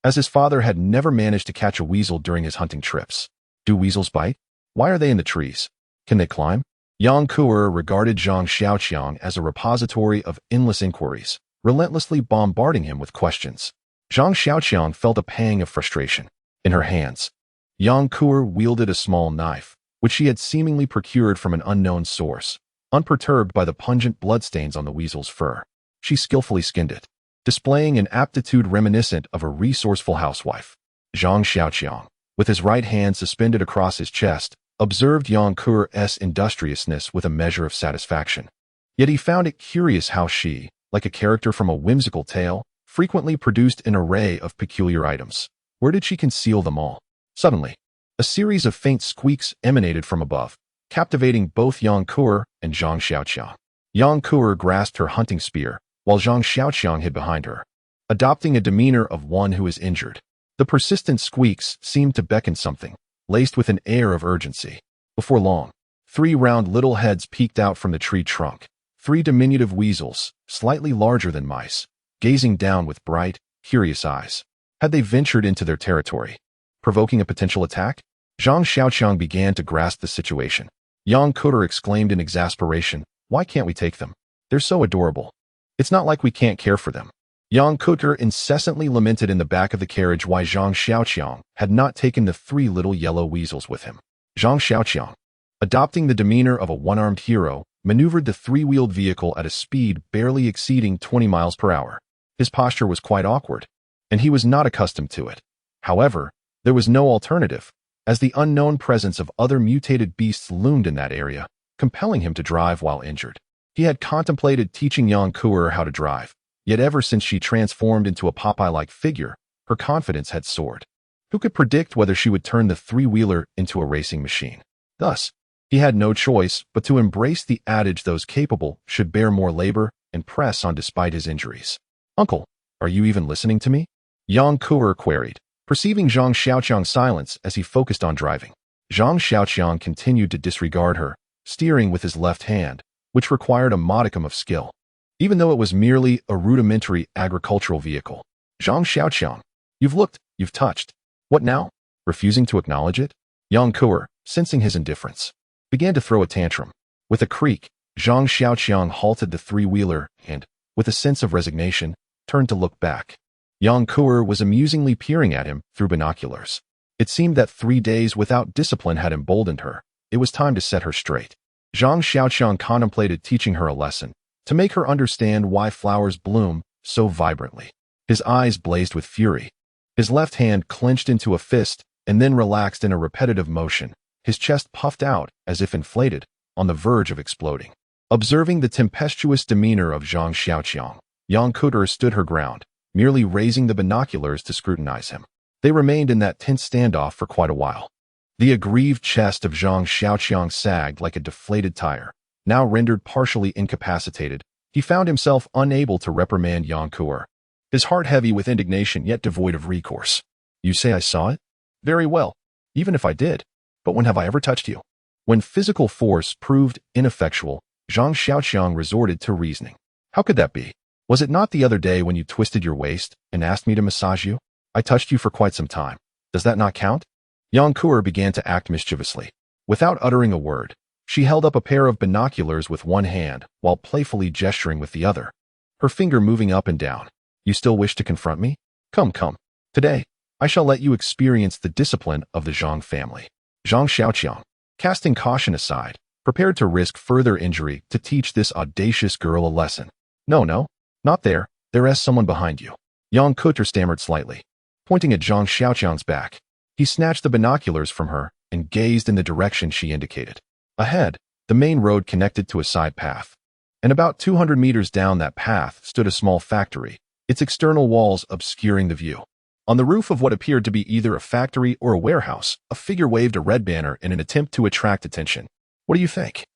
as his father had never managed to catch a weasel during his hunting trips. Do weasels bite? Why are they in the trees? Can they climb? Yang Kuer regarded Zhang Xiaoqiang as a repository of endless inquiries, relentlessly bombarding him with questions. Zhang Xiaoqiang felt a pang of frustration. In her hands, Yang Kuer wielded a small knife, which she had seemingly procured from an unknown source, unperturbed by the pungent bloodstains on the weasel's fur. She skillfully skinned it, displaying an aptitude reminiscent of a resourceful housewife. Zhang Xiaoqiang, with his right hand suspended across his chest, observed Yang Kuer's industriousness with a measure of satisfaction. Yet he found it curious how she, like a character from a whimsical tale, frequently produced an array of peculiar items. Where did she conceal them all? Suddenly, a series of faint squeaks emanated from above, captivating both Yang Kuer and Zhang Xiaoqiang. Yang Kuer grasped her hunting spear, while Zhang Xiaoqiang hid behind her, adopting a demeanor of one who is injured. The persistent squeaks seemed to beckon something, laced with an air of urgency. Before long, 3 round little heads peeked out from the tree trunk, 3 diminutive weasels, slightly larger than mice, gazing down with bright, curious eyes. Had they ventured into their territory, provoking a potential attack? Zhang Xiaoqiang began to grasp the situation. Yang Kuer exclaimed in exasperation, why can't we take them? They're so adorable. It's not like we can't care for them. Yang Kuer incessantly lamented in the back of the carriage why Zhang Xiaoqiang had not taken the 3 little yellow weasels with him. Zhang Xiaoqiang, adopting the demeanor of a one-armed hero, maneuvered the 3-wheeled vehicle at a speed barely exceeding 20 miles per hour. His posture was quite awkward, and he was not accustomed to it. However, there was no alternative, as the unknown presence of other mutated beasts loomed in that area, compelling him to drive while injured. He had contemplated teaching Yang Kuer how to drive, yet ever since she transformed into a Popeye-like figure, her confidence had soared. Who could predict whether she would turn the 3-wheeler into a racing machine? Thus, he had no choice but to embrace the adage those capable should bear more labor and press on despite his injuries. Uncle, are you even listening to me? Yang Kuer queried, perceiving Zhang Xiaoqiang's silence as he focused on driving. Zhang Xiaoqiang continued to disregard her, steering with his left hand, which required a modicum of skill. Even though it was merely a rudimentary agricultural vehicle. Zhang Xiaoqiang, you've looked, you've touched. What now? Refusing to acknowledge it? Yang Kuer, sensing his indifference, began to throw a tantrum. With a creak, Zhang Xiaoqiang halted the three-wheeler and, with a sense of resignation, turned to look back. Yang Kuer was amusingly peering at him through binoculars. It seemed that 3 days without discipline had emboldened her. It was time to set her straight. Zhang Xiaoqiang contemplated teaching her a lesson, to make her understand why flowers bloom so vibrantly. His eyes blazed with fury. His left hand clenched into a fist and then relaxed in a repetitive motion. His chest puffed out, as if inflated, on the verge of exploding. Observing the tempestuous demeanor of Zhang Xiaoqiang, Yang Kuer stood her ground, merely raising the binoculars to scrutinize him. They remained in that tense standoff for quite a while. The aggrieved chest of Zhang Xiaoqiang sagged like a deflated tire. Now rendered partially incapacitated, he found himself unable to reprimand Yang Kuer. His heart heavy with indignation yet devoid of recourse. You say I saw it? Very well, even if I did. But when have I ever touched you? When physical force proved ineffectual, Zhang Xiaoqiang resorted to reasoning. How could that be? Was it not the other day when you twisted your waist and asked me to massage you? I touched you for quite some time. Does that not count? Yang Kuer began to act mischievously. Without uttering a word, she held up a pair of binoculars with one hand while playfully gesturing with the other, her finger moving up and down. You still wish to confront me? Come, come. Today, I shall let you experience the discipline of the Zhang family. Zhang Xiaoqiang, casting caution aside, prepared to risk further injury to teach this audacious girl a lesson. No, not there. There is someone behind you. Yang Kuer stammered slightly. Pointing at Zhang Xiaoqiang's back, he snatched the binoculars from her and gazed in the direction she indicated. Ahead, the main road connected to a side path. And about 200 meters down that path stood a small factory, its external walls obscuring the view. On the roof of what appeared to be either a factory or a warehouse, a figure waved a red banner in an attempt to attract attention. What do you think?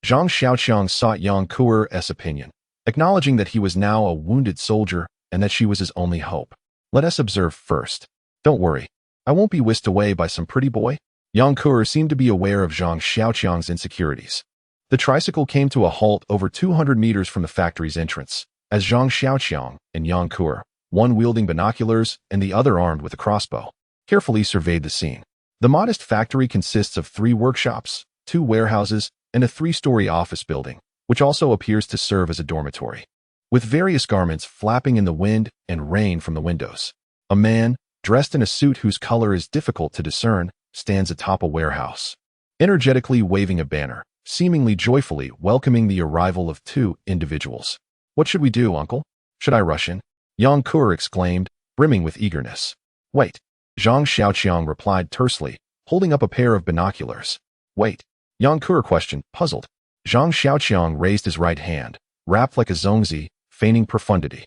Zhang Xiaoqiang sought Yang Kuer's opinion, acknowledging that he was now a wounded soldier and that she was his only hope. Let us observe first. Don't worry, I won't be whisked away by some pretty boy. Yang Kuer seemed to be aware of Zhang Xiaoqiang's insecurities. The tricycle came to a halt over 200 meters from the factory's entrance, as Zhang Xiaoqiang and Yang Kuer, one wielding binoculars and the other armed with a crossbow, carefully surveyed the scene. The modest factory consists of 3 workshops, 2 warehouses, and a 3-story office building, which also appears to serve as a dormitory. With various garments flapping in the wind and rain from the windows, a man, dressed in a suit whose color is difficult to discern, stands atop a warehouse, energetically waving a banner, seemingly joyfully welcoming the arrival of 2 individuals. What should we do, uncle? Should I rush in? Yang Kuer exclaimed, brimming with eagerness. Wait. Zhang Xiaoqiang replied tersely, holding up a pair of binoculars. Wait. Yang Kuer questioned, puzzled. Zhang Xiaoqiang raised his right hand, wrapped like a zongzi, feigning profundity.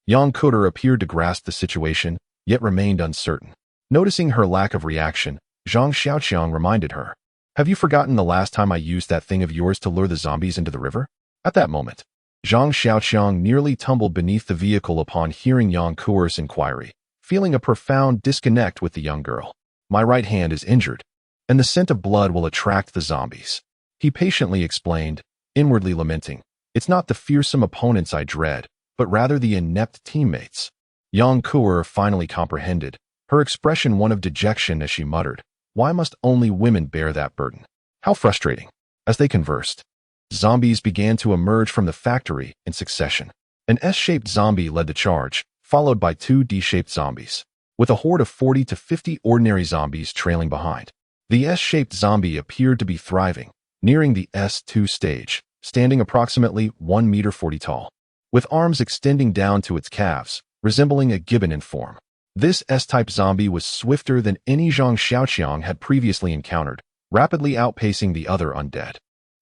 Yang Kuer appeared to grasp the situation, yet remained uncertain. Noticing her lack of reaction, Zhang Xiaoqiang reminded her. Have you forgotten the last time I used that thing of yours to lure the zombies into the river? At that moment, Zhang Xiaoqiang nearly tumbled beneath the vehicle upon hearing Yang Kuer's inquiry, feeling a profound disconnect with the young girl. My right hand is injured, and the scent of blood will attract the zombies. He patiently explained, inwardly lamenting. It's not the fearsome opponents I dread, but rather the inept teammates. Yang Kuer finally comprehended, her expression one of dejection as she muttered, why must only women bear that burden? How frustrating. As they conversed, zombies began to emerge from the factory in succession. An S-shaped zombie led the charge, followed by 2 D-shaped zombies, with a horde of 40 to 50 ordinary zombies trailing behind. The S-shaped zombie appeared to be thriving, nearing the S2 stage, standing approximately 1 meter 40 tall, with arms extending down to its calves, resembling a gibbon in form. This S-type zombie was swifter than any Zhang Xiaoqiang had previously encountered, rapidly outpacing the other undead.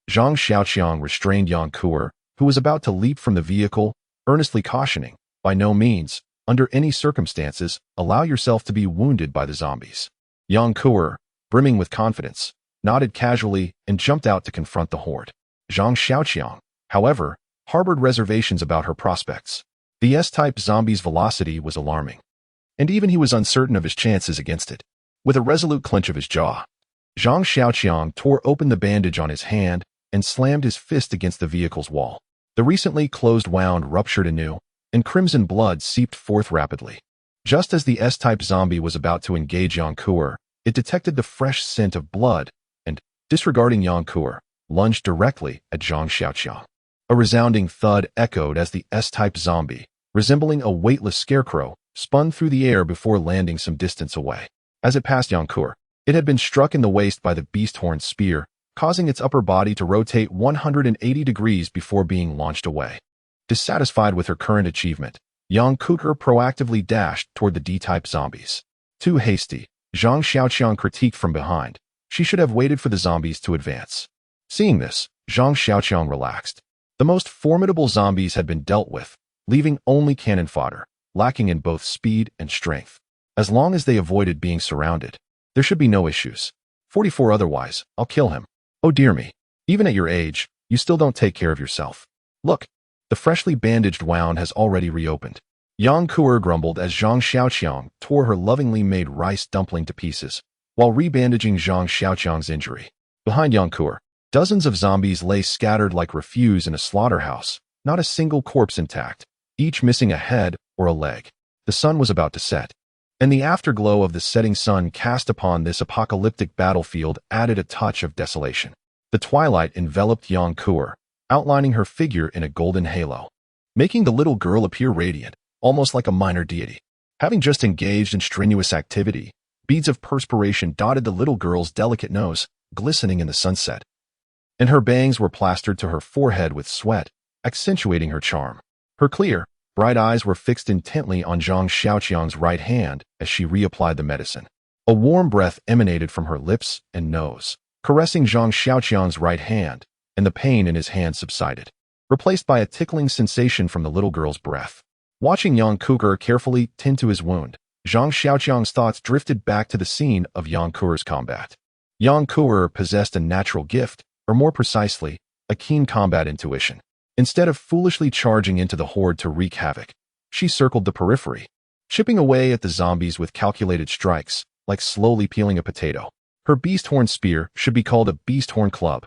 Zhang Xiaoqiang restrained Yang Kuer, who was about to leap from the vehicle, earnestly cautioning, by no means, under any circumstances, allow yourself to be wounded by the zombies. Yang Kuer, brimming with confidence, nodded casually and jumped out to confront the horde. Zhang Xiaoqiang, however, harbored reservations about her prospects. The S-type zombie's velocity was alarming, and even he was uncertain of his chances against it. With a resolute clench of his jaw, Zhang Xiaoqiang tore open the bandage on his hand and slammed his fist against the vehicle's wall. The recently closed wound ruptured anew, and crimson blood seeped forth rapidly. Just as the S-type zombie was about to engage Yang Kuer, it detected the fresh scent of blood and, disregarding Yang Kuer, lunged directly at Zhang Xiaoqiang. A resounding thud echoed as the S-type zombie, resembling a weightless scarecrow, spun through the air before landing some distance away. As it passed Yang Kuer, it had been struck in the waist by the beast-horn spear, causing its upper body to rotate 180 degrees before being launched away. Dissatisfied with her current achievement, Yang Kuer proactively dashed toward the D-type zombies. Too hasty, Zhang Xiaoqiang critiqued from behind. She should have waited for the zombies to advance. Seeing this, Zhang Xiaoqiang relaxed. The most formidable zombies had been dealt with, leaving only cannon fodder, lacking in both speed and strength. As long as they avoided being surrounded, there should be no issues. 44 otherwise, I'll kill him. Oh dear me. Even at your age, you still don't take care of yourself. Look, the freshly bandaged wound has already reopened. Yang Kuer grumbled as Zhang Xiaoqiang tore her lovingly made rice dumpling to pieces, while rebandaging Zhang Xiaoqiang's injury. Behind Yang Kuer, dozens of zombies lay scattered like refuse in a slaughterhouse, not a single corpse intact, each missing a head or a leg. The sun was about to set, and the afterglow of the setting sun cast upon this apocalyptic battlefield added a touch of desolation. The twilight enveloped Yang Kuer, outlining her figure in a golden halo, making the little girl appear radiant, almost like a minor deity. Having just engaged in strenuous activity, beads of perspiration dotted the little girl's delicate nose, glistening in the sunset, and her bangs were plastered to her forehead with sweat, accentuating her charm. Her clear, bright eyes were fixed intently on Zhang Xiaoqiang's right hand as she reapplied the medicine. A warm breath emanated from her lips and nose, caressing Zhang Xiaoqiang's right hand, and the pain in his hand subsided, replaced by a tickling sensation from the little girl's breath. Watching Yang Kuer carefully tend to his wound, Zhang Xiaoqiang's thoughts drifted back to the scene of Yang Kuer's combat. Yang Kuer possessed a natural gift, or more precisely, a keen combat intuition. Instead of foolishly charging into the horde to wreak havoc, she circled the periphery, chipping away at the zombies with calculated strikes, like slowly peeling a potato. Her beast-horn spear should be called a beast-horn club.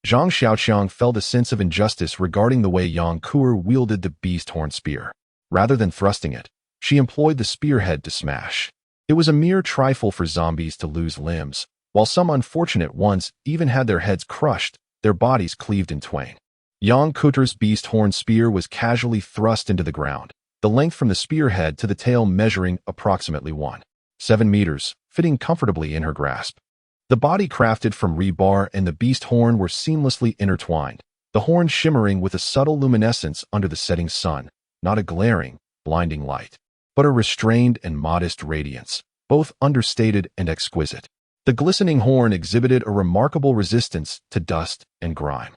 Zhang Xiaoqiang felt a sense of injustice regarding the way Yang Kuer wielded the beast-horn spear. Rather than thrusting it, she employed the spearhead to smash. It was a mere trifle for zombies to lose limbs, while some unfortunate ones even had their heads crushed, their bodies cleaved in twain. Yang Kuer's beast-horn spear was casually thrust into the ground, the length from the spearhead to the tail measuring approximately 1.7 meters, fitting comfortably in her grasp. The body crafted from rebar and the beast horn were seamlessly intertwined, the horn shimmering with a subtle luminescence under the setting sun, not a glaring, blinding light, but a restrained and modest radiance, both understated and exquisite. The glistening horn exhibited a remarkable resistance to dust and grime.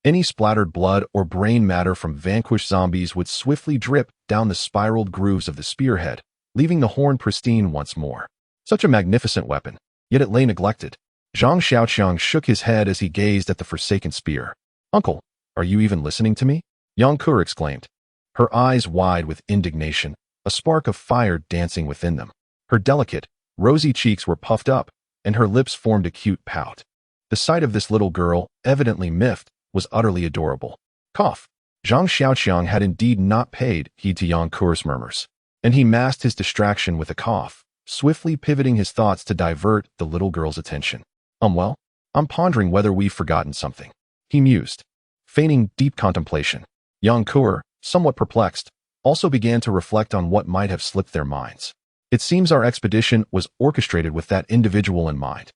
Any splattered blood or brain matter from vanquished zombies would swiftly drip down the spiraled grooves of the spearhead, leaving the horn pristine once more. Such a magnificent weapon, yet it lay neglected. Zhang Xiaoqiang shook his head as he gazed at the forsaken spear. "Uncle, are you even listening to me?" Yang Kuer exclaimed, her eyes wide with indignation, a spark of fire dancing within them. Her delicate, rosy cheeks were puffed up, and her lips formed a cute pout. The sight of this little girl, evidently miffed, was utterly adorable. Cough. Zhang Xiaoqiang had indeed not paid heed to Yang Kuer's murmurs, and he masked his distraction with a cough, swiftly pivoting his thoughts to divert the little girl's attention. Well, I'm pondering whether we've forgotten something," he mused, feigning deep contemplation. Yang Kuer, somewhat perplexed, also began to reflect on what might have slipped their minds. It seems our expedition was orchestrated with that individual in mind.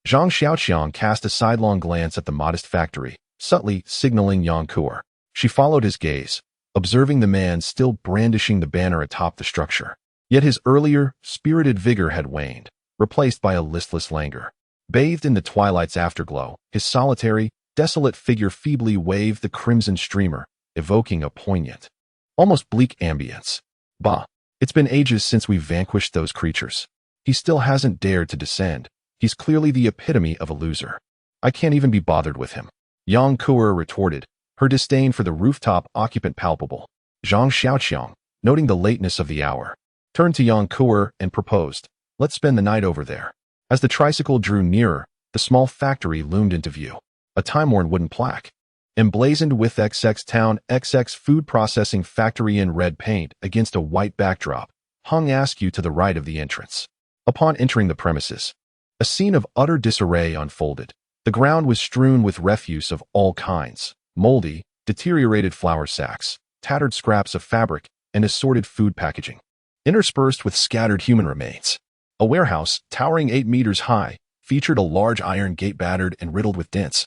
Zhang Xiaoqiang cast a sidelong glance at the modest factory, subtly signaling Yang Kuer. She followed his gaze, observing the man still brandishing the banner atop the structure. Yet his earlier, spirited vigor had waned, replaced by a listless languor. Bathed in the twilight's afterglow, his solitary, desolate figure feebly waved the crimson streamer, evoking a poignant, almost bleak ambience. Bah, it's been ages since we vanquished those creatures. He still hasn't dared to descend. He's clearly the epitome of a loser. I can't even be bothered with him," Yang Kuer retorted, her disdain for the rooftop occupant palpable. Zhang Xiaoqiang, noting the lateness of the hour, turned to Yang Kuer and proposed, "Let's spend the night over there." As the tricycle drew nearer, the small factory loomed into view. A time-worn wooden plaque, emblazoned with XX Town XX Food Processing Factory in red paint against a white backdrop, hung askew to the right of the entrance. Upon entering the premises, a scene of utter disarray unfolded. The ground was strewn with refuse of all kinds, moldy, deteriorated flour sacks, tattered scraps of fabric, and assorted food packaging, interspersed with scattered human remains. A warehouse, towering 8 meters high, featured a large iron gate battered and riddled with dents,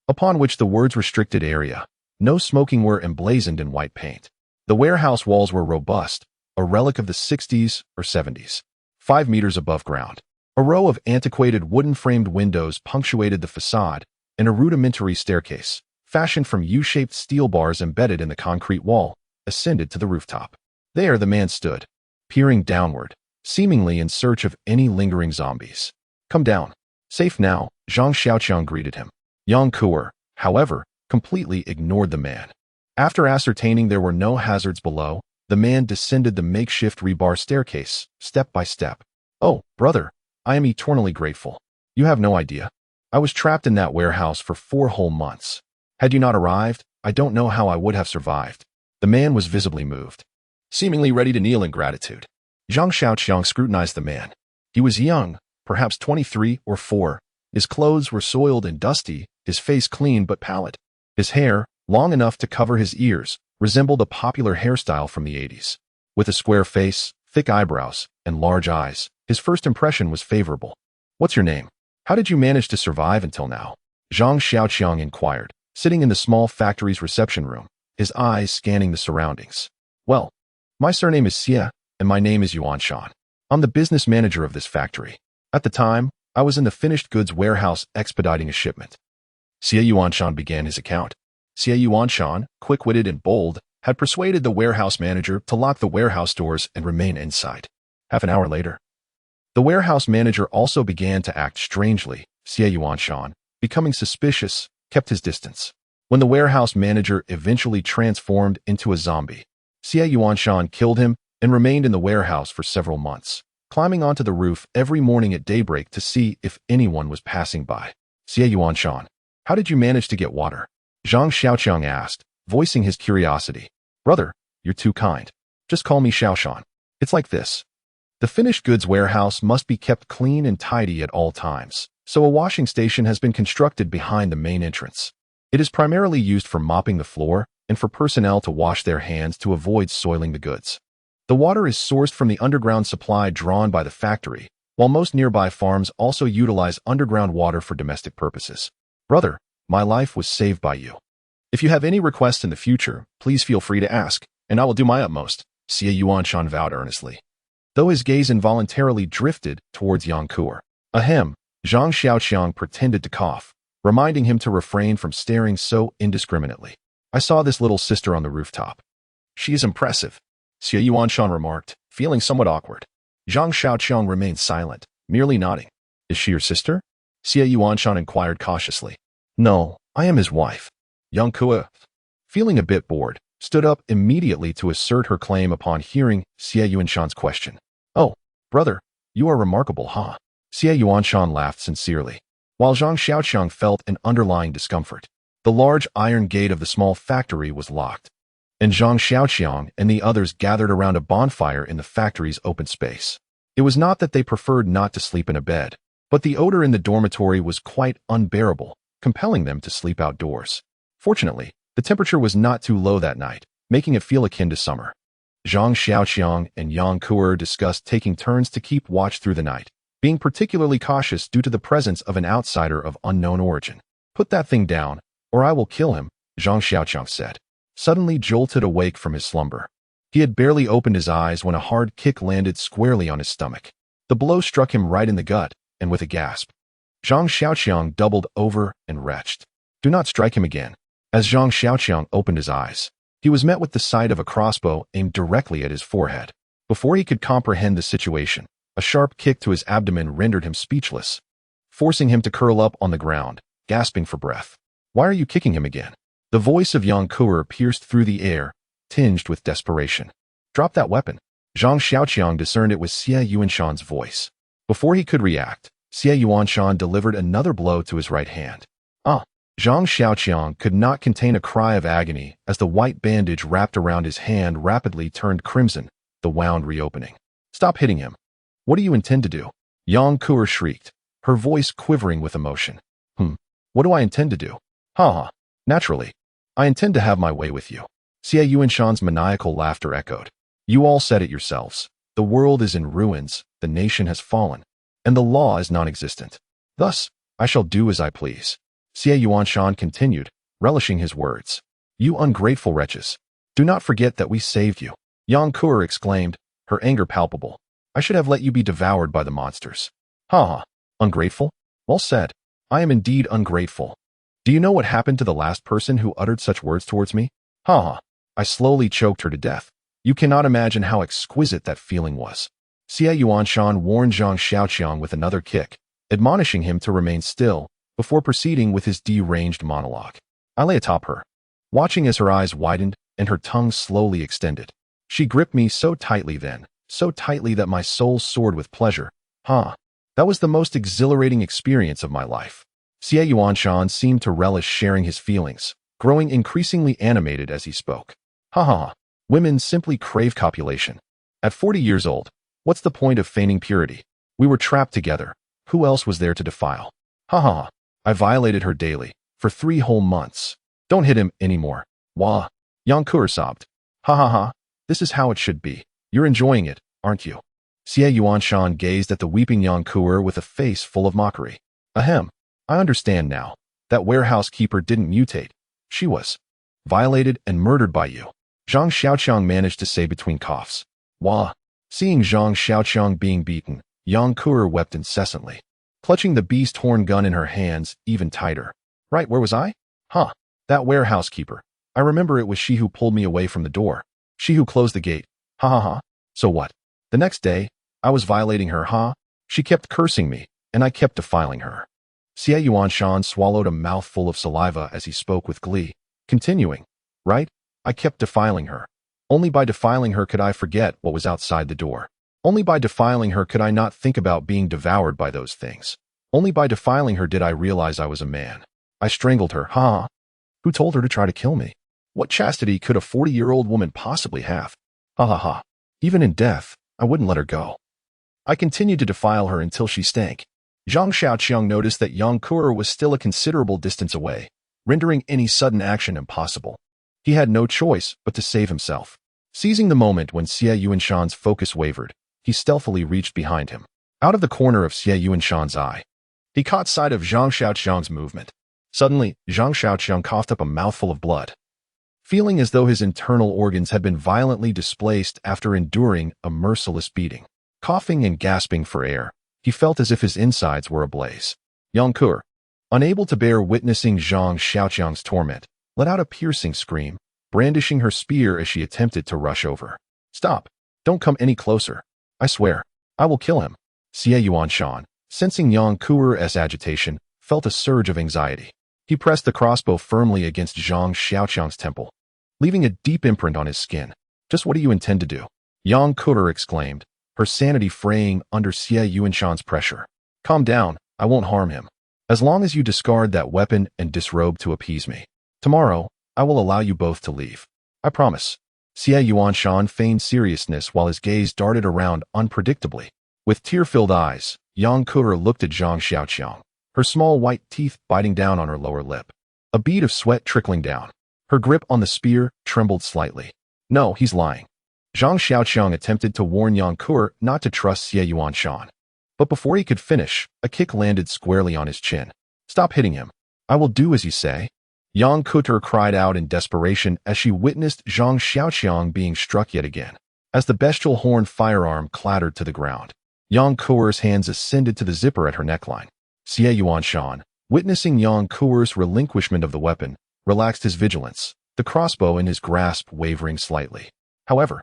upon which the words "restricted area, no smoking" were emblazoned in white paint. The warehouse walls were robust, a relic of the 60s or 70s. 5 meters above ground, a row of antiquated wooden-framed windows punctuated the facade, and a rudimentary staircase, fashioned from U-shaped steel bars embedded in the concrete wall, ascended to the rooftop. There the man stood, peering downward, seemingly in search of any lingering zombies. "Come down. Safe now," Zhang Xiaoqiang greeted him. Yang Kuer, however, completely ignored the man. After ascertaining there were no hazards below, the man descended the makeshift rebar staircase, step by step. "Oh, brother, I am eternally grateful. You have no idea. I was trapped in that warehouse for 4 whole months. Had you not arrived, I don't know how I would have survived." The man was visibly moved, seemingly ready to kneel in gratitude. Zhang Xiaoqiang scrutinized the man. He was young, perhaps 23 or 4. His clothes were soiled and dusty, his face clean but pallid. His hair, long enough to cover his ears, resembled a popular hairstyle from the 80s. With a square face, thick eyebrows, and large eyes, his first impression was favorable. "What's your name? How did you manage to survive until now?" Zhang Xiaoqiang inquired, sitting in the small factory's reception room, his eyes scanning the surroundings. "Well, my surname is Xie, and my name is Yuanshan. I'm the business manager of this factory. At the time, I was in the finished goods warehouse expediting a shipment." Xie Yuanshan began his account. Xie Yuanshan, quick-witted and bold, had persuaded the warehouse manager to lock the warehouse doors and remain inside. Half an hour later, the warehouse manager also began to act strangely. Xie Yuanshan, becoming suspicious, kept his distance. When the warehouse manager eventually transformed into a zombie, Xie Yuanshan killed him and remained in the warehouse for several months, climbing onto the roof every morning at daybreak to see if anyone was passing by. "Xie Yuanshan, how did you manage to get water?" Zhang Xiaoqiang asked, voicing his curiosity. "Brother, you're too kind. Just call me Xiaoshan. It's like this. The finished goods warehouse must be kept clean and tidy at all times, so a washing station has been constructed behind the main entrance. It is primarily used for mopping the floor and for personnel to wash their hands to avoid soiling the goods. The water is sourced from the underground supply drawn by the factory, while most nearby farms also utilize underground water for domestic purposes. Brother, my life was saved by you. If you have any requests in the future, please feel free to ask, and I will do my utmost," Xie Yuanshan vowed earnestly, though his gaze involuntarily drifted towards Yang Kuer. Ahem, Zhang Xiaoqiang pretended to cough, reminding him to refrain from staring so indiscriminately. "I saw this little sister on the rooftop. She is impressive," Xie Yuanshan remarked, feeling somewhat awkward. Zhang Xiaoqiang remained silent, merely nodding. "Is she your sister?" Xie Yuanshan inquired cautiously. "No, I am his wife." Yang Kuer, feeling a bit bored, stood up immediately to assert her claim upon hearing Xie Yuanshan's question. "Oh, brother, you are remarkable, huh?" Xie Yuanshan laughed sincerely, while Zhang Xiaoqiang felt an underlying discomfort. The large iron gate of the small factory was locked, and Zhang Xiaoqiang and the others gathered around a bonfire in the factory's open space. It was not that they preferred not to sleep in a bed, but the odor in the dormitory was quite unbearable, compelling them to sleep outdoors. Fortunately, the temperature was not too low that night, making it feel akin to summer. Zhang Xiaoqiang and Yang Kuer discussed taking turns to keep watch through the night, being particularly cautious due to the presence of an outsider of unknown origin. "Put that thing down, or I will kill him," Zhang Xiaoqiang said, suddenly jolted awake from his slumber. He had barely opened his eyes when a hard kick landed squarely on his stomach. The blow struck him right in the gut, and with a gasp, Zhang Xiaoqiang doubled over and retched. "Do not strike him again." As Zhang Xiaoqiang opened his eyes, he was met with the sight of a crossbow aimed directly at his forehead. Before he could comprehend the situation, a sharp kick to his abdomen rendered him speechless, forcing him to curl up on the ground, gasping for breath. "Why are you kicking him again?" The voice of Yang Kuer pierced through the air, tinged with desperation. "Drop that weapon." Zhang Xiaoqiang discerned it was Xie Yuanshan's voice. Before he could react, Xie Yuanshan delivered another blow to his right hand. Ah! Zhang Xiaoqiang could not contain a cry of agony as the white bandage wrapped around his hand rapidly turned crimson, the wound reopening. Stop hitting him. What do you intend to do? Yang Kuer shrieked, her voice quivering with emotion. What do I intend to do? Ha. Naturally. I intend to have my way with you. Xie Yuanshan's maniacal laughter echoed. You all said it yourselves. The world is in ruins, the nation has fallen, and the law is non-existent. Thus, I shall do as I please. Xie Yuanshan continued, relishing his words. You ungrateful wretches. Do not forget that we saved you. Yang Kuer exclaimed, her anger palpable. I should have let you be devoured by the monsters. Ha. Ungrateful? Well said. I am indeed ungrateful. Do you know what happened to the last person who uttered such words towards me? Ha. I slowly choked her to death. You cannot imagine how exquisite that feeling was. Xie Yuanshan warned Zhang Xiaoqiang with another kick, admonishing him to remain still, before proceeding with his deranged monologue. I lay atop her, watching as her eyes widened and her tongue slowly extended. She gripped me so tightly then, so tightly that my soul soared with pleasure. That was the most exhilarating experience of my life. Xie Yuanshan seemed to relish sharing his feelings, growing increasingly animated as he spoke. Women simply crave copulation. At 40 years old, what's the point of feigning purity? We were trapped together. Who else was there to defile? I violated her daily, for 3 whole months. Don't hit him anymore. Wah. Yang Kuer sobbed. This is how it should be. You're enjoying it, aren't you? Xie Yuanshan gazed at the weeping Yang Kuer with a face full of mockery. Ahem. I understand now. That warehouse keeper didn't mutate. She was violated and murdered by you. Zhang Xiaoqiang managed to say between coughs. Wah. Seeing Zhang Xiaoqiang being beaten, Yang Kuer wept incessantly, clutching the beast horn gun in her hands even tighter. Right, where was I? That warehouse keeper. I remember it was she who pulled me away from the door. She who closed the gate. So what? The next day, I was violating her, She kept cursing me, and I kept defiling her. Xie Yuanshan swallowed a mouthful of saliva as he spoke with glee, continuing, right? I kept defiling her. Only by defiling her could I forget what was outside the door. Only by defiling her could I not think about being devoured by those things. Only by defiling her did I realize I was a man. I strangled her, Who told her to try to kill me? What chastity could a 40-year-old woman possibly have? Even in death, I wouldn't let her go. I continued to defile her until she stank. Zhang Xiaoqiang noticed that Yang Kuer was still a considerable distance away, rendering any sudden action impossible. He had no choice but to save himself. Seizing the moment when Xie Yuanshan's focus wavered, he stealthily reached behind him. Out of the corner of Xie Yuanshan's eye, he caught sight of Zhang Xiaoqiang's movement. Suddenly, Zhang Xiaoqiang coughed up a mouthful of blood. Feeling as though his internal organs had been violently displaced after enduring a merciless beating. Coughing and gasping for air, he felt as if his insides were ablaze. Yang Kuer, unable to bear witnessing Zhang Xiaoqiang's torment, let out a piercing scream, brandishing her spear as she attempted to rush over. Stop! Don't come any closer. I swear, I will kill him. Xie Yuanshan, sensing Yang Kuer's agitation, felt a surge of anxiety. He pressed the crossbow firmly against Zhang Xiaoqiang's temple, leaving a deep imprint on his skin. Just what do you intend to do? Yang Kuer exclaimed, her sanity fraying under Xie Yuanshan's pressure. Calm down, I won't harm him. As long as you discard that weapon and disrobe to appease me. Tomorrow, I will allow you both to leave. I promise. Xie Yuanshan feigned seriousness while his gaze darted around unpredictably. With tear-filled eyes, Yang Kuer looked at Zhang Xiaoqiang, her small white teeth biting down on her lower lip. A bead of sweat trickling down. Her grip on the spear trembled slightly. No, he's lying. Zhang Xiaoqiang attempted to warn Yang Kuer not to trust Xie Yuanshan. But before he could finish, a kick landed squarely on his chin. Stop hitting him. I will do as you say. Yang Kuer cried out in desperation as she witnessed Zhang Xiaoqiang being struck yet again. As the bestial horned firearm clattered to the ground, Yang Kuer's hands ascended to the zipper at her neckline. Xie Yuanshan, witnessing Yang Kuer's relinquishment of the weapon, relaxed his vigilance, the crossbow in his grasp wavering slightly. However,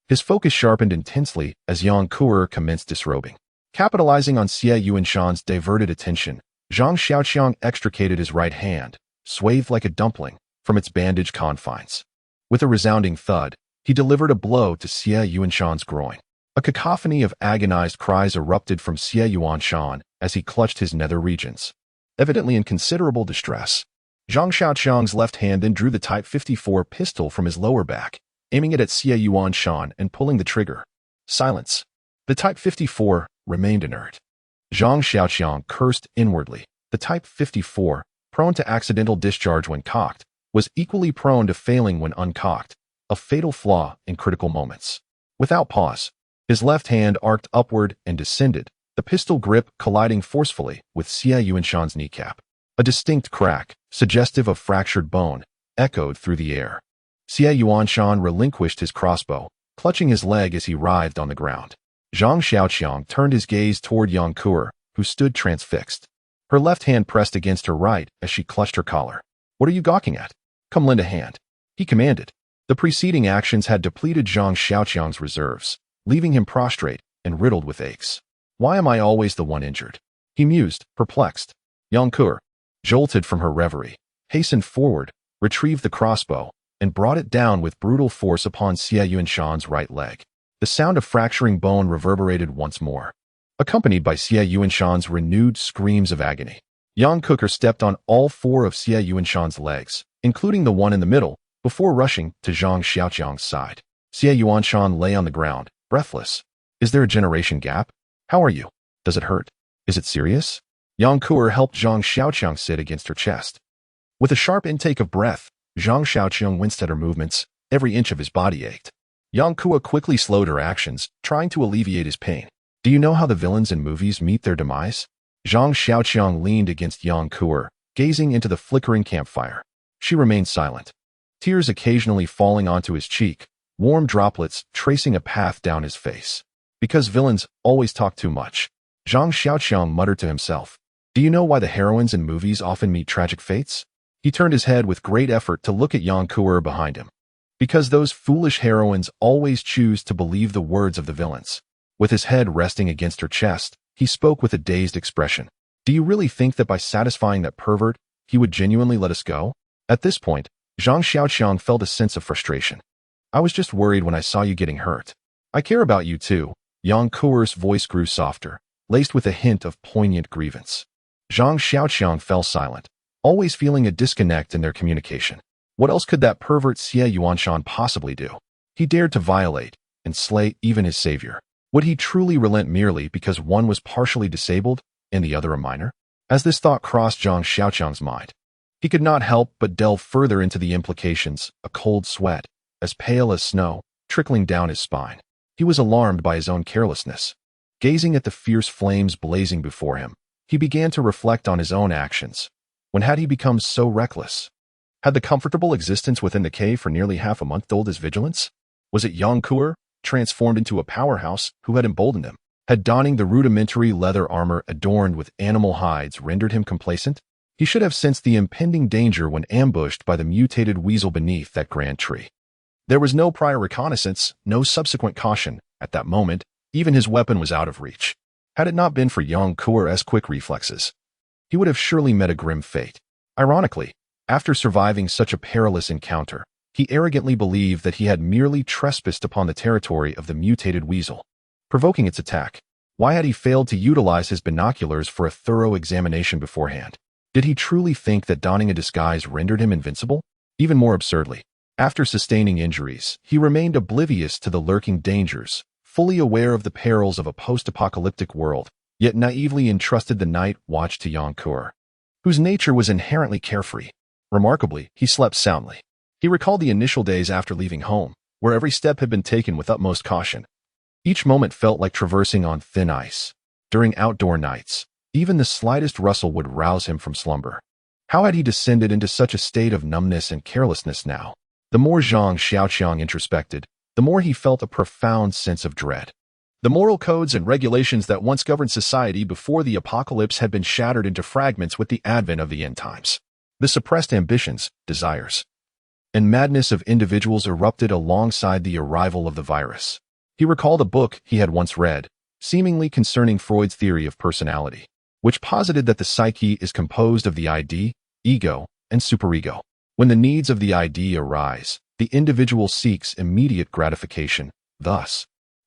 his focus sharpened intensely as Yang Kuer commenced disrobing. Capitalizing on Xie Yuanshan's diverted attention, Zhang Xiaoqiang extricated his right hand, swathed like a dumpling, from its bandaged confines. With a resounding thud, he delivered a blow to Xie Yuanshan's groin. A cacophony of agonized cries erupted from Xie Yuanshan as he clutched his nether regions, evidently in considerable distress. Zhang Xiaoqiang's left hand then drew the Type 54 pistol from his lower back, aiming it at Xie Yuanshan and pulling the trigger. Silence. The Type 54 remained inert. Zhang Xiaoqiang cursed inwardly. The Type 54, prone to accidental discharge when cocked, was equally prone to failing when uncocked, a fatal flaw in critical moments. Without pause, his left hand arced upward and descended, the pistol grip colliding forcefully with Xie Yuanshan's kneecap. A distinct crack, suggestive of fractured bone, echoed through the air. Xie Yuanshan relinquished his crossbow, clutching his leg as he writhed on the ground. Zhang Xiaoqiang turned his gaze toward Yang Kuer, who stood transfixed. Her left hand pressed against her right as she clutched her collar. "What are you gawking at? Come lend a hand," he commanded. The preceding actions had depleted Zhang Xiaoqiang's reserves, leaving him prostrate and riddled with aches. "Why am I always the one injured?" he mused, perplexed. Yang Kuer, jolted from her reverie, hastened forward, retrieved the crossbow, and brought it down with brutal force upon Xie Yuanshan's right leg. The sound of fracturing bone reverberated once more, accompanied by Xie Yuanshan's renewed screams of agony. Yang Kuer stepped on all four of Xie Yuanshan's legs, including the one in the middle, before rushing to Zhang Xiaoqiang's side. Xie Yuanshan lay on the ground, breathless. "Is there a generation gap? How are you? Does it hurt? Is it serious?" Yang Kuer helped Zhang Xiaoqiang sit against her chest. With a sharp intake of breath, Zhang Xiaoqiang winced at her movements. Every inch of his body ached. Yang Kuer quickly slowed her actions, trying to alleviate his pain. "Do you know how the villains in movies meet their demise?" Zhang Xiaoqiang leaned against Yang Kuer, gazing into the flickering campfire. She remained silent, tears occasionally falling onto his cheek, warm droplets tracing a path down his face. "Because villains always talk too much," Zhang Xiaoqiang muttered to himself. "Do you know why the heroines in movies often meet tragic fates?" He turned his head with great effort to look at Yang Kuer behind him. "Because those foolish heroines always choose to believe the words of the villains." With his head resting against her chest, he spoke with a dazed expression. "Do you really think that by satisfying that pervert, he would genuinely let us go?" At this point, Zhang Xiaoqiang felt a sense of frustration. "I was just worried when I saw you getting hurt. I care about you too." Yang Kuer's voice grew softer, laced with a hint of poignant grievance. Zhang Xiaoqiang fell silent, always feeling a disconnect in their communication. What else could that pervert Xie Yuanshan possibly do? He dared to violate and slay even his savior. Would he truly relent merely because one was partially disabled and the other a minor? As this thought crossed Zhang Xiaoqiang's mind, he could not help but delve further into the implications, a cold sweat, as pale as snow, trickling down his spine. He was alarmed by his own carelessness. Gazing at the fierce flames blazing before him, he began to reflect on his own actions. When had he become so reckless? Had the comfortable existence within the cave for nearly half a month dulled his vigilance? Was it Yang Kuer, transformed into a powerhouse, who had emboldened him? Had donning the rudimentary leather armor adorned with animal hides rendered him complacent? He should have sensed the impending danger when ambushed by the mutated weasel beneath that grand tree. There was no prior reconnaissance, no subsequent caution. At that moment, even his weapon was out of reach. Had it not been for Yang Kuer's quick reflexes, he would have surely met a grim fate. Ironically, after surviving such a perilous encounter, he arrogantly believed that he had merely trespassed upon the territory of the mutated weasel, provoking its attack. Why had he failed to utilize his binoculars for a thorough examination beforehand? Did he truly think that donning a disguise rendered him invincible? Even more absurdly, after sustaining injuries, he remained oblivious to the lurking dangers, fully aware of the perils of a post-apocalyptic world, yet naively entrusted the night watch to Yang Kuer, whose nature was inherently carefree. Remarkably, he slept soundly. He recalled the initial days after leaving home, where every step had been taken with utmost caution. Each moment felt like traversing on thin ice. During outdoor nights, even the slightest rustle would rouse him from slumber. How had he descended into such a state of numbness and carelessness now? The more Zhang Xiaoqiang introspected, the more he felt a profound sense of dread. The moral codes and regulations that once governed society before the apocalypse had been shattered into fragments with the advent of the end times. The suppressed ambitions, desires, and madness of individuals erupted alongside the arrival of the virus. He recalled a book he had once read, seemingly concerning Freud's theory of personality, which posited that the psyche is composed of the ID, ego, and superego. When the needs of the ID arise, the individual seeks immediate gratification. Thus,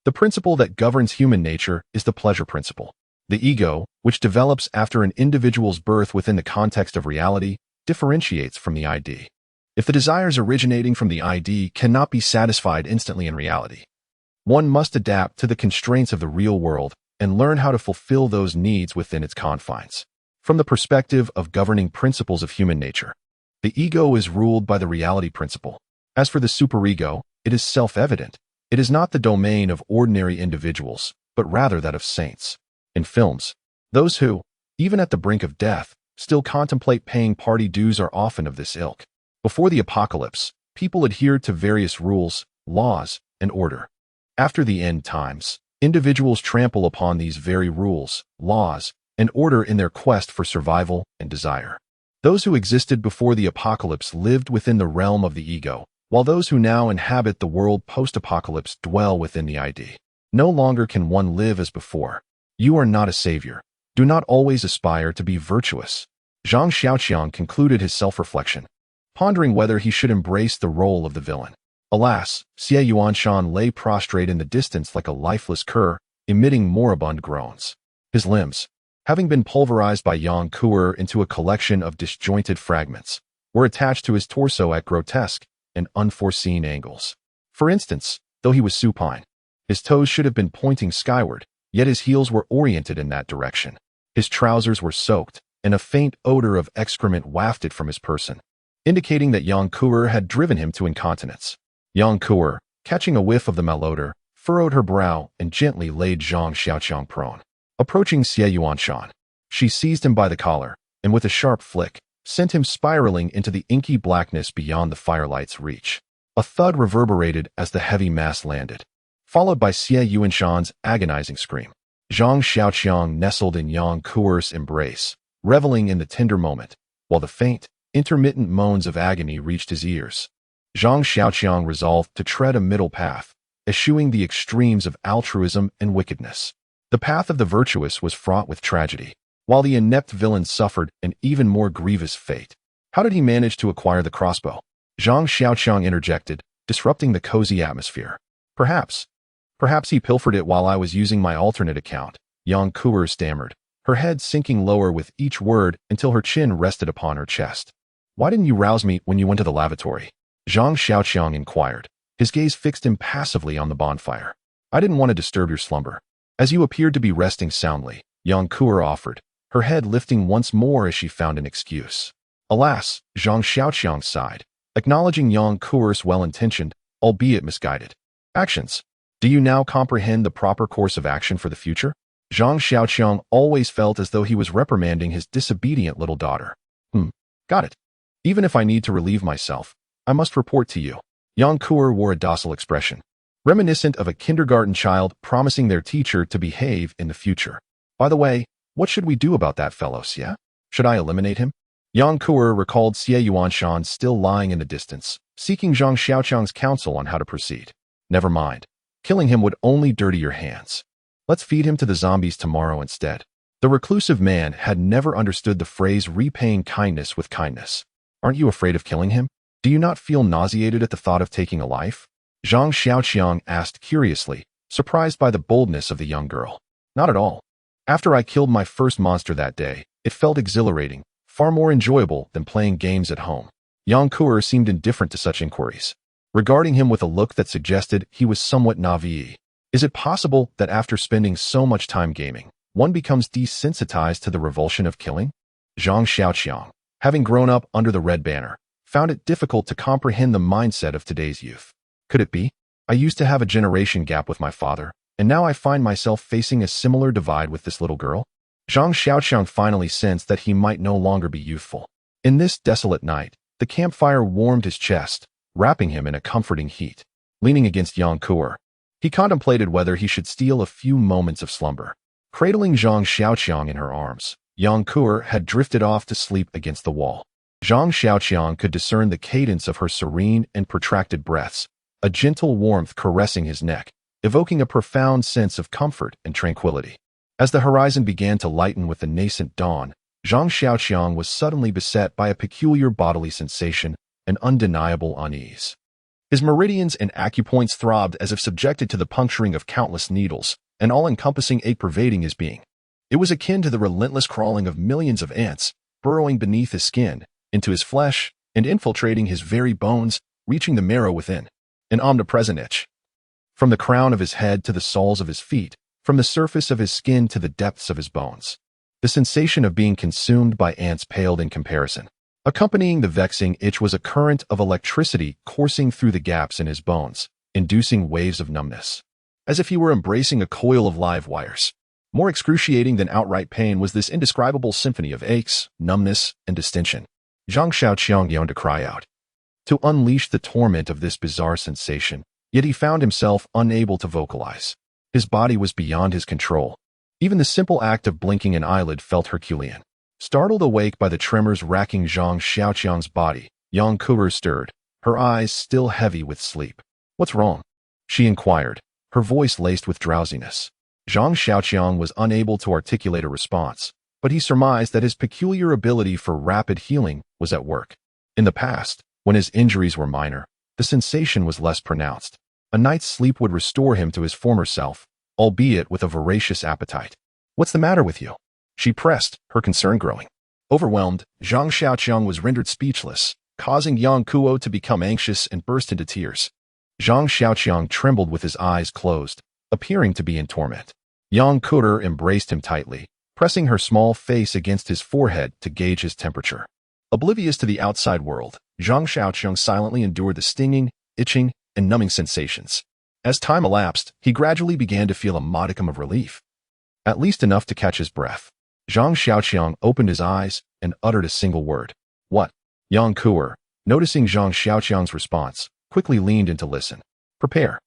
The principle that governs human nature is the pleasure principle. The ego, which develops after an individual's birth within the context of reality, differentiates from the ID. If the desires originating from the ID cannot be satisfied instantly in reality, one must adapt to the constraints of the real world and learn how to fulfill those needs within its confines. From the perspective of governing principles of human nature, the ego is ruled by the reality principle. As for the superego, it is self-evident. It is not the domain of ordinary individuals, but rather that of saints. In films, those who, even at the brink of death, still contemplate paying party dues are often of this ilk. Before the apocalypse, people adhered to various rules, laws, and order. After the end times, individuals trample upon these very rules, laws, and order in their quest for survival and desire. Those who existed before the apocalypse lived within the realm of the ego, while those who now inhabit the world post-apocalypse dwell within the ID. No longer can one live as before. You are not a savior. Do not always aspire to be virtuous. Zhang Xiaoqiang concluded his self-reflection, pondering whether he should embrace the role of the villain. Alas, Xie Yuanshan lay prostrate in the distance like a lifeless cur, emitting moribund groans. His limbs, having been pulverized by Yang Kuer into a collection of disjointed fragments, were attached to his torso at grotesque and unforeseen angles. For instance, though he was supine, his toes should have been pointing skyward, yet his heels were oriented in that direction. His trousers were soaked, and a faint odor of excrement wafted from his person, indicating that Yang Kuer had driven him to incontinence. Yang Kuer, catching a whiff of the malodor, furrowed her brow and gently laid Zhang Xiaoqiang prone. Approaching Xie Yuanshan, she seized him by the collar, and with a sharp flick, sent him spiraling into the inky blackness beyond the firelight's reach. A thud reverberated as the heavy mass landed, followed by Xie Yuanshan's agonizing scream. Zhang Xiaoqiang nestled in Yang Kuer's embrace, reveling in the tender moment, while the faint, intermittent moans of agony reached his ears. Zhang Xiaoqiang resolved to tread a middle path, eschewing the extremes of altruism and wickedness. The path of the virtuous was fraught with tragedy, while the inept villain suffered an even more grievous fate. How did he manage to acquire the crossbow? Zhang Xiaoqiang interjected, disrupting the cozy atmosphere. Perhaps he pilfered it while I was using my alternate account, Yang Kuer stammered, her head sinking lower with each word until her chin rested upon her chest. Why didn't you rouse me when you went to the lavatory? Zhang Xiaoqiang inquired, his gaze fixed impassively on the bonfire. I didn't want to disturb your slumber. As you appeared to be resting soundly, Yang Kuer offered, her head lifting once more as she found an excuse. Alas, Zhang Xiaoqiang sighed, acknowledging Yang Kuer's well-intentioned, albeit misguided, actions. Do you now comprehend the proper course of action for the future? Zhang Xiaoqiang always felt as though he was reprimanding his disobedient little daughter. Got it. Even if I need to relieve myself, I must report to you. Yang Kuer wore a docile expression, reminiscent of a kindergarten child promising their teacher to behave in the future. By the way, what should we do about that fellow, Xie? Should I eliminate him? Yang Kuer recalled Xie Yuanshan still lying in the distance, seeking Zhang Xiaoqiang's counsel on how to proceed. Never mind. Killing him would only dirty your hands. Let's feed him to the zombies tomorrow instead. The reclusive man had never understood the phrase repaying kindness with kindness. Aren't you afraid of killing him? Do you not feel nauseated at the thought of taking a life? Zhang Xiaoqiang asked curiously, surprised by the boldness of the young girl. Not at all. After I killed my first monster that day, it felt exhilarating, far more enjoyable than playing games at home. Yang Kuer seemed indifferent to such inquiries, regarding him with a look that suggested he was somewhat naive. Is it possible that after spending so much time gaming, one becomes desensitized to the revulsion of killing? Zhang Xiaoqiang, having grown up under the Red Banner, found it difficult to comprehend the mindset of today's youth. Could it be? I used to have a generation gap with my father, and now I find myself facing a similar divide with this little girl? Zhang Xiaoqiang finally sensed that he might no longer be youthful. In this desolate night, the campfire warmed his chest, wrapping him in a comforting heat. Leaning against Yang Kuer, he contemplated whether he should steal a few moments of slumber. Cradling Zhang Xiaoqiang in her arms, Yang Kuer had drifted off to sleep against the wall. Zhang Xiaoqiang could discern the cadence of her serene and protracted breaths, a gentle warmth caressing his neck, evoking a profound sense of comfort and tranquility. As the horizon began to lighten with the nascent dawn, Zhang Xiaoqiang was suddenly beset by a peculiar bodily sensation, an undeniable unease. His meridians and acupoints throbbed as if subjected to the puncturing of countless needles, an all-encompassing ache pervading his being. It was akin to the relentless crawling of millions of ants, burrowing beneath his skin, into his flesh, and infiltrating his very bones, reaching the marrow within. An omnipresent itch. From the crown of his head to the soles of his feet, from the surface of his skin to the depths of his bones. The sensation of being consumed by ants paled in comparison. Accompanying the vexing itch was a current of electricity coursing through the gaps in his bones, inducing waves of numbness. As if he were embracing a coil of live wires. More excruciating than outright pain was this indescribable symphony of aches, numbness, and distension. Zhang Xiaoqiang yearned to cry out, to unleash the torment of this bizarre sensation, yet he found himself unable to vocalize. His body was beyond his control. Even the simple act of blinking an eyelid felt Herculean. Startled awake by the tremors racking Zhang Xiaoqiang's body, Yang Ku'er stirred, her eyes still heavy with sleep. "What's wrong?" she inquired, her voice laced with drowsiness. Zhang Xiaoqiang was unable to articulate a response, but he surmised that his peculiar ability for rapid healing was at work. In the past, when his injuries were minor, the sensation was less pronounced. A night's sleep would restore him to his former self, albeit with a voracious appetite. "What's the matter with you?" she pressed, her concern growing. Overwhelmed, Zhang Xiaoqiang was rendered speechless, causing Yang Kuo to become anxious and burst into tears. Zhang Xiaoqiang trembled with his eyes closed, appearing to be in torment. Yang Ku'er embraced him tightly, pressing her small face against his forehead to gauge his temperature. Oblivious to the outside world, Zhang Xiaoqiang silently endured the stinging, itching, and numbing sensations. As time elapsed, he gradually began to feel a modicum of relief, at least enough to catch his breath. Zhang Xiaoqiang opened his eyes and uttered a single word. "What?" Yang Ku'er, noticing Zhang Xiaoqiang's response, quickly leaned in to listen. "Prepare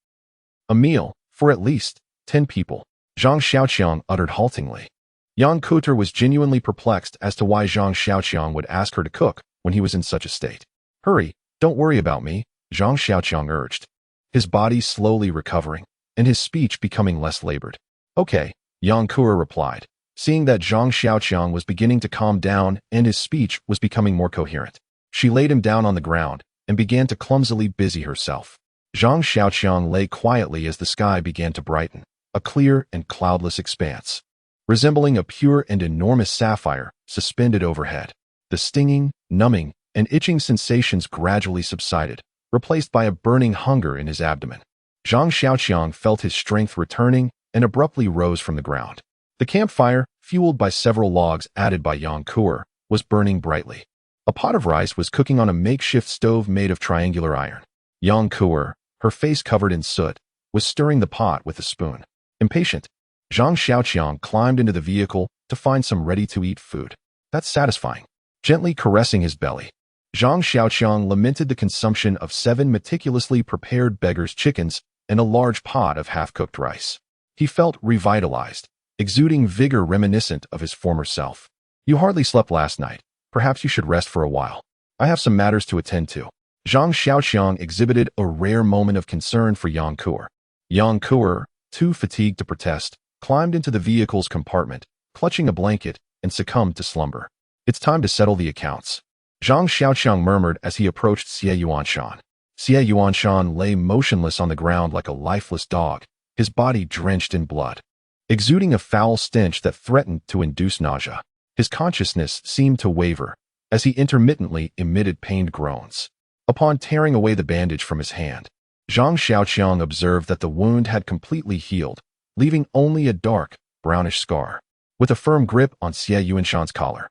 a meal for at least 10 people." Zhang Xiaoqiang uttered haltingly. Yang Ku'er was genuinely perplexed as to why Zhang Xiaoqiang would ask her to cook when he was in such a state. "Hurry, don't worry about me," Zhang Xiaoqiang urged, his body slowly recovering, and his speech becoming less labored. "Okay," Yang Ku'er replied, seeing that Zhang Xiaoqiang was beginning to calm down and his speech was becoming more coherent. She laid him down on the ground and began to clumsily busy herself. Zhang Xiaoqiang lay quietly as the sky began to brighten, a clear and cloudless expanse, resembling a pure and enormous sapphire suspended overhead. The stinging, numbing, and itching sensations gradually subsided, replaced by a burning hunger in his abdomen. Zhang Xiaoqiang felt his strength returning and abruptly rose from the ground. The campfire, fueled by several logs added by Yang Ku'er, was burning brightly. A pot of rice was cooking on a makeshift stove made of triangular iron. Yang Ku'er, her face covered in soot, was stirring the pot with a spoon. Impatient, Zhang Xiaoqiang climbed into the vehicle to find some ready-to-eat food. "That's satisfying." Gently caressing his belly, Zhang Xiaoqiang lamented the consumption of 7 meticulously prepared beggar's chickens and a large pot of half-cooked rice. He felt revitalized, exuding vigor reminiscent of his former self. "You hardly slept last night. Perhaps you should rest for a while. I have some matters to attend to." Zhang Xiaoqiang exhibited a rare moment of concern for Yang Ku'er. Yang Ku'er, too fatigued to protest, climbed into the vehicle's compartment, clutching a blanket, and succumbed to slumber. "It's time to settle the accounts," Zhang Xiaoqiang murmured as he approached Xie Yuanshan. Xie Yuanshan lay motionless on the ground like a lifeless dog, his body drenched in blood, exuding a foul stench that threatened to induce nausea. His consciousness seemed to waver as he intermittently emitted pained groans. Upon tearing away the bandage from his hand, Zhang Xiaoqiang observed that the wound had completely healed, leaving only a dark, brownish scar. With a firm grip on Xie Yuanshan's collar,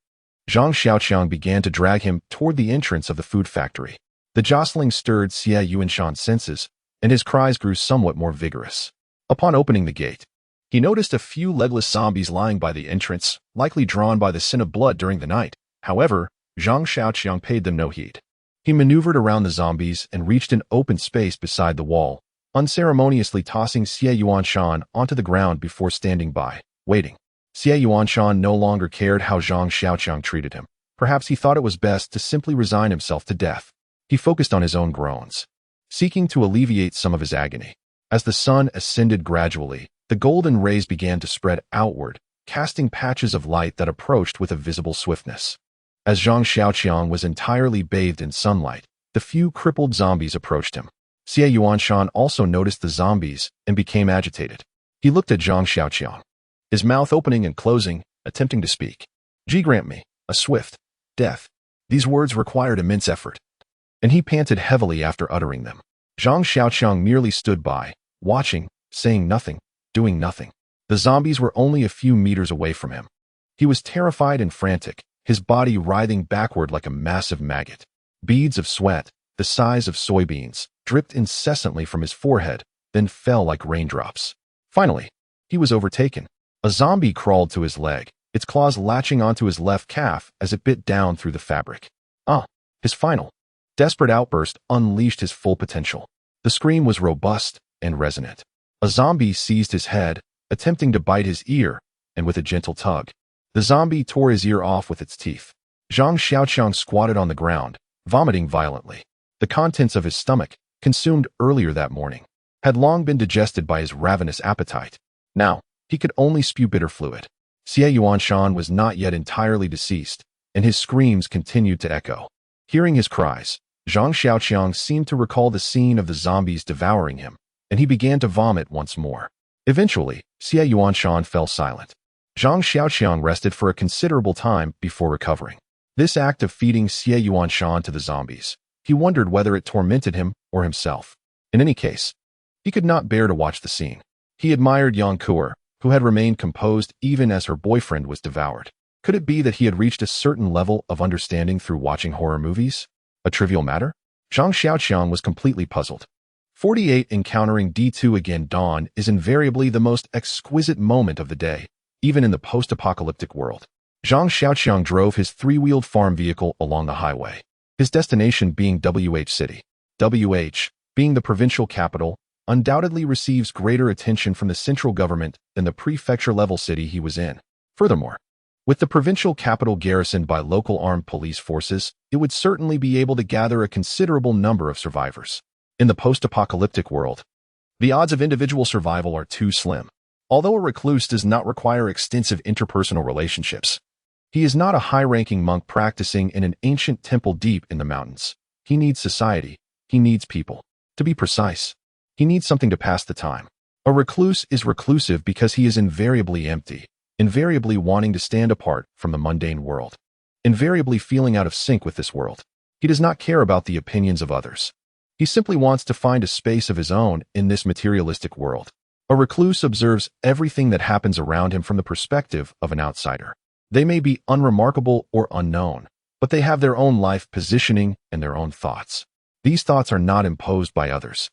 Zhang Xiaoqiang began to drag him toward the entrance of the food factory. The jostling stirred Xie Yuanshan's senses, and his cries grew somewhat more vigorous. Upon opening the gate, he noticed a few legless zombies lying by the entrance, likely drawn by the scent of blood during the night. However, Zhang Xiaoqiang paid them no heed. He maneuvered around the zombies and reached an open space beside the wall, unceremoniously tossing Xie Yuanshan onto the ground before standing by, waiting. Xie Yuanshan no longer cared how Zhang Xiaoqiang treated him. Perhaps he thought it was best to simply resign himself to death. He focused on his own groans, seeking to alleviate some of his agony. As the sun ascended gradually, the golden rays began to spread outward, casting patches of light that approached with a visible swiftness. As Zhang Xiaoqiang was entirely bathed in sunlight, the few crippled zombies approached him. Xie Yuanshan also noticed the zombies and became agitated. He looked at Zhang Xiaoqiang, his mouth opening and closing, attempting to speak. Grant me a swift death. These words required immense effort, and he panted heavily after uttering them. Zhang Xiaoqiang merely stood by, watching, saying nothing, doing nothing. The zombies were only a few meters away from him. He was terrified and frantic, his body writhing backward like a massive maggot. Beads of sweat, the size of soybeans, dripped incessantly from his forehead, then fell like raindrops. Finally, he was overtaken. A zombie crawled to his leg, its claws latching onto his left calf as it bit down through the fabric. His final, desperate outburst unleashed his full potential. The scream was robust and resonant. A zombie seized his head, attempting to bite his ear, and with a gentle tug, the zombie tore his ear off with its teeth. Zhang Xiaoqiang squatted on the ground, vomiting violently. The contents of his stomach, consumed earlier that morning, had long been digested by his ravenous appetite. Now, he could only spew bitter fluid. Xie Yuanshan was not yet entirely deceased, and his screams continued to echo. Hearing his cries, Zhang Xiaoqiang seemed to recall the scene of the zombies devouring him, and he began to vomit once more. Eventually, Xie Yuanshan fell silent. Zhang Xiaoqiang rested for a considerable time before recovering. This act of feeding Xie Yuanshan to the zombies, he wondered whether it tormented him or himself. In any case, he could not bear to watch the scene. He admired Yang Kuer, who had remained composed even as her boyfriend was devoured. Could it be that he had reached a certain level of understanding through watching horror movies? A trivial matter? Zhang Xiaoqiang was completely puzzled. 48 Encountering D2 Again. Dawn is invariably the most exquisite moment of the day, even in the post-apocalyptic world. Zhang Xiaoqiang drove his three-wheeled farm vehicle along the highway, his destination being WH City. WH, being the provincial capital, undoubtedly receives greater attention from the central government than the prefecture-level city he was in. Furthermore, with the provincial capital garrisoned by local armed police forces, it would certainly be able to gather a considerable number of survivors. In the post-apocalyptic world, the odds of individual survival are too slim. Although a recluse does not require extensive interpersonal relationships, he is not a high-ranking monk practicing in an ancient temple deep in the mountains. He needs society. He needs people. To be precise, he needs something to pass the time. A recluse is reclusive because he is invariably empty, invariably wanting to stand apart from the mundane world, invariably feeling out of sync with this world. He does not care about the opinions of others. He simply wants to find a space of his own in this materialistic world. A recluse observes everything that happens around him from the perspective of an outsider. They may be unremarkable or unknown, but they have their own life positioning and their own thoughts. These thoughts are not imposed by others.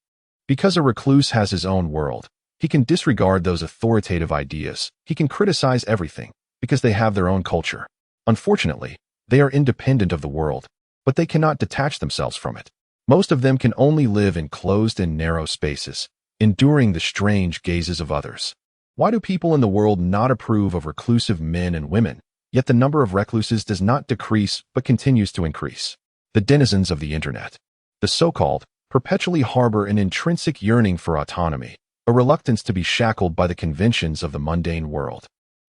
Because a recluse has his own world, he can disregard those authoritative ideas. He can criticize everything because they have their own culture. Unfortunately, they are independent of the world, but they cannot detach themselves from it. Most of them can only live in closed and narrow spaces, enduring the strange gazes of others. Why do people in the world not approve of reclusive men and women, yet the number of recluses does not decrease but continues to increase? The denizens of the internet, the so-called, perpetually harbor an intrinsic yearning for autonomy, a reluctance to be shackled by the conventions of the mundane world.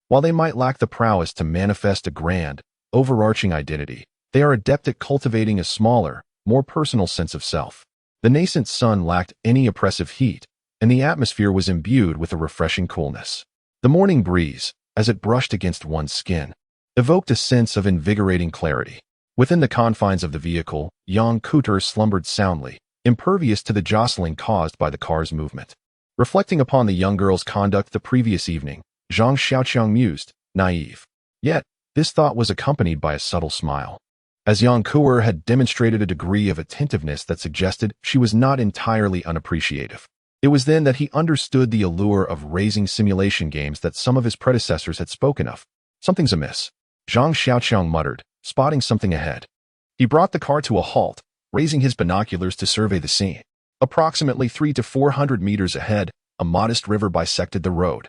While they might lack the prowess to manifest a grand, overarching identity, they are adept at cultivating a smaller, more personal sense of self. The nascent sun lacked any oppressive heat, and the atmosphere was imbued with a refreshing coolness. The morning breeze, as it brushed against one's skin, evoked a sense of invigorating clarity. Within the confines of the vehicle, Yang Kuter slumbered soundly, impervious to the jostling caused by the car's movement. Reflecting upon the young girl's conduct the previous evening, Zhang Xiaoqiang mused, naive. Yet, this thought was accompanied by a subtle smile. As Yang Kuer had demonstrated a degree of attentiveness that suggested she was not entirely unappreciative. It was then that he understood the allure of raising simulation games that some of his predecessors had spoken of. Something's amiss, Zhang Xiaoqiang muttered, spotting something ahead. He brought the car to a halt, raising his binoculars to survey the scene. Approximately 300 to 400 meters ahead, a modest river bisected the road,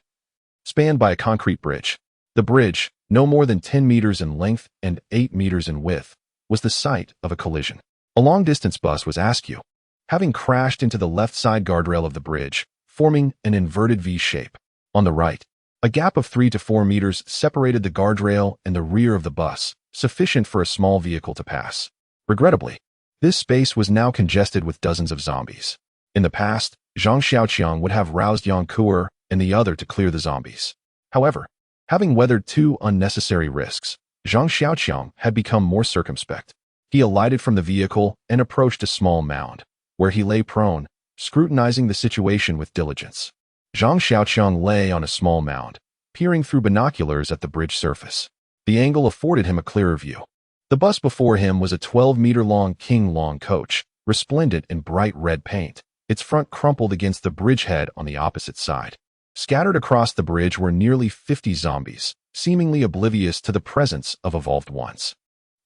spanned by a concrete bridge. The bridge, no more than 10 meters in length and 8 meters in width, was the site of a collision. A long-distance bus was askew, having crashed into the left side guardrail of the bridge, forming an inverted V shape. On the right, a gap of 3 to 4 meters separated the guardrail and the rear of the bus, sufficient for a small vehicle to pass. Regrettably, this space was now congested with dozens of zombies. In the past, Zhang Xiaoqiang would have roused Yang Kuer and the other to clear the zombies. However, having weathered 2 unnecessary risks, Zhang Xiaoqiang had become more circumspect. He alighted from the vehicle and approached a small mound, where he lay prone, scrutinizing the situation with diligence. Zhang Xiaoqiang lay on a small mound, peering through binoculars at the bridge surface. The angle afforded him a clearer view. The bus before him was a 12-meter-long King Long coach, resplendent in bright red paint, its front crumpled against the bridgehead on the opposite side. Scattered across the bridge were nearly 50 zombies, seemingly oblivious to the presence of evolved ones.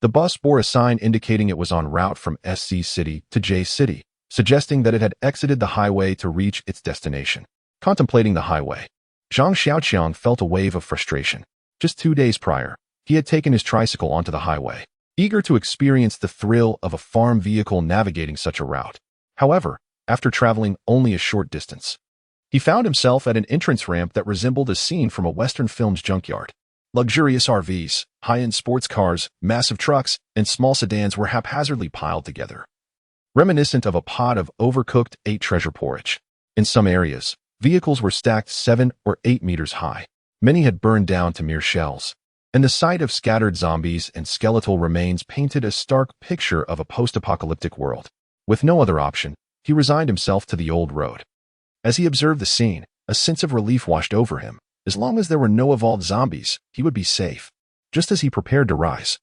The bus bore a sign indicating it was en route from SC City to J City, suggesting that it had exited the highway to reach its destination. Contemplating the highway, Zhang Xiaoqiang felt a wave of frustration. Just 2 days prior, he had taken his tricycle onto the highway, eager to experience the thrill of a farm vehicle navigating such a route. However, after traveling only a short distance, he found himself at an entrance ramp that resembled a scene from a Western film's junkyard. Luxurious RVs, high-end sports cars, massive trucks, and small sedans were haphazardly piled together, reminiscent of a pot of overcooked 8 treasure porridge. In some areas, vehicles were stacked 7 or 8 meters high. Many had burned down to mere shells, and the sight of scattered zombies and skeletal remains painted a stark picture of a post-apocalyptic world. With no other option, he resigned himself to the old road. As he observed the scene, a sense of relief washed over him. As long as there were no evolved zombies, he would be safe. Just as he prepared to rise,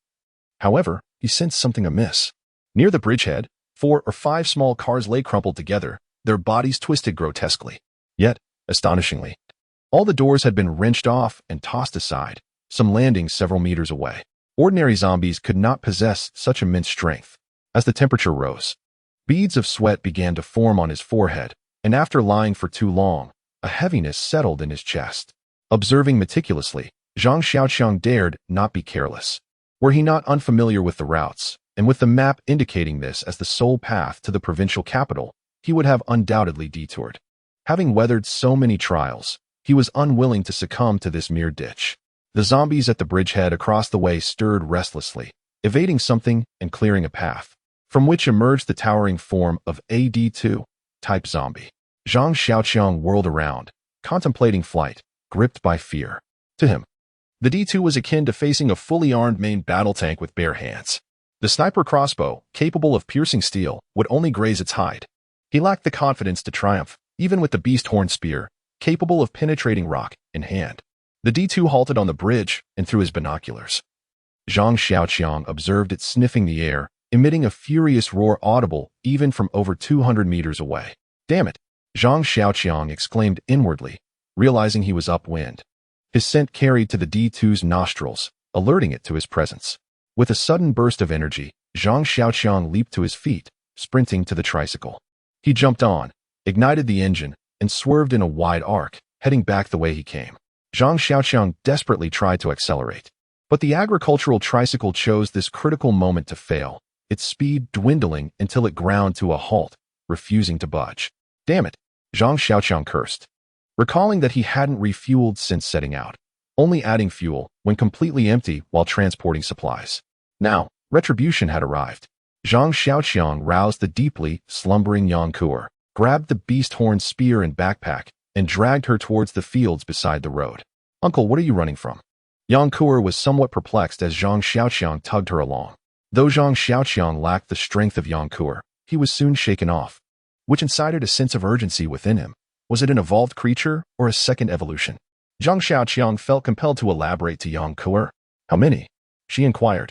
however, he sensed something amiss. Near the bridgehead, 4 or 5 small cars lay crumpled together, their bodies twisted grotesquely. Yet, astonishingly, all the doors had been wrenched off and tossed aside, some landing several meters away. Ordinary zombies could not possess such immense strength. As the temperature rose, beads of sweat began to form on his forehead, and after lying for too long, a heaviness settled in his chest. Observing meticulously, Zhang Xiaoqiang dared not be careless. Were he not unfamiliar with the routes, and with the map indicating this as the sole path to the provincial capital, he would have undoubtedly detoured. Having weathered so many trials, he was unwilling to succumb to this mere ditch. The zombies at the bridgehead across the way stirred restlessly, evading something and clearing a path, from which emerged the towering form of a D2 type zombie. Zhang Xiaoqiang whirled around, contemplating flight, gripped by fear. To him, the D2 was akin to facing a fully armed main battle tank with bare hands. The sniper crossbow, capable of piercing steel, would only graze its hide. He lacked the confidence to triumph, even with the beast horn spear, capable of penetrating rock, in hand. The D2 halted on the bridge and threw his binoculars. Zhang Xiaoqiang observed it sniffing the air, emitting a furious roar audible even from over 200 meters away. Damn it! Zhang Xiaoqiang exclaimed inwardly, realizing he was upwind. His scent carried to the D2's nostrils, alerting it to his presence. With a sudden burst of energy, Zhang Xiaoqiang leaped to his feet, sprinting to the tricycle. He jumped on, ignited the engine, and swerved in a wide arc, heading back the way he came. Zhang Xiaoqiang desperately tried to accelerate, but the agricultural tricycle chose this critical moment to fail, its speed dwindling until it ground to a halt, refusing to budge. Damn it! Zhang Xiaoqiang cursed, recalling that he hadn't refueled since setting out, only adding fuel when completely empty while transporting supplies. Now, retribution had arrived. Zhang Xiaoqiang roused the deeply slumbering Yang Kuer, grabbed the beast horn spear and backpack, and dragged her towards the fields beside the road. Uncle, what are you running from? Yang Kuer was somewhat perplexed as Zhang Xiaoqiang tugged her along. Though Zhang Xiaoqiang lacked the strength of Yang Kuer, he was soon shaken off, which incited a sense of urgency within him. Was it an evolved creature or a second evolution? Zhang Xiaoqiang felt compelled to elaborate to Yang Kuer. How many? She inquired,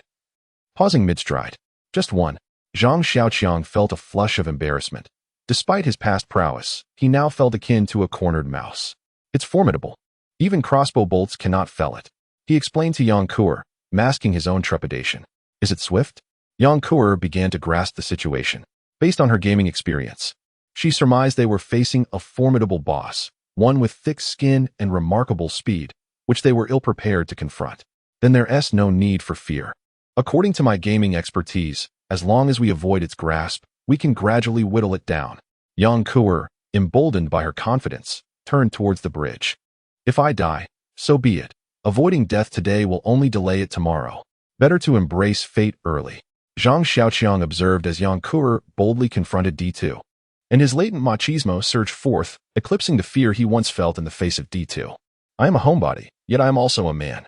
pausing mid-stride. Just one. Zhang Xiaoqiang felt a flush of embarrassment. Despite his past prowess, he now felt akin to a cornered mouse. It's formidable. Even crossbow bolts cannot fell it. He explained to Yang Kuer, masking his own trepidation. Is it swift? Yang Kuer began to grasp the situation. Based on her gaming experience, she surmised they were facing a formidable boss, one with thick skin and remarkable speed, which they were ill-prepared to confront. Then there's no need for fear. According to my gaming expertise, as long as we avoid its grasp, we can gradually whittle it down. Yang Kuer, emboldened by her confidence, turned towards the bridge. If I die, so be it. Avoiding death today will only delay it tomorrow. Better to embrace fate early. Zhang Xiaoqiang observed as Yang Kuer boldly confronted D2. and his latent machismo surged forth, eclipsing the fear he once felt in the face of D2. I am a homebody, yet I am also a man.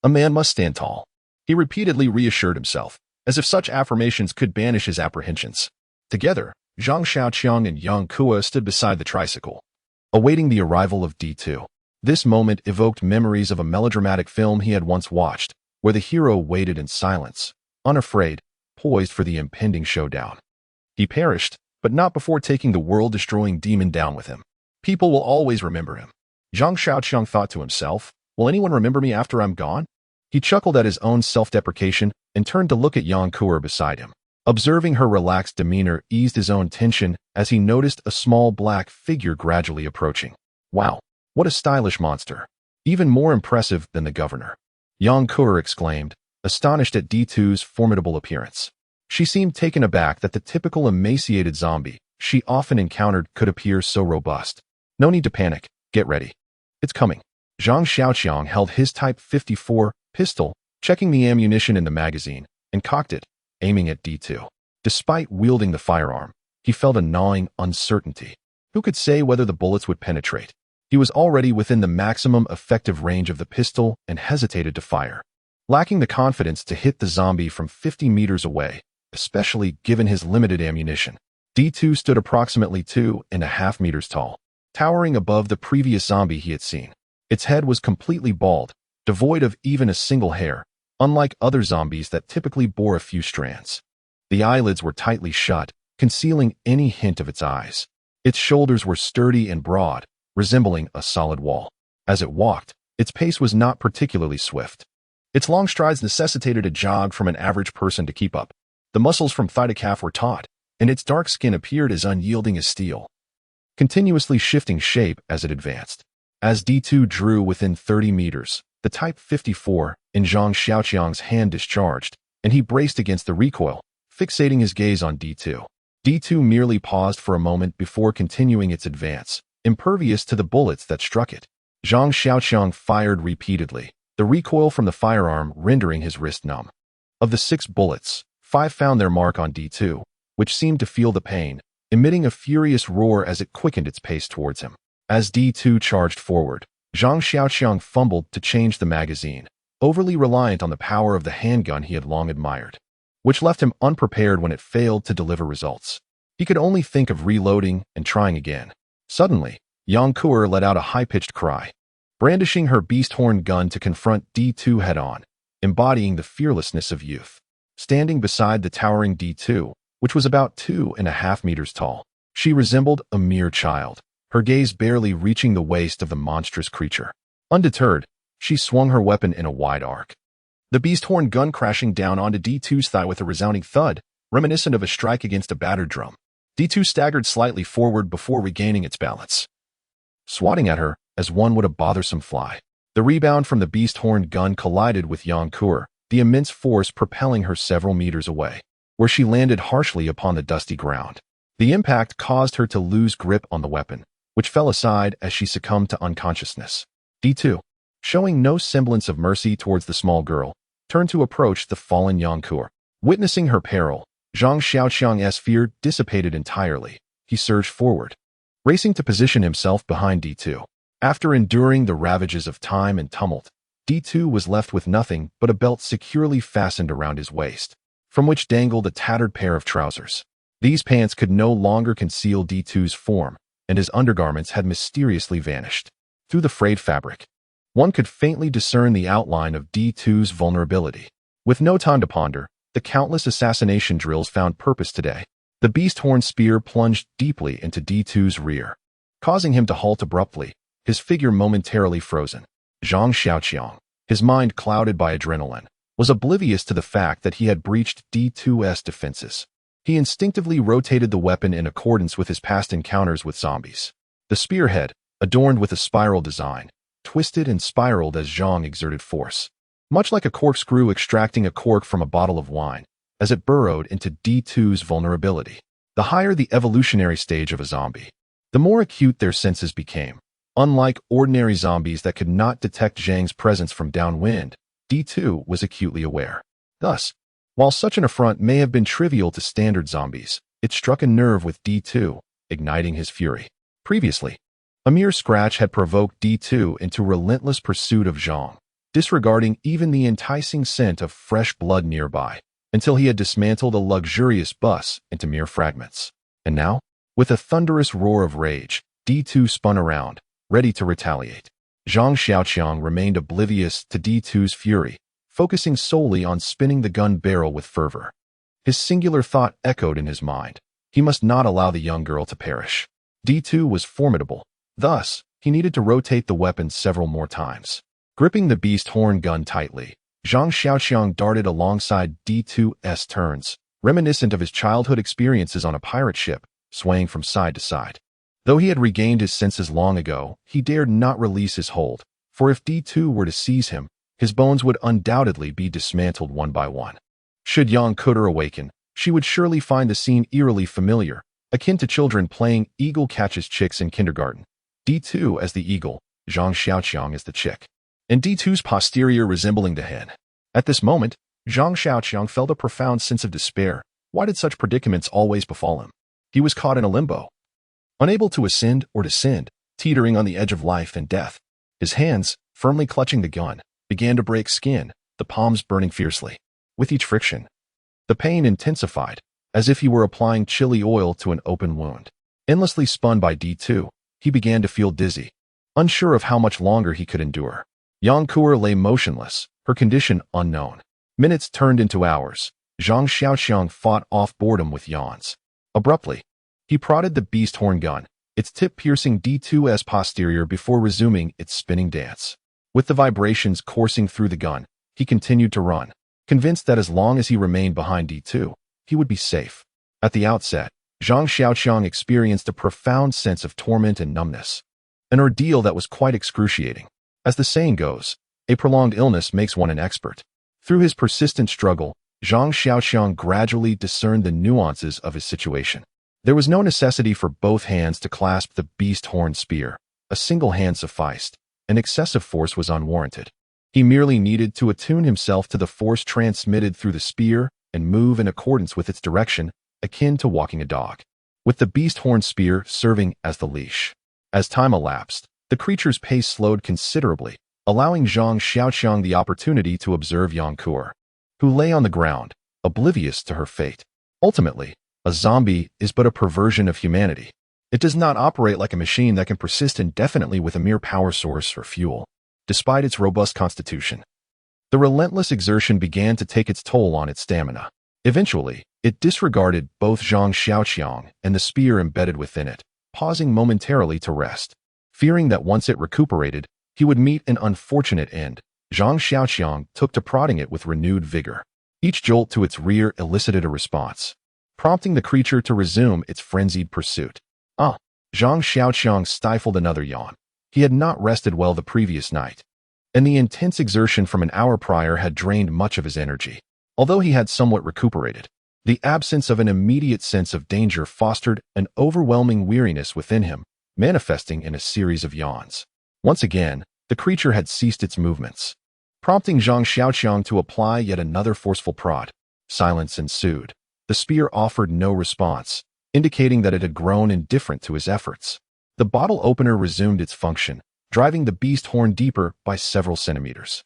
A man must stand tall. He repeatedly reassured himself, as if such affirmations could banish his apprehensions. Together, Zhang Xiaoqiang and Yang Kua stood beside the tricycle, awaiting the arrival of D2. This moment evoked memories of a melodramatic film he had once watched, where the hero waited in silence, unafraid, poised for the impending showdown. He perished, but not before taking the world-destroying demon down with him. People will always remember him. Zhang Xiaoqiang thought to himself, will anyone remember me after I'm gone? He chuckled at his own self-deprecation and turned to look at Yang Kua beside him. Observing her relaxed demeanor eased his own tension as he noticed a small black figure gradually approaching. Wow, what a stylish monster. Even more impressive than the governor. Yang Kua exclaimed, astonished at D2's formidable appearance. She seemed taken aback that the typical emaciated zombie she often encountered could appear so robust. No need to panic, get ready. It's coming. Zhang Xiaoqiang held his Type 54 pistol, checking the ammunition in the magazine, and cocked it, aiming at D2. Despite wielding the firearm, he felt a gnawing uncertainty. Who could say whether the bullets would penetrate? He was already within the maximum effective range of the pistol and hesitated to fire. Lacking the confidence to hit the zombie from 50 meters away, especially given his limited ammunition, D2 stood approximately 2.5 meters tall, towering above the previous zombie he had seen. Its head was completely bald, devoid of even a single hair, unlike other zombies that typically bore a few strands. The eyelids were tightly shut, concealing any hint of its eyes. Its shoulders were sturdy and broad, resembling a solid wall. As it walked, its pace was not particularly swift. Its long strides necessitated a jog from an average person to keep up. The muscles from thigh to calf were taut, and its dark skin appeared as unyielding as steel, continuously shifting shape as it advanced. As D2 drew within 30 meters, the Type 54 in Zhang Xiaoqiang's hand discharged, and he braced against the recoil, fixating his gaze on D2. D2 merely paused for a moment before continuing its advance, impervious to the bullets that struck it. Zhang Xiaoqiang fired repeatedly, the recoil from the firearm rendering his wrist numb. Of the 6 bullets, 5 found their mark on D2, which seemed to feel the pain, emitting a furious roar as it quickened its pace towards him. As D2 charged forward, Zhang Xiaoqiang fumbled to change the magazine, overly reliant on the power of the handgun he had long admired, which left him unprepared when it failed to deliver results. He could only think of reloading and trying again. Suddenly, Yang Kua let out a high-pitched cry, brandishing her beast horn gun to confront D2 head-on, embodying the fearlessness of youth. Standing beside the towering D2, which was about 2.5 meters tall, she resembled a mere child, her gaze barely reaching the waist of the monstrous creature. Undeterred, she swung her weapon in a wide arc, the beast horn gun crashing down onto D2's thigh with a resounding thud, reminiscent of a strike against a battered drum. D2 staggered slightly forward before regaining its balance, swatting at her as one would a bothersome fly. The rebound from the beast horn gun collided with Yang Kua, the immense force propelling her several meters away, where she landed harshly upon the dusty ground. The impact caused her to lose grip on the weapon, which fell aside as she succumbed to unconsciousness. D2, showing no semblance of mercy towards the small girl, turned to approach the fallen Yang Kua. Witnessing her peril, Zhang Xiaoqiang's fear dissipated entirely. He surged forward, racing to position himself behind D2. After enduring the ravages of time and tumult, D2 was left with nothing but a belt securely fastened around his waist, from which dangled a tattered pair of trousers. These pants could no longer conceal D2's form, and his undergarments had mysteriously vanished. Through the frayed fabric, one could faintly discern the outline of D2's vulnerability. With no time to ponder, the countless assassination drills found purpose today. The beast horn spear plunged deeply into D2's rear, causing him to halt abruptly, his figure momentarily frozen. Zhang Xiaoqiang, his mind clouded by adrenaline, was oblivious to the fact that he had breached D2's defenses. He instinctively rotated the weapon in accordance with his past encounters with zombies. The spearhead, adorned with a spiral design, twisted and spiraled as Zhang exerted force, much like a corkscrew extracting a cork from a bottle of wine, as it burrowed into D2's vulnerability. The higher the evolutionary stage of a zombie, the more acute their senses became. Unlike ordinary zombies that could not detect Zhang's presence from downwind, D2 was acutely aware. Thus, while such an affront may have been trivial to standard zombies, it struck a nerve with D2, igniting his fury. Previously, a mere scratch had provoked D2 into relentless pursuit of Zhang, disregarding even the enticing scent of fresh blood nearby, until he had dismantled a luxurious bus into mere fragments. And now, with a thunderous roar of rage, D2 spun around, ready to retaliate. Zhang Xiaoqiang remained oblivious to D2's fury, focusing solely on spinning the gun barrel with fervor. His singular thought echoed in his mind. He must not allow the young girl to perish. D2 was formidable. Thus, he needed to rotate the weapon several more times. Gripping the beast horn gun tightly, Zhang Xiaoqiang darted alongside D2's turns, reminiscent of his childhood experiences on a pirate ship, swaying from side to side. Though he had regained his senses long ago, he dared not release his hold, for if D2 were to seize him, his bones would undoubtedly be dismantled one by one. Should Yang Kuder awaken, she would surely find the scene eerily familiar, akin to children playing eagle catches chicks in kindergarten. D2 as the eagle, Zhang Xiaoqiang as the chick, and D2's posterior resembling the hen. At this moment, Zhang Xiaoqiang felt a profound sense of despair. Why did such predicaments always befall him? He was caught in a limbo, unable to ascend or descend, teetering on the edge of life and death. His hands, firmly clutching the gun, began to break skin, the palms burning fiercely. With each friction, the pain intensified, as if he were applying chilly oil to an open wound. Endlessly spun by D2, he began to feel dizzy, unsure of how much longer he could endure. Yang Kuer lay motionless, her condition unknown. Minutes turned into hours. Zhang Xiaoqiang fought off boredom with yawns. Abruptly, he prodded the beast horn gun, its tip piercing D2's posterior before resuming its spinning dance. With the vibrations coursing through the gun, he continued to run, convinced that as long as he remained behind D2, he would be safe. At the outset, Zhang Xiaoqiang experienced a profound sense of torment and numbness, an ordeal that was quite excruciating. As the saying goes, a prolonged illness makes one an expert. Through his persistent struggle, Zhang Xiaoqiang gradually discerned the nuances of his situation. There was no necessity for both hands to clasp the beast horn spear. A single hand sufficed, and excessive force was unwarranted. He merely needed to attune himself to the force transmitted through the spear and move in accordance with its direction, akin to walking a dog, with the beast horn spear serving as the leash. As time elapsed, the creature's pace slowed considerably, allowing Zhang Xiaoqiang the opportunity to observe Yang Kuer, who lay on the ground, oblivious to her fate. Ultimately, a zombie is but a perversion of humanity. It does not operate like a machine that can persist indefinitely with a mere power source or fuel, despite its robust constitution. The relentless exertion began to take its toll on its stamina. Eventually, it disregarded both Zhang Xiaoqiang and the spear embedded within it, pausing momentarily to rest. Fearing that once it recuperated, he would meet an unfortunate end, Zhang Xiaoqiang took to prodding it with renewed vigor. Each jolt to its rear elicited a response, prompting the creature to resume its frenzied pursuit. Zhang Xiaoqiang stifled another yawn. He had not rested well the previous night, and the intense exertion from an hour prior had drained much of his energy. Although he had somewhat recuperated, the absence of an immediate sense of danger fostered an overwhelming weariness within him, manifesting in a series of yawns. Once again, the creature had ceased its movements, prompting Zhang Xiaoqiang to apply yet another forceful prod. Silence ensued. The spear offered no response, indicating that it had grown indifferent to his efforts. The bottle opener resumed its function, driving the beast horn deeper by several centimeters.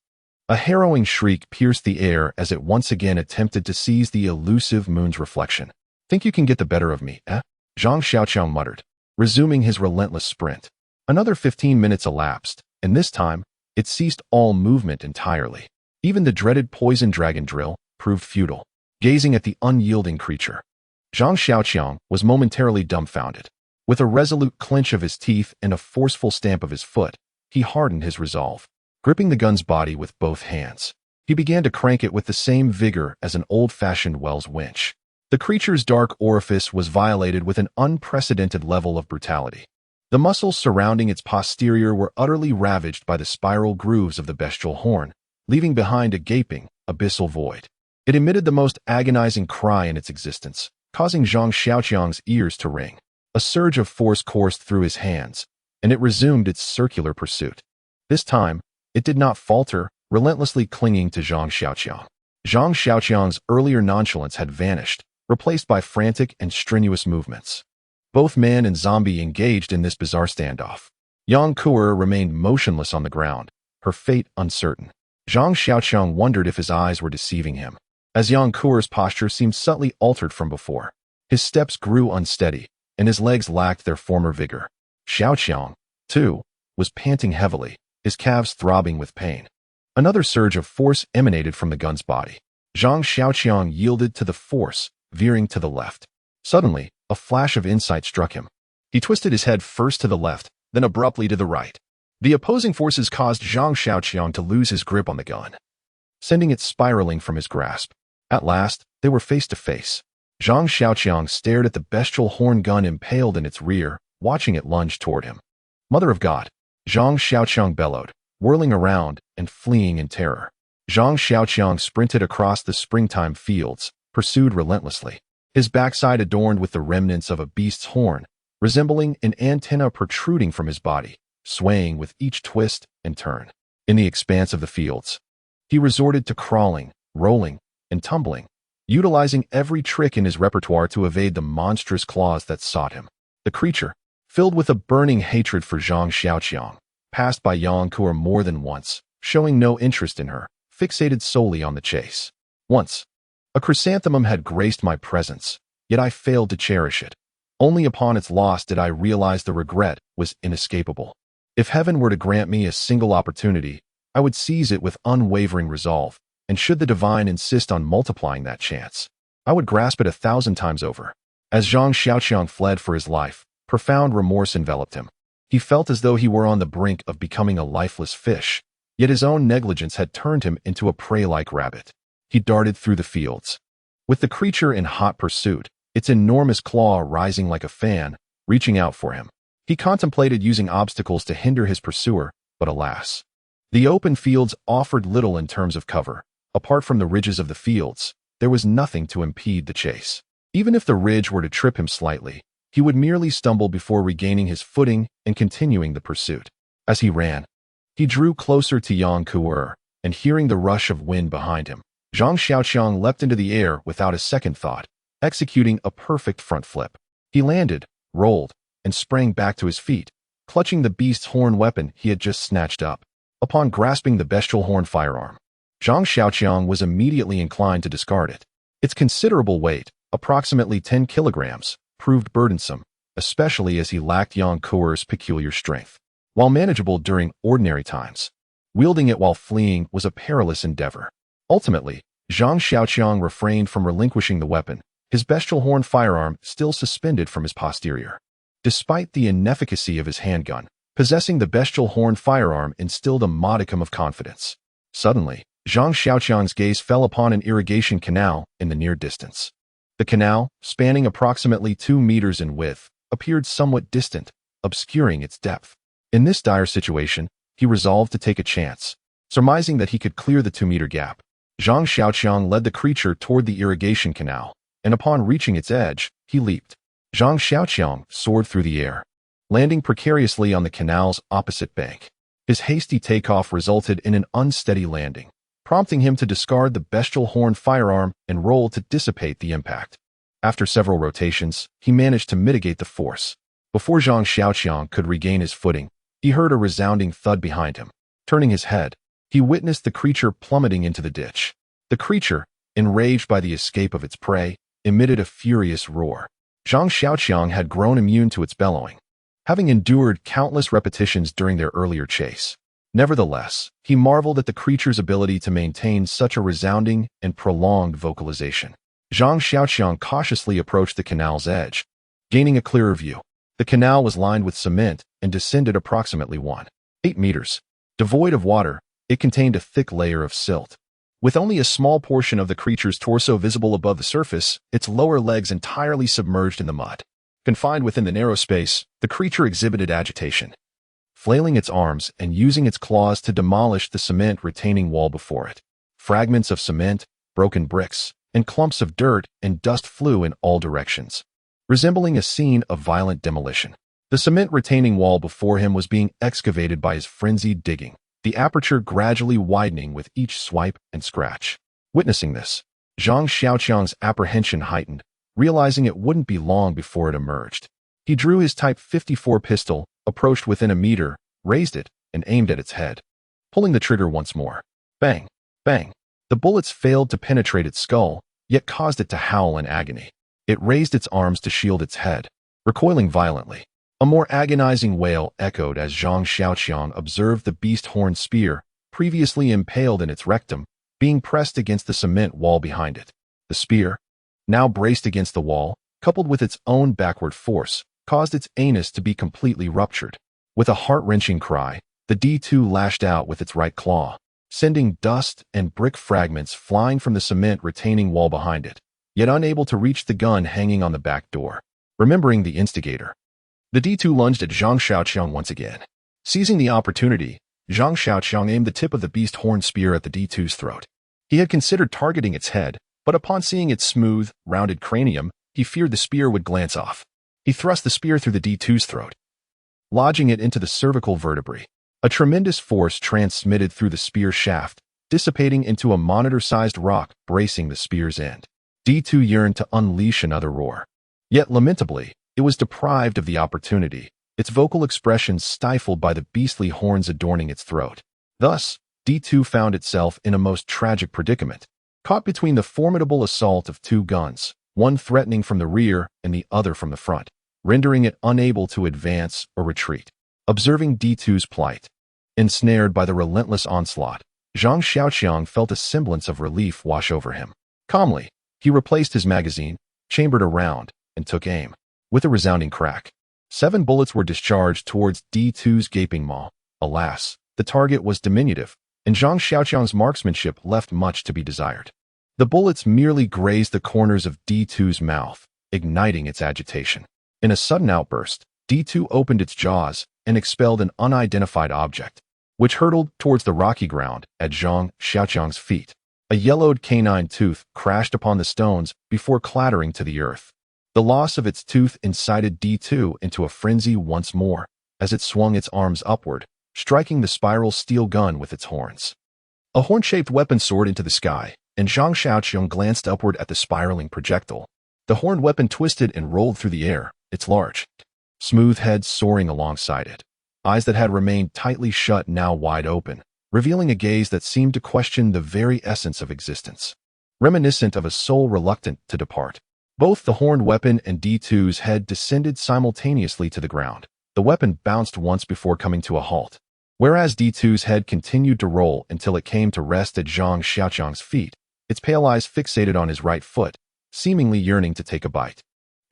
A harrowing shriek pierced the air as it once again attempted to seize the elusive moon's reflection. "Think you can get the better of me, eh?" Zhang Xiaoqiang muttered, resuming his relentless sprint. Another 15 minutes elapsed, and this time, it ceased all movement entirely. Even the dreaded poison dragon drill proved futile. Gazing at the unyielding creature, Zhang Xiaoqiang was momentarily dumbfounded. With a resolute clench of his teeth and a forceful stamp of his foot, he hardened his resolve. Gripping the gun's body with both hands, he began to crank it with the same vigor as an old-fashioned Wells winch. The creature's dark orifice was violated with an unprecedented level of brutality. The muscles surrounding its posterior were utterly ravaged by the spiral grooves of the bestial horn, leaving behind a gaping, abyssal void. It emitted the most agonizing cry in its existence, causing Zhang Xiaoqiang's ears to ring. A surge of force coursed through his hands, and it resumed its circular pursuit. This time, it did not falter, relentlessly clinging to Zhang Xiaoqiang. Zhang Xiaoqiang's earlier nonchalance had vanished, replaced by frantic and strenuous movements. Both man and zombie engaged in this bizarre standoff. Yang Kuer remained motionless on the ground, her fate uncertain. Zhang Xiaoqiang wondered if his eyes were deceiving him, as Yang Kuer's posture seemed subtly altered from before. His steps grew unsteady, and his legs lacked their former vigor. Xiaoqiang, too, was panting heavily, his calves throbbing with pain. Another surge of force emanated from the gun's body. Zhang Xiaoqiang yielded to the force, veering to the left. Suddenly, a flash of insight struck him. He twisted his head first to the left, then abruptly to the right. The opposing forces caused Zhang Xiaoqiang to lose his grip on the gun, sending it spiraling from his grasp. At last, they were face to face. Zhang Xiaoqiang stared at the bestial horn gun impaled in its rear, watching it lunge toward him. Mother of God! Zhang Xiaoqiang bellowed, whirling around and fleeing in terror. Zhang Xiaoqiang sprinted across the springtime fields, pursued relentlessly, his backside adorned with the remnants of a beast's horn, resembling an antenna protruding from his body, swaying with each twist and turn. In the expanse of the fields, he resorted to crawling, rolling, and tumbling, utilizing every trick in his repertoire to evade the monstrous claws that sought him. The creature, filled with a burning hatred for Zhang Xiaoqiang, passed by Yang Kuer more than once, showing no interest in her, fixated solely on the chase. Once, a chrysanthemum had graced my presence, yet I failed to cherish it. Only upon its loss did I realize the regret was inescapable. If heaven were to grant me a single opportunity, I would seize it with unwavering resolve, and should the divine insist on multiplying that chance, I would grasp it 1,000 times over. As Zhang Xiaoqiang fled for his life, profound remorse enveloped him. He felt as though he were on the brink of becoming a lifeless fish, yet his own negligence had turned him into a prey-like rabbit. He darted through the fields, with the creature in hot pursuit, its enormous claw rising like a fan, reaching out for him. He contemplated using obstacles to hinder his pursuer, but alas, the open fields offered little in terms of cover. Apart from the ridges of the fields, there was nothing to impede the chase. Even if the ridge were to trip him slightly, he would merely stumble before regaining his footing and continuing the pursuit. As he ran, he drew closer to Yang Kuer, and hearing the rush of wind behind him, Zhang Xiaoqiang leapt into the air without a second thought, executing a perfect front flip. He landed, rolled, and sprang back to his feet, clutching the beast's horn weapon he had just snatched up. Upon grasping the bestial horn firearm, Zhang Xiaoqiang was immediately inclined to discard it. Its considerable weight, approximately 10 kilograms, proved burdensome, especially as he lacked Yang Kuer's peculiar strength. While manageable during ordinary times, wielding it while fleeing was a perilous endeavor. Ultimately, Zhang Xiaoqiang refrained from relinquishing the weapon, his bestial horn firearm still suspended from his posterior. Despite the inefficacy of his handgun, possessing the bestial horn firearm instilled a modicum of confidence. Suddenly, Zhang Xiaoqiang's gaze fell upon an irrigation canal in the near distance. The canal, spanning approximately 2 meters in width, appeared somewhat distant, obscuring its depth. In this dire situation, he resolved to take a chance. Surmising that he could clear the 2-meter gap, Zhang Xiaoqiang led the creature toward the irrigation canal, and upon reaching its edge, he leaped. Zhang Xiaoqiang soared through the air, landing precariously on the canal's opposite bank. His hasty takeoff resulted in an unsteady landing, prompting him to discard the bestial horn firearm and roll to dissipate the impact. After several rotations, he managed to mitigate the force. Before Zhang Xiaoqiang could regain his footing, he heard a resounding thud behind him. Turning his head, he witnessed the creature plummeting into the ditch. The creature, enraged by the escape of its prey, emitted a furious roar. Zhang Xiaoqiang had grown immune to its bellowing, having endured countless repetitions during their earlier chase. Nevertheless, he marveled at the creature's ability to maintain such a resounding and prolonged vocalization. Zhang Xiaoqiang cautiously approached the canal's edge, gaining a clearer view. The canal was lined with cement and descended approximately 1.8 meters. Devoid of water, it contained a thick layer of silt. With only a small portion of the creature's torso visible above the surface, its lower legs entirely submerged in the mud. Confined within the narrow space, the creature exhibited agitation, flailing its arms and using its claws to demolish the cement retaining wall before it. Fragments of cement, broken bricks, and clumps of dirt and dust flew in all directions, resembling a scene of violent demolition. The cement retaining wall before him was being excavated by his frenzied digging, the aperture gradually widening with each swipe and scratch. Witnessing this, Zhang Xiaoqiang's apprehension heightened, realizing it wouldn't be long before it emerged. He drew his Type 54 pistol, approached within a meter, raised it, and aimed at its head. Pulling the trigger once more. Bang! Bang! The bullets failed to penetrate its skull, yet caused it to howl in agony. It raised its arms to shield its head, recoiling violently. A more agonizing wail echoed as Zhang Xiaoqiang observed the beast-horn spear, previously impaled in its rectum, being pressed against the cement wall behind it. The spear, now braced against the wall, coupled with its own backward force, caused its anus to be completely ruptured. With a heart-wrenching cry, the D2 lashed out with its right claw, sending dust and brick fragments flying from the cement retaining wall behind it, yet unable to reach the gun hanging on the back door. Remembering the instigator, the D2 lunged at Zhang Xiaoqiang once again. Seizing the opportunity, Zhang Xiaoqiang aimed the tip of the beast horn spear at the D2's throat. He had considered targeting its head, but upon seeing its smooth, rounded cranium, he feared the spear would glance off. He thrust the spear through the D2's throat, lodging it into the cervical vertebrae. A tremendous force transmitted through the spear shaft, dissipating into a monitor-sized rock bracing the spear's end. D2 yearned to unleash another roar. Yet, lamentably, it was deprived of the opportunity, its vocal expressions stifled by the beastly horns adorning its throat. Thus, D2 found itself in a most tragic predicament, caught between the formidable assault of two guns, one threatening from the rear and the other from the front, rendering it unable to advance or retreat. Observing D2's plight, ensnared by the relentless onslaught, Zhang Xiaoqiang felt a semblance of relief wash over him. Calmly, he replaced his magazine, chambered a round, and took aim. With a resounding crack, 7 bullets were discharged towards D2's gaping maw. Alas, the target was diminutive, and Zhang Xiaoqiang's marksmanship left much to be desired. The bullets merely grazed the corners of D2's mouth, igniting its agitation. In a sudden outburst, D2 opened its jaws and expelled an unidentified object, which hurtled towards the rocky ground at Zhang Xiaoqiang's feet. A yellowed canine tooth crashed upon the stones before clattering to the earth. The loss of its tooth incited D2 into a frenzy once more, as it swung its arms upward, striking the spiral steel gun with its horns. A horn-shaped weapon soared into the sky, and Zhang Xiaoqiang glanced upward at the spiraling projectile. The horned weapon twisted and rolled through the air, its large, smooth head soaring alongside it. Eyes that had remained tightly shut now wide open, revealing a gaze that seemed to question the very essence of existence, reminiscent of a soul reluctant to depart. Both the horned weapon and D2's head descended simultaneously to the ground. The weapon bounced once before coming to a halt, whereas D2's head continued to roll until it came to rest at Zhang Xiaoqiang's feet, its pale eyes fixated on his right foot, seemingly yearning to take a bite.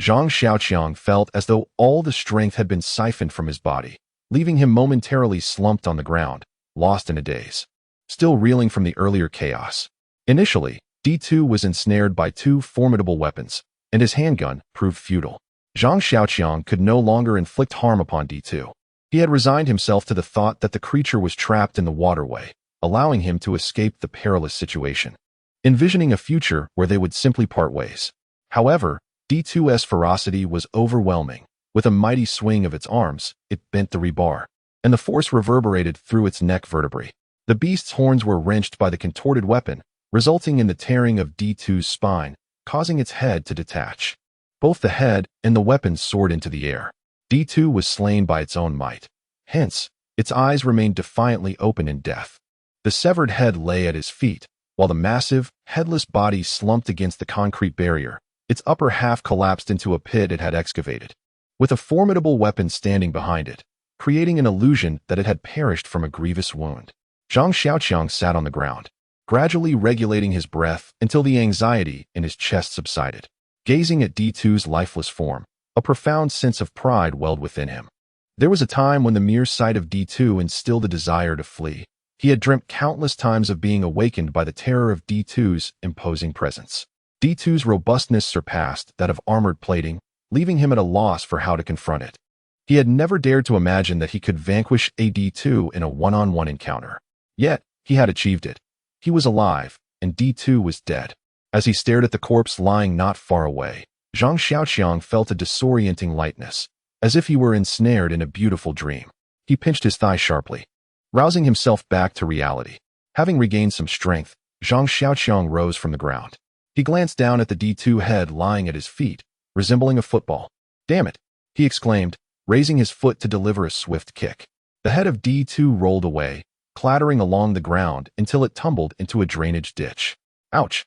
Zhang Xiaoqiang felt as though all the strength had been siphoned from his body, leaving him momentarily slumped on the ground, lost in a daze, still reeling from the earlier chaos. Initially, D2 was ensnared by 2 formidable weapons, and his handgun proved futile. Zhang Xiaoqiang could no longer inflict harm upon D2. He had resigned himself to the thought that the creature was trapped in the waterway, allowing him to escape the perilous situation, envisioning a future where they would simply part ways. However, D2's ferocity was overwhelming. With a mighty swing of its arms, it bent the rebar, and the force reverberated through its neck vertebrae. The beast's horns were wrenched by the contorted weapon, resulting in the tearing of D2's spine, causing its head to detach. Both the head and the weapon soared into the air. D2 was slain by its own might. Hence, its eyes remained defiantly open in death. The severed head lay at his feet, while the massive, headless body slumped against the concrete barrier. Its upper half collapsed into a pit it had excavated, with a formidable weapon standing behind it, creating an illusion that it had perished from a grievous wound. Zhang Xiaoqiang sat on the ground, gradually regulating his breath until the anxiety in his chest subsided. Gazing at D2's lifeless form, a profound sense of pride welled within him. There was a time when the mere sight of D2 instilled a desire to flee. He had dreamt countless times of being awakened by the terror of D2's imposing presence. D2's robustness surpassed that of armored plating, leaving him at a loss for how to confront it. He had never dared to imagine that he could vanquish a D2 in a one-on-one encounter. Yet, he had achieved it. He was alive, and D2 was dead. As he stared at the corpse lying not far away, Zhang Xiaoqiang felt a disorienting lightness, as if he were ensnared in a beautiful dream. He pinched his thigh sharply, rousing himself back to reality. Having regained some strength, Zhang Xiaoqiang rose from the ground. He glanced down at the D2 head lying at his feet, resembling a football. Damn it! he exclaimed, raising his foot to deliver a swift kick. The head of D2 rolled away, clattering along the ground until it tumbled into a drainage ditch. Ouch!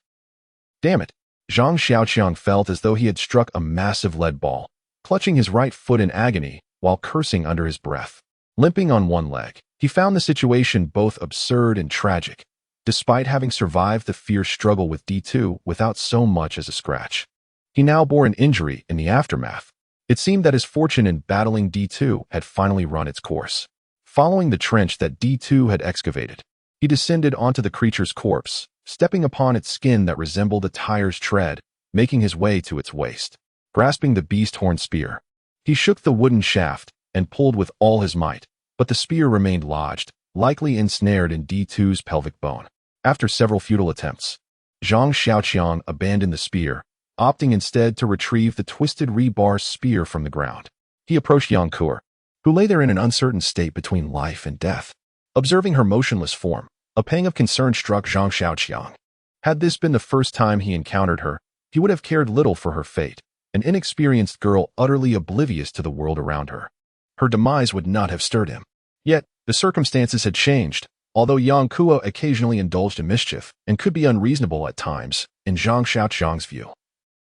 Damn it! Zhang Xiaoqiang felt as though he had struck a massive lead ball, clutching his right foot in agony while cursing under his breath. Limping on one leg, he found the situation both absurd and tragic, despite having survived the fierce struggle with D2 without so much as a scratch. He now bore an injury in the aftermath. It seemed that his fortune in battling D2 had finally run its course. Following the trench that D2 had excavated, he descended onto the creature's corpse, stepping upon its skin that resembled a tire's tread, making his way to its waist. Grasping the beast-horn spear, he shook the wooden shaft and pulled with all his might, but the spear remained lodged, likely ensnared in D2's pelvic bone. After several futile attempts, Zhang Xiaoqiang abandoned the spear, opting instead to retrieve the twisted rebar spear from the ground. He approached Yang Kuo, who lay there in an uncertain state between life and death. Observing her motionless form, a pang of concern struck Zhang Xiaoqiang. Had this been the first time he encountered her, he would have cared little for her fate, an inexperienced girl utterly oblivious to the world around her. Her demise would not have stirred him. Yet, the circumstances had changed. Although Yang Kuo occasionally indulged in mischief and could be unreasonable at times, in Zhang Xiaoqiang's view,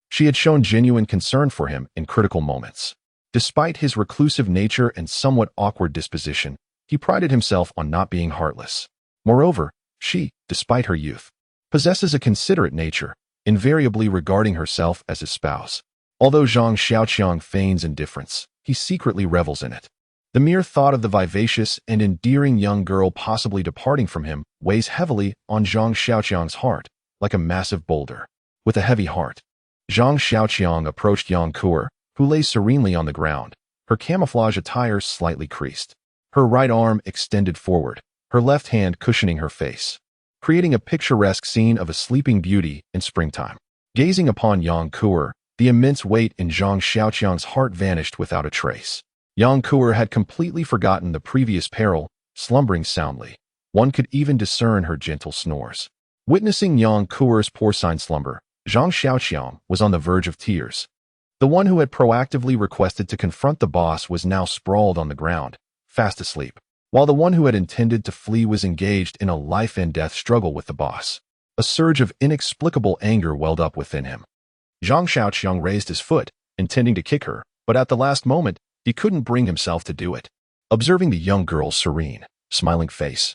she had shown genuine concern for him in critical moments. Despite his reclusive nature and somewhat awkward disposition, he prided himself on not being heartless. Moreover, she, despite her youth, possesses a considerate nature, invariably regarding herself as his spouse. Although Zhang Xiaoqiang feigns indifference, he secretly revels in it. The mere thought of the vivacious and endearing young girl possibly departing from him weighs heavily on Zhang Xiaoqiang's heart, like a massive boulder. With a heavy heart, Zhang Xiaoqiang approached Yang Kuo, who lay serenely on the ground, her camouflage attire slightly creased. Her right arm extended forward, her left hand cushioning her face, creating a picturesque scene of a sleeping beauty in springtime. Gazing upon Yang Kuo, the immense weight in Zhang Xiaoqiang's heart vanished without a trace. Yang Kuo had completely forgotten the previous peril, slumbering soundly. One could even discern her gentle snores. Witnessing Yang Kuo's porcine slumber, Zhang Xiaoqiang was on the verge of tears. The one who had proactively requested to confront the boss was now sprawled on the ground, fast asleep, while the one who had intended to flee was engaged in a life-and-death struggle with the boss. A surge of inexplicable anger welled up within him. Zhang Xiaoqiang raised his foot, intending to kick her, but at the last moment, he couldn't bring himself to do it. Observing the young girl's serene, smiling face,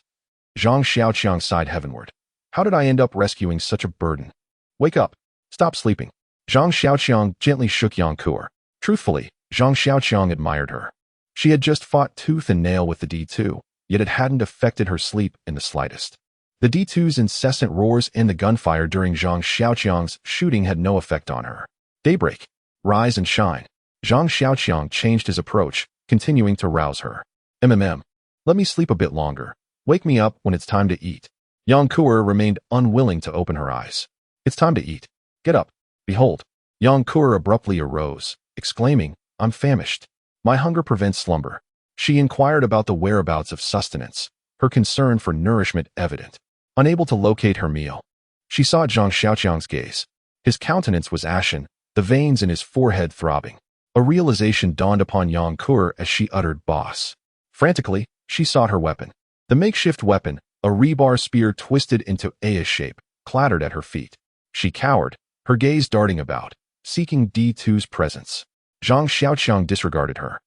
Zhang Xiaoqiang sighed heavenward. How did I end up rescuing such a burden? Wake up. Stop sleeping. Zhang Xiaoqiang gently shook Yang Kuo. Truthfully, Zhang Xiaoqiang admired her. She had just fought tooth and nail with the D2, yet it hadn't affected her sleep in the slightest. The D2's incessant roars and the gunfire during Zhang Xiaoqiang's shooting had no effect on her. Daybreak. Rise and shine. Zhang Xiaoqiang changed his approach, continuing to rouse her. Let me sleep a bit longer. Wake me up when it's time to eat. Yang Kuo remained unwilling to open her eyes. It's time to eat. Get up. Behold. Yang Kuo abruptly arose, exclaiming, I'm famished. My hunger prevents slumber. She inquired about the whereabouts of sustenance, her concern for nourishment evident. Unable to locate her meal, she sought Zhang Xiaoqiang's gaze. His countenance was ashen, the veins in his forehead throbbing. A realization dawned upon Yang Kuo as she uttered boss. Frantically, she sought her weapon. The makeshift weapon, a rebar spear twisted into A shape, clattered at her feet. She cowered, her gaze darting about, seeking D2's presence. Zhang Xiaoqiang disregarded her.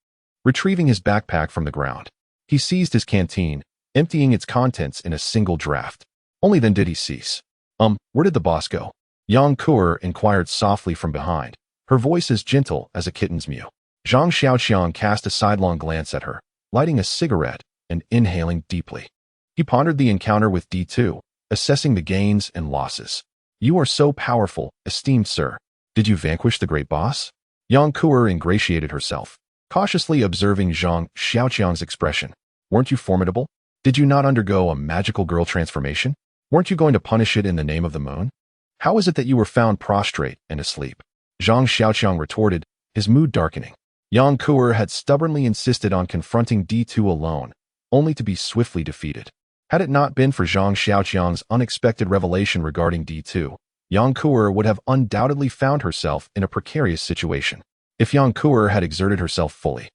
Retrieving his backpack from the ground, he seized his canteen, emptying its contents in a single draft. Only then did he cease. Where did the boss go? Yang Kuo inquired softly from behind, her voice as gentle as a kitten's mew. Zhang Xiaoqiang cast a sidelong glance at her, lighting a cigarette and inhaling deeply. He pondered the encounter with D2, assessing the gains and losses. You are so powerful, esteemed sir. Did you vanquish the great boss? Yang Kuo ingratiated herself, cautiously observing Zhang Xiaoqiang's expression. Weren't you formidable? Did you not undergo a magical girl transformation? Weren't you going to punish it in the name of the moon? How is it that you were found prostrate and asleep? Zhang Xiaoqiang retorted, his mood darkening. Yang Kuo had stubbornly insisted on confronting D2 alone, only to be swiftly defeated. Had it not been for Zhang Xiaoqiang's unexpected revelation regarding D2, Yang Kuo would have undoubtedly found herself in a precarious situation. if Yang Kuer had exerted herself fully.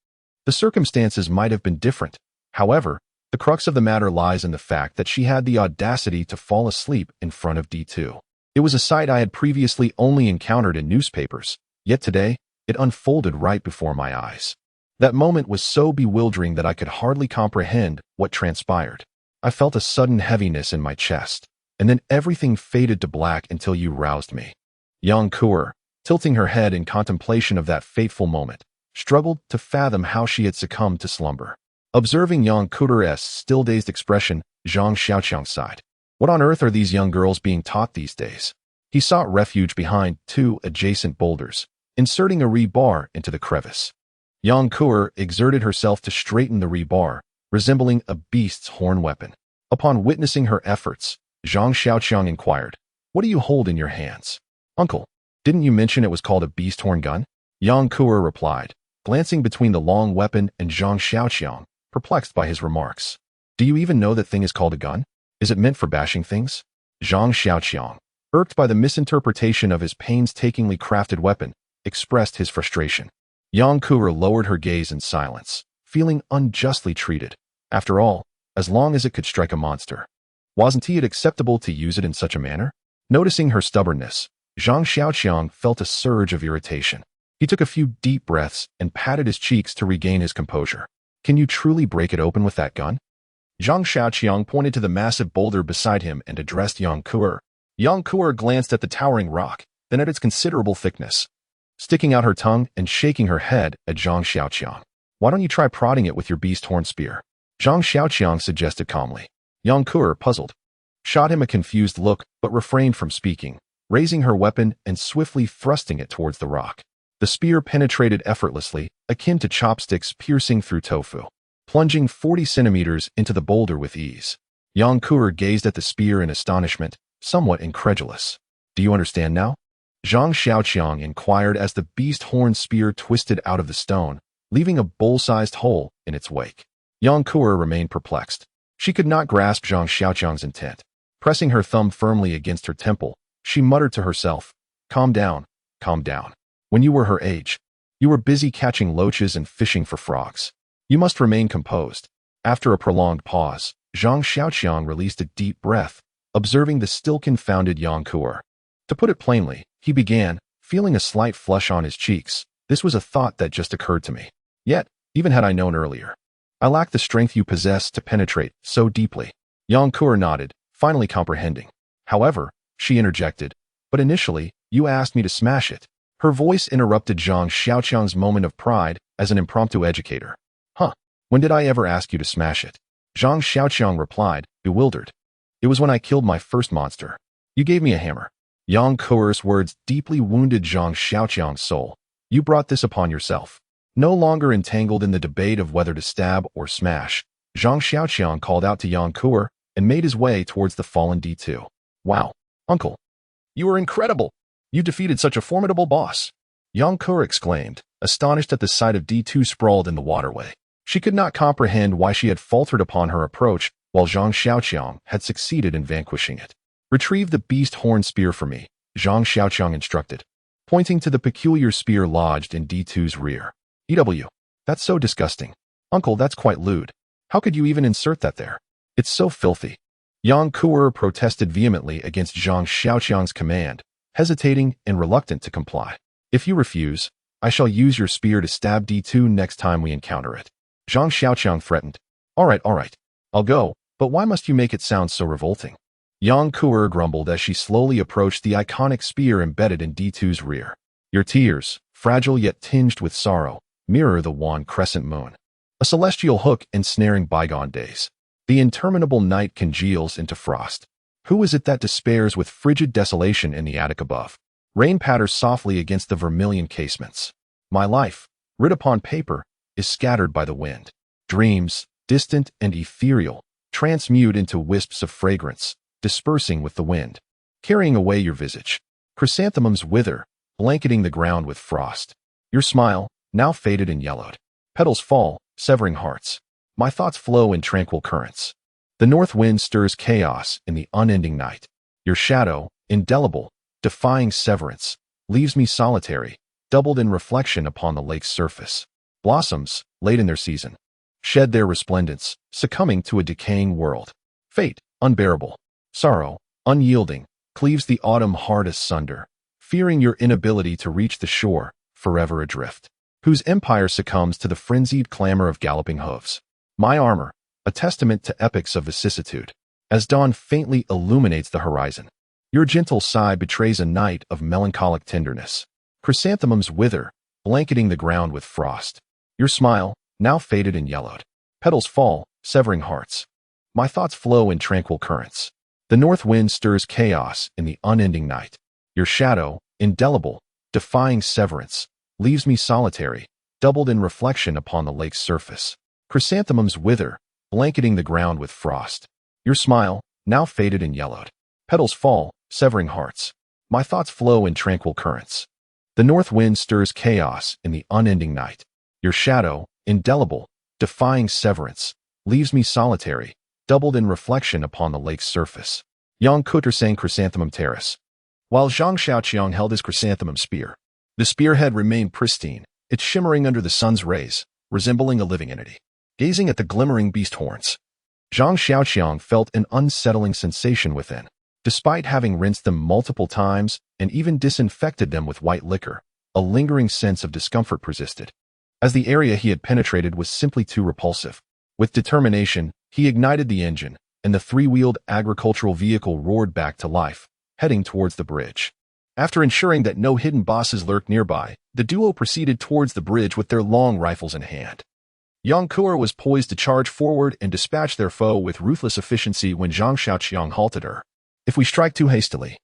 The circumstances might have been different. However, the crux of the matter lies in the fact that she had the audacity to fall asleep in front of D2. It was a sight I had previously only encountered in newspapers, yet today, it unfolded right before my eyes. That moment was so bewildering that I could hardly comprehend what transpired. I felt a sudden heaviness in my chest, and then everything faded to black until you roused me. Yang Kuer, tilting her head in contemplation of that fateful moment, struggled to fathom how she had succumbed to slumber. Observing Yang Kuer's still-dazed expression, Zhang Xiaoqiang sighed. What on earth are these young girls being taught these days? He sought refuge behind 2 adjacent boulders, inserting a rebar into the crevice. Yang Kuer exerted herself to straighten the rebar, resembling a beast's horn weapon. Upon witnessing her efforts, Zhang Xiaoqiang inquired, "What do you hold in your hands?" "Uncle, didn't you mention it was called a beast horn gun?" Yang Kuer replied, glancing between the long weapon and Zhang Xiaoqiang, perplexed by his remarks. "Do you even know that thing is called a gun? Is it meant for bashing things?" Zhang Xiaoqiang, irked by the misinterpretation of his painstakingly crafted weapon, expressed his frustration. Yang Kuer lowered her gaze in silence, feeling unjustly treated. After all, as long as it could strike a monster, wasn't it acceptable to use it in such a manner? Noticing her stubbornness, Zhang Xiaoqiang felt a surge of irritation. He took a few deep breaths and patted his cheeks to regain his composure. "Can you truly break it open with that gun?" Zhang Xiaoqiang pointed to the massive boulder beside him and addressed Yang Kuer. Yang Kuer glanced at the towering rock, then at its considerable thickness, sticking out her tongue and shaking her head at Zhang Xiaoqiang. "Why don't you try prodding it with your beast horn spear?" Zhang Xiaoqiang suggested calmly. Yang Kuer, puzzled, shot him a confused look but refrained from speaking, raising her weapon and swiftly thrusting it towards the rock. The spear penetrated effortlessly, akin to chopsticks piercing through tofu, plunging 40 centimeters into the boulder with ease. Yang Kuer gazed at the spear in astonishment, somewhat incredulous. "Do you understand now?" Zhang Xiaoqiang inquired as the beast horn spear twisted out of the stone, leaving a bowl-sized hole in its wake. Yang Kuer remained perplexed. She could not grasp Zhang Xiaoqiang's intent. Pressing her thumb firmly against her temple, she muttered to herself, calm down. When you were her age, you were busy catching loaches and fishing for frogs. You must remain composed." After a prolonged pause, Zhang Xiaoqiang released a deep breath, observing the still confounded Yang Kuer. To put it plainly, he began, feeling a slight flush on his cheeks. "This was a thought that just occurred to me. Yet, even had I known earlier, I lack the strength you possess to penetrate so deeply." Yang Kuer nodded, finally comprehending. "However," she interjected, "but initially, you asked me to smash it." Her voice interrupted Zhang Xiaoqiang's moment of pride as an impromptu educator. "Huh, when did I ever ask you to smash it?" Zhang Xiaoqiang replied, bewildered. "It was when I killed my first monster. You gave me a hammer." Yang Kuer's words deeply wounded Zhang Xiaoqiang's soul. "You brought this upon yourself." No longer entangled in the debate of whether to stab or smash, Zhang Xiaoqiang called out to Yang Kuer and made his way towards the fallen D2. "Wow, uncle, you are incredible! You defeated such a formidable boss!" Yang Kuer exclaimed, astonished at the sight of D2 sprawled in the waterway. She could not comprehend why she had faltered upon her approach while Zhang Xiaoqiang had succeeded in vanquishing it. "Retrieve the beast horn spear for me," Zhang Xiaoqiang instructed, pointing to the peculiar spear lodged in D2's rear. "EW, that's so disgusting. Uncle, that's quite lewd. How could you even insert that there? It's so filthy." Yang Kuer protested vehemently against Zhang Xiaoqiang's command, hesitating and reluctant to comply. "If you refuse, I shall use your spear to stab D2 next time we encounter it." Zhang Xiaoqiang threatened. All right, I'll go, but why must you make it sound so revolting?" Yang Kuer grumbled as she slowly approached the iconic spear embedded in D2's rear. "Your tears, fragile yet tinged with sorrow, mirror the wan crescent moon, a celestial hook ensnaring bygone days. The interminable night congeals into frost. Who is it that despairs with frigid desolation in the attic above? Rain patters softly against the vermilion casements. My life, writ upon paper, is scattered by the wind. Dreams, distant and ethereal, transmute into wisps of fragrance, dispersing with the wind, carrying away your visage. Chrysanthemums wither, blanketing the ground with frost. Your smile, now faded and yellowed. Petals fall, severing hearts. My thoughts flow in tranquil currents. The north wind stirs chaos in the unending night. Your shadow, indelible, defying severance, leaves me solitary, doubled in reflection upon the lake's surface. Blossoms, late in their season, shed their resplendence, succumbing to a decaying world. Fate, unbearable. Sorrow, unyielding, cleaves the autumn heart asunder, fearing your inability to reach the shore, forever adrift, whose empire succumbs to the frenzied clamor of galloping hooves. My armor, a testament to epics of vicissitude, as dawn faintly illuminates the horizon. Your gentle sigh betrays a night of melancholic tenderness. Chrysanthemums wither, blanketing the ground with frost. Your smile, now faded and yellowed. Petals fall, severing hearts. My thoughts flow in tranquil currents. The north wind stirs chaos in the unending night. Your shadow, indelible, defying severance, leaves me solitary, doubled in reflection upon the lake's surface. Chrysanthemums wither, blanketing the ground with frost. Your smile, now faded and yellowed. Petals fall, severing hearts. My thoughts flow in tranquil currents. The north wind stirs chaos in the unending night. Your shadow, indelible, defying severance, leaves me solitary, doubled in reflection upon the lake's surface. Yang Kuter sang Chrysanthemum Terrace. While Zhang Xiaoqiang held his chrysanthemum spear, the spearhead remained pristine, its shimmering under the sun's rays, resembling a living entity. Gazing at the glimmering beast horns, Zhang Xiaoqiang felt an unsettling sensation within. Despite having rinsed them multiple times and even disinfected them with white liquor, a lingering sense of discomfort persisted, as the area he had penetrated was simply too repulsive. With determination, he ignited the engine, and the three-wheeled agricultural vehicle roared back to life, heading towards the bridge. After ensuring that no hidden bosses lurked nearby, the duo proceeded towards the bridge with their long rifles in hand. Yang Kuer was poised to charge forward and dispatch their foe with ruthless efficiency when Zhang Xiaoqiang halted her. If we strike too hastily,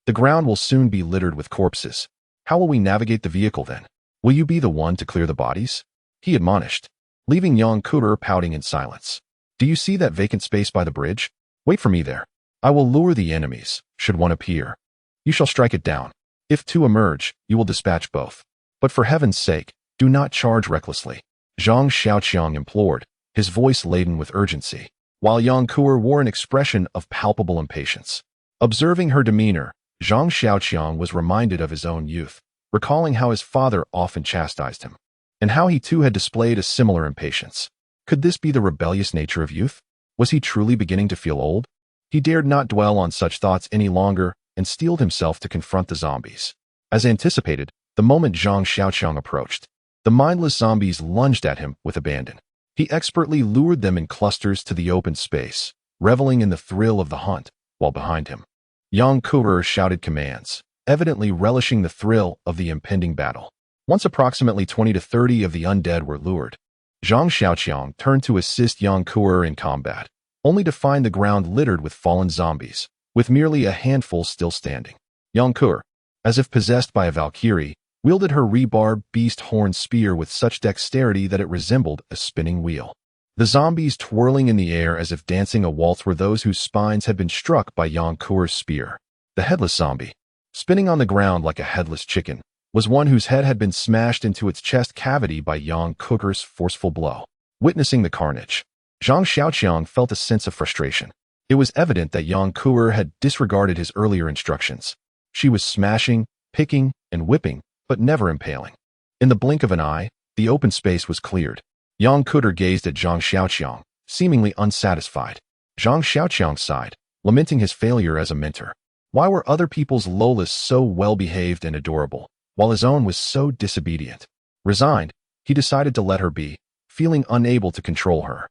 the ground will soon be littered with corpses. How will we navigate the vehicle then? Will you be the one to clear the bodies? He admonished, leaving Yang Kuer pouting in silence. Do you see that vacant space by the bridge? Wait for me there. I will lure the enemies, should one appear. You shall strike it down. If two emerge, you will dispatch both. But for heaven's sake, do not charge recklessly. Zhang Xiaoqiang implored, his voice laden with urgency, while Yang Kuer wore an expression of palpable impatience. Observing her demeanor, Zhang Xiaoqiang was reminded of his own youth, recalling how his father often chastised him, and how he too had displayed a similar impatience. Could this be the rebellious nature of youth? Was he truly beginning to feel old? He dared not dwell on such thoughts any longer and steeled himself to confront the zombies. As anticipated, the moment Zhang Xiaoqiang approached, the mindless zombies lunged at him with abandon. He expertly lured them in clusters to the open space, reveling in the thrill of the hunt, while behind him, Yang Kuer shouted commands, evidently relishing the thrill of the impending battle. Once approximately 20 to 30 of the undead were lured, Zhang Xiaoqiang turned to assist Yang Kuer in combat, only to find the ground littered with fallen zombies, with merely a handful still standing. Yang Kuer, as if possessed by a valkyrie, wielded her rebarb beast horn spear with such dexterity that it resembled a spinning wheel. The zombies twirling in the air as if dancing a waltz were those whose spines had been struck by Yang Kuer's spear. The headless zombie, spinning on the ground like a headless chicken, was one whose head had been smashed into its chest cavity by Yang Kuer's forceful blow. Witnessing the carnage, Zhang Xiaoqiang felt a sense of frustration. It was evident that Yang Kuer had disregarded his earlier instructions. She was smashing, picking, and whipping, but never impaling. In the blink of an eye, the open space was cleared. Yang Kuer gazed at Zhang Xiaoqiang, seemingly unsatisfied. Zhang Xiaoqiang sighed, lamenting his failure as a mentor. Why were other people's Lolas so well-behaved and adorable, while his own was so disobedient? Resigned, he decided to let her be, feeling unable to control her.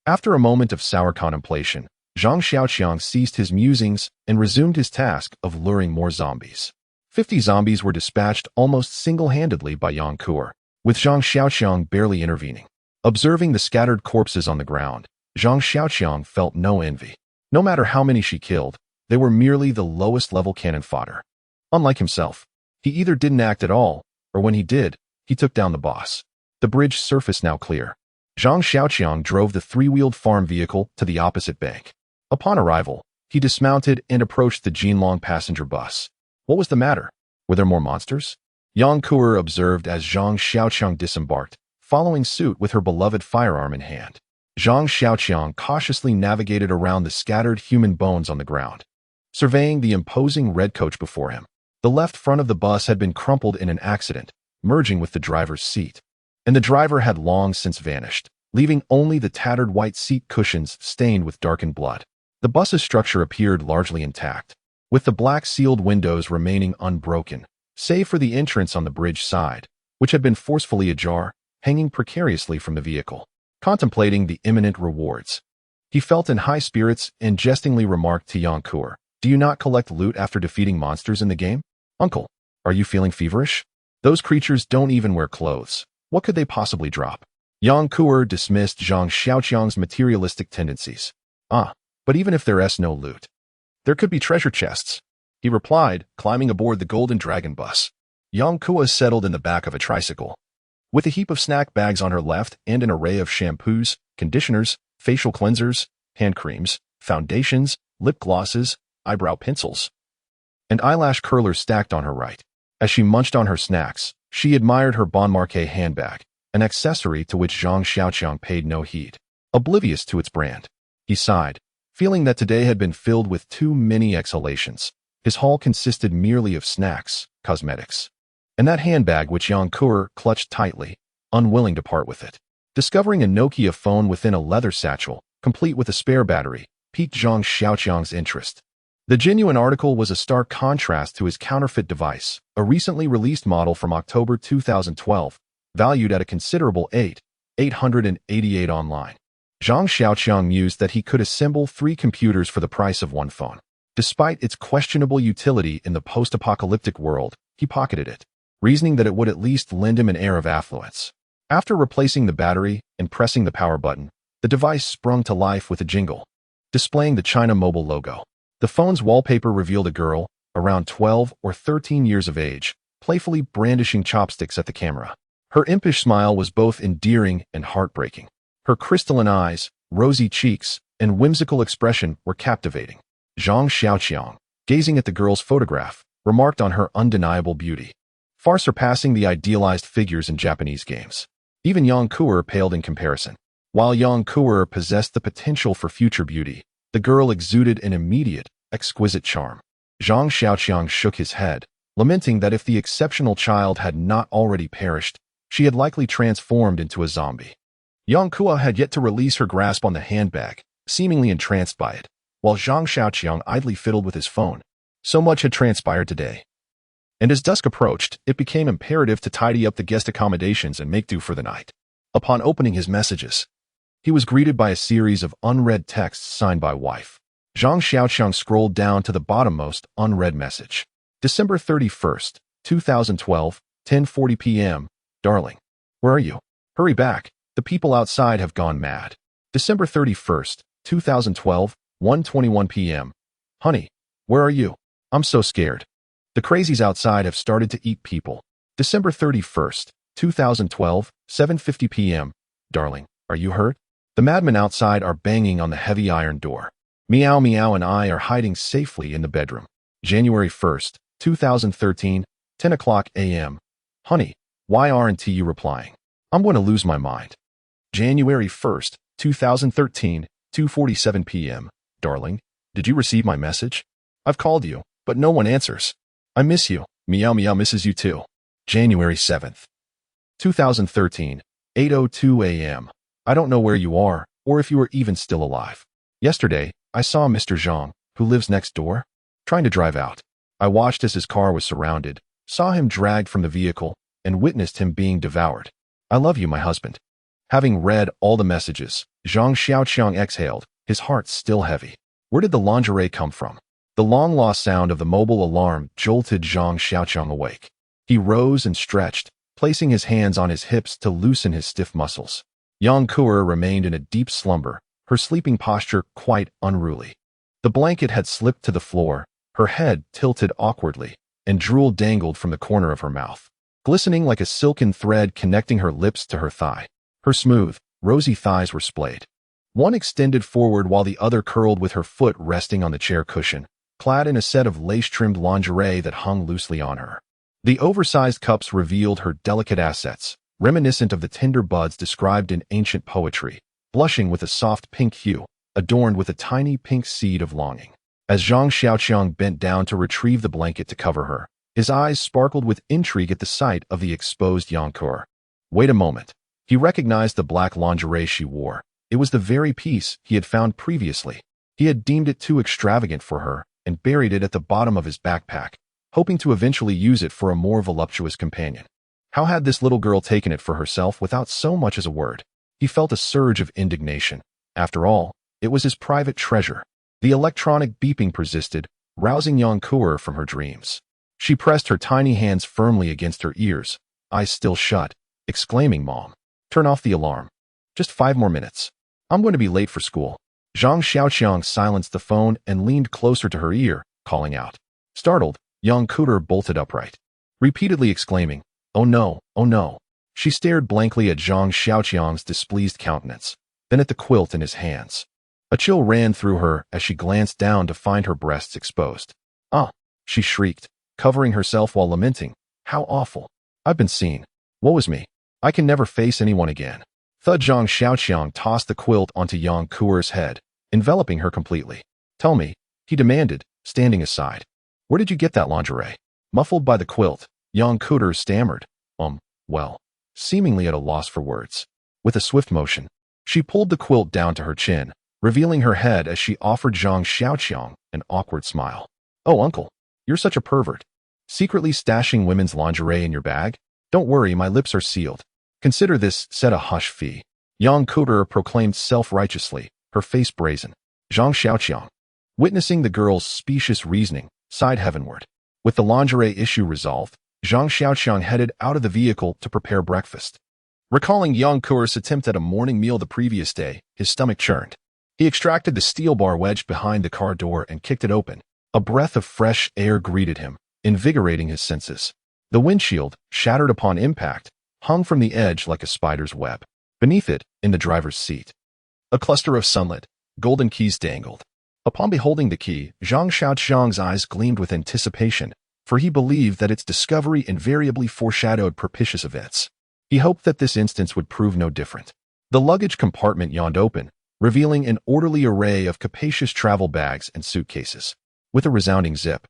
After a moment of sour contemplation, Zhang Xiaoqiang ceased his musings and resumed his task of luring more zombies. 50 zombies were dispatched almost single-handedly by Yang Kuer, with Zhang Xiaoqiang barely intervening. Observing the scattered corpses on the ground, Zhang Xiaoqiang felt no envy. No matter how many she killed, they were merely the lowest-level cannon fodder. Unlike himself, he either didn't act at all, or when he did, he took down the boss. The bridge surface now clear. Zhang Xiaoqiang drove the three-wheeled farm vehicle to the opposite bank. Upon arrival, he dismounted and approached the Jinlong passenger bus. What was the matter? Were there more monsters? Yang Kuer observed as Zhang Xiaoqiang disembarked, following suit with her beloved firearm in hand. Zhang Xiaoqiang cautiously navigated around the scattered human bones on the ground, surveying the imposing red coach before him. The left front of the bus had been crumpled in an accident, merging with the driver's seat. And the driver had long since vanished, leaving only the tattered white seat cushions stained with darkened blood. The bus's structure appeared largely intact, with the black sealed windows remaining unbroken, save for the entrance on the bridge side, which had been forcefully ajar, hanging precariously from the vehicle. Contemplating the imminent rewards, he felt in high spirits and jestingly remarked to Yang Kuer, "Do you not collect loot after defeating monsters in the game? Uncle, are you feeling feverish? Those creatures don't even wear clothes. What could they possibly drop?" Yang Kuer dismissed Zhang Xiaoqiang's materialistic tendencies. But even if there's no loot, there could be treasure chests, he replied, climbing aboard the Golden Dragon bus. Yang Kuer settled in the back of a tricycle, with a heap of snack bags on her left and an array of shampoos, conditioners, facial cleansers, hand creams, foundations, lip glosses, eyebrow pencils, and eyelash curlers stacked on her right. As she munched on her snacks, she admired her Bon Marché handbag, an accessory to which Zhang Xiaoqiang paid no heed, oblivious to its brand. He sighed, feeling that today had been filled with too many exhalations. His haul consisted merely of snacks, cosmetics, and that handbag which Yang Kuer clutched tightly, unwilling to part with it. Discovering a Nokia phone within a leather satchel, complete with a spare battery, piqued Zhang Xiaoqiang's interest. The genuine article was a stark contrast to his counterfeit device, a recently released model from October 2012, valued at a considerable $888 online. Zhang Xiaoqiang mused that he could assemble 3 computers for the price of one phone. Despite its questionable utility in the post-apocalyptic world, he pocketed it, reasoning that it would at least lend him an air of affluence. After replacing the battery and pressing the power button, the device sprung to life with a jingle, displaying the China Mobile logo. The phone's wallpaper revealed a girl, around 12 or 13 years of age, playfully brandishing chopsticks at the camera. Her impish smile was both endearing and heartbreaking. Her crystalline eyes, rosy cheeks, and whimsical expression were captivating. Zhang Xiaoqiang, gazing at the girl's photograph, remarked on her undeniable beauty, far surpassing the idealized figures in Japanese games. Even Yang Kuer paled in comparison. While Yang Kuer possessed the potential for future beauty, the girl exuded an immediate, exquisite charm. Zhang Xiaoqiang shook his head, lamenting that if the exceptional child had not already perished, she had likely transformed into a zombie. Yang Kuer had yet to release her grasp on the handbag, seemingly entranced by it, while Zhang Xiaoqiang idly fiddled with his phone. So much had transpired today. And as dusk approached, it became imperative to tidy up the guest accommodations and make do for the night. Upon opening his messages, he was greeted by a series of unread texts signed by wife. Zhang Xiaoqiang scrolled down to the bottommost unread message. December 31st, 2012, 10:40 p.m. Darling, where are you? Hurry back. The people outside have gone mad. December 31st, 2012, 1:21 p.m. Honey, where are you? I'm so scared. The crazies outside have started to eat people. December 31st, 2012, 7:50 p.m. Darling, are you hurt? The madmen outside are banging on the heavy iron door. Meow Meow and I are hiding safely in the bedroom. January 1st, 2013, 10 o'clock a.m. Honey, why aren't you replying? I'm going to lose my mind. January 1st, 2013, 2:47 p.m. Darling, did you receive my message? I've called you, but no one answers. I miss you. Meow Meow misses you too. January 7th, 2013, 8:02 a.m. I don't know where you are, or if you are even still alive. Yesterday, I saw Mr. Zhang, who lives next door, trying to drive out. I watched as his car was surrounded, saw him dragged from the vehicle, and witnessed him being devoured. I love you, my husband. Having read all the messages, Zhang Xiaoqiang exhaled, his heart still heavy. Where did the lingerie come from? The long-lost sound of the mobile alarm jolted Zhang Xiaoqiang awake. He rose and stretched, placing his hands on his hips to loosen his stiff muscles. Yang Kuer remained in a deep slumber, her sleeping posture quite unruly. The blanket had slipped to the floor, her head tilted awkwardly, and drool dangled from the corner of her mouth, glistening like a silken thread connecting her lips to her thigh. Her smooth, rosy thighs were splayed. One extended forward while the other curled with her foot resting on the chair cushion, clad in a set of lace-trimmed lingerie that hung loosely on her. The oversized cups revealed her delicate assets, reminiscent of the tender buds described in ancient poetry, blushing with a soft pink hue, adorned with a tiny pink seed of longing. As Zhang Xiaoqiang bent down to retrieve the blanket to cover her, His eyes sparkled with intrigue at the sight of the exposed Yankur. Wait a moment. He recognized the black lingerie she wore. It was the very piece he had found previously. He had deemed it too extravagant for her and buried it at the bottom of his backpack, hoping to eventually use it for a more voluptuous companion. How had this little girl taken it for herself without so much as a word? He felt a surge of indignation. After all, it was his private treasure. The electronic beeping persisted, rousing Yankur from her dreams. She pressed her tiny hands firmly against her ears, eyes still shut, exclaiming, "Mom, turn off the alarm. Just 5 more minutes. I'm going to be late for school." Zhang Xiaoqiang silenced the phone and leaned closer to her ear, calling out. Startled, Yankur bolted upright, repeatedly exclaiming, "Oh no, oh no." She stared blankly at Zhang Xiaoqiang's displeased countenance, then at the quilt in his hands. A chill ran through her as she glanced down to find her breasts exposed. "Ah!" she shrieked, covering herself while lamenting. "How awful. I've been seen. Woe is me. I can never face anyone again." Thud. Zhang Xiaoqiang tossed the quilt onto Yankur's head, enveloping her completely. "Tell me," he demanded, standing aside. "Where did you get that lingerie?" Muffled by the quilt, Yankur stammered, well, seemingly at a loss for words. With a swift motion, she pulled the quilt down to her chin, revealing her head as she offered Zhang Xiaoqiang an awkward smile. "Oh, uncle, you're such a pervert. Secretly stashing women's lingerie in your bag? Don't worry, my lips are sealed. Consider this set a hush fee." Yankur proclaimed self-righteously, her face brazen. Zhang Xiaoqiang, witnessing the girl's specious reasoning, sighed heavenward. With the lingerie issue resolved, Zhang Xiaoqiang headed out of the vehicle to prepare breakfast. Recalling Yankur's attempt at a morning meal the previous day, his stomach churned. He extracted the steel bar wedged behind the car door and kicked it open. A breath of fresh air greeted him, invigorating his senses. The windshield, shattered upon impact, hung from the edge like a spider's web. Beneath it, in the driver's seat, a cluster of sunlit, golden keys dangled. Upon beholding the key, Zhang Xiaoqiang's eyes gleamed with anticipation, for he believed that its discovery invariably foreshadowed propitious events. He hoped that this instance would prove no different. The luggage compartment yawned open, revealing an orderly array of capacious travel bags and suitcases. With a resounding zip,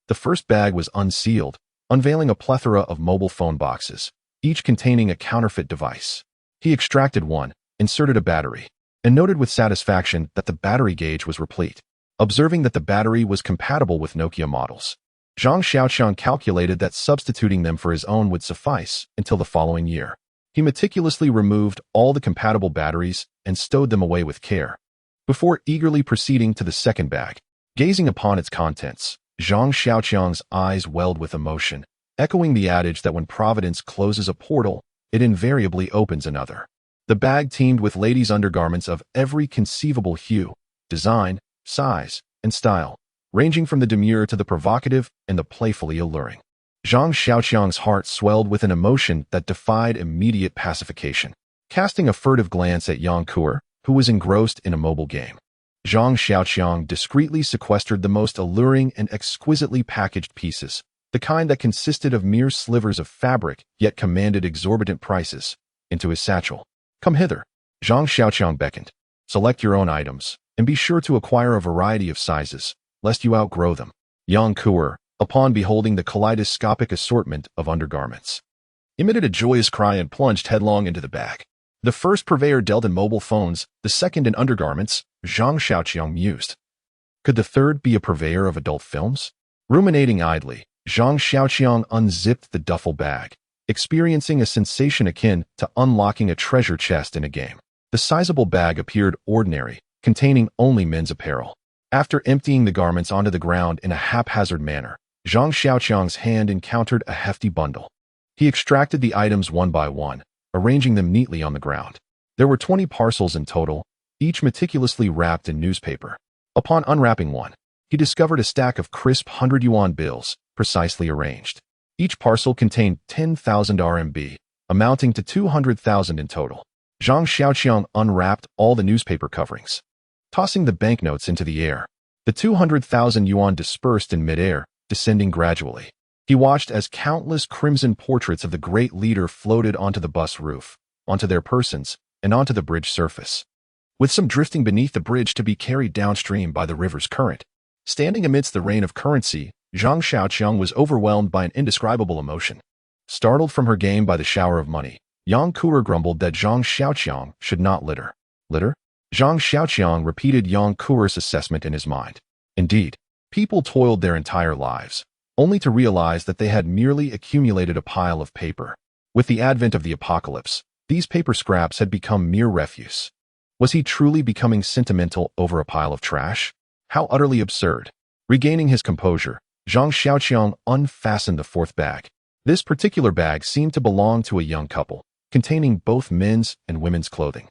the first bag was unsealed, unveiling a plethora of mobile phone boxes, each containing a counterfeit device. He extracted one, inserted a battery, and noted with satisfaction that the battery gauge was replete. Observing that the battery was compatible with Nokia models, Zhang Xiaoqiang calculated that substituting them for his own would suffice until the following year. He meticulously removed all the compatible batteries and stowed them away with care, before eagerly proceeding to the second bag. Gazing upon its contents, Zhang Xiaoqiang's eyes welled with emotion, echoing the adage that when Providence closes a portal, it invariably opens another. The bag teemed with ladies' undergarments of every conceivable hue, design, size, and style, ranging from the demure to the provocative and the playfully alluring. Zhang Xiaoqiang's heart swelled with an emotion that defied immediate pacification. Casting a furtive glance at Yankur, who was engrossed in a mobile game, Zhang Xiaoqiang discreetly sequestered the most alluring and exquisitely packaged pieces, the kind that consisted of mere slivers of fabric yet commanded exorbitant prices, into his satchel. "Come hither." Zhang Xiaoqiang beckoned. "Select your own items, and be sure to acquire a variety of sizes, lest you outgrow them." Yankur, upon beholding the kaleidoscopic assortment of undergarments, emitted a joyous cry and plunged headlong into the bag. The first purveyor dealt in mobile phones, the second in undergarments, Zhang Xiaoqiang mused. Could the third be a purveyor of adult films? Ruminating idly, Zhang Xiaoqiang unzipped the duffel bag, experiencing a sensation akin to unlocking a treasure chest in a game. The sizable bag appeared ordinary, containing only men's apparel. After emptying the garments onto the ground in a haphazard manner, Zhang Xiaoqiang's hand encountered a hefty bundle. He extracted the items one by one, arranging them neatly on the ground. There were 20 parcels in total, each meticulously wrapped in newspaper. Upon unwrapping one, he discovered a stack of crisp 100 yuan bills, precisely arranged. Each parcel contained 10,000 RMB, amounting to 200,000 in total. Zhang Xiaoqiang unwrapped all the newspaper coverings, tossing the banknotes into the air. The 200,000 yuan dispersed in midair, descending gradually. He watched as countless crimson portraits of the great leader floated onto the bus roof, onto their persons, and onto the bridge surface, with some drifting beneath the bridge to be carried downstream by the river's current. Standing amidst the rain of currency, Zhang Xiaoqiang was overwhelmed by an indescribable emotion. Startled from her game by the shower of money, Yang Kuer grumbled that Zhang Xiaoqiang should not litter. Litter? Zhang Xiaoqiang repeated Yang Kuer's assessment in his mind. Indeed, people toiled their entire lives, only to realize that they had merely accumulated a pile of paper. With the advent of the apocalypse, these paper scraps had become mere refuse. Was he truly becoming sentimental over a pile of trash? How utterly absurd. Regaining his composure, Zhang Xiaoqiang unfastened the fourth bag. This particular bag seemed to belong to a young couple, containing both men's and women's clothing,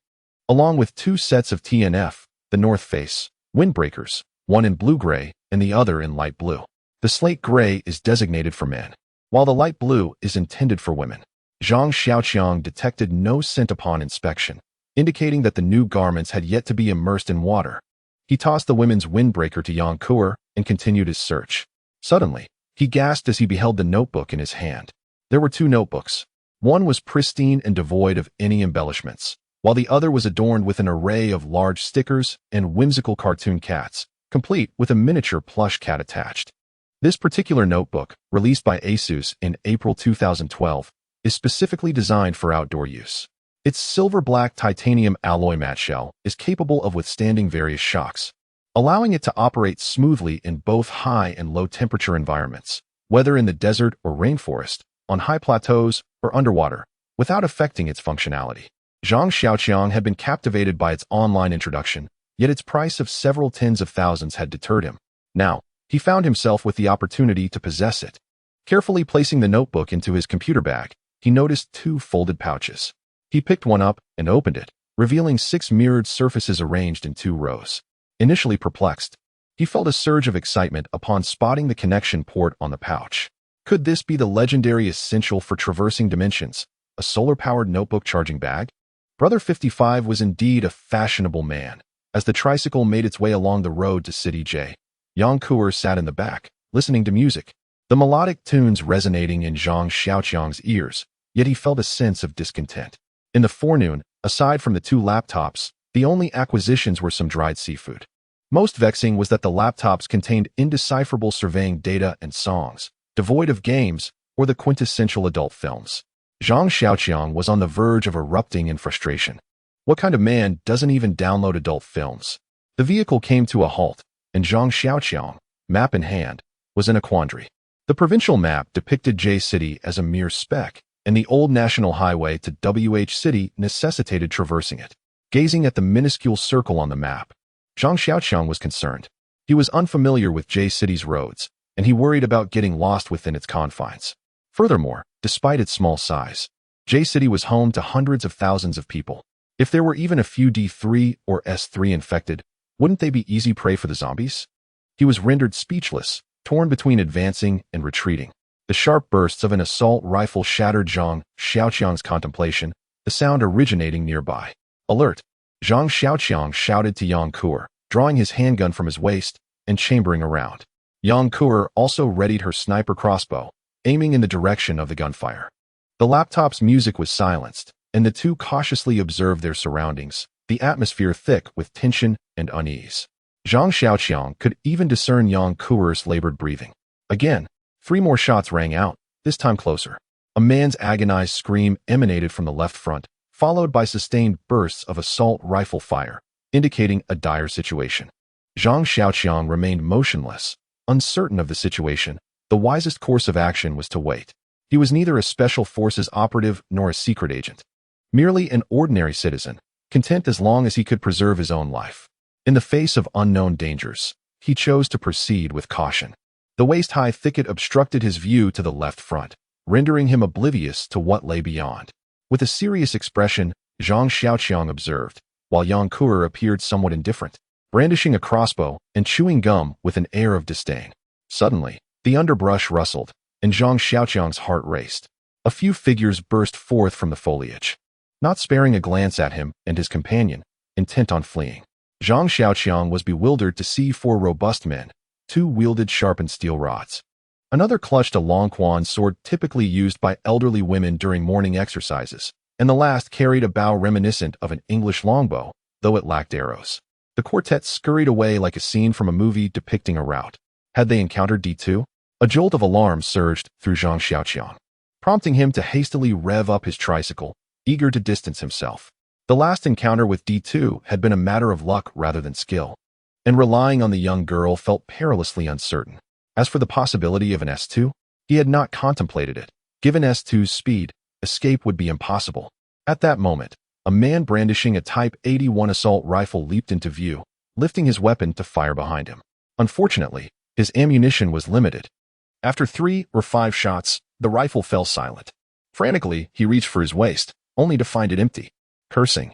along with two sets of TNF, the North Face, windbreakers, one in blue-gray and the other in light blue. The slate gray is designated for men, while the light blue is intended for women. Zhang Xiaoqiang detected no scent upon inspection, indicating that the new garments had yet to be immersed in water. He tossed the women's windbreaker to Yang Kuer and continued his search. Suddenly, he gasped as he beheld the notebook in his hand. There were two notebooks. One was pristine and devoid of any embellishments, while the other was adorned with an array of large stickers and whimsical cartoon cats, complete with a miniature plush cat attached. This particular notebook, released by Asus in April 2012, is specifically designed for outdoor use. Its silver-black titanium alloy matte shell is capable of withstanding various shocks, allowing it to operate smoothly in both high and low-temperature environments, whether in the desert or rainforest, on high plateaus, or underwater, without affecting its functionality. Zhang Xiaoqiang had been captivated by its online introduction, yet its price of several tens of thousands had deterred him. Now, he found himself with the opportunity to possess it. Carefully placing the notebook into his computer bag, he noticed two folded pouches. He picked one up and opened it, revealing 6 mirrored surfaces arranged in 2 rows. Initially perplexed, he felt a surge of excitement upon spotting the connection port on the pouch. Could this be the legendary essential for traversing dimensions, a solar-powered notebook charging bag? Brother 55 was indeed a fashionable man. As the tricycle made its way along the road to City J, Yang Kuer sat in the back, listening to music, the melodic tunes resonating in Zhang Xiaoqiang's ears, yet he felt a sense of discontent. In the forenoon, aside from the 2 laptops, the only acquisitions were some dried seafood. Most vexing was that the laptops contained indecipherable surveying data and songs, devoid of games or the quintessential adult films. Zhang Xiaoqiang was on the verge of erupting in frustration. What kind of man doesn't even download adult films? The vehicle came to a halt, and Zhang Xiaoqiang, map in hand, was in a quandary. The provincial map depicted J City as a mere speck, and the old national highway to WH City necessitated traversing it. Gazing at the minuscule circle on the map, Zhang Xiaoqiang was concerned. He was unfamiliar with J City's roads, and he worried about getting lost within its confines. Furthermore, despite its small size, J City was home to hundreds of thousands of people. If there were even a few D3 or S3 infected, wouldn't they be easy prey for the zombies? He was rendered speechless, torn between advancing and retreating. The sharp bursts of an assault rifle shattered Zhang Xiaoqiang's contemplation, the sound originating nearby. Alert! Zhang Xiaoqiang shouted to Yang Kuer, drawing his handgun from his waist and chambering around. Yang Kuer also readied her sniper crossbow, aiming in the direction of the gunfire. The laptop's music was silenced, and the two cautiously observed their surroundings, the atmosphere thick with tension and unease. Zhang Xiaoqiang could even discern Yang Kuer's labored breathing. Again, 3 more shots rang out, this time closer. A man's agonized scream emanated from the left front, followed by sustained bursts of assault rifle fire, indicating a dire situation. Zhang Xiaoqiang remained motionless, uncertain of the situation. The wisest course of action was to wait. He was neither a special forces operative nor a secret agent, merely an ordinary citizen, content as long as he could preserve his own life. In the face of unknown dangers, he chose to proceed with caution. The waist-high thicket obstructed his view to the left front, rendering him oblivious to what lay beyond. With a serious expression, Zhang Xiaoqiang observed, while Yang Kuer appeared somewhat indifferent, brandishing a crossbow and chewing gum with an air of disdain. Suddenly, the underbrush rustled, and Zhang Xiaoqiang's heart raced. A few figures burst forth from the foliage, not sparing a glance at him and his companion, intent on fleeing. Zhang Xiaoqiang was bewildered to see 4 robust men. 2 wielded sharpened steel rods. Another clutched a long quan sword typically used by elderly women during morning exercises, and the last carried a bow reminiscent of an English longbow, though it lacked arrows. The quartet scurried away like a scene from a movie depicting a rout. Had they encountered D2? A jolt of alarm surged through Zhang Xiaoqiang, prompting him to hastily rev up his tricycle, eager to distance himself. The last encounter with D2 had been a matter of luck rather than skill, and relying on the young girl felt perilously uncertain. As for the possibility of an S2, he had not contemplated it. Given S2's speed, escape would be impossible. At that moment, a man brandishing a Type 81 assault rifle leaped into view, lifting his weapon to fire behind him. Unfortunately, his ammunition was limited. After 3 or 5 shots, the rifle fell silent. Frantically, he reached for his waist, only to find it empty. Cursing,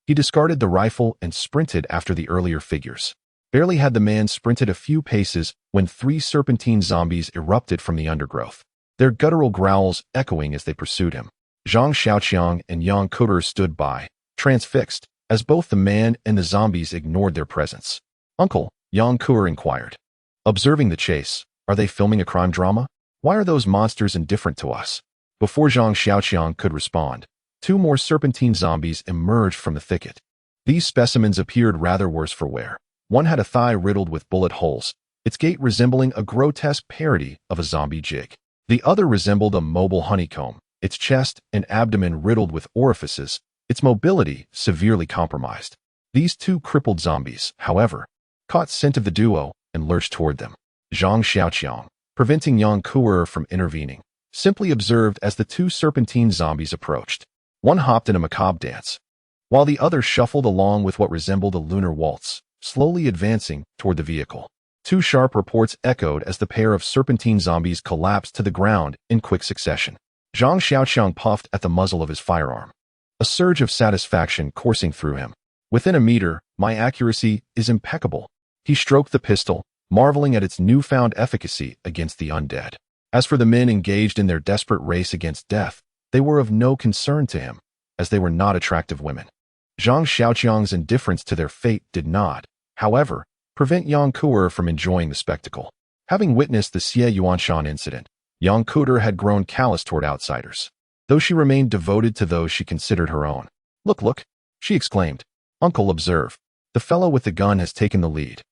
he discarded the rifle and sprinted after the earlier figures. Barely had the man sprinted a few paces when 3 serpentine zombies erupted from the undergrowth, their guttural growls echoing as they pursued him. Zhang Xiaoqiang and Yang Kuder stood by, transfixed, as both the man and the zombies ignored their presence. "Uncle," Yang Kuder inquired, observing the chase, "are they filming a crime drama? Why are those monsters indifferent to us?" Before Zhang Xiaoqiang could respond, 2 more serpentine zombies emerged from the thicket. These specimens appeared rather worse for wear. One had a thigh riddled with bullet holes, its gait resembling a grotesque parody of a zombie jig. The other resembled a mobile honeycomb, its chest and abdomen riddled with orifices, its mobility severely compromised. These 2 crippled zombies, however, caught scent of the duo and lurched toward them. Zhang Xiaoqiang, preventing Yang Kuer from intervening, simply observed as the 2 serpentine zombies approached. One hopped in a macabre dance, while the other shuffled along with what resembled a lunar waltz, slowly advancing toward the vehicle. 2 sharp reports echoed as the pair of serpentine zombies collapsed to the ground in quick succession. Zhang Xiaoqiang puffed at the muzzle of his firearm, a surge of satisfaction coursing through him. "Within a meter, my accuracy is impeccable." He stroked the pistol, marveling at its newfound efficacy against the undead. As for the men engaged in their desperate race against death, they were of no concern to him, as they were not attractive women. Zhang Xiaoqiang's indifference to their fate did not, however, prevent Yang Kuer from enjoying the spectacle. Having witnessed the Xie Yuanshan incident, Yang Kuer had grown callous toward outsiders, though she remained devoted to those she considered her own. Look, she exclaimed. "Uncle, observe. The fellow with the gun has taken the lead.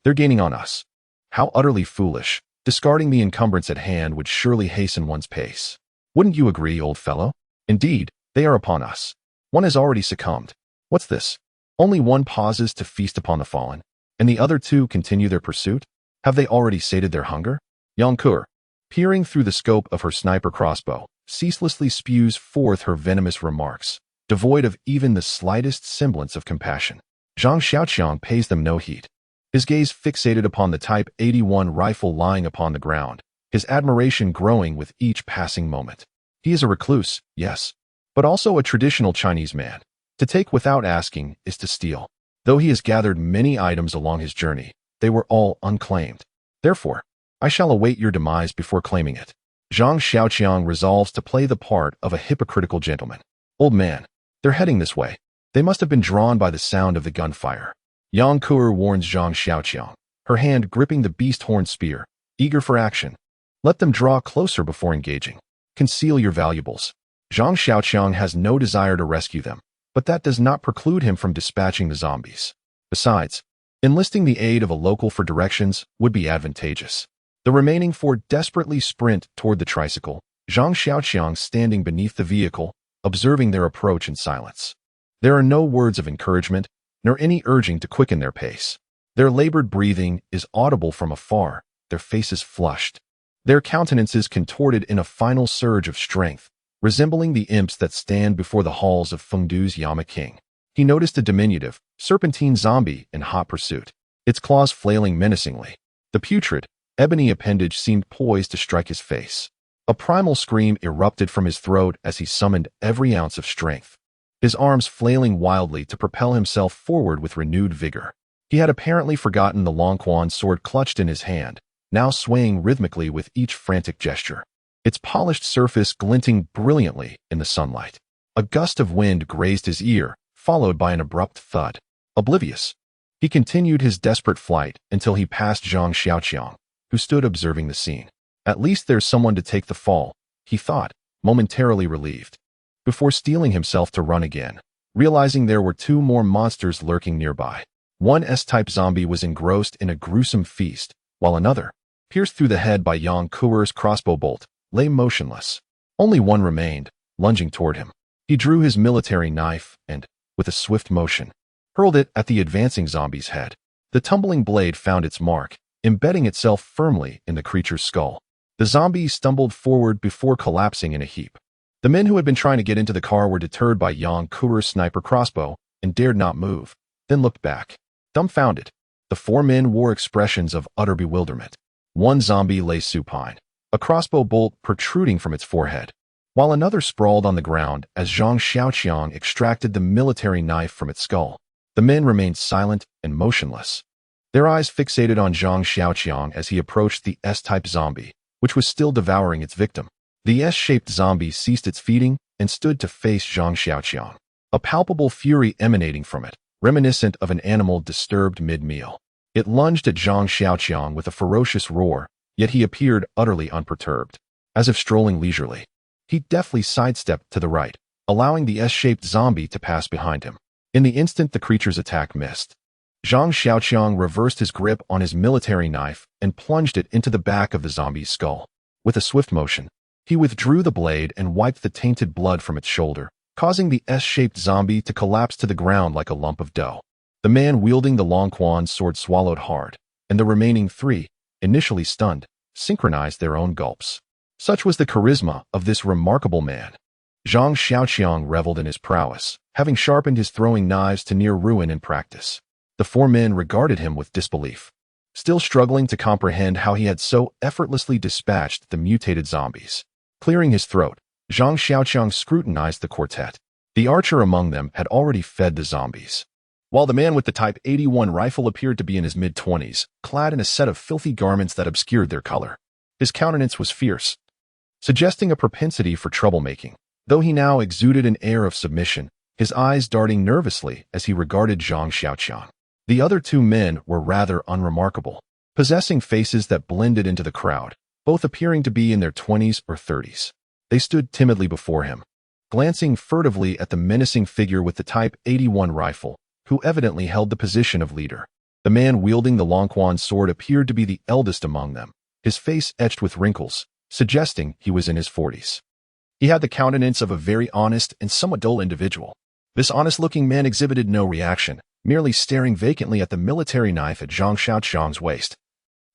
They're gaining on us. How utterly foolish. Discarding the encumbrance at hand would surely hasten one's pace. Wouldn't you agree, old fellow? Indeed, they are upon us. One has already succumbed. What's this? Only one pauses to feast upon the fallen, and the other 2 continue their pursuit? Have they already sated their hunger?" Yang Kuer, peering through the scope of her sniper crossbow, ceaselessly spews forth her venomous remarks, devoid of even the slightest semblance of compassion. Zhang Xiaoqiang pays them no heed, his gaze fixated upon the Type 81 rifle lying upon the ground, his admiration growing with each passing moment. He is a recluse, yes, but also a traditional Chinese man. To take without asking is to steal. Though he has gathered many items along his journey, they were all unclaimed. Therefore, I shall await your demise before claiming it. Zhang Xiaoqiang resolves to play the part of a hypocritical gentleman. "Old man, they're heading this way. They must have been drawn by the sound of the gunfire." Yang Kuer warns Zhang Xiaoqiang, her hand gripping the beast-horn spear, eager for action. "Let them draw closer before engaging. Conceal your valuables." Zhang Xiaoqiang has no desire to rescue them, but that does not preclude him from dispatching the zombies. Besides, enlisting the aid of a local for directions would be advantageous. The remaining 4 desperately sprint toward the tricycle, Zhang Xiaoqiang standing beneath the vehicle, observing their approach in silence. There are no words of encouragement, nor any urging to quicken their pace. Their labored breathing is audible from afar, their faces flushed, their countenances contorted in a final surge of strength, resembling the imps that stand before the halls of Fengdu's Yama King. He noticed a diminutive, serpentine zombie in hot pursuit, its claws flailing menacingly. The putrid, ebony appendage seemed poised to strike his face. A primal scream erupted from his throat as he summoned every ounce of strength, his arms flailing wildly to propel himself forward with renewed vigor. He had apparently forgotten the Longquan sword clutched in his hand, now swaying rhythmically with each frantic gesture, its polished surface glinting brilliantly in the sunlight. A gust of wind grazed his ear, followed by an abrupt thud. Oblivious, he continued his desperate flight until he passed Zhang Xiaoqiang, who stood observing the scene. At least there's someone to take the fall, he thought, momentarily relieved, before steeling himself to run again, realizing there were 2 more monsters lurking nearby. One S-type zombie was engrossed in a gruesome feast, while another, pierced through the head by Yang Kuer's crossbow bolt, lay motionless. Only one remained, lunging toward him. He drew his military knife and, with a swift motion, hurled it at the advancing zombie's head. The tumbling blade found its mark, embedding itself firmly in the creature's skull. The zombie stumbled forward before collapsing in a heap. The men who had been trying to get into the car were deterred by Yang Kuer's sniper crossbow and dared not move, then looked back. Dumbfounded, the four men wore expressions of utter bewilderment. One zombie lay supine, a crossbow bolt protruding from its forehead, while another sprawled on the ground as Zhang Xiaoqiang extracted the military knife from its skull. The men remained silent and motionless, their eyes fixated on Zhang Xiaoqiang as he approached the S-type zombie, which was still devouring its victim. The S-shaped zombie ceased its feeding and stood to face Zhang Xiaoqiang, a palpable fury emanating from it, reminiscent of an animal disturbed mid-meal. It lunged at Zhang Xiaoqiang with a ferocious roar, yet he appeared utterly unperturbed, as if strolling leisurely. He deftly sidestepped to the right, allowing the S-shaped zombie to pass behind him. In the instant the creature's attack missed, Zhang Xiaoqiang reversed his grip on his military knife and plunged it into the back of the zombie's skull. With a swift motion, he withdrew the blade and wiped the tainted blood from its shoulder, causing the S-shaped zombie to collapse to the ground like a lump of dough. The man wielding the Long Quan's sword swallowed hard, and the remaining three, initially stunned, synchronized their own gulps. Such was the charisma of this remarkable man. Zhang Xiaoqiang reveled in his prowess, having sharpened his throwing knives to near ruin in practice. The four men regarded him with disbelief, still struggling to comprehend how he had so effortlessly dispatched the mutated zombies. Clearing his throat, Zhang Xiaoqiang scrutinized the quartet. The archer among them had already fed the zombies, while the man with the Type 81 rifle appeared to be in his mid-20s, clad in a set of filthy garments that obscured their color. His countenance was fierce, suggesting a propensity for troublemaking, though he now exuded an air of submission, his eyes darting nervously as he regarded Zhang Xiaoqiang. The other two men were rather unremarkable, possessing faces that blended into the crowd, both appearing to be in their 20s or 30s. They stood timidly before him, glancing furtively at the menacing figure with the Type 81 rifle, who evidently held the position of leader. The man wielding the Long Quan's sword appeared to be the eldest among them, his face etched with wrinkles, suggesting he was in his 40s. He had the countenance of a very honest and somewhat dull individual. This honest-looking man exhibited no reaction, merely staring vacantly at the military knife at Zhang Xiaoqiang's waist,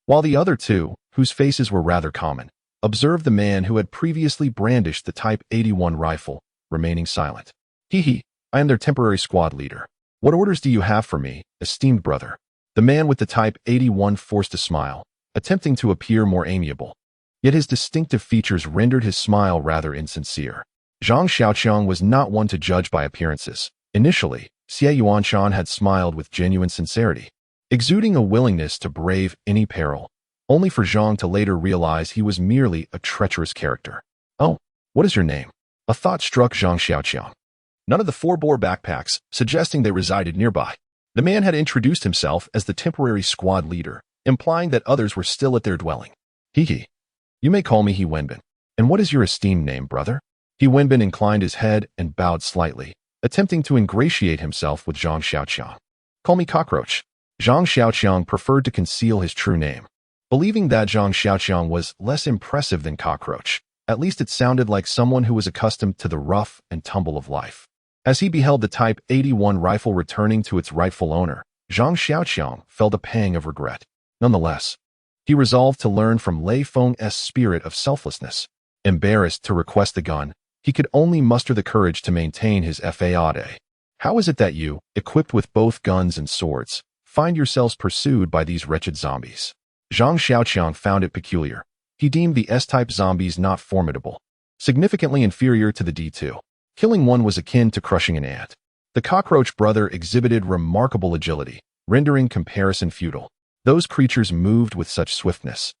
while the other two, whose faces were rather common, observed the man who had previously brandished the Type 81 rifle, remaining silent. "Hee, I am their temporary squad leader. What orders do you have for me, esteemed brother?" The man with the Type 81 forced a smile, attempting to appear more amiable, yet his distinctive features rendered his smile rather insincere. Zhang Xiaoqiang was not one to judge by appearances. Initially, Xie Yuanshan had smiled with genuine sincerity, exuding a willingness to brave any peril, only for Zhang to later realize he was merely a treacherous character. "Oh, what is your name?" A thought struck Zhang Xiaoqiang. None of the four bore backpacks, suggesting they resided nearby. The man had introduced himself as the temporary squad leader, implying that others were still at their dwelling. "He, you may call me He Wenbin. And what is your esteemed name, brother?" He Wenbin inclined his head and bowed slightly, attempting to ingratiate himself with Zhang Xiaoqiang. "Call me Cockroach." Zhang Xiaoqiang preferred to conceal his true name, believing that Zhang Xiaoqiang was less impressive than Cockroach. At least it sounded like someone who was accustomed to the rough and tumble of life. As he beheld the Type 81 rifle returning to its rightful owner, Zhang Xiaoqiang felt a pang of regret. Nonetheless, he resolved to learn from Lei Feng's spirit of selflessness. Embarrassed to request the gun, he could only muster the courage to maintain his faade. "How is it that you, equipped with both guns and swords, find yourselves pursued by these wretched zombies?" Zhang Xiaoqiang found it peculiar. He deemed the S-type zombies not formidable, significantly inferior to the D2. Killing one was akin to crushing an ant. The Cockroach brother exhibited remarkable agility, rendering comparison futile. Those creatures moved with such swiftness.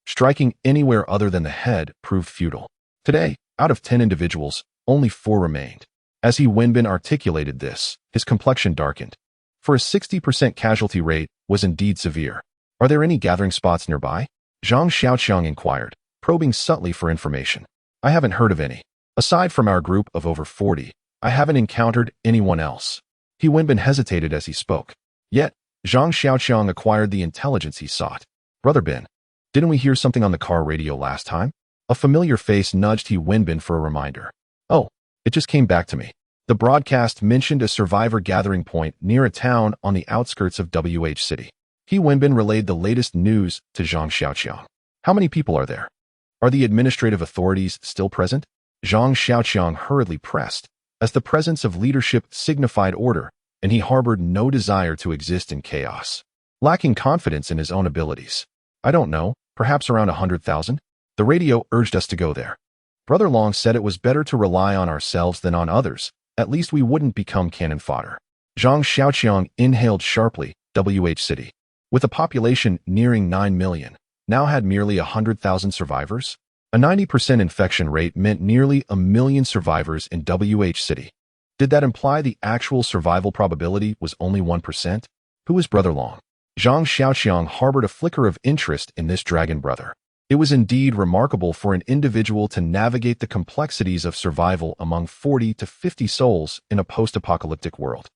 Striking anywhere other than the head proved futile. Today, out of 10 individuals, only 4 remained. As He Wenbin articulated this, his complexion darkened, for a 60% casualty rate was indeed severe. "Are there any gathering spots nearby?" Zhang Xiaoqiang inquired, probing subtly for information. "I haven't heard of any. Aside from our group of over 40, I haven't encountered anyone else." He Wenbin hesitated as he spoke. Yet, Zhang Xiaoqiang acquired the intelligence he sought. "Brother Bin, Didn't we hear something on the car radio last time? A familiar face nudged He Wenbin for a reminder. Oh, it just came back to me. The broadcast mentioned a survivor gathering point near a town on the outskirts of WH City. He Wenbin relayed the latest news to Zhang Xiaoqiang. How many people are there? Are the administrative authorities still present? Zhang Xiaoqiang hurriedly pressed, as the presence of leadership signified order, and he harbored no desire to exist in chaos. Lacking confidence in his own abilities. I don't know, perhaps around 100,000? The radio urged us to go there. Brother Long said it was better to rely on ourselves than on others, at least we wouldn't become cannon fodder. Zhang Xiaoqiang inhaled sharply. WH City, with a population nearing 9 million, now had merely 100,000 survivors. A 90% infection rate meant nearly 1 million survivors in WH City. Did that imply the actual survival probability was only 1%? Who is Brother Long? Zhang Xiaoqiang harbored a flicker of interest in this dragon brother. It was indeed remarkable for an individual to navigate the complexities of survival among 40 to 50 souls in a post-apocalyptic world.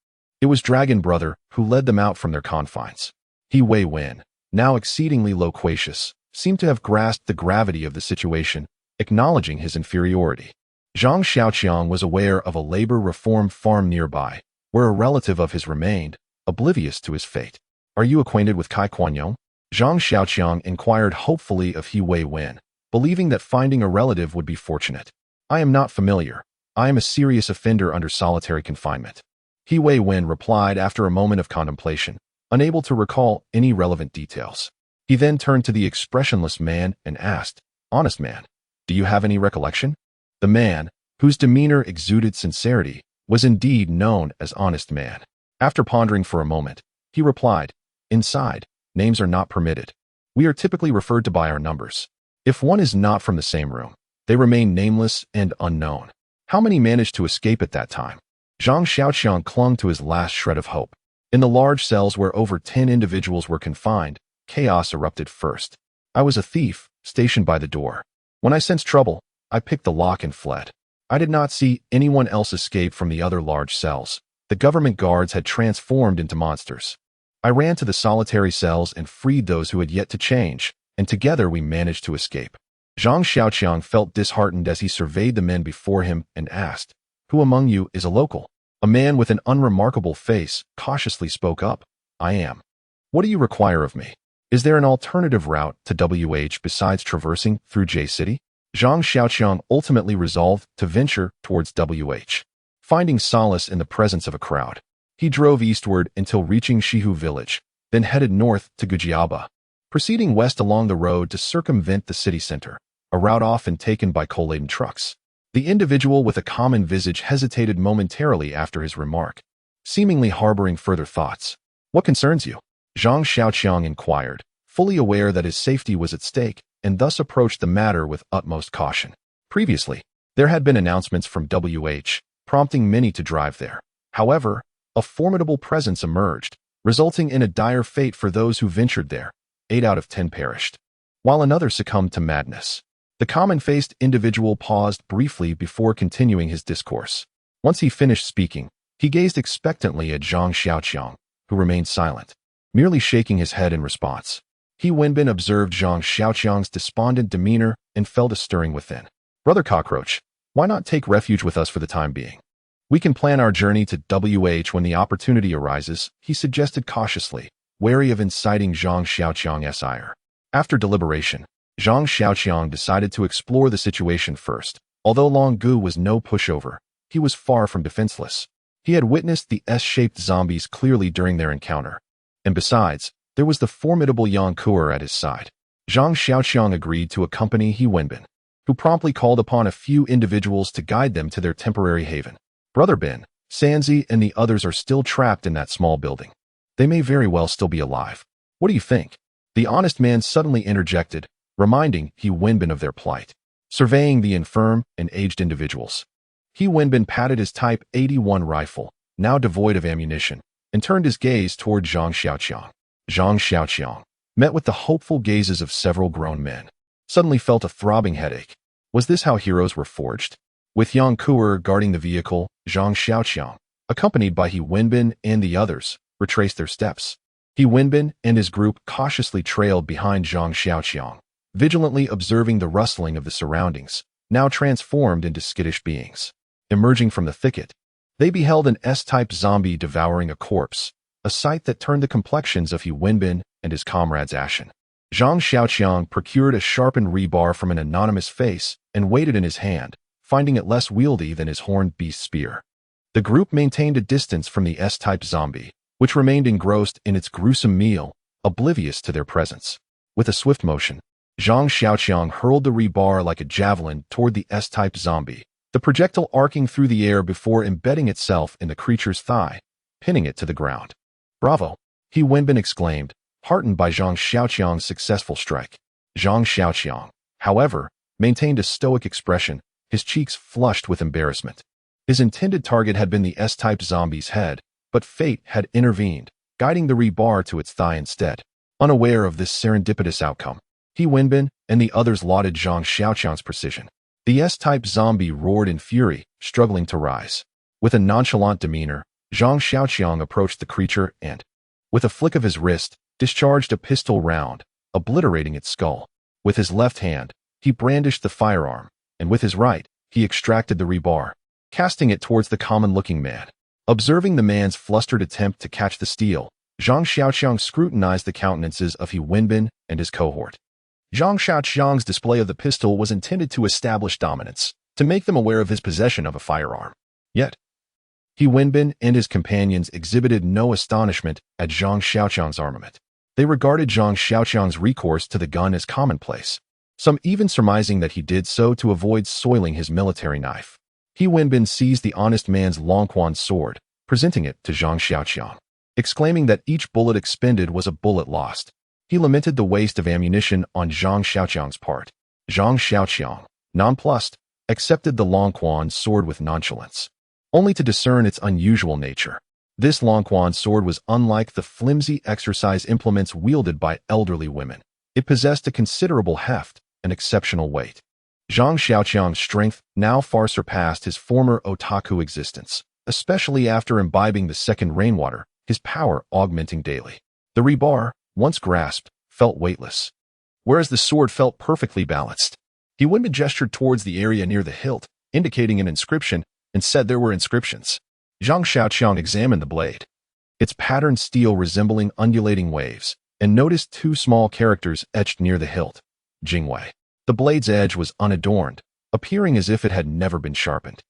It was Dragon Brother who led them out from their confines. He Wenbin, now exceedingly loquacious, seemed to have grasped the gravity of the situation, acknowledging his inferiority. Zhang Xiaoqiang was aware of a labor reform farm nearby, where a relative of his remained, oblivious to his fate. Are you acquainted with Kai Kuanyong? Zhang Xiaoqiang inquired hopefully of He Wenbin, believing that finding a relative would be fortunate. I am not familiar. I am a serious offender under solitary confinement. He Wenbin replied after a moment of contemplation, unable to recall any relevant details. He then turned to the expressionless man and asked, Honest man, do you have any recollection? The man, whose demeanor exuded sincerity, was indeed known as Honest Man. After pondering for a moment, he replied, Inside, names are not permitted. We are typically referred to by our numbers. If one is not from the same room, they remain nameless and unknown. How many managed to escape at that time? Zhang Xiaoqiang clung to his last shred of hope. In the large cells where over 10 individuals were confined, chaos erupted first. I was a thief, stationed by the door. When I sensed trouble, I picked the lock and fled. I did not see anyone else escape from the other large cells. The government guards had transformed into monsters. I ran to the solitary cells and freed those who had yet to change, and together we managed to escape. Zhang Xiaoqiang felt disheartened as he surveyed the men before him and asked, Who among you is a local? A man with an unremarkable face cautiously spoke up, I am. What do you require of me? Is there an alternative route to WH besides traversing through J City? Zhang Xiaoqiang ultimately resolved to venture towards WH. Finding solace in the presence of a crowd, he drove eastward until reaching Shihu village, then headed north to Gujiaba, proceeding west along the road to circumvent the city center, a route often taken by coal-laden trucks. The individual with a common visage hesitated momentarily after his remark, seemingly harboring further thoughts. What concerns you? Zhang Xiaoqiang inquired, fully aware that his safety was at stake, and thus approached the matter with utmost caution. Previously, there had been announcements from WH, prompting many to drive there. However, a formidable presence emerged, resulting in a dire fate for those who ventured there. 8 out of 10 perished, while another succumbed to madness. The common-faced individual paused briefly before continuing his discourse. Once he finished speaking, he gazed expectantly at Zhang Xiaoqiang, who remained silent, merely shaking his head in response. He Wenbin observed Zhang Xiaoqiang's despondent demeanor and felt a stirring within. Brother Cockroach, why not take refuge with us for the time being? We can plan our journey to WH when the opportunity arises, he suggested cautiously, wary of inciting Zhang Xiaoqiang's ire. After deliberation, Zhang Xiaoqiang decided to explore the situation first. Although Long Gu was no pushover, he was far from defenseless. He had witnessed the S-shaped zombies clearly during their encounter. And besides, there was the formidable Yang Kuer at his side. Zhang Xiaoqiang agreed to accompany He Wenbin, who promptly called upon a few individuals to guide them to their temporary haven. Brother Bin, Sanzi, and the others are still trapped in that small building. They may very well still be alive. What do you think? The honest man suddenly interjected, reminding He Wenbin of their plight. Surveying the infirm and aged individuals, He Wenbin patted his Type 81 rifle, now devoid of ammunition, and turned his gaze toward Zhang Xiaoqiang. Zhang Xiaoqiang, met with the hopeful gazes of several grown men, suddenly felt a throbbing headache. Was this how heroes were forged? With Yang Kuer guarding the vehicle, Zhang Xiaoqiang, accompanied by He Wenbin and the others, retraced their steps. He Wenbin and his group cautiously trailed behind Zhang Xiaoqiang, vigilantly observing the rustling of the surroundings, now transformed into skittish beings. Emerging from the thicket, they beheld an S-type zombie devouring a corpse, a sight that turned the complexions of He Wenbin and his comrades ashen. Zhang Xiaoqiang procured a sharpened rebar from an anonymous face and weighed it in his hand, finding it less wieldy than his horned beast spear. The group maintained a distance from the S-type zombie, which remained engrossed in its gruesome meal, oblivious to their presence. With a swift motion, Zhang Xiaoqiang hurled the rebar like a javelin toward the S-type zombie, the projectile arcing through the air before embedding itself in the creature's thigh, pinning it to the ground. "Bravo!" He Wenbin exclaimed, heartened by Zhang Xiaoqiang's successful strike. Zhang Xiaoqiang, however, maintained a stoic expression, his cheeks flushed with embarrassment. His intended target had been the S-type zombie's head, but fate had intervened, guiding the rebar to its thigh instead. Unaware of this serendipitous outcome, He Wenbin and the others lauded Zhang Xiaoqiang's precision. The S-type zombie roared in fury, struggling to rise. With a nonchalant demeanor, Zhang Xiaoqiang approached the creature and, with a flick of his wrist, discharged a pistol round, obliterating its skull. With his left hand, he brandished the firearm, and with his right, he extracted the rebar, casting it towards the common-looking man. Observing the man's flustered attempt to catch the steel, Zhang Xiaoqiang scrutinized the countenances of He Wenbin and his cohort. Zhang Xiaoqiang's display of the pistol was intended to establish dominance, to make them aware of his possession of a firearm. Yet, He Wenbin and his companions exhibited no astonishment at Zhang Xiaoqiang's armament. They regarded Zhang Xiaoqiang's recourse to the gun as commonplace, some even surmising that he did so to avoid soiling his military knife. He Wenbin seized the honest man's Longquan sword, presenting it to Zhang Xiaoqiang. Exclaiming that each bullet expended was a bullet lost, he lamented the waste of ammunition on Zhang Xiaoqiang's part. Zhang Xiaoqiang, nonplussed, accepted the Longquan sword with nonchalance, only to discern its unusual nature. This Longquan sword was unlike the flimsy exercise implements wielded by elderly women. It possessed a considerable heft and exceptional weight. Zhang Xiaoqiang's strength now far surpassed his former otaku existence, especially after imbibing the second rainwater, his power augmenting daily. The rebar, once grasped, felt weightless, whereas the sword felt perfectly balanced. He Wenbin gestured towards the area near the hilt, indicating an inscription, and said there were inscriptions. Zhang Xiaoqiang examined the blade, its patterned steel resembling undulating waves, and noticed two small characters etched near the hilt. Jingwei. The blade's edge was unadorned, appearing as if it had never been sharpened.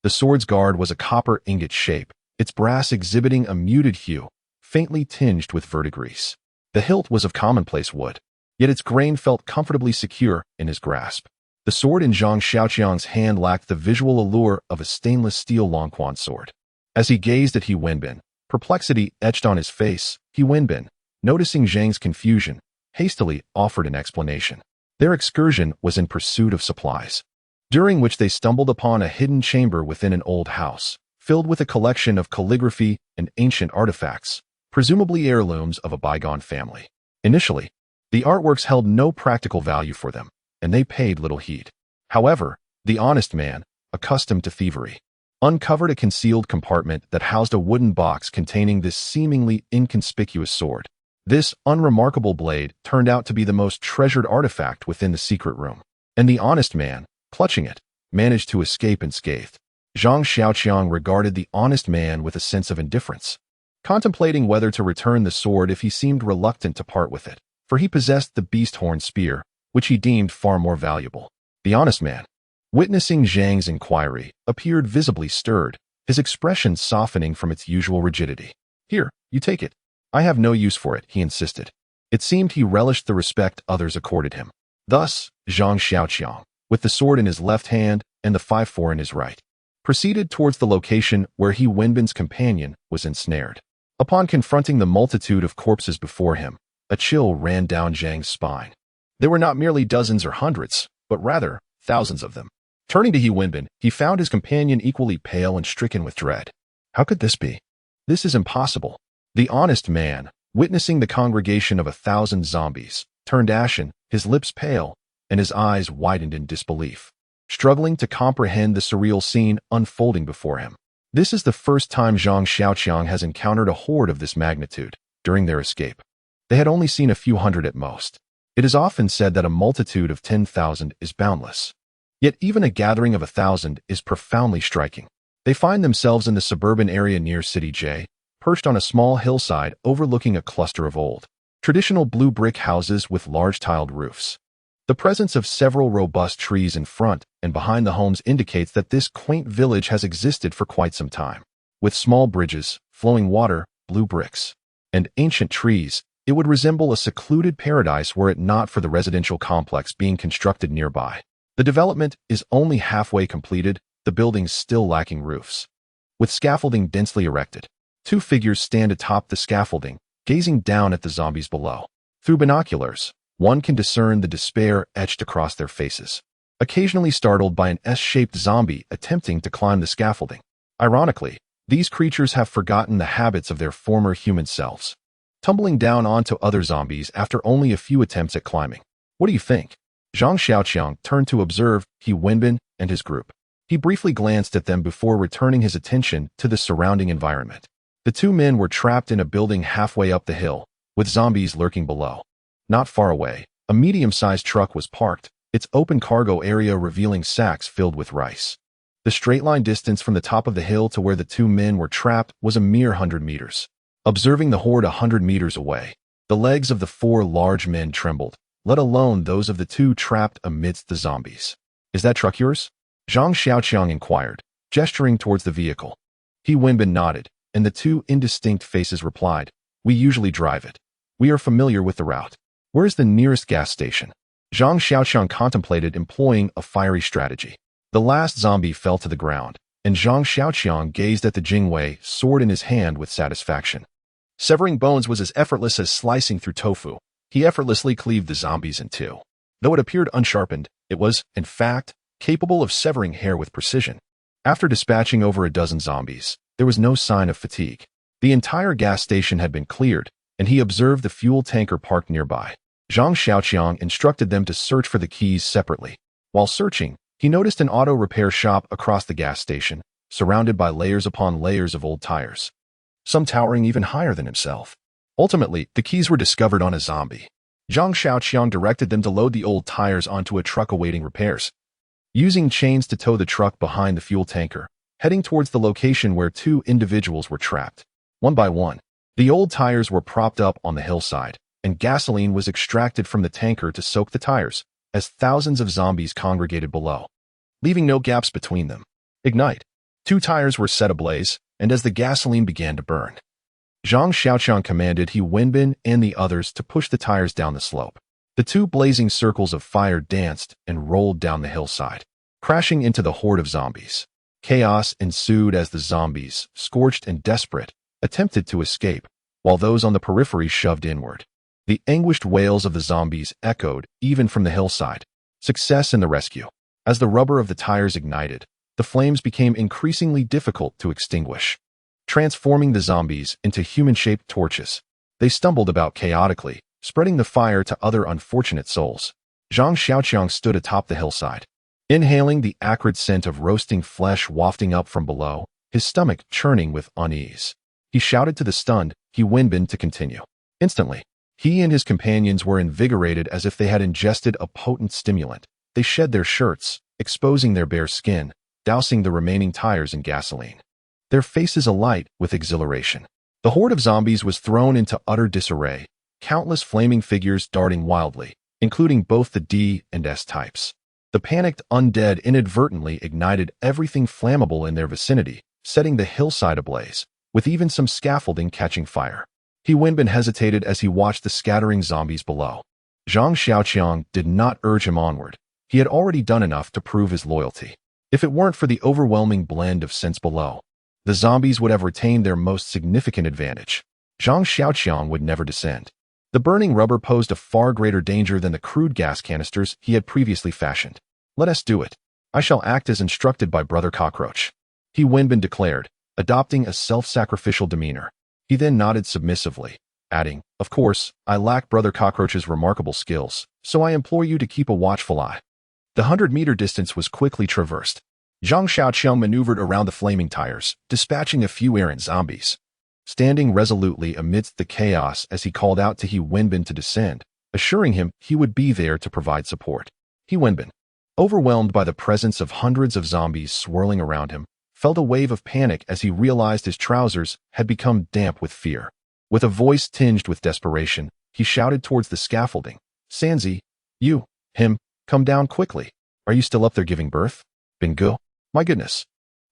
The sword's guard was a copper ingot shape, its brass exhibiting a muted hue, faintly tinged with verdigris. The hilt was of commonplace wood, yet its grain felt comfortably secure in his grasp. The sword in Zhang Xiaoqiang's hand lacked the visual allure of a stainless steel Longquan sword. As he gazed at He Wenbin, perplexity etched on his face. He Wenbin, noticing Zhang's confusion, hastily offered an explanation. Their excursion was in pursuit of supplies, during which they stumbled upon a hidden chamber within an old house, filled with a collection of calligraphy and ancient artifacts, presumably heirlooms of a bygone family. Initially, the artworks held no practical value for them, and they paid little heed. However, the honest man, accustomed to thievery, uncovered a concealed compartment that housed a wooden box containing this seemingly inconspicuous sword. This unremarkable blade turned out to be the most treasured artifact within the secret room, and the honest man, clutching it, managed to escape unscathed. Zhang Xiaoqiang regarded the honest man with a sense of indifference, contemplating whether to return the sword if he seemed reluctant to part with it, for he possessed the beast-horn spear, which he deemed far more valuable. The honest man, witnessing Zhang's inquiry, appeared visibly stirred, his expression softening from its usual rigidity. "Here, you take it. I have no use for it," he insisted. It seemed he relished the respect others accorded him. Thus, Zhang Xiaoqiang, with the sword in his left hand and the 5-4 in his right, proceeded towards the location where He Wenbin's companion was ensnared. Upon confronting the multitude of corpses before him, a chill ran down Zhang's spine. There were not merely dozens or hundreds, but rather thousands of them. Turning to He Wenbin, he found his companion equally pale and stricken with dread. How could this be? This is impossible. The honest man, witnessing the congregation of 1,000 zombies, turned ashen, his lips pale, and his eyes widened in disbelief, struggling to comprehend the surreal scene unfolding before him. This is the first time Zhang Xiaoqiang has encountered a horde of this magnitude during their escape. They had only seen a few hundred at most. It is often said that a multitude of 10,000 is boundless. Yet even a gathering of 1,000 is profoundly striking. They find themselves in the suburban area near City J, perched on a small hillside overlooking a cluster of old, traditional blue brick houses with large tiled roofs. The presence of several robust trees in front and behind the homes indicates that this quaint village has existed for quite some time. With small bridges, flowing water, blue bricks, and ancient trees, it would resemble a secluded paradise were it not for the residential complex being constructed nearby. The development is only halfway completed, the buildings still lacking roofs. With scaffolding densely erected, two figures stand atop the scaffolding, gazing down at the zombies below. Through binoculars, one can discern the despair etched across their faces, occasionally startled by an S-shaped zombie attempting to climb the scaffolding. Ironically, these creatures have forgotten the habits of their former human selves, tumbling down onto other zombies after only a few attempts at climbing. What do you think? Zhang Xiaoqiang turned to observe He Wenbin and his group. He briefly glanced at them before returning his attention to the surrounding environment. The two men were trapped in a building halfway up the hill, with zombies lurking below. Not far away, a medium-sized truck was parked, its open cargo area revealing sacks filled with rice. The straight-line distance from the top of the hill to where the two men were trapped was a mere 100 meters. Observing the horde 100 meters away, the legs of the four large men trembled, let alone those of the two trapped amidst the zombies. Is that truck yours? Zhang Xiaoqiang inquired, gesturing towards the vehicle. He Wenbin nodded, and the two indistinct faces replied, We usually drive it. We are familiar with the route. Where is the nearest gas station? Zhang Xiaoqiang contemplated employing a fiery strategy. The last zombie fell to the ground, and Zhang Xiaoqiang gazed at the Jingwei, sword in his hand with satisfaction. Severing bones was as effortless as slicing through tofu. He effortlessly cleaved the zombies in two. Though it appeared unsharpened, it was, in fact, capable of severing hair with precision. After dispatching over a dozen zombies, there was no sign of fatigue. The entire gas station had been cleared, and he observed the fuel tanker parked nearby. Zhang Xiaoqiang instructed them to search for the keys separately. While searching, he noticed an auto repair shop across the gas station, surrounded by layers upon layers of old tires, some towering even higher than himself. Ultimately, the keys were discovered on a zombie. Zhang Xiaoqiang directed them to load the old tires onto a truck awaiting repairs. Using chains to tow the truck behind the fuel tanker, heading towards the location where two individuals were trapped. One by one, the old tires were propped up on the hillside, and gasoline was extracted from the tanker to soak the tires, as thousands of zombies congregated below, leaving no gaps between them. Ignite. Two tires were set ablaze, and as the gasoline began to burn, Zhang Xiaoqiang commanded He Wenbin and the others to push the tires down the slope. The two blazing circles of fire danced and rolled down the hillside, crashing into the horde of zombies. Chaos ensued as the zombies, scorched and desperate, attempted to escape, while those on the periphery shoved inward. The anguished wails of the zombies echoed even from the hillside. Success in the rescue. As the rubber of the tires ignited, the flames became increasingly difficult to extinguish, transforming the zombies into human-shaped torches. They stumbled about chaotically, spreading the fire to other unfortunate souls. Zhang Xiaoqiang stood atop the hillside, inhaling the acrid scent of roasting flesh wafting up from below, his stomach churning with unease. He shouted to the stunned He Wenbin to continue. Instantly, he and his companions were invigorated as if they had ingested a potent stimulant. They shed their shirts, exposing their bare skin, dousing the remaining tires in gasoline, their faces alight with exhilaration. The horde of zombies was thrown into utter disarray, countless flaming figures darting wildly, including both the D and S types. The panicked undead inadvertently ignited everything flammable in their vicinity, setting the hillside ablaze, with even some scaffolding catching fire. He Wenbin hesitated as he watched the scattering zombies below. Zhang Xiaoqiang did not urge him onward. He had already done enough to prove his loyalty. If it weren't for the overwhelming blend of scents below, the zombies would have retained their most significant advantage. Zhang Xiaoqiang would never descend. The burning rubber posed a far greater danger than the crude gas canisters he had previously fashioned. Let us do it. I shall act as instructed by Brother Cockroach, He Wenbin declared, adopting a self-sacrificial demeanor. He then nodded submissively, adding, Of course, I lack Brother Cockroach's remarkable skills, so I implore you to keep a watchful eye. The 100-meter distance was quickly traversed. Zhang Xiaoqiang maneuvered around the flaming tires, dispatching a few errant zombies. Standing resolutely amidst the chaos as he called out to He Wenbin to descend, assuring him he would be there to provide support. He Wenbin, overwhelmed by the presence of hundreds of zombies swirling around him, felt a wave of panic as he realized his trousers had become damp with fear. With a voice tinged with desperation, he shouted towards the scaffolding, "Sanzi, you, him, come down quickly. Are you still up there giving birth? Bingo? My goodness.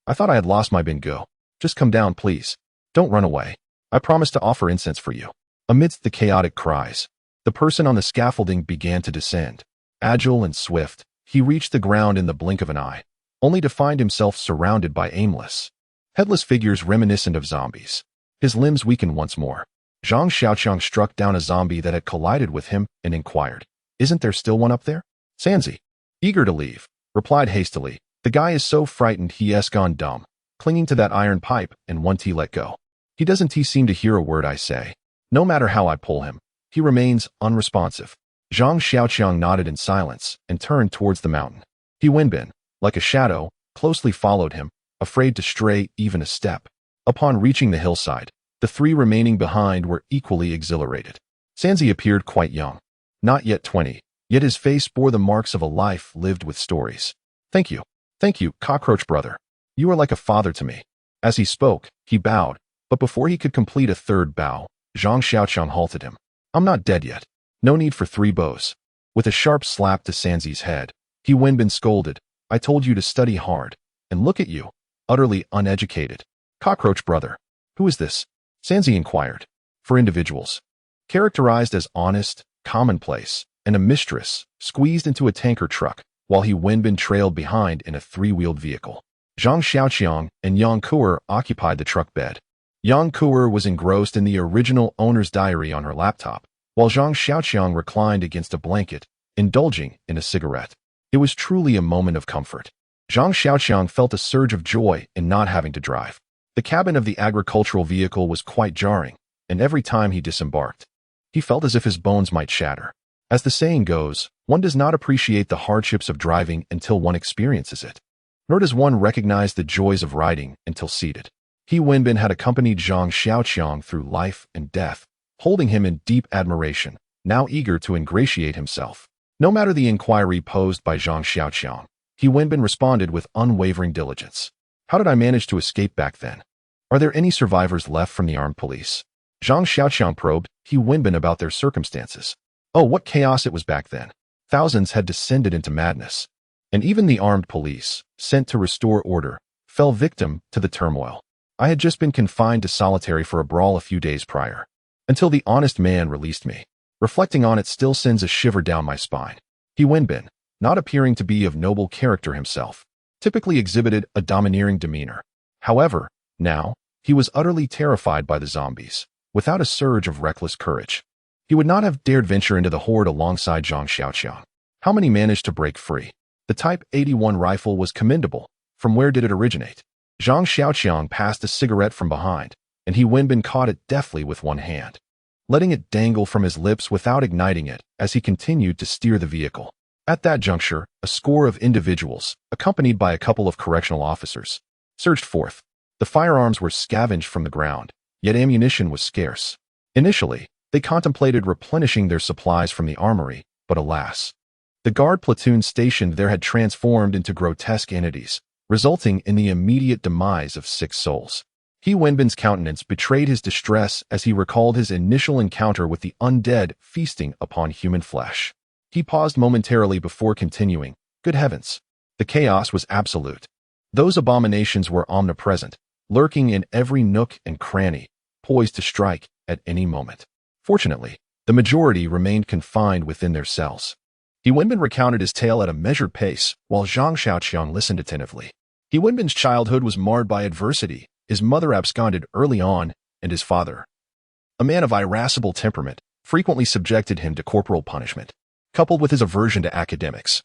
I thought I had lost my bingo. Just come down, please. Don't run away. I promise to offer incense for you." Amidst the chaotic cries, the person on the scaffolding began to descend. Agile and swift, he reached the ground in the blink of an eye, only to find himself surrounded by aimless, headless figures reminiscent of zombies. His limbs weakened once more. Zhang Xiaoqiang struck down a zombie that had collided with him and inquired, "Isn't there still one up there?" Sanzi, eager to leave, replied hastily, "The guy is so frightened he's gone dumb, clinging to that iron pipe, and won't he let go. He doesn't seem to hear a word I say. No matter how I pull him, he remains unresponsive." Zhang Xiaoqiang nodded in silence and turned towards the mountain. He Wenbin, like a shadow, closely followed him, afraid to stray even a step. Upon reaching the hillside, the three remaining behind were equally exhilarated. Sanzi appeared quite young, not yet 20, yet his face bore the marks of a life lived with stories. Thank you, cockroach brother. You are like a father to me." As he spoke, he bowed, but before he could complete a third bow, Zhang Xiaoqiang halted him. "I'm not dead yet. No need for 3 bows." With a sharp slap to Sanzi's head, he Wenbin scolded, "I told you to study hard, and look at you, utterly uneducated." "Cockroach brother, who is this?" Sanzi inquired. "For individuals characterized as honest, commonplace, and a mistress, squeezed into a tanker truck, while he Wenbin trailed behind in a 3-wheeled vehicle. Zhang Xiaoqiang and Yang Kuer occupied the truck bed. Yang Kuer was engrossed in the original owner's diary on her laptop, while Zhang Xiaoqiang reclined against a blanket, indulging in a cigarette. It was truly a moment of comfort. Zhang Xiaoqiang felt a surge of joy in not having to drive. The cabin of the agricultural vehicle was quite jarring, and every time he disembarked, he felt as if his bones might shatter. As the saying goes, one does not appreciate the hardships of driving until one experiences it, nor does one recognize the joys of riding until seated. He Wenbin had accompanied Zhang Xiaoqiang through life and death, holding him in deep admiration, now eager to ingratiate himself. No matter the inquiry posed by Zhang Xiaoqiang, he Wenbin responded with unwavering diligence. "How did I manage to escape back then? Are there any survivors left from the armed police?" Zhang Xiaoqiang probed he Wenbin about their circumstances. Oh, what chaos it was back then. Thousands had descended into madness, and even the armed police, sent to restore order, fell victim to the turmoil. "I had just been confined to solitary for a brawl a few days prior, until the honest man released me. Reflecting on it still sends a shiver down my spine." He Wenbin, not appearing to be of noble character himself, typically exhibited a domineering demeanor. However, now, he was utterly terrified by the zombies, without a surge of reckless courage. He would not have dared venture into the horde alongside Zhang Xiaoqiang. How many managed to break free? The Type 81 rifle was commendable. From where did it originate? Zhang Xiaoqiang passed a cigarette from behind, and he Wenbin caught it deftly with one hand, letting it dangle from his lips without igniting it as he continued to steer the vehicle. At that juncture, a score of individuals, accompanied by a couple of correctional officers, surged forth. The firearms were scavenged from the ground, yet ammunition was scarce. Initially, they contemplated replenishing their supplies from the armory, but alas, the guard platoon stationed there had transformed into grotesque entities, resulting in the immediate demise of 6 souls. He Wenbin's countenance betrayed his distress as he recalled his initial encounter with the undead feasting upon human flesh. He paused momentarily before continuing. Good heavens! The chaos was absolute. Those abominations were omnipresent, lurking in every nook and cranny, poised to strike at any moment. Fortunately, the majority remained confined within their cells. He Wenbin recounted his tale at a measured pace, while Zhang Xiaoqiang listened attentively. He Wenbin's childhood was marred by adversity. His mother absconded early on, and his father, a man of irascible temperament, frequently subjected him to corporal punishment. Coupled with his aversion to academics,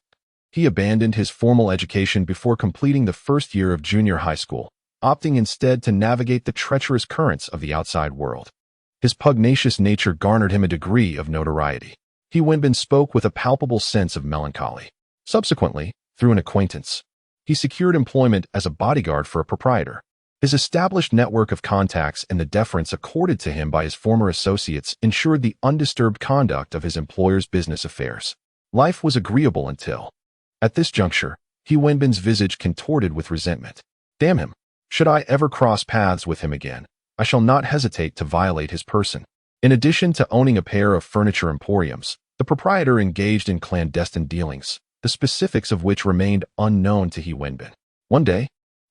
he abandoned his formal education before completing the first year of junior high school, opting instead to navigate the treacherous currents of the outside world. His pugnacious nature garnered him a degree of notoriety. He Wenbin spoke with a palpable sense of melancholy. Subsequently, through an acquaintance, he secured employment as a bodyguard for a proprietor. His established network of contacts and the deference accorded to him by his former associates ensured the undisturbed conduct of his employer's business affairs. Life was agreeable until, at this juncture, He Wenbin's visage contorted with resentment. Damn him! Should I ever cross paths with him again, I shall not hesitate to violate his person. In addition to owning a pair of furniture emporiums, the proprietor engaged in clandestine dealings, the specifics of which remained unknown to He Wenbin. One day,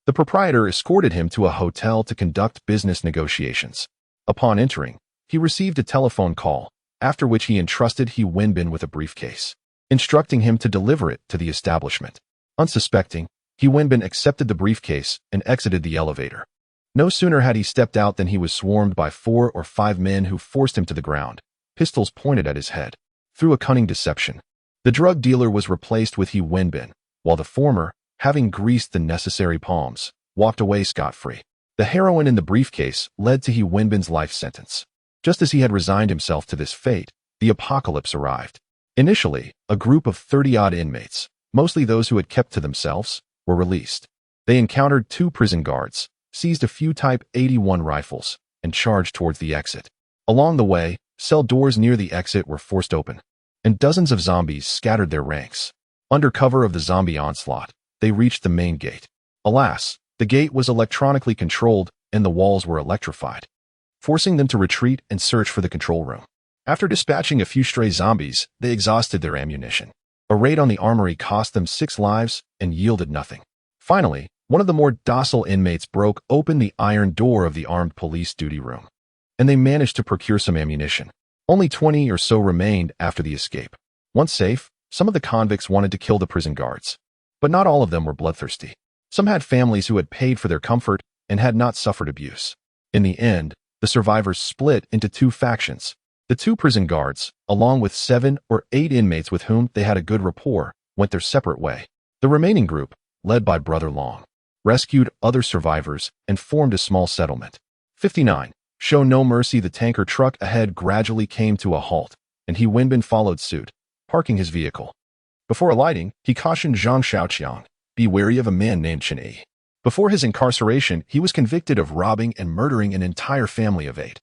the proprietor escorted him to a hotel to conduct business negotiations. Upon entering, he received a telephone call, after which he entrusted He Wenbin with a briefcase, instructing him to deliver it to the establishment. Unsuspecting, He Wenbin accepted the briefcase and exited the elevator. No sooner had he stepped out than he was swarmed by 4 or 5 men who forced him to the ground, pistols pointed at his head. Through a cunning deception, the drug dealer was replaced with He Wenbin, while the former, having greased the necessary palms, walked away scot-free. The heroin in the briefcase led to He Wenbin's life sentence. Just as he had resigned himself to this fate, the apocalypse arrived. Initially, a group of 30-odd inmates, mostly those who had kept to themselves, were released. They encountered 2 prison guards, seized a few Type 81 rifles, and charged towards the exit. Along the way, cell doors near the exit were forced open, and dozens of zombies scattered their ranks. Under cover of the zombie onslaught, they reached the main gate. Alas, the gate was electronically controlled and the walls were electrified, forcing them to retreat and search for the control room. After dispatching a few stray zombies, they exhausted their ammunition. A raid on the armory cost them 6 lives and yielded nothing. Finally, one of the more docile inmates broke open the iron door of the armed police duty room, and they managed to procure some ammunition. Only 20 or so remained after the escape. Once safe, some of the convicts wanted to kill the prison guards, but not all of them were bloodthirsty. Some had families who had paid for their comfort and had not suffered abuse. In the end, the survivors split into 2 factions. The 2 prison guards, along with 7 or 8 inmates with whom they had a good rapport, went their separate way. The remaining group, led by Brother Long, rescued other survivors and formed a small settlement. 59. Show no mercy. The tanker truck ahead gradually came to a halt, and He Wenbin followed suit, parking his vehicle. Before alighting, he cautioned Zhang Xiaoqiang, "Be wary of a man named Chen Yi." Before his incarceration, he was convicted of robbing and murdering an entire family of 8.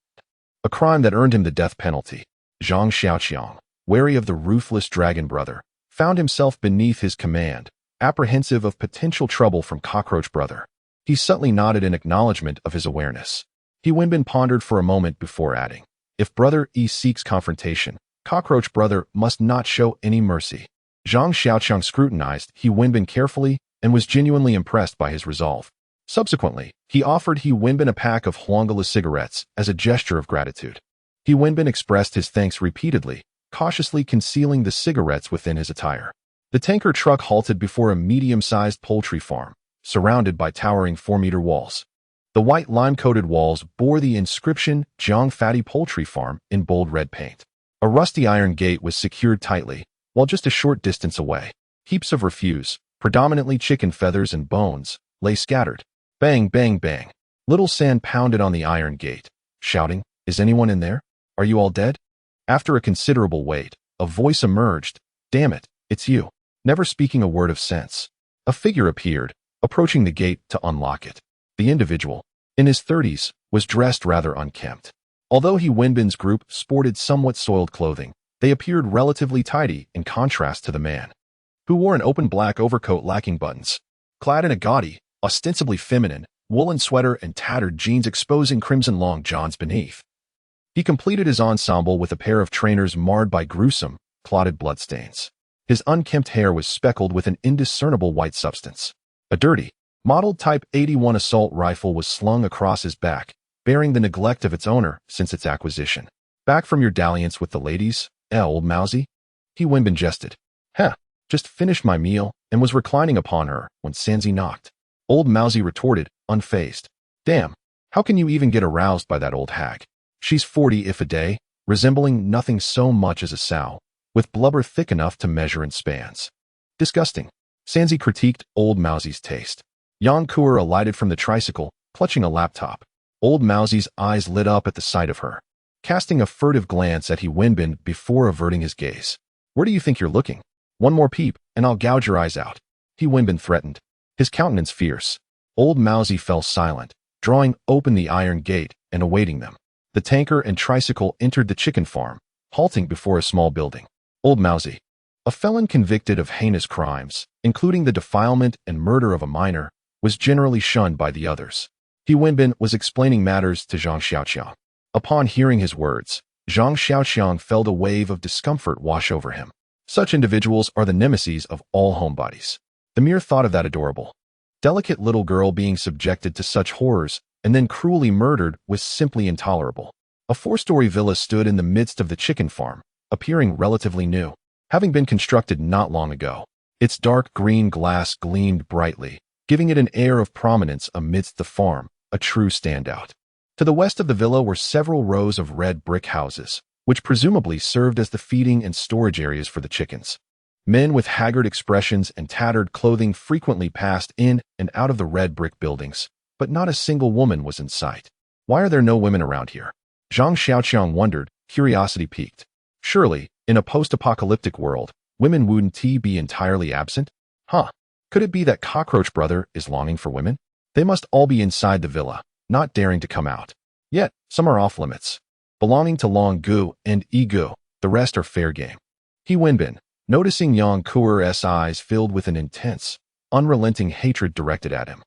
A crime that earned him the death penalty. Zhang Xiaoqiang, wary of the ruthless dragon brother, found himself beneath his command, apprehensive of potential trouble from Cockroach Brother. He subtly nodded in acknowledgement of his awareness. He Wenbin pondered for a moment before adding, "If Brother E seeks confrontation, Cockroach Brother must not show any mercy." Zhang Xiaoqiang scrutinized He Wenbin carefully and was genuinely impressed by his resolve. Subsequently, he offered He Wenbin a pack of Huangala cigarettes as a gesture of gratitude. He Wenbin expressed his thanks repeatedly, cautiously concealing the cigarettes within his attire. The tanker truck halted before a medium-sized poultry farm, surrounded by towering 4-meter walls. The white lime-coated walls bore the inscription Jiang Fatty Poultry Farm in bold red paint. A rusty iron gate was secured tightly, while just a short distance away, heaps of refuse, predominantly chicken feathers and bones, lay scattered. Bang, bang, bang. Little San pounded on the iron gate, shouting, "Is anyone in there? Are you all dead?" After a considerable wait, a voice emerged, "Damn it, it's you." Never speaking a word of sense, a figure appeared, approaching the gate to unlock it. The individual, in his 30s, was dressed rather unkempt. Although He Wenbin's group sported somewhat soiled clothing, they appeared relatively tidy in contrast to the man, who wore an open black overcoat lacking buttons, clad in a gaudy, ostensibly feminine, woolen sweater and tattered jeans exposing crimson long johns beneath. He completed his ensemble with a pair of trainers marred by gruesome, clotted bloodstains. His unkempt hair was speckled with an indiscernible white substance. A dirty, modeled Type 81 assault rifle was slung across his back, bearing the neglect of its owner since its acquisition. "Back from your dalliance with the ladies, old mousy?" He Wenbin jested. "Heh, just finished my meal and was reclining upon her when Sanzi knocked." Old Mousy retorted, unfazed. "Damn, how can you even get aroused by that old hag? She's 40 if a day, resembling nothing so much as a sow, with blubber thick enough to measure in spans." "Disgusting." Sanzi critiqued Old Mousy's taste. Yang Kuer alighted from the tricycle, clutching a laptop. Old Mousy's eyes lit up at the sight of her, casting a furtive glance at He Wenbin before averting his gaze. "Where do you think you're looking? One more peep, and I'll gouge your eyes out," He Wenbin threatened, his countenance fierce. Old Mousy fell silent, drawing open the iron gate and awaiting them. The tanker and tricycle entered the chicken farm, halting before a small building. Old Mousy, a felon convicted of heinous crimes, including the defilement and murder of a minor, was generally shunned by the others. He Wenbin was explaining matters to Zhang Xiaoqiang. Upon hearing his words, Zhang Xiaoqiang felt a wave of discomfort wash over him. Such individuals are the nemesis of all homebodies. The mere thought of that adorable, delicate little girl being subjected to such horrors and then cruelly murdered was simply intolerable. A four-story villa stood in the midst of the chicken farm, appearing relatively new, having been constructed not long ago. Its dark green glass gleamed brightly, giving it an air of prominence amidst the farm, a true standout. To the west of the villa were several rows of red brick houses, which presumably served as the feeding and storage areas for the chickens. Men with haggard expressions and tattered clothing frequently passed in and out of the red brick buildings, but not a single woman was in sight. Why are there no women around here? Zhang Xiaoqiang wondered, curiosity piqued. Surely, in a post-apocalyptic world, women wouldn't be entirely absent? Could it be that Cockroach Brother is longing for women? They must all be inside the villa, not daring to come out. Yet, some are off-limits. Belonging to Long Gu and Yi Gu, the rest are fair game. He Wenbin, noticing Yang Kuer's eyes filled with an intense, unrelenting hatred directed at him,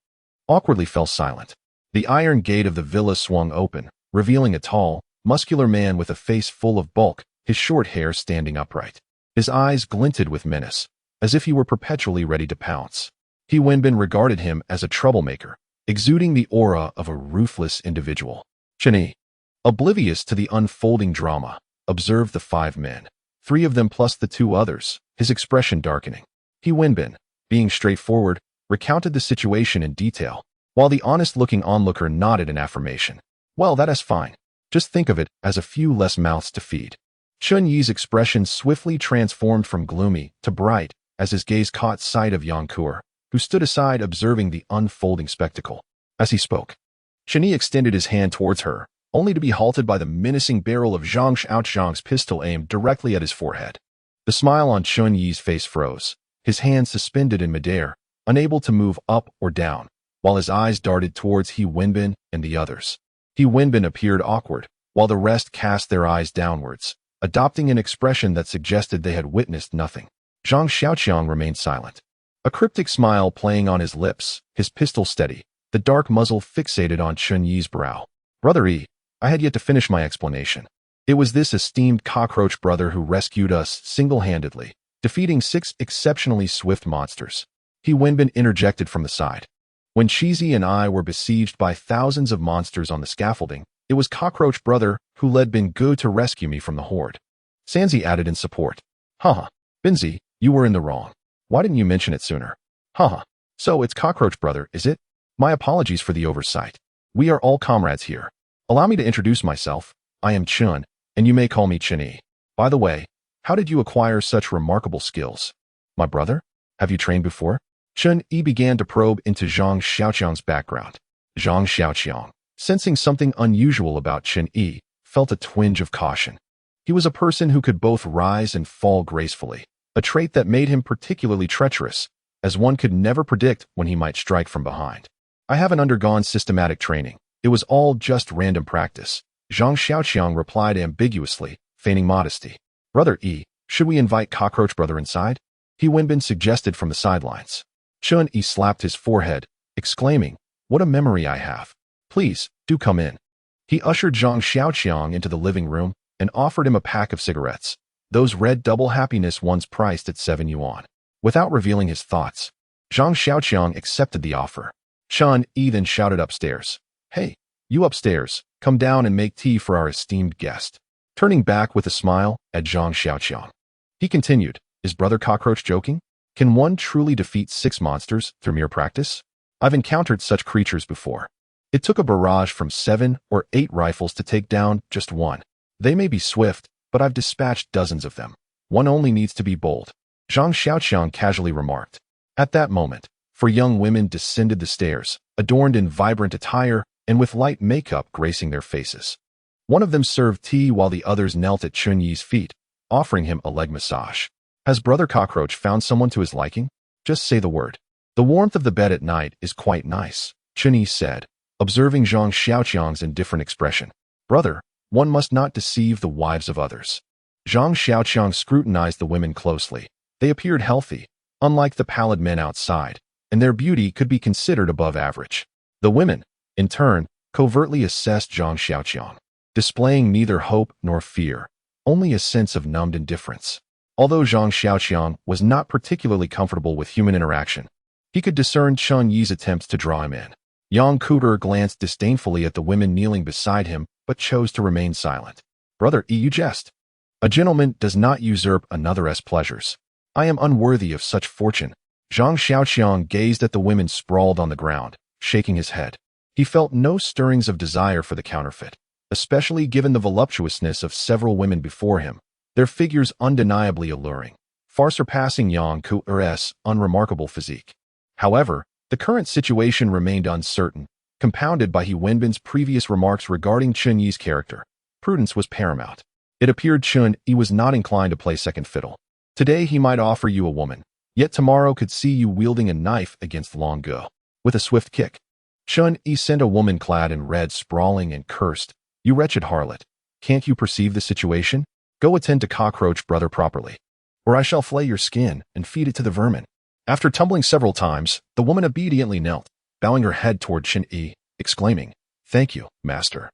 awkwardly fell silent. The iron gate of the villa swung open, revealing a tall, muscular man with a face full of bulk, his short hair standing upright. His eyes glinted with menace, as if he were perpetually ready to pounce. He Wenbin regarded him as a troublemaker, exuding the aura of a ruthless individual. Chen Yi, oblivious to the unfolding drama, observed the 5 men, 3 of them plus the 2 others, his expression darkening. He Wenbin, being straightforward, recounted the situation in detail, while the honest-looking onlooker nodded in affirmation. Well, that is fine. Just think of it as a few less mouths to feed. Chen Yi's expression swiftly transformed from gloomy to bright as his gaze caught sight of Yang Kuer, who stood aside observing the unfolding spectacle. As he spoke, Chen Yi extended his hand towards her, only to be halted by the menacing barrel of Zhang Xiaoqiang's pistol aimed directly at his forehead. The smile on Chen Yi's face froze, his hand suspended in midair, unable to move up or down, while his eyes darted towards He Wenbin and the others. He Wenbin appeared awkward, while the rest cast their eyes downwards, adopting an expression that suggested they had witnessed nothing. Zhang Xiaoqiang remained silent, a cryptic smile playing on his lips, his pistol steady, the dark muzzle fixated on Chen Yi's brow. Brother Yi, I had yet to finish my explanation. It was this esteemed cockroach brother who rescued us single-handedly, defeating 6 exceptionally swift monsters. He Wenbin interjected from the side. When Cheesy and I were besieged by thousands of monsters on the scaffolding, it was Cockroach Brother who led Bin Gu to rescue me from the horde. Sanzi added in support. Binzi, you were in the wrong. Why didn't you mention it sooner? So it's Cockroach Brother, is it? My apologies for the oversight. We are all comrades here. Allow me to introduce myself. I am Chun, and you may call me Chen Yi. By the way, how did you acquire such remarkable skills? My brother? Have you trained before? Chen Yi began to probe into Zhang Xiaoqiang's background. Zhang Xiaoqiang, sensing something unusual about Chen Yi, felt a twinge of caution. He was a person who could both rise and fall gracefully, a trait that made him particularly treacherous, as one could never predict when he might strike from behind. I haven't undergone systematic training. It was all just random practice. Zhang Xiaoqiang replied ambiguously, feigning modesty. Brother Yi, should we invite Cockroach Brother inside? He Wenbin suggested from the sidelines. Chen Yi slapped his forehead, exclaiming, what a memory I have. Please, do come in. He ushered Zhang Xiaoqiang into the living room and offered him a pack of cigarettes, those red double happiness ones priced at 7 yuan. Without revealing his thoughts, Zhang Xiaoqiang accepted the offer. Chen Yi then shouted upstairs. Hey, you upstairs, come down and make tea for our esteemed guest. Turning back with a smile at Zhang Xiaoqiang, he continued, is Brother Cockroach joking? Can one truly defeat 6 monsters through mere practice? I've encountered such creatures before. It took a barrage from 7 or 8 rifles to take down just one. They may be swift, but I've dispatched dozens of them. One only needs to be bold. Zhang Xiaoqiang casually remarked. At that moment, 4 young women descended the stairs, adorned in vibrant attire and with light makeup gracing their faces. One of them served tea while the others knelt at Chen Yi's feet, offering him a leg massage. Has Brother Cockroach found someone to his liking? Just say the word. The warmth of the bed at night is quite nice, Chen Yi said, observing Zhang Xiaoqiang's indifferent expression. "Brother, one must not deceive the wives of others." Zhang Xiaoqiang scrutinized the women closely. They appeared healthy, unlike the pallid men outside, and their beauty could be considered above average. The women, in turn, covertly assessed Zhang Xiaoqiang, displaying neither hope nor fear, only a sense of numbed indifference. Although Zhang Xiaoqiang was not particularly comfortable with human interaction, he could discern Chun Yi's attempts to draw him in. Yang Kuder glanced disdainfully at the women kneeling beside him, but chose to remain silent. "Brother, you jest. A gentleman does not usurp another's pleasures. I am unworthy of such fortune." Zhang Xiaoqiang gazed at the women sprawled on the ground, shaking his head. He felt no stirrings of desire for the counterfeit, especially given the voluptuousness of several women before him, their figures undeniably alluring, far surpassing Yang Kuer's unremarkable physique. However, the current situation remained uncertain, compounded by He Wenbin's previous remarks regarding Chun Yi's character. Prudence was paramount. It appeared Chun Yi was not inclined to play second fiddle. Today he might offer you a woman, yet tomorrow could see you wielding a knife against Long Go. With a swift kick, Chun Yi sent a woman clad in red sprawling and cursed. "You wretched harlot, can't you perceive the situation? Go attend to cockroach brother properly, or I shall flay your skin and feed it to the vermin." After tumbling several times, the woman obediently knelt, bowing her head toward Chun Yi, exclaiming, "Thank you, master,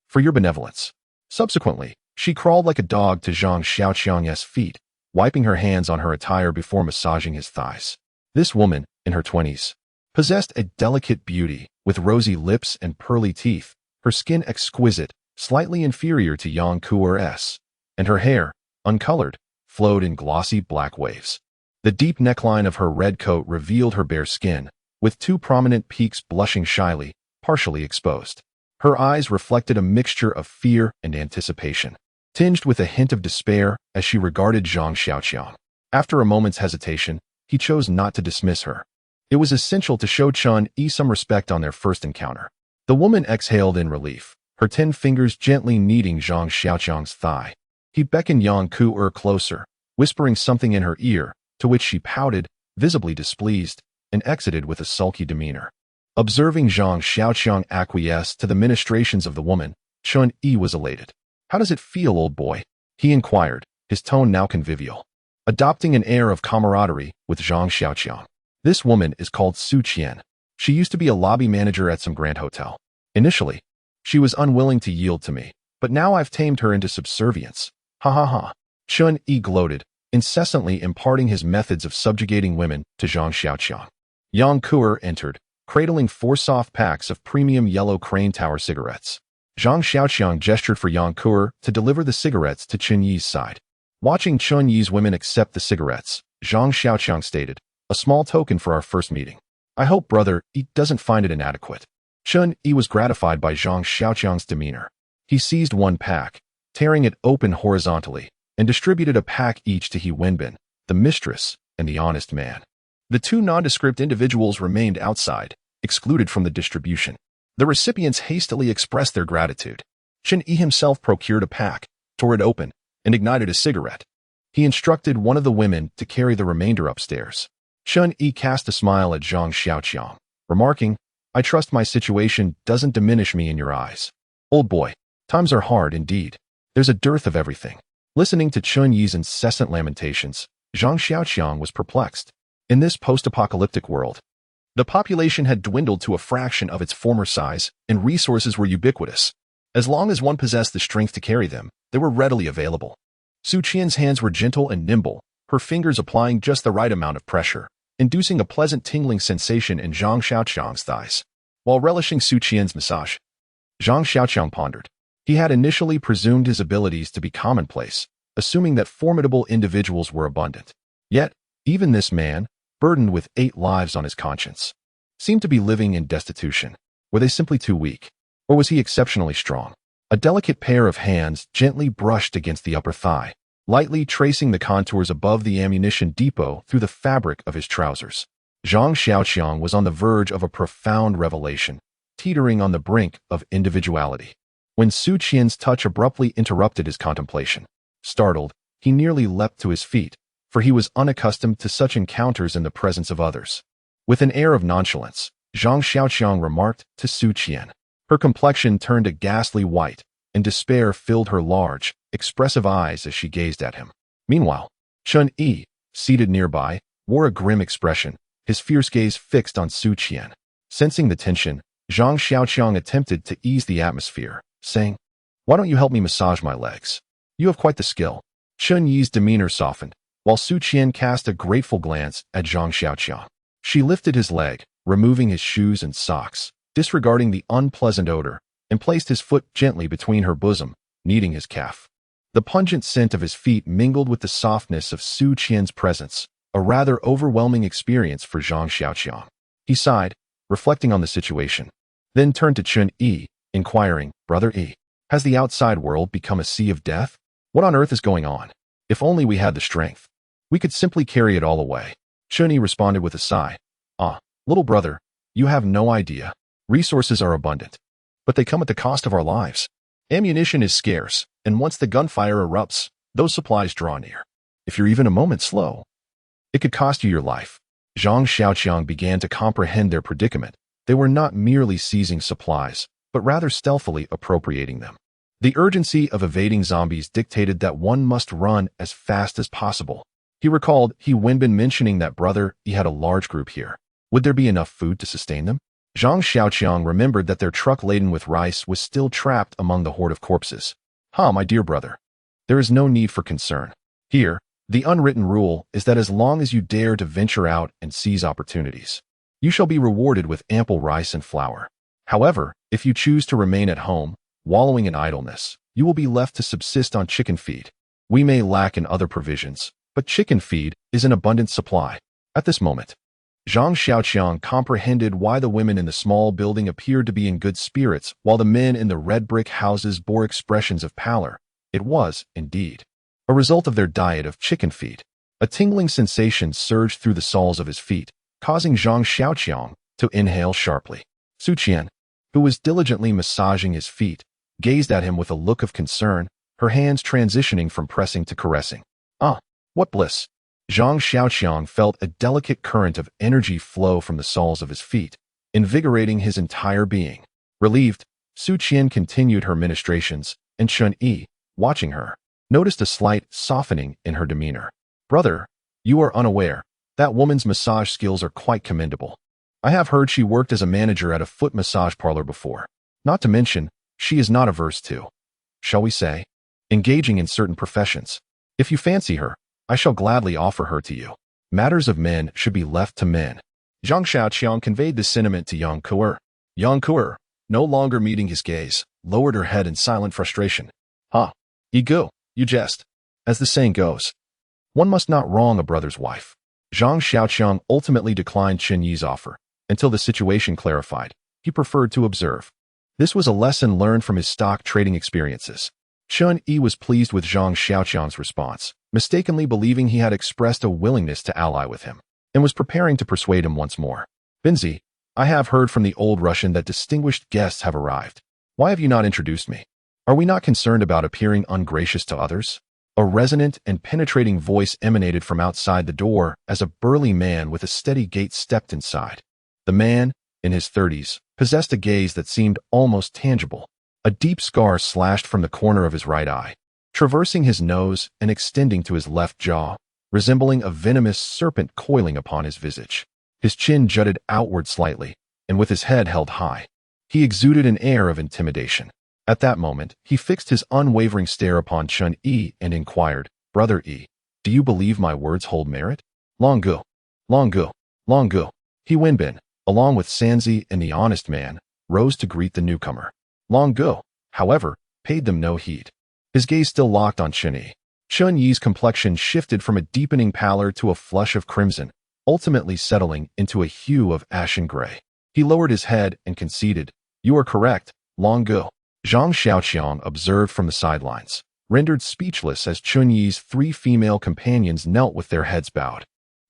for your benevolence." Subsequently, she crawled like a dog to Zhang Xiaoqiang's feet, wiping her hands on her attire before massaging his thighs. This woman, in her 20s, possessed a delicate beauty, with rosy lips and pearly teeth, her skin exquisite, slightly inferior to Yang Kuer's, and her hair, uncolored, flowed in glossy black waves. The deep neckline of her red coat revealed her bare skin, with two prominent peaks blushing shyly, partially exposed. Her eyes reflected a mixture of fear and anticipation, tinged with a hint of despair as she regarded Zhang Xiaoqiang. After a moment's hesitation, he chose not to dismiss her. It was essential to show Chun Yi some respect on their first encounter. The woman exhaled in relief, her 10 fingers gently kneading Zhang Xiaoqiang's thigh. He beckoned Yang Kuer closer, whispering something in her ear, to which she pouted, visibly displeased, and exited with a sulky demeanor. Observing Zhang Xiaoqiang acquiesce to the ministrations of the woman, Chun Yi was elated. "How does it feel, old boy?" he inquired, his tone now convivial, adopting an air of camaraderie with Zhang Xiaoqiang. "This woman is called Su Qian. She used to be a lobby manager at some grand hotel. Initially, she was unwilling to yield to me, but now I've tamed her into subservience. Ha ha ha." Chun Yi gloated, incessantly imparting his methods of subjugating women to Zhang Xiaoqiang. Yang Kuer entered, cradling 4 soft packs of premium yellow Crane Tower cigarettes. Zhang Xiaoqiang gestured for Yang Kuer to deliver the cigarettes to Chun Yi's side. Watching Chun Yi's women accept the cigarettes, Zhang Xiaoqiang stated, "A small token for our first meeting. I hope brother Yi doesn't find it inadequate." Chun Yi was gratified by Zhang Xiaoqiang's demeanor. He seized one pack, tearing it open horizontally, and distributed a pack each to He Wenbin, the mistress, and the honest man. The 2 nondescript individuals remained outside, excluded from the distribution. The recipients hastily expressed their gratitude. Chun Yi himself procured a pack, tore it open, and ignited a cigarette. He instructed one of the women to carry the remainder upstairs. Chun Yi cast a smile at Zhang Xiaoqiang, remarking, "I trust my situation doesn't diminish me in your eyes. Old boy, times are hard indeed. There's a dearth of everything." Listening to Chun Yi's incessant lamentations, Zhang Xiaoqiang was perplexed. In this post-apocalyptic world, the population had dwindled to a fraction of its former size, and resources were ubiquitous. As long as one possessed the strength to carry them, they were readily available. Su Qian's hands were gentle and nimble, her fingers applying just the right amount of pressure, inducing a pleasant tingling sensation in Zhang Xiaoqiang's thighs. While relishing Su Qian's massage, Zhang Xiaoqiang pondered. He had initially presumed his abilities to be commonplace, assuming that formidable individuals were abundant. Yet, even this man, burdened with 8 lives on his conscience, seemed to be living in destitution. Were they simply too weak? Or was he exceptionally strong? A delicate pair of hands gently brushed against the upper thigh, lightly tracing the contours above the ammunition depot through the fabric of his trousers. Zhang Xiaoqiang was on the verge of a profound revelation, teetering on the brink of individuality, when Su Qian's touch abruptly interrupted his contemplation. Startled, he nearly leapt to his feet, for he was unaccustomed to such encounters in the presence of others. With an air of nonchalance, Zhang Xiaoqiang remarked to Su Qian. Her complexion turned a ghastly white, and despair filled her large, expressive eyes as she gazed at him. Meanwhile, Chun Yi, seated nearby, wore a grim expression, his fierce gaze fixed on Su Qian. Sensing the tension, Zhang Xiaoqiang attempted to ease the atmosphere, saying, "Why don't you help me massage my legs? You have quite the skill." Chun Yi's demeanor softened, while Su Qian cast a grateful glance at Zhang Xiaoqiang. She lifted his leg, removing his shoes and socks, disregarding the unpleasant odor, and placed his foot gently between her bosom, kneading his calf. The pungent scent of his feet mingled with the softness of Su Qian's presence, a rather overwhelming experience for Zhang Xiaoqiang. He sighed, reflecting on the situation, then turned to Chun Yi, inquiring, "Brother Yi, has the outside world become a sea of death? What on earth is going on? If only we had the strength. We could simply carry it all away." Chun Yi responded with a sigh. Little brother, you have no idea. Resources are abundant, but they come at the cost of our lives. Ammunition is scarce, and once the gunfire erupts, those supplies draw near. If you're even a moment slow, it could cost you your life." Zhang Xiaoqiang began to comprehend their predicament. They were not merely seizing supplies, but rather stealthily appropriating them. The urgency of evading zombies dictated that one must run as fast as possible. He recalled He Wenbin mentioning that brother he had a large group here. Would there be enough food to sustain them? Zhang Xiaoqiang remembered that their truck laden with rice was still trapped among the horde of corpses. My dear brother, there is no need for concern. Here, the unwritten rule is that as long as you dare to venture out and seize opportunities, you shall be rewarded with ample rice and flour. However, if you choose to remain at home, wallowing in idleness, you will be left to subsist on chicken feed. We may lack in other provisions, but chicken feed is in abundant supply. At this moment, Zhang Xiaoqiang comprehended why the women in the small building appeared to be in good spirits while the men in the red brick houses bore expressions of pallor. It was, indeed, a result of their diet of chicken feed. A tingling sensation surged through the soles of his feet, causing Zhang Xiaoqiang to inhale sharply. Su Qian, who was diligently massaging his feet, gazed at him with a look of concern, her hands transitioning from pressing to caressing. What bliss! Zhang Xiaoqiang felt a delicate current of energy flow from the soles of his feet, invigorating his entire being. Relieved, Su Qian continued her ministrations, and Chun Yi, watching her, noticed a slight softening in her demeanor. "Brother, you are unaware. That woman's massage skills are quite commendable. I have heard she worked as a manager at a foot massage parlor before. Not to mention, she is not averse to, shall we say, engaging in certain professions. If you fancy her, I shall gladly offer her to you. Matters of men should be left to men." Zhang Xiaoqiang conveyed this sentiment to Yang Kuer. Yang Kuer, no longer meeting his gaze, lowered her head in silent frustration. Ego, you jest. As the saying goes, one must not wrong a brother's wife. Zhang Xiaoqiang ultimately declined Chun Yi's offer. Until the situation clarified, he preferred to observe. This was a lesson learned from his stock trading experiences. Chun Yi was pleased with Zhang Xiaoqiang's response, mistakenly believing he had expressed a willingness to ally with him, and was preparing to persuade him once more. "Binzi, I have heard from the old Russian that distinguished guests have arrived. Why have you not introduced me? Are we not concerned about appearing ungracious to others?" A resonant and penetrating voice emanated from outside the door as a burly man with a steady gait stepped inside. The man, in his 30s, possessed a gaze that seemed almost tangible. A deep scar slashed from the corner of his right eye, traversing his nose and extending to his left jaw, resembling a venomous serpent coiling upon his visage. His chin jutted outward slightly, and with his head held high, he exuded an air of intimidation. At that moment, he fixed his unwavering stare upon Chun Yi and inquired, "Brother Yi, do you believe my words hold merit?" "Long go, long go, long go." He Wenbin, along with Sanzi and the honest man, rose to greet the newcomer. Long Go, however, paid them no heed. His gaze still locked on Chun Yi. Chun Yi's complexion shifted from a deepening pallor to a flush of crimson, ultimately settling into a hue of ashen gray. He lowered his head and conceded, "You are correct, Long Go." Zhang Xiaoqiang observed from the sidelines, rendered speechless as Chun Yi's 3 female companions knelt with their heads bowed,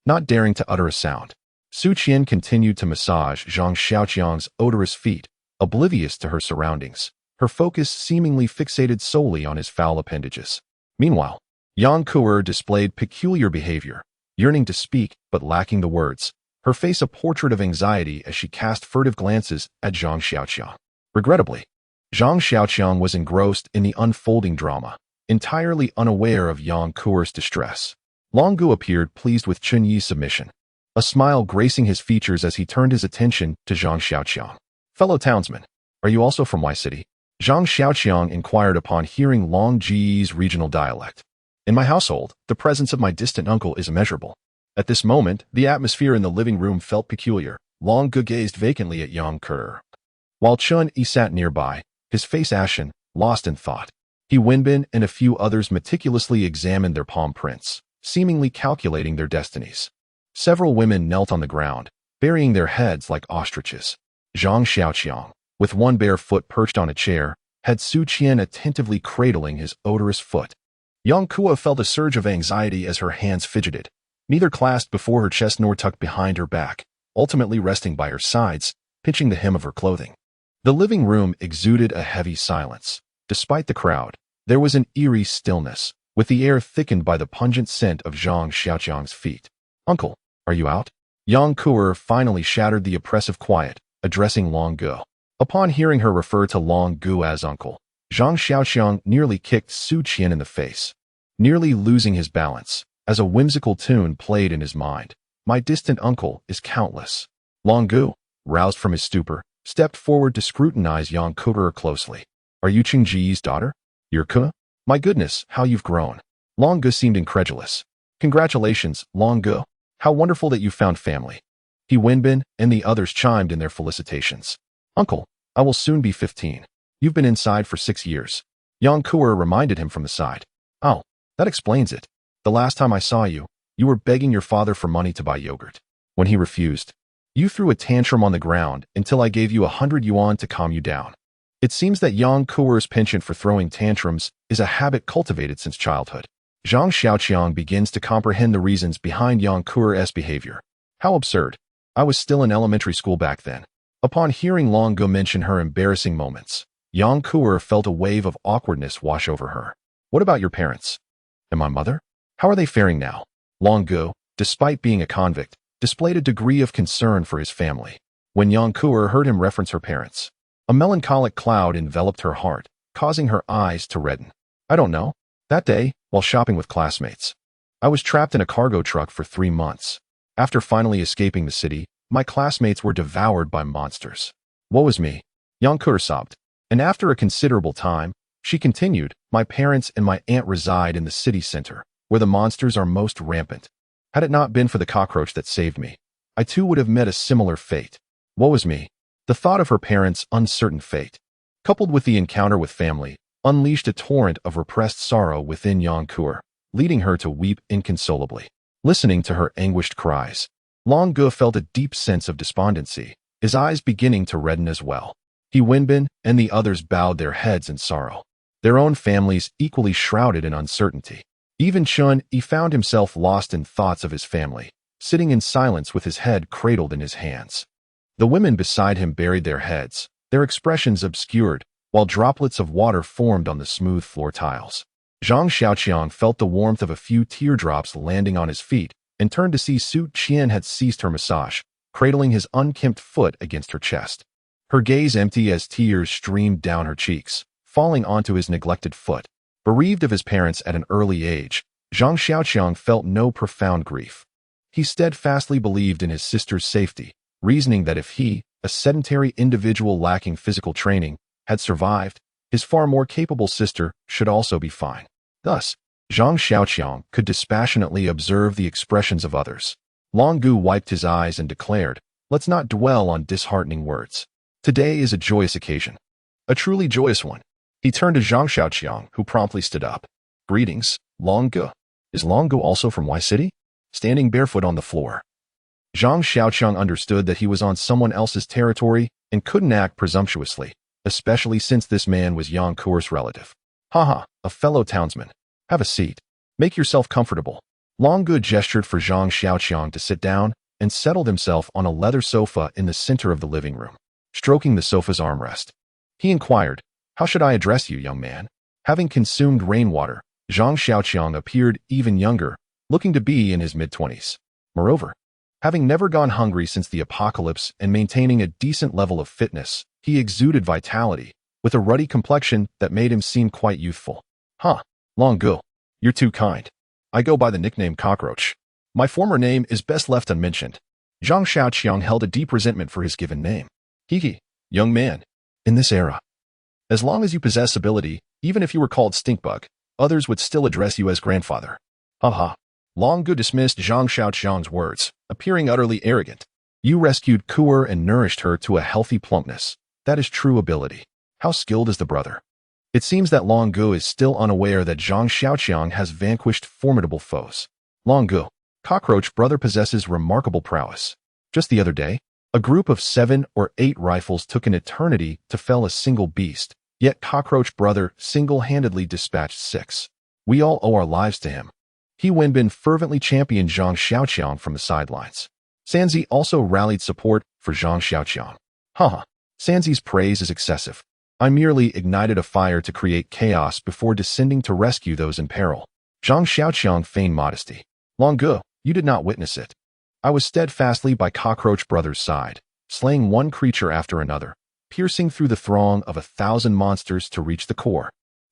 not daring to utter a sound. Su Qian continued to massage Zhang Xiaoqiang's odorous feet, oblivious to her surroundings, her focus seemingly fixated solely on his foul appendages. Meanwhile, Yang Kuer displayed peculiar behavior, yearning to speak but lacking the words. her face a portrait of anxiety as she cast furtive glances at Zhang Xiaoqiang. Regrettably, Zhang Xiaoqiang was engrossed in the unfolding drama, entirely unaware of Yang Kuer's distress. Long Gu appeared pleased with Chun Yi's submission, a smile gracing his features as he turned his attention to Zhang Xiaoqiang. "Fellow townsman, are you also from Y City?" Zhang Xiaoqiang inquired upon hearing Long Ji's regional dialect. "In my household, the presence of my distant uncle is immeasurable." At this moment, the atmosphere in the living room felt peculiar. Long Gu gazed vacantly at Yang Kuer, while Chun Yi sat nearby, his face ashen, lost in thought. He Wenbin and a few others meticulously examined their palm prints, seemingly calculating their destinies. Several women knelt on the ground, burying their heads like ostriches. Zhang Xiaoqiang, with one bare foot perched on a chair, had Su Qian attentively cradling his odorous foot. Yang Kuo felt a surge of anxiety as her hands fidgeted, neither clasped before her chest nor tucked behind her back, ultimately resting by her sides, pinching the hem of her clothing. The living room exuded a heavy silence. Despite the crowd, there was an eerie stillness, with the air thickened by the pungent scent of Zhang Xiaoqiang's feet. "Uncle, are you out?" Yang Kuer finally shattered the oppressive quiet, addressing Long Gu. Upon hearing her refer to Long Gu as uncle, Zhang Xiaoqiang nearly kicked Su Qian in the face, nearly losing his balance, as a whimsical tune played in his mind. "My distant uncle is countless." Long Gu, roused from his stupor, stepped forward to scrutinize Yang Kuer closely. "Are you Qing Ji's daughter? Your Ke? My goodness, how you've grown." Long Gu seemed incredulous. "Congratulations, Long Gu. How wonderful that you found family." He Wenbin and the others chimed in their felicitations. "Uncle, I will soon be 15. You've been inside for 6 years. Yang Kuer reminded him from the side. "Oh, that explains it. The last time I saw you, you were begging your father for money to buy yogurt. When he refused, you threw a tantrum on the ground until I gave you 100 yuan to calm you down." It seems that Yang Kuer's penchant for throwing tantrums is a habit cultivated since childhood. Zhang Xiaoqiang begins to comprehend the reasons behind Yang Kuer's behavior. "How absurd. I was still in elementary school back then." Upon hearing Long Gu mention her embarrassing moments, Yang Kuer felt a wave of awkwardness wash over her. "What about your parents? And my mother? How are they faring now?" Long Gu, despite being a convict, displayed a degree of concern for his family. When Yang Kuer heard him reference her parents, a melancholic cloud enveloped her heart, causing her eyes to redden. "I don't know. That day, while shopping with classmates, I was trapped in a cargo truck for 3 months. After finally escaping the city, my classmates were devoured by monsters. Woe is me." Yang Kuer sobbed. And after a considerable time, she continued, "My parents and my aunt reside in the city center, where the monsters are most rampant. Had it not been for the cockroach that saved me, I too would have met a similar fate. Woe is me." The thought of her parents' uncertain fate, coupled with the encounter with family, unleashed a torrent of repressed sorrow within Yang Kuer, leading her to weep inconsolably. Listening to her anguished cries, Long Gu felt a deep sense of despondency, his eyes beginning to redden as well. He Wenbin and the others bowed their heads in sorrow, their own families equally shrouded in uncertainty. Even Chun Yi found himself lost in thoughts of his family, sitting in silence with his head cradled in his hands. The women beside him buried their heads, their expressions obscured, while droplets of water formed on the smooth floor tiles. Zhang Xiaoqiang felt the warmth of a few teardrops landing on his feet and turned to see Su Qian had ceased her massage, cradling his unkempt foot against her chest. Her gaze empty as tears streamed down her cheeks, falling onto his neglected foot. Bereaved of his parents at an early age, Zhang Xiaoqiang felt no profound grief. He steadfastly believed in his sister's safety, reasoning that if he, a sedentary individual lacking physical training, had survived, his far more capable sister should also be fine. Thus, Zhang Xiaoqiang could dispassionately observe the expressions of others. Long Gu wiped his eyes and declared, "Let's not dwell on disheartening words. Today is a joyous occasion. A truly joyous one." He turned to Zhang Xiaoqiang, who promptly stood up. "Greetings, Long Gu. Is Long Gu also from Y City?" Standing barefoot on the floor, Zhang Xiaoqiang understood that he was on someone else's territory and couldn't act presumptuously, especially since this man was Yang Kuer's relative. "Haha, a fellow townsman. Have a seat. Make yourself comfortable." Long Gu gestured for Zhang Xiaoqiang to sit down and settled himself on a leather sofa in the center of the living room. Stroking the sofa's armrest, he inquired, "How should I address you, young man?" Having consumed rainwater, Zhang Xiaoqiang appeared even younger, looking to be in his mid-20s. Moreover, Having never gone hungry since the apocalypse and maintaining a decent level of fitness, he exuded vitality, with a ruddy complexion that made him seem quite youthful. Huh, Long Gu, you're too kind. I go by the nickname Cockroach. My former name is best left unmentioned. Zhang Xiaoqiang held a deep resentment for his given name. Hee, young man. In this era, as long as you possess ability, even if you were called Stinkbug, others would still address you as grandfather. Haha. Long Gu dismissed Zhang Xiaoqiang's words, appearing utterly arrogant. You rescued Kuer and nourished her to a healthy plumpness. That is true ability. How skilled is the brother? It seems that Long Gu is still unaware that Zhang Xiaoqiang has vanquished formidable foes. Long Gu, Cockroach brother possesses remarkable prowess. Just the other day, a group of 7 or 8 rifles took an eternity to fell a single beast, yet Cockroach brother single-handedly dispatched 6. We all owe our lives to him. He Wenbin fervently championed Zhang Xiaoqiang from the sidelines. Sanzi also rallied support for Zhang Xiaoqiang. Haha, Sanzi's praise is excessive. I merely ignited a fire to create chaos before descending to rescue those in peril. Zhang Xiaoqiang feigned modesty. Long Gu, you did not witness it. I was steadfastly by Cockroach brother's side, slaying one creature after another, piercing through the throng of 1,000 monsters to reach the core.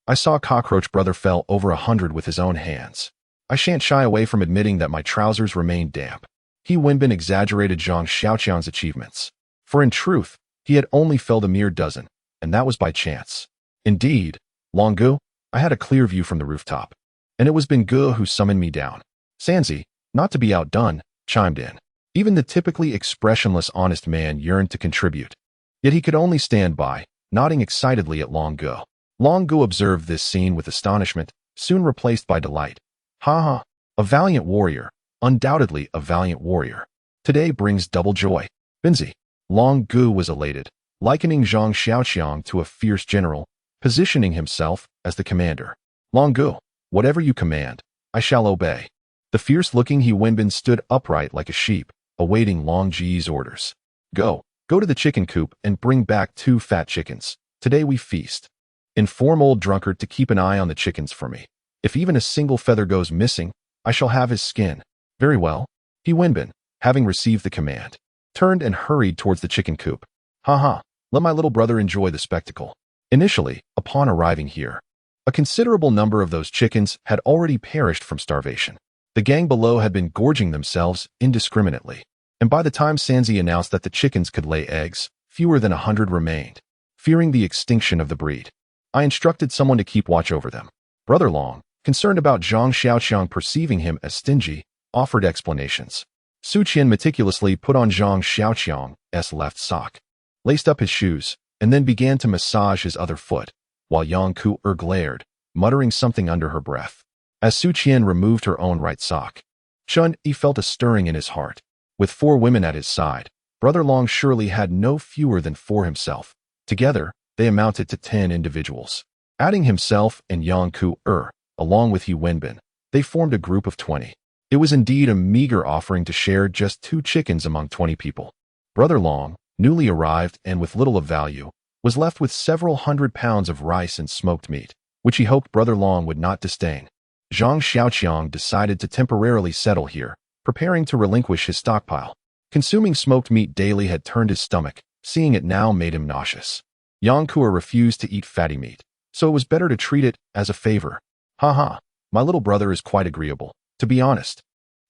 I saw Cockroach brother fell over 100 with his own hands. I shan't shy away from admitting that my trousers remained damp. He Wenbin exaggerated Zhang Xiaoqiang's achievements. For in truth, he had only felled a mere dozen, and that was by chance. Indeed, Long Gu, I had a clear view from the rooftop, and it was Ben Gu who summoned me down. Sanzi, not to be outdone, chimed in. Even the typically expressionless honest man yearned to contribute. Yet he could only stand by, nodding excitedly at Long Gu. Long Gu observed this scene with astonishment, soon replaced by delight. Ha, a valiant warrior, undoubtedly a valiant warrior. Today brings double joy. Binzi. Long Gu was elated, likening Zhang Xiaoqiang to a fierce general, positioning himself as the commander. Long Gu, whatever you command, I shall obey. The fierce-looking He Wenbin stood upright like a sheep, awaiting Long Ji's orders. Go to the chicken coop and bring back 2 fat chickens. Today we feast. Inform old drunkard to keep an eye on the chickens for me. If even a single feather goes missing, I shall have his skin. Very well. He Wenbin, having received the command, turned and hurried towards the chicken coop. Haha, let my little brother enjoy the spectacle. Initially, upon arriving here, a considerable number of those chickens had already perished from starvation. The gang below had been gorging themselves indiscriminately, and by the time Sanzi announced that the chickens could lay eggs, fewer than 100 remained. Fearing the extinction of the breed, I instructed someone to keep watch over them. Brother Long, concerned about Zhang Xiaoqiang perceiving him as stingy, offered explanations. Su Qian meticulously put on Zhang Xiaoqiang's left sock, laced up his shoes, and then began to massage his other foot, while Yang Kuer glared, muttering something under her breath. As Su Qian removed her own right sock, Chun Yi felt a stirring in his heart. With 4 women at his side, Brother Long surely had no fewer than 4 himself. Together, they amounted to 10 individuals. Adding himself and Yang Kuer, along with He Wenbin, they formed a group of 20. It was indeed a meager offering to share just 2 chickens among 20 people. Brother Long, newly arrived and with little of value, was left with several hundred pounds of rice and smoked meat, which he hoped Brother Long would not disdain. Zhang Xiaoqiang decided to temporarily settle here, preparing to relinquish his stockpile. Consuming smoked meat daily had turned his stomach, seeing it now made him nauseous. Yang Kuer refused to eat fatty meat, so it was better to treat it as a favor. Haha, my little brother is quite agreeable, to be honest.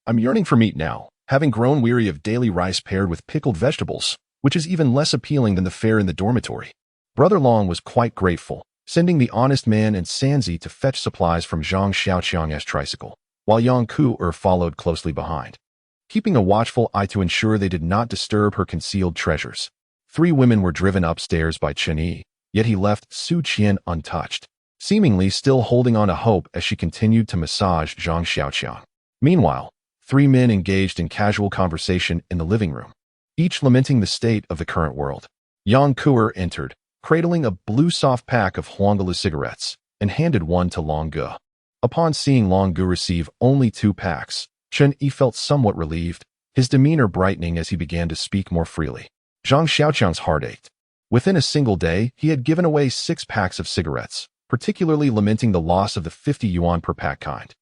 I'm yearning for meat now, having grown weary of daily rice paired with pickled vegetables, which is even less appealing than the fare in the dormitory. Brother Long was quite grateful, sending the honest man and Sanzi to fetch supplies from Zhang Xiaoqiang's tricycle, while Yang Kuer followed closely behind, keeping a watchful eye to ensure they did not disturb her concealed treasures. 3 women were driven upstairs by Chen Yi, yet he left Su Qian untouched, seemingly still holding on to hope as she continued to massage Zhang Xiaoqiang. Meanwhile, 3 men engaged in casual conversation in the living room, each lamenting the state of the current world. Yang Kuer entered, cradling a blue soft pack of Huangalu cigarettes, and handed one to Long Gu. Upon seeing Long Gu receive only 2 packs, Chen Yi felt somewhat relieved, his demeanor brightening as he began to speak more freely. Zhang Xiaoqiang's heart ached. Within a single day, he had given away 6 packs of cigarettes, particularly lamenting the loss of the 50 yuan per pack kind,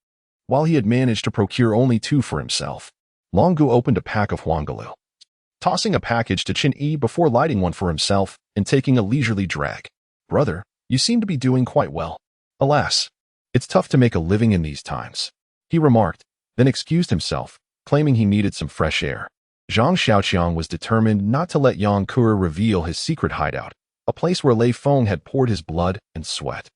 while he had managed to procure only 2 for himself. Long Gu opened a pack of Huangalil, tossing a package to Qin Yi before lighting one for himself and taking a leisurely drag. Brother, you seem to be doing quite well. Alas, it's tough to make a living in these times, he remarked, then excused himself, claiming he needed some fresh air. Zhang Xiaoqiang was determined not to let Yang Kuo reveal his secret hideout, a place where Lei Feng had poured his blood and sweat.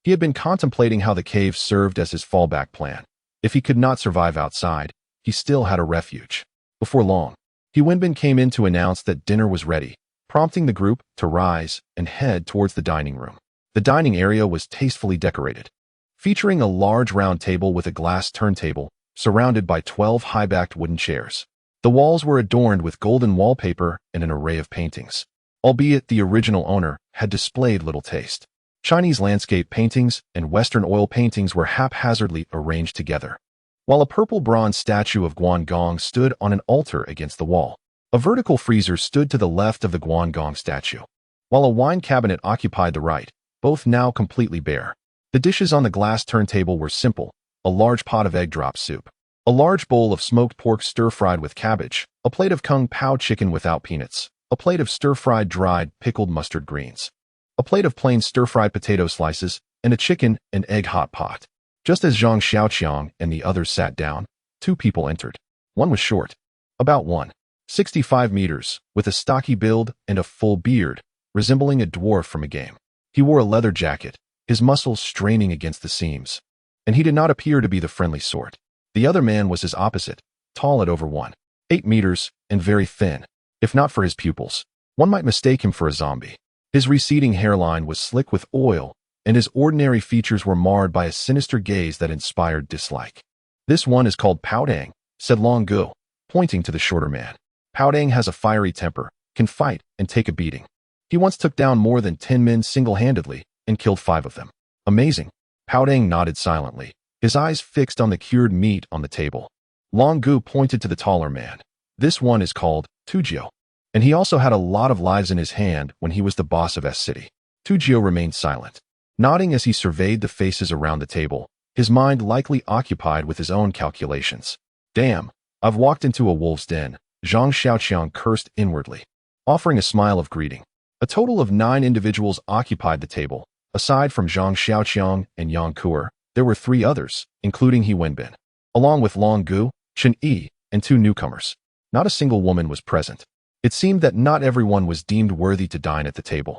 He had been contemplating how the cave served as his fallback plan. If he could not survive outside, he still had a refuge. Before long, He Wenbin came in to announce that dinner was ready, prompting the group to rise and head towards the dining room. The dining area was tastefully decorated, featuring a large round table with a glass turntable, surrounded by 12 high-backed wooden chairs. The walls were adorned with golden wallpaper and an array of paintings, albeit the original owner had displayed little taste. Chinese landscape paintings and Western oil paintings were haphazardly arranged together, while a purple bronze statue of Guangong stood on an altar against the wall. A vertical freezer stood to the left of the Guangong statue, while a wine cabinet occupied the right, both now completely bare. The dishes on the glass turntable were simple: a large pot of egg drop soup, a large bowl of smoked pork stir-fried with cabbage, a plate of kung pao chicken without peanuts, a plate of stir-fried dried pickled mustard greens, a plate of plain stir-fried potato slices, and a chicken and egg hot pot. Just as Zhang Xiaoqiang and the others sat down, two people entered. One was short, about 165 meters, with a stocky build and a full beard, resembling a dwarf from a game. He wore a leather jacket, his muscles straining against the seams, and he did not appear to be the friendly sort. The other man was his opposite, tall at over 1.8 meters and very thin. If not for his pupils, one might mistake him for a zombie. His receding hairline was slick with oil, and his ordinary features were marred by a sinister gaze that inspired dislike. "This one is called Pao Dang," said Long Gu, pointing to the shorter man. "Pao Dang has a fiery temper, can fight and take a beating. He once took down more than 10 men single-handedly and killed 5 of them." "Amazing." Pao Dang nodded silently, his eyes fixed on the cured meat on the table. Long Gu pointed to the taller man. "This one is called Tujio, and he also had a lot of lives in his hand when he was the boss of S City." Tujio remained silent, nodding as he surveyed the faces around the table, his mind likely occupied with his own calculations. "Damn, I've walked into a wolf's den," Zhang Xiaoqiang cursed inwardly, offering a smile of greeting. A total of 9 individuals occupied the table. Aside from Zhang Xiaoqiang and Yang Kuo, there were 3 others, including He Wenbin, along with Long Gu, Qin Yi, and 2 newcomers. Not a single woman was present. It seemed that not everyone was deemed worthy to dine at the table,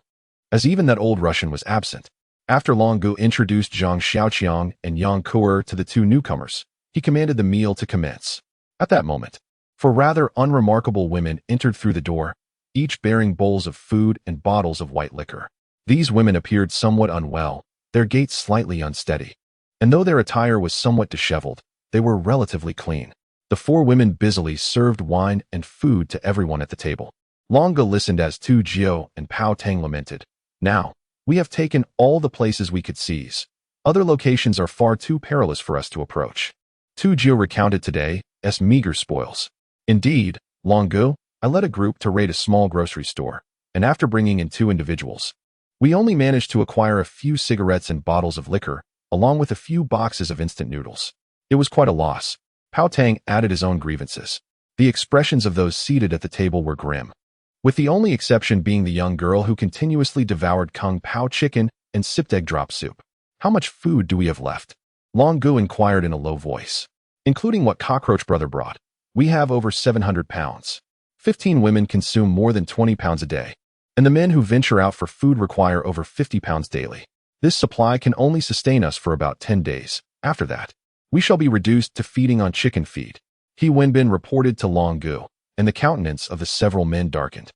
as even that old Russian was absent. After Long Gu introduced Zhang Xiaoqiang and Yang Kuo to the 2 newcomers, he commanded the meal to commence. At that moment, 4 rather unremarkable women entered through the door, each bearing bowls of food and bottles of white liquor. These women appeared somewhat unwell, their gait slightly unsteady, and though their attire was somewhat disheveled, they were relatively clean. The 4 women busily served wine and food to everyone at the table. Long Gu listened as Tu Jiao and Pao Tang lamented. "Now, we have taken all the places we could seize. Other locations are far too perilous for us to approach." Tu Jiao recounted today's meager spoils. "Indeed, Long Gu, I led a group to raid a small grocery store, and after bringing in 2 individuals, we only managed to acquire a few cigarettes and bottles of liquor, along with a few boxes of instant noodles. It was quite a loss." Pao Tang added his own grievances. The expressions of those seated at the table were grim, with the only exception being the young girl who continuously devoured kung pao chicken and sipped egg drop soup. "How much food do we have left?" Long Gu inquired in a low voice. "Including what Cockroach Brother brought, we have over 700 pounds. 15 women consume more than 20 pounds a day, and the men who venture out for food require over 50 pounds daily. This supply can only sustain us for about 10 days. After that, we shall be reduced to feeding on chicken feed." He Wenbin reported to Long Gu, and the countenance of the several men darkened.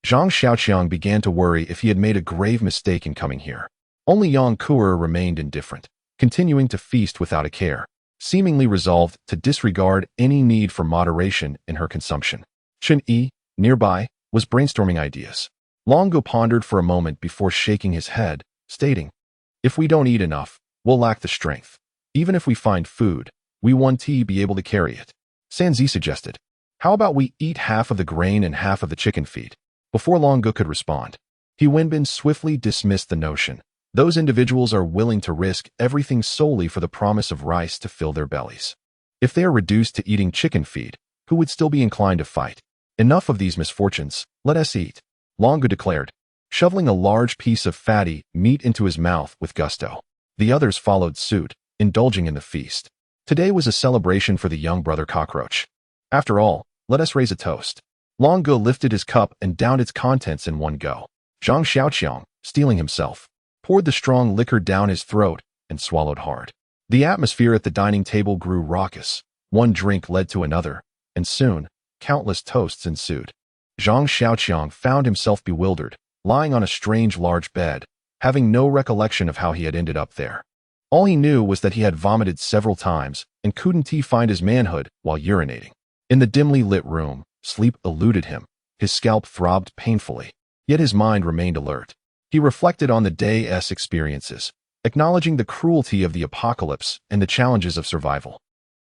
Zhang Xiaoqiang began to worry if he had made a grave mistake in coming here. Only Yang Kuo remained indifferent, continuing to feast without a care, seemingly resolved to disregard any need for moderation in her consumption. Qin Yi, nearby, was brainstorming ideas. Long Gu pondered for a moment before shaking his head, stating, "If we don't eat enough, we'll lack the strength. Even if we find food, we won't be able to carry it." Sanzi suggested, "How about we eat half of the grain and half of the chicken feed?" Before Long Gu could respond, He Wenbin swiftly dismissed the notion. Those individuals are willing to risk everything solely for the promise of rice to fill their bellies. If they are reduced to eating chicken feed, who would still be inclined to fight. Enough of these misfortunes, let us eat, Longu declared, shoveling a large piece of fatty meat into his mouth with gusto. The others followed suit, indulging in the feast. Today was a celebration for the young brother cockroach. After all, let us raise a toast. Longu lifted his cup and downed its contents in one go. Zhang Xiaoqiang, steeling himself, poured the strong liquor down his throat and swallowed hard. The atmosphere at the dining table grew raucous. One drink led to another, and soon, countless toasts ensued. Zhang Xiaoqiang found himself bewildered, lying on a strange large bed, having no recollection of how he had ended up there. All he knew was that he had vomited several times and couldn't he find his manhood while urinating. In the dimly lit room, sleep eluded him. His scalp throbbed painfully, yet his mind remained alert. He reflected on the day's experiences, acknowledging the cruelty of the apocalypse and the challenges of survival.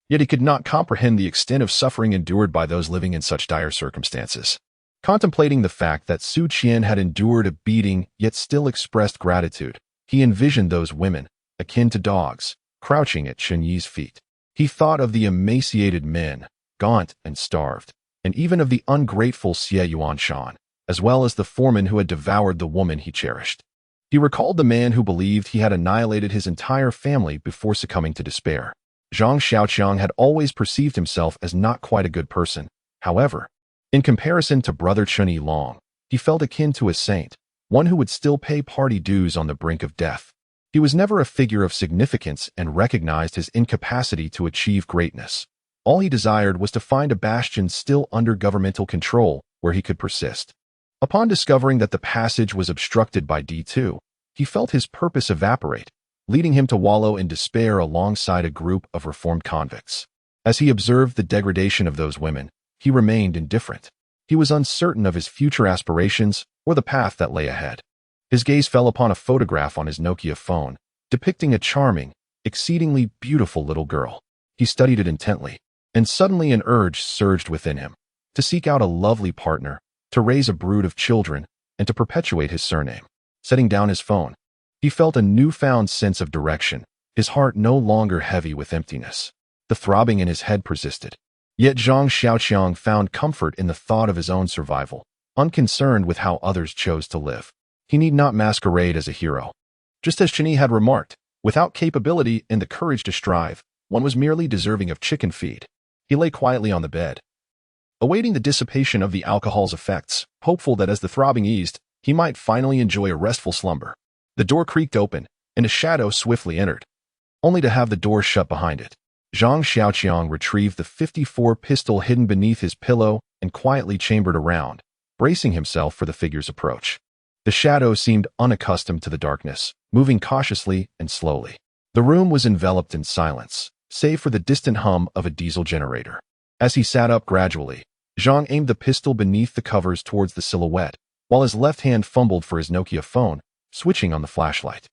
Yet he could not comprehend the extent of suffering endured by those living in such dire circumstances. Contemplating the fact that Su Qian had endured a beating yet still expressed gratitude, he envisioned those women, akin to dogs, crouching at Chen Yi's feet. He thought of the emaciated men, gaunt and starved, and even of the ungrateful Xie Yuanshan, as well as the foreman who had devoured the woman he cherished. He recalled the man who believed he had annihilated his entire family before succumbing to despair. Zhang Xiaoqiang had always perceived himself as not quite a good person. However, in comparison to brother Chen Yilong, he felt akin to a saint, one who would still pay party dues on the brink of death. He was never a figure of significance and recognized his incapacity to achieve greatness. All he desired was to find a bastion still under governmental control where he could persist. Upon discovering that the passage was obstructed by D2, he felt his purpose evaporate, leading him to wallow in despair alongside a group of reformed convicts. As he observed the degradation of those women, he remained indifferent. He was uncertain of his future aspirations or the path that lay ahead. His gaze fell upon a photograph on his Nokia phone, depicting a charming, exceedingly beautiful little girl. He studied it intently, and suddenly an urge surged within him to seek out a lovely partner, to raise a brood of children, and to perpetuate his surname. Setting down his phone, he felt a newfound sense of direction, his heart no longer heavy with emptiness. The throbbing in his head persisted. Yet Zhang Xiaoqiang found comfort in the thought of his own survival, unconcerned with how others chose to live. He need not masquerade as a hero. Just as Chen Yi had remarked, without capability and the courage to strive, one was merely deserving of chicken feed. He lay quietly on the bed, awaiting the dissipation of the alcohol's effects, hopeful that as the throbbing eased, he might finally enjoy a restful slumber. The door creaked open, and a shadow swiftly entered, only to have the door shut behind it. Zhang Xiaoqiang retrieved the .54 pistol hidden beneath his pillow and quietly chambered around, bracing himself for the figure's approach. The shadow seemed unaccustomed to the darkness, moving cautiously and slowly. The room was enveloped in silence, save for the distant hum of a diesel generator. As he sat up gradually, Zhang aimed the pistol beneath the covers towards the silhouette, while his left hand fumbled for his Nokia phone, switching on the flashlight.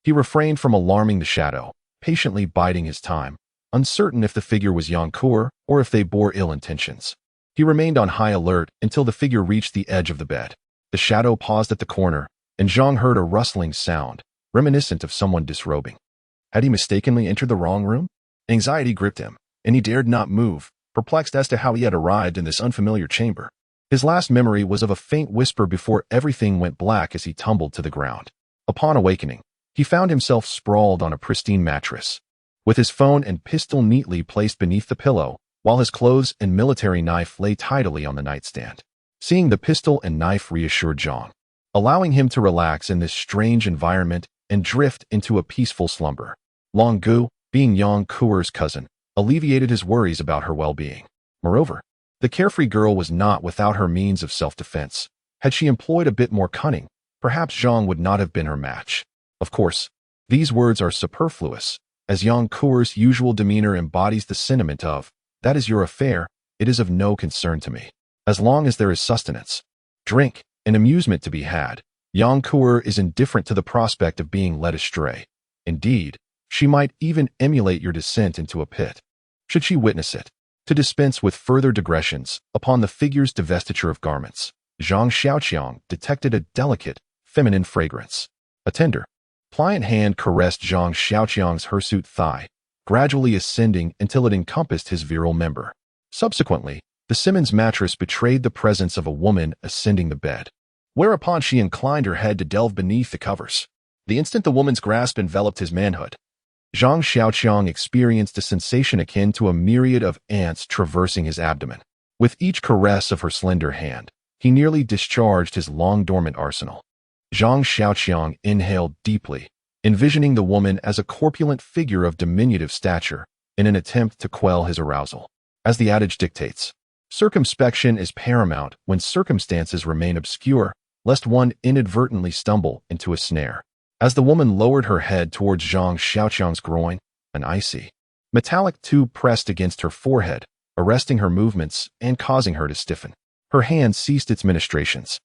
He refrained from alarming the shadow, patiently biding his time, uncertain if the figure was Yang Kur or if they bore ill intentions. He remained on high alert until the figure reached the edge of the bed. The shadow paused at the corner, and Zhang heard a rustling sound, reminiscent of someone disrobing. Had he mistakenly entered the wrong room? Anxiety gripped him, and he dared not move, perplexed as to how he had arrived in this unfamiliar chamber. His last memory was of a faint whisper before everything went black as he tumbled to the ground. Upon awakening, he found himself sprawled on a pristine mattress, with his phone and pistol neatly placed beneath the pillow, while his clothes and military knife lay tidily on the nightstand. Seeing the pistol and knife reassured Zhang, allowing him to relax in this strange environment and drift into a peaceful slumber. Longu, being Yang Kur's cousin, alleviated his worries about her well-being. Moreover, the carefree girl was not without her means of self-defense. Had she employed a bit more cunning, perhaps Zhang would not have been her match. Of course, these words are superfluous, as Yang Kur's usual demeanor embodies the sentiment of, "That is your affair, it is of no concern to me." As long as there is sustenance, drink, and amusement to be had, Yang Kur is indifferent to the prospect of being led astray. Indeed, she might even emulate your descent into a pit, should she witness it. To dispense with further digressions upon the figure's divestiture of garments, Zhang Xiaoqiang detected a delicate, feminine fragrance. A tender, pliant hand caressed Zhang Xiaoqiang's hirsute thigh, gradually ascending until it encompassed his virile member. Subsequently, The Simmons mattress betrayed the presence of a woman ascending the bed, whereupon she inclined her head to delve beneath the covers. The instant the woman's grasp enveloped his manhood, Zhang Xiaoqiang experienced a sensation akin to a myriad of ants traversing his abdomen. With each caress of her slender hand, he nearly discharged his long-dormant arsenal. Zhang Xiaoqiang inhaled deeply, envisioning the woman as a corpulent figure of diminutive stature in an attempt to quell his arousal. As the adage dictates, circumspection is paramount when circumstances remain obscure, lest one inadvertently stumble into a snare. As the woman lowered her head towards Zhang Xiaoqiang's groin, an icy, metallic tube pressed against her forehead, arresting her movements and causing her to stiffen. Her hand ceased its ministrations.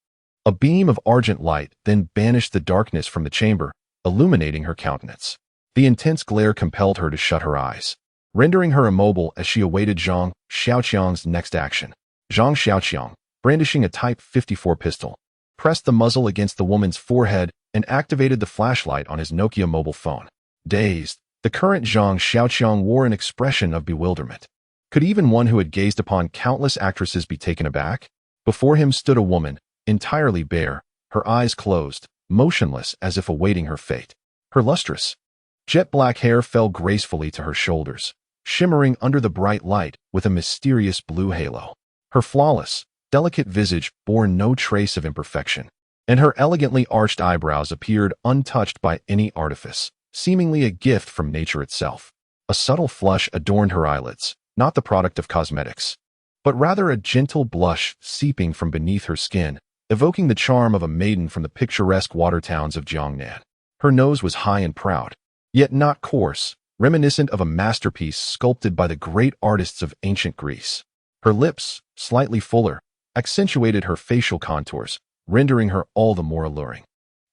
A beam of argent light then banished the darkness from the chamber, illuminating her countenance. The intense glare compelled her to shut her eyes, rendering her immobile as she awaited Zhang Xiaoqiang's next action. Zhang Xiaoqiang, brandishing a Type 54 pistol, pressed the muzzle against the woman's forehead and activated the flashlight on his Nokia mobile phone. Dazed, the current Zhang Xiaoqiang wore an expression of bewilderment. Could even one who had gazed upon countless actresses be taken aback? Before him stood a woman, entirely bare, her eyes closed, motionless as if awaiting her fate. Her lustrous, jet-black hair fell gracefully to her shoulders, shimmering under the bright light with a mysterious blue halo. Her flawless, delicate visage bore no trace of imperfection, and her elegantly arched eyebrows appeared untouched by any artifice, seemingly a gift from nature itself. A subtle flush adorned her eyelids, not the product of cosmetics, but rather a gentle blush seeping from beneath her skin, evoking the charm of a maiden from the picturesque water towns of Jiangnan. Her nose was high and proud, yet not coarse, reminiscent of a masterpiece sculpted by the great artists of ancient Greece. Her lips, slightly fuller, accentuated her facial contours, rendering her all the more alluring.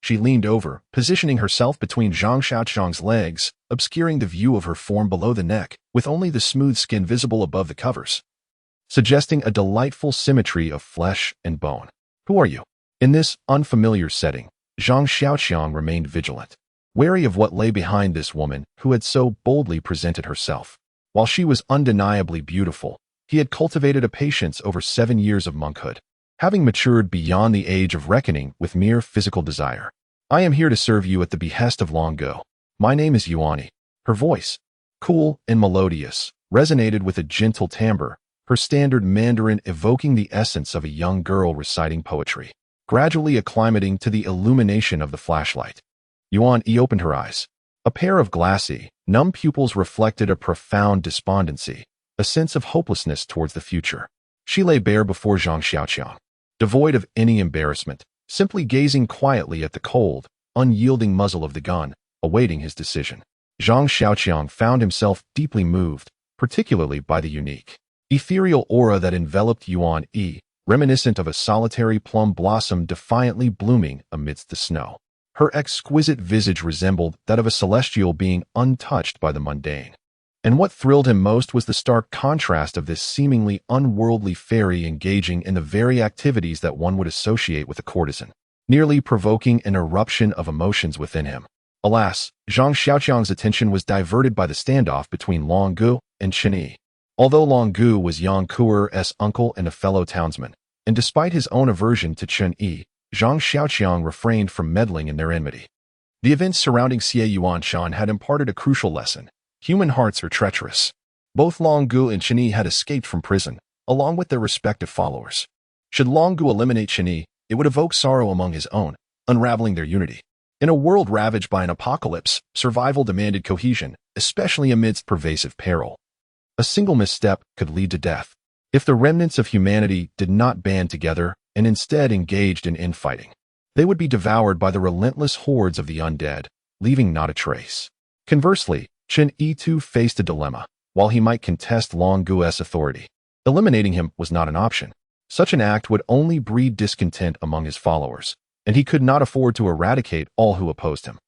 She leaned over, positioning herself between Zhang Xiaoqiang's legs, obscuring the view of her form below the neck, with only the smooth skin visible above the covers, suggesting a delightful symmetry of flesh and bone. Who are you? In this unfamiliar setting, Zhang Xiaoqiang remained vigilant, wary of what lay behind this woman who had so boldly presented herself. While she was undeniably beautiful, he had cultivated a patience over 7 years of monkhood, having matured beyond the age of reckoning with mere physical desire. I am here to serve you at the behest of long ago. My name is Yuani. Her voice, cool and melodious, resonated with a gentle timbre, her standard Mandarin evoking the essence of a young girl reciting poetry, gradually acclimating to the illumination of the flashlight. Yuan opened her eyes. A pair of glassy, numb pupils reflected a profound despondency, a sense of hopelessness towards the future. She lay bare before Zhang Xiaoqiang, devoid of any embarrassment, simply gazing quietly at the cold, unyielding muzzle of the gun, awaiting his decision. Zhang Xiaoqiang found himself deeply moved, particularly by the unique, ethereal aura that enveloped Yuan, reminiscent of a solitary plum blossom defiantly blooming amidst the snow. Her exquisite visage resembled that of a celestial being untouched by the mundane. And what thrilled him most was the stark contrast of this seemingly unworldly fairy engaging in the very activities that one would associate with a courtesan, nearly provoking an eruption of emotions within him. Alas, Zhang Xiaoqiang's attention was diverted by the standoff between Long Gu and Chen Yi. Although Long Gu was Yang Kuer's uncle and a fellow townsman, and despite his own aversion to Chen Yi, Zhang Xiaoqiang refrained from meddling in their enmity. The events surrounding Xie Yuanshan had imparted a crucial lesson. Human hearts are treacherous. Both Long Gu and Chen Yi had escaped from prison, along with their respective followers. Should Long Gu eliminate Chen Yi, it would evoke sorrow among his own, unraveling their unity. In a world ravaged by an apocalypse, survival demanded cohesion, especially amidst pervasive peril. A single misstep could lead to death. If the remnants of humanity did not band together and instead engaged in infighting, they would be devoured by the relentless hordes of the undead, leaving not a trace. Conversely, Chen Yi too faced a dilemma. While he might contest Long Gu's authority, eliminating him was not an option. Such an act would only breed discontent among his followers, and he could not afford to eradicate all who opposed him.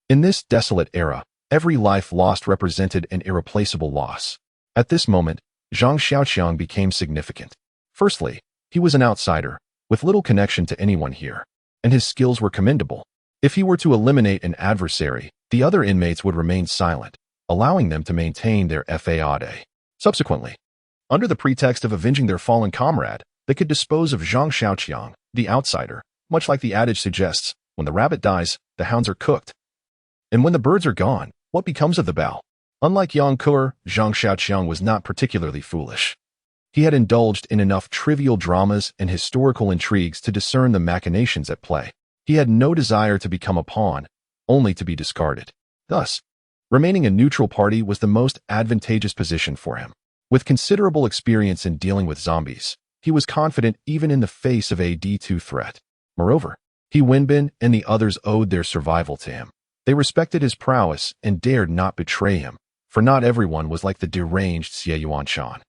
In this desolate era, every life lost represented an irreplaceable loss. At this moment, Zhang Xiaoqiang became significant. Firstly, he was an outsider, with little connection to anyone here, and his skills were commendable. If he were to eliminate an adversary, the other inmates would remain silent, allowing them to maintain their faade. Subsequently, Under the pretext of avenging their fallen comrade, they could dispose of Zhang Xiaoqiang, the outsider, much like the adage suggests, when the rabbit dies, the hounds are cooked. And when the birds are gone, what becomes of the bow? Unlike Yang Kur, Zhang Xiaoqiang was not particularly foolish. He had indulged in enough trivial dramas and historical intrigues to discern the machinations at play. He had no desire to become a pawn, only to be discarded. Thus, remaining a neutral party was the most advantageous position for him. With considerable experience in dealing with zombies, he was confident even in the face of a D2 threat. Moreover, Wenbin and the others owed their survival to him. They respected his prowess and dared not betray him, for not everyone was like the deranged Xie Yuanshan.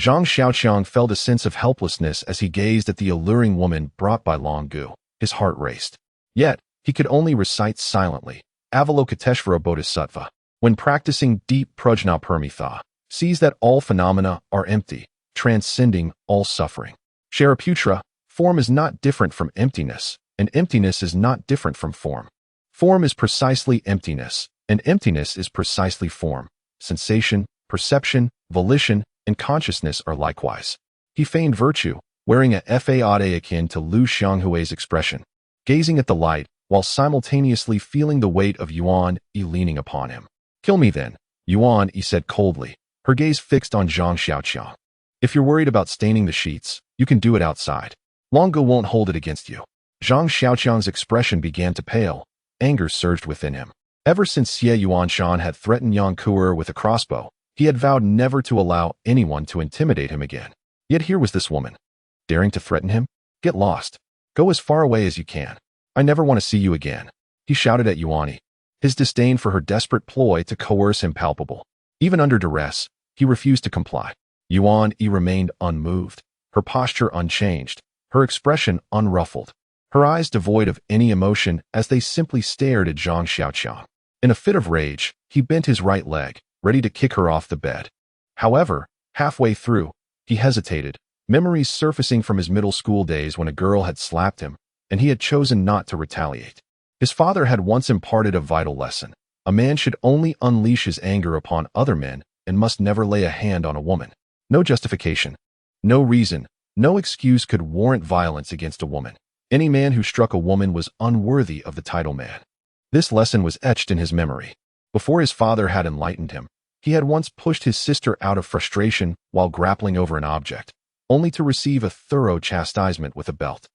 Zhang Xiaoqiang felt a sense of helplessness as he gazed at the alluring woman brought by Long Gu. His heart raced. Yet, he could only recite silently, Avalokiteshvara Bodhisattva. When practicing deep prajnaparamita, sees that all phenomena are empty, transcending all suffering. Shariputra, form is not different from emptiness, and emptiness is not different from form. Form is precisely emptiness, and emptiness is precisely form. Sensation, perception, volition, and consciousness are likewise. He feigned virtue, wearing a faade akin to Lu Xianghui's expression, gazing at the light, while simultaneously feeling the weight of Yuan Yi leaning upon him. "Kill me then," Yuan Yi said coldly, her gaze fixed on Zhang Xiaoqiang. "If you're worried about staining the sheets, you can do it outside. Long Gu won't hold it against you." Zhang Xiaoqiang's expression began to pale. Anger surged within him. Ever since Xie Yuanshan had threatened Yang Kuer with a crossbow, he had vowed never to allow anyone to intimidate him again. Yet here was this woman, daring to threaten him. "Get lost. Go as far away as you can. I never want to see you again," he shouted at Yuan Yi, his disdain for her desperate ploy to coerce him palpable. Even under duress, he refused to comply. Yuan Yi remained unmoved, her posture unchanged, her expression unruffled, her eyes devoid of any emotion as they simply stared at Zhang Xiaoqiang. In a fit of rage, he bent his right leg, ready to kick her off the bed. However, halfway through, he hesitated, memories surfacing from his middle school days when a girl had slapped him, and he had chosen not to retaliate. His father had once imparted a vital lesson. A man should only unleash his anger upon other men and must never lay a hand on a woman. No justification, no reason, no excuse could warrant violence against a woman. Any man who struck a woman was unworthy of the title man. This lesson was etched in his memory. Before his father had enlightened him, he had once pushed his sister out of frustration while grappling over an object, only to receive a thorough chastisement with a belt.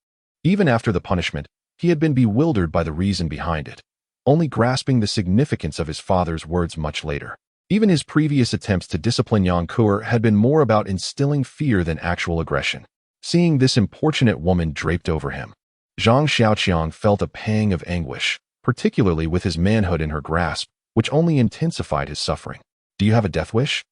Even after the punishment, he had been bewildered by the reason behind it, only grasping the significance of his father's words much later. Even his previous attempts to discipline Yang Kuer had been more about instilling fear than actual aggression. Seeing this importunate woman draped over him, Zhang Xiaoqiang felt a pang of anguish, particularly with his manhood in her grasp, which only intensified his suffering. "Do you have a death wish?"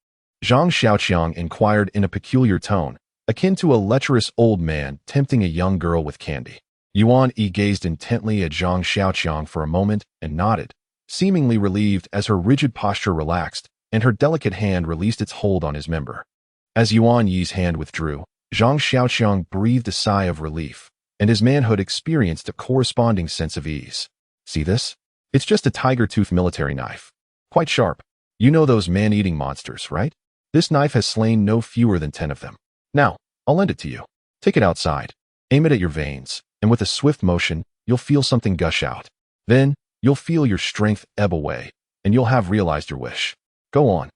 Zhang Xiaoqiang inquired in a peculiar tone, akin to a lecherous old man tempting a young girl with candy. Yuan Yi gazed intently at Zhang Xiaoqiang for a moment and nodded, seemingly relieved as her rigid posture relaxed and her delicate hand released its hold on his member. As Yuan Yi's hand withdrew, Zhang Xiaoqiang breathed a sigh of relief, and his manhood experienced a corresponding sense of ease. "See this? It's just a tiger-tooth military knife. Quite sharp. You know those man-eating monsters, right? This knife has slain no fewer than 10 of them. Now, I'll lend it to you. Take it outside. Aim it at your veins, and with a swift motion, you'll feel something gush out. Then, you'll feel your strength ebb away, and you'll have realized your wish. Go on.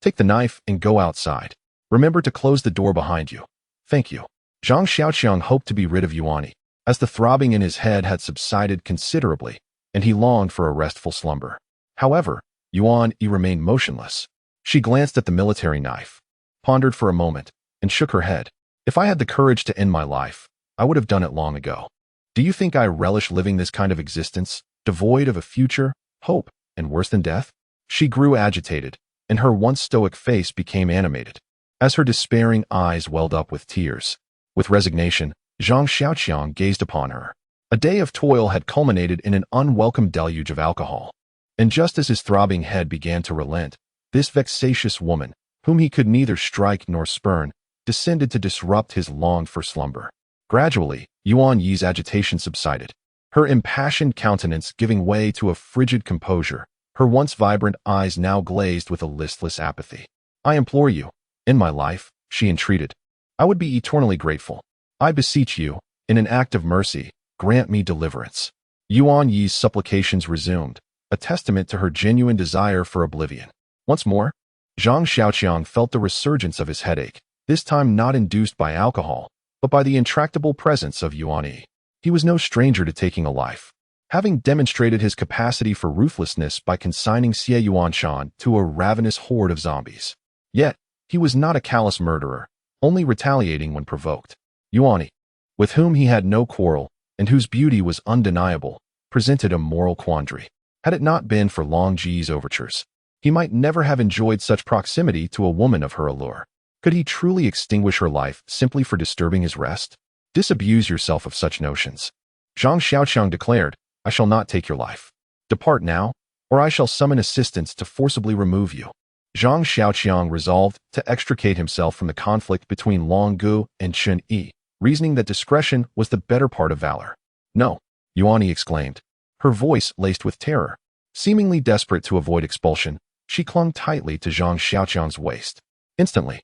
Take the knife and go outside. Remember to close the door behind you. Thank you." Zhang Xiaoqiang hoped to be rid of Yuan Yi, as the throbbing in his head had subsided considerably, and he longed for a restful slumber. However, Yuan Yi remained motionless. She glanced at the military knife, pondered for a moment, and shook her head. "If I had the courage to end my life, I would have done it long ago. Do you think I relish living this kind of existence, devoid of a future, hope, and worse than death?" She grew agitated, and her once stoic face became animated, as her despairing eyes welled up with tears. With resignation, Zhang Xiaoqiang gazed upon her. A day of toil had culminated in an unwelcome deluge of alcohol. And just as his throbbing head began to relent, this vexatious woman, whom he could neither strike nor spurn, descended to disrupt his longed-for slumber. Gradually, Yuan Yi's agitation subsided, her impassioned countenance giving way to a frigid composure, her once vibrant eyes now glazed with a listless apathy. "I implore you, end my life," she entreated. "I would be eternally grateful. I beseech you, in an act of mercy, grant me deliverance." Yuan Yi's supplications resumed, a testament to her genuine desire for oblivion. Once more, Zhang Xiaoqiang felt the resurgence of his headache, this time not induced by alcohol, but by the intractable presence of Yuan Yi. He was no stranger to taking a life. Having demonstrated his capacity for ruthlessness by consigning Xie Yuanshan to a ravenous horde of zombies. Yet, he was not a callous murderer, only retaliating when provoked. Yuan Yi, with whom he had no quarrel, and whose beauty was undeniable, presented a moral quandary. Had it not been for Long Ji's overtures, he might never have enjoyed such proximity to a woman of her allure. Could he truly extinguish her life simply for disturbing his rest? Disabuse yourself of such notions. Zhang Xiaoqiang declared, "I shall not take your life. Depart now, or I shall summon assistance to forcibly remove you." Zhang Xiaoqiang resolved to extricate himself from the conflict between Long Gu and Chen Yi, reasoning that discretion was the better part of valor. "No," Yuan Yi exclaimed, her voice laced with terror. Seemingly desperate to avoid expulsion, she clung tightly to Zhang Xiaoqiang's waist. Instantly,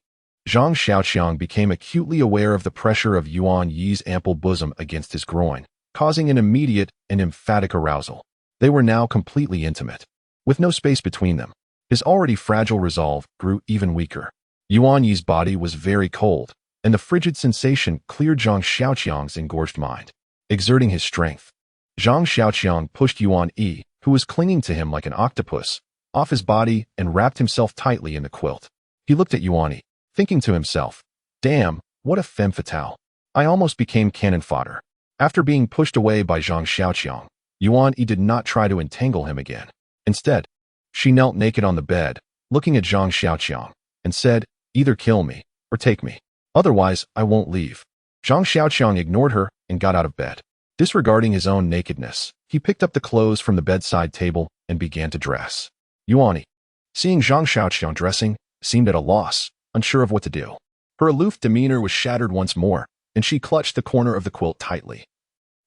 Zhang Xiaoqiang became acutely aware of the pressure of Yuan Yi's ample bosom against his groin, causing an immediate and emphatic arousal. They were now completely intimate. With no space between them, his already fragile resolve grew even weaker. Yuan Yi's body was very cold, and the frigid sensation cleared Zhang Xiaoqiang's engorged mind. Exerting his strength, Zhang Xiaoqiang pushed Yuan Yi, who was clinging to him like an octopus, off his body and wrapped himself tightly in the quilt. He looked at Yuan Yi, thinking to himself, "Damn, what a femme fatale. I almost became cannon fodder." After being pushed away by Zhang Xiaoqiang, Yuan Yi did not try to entangle him again. Instead, she knelt naked on the bed, looking at Zhang Xiaoqiang, and said, "Either kill me, or take me. Otherwise, I won't leave." Zhang Xiaoqiang ignored her and got out of bed. Disregarding his own nakedness, he picked up the clothes from the bedside table and began to dress. Yuan Yi, seeing Zhang Xiaoqiang dressing, seemed at a loss, unsure of what to do. Her aloof demeanor was shattered once more, and she clutched the corner of the quilt tightly,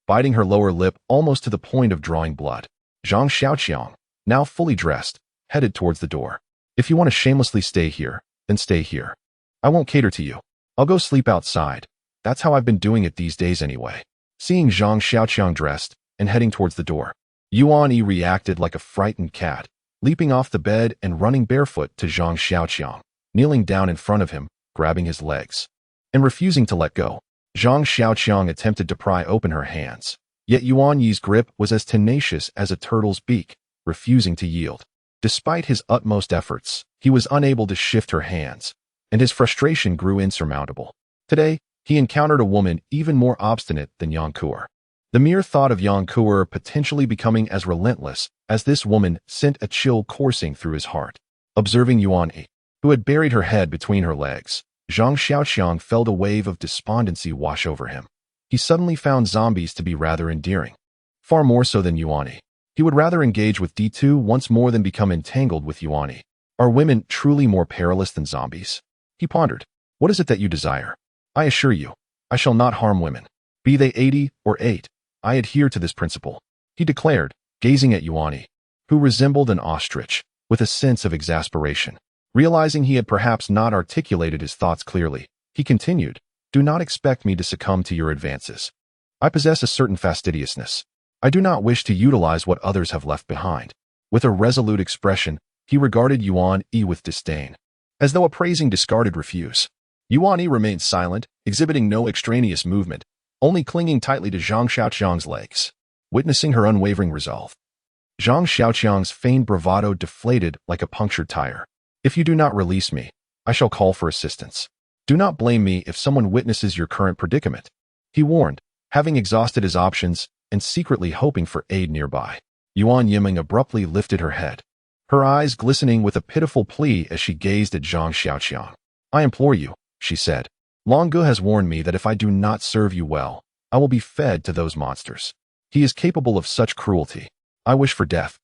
biting her lower lip almost to the point of drawing blood. Zhang Xiaoqiang, now fully dressed, headed towards the door. "If you want to shamelessly stay here, then stay here. I won't cater to you. I'll go sleep outside. That's how I've been doing it these days anyway." Seeing Zhang Xiaoqiang dressed and heading towards the door, Yuan Yi reacted like a frightened cat, leaping off the bed and running barefoot to Zhang Xiaoqiang, kneeling down in front of him, grabbing his legs, and refusing to let go. Zhang Xiaoqiang attempted to pry open her hands, yet Yuan Yi's grip was as tenacious as a turtle's beak, refusing to yield. Despite his utmost efforts, he was unable to shift her hands, and his frustration grew insurmountable. Today, he encountered a woman even more obstinate than Yang Kuer. The mere thought of Yang Kuer potentially becoming as relentless as this woman sent a chill coursing through his heart. Observing Yuan Yi, who had buried her head between her legs, Zhang Xiaoqiang felt a wave of despondency wash over him. He suddenly found zombies to be rather endearing. Far more so than Yuan Yi. He would rather engage with D2 once more than become entangled with Yuan Yi. Are women truly more perilous than zombies? He pondered. What is it that you desire? I assure you, I shall not harm women. Be they 80 or 8, I adhere to this principle, he declared, gazing at Yuan Yi, who resembled an ostrich, with a sense of exasperation. Realizing he had perhaps not articulated his thoughts clearly, he continued, "Do not expect me to succumb to your advances. I possess a certain fastidiousness. I do not wish to utilize what others have left behind." With a resolute expression, he regarded Yuan Yi with disdain, as though appraising discarded refuse. Yuan Yi remained silent, exhibiting no extraneous movement, only clinging tightly to Zhang Xiaoqiang's legs. Witnessing her unwavering resolve, Zhang Xiaoqiang's feigned bravado deflated like a punctured tire. "If you do not release me, I shall call for assistance. Do not blame me if someone witnesses your current predicament," he warned, having exhausted his options and secretly hoping for aid nearby. Yuan Yiming abruptly lifted her head, her eyes glistening with a pitiful plea as she gazed at Zhang Xiaoqiang. "I implore you," she said. "Long Gu has warned me that if I do not serve you well, I will be fed to those monsters. He is capable of such cruelty. I wish for death,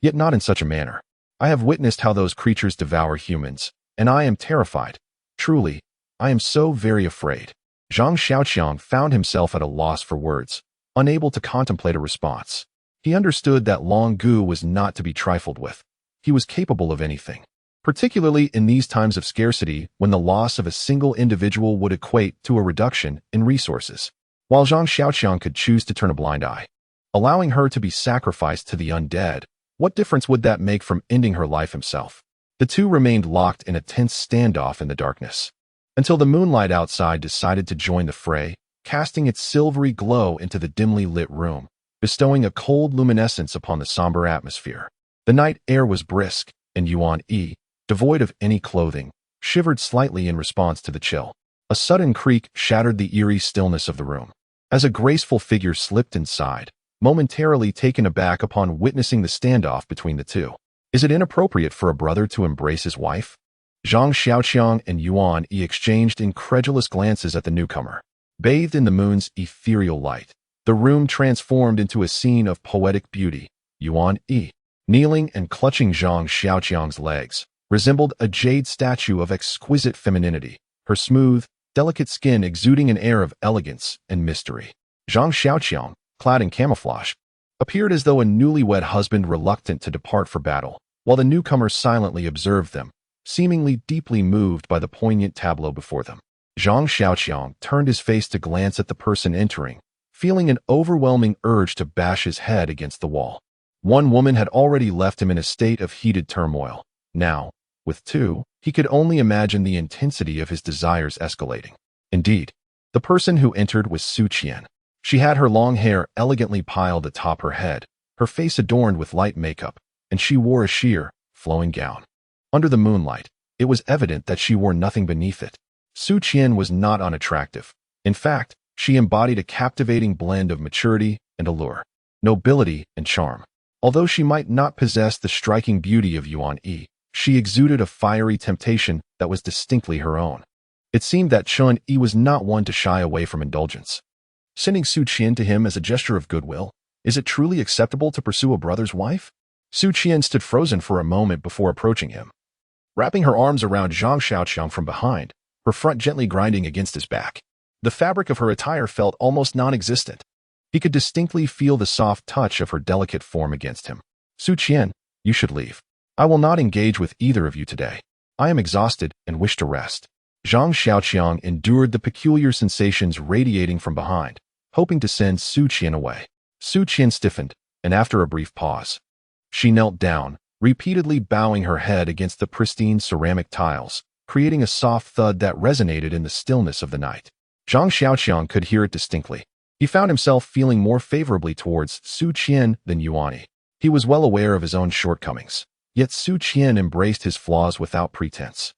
yet not in such a manner. I have witnessed how those creatures devour humans, and I am terrified. Truly, I am so very afraid." Zhang Xiaoqiang found himself at a loss for words, unable to contemplate a response. He understood that Long Gu was not to be trifled with. He was capable of anything. particularly in these times of scarcity when the loss of a single individual would equate to a reduction in resources. While Zhang Xiaoqiang could choose to turn a blind eye, allowing her to be sacrificed to the undead, what difference would that make from ending her life himself? The two remained locked in a tense standoff in the darkness, until the moonlight outside decided to join the fray, casting its silvery glow into the dimly lit room, bestowing a cold luminescence upon the somber atmosphere. The night air was brisk, and Yuan Yi, devoid of any clothing, shivered slightly in response to the chill. A sudden creak shattered the eerie stillness of the room, as a graceful figure slipped inside, momentarily taken aback upon witnessing the standoff between the two. Is it inappropriate for a brother to embrace his wife? Zhang Xiaoqiang and Yuan Yi exchanged incredulous glances at the newcomer. Bathed in the moon's ethereal light, the room transformed into a scene of poetic beauty. Yuan Yi, kneeling and clutching Zhang Xiaoqiang's legs, resembled a jade statue of exquisite femininity, her smooth, delicate skin exuding an air of elegance and mystery. Zhang Xiaoqiang, clad in camouflage, appeared as though a newlywed husband reluctant to depart for battle, while the newcomer silently observed them, seemingly deeply moved by the poignant tableau before them. Zhang Xiaoqiang turned his face to glance at the person entering, feeling an overwhelming urge to bash his head against the wall. One woman had already left him in a state of heated turmoil. Now, with two, he could only imagine the intensity of his desires escalating. Indeed, the person who entered was Su Qian. She had her long hair elegantly piled atop her head, her face adorned with light makeup, and she wore a sheer, flowing gown. Under the moonlight, it was evident that she wore nothing beneath it. Su Qian was not unattractive. In fact, she embodied a captivating blend of maturity and allure, nobility and charm. Although she might not possess the striking beauty of Yuan Yi, she exuded a fiery temptation that was distinctly her own. It seemed that Chun Yi was not one to shy away from indulgence. Sending Su Qian to him as a gesture of goodwill, is it truly acceptable to pursue a brother's wife? Su Qian stood frozen for a moment before approaching him, wrapping her arms around Zhang Xiaoqiang from behind, her front gently grinding against his back. The fabric of her attire felt almost non-existent. He could distinctly feel the soft touch of her delicate form against him. Su Qian, you should leave. I will not engage with either of you today. I am exhausted and wish to rest. Zhang Xiaoqiang endured the peculiar sensations radiating from behind, hoping to send Su Qian away. Su Qian stiffened, and after a brief pause, she knelt down, repeatedly bowing her head against the pristine ceramic tiles, creating a soft thud that resonated in the stillness of the night. Zhang Xiaoqiang could hear it distinctly. He found himself feeling more favorably towards Su Qian than Yuan Yi. He was well aware of his own shortcomings, yet Su Qian embraced his flaws without pretense.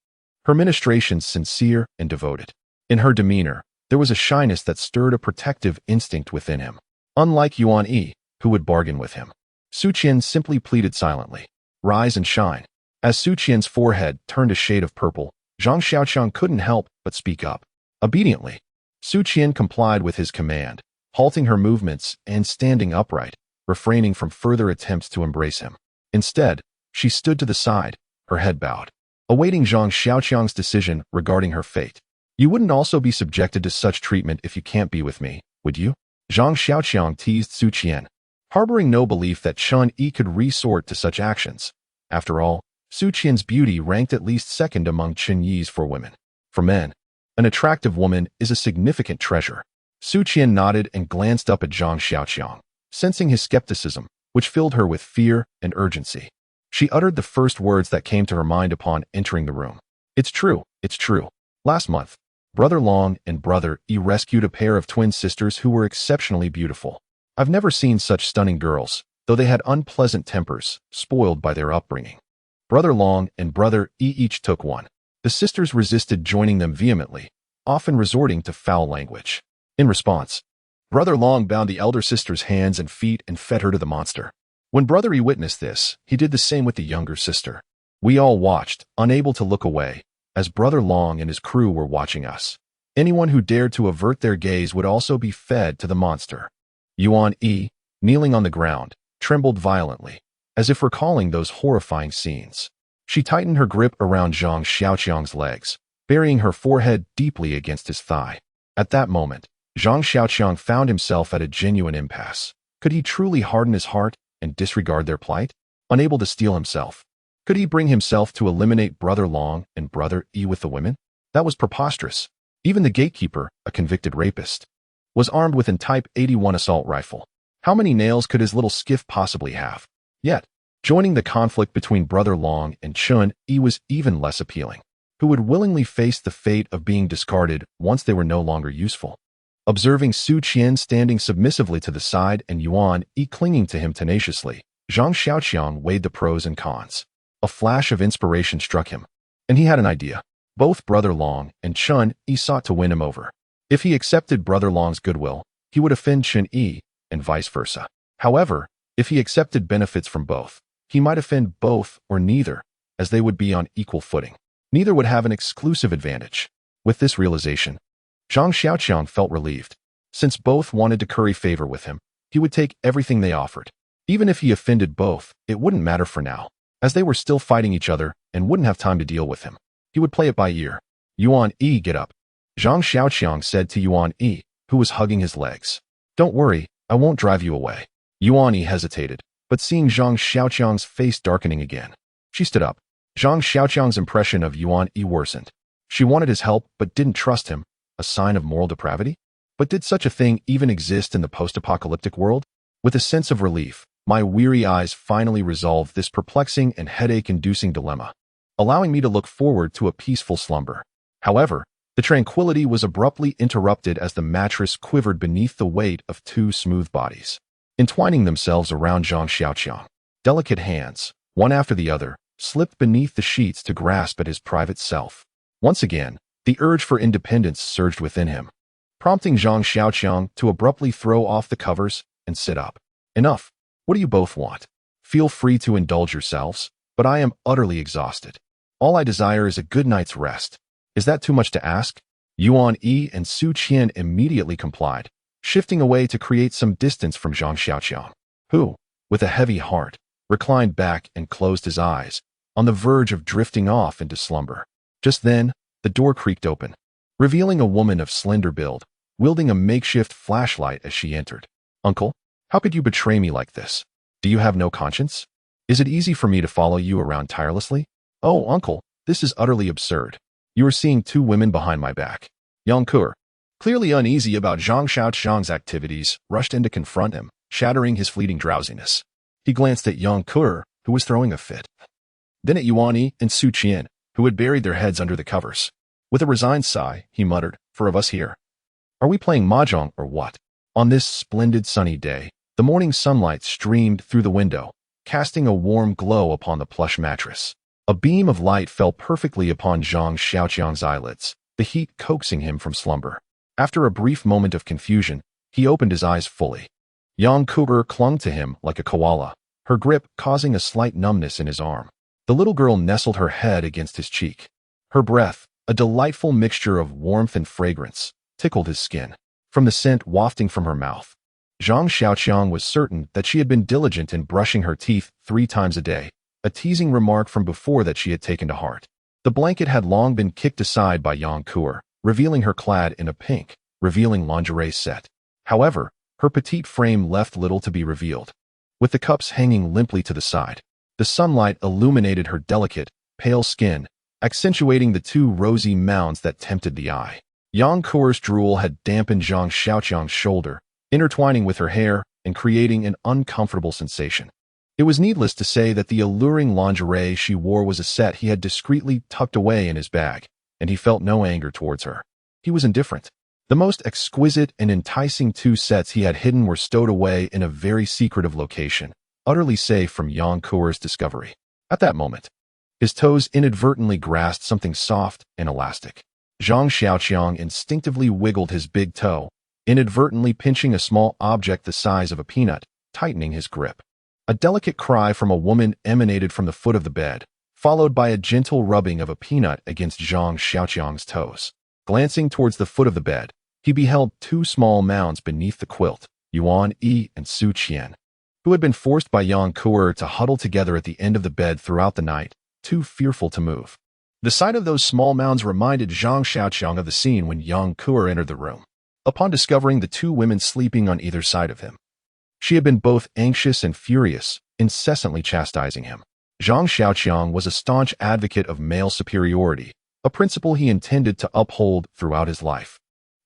Her ministrations sincere and devoted. In her demeanor, there was a shyness that stirred a protective instinct within him. Unlike Yuan Yi, who would bargain with him, Su Qian simply pleaded silently. Rise and shine. As Su Qian's forehead turned a shade of purple, Zhang Xiaoqiang couldn't help but speak up. Obediently, Su Qian complied with his command, halting her movements and standing upright, refraining from further attempts to embrace him. Instead, she stood to the side, her head bowed, awaiting Zhang Xiaoqiang's decision regarding her fate. You wouldn't also be subjected to such treatment if you can't be with me, would you? Zhang Xiaoqiang teased Su Qian, harboring no belief that Chun Yi could resort to such actions. After all, Su Qian's beauty ranked at least second among Chun Yi's for women. For men, an attractive woman is a significant treasure. Su Qian nodded and glanced up at Zhang Xiaoqiang, sensing his skepticism, which filled her with fear and urgency. She uttered the first words that came to her mind upon entering the room. It's true, it's true. Last month, Brother Long and Brother Yi rescued a pair of twin sisters who were exceptionally beautiful. I've never seen such stunning girls, though they had unpleasant tempers, spoiled by their upbringing. Brother Long and Brother Yi each took one. The sisters resisted joining them vehemently, often resorting to foul language. In response, Brother Long bound the elder sister's hands and feet and fed her to the monster. When Brother Yi witnessed this, he did the same with the younger sister. We all watched, unable to look away, as Brother Long and his crew were watching us. Anyone who dared to avert their gaze would also be fed to the monster. Yuan Yi, kneeling on the ground, trembled violently, as if recalling those horrifying scenes. She tightened her grip around Zhang Xiaoqiang's legs, burying her forehead deeply against his thigh. At that moment, Zhang Xiaoqiang found himself at a genuine impasse. Could he truly harden his heart and disregard their plight? Unable to steel himself, Could he bring himself to eliminate Brother Long and Brother Yi with the women? That was preposterous. Even the gatekeeper, a convicted rapist, was armed with an Type 81 assault rifle. How many nails could his little skiff possibly have? Yet, joining the conflict between Brother Long and Chun Yi was even less appealing. Who would willingly face the fate of being discarded once they were no longer useful? Observing Su Qian standing submissively to the side and Yuan Yi clinging to him tenaciously, Zhang Xiaoqiang weighed the pros and cons. A flash of inspiration struck him, and he had an idea. Both Brother Long and Chun Yi sought to win him over. If he accepted Brother Long's goodwill, he would offend Chun Yi, and vice versa. However, if he accepted benefits from both, he might offend both or neither, as they would be on equal footing. Neither would have an exclusive advantage. With this realization, Zhang Xiaoqiang felt relieved. Since both wanted to curry favor with him, he would take everything they offered. Even if he offended both, it wouldn't matter for now, as they were still fighting each other and wouldn't have time to deal with him. He would play it by ear. Yuan Yi, get up. Zhang Xiaoqiang said to Yuan Yi, who was hugging his legs. Don't worry, I won't drive you away. Yuan Yi hesitated, but seeing Zhang Xiaoqiang's face darkening again, she stood up. Zhang Xiaoqiang's impression of Yuan Yi worsened. She wanted his help but didn't trust him, a sign of moral depravity? But did such a thing even exist in the post-apocalyptic world? With a sense of relief, my weary eyes finally resolved this perplexing and headache-inducing dilemma, allowing me to look forward to a peaceful slumber. However, the tranquility was abruptly interrupted as the mattress quivered beneath the weight of two smooth bodies, entwining themselves around Zhang Xiaoqiang. Delicate hands, one after the other, slipped beneath the sheets to grasp at his private self. Once again, the urge for independence surged within him, prompting Zhang Xiaoqiang to abruptly throw off the covers and sit up. Enough. What do you both want? Feel free to indulge yourselves, but I am utterly exhausted. All I desire is a good night's rest. Is that too much to ask? Yuan Yi and Su Qian immediately complied, shifting away to create some distance from Zhang Xiaoqiang, who, with a heavy heart, reclined back and closed his eyes, on the verge of drifting off into slumber. Just then, the door creaked open, revealing a woman of slender build, wielding a makeshift flashlight as she entered. Uncle, how could you betray me like this? Do you have no conscience? Is it easy for me to follow you around tirelessly? Oh, uncle, this is utterly absurd. You are seeing two women behind my back. Yang Kur, clearly uneasy about Zhang Xiaoqiang's activities, rushed in to confront him, shattering his fleeting drowsiness. He glanced at Yang Kur, who was throwing a fit. Then at Yuan Yi and Su Qian, who had buried their heads under the covers. With a resigned sigh, he muttered, "Four of us here. Are we playing mahjong or what?" On this splendid sunny day, the morning sunlight streamed through the window, casting a warm glow upon the plush mattress. A beam of light fell perfectly upon Zhang Xiaoqiang's eyelids, the heat coaxing him from slumber. After a brief moment of confusion, he opened his eyes fully. Yang Kuber clung to him like a koala, her grip causing a slight numbness in his arm. The little girl nestled her head against his cheek. Her breath, a delightful mixture of warmth and fragrance, tickled his skin. From the scent wafting from her mouth, Zhang Xiaoqiang was certain that she had been diligent in brushing her teeth 3 times a day, a teasing remark from before that she had taken to heart. The blanket had long been kicked aside by Yang Kur, revealing her clad in a pink, revealing lingerie set. However, her petite frame left little to be revealed. With the cups hanging limply to the side, the sunlight illuminated her delicate, pale skin, accentuating the 2 rosy mounds that tempted the eye. Yang Kur's drool had dampened Zhang Xiaoqiang's shoulder, intertwining with her hair and creating an uncomfortable sensation. It was needless to say that the alluring lingerie she wore was a set he had discreetly tucked away in his bag, and he felt no anger towards her. He was indifferent. The most exquisite and enticing 2 sets he had hidden were stowed away in a very secretive location, utterly safe from Yang Kur's discovery. At that moment, his toes inadvertently grasped something soft and elastic. Zhang Xiaoqiang instinctively wiggled his big toe, inadvertently pinching a small object the size of a peanut, tightening his grip. A delicate cry from a woman emanated from the foot of the bed, followed by a gentle rubbing of a peanut against Zhang Xiaoqiang's toes. Glancing towards the foot of the bed, he beheld 2 small mounds beneath the quilt, Yuan Yi and Su Qian, who had been forced by Yang Kur to huddle together at the end of the bed throughout the night, too fearful to move. The sight of those small mounds reminded Zhang Xiaoqiang of the scene when Yang Kur entered the room. Upon discovering the 2 women sleeping on either side of him, she had been both anxious and furious, incessantly chastising him. Zhang Xiaoqiang was a staunch advocate of male superiority, a principle he intended to uphold throughout his life,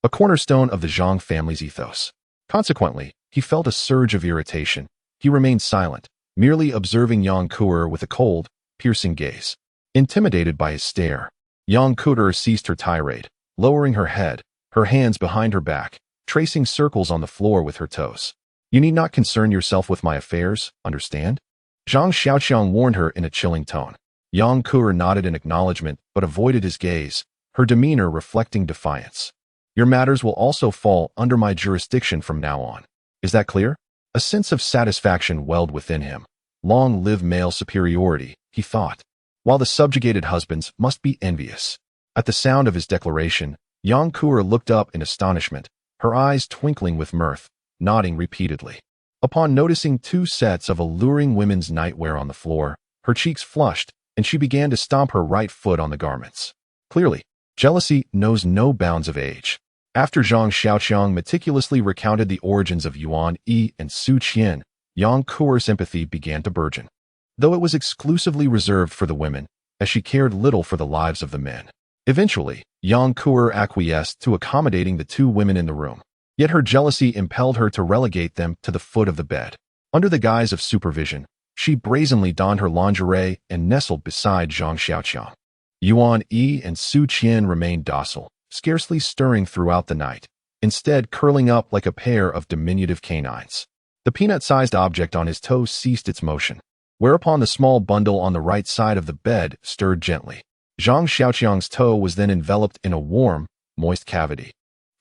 a cornerstone of the Zhang family's ethos. Consequently, he felt a surge of irritation. He remained silent, merely observing Yang Kuer with a cold, piercing gaze. Intimidated by his stare, Yang Kuer ceased her tirade, lowering her head, her hands behind her back, tracing circles on the floor with her toes. You need not concern yourself with my affairs, understand? Zhang Xiaoqiang warned her in a chilling tone. Yang Kuer nodded in acknowledgement but avoided his gaze, her demeanor reflecting defiance. Your matters will also fall under my jurisdiction from now on. Is that clear? A sense of satisfaction welled within him. Long live male superiority, he thought. While the subjugated husbands must be envious. At the sound of his declaration, Yang Kuer looked up in astonishment, her eyes twinkling with mirth, nodding repeatedly. Upon noticing two sets of alluring women's nightwear on the floor, her cheeks flushed, and she began to stomp her right foot on the garments. Clearly, jealousy knows no bounds of age. After Zhang Xiaoqiang meticulously recounted the origins of Yuan Yi and Su Qian, Yang Kuer's empathy began to burgeon. Though it was exclusively reserved for the women, as she cared little for the lives of the men. Eventually, Yang Kuer acquiesced to accommodating the two women in the room. Yet her jealousy impelled her to relegate them to the foot of the bed. Under the guise of supervision, she brazenly donned her lingerie and nestled beside Zhang Xiaoqiang. Yuan Yi and Su Qian remained docile, scarcely stirring throughout the night, instead curling up like a pair of diminutive canines. The peanut-sized object on his toe ceased its motion, whereupon the small bundle on the right side of the bed stirred gently. Zhang Xiaoqiang's toe was then enveloped in a warm, moist cavity,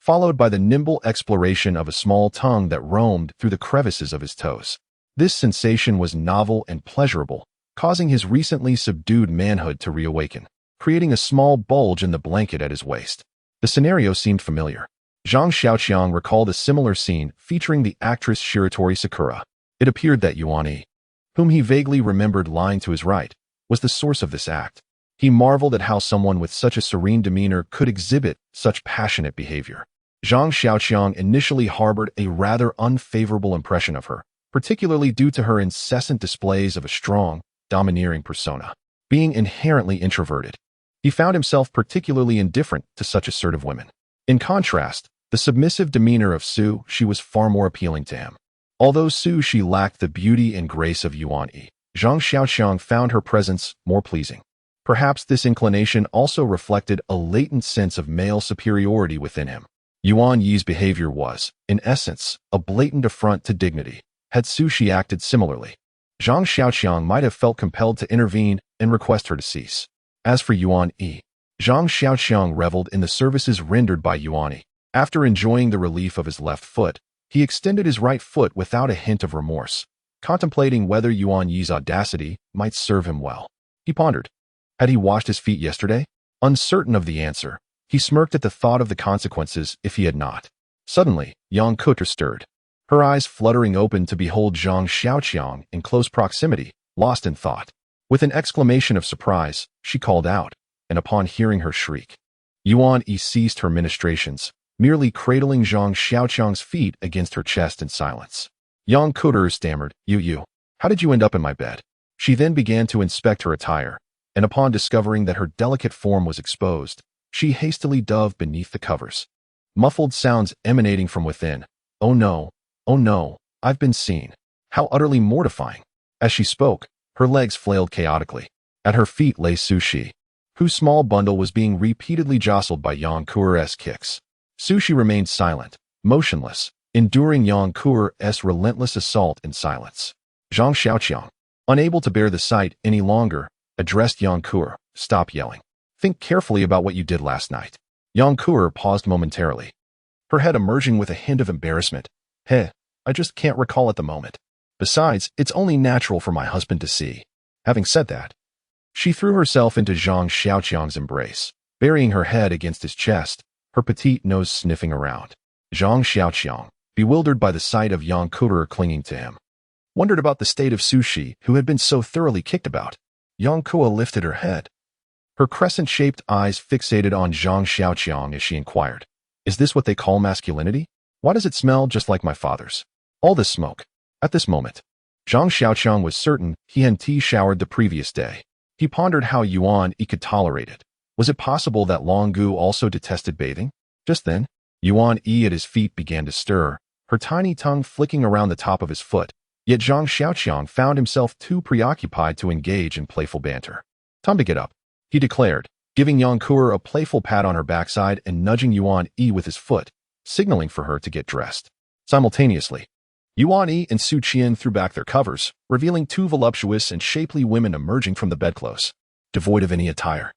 followed by the nimble exploration of a small tongue that roamed through the crevices of his toes. This sensation was novel and pleasurable, causing his recently subdued manhood to reawaken, creating a small bulge in the blanket at his waist. The scenario seemed familiar. Zhang Xiaoqiang recalled a similar scene featuring the actress Shiratori Sakura. It appeared that Yuan Yi, whom he vaguely remembered lying to his right, was the source of this act. He marveled at how someone with such a serene demeanor could exhibit such passionate behavior. Zhang Xiaoqiang initially harbored a rather unfavorable impression of her, particularly due to her incessant displays of a strong, domineering persona. Being inherently introverted, he found himself particularly indifferent to such assertive women. In contrast, the submissive demeanor of Su Shi was far more appealing to him. Although Su Shi lacked the beauty and grace of Yuan Yi, Zhang Xiaoqiang found her presence more pleasing. Perhaps this inclination also reflected a latent sense of male superiority within him. Yuan Yi's behavior was, in essence, a blatant affront to dignity. Had Su Shi acted similarly, Zhang Xiaoqiang might have felt compelled to intervene and request her to cease. As for Yuan Yi, Zhang Xiaoqiang reveled in the services rendered by Yuan Yi. After enjoying the relief of his left foot, he extended his right foot without a hint of remorse, contemplating whether Yuan Yi's audacity might serve him well. He pondered. Had he washed his feet yesterday? Uncertain of the answer, he smirked at the thought of the consequences if he had not. Suddenly, Yang Kuer stirred, her eyes fluttering open to behold Zhang Xiaoqiang in close proximity, lost in thought. With an exclamation of surprise, she called out, and upon hearing her shriek, Yuan Yi ceased her ministrations, merely cradling Zhang Xiaoqiang's feet against her chest in silence. Yang Kuer stammered, You, how did you end up in my bed? She then began to inspect her attire, and upon discovering that her delicate form was exposed, she hastily dove beneath the covers. Muffled sounds emanating from within. Oh no, I've been seen. How utterly mortifying. As she spoke, her legs flailed chaotically. At her feet lay Su Shi, whose small bundle was being repeatedly jostled by Yang Kuer's kicks. Su Shi remained silent, motionless, enduring Yang Kuer's relentless assault in silence. Zhang Xiaoqiang, unable to bear the sight any longer, addressed Yang Kuer, Stop yelling. Think carefully about what you did last night. Yang Kuer paused momentarily, her head emerging with a hint of embarrassment. I just can't recall at the moment. Besides, it's only natural for my husband to see. Having said that, she threw herself into Zhang Xiaoqiang's embrace, burying her head against his chest, her petite nose sniffing around. Zhang Xiaoqiang, bewildered by the sight of Yang Kuer clinging to him, wondered about the state of Su Shi, who had been so thoroughly kicked about. Yang Kuer lifted her head, her crescent-shaped eyes fixated on Zhang Xiaoqiang as she inquired, Is this what they call masculinity? Why does it smell just like my father's? All this smoke. At this moment, Zhang Xiaoqiang was certain he hadn't tea-showered the previous day. He pondered how Yuan Yi could tolerate it. Was it possible that Long Gu also detested bathing? Just then, Yuan Yi at his feet began to stir, her tiny tongue flicking around the top of his foot, yet Zhang Xiaoqiang found himself too preoccupied to engage in playful banter. "Time to get up," he declared, giving Yang Kuer a playful pat on her backside and nudging Yuan Yi with his foot, signaling for her to get dressed. Simultaneously, Yuan Yi and Su Qian threw back their covers, revealing two voluptuous and shapely women emerging from the bedclothes, devoid of any attire.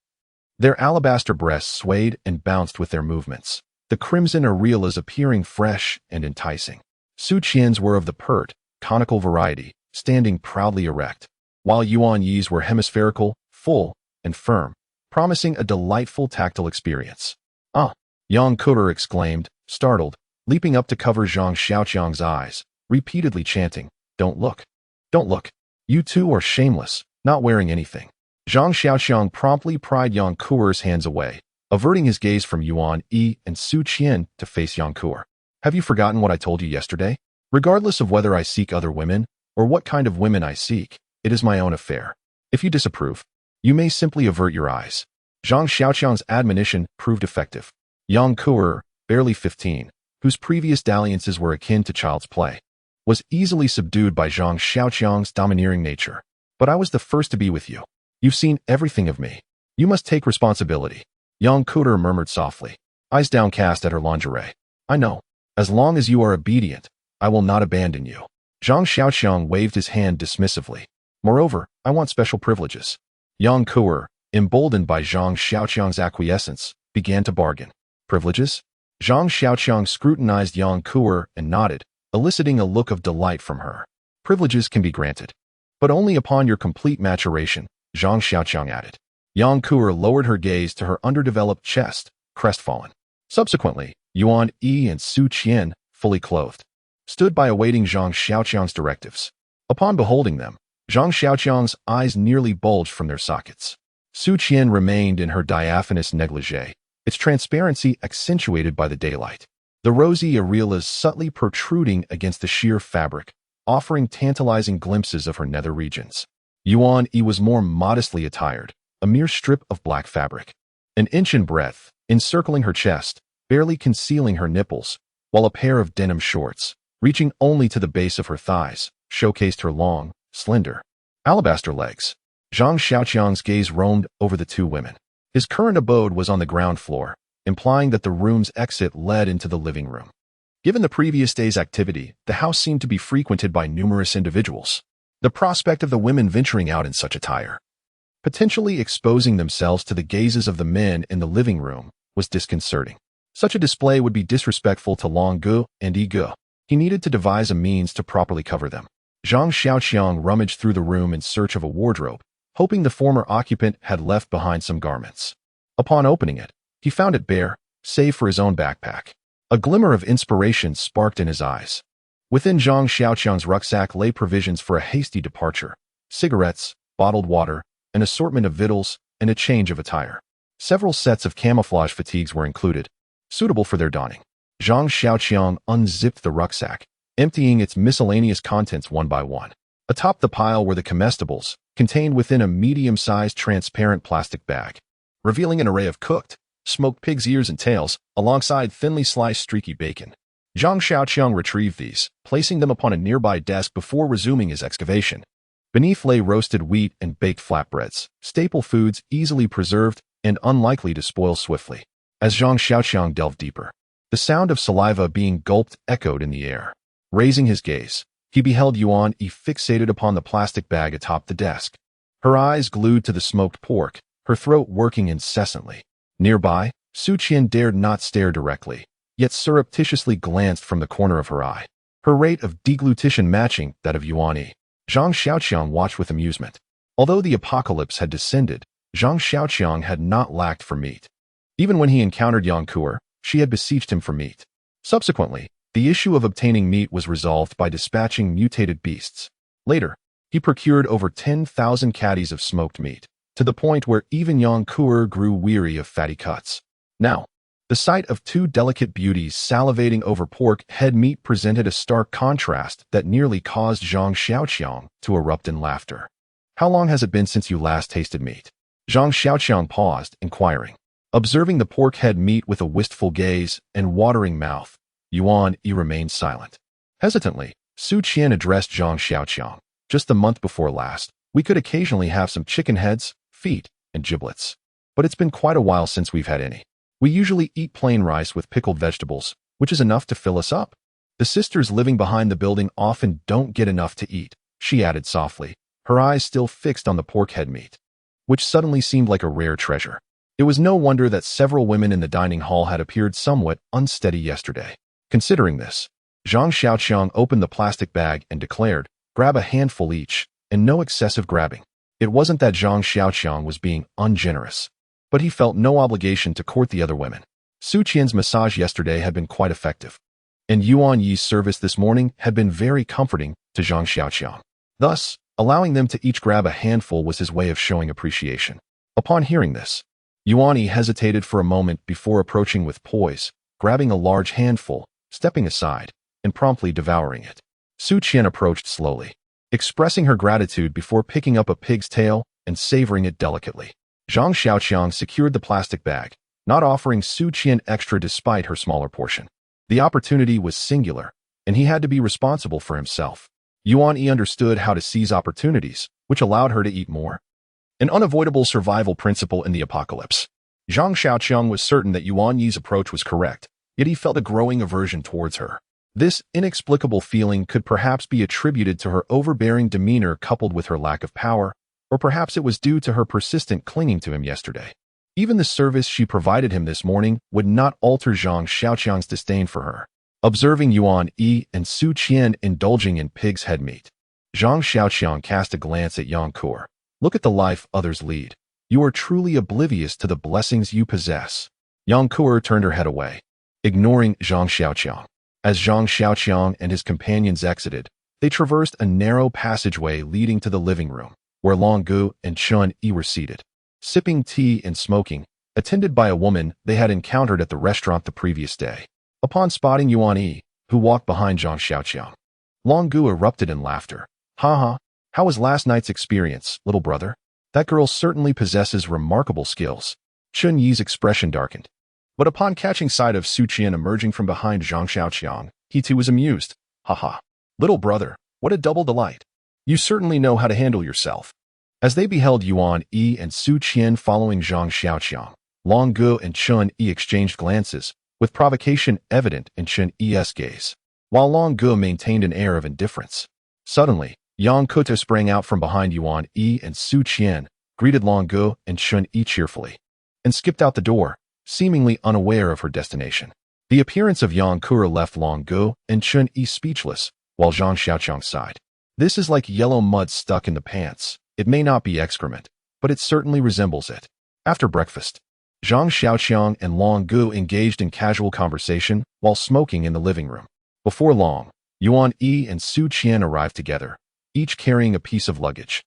Their alabaster breasts swayed and bounced with their movements, the crimson areolas appearing fresh and enticing. Su Qian's were of the pert, conical variety, standing proudly erect, while Yuan Yi's were hemispherical, full, and firm, promising a delightful tactile experience. "Ah!" Yang Kuer exclaimed, startled, leaping up to cover Zhang Xiaoqiang's eyes, repeatedly chanting, "Don't look. Don't look. You two are shameless, not wearing anything." Zhang Xiaoqiang promptly pried Yang Kuer's hands away, averting his gaze from Yuan Yi and Su Qian to face Yang Kuer. "Have you forgotten what I told you yesterday? Regardless of whether I seek other women, or what kind of women I seek, it is my own affair. If you disapprove, you may simply avert your eyes." Zhang Xiaoqiang's admonition proved effective. Yang Kuer, barely 15, whose previous dalliances were akin to child's play, was easily subdued by Zhang Xiaoqiang's domineering nature. "But I was the first to be with you. You've seen everything of me. You must take responsibility," Yang Kuer murmured softly, eyes downcast at her lingerie. "I know. As long as you are obedient, I will not abandon you." Zhang Xiaoqiang waved his hand dismissively. "Moreover, I want special privileges." Yang Kuer, emboldened by Zhang Xiaoqiang's acquiescence, began to bargain. "Privileges?" Zhang Xiaoqiang scrutinized Yang Kuer and nodded, eliciting a look of delight from her. "Privileges can be granted, but only upon your complete maturation," Zhang Xiaoqiang added. Yang Kuer lowered her gaze to her underdeveloped chest, crestfallen. Subsequently, Yuan Yi and Su Qian, fully clothed, stood by awaiting Zhang Xiaoqiang's directives. Upon beholding them, Zhang Xiaoqiang's eyes nearly bulged from their sockets. Su Qian remained in her diaphanous negligee, its transparency accentuated by the daylight, the rosy areolas subtly protruding against the sheer fabric, offering tantalizing glimpses of her nether regions. Yuan Yi was more modestly attired, a mere strip of black fabric, an inch in breadth, encircling her chest, barely concealing her nipples, while a pair of denim shorts, reaching only to the base of her thighs, showcased her long, slender, alabaster legs. Zhang Xiaoqiang's gaze roamed over the two women. His current abode was on the ground floor, implying that the room's exit led into the living room. Given the previous day's activity, the house seemed to be frequented by numerous individuals. The prospect of the women venturing out in such attire, potentially exposing themselves to the gazes of the men in the living room, was disconcerting. Such a display would be disrespectful to Long Gu and Yi Gu. He needed to devise a means to properly cover them. Zhang Xiaoqiang rummaged through the room in search of a wardrobe, hoping the former occupant had left behind some garments. Upon opening it, he found it bare, save for his own backpack. A glimmer of inspiration sparked in his eyes. Within Zhang Xiaoqiang's rucksack lay provisions for a hasty departure: cigarettes, bottled water, an assortment of victuals, and a change of attire. Several sets of camouflage fatigues were included, suitable for their donning. Zhang Xiaoqiang unzipped the rucksack, emptying its miscellaneous contents one by one. Atop the pile were the comestibles, contained within a medium-sized transparent plastic bag, revealing an array of cooked, smoked pig's ears and tails, alongside thinly sliced streaky bacon. Zhang Xiaoqiang retrieved these, placing them upon a nearby desk before resuming his excavation. Beneath lay roasted wheat and baked flatbreads, staple foods easily preserved and unlikely to spoil swiftly. As Zhang Xiaoqiang delved deeper, the sound of saliva being gulped echoed in the air. Raising his gaze, he beheld Yuan Yi fixated upon the plastic bag atop the desk, her eyes glued to the smoked pork, her throat working incessantly. Nearby, Su Qian dared not stare directly, yet surreptitiously glanced from the corner of her eye, her rate of deglutition matching that of Yuan Yi. Zhang Xiaoqiang watched with amusement. Although the apocalypse had descended, Zhang Xiaoqiang had not lacked for meat. Even when he encountered Yang Kuer, she had beseeched him for meat. Subsequently, the issue of obtaining meat was resolved by dispatching mutated beasts. Later, he procured over 10,000 caddies of smoked meat, to the point where even Yang Kuer grew weary of fatty cuts. Now, The sight of two delicate beauties salivating over pork head meat presented a stark contrast that nearly caused Zhang Xiaoqiang to erupt in laughter. How long has it been since you last tasted meat? Zhang Xiaoqiang paused, inquiring. Observing the pork head meat with a wistful gaze and watering mouth, Yuan Yi remained silent. Hesitantly, Su Qian addressed Zhang Xiaoqiang. Just the month before last, we could occasionally have some chicken heads, feet, and giblets. But it's been quite a while since we've had any. We usually eat plain rice with pickled vegetables, which is enough to fill us up. The sisters living behind the building often don't get enough to eat, she added softly, her eyes still fixed on the pork head meat, which suddenly seemed like a rare treasure. It was no wonder that several women in the dining hall had appeared somewhat unsteady yesterday. Considering this, Zhang Xiaoqiang opened the plastic bag and declared, "Grab a handful each, and no excessive grabbing." It wasn't that Zhang Xiaoqiang was being ungenerous, but he felt no obligation to court the other women. Su Qian's massage yesterday had been quite effective, and Yuan Yi's service this morning had been very comforting to Zhang Xiaoqiang. Thus, allowing them to each grab a handful was his way of showing appreciation. Upon hearing this, Yuan Yi hesitated for a moment before approaching with poise, grabbing a large handful, stepping aside, and promptly devouring it. Su Qian approached slowly, expressing her gratitude before picking up a pig's tail and savoring it delicately. Zhang Xiaoqiang secured the plastic bag, not offering Su Qian extra despite her smaller portion. The opportunity was singular, and he had to be responsible for himself. Yuan Yi understood how to seize opportunities, which allowed her to eat more. An unavoidable survival principle in the apocalypse. Zhang Xiaoqiang was certain that Yuan Yi's approach was correct, yet he felt a growing aversion towards her. This inexplicable feeling could perhaps be attributed to her overbearing demeanor coupled with her lack of power, or perhaps it was due to her persistent clinging to him yesterday. Even the service she provided him this morning would not alter Zhang Xiaoqiang's disdain for her. Observing Yuan Yi and Su Qian indulging in pig's head meat, Zhang Xiaoqiang cast a glance at Yang Kuo. Look at the life others lead. You are truly oblivious to the blessings you possess. Yang Kuo turned her head away, ignoring Zhang Xiaoqiang. As Zhang Xiaoqiang and his companions exited, they traversed a narrow passageway leading to the living room, where Long Gu and Chun Yi were seated, sipping tea and smoking, attended by a woman they had encountered at the restaurant the previous day. Upon spotting Yuan Yi, who walked behind Zhang Xiaoqiang, Long Gu erupted in laughter. "Ha! How was last night's experience, little brother? That girl certainly possesses remarkable skills." Chun Yi's expression darkened. But upon catching sight of Su Qian emerging from behind Zhang Xiaoqiang, he too was amused. "Ha! Little brother, what a double delight. You certainly know how to handle yourself." As they beheld Yuan Yi and Su Qian following Zhang Xiaoqiang, Long Gu and Chun Yi exchanged glances, with provocation evident in Chun Yi's gaze, while Long Gu maintained an air of indifference. Suddenly, Yang Kuo sprang out from behind Yuan Yi and Su Qian, greeted Long Gu and Chun Yi cheerfully, and skipped out the door, seemingly unaware of her destination. The appearance of Yang Kuo left Long Gu and Chun Yi speechless, while Zhang Xiaoqiang sighed. "This is like yellow mud stuck in the pants. It may not be excrement, but it certainly resembles it." After breakfast, Zhang Xiaoqiang and Long Gu engaged in casual conversation while smoking in the living room. Before long, Yuan Yi and Su Qian arrived together, each carrying a piece of luggage.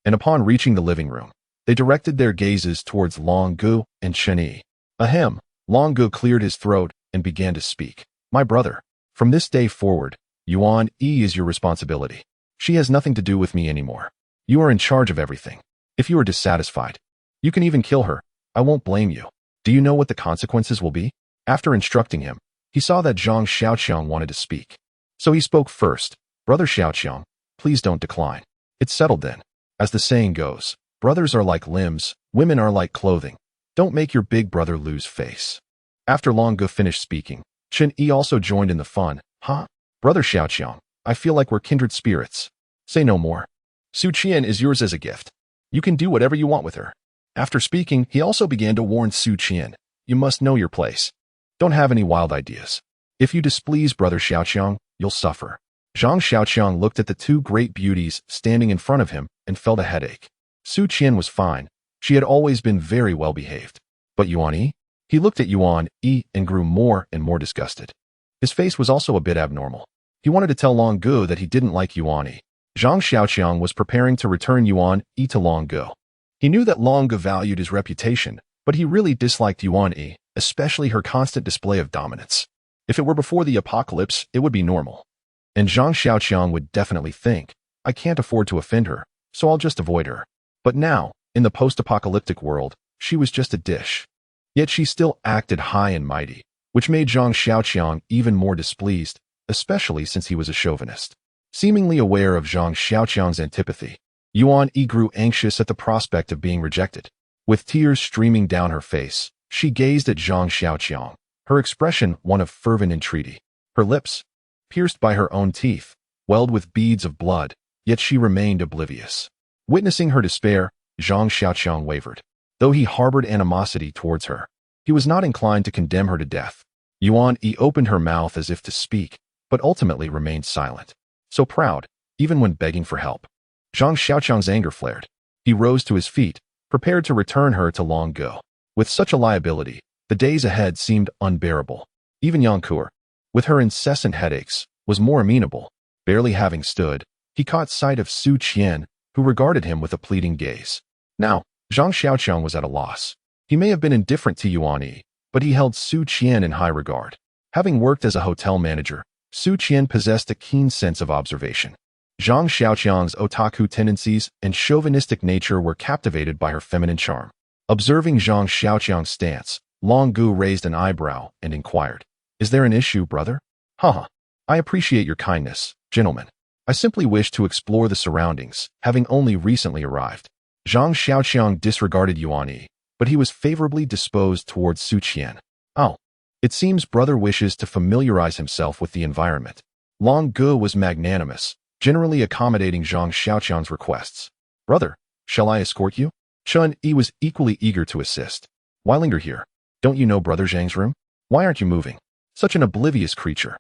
And upon reaching the living room, they directed their gazes towards Long Gu and Chun Yi. Ahem, Long Gu cleared his throat and began to speak. "My brother, from this day forward, Yuan Yi is your responsibility. She has nothing to do with me anymore. You are in charge of everything. If you are dissatisfied, you can even kill her. I won't blame you. Do you know what the consequences will be?" After instructing him, he saw that Zhang Xiaoqiang wanted to speak. So he spoke first. "Brother Xiaoqiang, please don't decline." It's settled then. As the saying goes, brothers are like limbs, women are like clothing. Don't make your big brother lose face. After Long Gu finished speaking, Chun Yi also joined in the fun. "Huh? Brother Xiaoqiang, I feel like we're kindred spirits. Say no more. Su Qian is yours as a gift. You can do whatever you want with her." After speaking, he also began to warn Su Qian, "You must know your place. Don't have any wild ideas. If you displease Brother Xiaoqiang, you'll suffer." Zhang Xiaoqiang looked at the two great beauties standing in front of him and felt a headache. Su Qian was fine. She had always been very well behaved. But Yuan Yi? He looked at Yuan Yi and grew more and more disgusted. His face was also a bit abnormal. He wanted to tell Long Gu that he didn't like Yuan Yi. Zhang Xiaoqiang was preparing to return Yuan Yi to Long Gu. He knew that Long Gu valued his reputation, but he really disliked Yuan Yi, especially her constant display of dominance. If it were before the apocalypse, it would be normal. And Zhang Xiaoqiang would definitely think, I can't afford to offend her, so I'll just avoid her. But now, in the post-apocalyptic world, she was just a dish. Yet she still acted high and mighty, which made Zhang Xiaoqiang even more displeased, especially since he was a chauvinist. Seemingly aware of Zhang Xiaoqiang's antipathy, Yuan Yi grew anxious at the prospect of being rejected. With tears streaming down her face, she gazed at Zhang Xiaoqiang, her expression one of fervent entreaty. Her lips, pierced by her own teeth, welled with beads of blood, yet she remained oblivious. Witnessing her despair, Zhang Xiaoqiang wavered. Though he harbored animosity towards her, he was not inclined to condemn her to death. Yuan Yi opened her mouth as if to speak, but ultimately remained silent. So proud, even when begging for help. Zhang Xiaoqiang's anger flared. He rose to his feet, prepared to return her to Long Go. With such a liability, the days ahead seemed unbearable. Even Yang Kur, with her incessant headaches, was more amenable. Barely having stood, he caught sight of Su Qian, who regarded him with a pleading gaze. Now, Zhang Xiaoqiang was at a loss. He may have been indifferent to Yuan Yi, but he held Su Qian in high regard. Having worked as a hotel manager, Su Qian possessed a keen sense of observation. Zhang Xiaoqiang's otaku tendencies and chauvinistic nature were captivated by her feminine charm. Observing Zhang Xiaoqiang's stance, Long Gu raised an eyebrow and inquired, Is there an issue, brother? Haha. I appreciate your kindness, gentlemen. I simply wish to explore the surroundings, having only recently arrived. Zhang Xiaoqiang disregarded Yuan Yi, but he was favorably disposed towards Su Qian. Oh. It seems brother wishes to familiarize himself with the environment. Long Gu was magnanimous, generally accommodating Zhang Xiaoqiang's requests. Brother, shall I escort you? Chun Yi was equally eager to assist. Why linger here? Don't you know Brother Zhang's room? Why aren't you moving? Such an oblivious creature.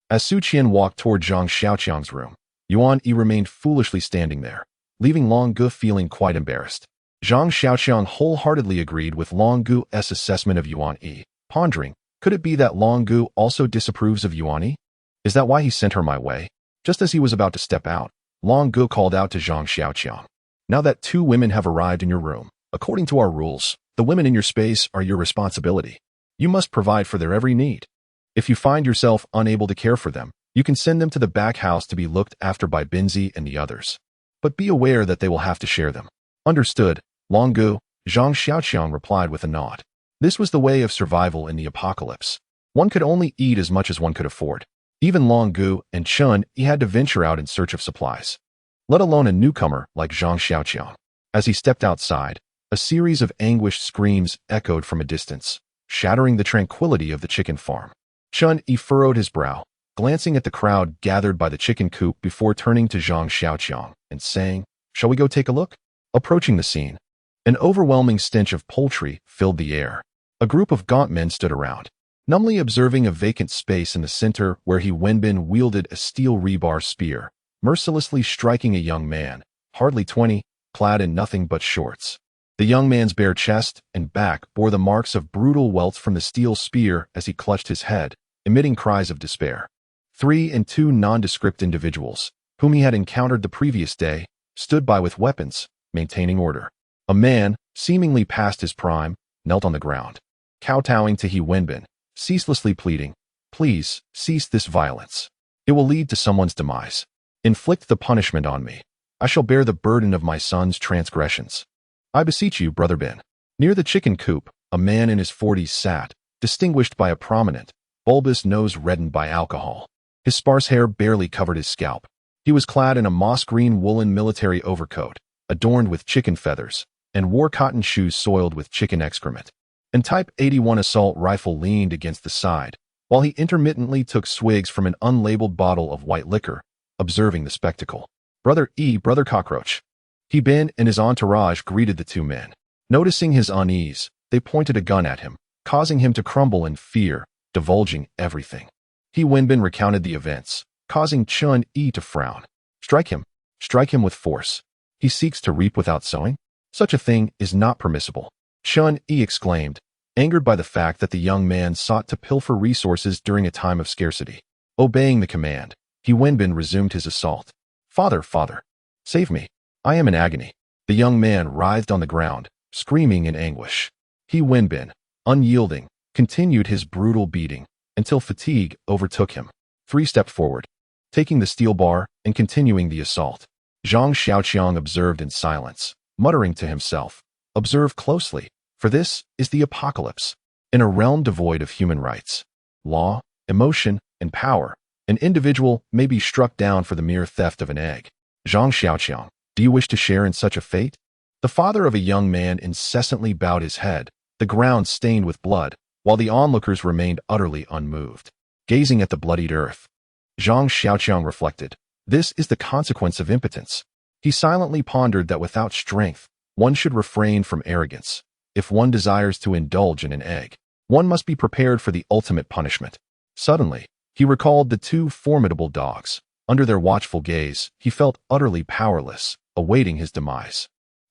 As Su Qian walked toward Zhang Xiaoqiang's room, Yuan Yi remained foolishly standing there, leaving Long Gu feeling quite embarrassed. Zhang Xiaoqiang wholeheartedly agreed with Long Gu's assessment of Yuan Yi, pondering, could it be that Long Gu also disapproves of Yuan Yi? Is that why he sent her my way? Just as he was about to step out, Long Gu called out to Zhang Xiaoqiang. Now that 2 women have arrived in your room, according to our rules, the women in your space are your responsibility. You must provide for their every need. If you find yourself unable to care for them, you can send them to the back house to be looked after by Binzi and the others. But be aware that they will have to share them. Understood, Long Gu, Zhang Xiaoqiang replied with a nod. This was the way of survival in the apocalypse. One could only eat as much as one could afford. Even Long Gu and Chun Yi had to venture out in search of supplies, let alone a newcomer like Zhang Xiaoqiang. As he stepped outside, a series of anguished screams echoed from a distance, shattering the tranquility of the chicken farm. Chun Yi furrowed his brow, glancing at the crowd gathered by the chicken coop before turning to Zhang Xiaoqiang and saying, Shall we go take a look? Approaching the scene, an overwhelming stench of poultry filled the air. A group of gaunt men stood around, numbly observing a vacant space in the center where He Wenbin wielded a steel rebar spear, mercilessly striking a young man, hardly 20, clad in nothing but shorts. The young man's bare chest and back bore the marks of brutal welts from the steel spear as he clutched his head, emitting cries of despair. 3 and 2 nondescript individuals, whom he had encountered the previous day, stood by with weapons, maintaining order. A man, seemingly past his prime, knelt on the ground, kowtowing to He Wenbin, ceaselessly pleading, Please, cease this violence. It will lead to someone's demise. Inflict the punishment on me. I shall bear the burden of my son's transgressions. I beseech you, Brother Bin. Near the chicken coop, a man in his 40s sat, distinguished by a prominent, bulbous nose reddened by alcohol. His sparse hair barely covered his scalp. He was clad in a moss-green woolen military overcoat, adorned with chicken feathers, and wore cotton shoes soiled with chicken excrement. An Type 81 assault rifle leaned against the side, while he intermittently took swigs from an unlabeled bottle of white liquor, observing the spectacle. Brother Cockroach. He Bin and his entourage greeted the 2 men. Noticing his unease, they pointed a gun at him, causing him to crumble in fear, divulging everything. He Wenbin recounted the events, causing Chun Yi to frown. Strike him with force. He seeks to reap without sowing? Such a thing is not permissible. Chun Yi exclaimed, angered by the fact that the young man sought to pilfer resources during a time of scarcity. Obeying the command, He Wenbin resumed his assault. Father, save me. I am in agony. The young man writhed on the ground, screaming in anguish. He Wenbin, unyielding, continued his brutal beating until fatigue overtook him. 3 stepped forward, taking the steel bar and continuing the assault. Zhang Xiaoqiang observed in silence, muttering to himself, "Observe closely, for this is the apocalypse. In a realm devoid of human rights, law, emotion, and power, an individual may be struck down for the mere theft of an egg. Zhang Xiaoqiang, do you wish to share in such a fate?" The father of a young man incessantly bowed his head, the ground stained with blood, while the onlookers remained utterly unmoved, gazing at the bloodied earth. Zhang Xiaoqiang reflected, "This is the consequence of impotence." He silently pondered that without strength, one should refrain from arrogance. If one desires to indulge in an egg, one must be prepared for the ultimate punishment. Suddenly, he recalled the 2 formidable dogs. Under their watchful gaze, he felt utterly powerless, awaiting his demise.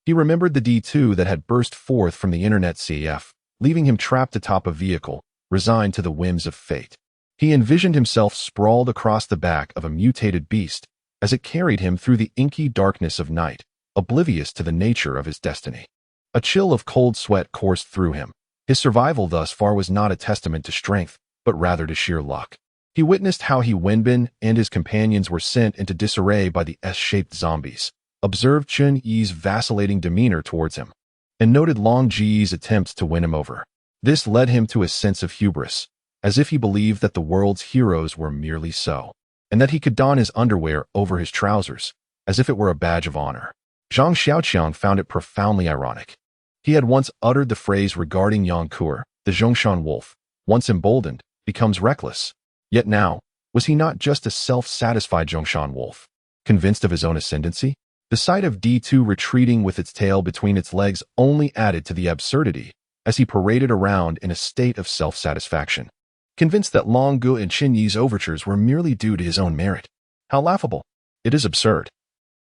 He remembered the D2 that had burst forth from the internet CF, leaving him trapped atop a vehicle, resigned to the whims of fate. He envisioned himself sprawled across the back of a mutated beast as it carried him through the inky darkness of night, oblivious to the nature of his destiny. A chill of cold sweat coursed through him. His survival thus far was not a testament to strength, but rather to sheer luck. He witnessed how Wenbin and his companions were sent into disarray by the S-shaped zombies, observed Chun Yi's vacillating demeanor towards him, and noted Long Ji's attempts to win him over. This led him to a sense of hubris, as if he believed that the world's heroes were merely so, and that he could don his underwear over his trousers, as if it were a badge of honor. Zhang Xiaoqiang found it profoundly ironic. He had once uttered the phrase regarding Yang Kuer, the Zhongshan wolf, once emboldened, becomes reckless. Yet now, was he not just a self-satisfied Zhongshan wolf, convinced of his own ascendancy? The sight of D2 retreating with its tail between its legs only added to the absurdity, as he paraded around in a state of self-satisfaction, convinced that Long Gu and Qin Yi's overtures were merely due to his own merit. How laughable! It is absurd.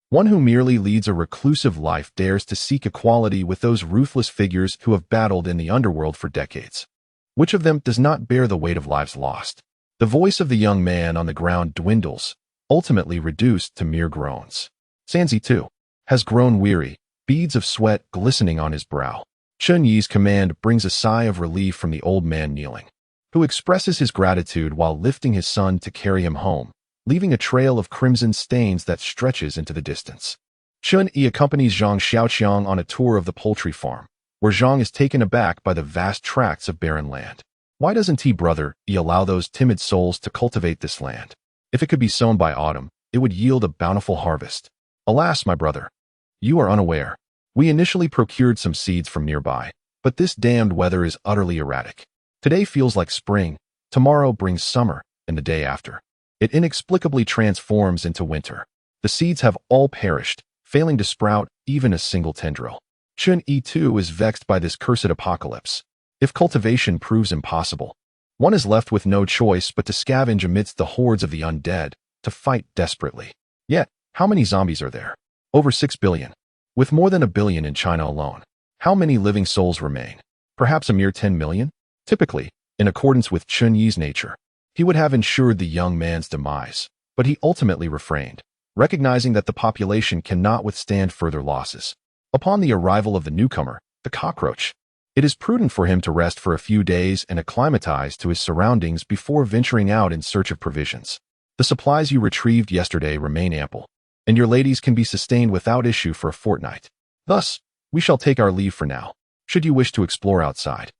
One who merely leads a reclusive life dares to seek equality with those ruthless figures who have battled in the underworld for decades. Which of them does not bear the weight of lives lost? The voice of the young man on the ground dwindles, ultimately reduced to mere groans. Sanzi, too, has grown weary, beads of sweat glistening on his brow. Chun Yi's command brings a sigh of relief from the old man kneeling, who expresses his gratitude while lifting his son to carry him home, leaving a trail of crimson stains that stretches into the distance. Chun Yi accompanies Zhang Xiaoqiang on a tour of the poultry farm, where Zhang is taken aback by the vast tracts of barren land. Why doesn't he, brother, allow those timid souls to cultivate this land? If it could be sown by autumn, it would yield a bountiful harvest. Alas, my brother, you are unaware. We initially procured some seeds from nearby, but this damned weather is utterly erratic. Today feels like spring, tomorrow brings summer, and the day after, it inexplicably transforms into winter. The seeds have all perished, failing to sprout even a single tendril. Chun Yi too is vexed by this cursed apocalypse. If cultivation proves impossible, one is left with no choice but to scavenge amidst the hordes of the undead, to fight desperately. Yet, how many zombies are there? Over 6 billion. With more than 1 billion in China alone. How many living souls remain? Perhaps a mere 10 million? Typically, in accordance with Chun Yi's nature, he would have ensured the young man's demise, but he ultimately refrained, recognizing that the population cannot withstand further losses. Upon the arrival of the newcomer, the cockroach, it is prudent for him to rest for a few days and acclimatize to his surroundings before venturing out in search of provisions. The supplies you retrieved yesterday remain ample, and your ladies can be sustained without issue for a fortnight. Thus, we shall take our leave for now. Should you wish to explore outside,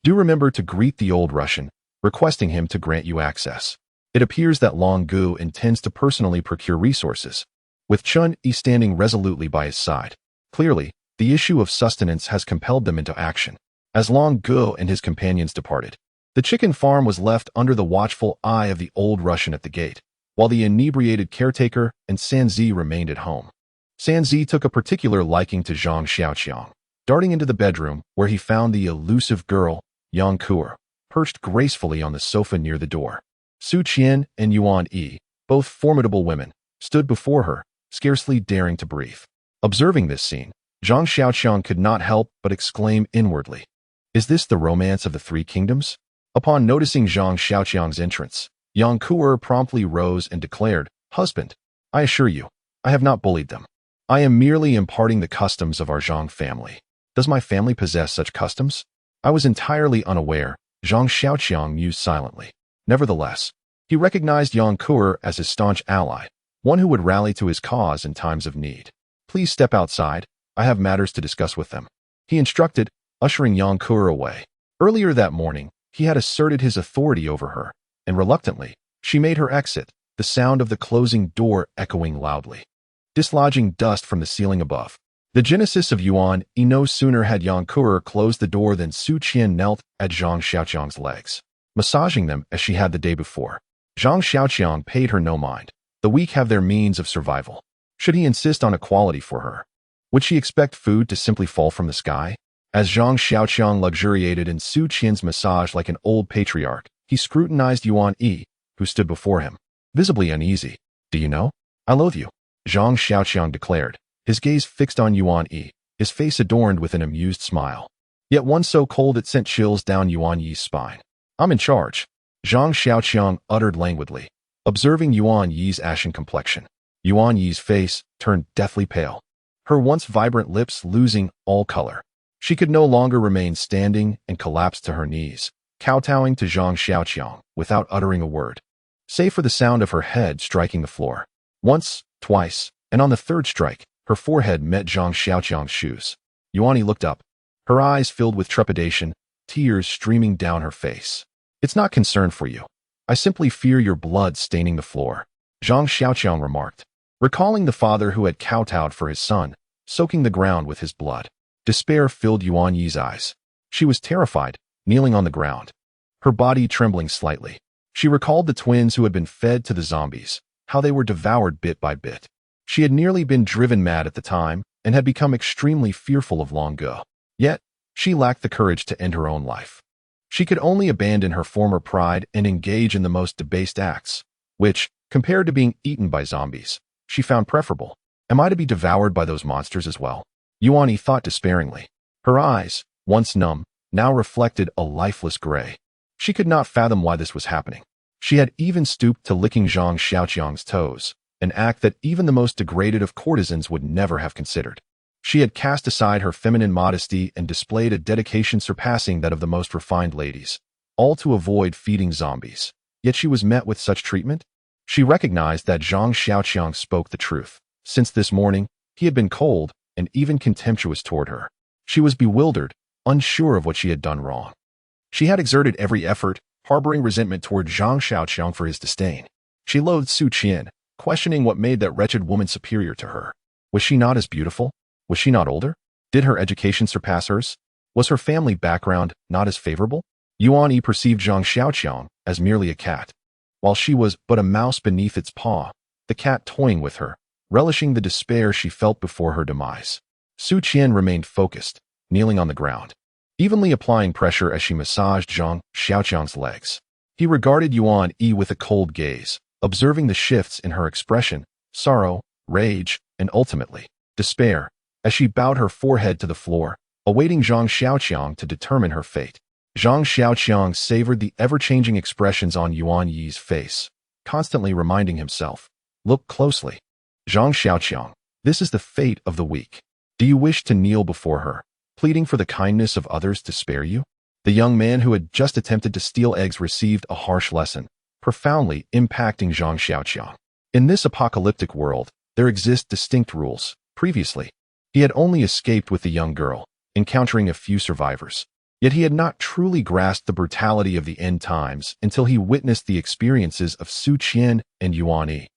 do remember to greet the old Russian, requesting him to grant you access. It appears that Long Gu intends to personally procure resources, with Chun Yi standing resolutely by his side. Clearly, the issue of sustenance has compelled them into action. As Long Gu and his companions departed, the chicken farm was left under the watchful eye of the old Russian at the gate, while the inebriated caretaker and Sanzi remained at home. Sanzi took a particular liking to Zhang Xiaoqiang, darting into the bedroom where he found the elusive girl, Yang Kuer, perched gracefully on the sofa near the door. Su Qian and Yuan Yi, both formidable women, stood before her, scarcely daring to breathe. Observing this scene, Zhang Xiaoqiang could not help but exclaim inwardly, "Is this the romance of the 3 kingdoms?" Upon noticing Zhang Xiaoqiang's entrance, Yang Kuer promptly rose and declared, "Husband, I assure you, I have not bullied them. I am merely imparting the customs of our Zhang family. Does my family possess such customs? I was entirely unaware, Zhang Xiaoqiang mused silently. Nevertheless, he recognized Yang Kuer as his staunch ally, one who would rally to his cause in times of need. Please step outside. I have matters to discuss with them, he instructed, ushering Yang Kuer away. Earlier that morning, he had asserted his authority over her, and reluctantly, she made her exit, the sound of the closing door echoing loudly, dislodging dust from the ceiling above. The genesis of Yuan Yi. No sooner had Yang Kuer closed the door than Su Qian knelt at Zhang Xiaoqiang's legs, massaging them as she had the day before. Zhang Xiaoqiang paid her no mind. The weak have their means of survival. Should he insist on equality for her? Would she expect food to simply fall from the sky? As Zhang Xiaoqiang luxuriated in Su Qian's massage like an old patriarch, he scrutinized Yuan Yi, who stood before him, visibly uneasy. Do you know? I loathe you, Zhang Xiaoqiang declared, his gaze fixed on Yuan Yi, his face adorned with an amused smile. Yet one so cold it sent chills down Yuan Yi's spine. I'm in charge, Zhang Xiaoqiang uttered languidly, observing Yuan Yi's ashen complexion. Yuan Yi's face turned deathly pale, her once vibrant lips losing all color. She could no longer remain standing and collapsed to her knees, kowtowing to Zhang Xiaoqiang without uttering a word, save for the sound of her head striking the floor. Once, twice, and on the third strike, her forehead met Zhang Xiaoqiang's shoes. Yuan Yi looked up, her eyes filled with trepidation, tears streaming down her face. It's not concern for you. I simply fear your blood staining the floor, Zhang Xiaoqiang remarked, recalling the father who had kowtowed for his son, soaking the ground with his blood. Despair filled Yuan Yi's eyes. She was terrified, kneeling on the ground, her body trembling slightly. She recalled the twins who had been fed to the zombies, how they were devoured bit by bit. She had nearly been driven mad at the time and had become extremely fearful of long ago. Yet, she lacked the courage to end her own life. She could only abandon her former pride and engage in the most debased acts, which, compared to being eaten by zombies, she found preferable. Am I to be devoured by those monsters as well? Yuan Yi thought despairingly. Her eyes, once numb, now reflected a lifeless gray. She could not fathom why this was happening. She had even stooped to licking Zhang Xiaoqiang's toes, an act that even the most degraded of courtesans would never have considered. She had cast aside her feminine modesty and displayed a dedication surpassing that of the most refined ladies, all to avoid feeding zombies. Yet she was met with such treatment? She recognized that Zhang Xiaoqiang spoke the truth. Since this morning, he had been cold and even contemptuous toward her. She was bewildered, unsure of what she had done wrong. She had exerted every effort, harboring resentment toward Zhang Xiaoqiang for his disdain. She loathed Su Qian, questioning what made that wretched woman superior to her. Was she not as beautiful? Was she not older? Did her education surpass hers? Was her family background not as favorable? Yuan Yi perceived Zhang Xiaoqiang as merely a cat, while she was but a mouse beneath its paw, the cat toying with her, relishing the despair she felt before her demise. Su Qian remained focused, kneeling on the ground, evenly applying pressure as she massaged Zhang Xiaoqiang's legs. He regarded Yuan Yi with a cold gaze, observing the shifts in her expression, sorrow, rage, and ultimately, despair, as she bowed her forehead to the floor, awaiting Zhang Xiaoqiang to determine her fate. Zhang Xiaoqiang savored the ever-changing expressions on Yuan Yi's face, constantly reminding himself, look closely. Zhang Xiaoqiang, this is the fate of the weak. Do you wish to kneel before her, pleading for the kindness of others to spare you? The young man who had just attempted to steal eggs received a harsh lesson, profoundly impacting Zhang Xiaoqiang. In this apocalyptic world, there exist distinct rules. Previously, he had only escaped with the young girl, encountering a few survivors. Yet he had not truly grasped the brutality of the end times until he witnessed the experiences of Su Qian and Yuan Yi,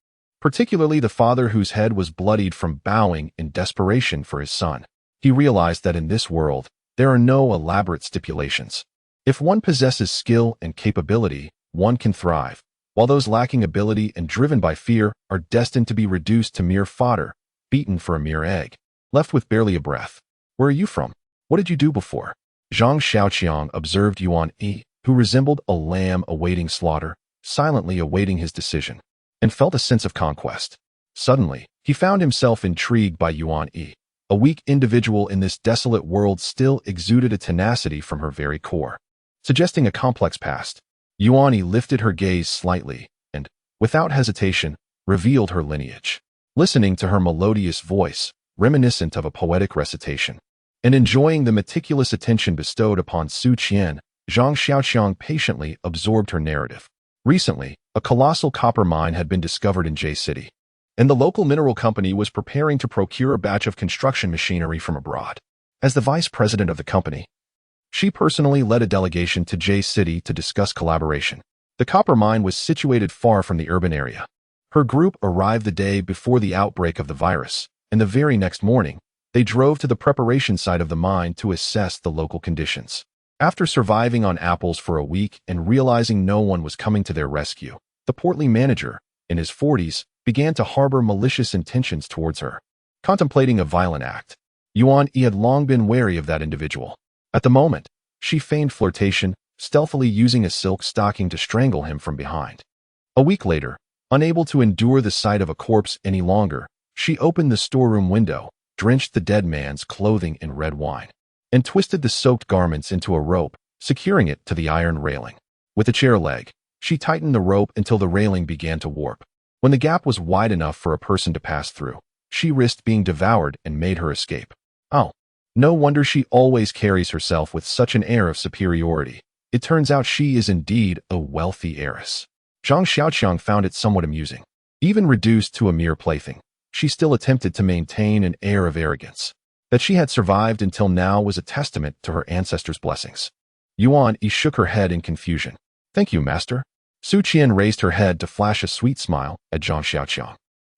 particularly the father whose head was bloodied from bowing in desperation for his son. He realized that in this world, there are no elaborate stipulations. If one possesses skill and capability, one can thrive, while those lacking ability and driven by fear are destined to be reduced to mere fodder, beaten for a mere egg, left with barely a breath. Where are you from? What did you do before? Zhang Xiaoqiang observed Yuan Yi, who resembled a lamb awaiting slaughter, silently awaiting his decision, and felt a sense of conquest. Suddenly, he found himself intrigued by Yuan Yi. A weak individual in this desolate world still exuded a tenacity from her very core, suggesting a complex past. Yuan Yi lifted her gaze slightly and, without hesitation, revealed her lineage. Listening to her melodious voice, reminiscent of a poetic recitation, and enjoying the meticulous attention bestowed upon Su Qian, Zhang Xiaoqiang patiently absorbed her narrative. Recently, a colossal copper mine had been discovered in J City, and the local mineral company was preparing to procure a batch of construction machinery from abroad. As the vice president of the company, she personally led a delegation to J City to discuss collaboration. The copper mine was situated far from the urban area. Her group arrived the day before the outbreak of the virus, and the very next morning, they drove to the preparation site of the mine to assess the local conditions. After surviving on apples for a week and realizing no one was coming to their rescue, the portly manager, in his 40s, began to harbor malicious intentions towards her. Contemplating a violent act, Yuan Yi had long been wary of that individual. At the moment, she feigned flirtation, stealthily using a silk stocking to strangle him from behind. A week later, unable to endure the sight of a corpse any longer, she opened the storeroom window, drenched the dead man's clothing in red wine, and twisted the soaked garments into a rope, securing it to the iron railing. With a chair leg, she tightened the rope until the railing began to warp. When the gap was wide enough for a person to pass through, she risked being devoured and made her escape. Oh, no wonder she always carries herself with such an air of superiority. It turns out she is indeed a wealthy heiress. Zhang Xiaoqiang found it somewhat amusing. Even reduced to a mere plaything, she still attempted to maintain an air of arrogance. That she had survived until now was a testament to her ancestors' blessings. Yuan Yi shook her head in confusion. Thank you, master. Su Qian raised her head to flash a sweet smile at Zhang Xiaoqiang,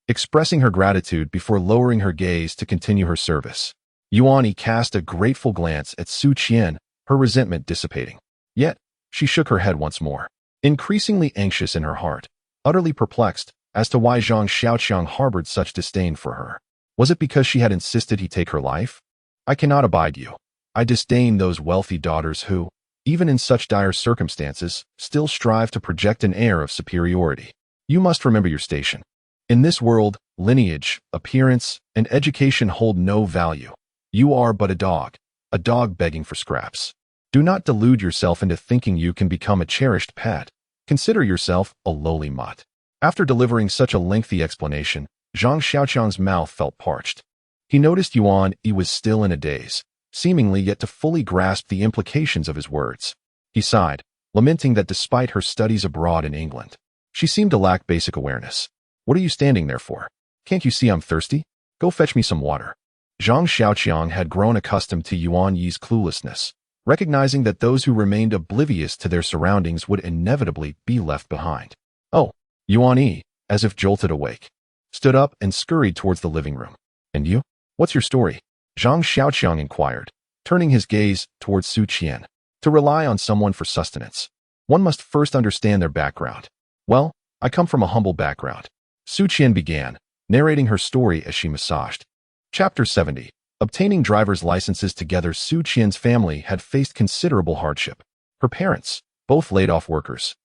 expressing her gratitude before lowering her gaze to continue her service. Yuan Yi cast a grateful glance at Su Qian, her resentment dissipating. Yet, she shook her head once more, increasingly anxious in her heart, utterly perplexed as to why Zhang Xiaoqiang harbored such disdain for her. Was it because she had insisted he take her life? I cannot abide you. I disdain those wealthy daughters who, even in such dire circumstances, still strive to project an air of superiority. You must remember your station. In this world, lineage, appearance, and education hold no value. You are but a dog begging for scraps. Do not delude yourself into thinking you can become a cherished pet. Consider yourself a lowly mutt. After delivering such a lengthy explanation, Zhang Xiaoqiang's mouth felt parched. He noticed Yuan Yi was still in a daze, seemingly yet to fully grasp the implications of his words. He sighed, lamenting that despite her studies abroad in England, she seemed to lack basic awareness. What are you standing there for? Can't you see I'm thirsty? Go fetch me some water. Zhang Xiaoqiang had grown accustomed to Yuan Yi's cluelessness, recognizing that those who remained oblivious to their surroundings would inevitably be left behind. Oh, Yuan Yi, as if jolted awake, stood up and scurried towards the living room. And you? What's your story? Zhang Xiaoqiang inquired, turning his gaze towards Su Qian. To rely on someone for sustenance, one must first understand their background. Well, I come from a humble background. Su Qian began, narrating her story as she massaged. Chapter 70. Obtaining driver's licenses together. Su Qian's family had faced considerable hardship. Her parents, both laid-off workers,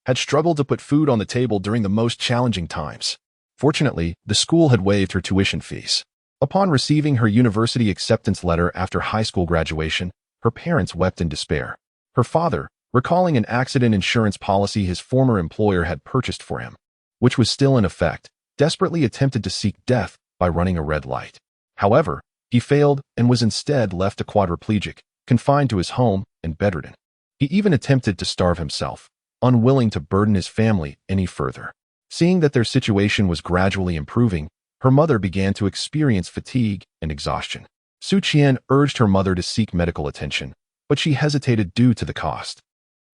had struggled to put food on the table during the most challenging times. Fortunately, the school had waived her tuition fees. Upon receiving her university acceptance letter after high school graduation, her parents wept in despair. Her father, recalling an accident insurance policy his former employer had purchased for him, which was still in effect, desperately attempted to seek death by running a red light. However, he failed and was instead left a quadriplegic, confined to his home and bedridden. He even attempted to starve himself, unwilling to burden his family any further. Seeing that their situation was gradually improving, her mother began to experience fatigue and exhaustion. Su Qian urged her mother to seek medical attention, but she hesitated due to the cost.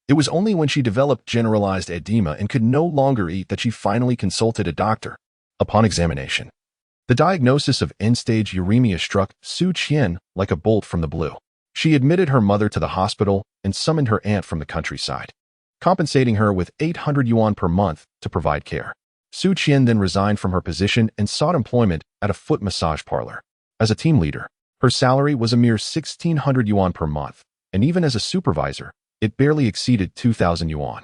It was only when she developed generalized edema and could no longer eat that she finally consulted a doctor. Upon examination, the diagnosis of end-stage uremia struck Su Qian like a bolt from the blue. She admitted her mother to the hospital and summoned her aunt from the countryside, compensating her with 800 yuan per month to provide care. Su Qian then resigned from her position and sought employment at a foot massage parlor. As a team leader, her salary was a mere 1,600 yuan per month, and even as a supervisor, it barely exceeded 2,000 yuan.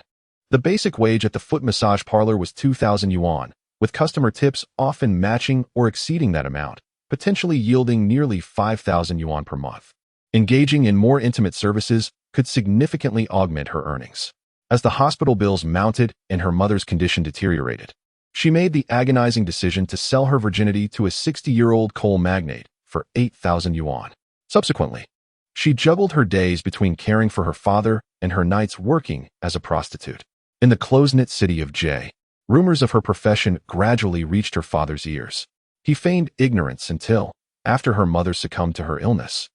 The basic wage at the foot massage parlor was 2,000 yuan, with customer tips often matching or exceeding that amount, potentially yielding nearly 5,000 yuan per month. Engaging in more intimate services could significantly augment her earnings. As the hospital bills mounted and her mother's condition deteriorated, she made the agonizing decision to sell her virginity to a 60-year-old coal magnate for 8,000 yuan. Subsequently, She juggled her days between caring for her father and her nights working as a prostitute. In the close-knit city of J, rumors of her profession gradually reached her father's ears. He feigned ignorance until, after her mother succumbed to her illness,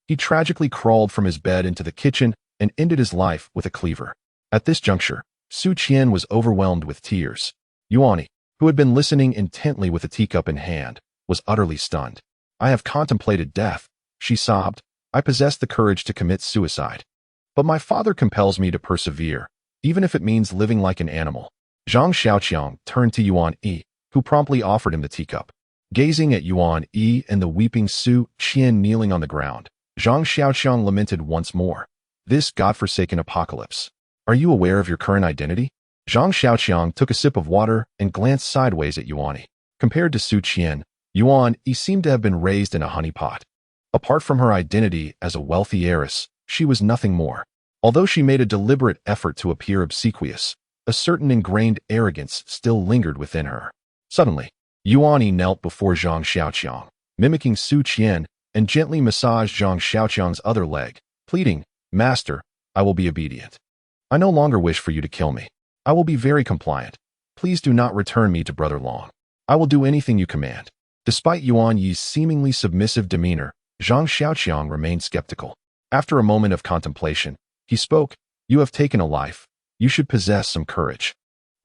he tragically crawled from his bed into the kitchen and ended his life with a cleaver. At this juncture, Su Qian was overwhelmed with tears. Yuani, who had been listening intently with a teacup in hand, was utterly stunned. I have contemplated death, she sobbed. I possess the courage to commit suicide. But my father compels me to persevere, even if it means living like an animal. Zhang Xiaoqiang turned to Yuan Yi, who promptly offered him the teacup. Gazing at Yuan Yi and the weeping Su Qian kneeling on the ground, Zhang Xiaoqiang lamented once more. This godforsaken apocalypse. Are you aware of your current identity? Zhang Xiaoqiang took a sip of water and glanced sideways at Yuan Yi. Compared to Su Qian, Yuan Yi seemed to have been raised in a honeypot. Apart from her identity as a wealthy heiress, she was nothing more. Although she made a deliberate effort to appear obsequious, a certain ingrained arrogance still lingered within her. Suddenly, Yuan Yi knelt before Zhang Xiaoqiang, mimicking Su Qian, and gently massaged Zhang Xiaoqiang's other leg, pleading, Master, I will be obedient. I no longer wish for you to kill me. I will be very compliant. Please do not return me to Brother Long. I will do anything you command. Despite Yuan Yi's seemingly submissive demeanor, Zhang Xiaoqiang remained skeptical. After a moment of contemplation, he spoke, You have taken a life. You should possess some courage.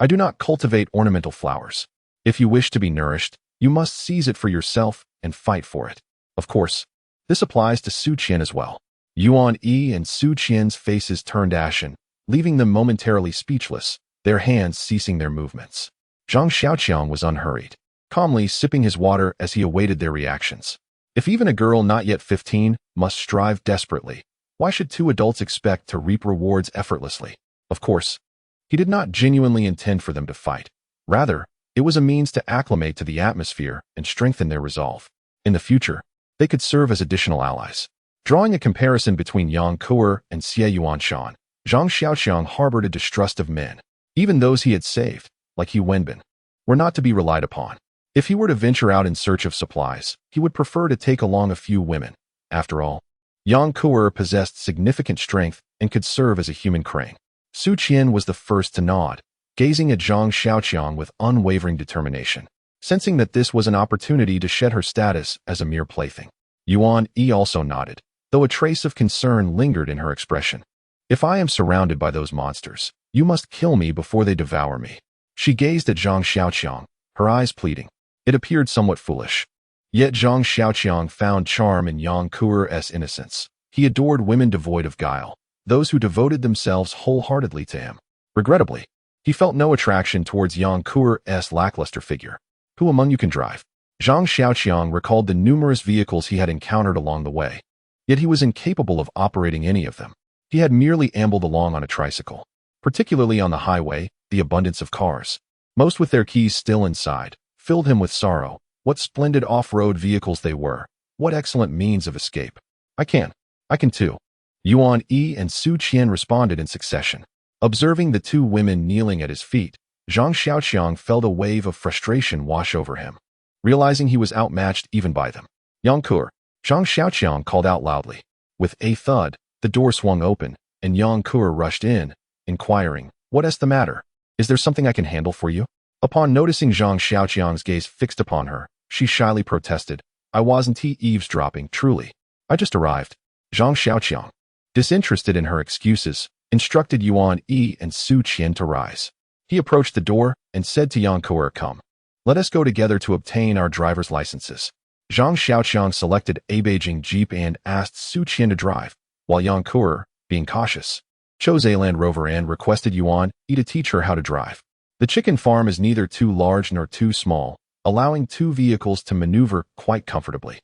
I do not cultivate ornamental flowers. If you wish to be nourished, you must seize it for yourself and fight for it. Of course, this applies to Su Qian as well. Yuan Yi and Su Qian's faces turned ashen, leaving them momentarily speechless, their hands ceasing their movements. Zhang Xiaoqiang was unhurried, calmly sipping his water as he awaited their reactions. If even a girl not yet 15 must strive desperately, why should two adults expect to reap rewards effortlessly? Of course, he did not genuinely intend for them to fight. Rather, it was a means to acclimate to the atmosphere and strengthen their resolve. In the future, they could serve as additional allies. Drawing a comparison between Yang Kuer and Xie Yuanshan, Zhang Xiaoqiang harbored a distrust of men. Even those he had saved, like Hu Wenbin, were not to be relied upon. If he were to venture out in search of supplies, he would prefer to take along a few women. After all, Yang Kuer possessed significant strength and could serve as a human crane. Su Qian was the first to nod, gazing at Zhang Xiaoqiang with unwavering determination, sensing that this was an opportunity to shed her status as a mere plaything. Yuan Yi also nodded, though a trace of concern lingered in her expression. If I am surrounded by those monsters, you must kill me before they devour me. She gazed at Zhang Xiaoqiang, her eyes pleading. It appeared somewhat foolish. Yet Zhang Xiaoqiang found charm in Yang Kuer's innocence. He adored women devoid of guile, those who devoted themselves wholeheartedly to him. Regrettably, he felt no attraction towards Yang Kuer's lackluster figure. Who among you can drive? Zhang Xiaoqiang recalled the numerous vehicles he had encountered along the way. Yet he was incapable of operating any of them. He had merely ambled along on a tricycle. Particularly on the highway, the abundance of cars, most with their keys still inside, filled him with sorrow. What splendid off-road vehicles they were. What excellent means of escape. I can too. Yuan Yi and Su Qian responded in succession. Observing the two women kneeling at his feet, Zhang Xiaoqiang felt a wave of frustration wash over him, realizing he was outmatched even by them. Yang Kuer, Zhang Xiaoqiang called out loudly. With a thud, the door swung open, and Yang Kuer rushed in, inquiring, What is the matter? Is there something I can handle for you? Upon noticing Zhang Xiaoqiang's gaze fixed upon her, she shyly protested, I wasn't eavesdropping, truly. I just arrived. Zhang Xiaoqiang, disinterested in her excuses, instructed Yuan Yi and Su Qian to rise. He approached the door and said to Yang Kuer, Come. Let us go together to obtain our driver's licenses. Zhang Xiaoqiang selected a Beijing Jeep and asked Su Qian to drive, while Yang Kuer, being cautious, chose a Land Rover and requested Yuan Yi to teach her how to drive. The chicken farm is neither too large nor too small, allowing two vehicles to maneuver quite comfortably.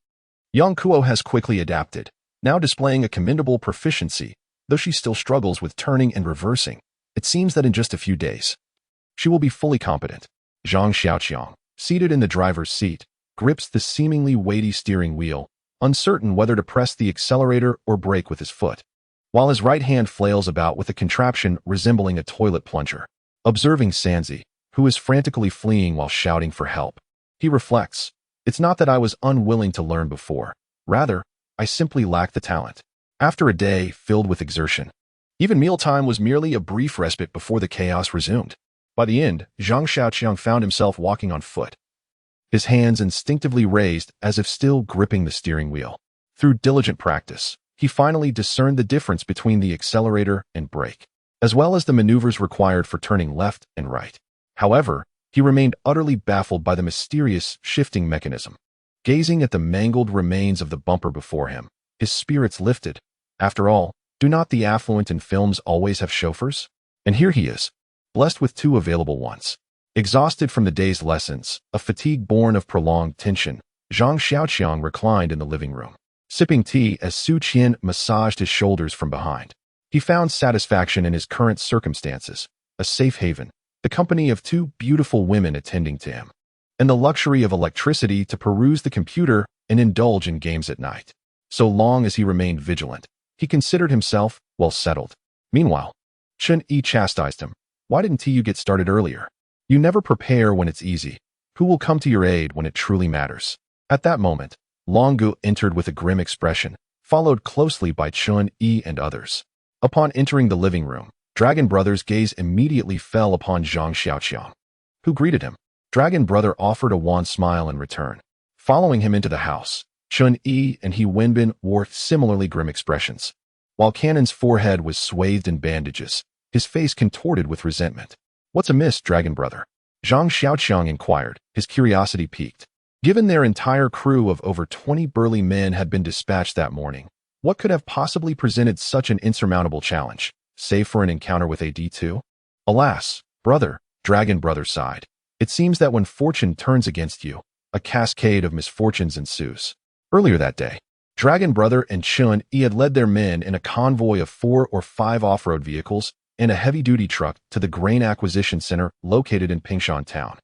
Yang Kuo has quickly adapted, now displaying a commendable proficiency, though she still struggles with turning and reversing. It seems that in just a few days, she will be fully competent. Zhang Xiaoqiang, seated in the driver's seat, grips the seemingly weighty steering wheel, uncertain whether to press the accelerator or brake with his foot, while his right hand flails about with a contraption resembling a toilet plunger. Observing Sanzi, who is frantically fleeing while shouting for help, he reflects, It's not that I was unwilling to learn before. Rather, I simply lack the talent. after a day filled with exertion. Even mealtime was merely a brief respite before the chaos resumed. By the end, Zhang Xiaoqiang found himself walking on foot, his hands instinctively raised as if still gripping the steering wheel. Through diligent practice, he finally discerned the difference between the accelerator and brake, as well as the maneuvers required for turning left and right. However, he remained utterly baffled by the mysterious shifting mechanism. Gazing at the mangled remains of the bumper before him, his spirits lifted. After all, do not the affluent in films always have chauffeurs? And here he is, blessed with two available ones. Exhausted from the day's lessons, a fatigue born of prolonged tension, Zhang Xiaoqiang reclined in the living room, sipping tea as Su Qian massaged his shoulders from behind. He found satisfaction in his current circumstances, a safe haven, the company of two beautiful women attending to him, and the luxury of electricity to peruse the computer and indulge in games at night. So long as he remained vigilant, he considered himself well settled. Meanwhile, Chen Yi chastised him. Why didn't you get started earlier? You never prepare when it's easy. Who will come to your aid when it truly matters? At that moment, Long Gu entered with a grim expression, followed closely by Chen Yi and others. Upon entering the living room, Dragon Brother's gaze immediately fell upon Zhang Xiaoqiang, who greeted him. Dragon Brother offered a wan smile in return. Following him into the house, Chen Yi and He Wenbin wore similarly grim expressions. While Cannon's forehead was swathed in bandages, his face contorted with resentment. What's amiss, Dragon Brother? Zhang Xiaoqiang inquired, his curiosity piqued. Given their entire crew of over 20 burly men had been dispatched that morning, what could have possibly presented such an insurmountable challenge, save for an encounter with AD2? Alas, brother, Dragon Brother sighed. It seems that when fortune turns against you, a cascade of misfortunes ensues. Earlier that day, Dragon Brother and Chen Yi had led their men in a convoy of 4 or 5 off-road vehicles and a heavy-duty truck to the grain acquisition center located in Pingshan Town,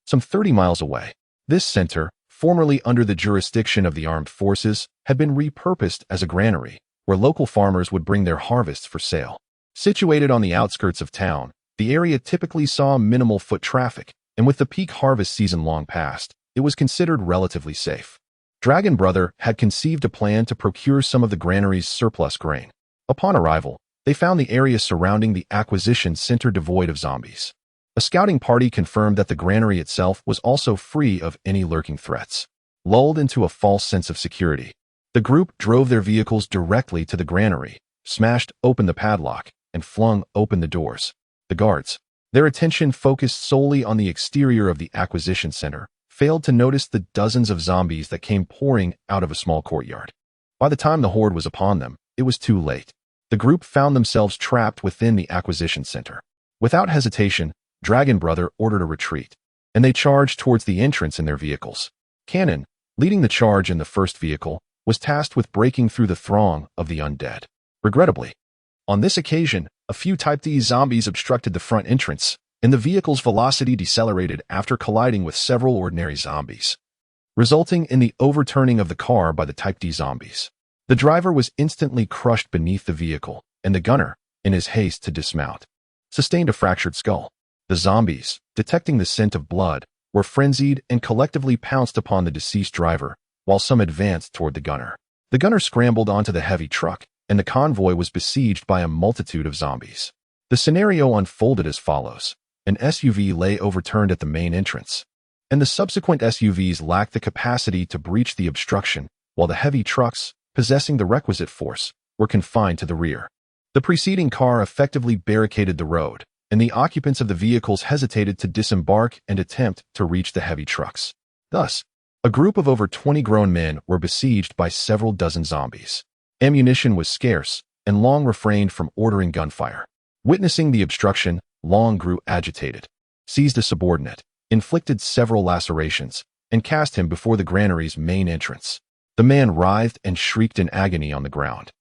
some 30 miles away. This center, formerly under the jurisdiction of the armed forces, had been repurposed as a granary, where local farmers would bring their harvests for sale. Situated on the outskirts of town, the area typically saw minimal foot traffic, and with the peak harvest season long past, it was considered relatively safe. Dragon Brother had conceived a plan to procure some of the granary's surplus grain. Upon arrival, they found the area surrounding the acquisition center devoid of zombies. A scouting party confirmed that the granary itself was also free of any lurking threats. Lulled into a false sense of security, the group drove their vehicles directly to the granary, smashed open the padlock, and flung open the doors. The guards, their attention focused solely on the exterior of the acquisition center, failed to notice the dozens of zombies that came pouring out of a small courtyard. By the time the horde was upon them, it was too late. The group found themselves trapped within the acquisition center. Without hesitation, Dragon Brother ordered a retreat, and they charged towards the entrance in their vehicles. Cannon, leading the charge in the first vehicle, was tasked with breaking through the throng of the undead. Regrettably, on this occasion, a few Type D zombies obstructed the front entrance, and the vehicle's velocity decelerated after colliding with several ordinary zombies, resulting in the overturning of the car by the Type D zombies. The driver was instantly crushed beneath the vehicle, and the gunner, in his haste to dismount, sustained a fractured skull. The zombies, detecting the scent of blood, were frenzied and collectively pounced upon the deceased driver, while some advanced toward the gunner. The gunner scrambled onto the heavy truck, and the convoy was besieged by a multitude of zombies. The scenario unfolded as follows. An SUV lay overturned at the main entrance, and the subsequent SUVs lacked the capacity to breach the obstruction, while the heavy trucks, possessing the requisite force, were confined to the rear. The preceding car effectively barricaded the road, and the occupants of the vehicles hesitated to disembark and attempt to reach the heavy trucks. Thus, a group of over 20 grown men were besieged by several dozen zombies. Ammunition was scarce, and Long refrained from ordering gunfire. Witnessing the obstruction, Long grew agitated, seized a subordinate, inflicted several lacerations, and cast him before the granary's main entrance. The man writhed and shrieked in agony on the ground,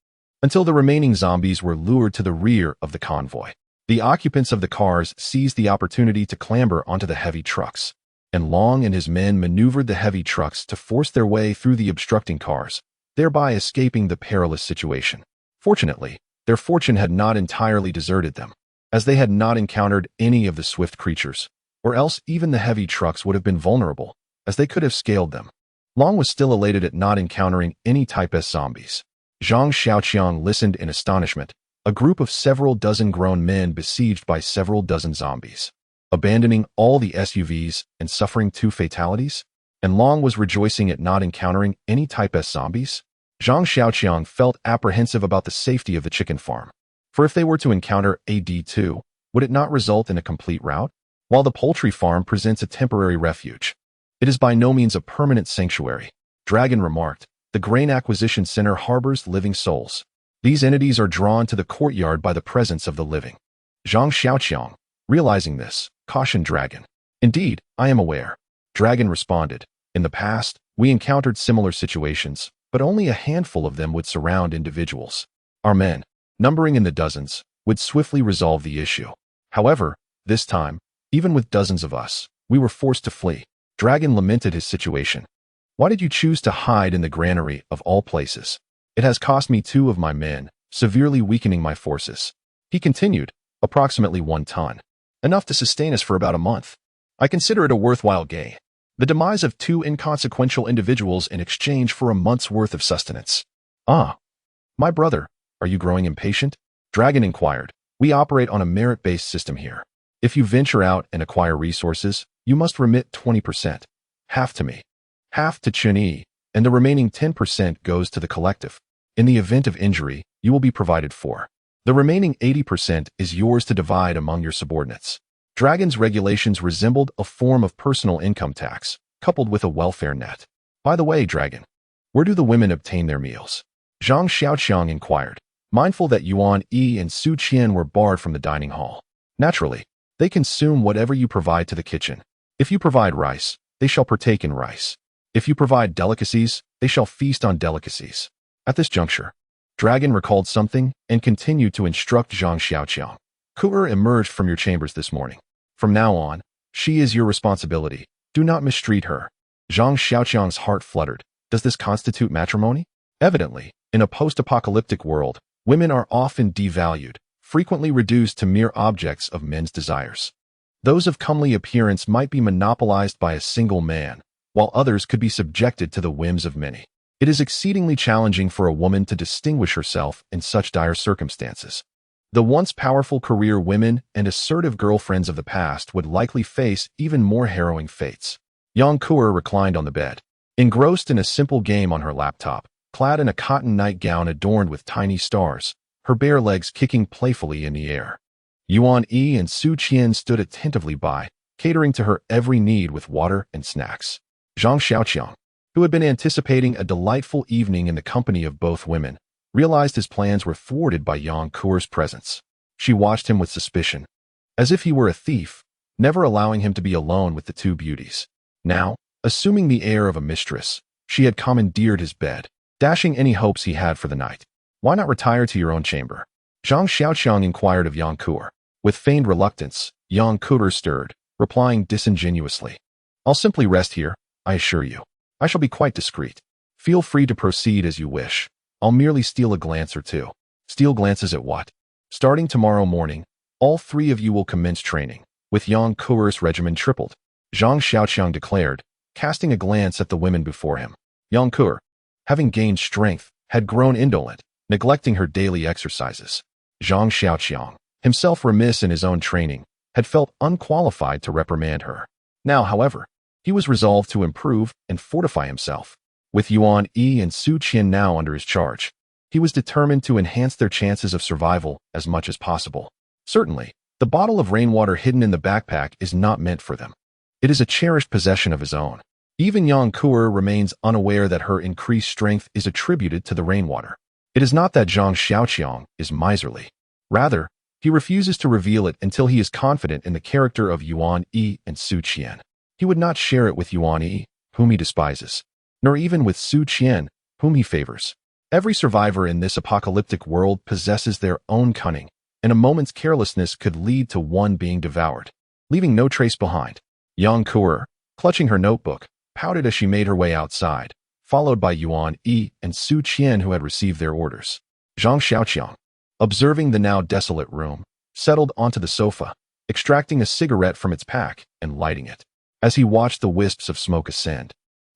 until the remaining zombies were lured to the rear of the convoy. The occupants of the cars seized the opportunity to clamber onto the heavy trucks, and Long and his men maneuvered the heavy trucks to force their way through the obstructing cars, thereby escaping the perilous situation. Fortunately, their fortune had not entirely deserted them, as they had not encountered any of the swift creatures, or else even the heavy trucks would have been vulnerable, as they could have scaled them. Long was still elated at not encountering any Type S zombies. Zhang Xiaoqiang listened in astonishment. A group of several dozen grown men besieged by several dozen zombies, abandoning all the SUVs and suffering 2 fatalities? And Long was rejoicing at not encountering any Type S zombies? Zhang Xiaoqiang felt apprehensive about the safety of the chicken farm. For if they were to encounter AD2, would it not result in a complete rout? While the poultry farm presents a temporary refuge, it is by no means a permanent sanctuary. Dragon remarked, the grain acquisition center harbors living souls. These entities are drawn to the courtyard by the presence of the living. Zhang Xiaoqiang, realizing this, cautioned Dragon. Indeed, I am aware. Dragon responded. In the past, we encountered similar situations, but only a handful of them would surround individuals. Our men, numbering in the dozens, would swiftly resolve the issue. However, this time, even with dozens of us, we were forced to flee. Dragon lamented his situation. Why did you choose to hide in the granary of all places? It has cost me 2 of my men, severely weakening my forces. He continued, approximately 1 ton. Enough to sustain us for about a month. I consider it a worthwhile gain. The demise of 2 inconsequential individuals in exchange for a month's worth of sustenance. Ah, my brother, are you growing impatient? Dragon inquired. We operate on a merit-based system here. If you venture out and acquire resources, you must remit 20%. Half to me, half to Chun-Yi, and the remaining 10% goes to the collective. In the event of injury, you will be provided for. The remaining 80% is yours to divide among your subordinates. Dragon's regulations resembled a form of personal income tax, coupled with a welfare net. By the way, Dragon, where do the women obtain their meals? Zhang Xiaoqiang inquired, mindful that Yuan Yi and Su Qian were barred from the dining hall. Naturally, they consume whatever you provide to the kitchen. If you provide rice, they shall partake in rice. If you provide delicacies, they shall feast on delicacies. At this juncture, Dragon recalled something and continued to instruct Zhang Xiaoqiang. Ku'er emerged from your chambers this morning. From now on, she is your responsibility. Do not mistreat her. Zhang Xiaoqiang's heart fluttered. Does this constitute matrimony? Evidently, in a post-apocalyptic world, women are often devalued, frequently reduced to mere objects of men's desires. Those of comely appearance might be monopolized by a single man, while others could be subjected to the whims of many. It is exceedingly challenging for a woman to distinguish herself in such dire circumstances. The once powerful career women and assertive girlfriends of the past would likely face even more harrowing fates. Yang Ku'er reclined on the bed, engrossed in a simple game on her laptop, clad in a cotton nightgown adorned with tiny stars, her bare legs kicking playfully in the air. Yuan Yi and Su Qian stood attentively by, catering to her every need with water and snacks. Zhang Xiaoqiang, who had been anticipating a delightful evening in the company of both women, realized his plans were thwarted by Yang Ku'er's presence. She watched him with suspicion, as if he were a thief, never allowing him to be alone with the 2 beauties. Now, assuming the air of a mistress, she had commandeered his bed, dashing any hopes he had for the night. Why not retire to your own chamber? Zhang Xiaoqiang inquired of Yang Ku'er. With feigned reluctance, Yang Ku'er stirred, replying disingenuously. I'll simply rest here, I assure you. I shall be quite discreet. Feel free to proceed as you wish. I'll merely steal a glance or 2. Steal glances at what? Starting tomorrow morning, all 3 of you will commence training, with Yang Ku'er's regimen tripled. Zhang Xiaoqiang declared, casting a glance at the women before him. Yang Ku'er, having gained strength, had grown indolent, neglecting her daily exercises. Zhang Xiaoqiang, himself remiss in his own training, had felt unqualified to reprimand her. Now, however, he was resolved to improve and fortify himself. With Yuan Yi and Su Qian now under his charge, he was determined to enhance their chances of survival as much as possible. Certainly, the bottle of rainwater hidden in the backpack is not meant for them. It is a cherished possession of his own. Even Yang Ku'er remains unaware that her increased strength is attributed to the rainwater. It is not that Zhang Xiaoqiang is miserly. Rather, he refuses to reveal it until he is confident in the character of Yuan Yi and Su Qian. He would not share it with Yuan Yi, whom he despises, nor even with Su Qian, whom he favors. Every survivor in this apocalyptic world possesses their own cunning, and a moment's carelessness could lead to one being devoured, leaving no trace behind. Yang Ku'er, clutching her notebook, pouted as she made her way outside, followed by Yuan Yi and Su Qian, who had received their orders. Zhang Xiaoqiang, observing the now desolate room, settled onto the sofa, extracting a cigarette from its pack and lighting it. As he watched the wisps of smoke ascend,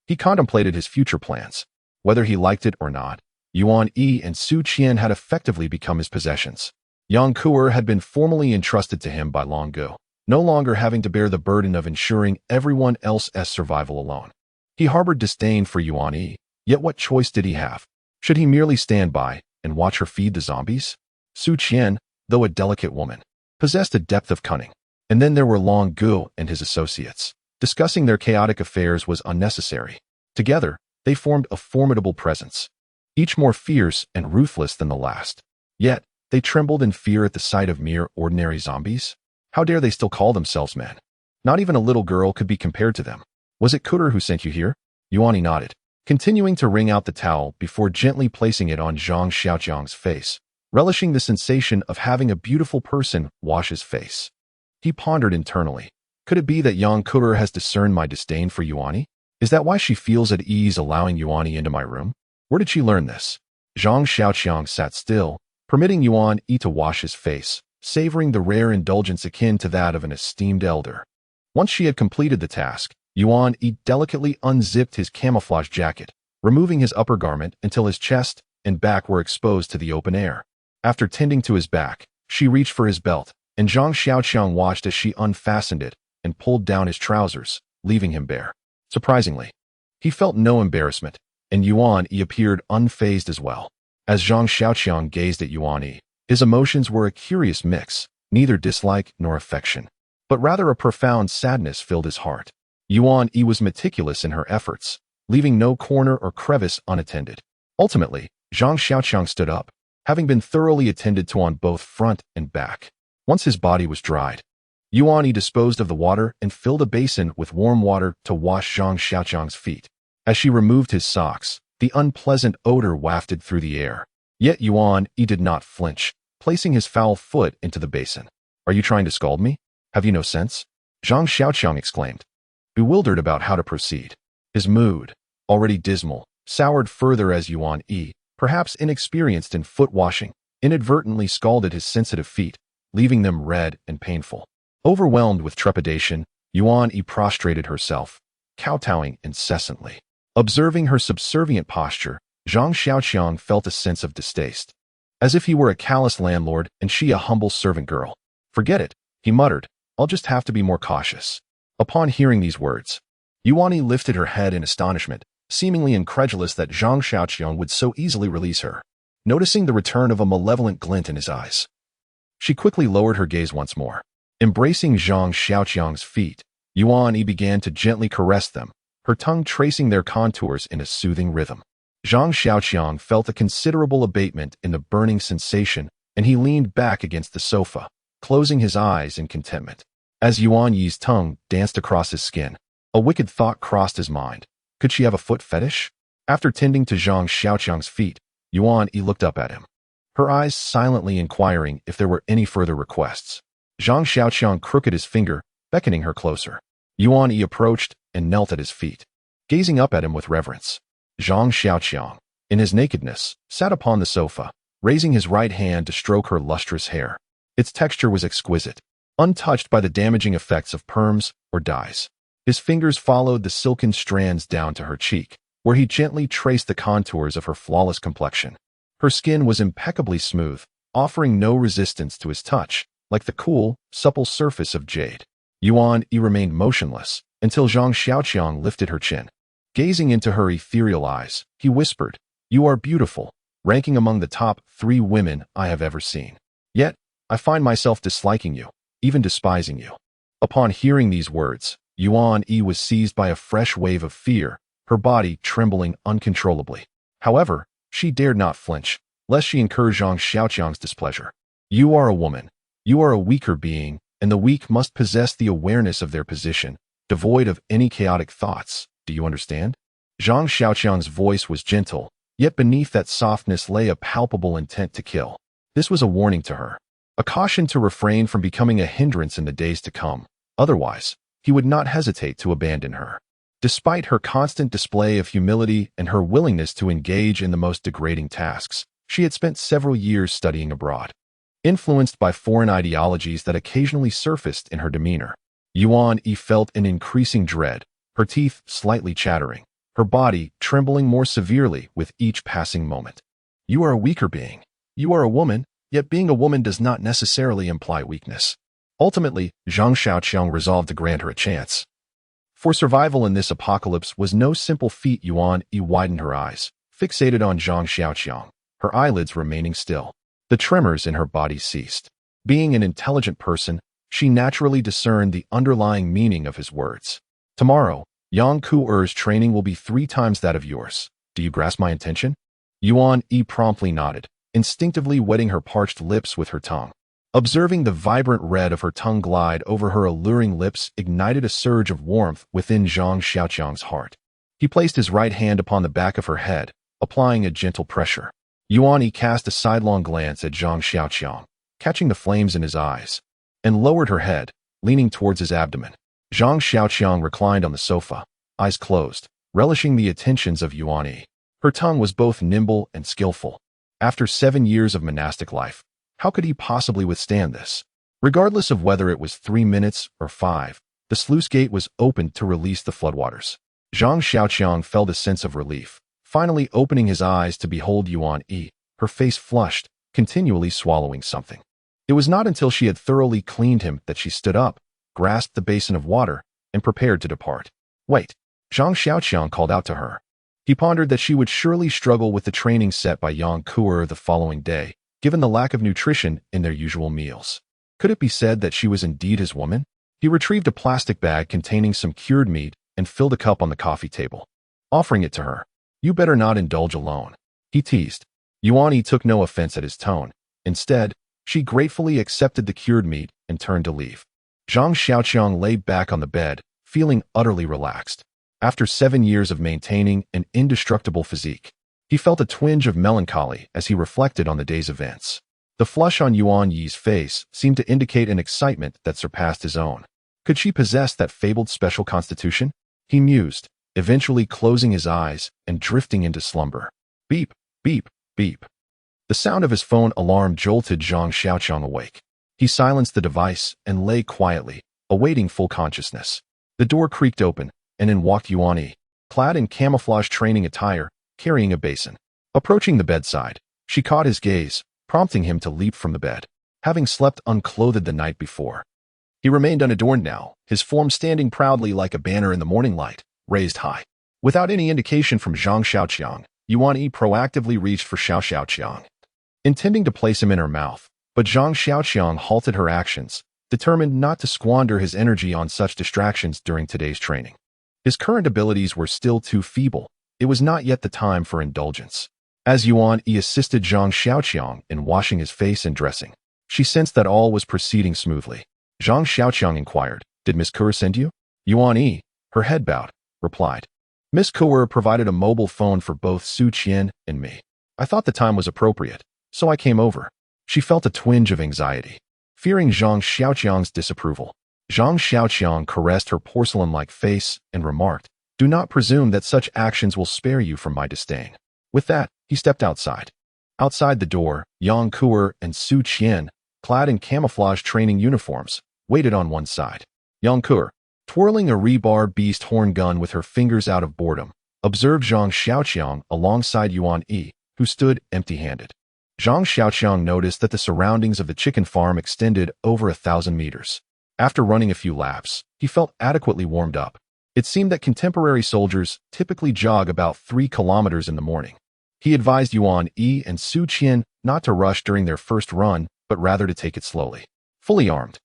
he contemplated his future plans. Whether he liked it or not, Yuan Yi and Su Qian had effectively become his possessions. Yang Kuer had been formally entrusted to him by Long Gu, no longer having to bear the burden of ensuring everyone else's survival alone. He harbored disdain for Yuan Yi, yet what choice did he have? Should he merely stand by and watch her feed the zombies? Su Qian, though a delicate woman, possessed a depth of cunning. And then there were Long Gu and his associates. Discussing their chaotic affairs was unnecessary. Together, they formed a formidable presence, each more fierce and ruthless than the last. Yet, they trembled in fear at the sight of mere ordinary zombies. How dare they still call themselves men? Not even a little girl could be compared to them. Was it Kuter who sent you here? Yuan Yi nodded, continuing to wring out the towel before gently placing it on Zhang Xiaoqiang's face, relishing the sensation of having a beautiful person wash his face. He pondered internally. Could it be that Yang Kuter has discerned my disdain for Yuan Yi? Is that why she feels at ease allowing Yuan Yi into my room? Where did she learn this? Zhang Xiaoqiang sat still, permitting Yuan Yi to wash his face, savoring the rare indulgence akin to that of an esteemed elder. Once she had completed the task, Yuan Yi delicately unzipped his camouflage jacket, removing his upper garment until his chest and back were exposed to the open air. After tending to his back, she reached for his belt, and Zhang Xiaoqiang watched as she unfastened it and pulled down his trousers, leaving him bare. Surprisingly, he felt no embarrassment, and Yuan Yi appeared unfazed as well. As Zhang Xiaoqiang gazed at Yuan Yi, his emotions were a curious mix, neither dislike nor affection, but rather a profound sadness filled his heart. Yuan Yi was meticulous in her efforts, leaving no corner or crevice unattended. Ultimately, Zhang Xiaoqiang stood up, having been thoroughly attended to on both front and back. Once his body was dried, Yuan Yi disposed of the water and filled a basin with warm water to wash Zhang Xiaoqiang's feet. As she removed his socks, the unpleasant odor wafted through the air. Yet Yuan Yi did not flinch, placing his foul foot into the basin. Are you trying to scald me? Have you no sense? Zhang Xiaoqiang exclaimed, bewildered about how to proceed. His mood, already dismal, soured further as Yuan Yi, perhaps inexperienced in foot washing, inadvertently scalded his sensitive feet, leaving them red and painful. Overwhelmed with trepidation, Yuan Yi prostrated herself, kowtowing incessantly. Observing her subservient posture, Zhang Xiaoqiang felt a sense of distaste, as if he were a callous landlord and she a humble servant girl. Forget it, he muttered, I'll just have to be more cautious. Upon hearing these words, Yuan Yi lifted her head in astonishment, seemingly incredulous that Zhang Xiaoqiang would so easily release her. Noticing the return of a malevolent glint in his eyes, she quickly lowered her gaze once more. Embracing Zhang Xiaoqiang's feet, Yuan Yi began to gently caress them, her tongue tracing their contours in a soothing rhythm. Zhang Xiaoqiang felt a considerable abatement in the burning sensation, and he leaned back against the sofa, closing his eyes in contentment. As Yuan Yi's tongue danced across his skin, a wicked thought crossed his mind. Could she have a foot fetish? After tending to Zhang Xiaoqiang's feet, Yuan Yi looked up at him, her eyes silently inquiring if there were any further requests. Zhang Xiaoqiang crooked his finger, beckoning her closer. Yuan Yi approached and knelt at his feet, gazing up at him with reverence. Zhang Xiaoqiang, in his nakedness, sat upon the sofa, raising his right hand to stroke her lustrous hair. Its texture was exquisite, untouched by the damaging effects of perms or dyes. His fingers followed the silken strands down to her cheek, where he gently traced the contours of her flawless complexion. Her skin was impeccably smooth, offering no resistance to his touch, like the cool, supple surface of jade. Yuan Yi remained motionless until Zhang Xiaoqiang lifted her chin. Gazing into her ethereal eyes, he whispered, "You are beautiful, ranking among the top 3 women I have ever seen. Yet, I find myself disliking you, even despising you." Upon hearing these words, Yuan Yi was seized by a fresh wave of fear, her body trembling uncontrollably. However, she dared not flinch, lest she incur Zhang Xiaoqiang's displeasure. "You are a woman. You are a weaker being, and the weak must possess the awareness of their position, devoid of any chaotic thoughts. Do you understand?" Zhang Xiaoqiang's voice was gentle, yet beneath that softness lay a palpable intent to kill. This was a warning to her, a caution to refrain from becoming a hindrance in the days to come. Otherwise, he would not hesitate to abandon her. Despite her constant display of humility and her willingness to engage in the most degrading tasks, she had spent several years studying abroad. Influenced by foreign ideologies that occasionally surfaced in her demeanor, Yuan Yi felt an increasing dread, her teeth slightly chattering, her body trembling more severely with each passing moment. You are a weaker being. You are a woman, yet being a woman does not necessarily imply weakness. Ultimately, Zhang Xiaoqiang resolved to grant her a chance. For survival in this apocalypse was no simple feat. Yuan Yi widened her eyes, fixated on Zhang Xiaoqiang, her eyelids remaining still. The tremors in her body ceased. Being an intelligent person, she naturally discerned the underlying meaning of his words. Tomorrow, Yang Kuer's training will be 3 times that of yours. Do you grasp my intention? Yuan Yi promptly nodded, instinctively wetting her parched lips with her tongue. Observing the vibrant red of her tongue glide over her alluring lips ignited a surge of warmth within Zhang Xiaoqiang's heart. He placed his right hand upon the back of her head, applying a gentle pressure. Yuan Yi cast a sidelong glance at Zhang Xiaoqiang, catching the flames in his eyes, and lowered her head, leaning towards his abdomen. Zhang Xiaoqiang reclined on the sofa, eyes closed, relishing the attentions of Yuan Yi. Her tongue was both nimble and skillful. After 7 years of monastic life, how could he possibly withstand this? Regardless of whether it was 3 minutes or 5, the sluice gate was opened to release the floodwaters. Zhang Xiaoqiang felt a sense of relief, finally opening his eyes to behold Yuan Yi, her face flushed, continually swallowing something. It was not until she had thoroughly cleaned him that she stood up, grasped the basin of water, and prepared to depart. Wait, Zhang Xiaoqiang called out to her. He pondered that she would surely struggle with the training set by Yang Kuer the following day, given the lack of nutrition in their usual meals. Could it be said that she was indeed his woman? He retrieved a plastic bag containing some cured meat and filled a cup on the coffee table, offering it to her. You better not indulge alone, he teased. Yuan Yi took no offense at his tone. Instead, she gratefully accepted the cured meat and turned to leave. Zhang Xiaoqiang lay back on the bed, feeling utterly relaxed. After 7 years of maintaining an indestructible physique, he felt a twinge of melancholy as he reflected on the day's events. The flush on Yuan Yi's face seemed to indicate an excitement that surpassed his own. Could she possess that fabled special constitution? He mused, eventually closing his eyes and drifting into slumber. Beep, beep, beep. The sound of his phone alarm jolted Zhang Xiaoqiang awake. He silenced the device and lay quietly, awaiting full consciousness. The door creaked open, and in walked Yuan Yi, clad in camouflage training attire, carrying a basin. Approaching the bedside, she caught his gaze, prompting him to leap from the bed. Having slept unclothed the night before, he remained unadorned now, his form standing proudly like a banner in the morning light, raised high. Without any indication from Zhang Xiaoqiang, Yuan Yi proactively reached for Xiaoqiang, intending to place him in her mouth, but Zhang Xiaoqiang halted her actions, determined not to squander his energy on such distractions during today's training. His current abilities were still too feeble. It was not yet the time for indulgence. As Yuan Yi assisted Zhang Xiaoqiang in washing his face and dressing, she sensed that all was proceeding smoothly. Zhang Xiaoqiang inquired, "Did Miss Kuer send you?" Yuan Yi, her head bowed, replied, "Miss Kuer provided a mobile phone for both Su Qian and me. I thought the time was appropriate, so I came over." She felt a twinge of anxiety, fearing Zhang Xiaoqiang's disapproval. Zhang Xiaoqiang caressed her porcelain-like face and remarked, "Do not presume that such actions will spare you from my disdain." With that, he stepped outside. Outside the door, Yang Kuer and Su Qian, clad in camouflage training uniforms, waited on one side. Yang Kuer, twirling a rebar beast horn gun with her fingers out of boredom, observed Zhang Xiaoqiang alongside Yuan Yi, who stood empty-handed. Zhang Xiaoqiang noticed that the surroundings of the chicken farm extended over 1,000 meters. After running a few laps, he felt adequately warmed up. It seemed that contemporary soldiers typically jog about 3 kilometers in the morning. He advised Yuan Yi and Su Qian not to rush during their first run, but rather to take it slowly. Fully armed,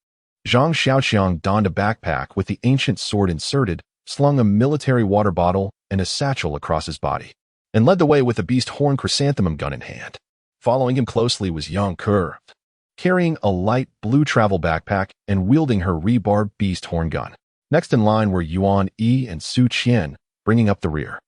Zhang Xiaoqiang donned a backpack with the ancient sword inserted, slung a military water bottle and a satchel across his body, and led the way with a beast horn chrysanthemum gun in hand. Following him closely was Yang Kuer, carrying a light blue travel backpack and wielding her rebar beast horn gun. Next in line were Yuan Yi and Su Qian, bringing up the rear.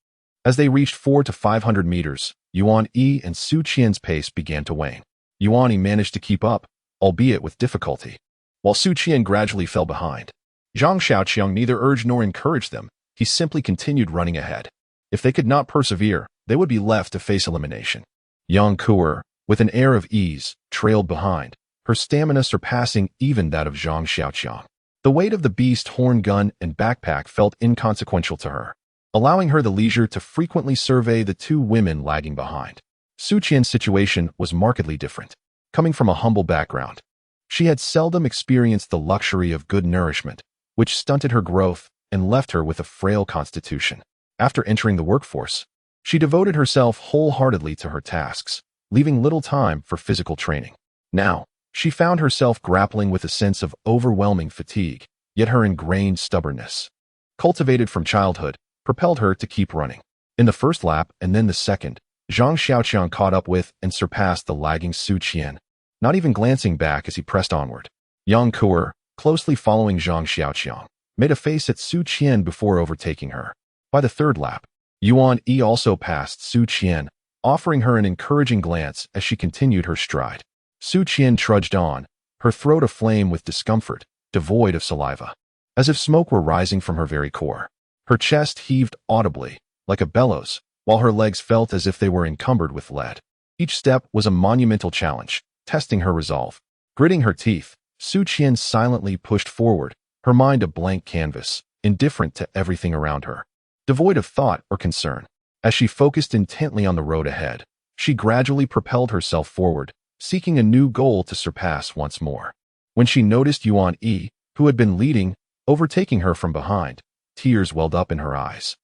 As they reached 400 to 500 meters, Yuan Yi and Su Qian's pace began to wane. Yuan Yi managed to keep up, albeit with difficulty, while Su Qian gradually fell behind. Zhang Xiaoqiang neither urged nor encouraged them. He simply continued running ahead. If they could not persevere, they would be left to face elimination. Yang Kuer, with an air of ease, trailed behind, her stamina surpassing even that of Zhang Xiaoqiang. The weight of the beast horn gun and backpack felt inconsequential to her, allowing her the leisure to frequently survey the 2 women lagging behind. Su Qian's situation was markedly different. Coming from a humble background, she had seldom experienced the luxury of good nourishment, which stunted her growth and left her with a frail constitution. After entering the workforce, she devoted herself wholeheartedly to her tasks, leaving little time for physical training. Now, she found herself grappling with a sense of overwhelming fatigue, yet her ingrained stubbornness, cultivated from childhood, propelled her to keep running. In the first lap and then the second, Zhang Xiaoqiang caught up with and surpassed the lagging Su Qian, not even glancing back as he pressed onward. Yang Kuer, closely following Zhang Xiaoqiang, made a face at Su Qian before overtaking her. By the third lap, Yuan Yi also passed Su Qian, offering her an encouraging glance as she continued her stride. Su Qian trudged on, her throat aflame with discomfort, devoid of saliva, as if smoke were rising from her very core. Her chest heaved audibly, like a bellows, while her legs felt as if they were encumbered with lead. Each step was a monumental challenge, testing her resolve. Gritting her teeth, Su Qian silently pushed forward, her mind a blank canvas, indifferent to everything around her, devoid of thought or concern. As she focused intently on the road ahead, she gradually propelled herself forward, seeking a new goal to surpass once more. When she noticed Yuan Yi, who had been leading, overtaking her from behind, tears welled up in her eyes,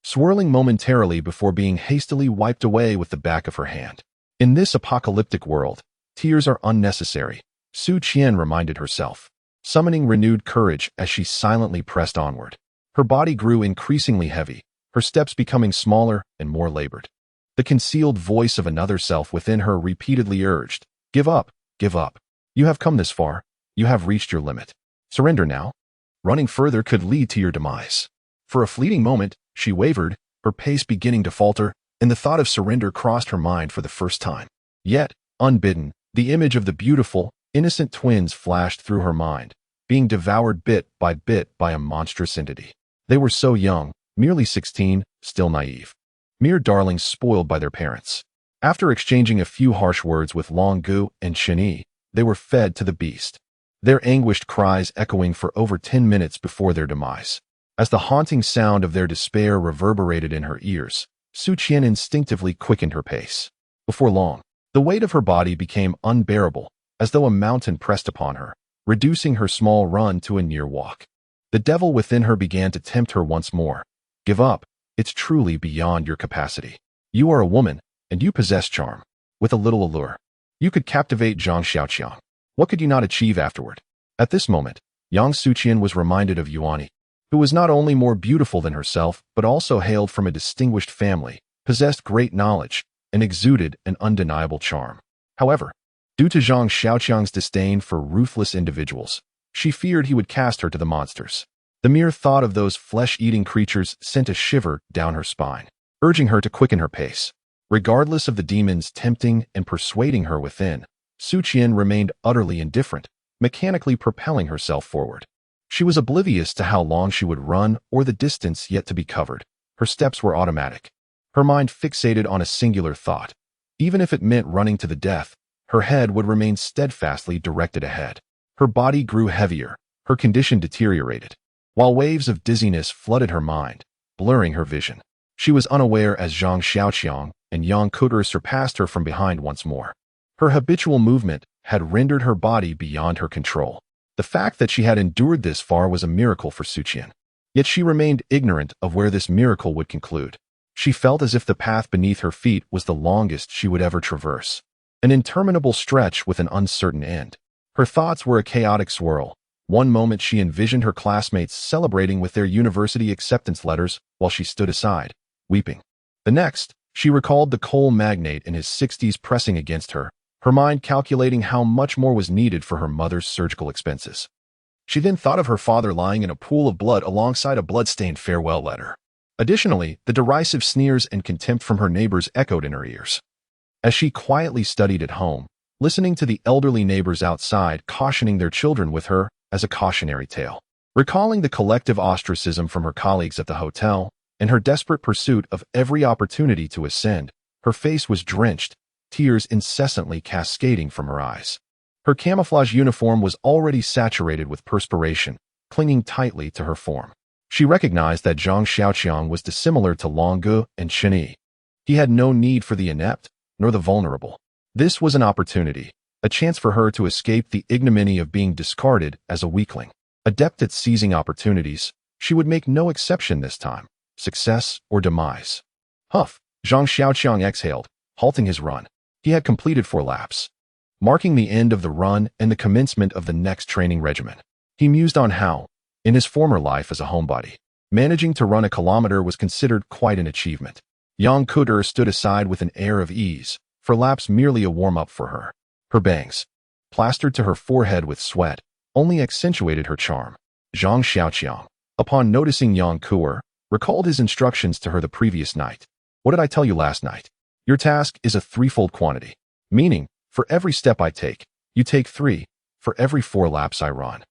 swirling momentarily before being hastily wiped away with the back of her hand. In this apocalyptic world, tears are unnecessary, Su Qian reminded herself, summoning renewed courage as she silently pressed onward. Her body grew increasingly heavy, her steps becoming smaller and more labored. The concealed voice of another self within her repeatedly urged, "Give up, give up. You have come this far. You have reached your limit. Surrender now. Running further could lead to your demise." For a fleeting moment, she wavered, her pace beginning to falter, and the thought of surrender crossed her mind for the first time. Yet, unbidden, the image of the beautiful, innocent twins flashed through her mind, being devoured bit by a monstrous entity. They were so young, merely 16, still naive. Mere darlings spoiled by their parents. After exchanging a few harsh words with Long Gu and Chen Yi, they were fed to the beast, their anguished cries echoing for over 10 minutes before their demise. As the haunting sound of their despair reverberated in her ears, Su Qian instinctively quickened her pace. Before long, the weight of her body became unbearable, as though a mountain pressed upon her, reducing her small run to a near walk. The devil within her began to tempt her once more. "Give up. It's truly beyond your capacity. You are a woman, and you possess charm. With a little allure, you could captivate Zhang Xiaoqiang. What could you not achieve afterward?" At this moment, young Su Qian was reminded of Yuan Yi, who was not only more beautiful than herself, but also hailed from a distinguished family, possessed great knowledge, and exuded an undeniable charm. However, due to Zhang Xiaoqiang's disdain for ruthless individuals, she feared he would cast her to the monsters. The mere thought of those flesh-eating creatures sent a shiver down her spine, urging her to quicken her pace. Regardless of the demons tempting and persuading her within, Su Qian remained utterly indifferent, mechanically propelling herself forward. She was oblivious to how long she would run or the distance yet to be covered. Her steps were automatic, her mind fixated on a singular thought. Even if it meant running to the death, her head would remain steadfastly directed ahead. Her body grew heavier, her condition deteriorated, while waves of dizziness flooded her mind, blurring her vision. She was unaware as Zhang Xiaoqiang and Yang Kuer surpassed her from behind once more. Her habitual movement had rendered her body beyond her control. The fact that she had endured this far was a miracle for Su Qian. Yet she remained ignorant of where this miracle would conclude. She felt as if the path beneath her feet was the longest she would ever traverse, an interminable stretch with an uncertain end. Her thoughts were a chaotic swirl. One moment she envisioned her classmates celebrating with their university acceptance letters while she stood aside, weeping. The next, she recalled the coal magnate in his 60s pressing against her, her mind calculating how much more was needed for her mother's surgical expenses. She then thought of her father lying in a pool of blood alongside a blood-stained farewell letter. Additionally, the derisive sneers and contempt from her neighbors echoed in her ears. As she quietly studied at home, listening to the elderly neighbors outside cautioning their children with her as a cautionary tale, recalling the collective ostracism from her colleagues at the hotel, and her desperate pursuit of every opportunity to ascend, her face was drenched, tears incessantly cascading from her eyes. Her camouflage uniform was already saturated with perspiration, clinging tightly to her form. She recognized that Zhang Xiaoqiang was dissimilar to Long Gu and Chen Yi. He had no need for the inept, nor the vulnerable. This was an opportunity, a chance for her to escape the ignominy of being discarded as a weakling. Adept at seizing opportunities, she would make no exception this time, success or demise. Huff! Zhang Xiaoqiang exhaled, halting his run. He had completed 4 laps, marking the end of the run and the commencement of the next training regimen. He mused on how, in his former life as a homebody, managing to run a kilometer was considered quite an achievement. Yang Kuder stood aside with an air of ease, for laps merely a warm-up for her. Her bangs, plastered to her forehead with sweat, only accentuated her charm. Zhang Xiaoqiang, upon noticing Yang Kuder, recalled his instructions to her the previous night. What did I tell you last night? Your task is a threefold quantity, meaning, for every step I take, you take 3, for every 4 laps I run.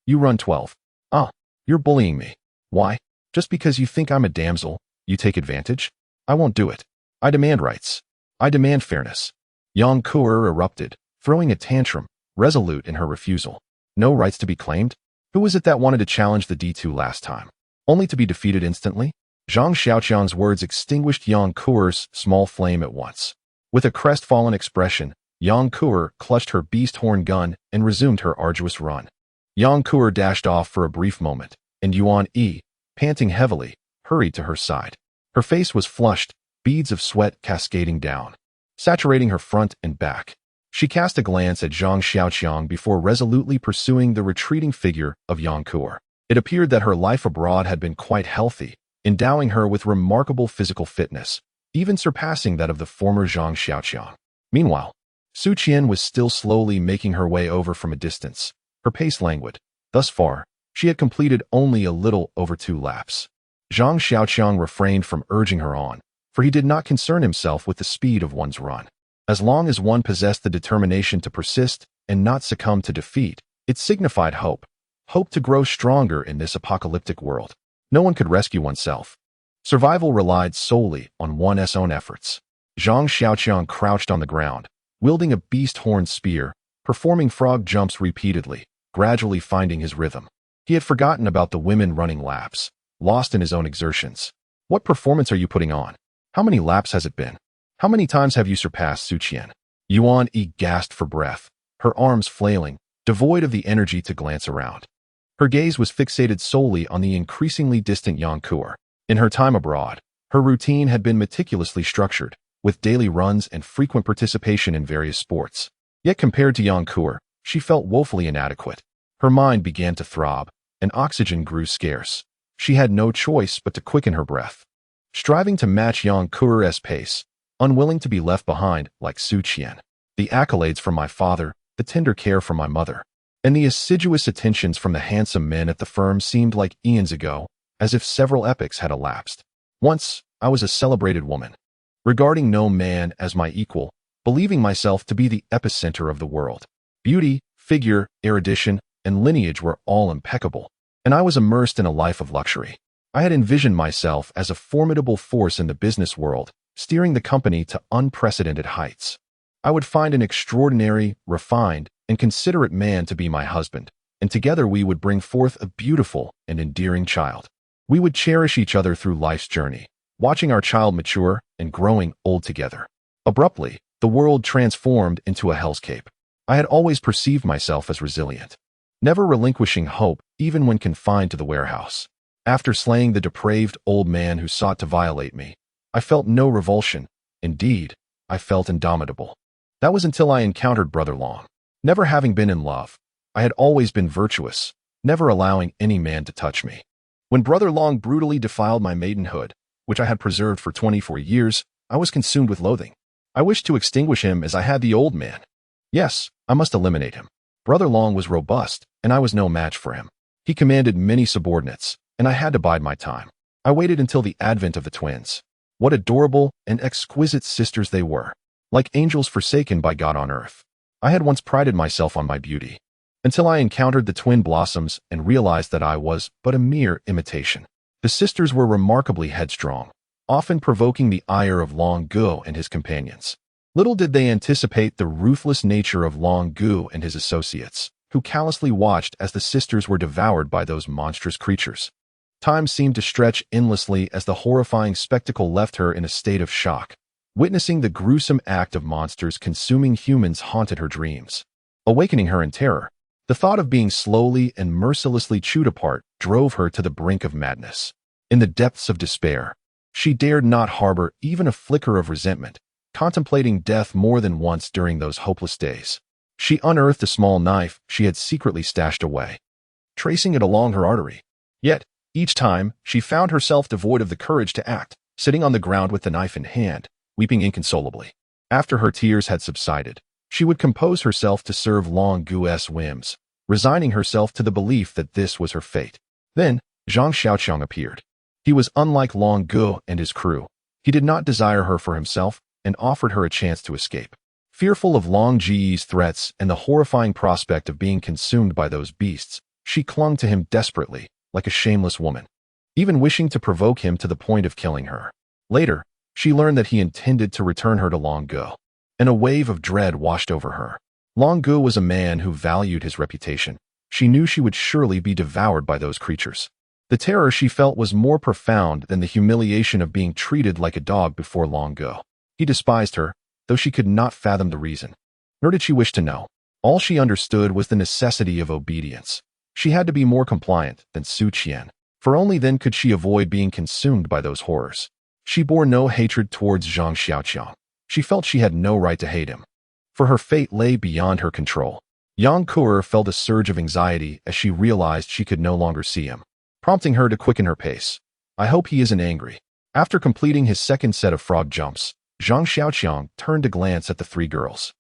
You run 12. Ah, you're bullying me. Why? Just because you think I'm a damsel, you take advantage? I won't do it. I demand rights. I demand fairness. Yang Kuder erupted, throwing a tantrum, resolute in her refusal. No rights to be claimed? Who was it that wanted to challenge the D2 last time, only to be defeated instantly? Zhang Xiaoqiang's words extinguished Yang Kuder's small flame at once. With a crestfallen expression, Yang Kuder clutched her beast horn gun and resumed her arduous run. Yang Kuder dashed off for a brief moment, and Yuan Yi, panting heavily, hurried to her side. Her face was flushed, beads of sweat cascading down, saturating her front and back. She cast a glance at Zhang Xiaoqiang before resolutely pursuing the retreating figure of Yang Kuder. It appeared that her life abroad had been quite healthy, endowing her with remarkable physical fitness, even surpassing that of the former Zhang Xiaoqiang. Meanwhile, Su Qian was still slowly making her way over from a distance, her pace languid. Thus far, she had completed only a little over 2 laps. Zhang Xiaoqiang refrained from urging her on, for he did not concern himself with the speed of one's run. As long as one possessed the determination to persist and not succumb to defeat, it signified hope, hope to grow stronger in this apocalyptic world. No one could rescue oneself. Survival relied solely on one's own efforts. Zhang Xiaoqiang crouched on the ground, wielding a beast-horned spear, performing frog jumps repeatedly, gradually finding his rhythm. He had forgotten about the women running laps, lost in his own exertions. What performance are you putting on? How many laps has it been? How many times have you surpassed Su Qian? Yuan Yi gasped for breath, her arms flailing, devoid of the energy to glance around. Her gaze was fixated solely on the increasingly distant Yang Kuder. In her time abroad, her routine had been meticulously structured, with daily runs and frequent participation in various sports. Yet compared to Yang Kuder, she felt woefully inadequate. Her mind began to throb, and oxygen grew scarce. She had no choice but to quicken her breath. Striving to match Yang Kuder's pace, unwilling to be left behind like Su Qian. The accolades from my father, the tender care from my mother, and the assiduous attentions from the handsome men at the firm seemed like eons ago, as if several epochs had elapsed. Once, I was a celebrated woman, regarding no man as my equal, believing myself to be the epicenter of the world. Beauty, figure, erudition, and lineage were all impeccable, and I was immersed in a life of luxury. I had envisioned myself as a formidable force in the business world, steering the company to unprecedented heights. I would find an extraordinary, refined, and considerate man to be my husband, and together we would bring forth a beautiful and endearing child. We would cherish each other through life's journey, watching our child mature and growing old together. Abruptly, the world transformed into a hellscape. I had always perceived myself as resilient, never relinquishing hope even when confined to the warehouse. After slaying the depraved old man who sought to violate me, I felt no revulsion. Indeed, I felt indomitable. That was until I encountered Brother Long. Never having been in love, I had always been virtuous, never allowing any man to touch me. When Brother Long brutally defiled my maidenhood, which I had preserved for 24 years, I was consumed with loathing. I wished to extinguish him as I had the old man. Yes, I must eliminate him. Brother Long was robust, and I was no match for him. He commanded many subordinates, and I had to bide my time. I waited until the advent of the twins. What adorable and exquisite sisters they were, like angels forsaken by God on earth. I had once prided myself on my beauty, until I encountered the twin blossoms and realized that I was but a mere imitation. The sisters were remarkably headstrong, often provoking the ire of Long Gu and his companions. Little did they anticipate the ruthless nature of Long Gu and his associates, who callously watched as the sisters were devoured by those monstrous creatures. Time seemed to stretch endlessly as the horrifying spectacle left her in a state of shock. Witnessing the gruesome act of monsters consuming humans haunted her dreams, awakening her in terror. The thought of being slowly and mercilessly chewed apart drove her to the brink of madness. In the depths of despair, she dared not harbor even a flicker of resentment, contemplating death more than once during those hopeless days. She unearthed a small knife she had secretly stashed away, tracing it along her artery. Yet, each time, she found herself devoid of the courage to act, sitting on the ground with the knife in hand, weeping inconsolably. After her tears had subsided, she would compose herself to serve Long Gu's whims, resigning herself to the belief that this was her fate. Then, Zhang Xiaoqiang appeared. He was unlike Long Gu and his crew. He did not desire her for himself and offered her a chance to escape. Fearful of Long Ji's threats and the horrifying prospect of being consumed by those beasts, she clung to him desperately, like a shameless woman, even wishing to provoke him to the point of killing her. Later, she learned that he intended to return her to Long Gu, and a wave of dread washed over her. Long Gu was a man who valued his reputation. She knew she would surely be devoured by those creatures. The terror she felt was more profound than the humiliation of being treated like a dog before Long Gu. He despised her, though she could not fathom the reason. Nor did she wish to know. All she understood was the necessity of obedience. She had to be more compliant than Su Qian, for only then could she avoid being consumed by those horrors. She bore no hatred towards Zhang Xiaoqiang. She felt she had no right to hate him, for her fate lay beyond her control. Yang Kuer felt a surge of anxiety as she realized she could no longer see him, prompting her to quicken her pace. I hope he isn't angry. After completing his second set of frog jumps, Zhang Xiaoqiang turned to glance at the three girls.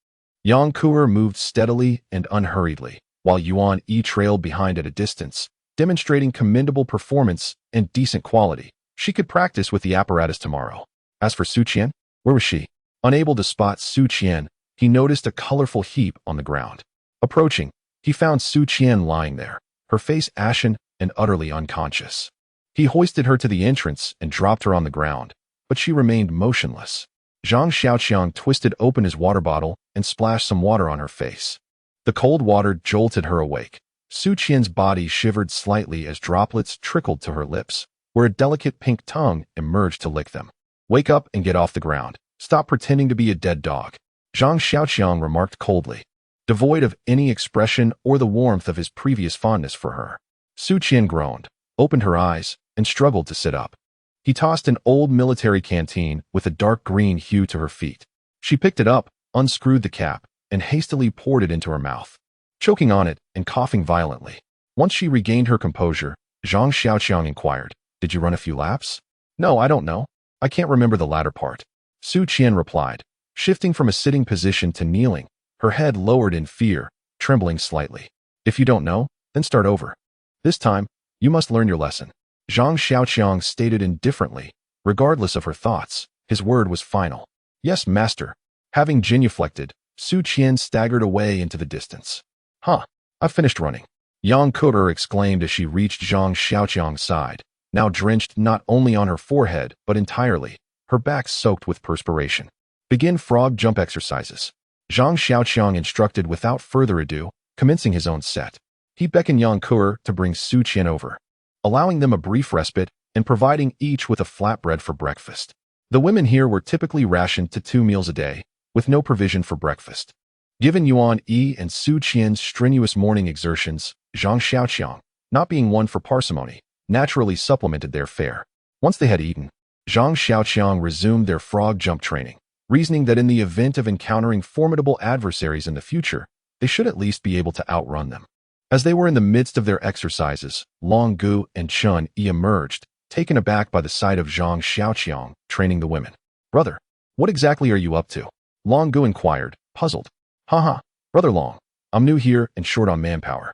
Yang Kuer moved steadily and unhurriedly, while Yuan Yi trailed behind at a distance, demonstrating commendable performance and decent quality. She could practice with the apparatus tomorrow. As for Su Qian, where was she? Unable to spot Su Qian, he noticed a colorful heap on the ground. Approaching, he found Su Qian lying there, her face ashen and utterly unconscious. He hoisted her to the entrance and dropped her on the ground, but she remained motionless. Zhang Xiaoqiang twisted open his water bottle and splashed some water on her face. The cold water jolted her awake. Su Qian's body shivered slightly as droplets trickled to her lips, where a delicate pink tongue emerged to lick them. Wake up and get off the ground. Stop pretending to be a dead dog, Zhang Xiaoqiang remarked coldly, devoid of any expression or the warmth of his previous fondness for her. Su Qian groaned, opened her eyes, and struggled to sit up. He tossed an old military canteen with a dark green hue to her feet. She picked it up, unscrewed the cap, and hastily poured it into her mouth, choking on it and coughing violently. Once she regained her composure, Zhang Xiaoqiang inquired, "Did you run a few laps?" "No, I don't know. I can't remember the latter part," Su Qian replied, shifting from a sitting position to kneeling, her head lowered in fear, trembling slightly. "If you don't know, then start over. This time, you must learn your lesson," Zhang Xiaoqiang stated indifferently, regardless of her thoughts. His word was final. "Yes, master." Having genuflected, Su Qian staggered away into the distance. "Huh, I've finished running," Yang Kuer exclaimed as she reached Zhang Xiaoqiang's side, now drenched not only on her forehead but entirely, her back soaked with perspiration. "Begin frog jump exercises," Zhang Xiaoqiang instructed without further ado, commencing his own set. He beckoned Yang Kuer to bring Su Qian over, allowing them a brief respite and providing each with a flatbread for breakfast. The women here were typically rationed to 2 meals a day, with no provision for breakfast. Given Yuan Yi and Su Qian's strenuous morning exertions, Zhang Xiaoqiang, not being one for parsimony, naturally supplemented their fare. Once they had eaten, Zhang Xiaoqiang resumed their frog jump training, reasoning that in the event of encountering formidable adversaries in the future, they should at least be able to outrun them. As they were in the midst of their exercises, Long Gu and Chun Yi emerged, taken aback by the sight of Zhang Xiaoqiang training the women. "Brother, what exactly are you up to?" Long Gu inquired, puzzled. "Haha, Brother Long, I'm new here and short on manpower,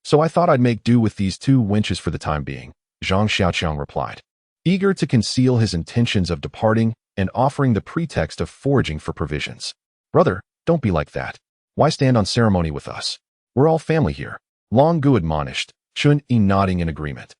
so I thought I'd make do with these 2 wenches for the time being," Zhang Xiaoqiang replied, eager to conceal his intentions of departing and offering the pretext of foraging for provisions. "Brother, don't be like that. Why stand on ceremony with us? We're all family here," Long Gu admonished, Chun Yi nodding in agreement.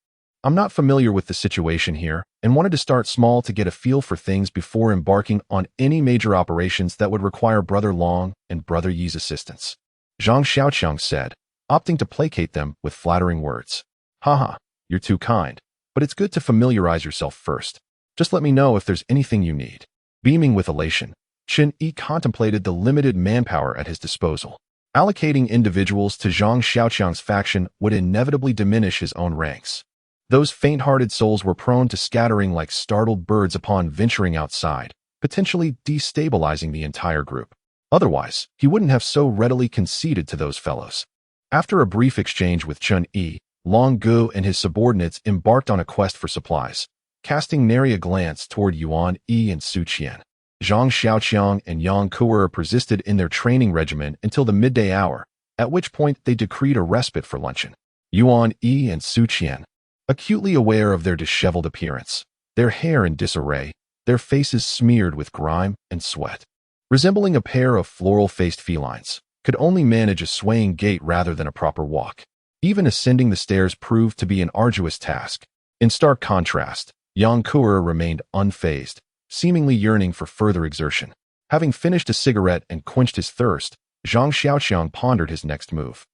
"I'm not familiar with the situation here and wanted to start small to get a feel for things before embarking on any major operations that would require Brother Long and Brother Yi's assistance," Zhang Xiaoqiang said, opting to placate them with flattering words. "Haha, you're too kind, but it's good to familiarize yourself first. Just let me know if there's anything you need." Beaming with elation, Chen Yi contemplated the limited manpower at his disposal. Allocating individuals to Zhang Xiaoqiang's faction would inevitably diminish his own ranks. Those faint-hearted souls were prone to scattering like startled birds upon venturing outside, potentially destabilizing the entire group. Otherwise, he wouldn't have so readily conceded to those fellows. After a brief exchange with Chen Yi, Long Gu and his subordinates embarked on a quest for supplies, casting nary a glance toward Yuan Yi and Su Qian. Zhang Xiaoqiang and Yang Kuer persisted in their training regimen until the midday hour, at which point they decreed a respite for luncheon. Yuan Yi and Su Qian, acutely aware of their disheveled appearance, their hair in disarray, their faces smeared with grime and sweat, resembling a pair of floral-faced felines, could only manage a swaying gait rather than a proper walk. Even ascending the stairs proved to be an arduous task. In stark contrast, Yang Kuer remained unfazed, seemingly yearning for further exertion. Having finished a cigarette and quenched his thirst, Zhang Xiaoqiang pondered his next move.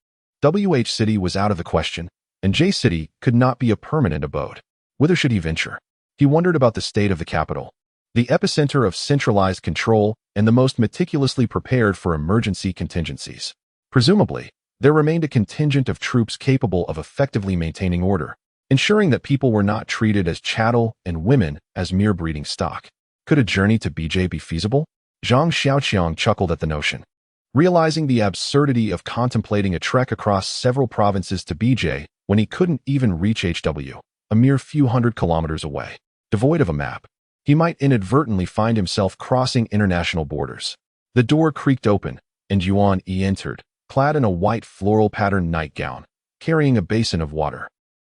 WH City was out of the question, and J City could not be a permanent abode. Whither should he venture? He wondered about the state of the capital, the epicenter of centralized control and the most meticulously prepared for emergency contingencies. Presumably, there remained a contingent of troops capable of effectively maintaining order, ensuring that people were not treated as chattel and women as mere breeding stock. Could a journey to BJ be feasible? Zhang Xiaoqiang chuckled at the notion. Realizing the absurdity of contemplating a trek across several provinces to BJ when he couldn't even reach HW, a mere few hundred kilometers away. Devoid of a map, he might inadvertently find himself crossing international borders. The door creaked open, and Yuan Yi entered, clad in a white floral-patterned nightgown, carrying a basin of water.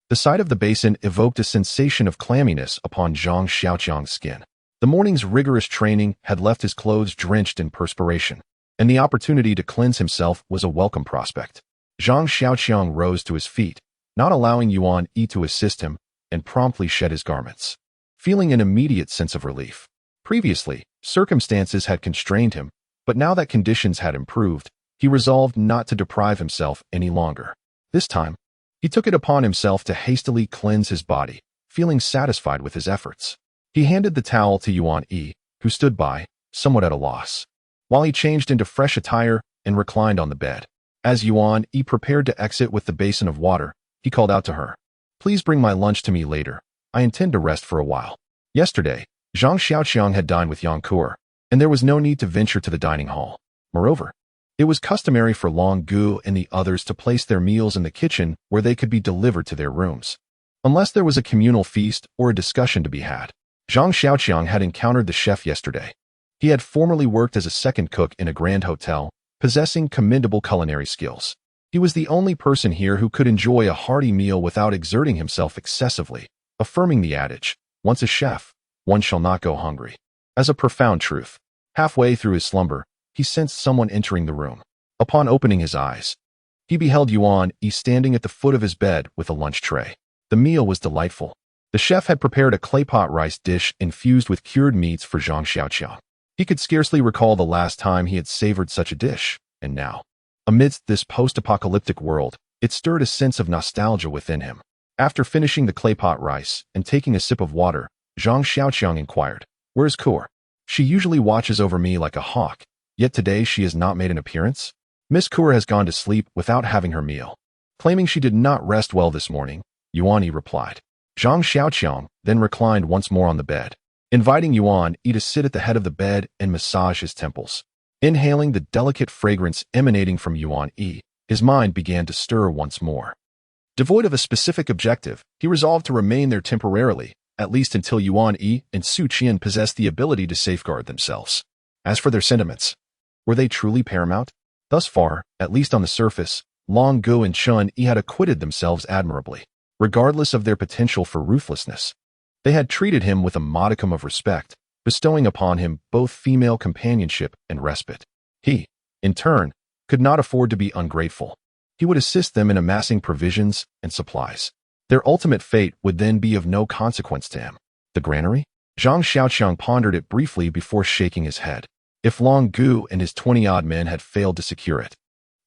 The sight of the basin evoked a sensation of clamminess upon Zhang Xiaoqiang's skin. The morning's rigorous training had left his clothes drenched in perspiration, and the opportunity to cleanse himself was a welcome prospect. Zhang Xiaoqiang rose to his feet, not allowing Yuan Yi to assist him, and promptly shed his garments, feeling an immediate sense of relief. Previously, circumstances had constrained him, but now that conditions had improved, he resolved not to deprive himself any longer. This time, he took it upon himself to hastily cleanse his body, feeling satisfied with his efforts. He handed the towel to Yuan Yi, who stood by, somewhat at a loss, while he changed into fresh attire and reclined on the bed. As Yuan Yi prepared to exit with the basin of water, he called out to her, "Please bring my lunch to me later. I intend to rest for a while." Yesterday, Zhang Xiaoqiang had dined with Yang Kuer, and there was no need to venture to the dining hall. Moreover, it was customary for Long Gu and the others to place their meals in the kitchen where they could be delivered to their rooms, unless there was a communal feast or a discussion to be had. Zhang Xiaoqiang had encountered the chef yesterday. He had formerly worked as a second cook in a grand hotel, possessing commendable culinary skills. He was the only person here who could enjoy a hearty meal without exerting himself excessively, affirming the adage, "Once a chef, one shall not go hungry," as a profound truth. Halfway through his slumber, he sensed someone entering the room. Upon opening his eyes, he beheld Yuan Yi standing at the foot of his bed with a lunch tray. The meal was delightful. The chef had prepared a claypot rice dish infused with cured meats for Zhang Xiaoqiang. He could scarcely recall the last time he had savored such a dish, and now, amidst this post-apocalyptic world, it stirred a sense of nostalgia within him. After finishing the claypot rice and taking a sip of water, Zhang Xiaoqiang inquired, "Where's Kuer? She usually watches over me like a hawk, yet today she has not made an appearance." "Miss Kuer has gone to sleep without having her meal." Claiming she did not rest well this morning, Yuan Yi replied. Zhang Xiaoqiang then reclined once more on the bed, inviting Yuan Yi to sit at the head of the bed and massage his temples. Inhaling the delicate fragrance emanating from Yuan Yi, his mind began to stir once more. Devoid of a specific objective, he resolved to remain there temporarily, at least until Yuan Yi and Su Qian possessed the ability to safeguard themselves. As for their sentiments, were they truly paramount? Thus far, at least on the surface, Long Gu and Chen Yi had acquitted themselves admirably, regardless of their potential for ruthlessness. They had treated him with a modicum of respect, bestowing upon him both female companionship and respite. He, in turn, could not afford to be ungrateful. He would assist them in amassing provisions and supplies. Their ultimate fate would then be of no consequence to him. The granary? Zhang Xiaoqiang pondered it briefly before shaking his head. If Long Gu and his 20-odd men had failed to secure it,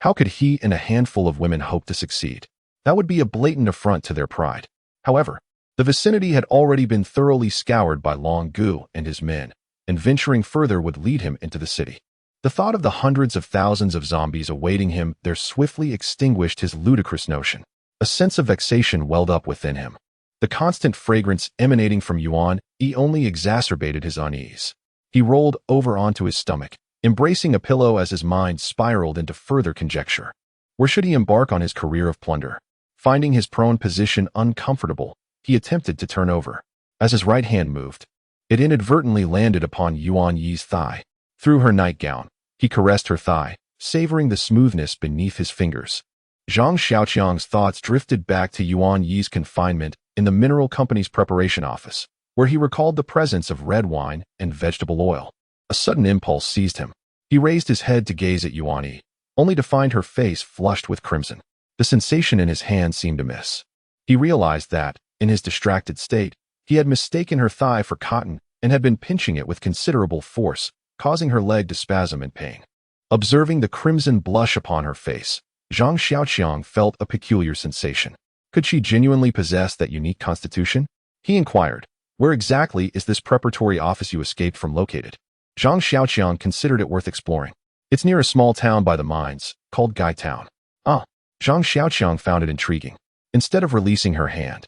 how could he and a handful of women hope to succeed? That would be a blatant affront to their pride. However, the vicinity had already been thoroughly scoured by Long Gu and his men, and venturing further would lead him into the city. The thought of the hundreds of thousands of zombies awaiting him there swiftly extinguished his ludicrous notion. A sense of vexation welled up within him. The constant fragrance emanating from Yuan Yi only exacerbated his unease. He rolled over onto his stomach, embracing a pillow as his mind spiraled into further conjecture. Where should he embark on his career of plunder? Finding his prone position uncomfortable, he attempted to turn over. As his right hand moved, it inadvertently landed upon Yuan Yi's thigh. Through her nightgown, he caressed her thigh, savoring the smoothness beneath his fingers. Zhang Xiaoqiang's thoughts drifted back to Yuan Yi's confinement in the mineral company's preparation office, where he recalled the presence of red wine and vegetable oil. A sudden impulse seized him. He raised his head to gaze at Yuan Yi, only to find her face flushed with crimson. The sensation in his hand seemed amiss. He realized that, in his distracted state, he had mistaken her thigh for cotton and had been pinching it with considerable force, causing her leg to spasm in pain. Observing the crimson blush upon her face, Zhang Xiaoqiang felt a peculiar sensation. Could she genuinely possess that unique constitution? He inquired, "Where exactly is this preparatory office you escaped from located?" Zhang Xiaoqiang considered it worth exploring. "It's near a small town by the mines, called Gai Town." Ah, Zhang Xiaoqiang found it intriguing. Instead of releasing her hand,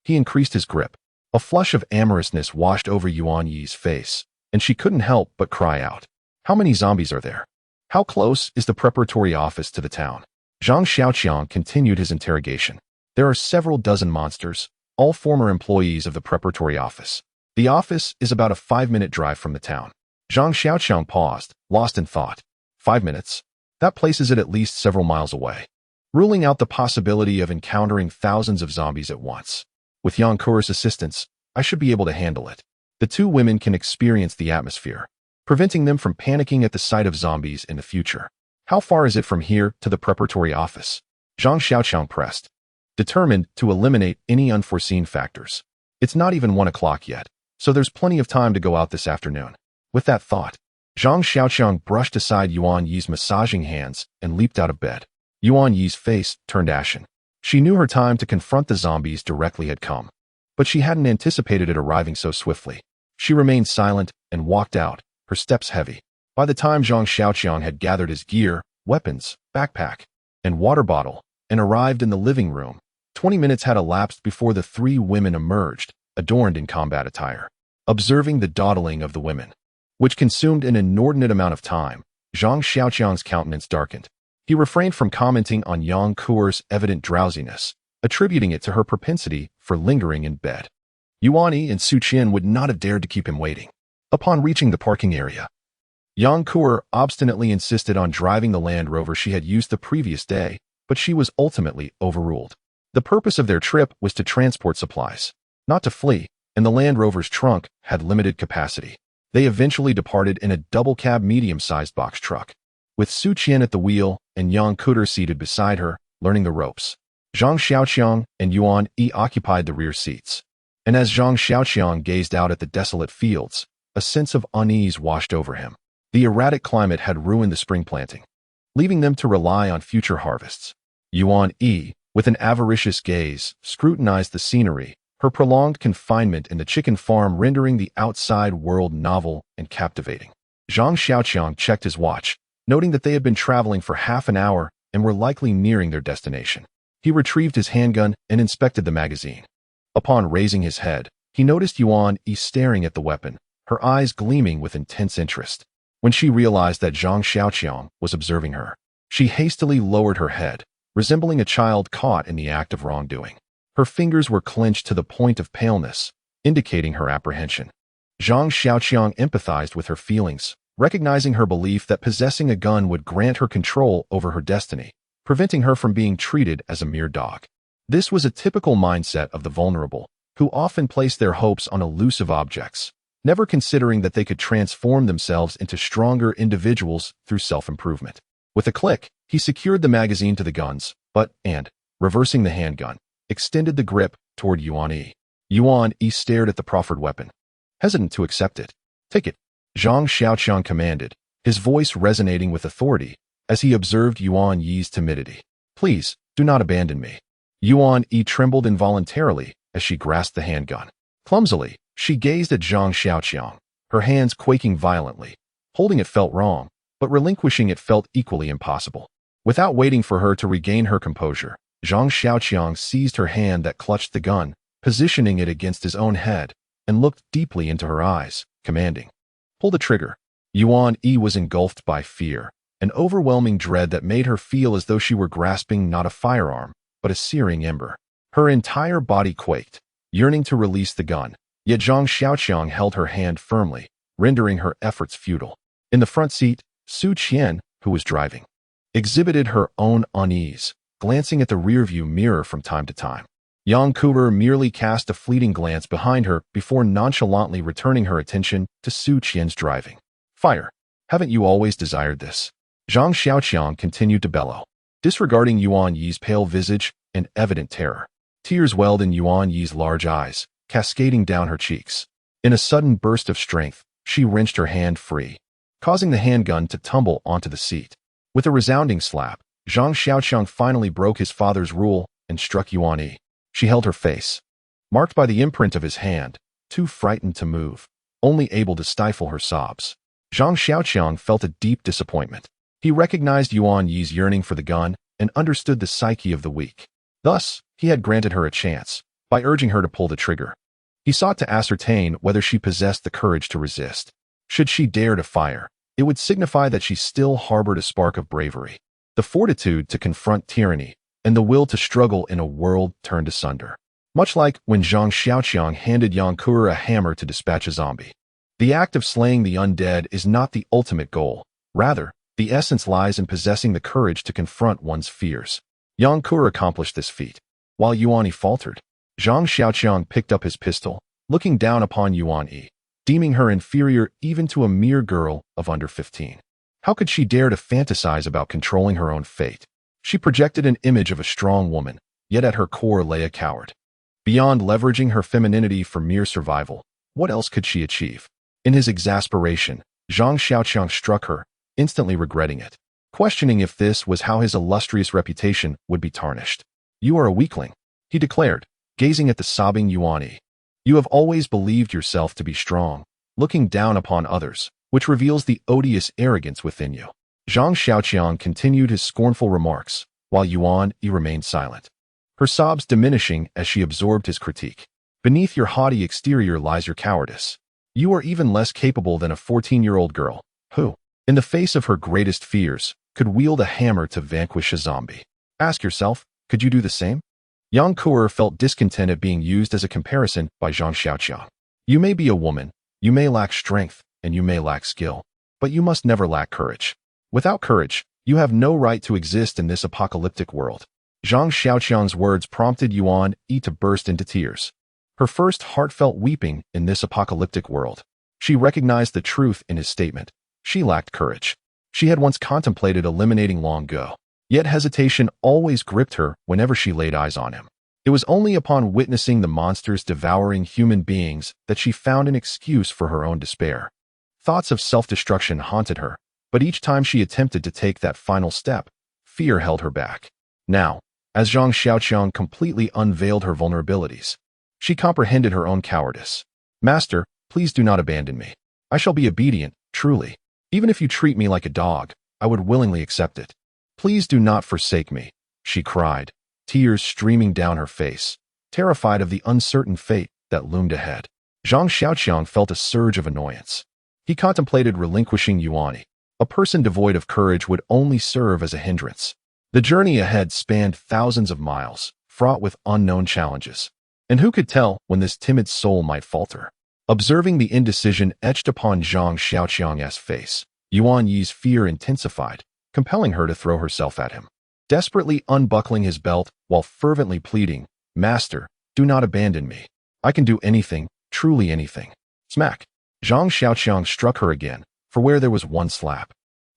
he increased his grip. A flush of amorousness washed over Yuan Yi's face, and she couldn't help but cry out. "How many zombies are there? How close is the preparatory office to the town?" Zhang Xiaoqiang continued his interrogation. "There are several dozen monsters, all former employees of the preparatory office. The office is about a 5-minute drive from the town." Zhang Xiaoqiang paused, lost in thought. 5 minutes? That places it at least several miles away. Ruling out the possibility of encountering thousands of zombies at once. With Yang Kure's assistance, I should be able to handle it. The two women can experience the atmosphere, preventing them from panicking at the sight of zombies in the future. How far is it from here to the preparatory office? Zhang Xiaoqiang pressed, determined to eliminate any unforeseen factors. It's not even 1 o'clock yet, so there's plenty of time to go out this afternoon. With that thought, Zhang Xiaoqiang brushed aside Yuan Yi's massaging hands and leaped out of bed. Yuan Yi's face turned ashen. She knew her time to confront the zombies directly had come, but she hadn't anticipated it arriving so swiftly. She remained silent and walked out, her steps heavy. By the time Zhang Xiaoqiang had gathered his gear, weapons, backpack, and water bottle, and arrived in the living room, 20 minutes had elapsed before the three women emerged, adorned in combat attire. Observing the dawdling of the women, which consumed an inordinate amount of time, Zhang Xiaoqiang's countenance darkened. He refrained from commenting on Yang Kure's evident drowsiness, attributing it to her propensity for lingering in bed. Yuan Yi and Su Qian would not have dared to keep him waiting. Upon reaching the parking area, Yang Kure obstinately insisted on driving the Land Rover she had used the previous day, but she was ultimately overruled. The purpose of their trip was to transport supplies, not to flee, and the Land Rover's trunk had limited capacity. They eventually departed in a double-cab medium-sized box truck, with Su Qian at the wheel and Yang Kure seated beside her, learning the ropes. Zhang Xiaoqiang and Yuan Yi occupied the rear seats. And as Zhang Xiaoqiang gazed out at the desolate fields, a sense of unease washed over him. The erratic climate had ruined the spring planting, leaving them to rely on future harvests. Yuan Yi, with an avaricious gaze, scrutinized the scenery, her prolonged confinement in the chicken farm rendering the outside world novel and captivating. Zhang Xiaoqiang checked his watch, noting that they had been traveling for half an hour and were likely nearing their destination. He retrieved his handgun and inspected the magazine. Upon raising his head, he noticed Yuan Yi staring at the weapon, her eyes gleaming with intense interest. When she realized that Zhang Xiaoqiang was observing her, she hastily lowered her head, resembling a child caught in the act of wrongdoing. Her fingers were clenched to the point of paleness, indicating her apprehension. Zhang Xiaoqiang empathized with her feelings, recognizing her belief that possessing a gun would grant her control over her destiny, preventing her from being treated as a mere dog. This was a typical mindset of the vulnerable, who often place their hopes on elusive objects, never considering that they could transform themselves into stronger individuals through self-improvement. With a click, he secured the magazine to the guns, reversing the handgun, extended the grip toward Yuan Yi. Yuan Yi stared at the proffered weapon, hesitant to accept it. "Take it," Zhang Xiaoqiang commanded, his voice resonating with authority as he observed Yuan Yi's timidity. "Please, do not abandon me." Yuan Yi trembled involuntarily as she grasped the handgun. Clumsily, she gazed at Zhang Xiaoqiang, her hands quaking violently. Holding it felt wrong, but relinquishing it felt equally impossible. Without waiting for her to regain her composure, Zhang Xiaoqiang seized her hand that clutched the gun, positioning it against his own head, and looked deeply into her eyes, commanding, "Pull the trigger." Yuan Yi was engulfed by fear, an overwhelming dread that made her feel as though she were grasping not a firearm, but a searing ember. Her entire body quaked, yearning to release the gun, yet Zhang Xiaoqiang held her hand firmly, rendering her efforts futile. In the front seat, Su Qian, who was driving, exhibited her own unease, glancing at the rearview mirror from time to time. Yang Kuber merely cast a fleeting glance behind her before nonchalantly returning her attention to Su Qian's driving. "Fire! Haven't you always desired this?" Zhang Xiaoqiang continued to bellow, disregarding Yuan Yi's pale visage and evident terror. Tears welled in Yuan Yi's large eyes, cascading down her cheeks. In a sudden burst of strength, she wrenched her hand free, causing the handgun to tumble onto the seat. With a resounding slap, Zhang Xiaoqiang finally broke his father's rule and struck Yuan Yi. She held her face, marked by the imprint of his hand, too frightened to move, only able to stifle her sobs. Zhang Xiaoqiang felt a deep disappointment. He recognized Yuan Yi's yearning for the gun and understood the psyche of the weak. Thus, he had granted her a chance, by urging her to pull the trigger. He sought to ascertain whether she possessed the courage to resist. Should she dare to fire, it would signify that she still harbored a spark of bravery, the fortitude to confront tyranny, and the will to struggle in a world turned asunder. Much like when Zhang Xiaoqiang handed Yang Kuber a hammer to dispatch a zombie. The act of slaying the undead is not the ultimate goal. Rather, the essence lies in possessing the courage to confront one's fears. Yang Kuber accomplished this feat. While Yuan Yi faltered, Zhang Xiaoqiang picked up his pistol, looking down upon Yuan Yi, deeming her inferior even to a mere girl of under 15. How could she dare to fantasize about controlling her own fate? She projected an image of a strong woman, yet at her core lay a coward. Beyond leveraging her femininity for mere survival, what else could she achieve? In his exasperation, Zhang Xiaoqiang struck her, instantly regretting it, questioning if this was how his illustrious reputation would be tarnished. "You are a weakling," he declared, gazing at the sobbing Yuan Yi. "You have always believed yourself to be strong, looking down upon others, which reveals the odious arrogance within you." Zhang Xiaoqiang continued his scornful remarks, while Yuan Yi remained silent, her sobs diminishing as she absorbed his critique. "Beneath your haughty exterior lies your cowardice. You are even less capable than a 14-year-old girl, who, in the face of her greatest fears, could wield a hammer to vanquish a zombie. Ask yourself, could you do the same?" Yang Kuber felt discontent at being used as a comparison by Zhang Xiaoqiang. "You may be a woman, you may lack strength, and you may lack skill, but you must never lack courage. Without courage, you have no right to exist in this apocalyptic world." Zhang Xiaoqiang's words prompted Yuan Yi to burst into tears. Her first heartfelt weeping in this apocalyptic world. She recognized the truth in his statement. She lacked courage. She had once contemplated eliminating long ago, yet hesitation always gripped her whenever she laid eyes on him. It was only upon witnessing the monsters devouring human beings that she found an excuse for her own despair. Thoughts of self-destruction haunted her, but each time she attempted to take that final step, fear held her back. Now, as Zhang Xiaoqiang completely unveiled her vulnerabilities, she comprehended her own cowardice. "Master, please do not abandon me. I shall be obedient, truly. Even if you treat me like a dog, I would willingly accept it. Please do not forsake me," she cried, tears streaming down her face, terrified of the uncertain fate that loomed ahead. Zhang Xiaoqiang felt a surge of annoyance. He contemplated relinquishing Yuan Yi. A person devoid of courage would only serve as a hindrance. The journey ahead spanned thousands of miles, fraught with unknown challenges. And who could tell when this timid soul might falter? Observing the indecision etched upon Zhang Xiaoqiang's face, Yuan Yi's fear intensified, compelling her to throw herself at him. Desperately unbuckling his belt while fervently pleading, "Master, do not abandon me. I can do anything, truly anything." Smack! Zhang Xiaoqiang struck her again, for where there was one slap,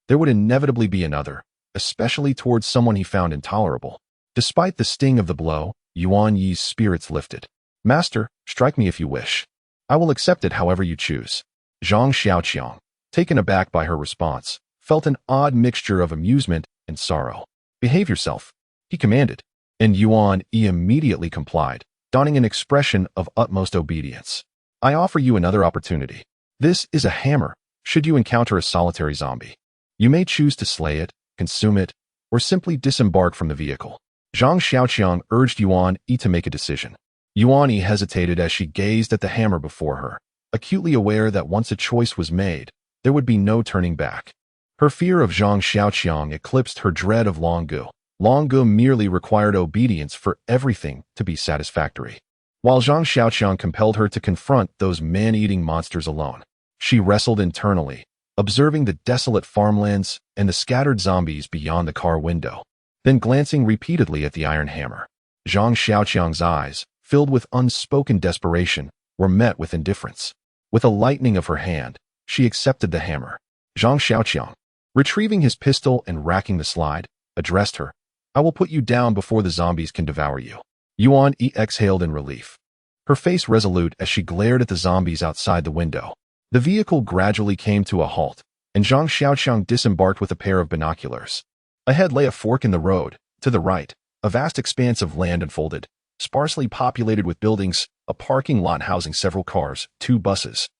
there would inevitably be another, especially towards someone he found intolerable. Despite the sting of the blow, Yuan Yi's spirits lifted. "Master, strike me if you wish. I will accept it however you choose." Zhang Xiaoqiang, taken aback by her response, felt an odd mixture of amusement and sorrow. "Behave yourself," he commanded, and Yuan Yi immediately complied, donning an expression of utmost obedience. "I offer you another opportunity. This is a hammer, should you encounter a solitary zombie. You may choose to slay it, consume it, or simply disembark from the vehicle. Zhang Xiaoqiang urged Yuan Yi to make a decision. Yuan Yi hesitated as she gazed at the hammer before her, acutely aware that once a choice was made, there would be no turning back. Her fear of Zhang Xiaoqiang eclipsed her dread of Long Gu. Long Gu merely required obedience for everything to be satisfactory, while Zhang Xiaoqiang compelled her to confront those man-eating monsters alone. She wrestled internally, observing the desolate farmlands and the scattered zombies beyond the car window, then glancing repeatedly at the iron hammer. Zhang Xiaoqiang's eyes, filled with unspoken desperation, were met with indifference. With a lightening of her hand, she accepted the hammer. Zhang Xiaoqiang, retrieving his pistol and racking the slide, addressed her. I will put you down before the zombies can devour you. Yuan Yi exhaled in relief, her face resolute as she glared at the zombies outside the window. The vehicle gradually came to a halt, and Zhang Xiaoqiang disembarked with a pair of binoculars. Ahead lay a fork in the road. To the right, a vast expanse of land unfolded, sparsely populated with buildings, a parking lot housing several cars, 2 buses,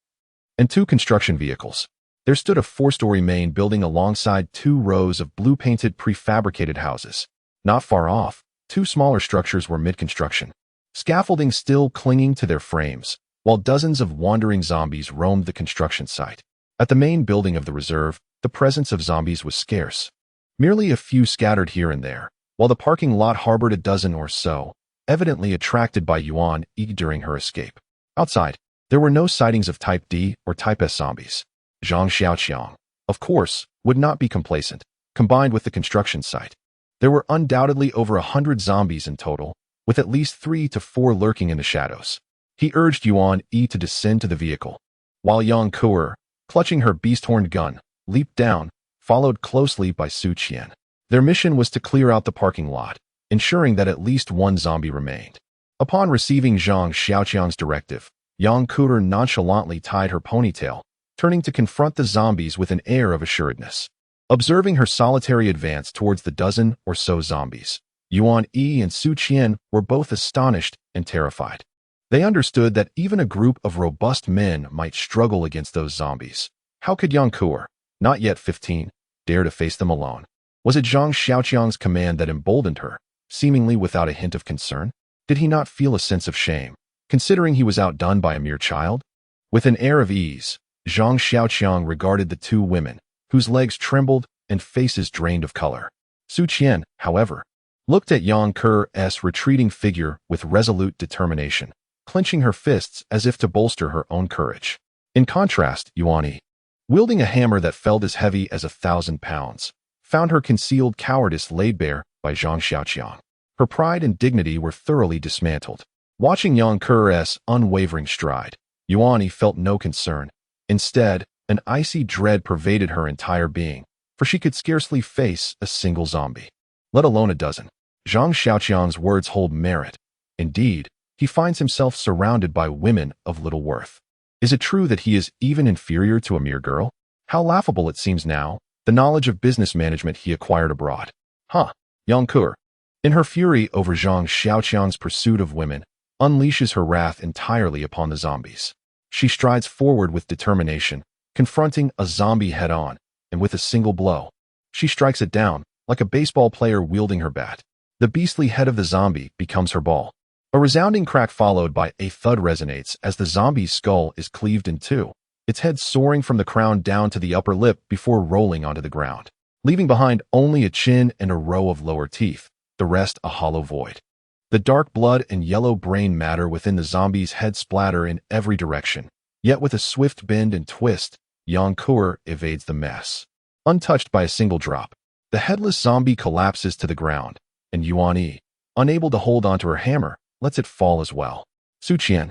and 2 construction vehicles. There stood a 4-story main building alongside 2 rows of blue-painted prefabricated houses. Not far off, 2 smaller structures were mid-construction, scaffolding still clinging to their frames, while dozens of wandering zombies roamed the construction site. At the main building of the reserve, the presence of zombies was scarce. Merely a few scattered here and there, while the parking lot harbored a dozen or so, evidently attracted by Yuan Yi during her escape. Outside, there were no sightings of Type D or Type S zombies. Zhang Xiaoqiang, of course, would not be complacent, combined with the construction site. There were undoubtedly over 100 zombies in total, with at least 3 to 4 lurking in the shadows. He urged Yuan Yi to descend to the vehicle, while Yang Kuer, clutching her beast-horned gun, leaped down, followed closely by Su Qian. Their mission was to clear out the parking lot, ensuring that at least 1 zombie remained. Upon receiving Zhang Xiaoqiang's directive, Yang Kuer nonchalantly tied her ponytail, turning to confront the zombies with an air of assuredness. Observing her solitary advance towards the dozen or so zombies, Yuan Yi and Su Qian were both astonished and terrified. They understood that even a group of robust men might struggle against those zombies. How could Yang Kuer, not yet 15, dare to face them alone? Was it Zhang Xiaoqiang's command that emboldened her, seemingly without a hint of concern? Did he not feel a sense of shame, considering he was outdone by a mere child? With an air of ease, Zhang Xiaoqiang regarded the 2 women, whose legs trembled and faces drained of color. Su Qian, however, looked at Yang Kuer's retreating figure with resolute determination, clenching her fists as if to bolster her own courage. In contrast, Yuan Yi, wielding a hammer that felt as heavy as 1,000 pounds, found her concealed cowardice laid bare by Zhang Xiaoqiang. Her pride and dignity were thoroughly dismantled. Watching Yang Kuer's unwavering stride, Yuan Yi felt no concern. Instead, an icy dread pervaded her entire being, for she could scarcely face a single zombie, let alone a dozen. Zhang Xiaoqiang's words hold merit. Indeed, he finds himself surrounded by women of little worth. Is it true that he is even inferior to a mere girl? How laughable it seems now, the knowledge of business management he acquired abroad. Yang Kuer, in her fury over Zhang Xiaoqiang's pursuit of women, unleashes her wrath entirely upon the zombies. She strides forward with determination, confronting a zombie head-on, and with a single blow, she strikes it down, like a baseball player wielding her bat. The beastly head of the zombie becomes her ball. A resounding crack followed by a thud resonates as the zombie's skull is cleaved in 2, its head soaring from the crown down to the upper lip before rolling onto the ground, leaving behind only a chin and a row of lower teeth, the rest a hollow void. The dark blood and yellow brain matter within the zombie's head splatter in every direction, yet with a swift bend and twist, Yang Kuer evades the mess. Untouched by a single drop, the headless zombie collapses to the ground, and Yuan Yi, unable to hold onto her hammer, lets it fall as well. Su Qian,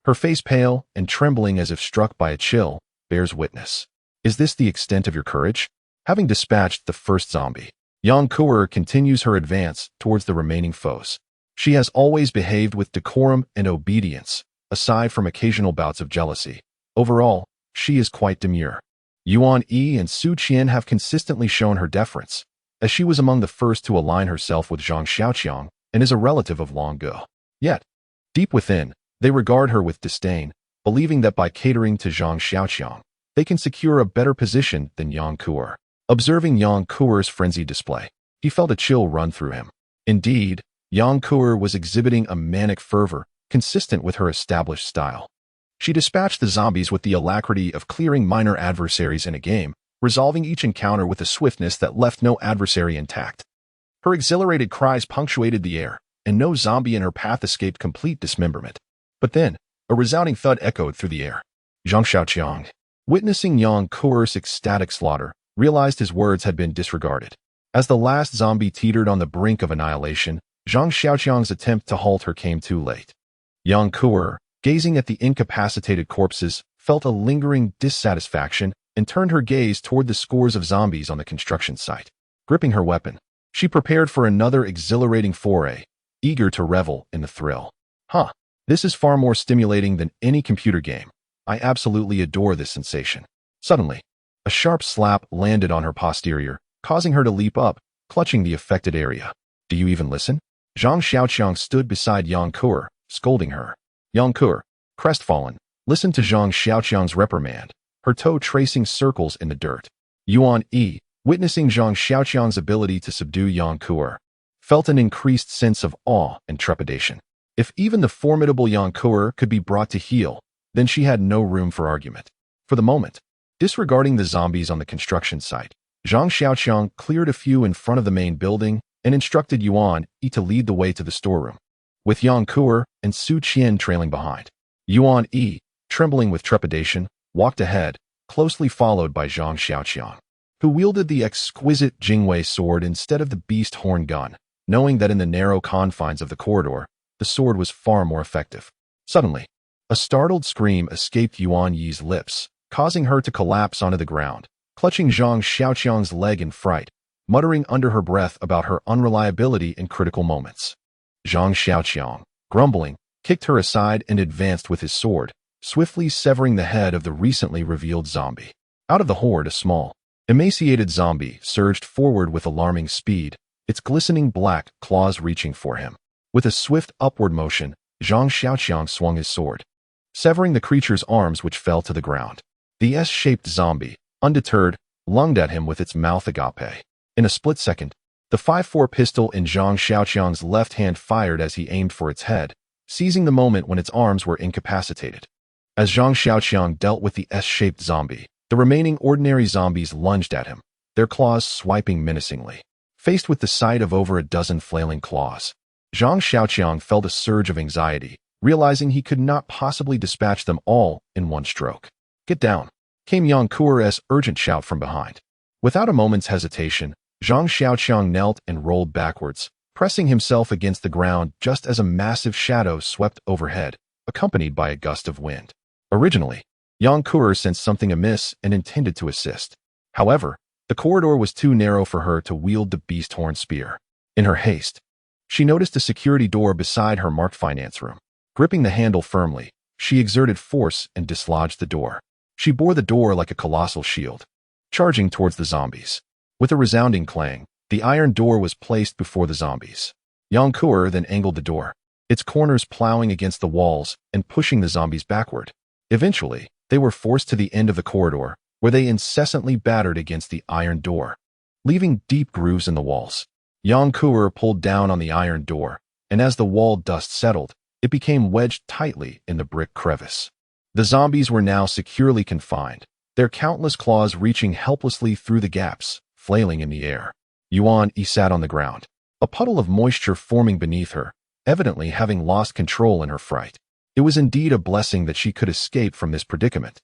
her face pale and trembling as if struck by a chill, bears witness. Is this the extent of your courage? Having dispatched the first zombie, Yang Kuer continues her advance towards the remaining foes. She has always behaved with decorum and obedience, aside from occasional bouts of jealousy. Overall, she is quite demure. Yuan Yi and Su Qian have consistently shown her deference, as she was among the first to align herself with Zhang Xiaoqiang and is a relative of Long Gu. Yet, deep within, they regard her with disdain, believing that by catering to Zhang Xiaoqiang, they can secure a better position than Yang Kuer. Observing Yang Kuer's frenzied display, he felt a chill run through him. Indeed, Yang Kuer was exhibiting a manic fervor consistent with her established style. She dispatched the zombies with the alacrity of clearing minor adversaries in a game, resolving each encounter with a swiftness that left no adversary intact. Her exhilarated cries punctuated the air, and no zombie in her path escaped complete dismemberment. But then, a resounding thud echoed through the air. Zhang Xiaoqiang, witnessing Yang Kuer's ecstatic slaughter, realized his words had been disregarded. As the last zombie teetered on the brink of annihilation, Zhang Xiaoqiang's attempt to halt her came too late. Yang Kuer, gazing at the incapacitated corpses, felt a lingering dissatisfaction and turned her gaze toward the scores of zombies on the construction site. Gripping her weapon, she prepared for another exhilarating foray, eager to revel in the thrill. This is far more stimulating than any computer game. I absolutely adore this sensation. Suddenly, a sharp slap landed on her posterior, causing her to leap up, clutching the affected area. Do you even listen? Zhang Xiaoqiang stood beside Yang Kuer, scolding her. Yang Kuer, crestfallen, listened to Zhang Xiaoqiang's reprimand, her toe tracing circles in the dirt. Yuan Yi, witnessing Zhang Xiaoqiang's ability to subdue Yang Kuer, felt an increased sense of awe and trepidation. If even the formidable Yang Kuer could be brought to heel, then she had no room for argument. For the moment, disregarding the zombies on the construction site, Zhang Xiaoqiang cleared a few in front of the main building and instructed Yuan Yi to lead the way to the storeroom, with Yang Kuer and Su Qian trailing behind. Yuan Yi, trembling with trepidation, walked ahead, closely followed by Zhang Xiaoqiang, who wielded the exquisite Jingwei sword instead of the beast horn gun, knowing that in the narrow confines of the corridor, the sword was far more effective. Suddenly, a startled scream escaped Yuan Yi's lips, causing her to collapse onto the ground, clutching Zhang Xiaoqiang's leg in fright, muttering under her breath about her unreliability in critical moments. Zhang Xiaoqiang, grumbling, kicked her aside and advanced with his sword, swiftly severing the head of the recently revealed zombie. Out of the horde, a small, emaciated zombie surged forward with alarming speed, its glistening black claws reaching for him. With a swift upward motion, Zhang Xiaoqiang swung his sword, severing the creature's arms, which fell to the ground. The S-shaped zombie, undeterred, lunged at him with its mouth agape. In a split second, the 5.4 pistol in Zhang Xiaoqiang's left hand fired as he aimed for its head, seizing the moment when its arms were incapacitated. As Zhang Xiaoqiang dealt with the S-shaped zombie, the remaining ordinary zombies lunged at him, their claws swiping menacingly. Faced with the sight of over a dozen flailing claws, Zhang Xiaoqiang felt a surge of anxiety, realizing he could not possibly dispatch them all in one stroke. Get down, came Yang Kuer's urgent shout from behind. Without a moment's hesitation, Zhang Xiaoqiang knelt and rolled backwards, pressing himself against the ground just as a massive shadow swept overhead, accompanied by a gust of wind. Originally, Yang Kuer sensed something amiss and intended to assist. However, the corridor was too narrow for her to wield the beast horn spear. In her haste, she noticed a security door beside her marked finance room. Gripping the handle firmly, she exerted force and dislodged the door. She bore the door like a colossal shield, charging towards the zombies. With a resounding clang, the iron door was placed before the zombies. Yang Kuer then angled the door, its corners plowing against the walls and pushing the zombies backward. Eventually, they were forced to the end of the corridor, where they incessantly battered against the iron door, leaving deep grooves in the walls. Yang Kuer pulled down on the iron door, and as the wall dust settled, it became wedged tightly in the brick crevice. The zombies were now securely confined, their countless claws reaching helplessly through the gaps, flailing in the air. Yuan Yi sat on the ground, a puddle of moisture forming beneath her, evidently having lost control in her fright. It was indeed a blessing that she could escape from this predicament.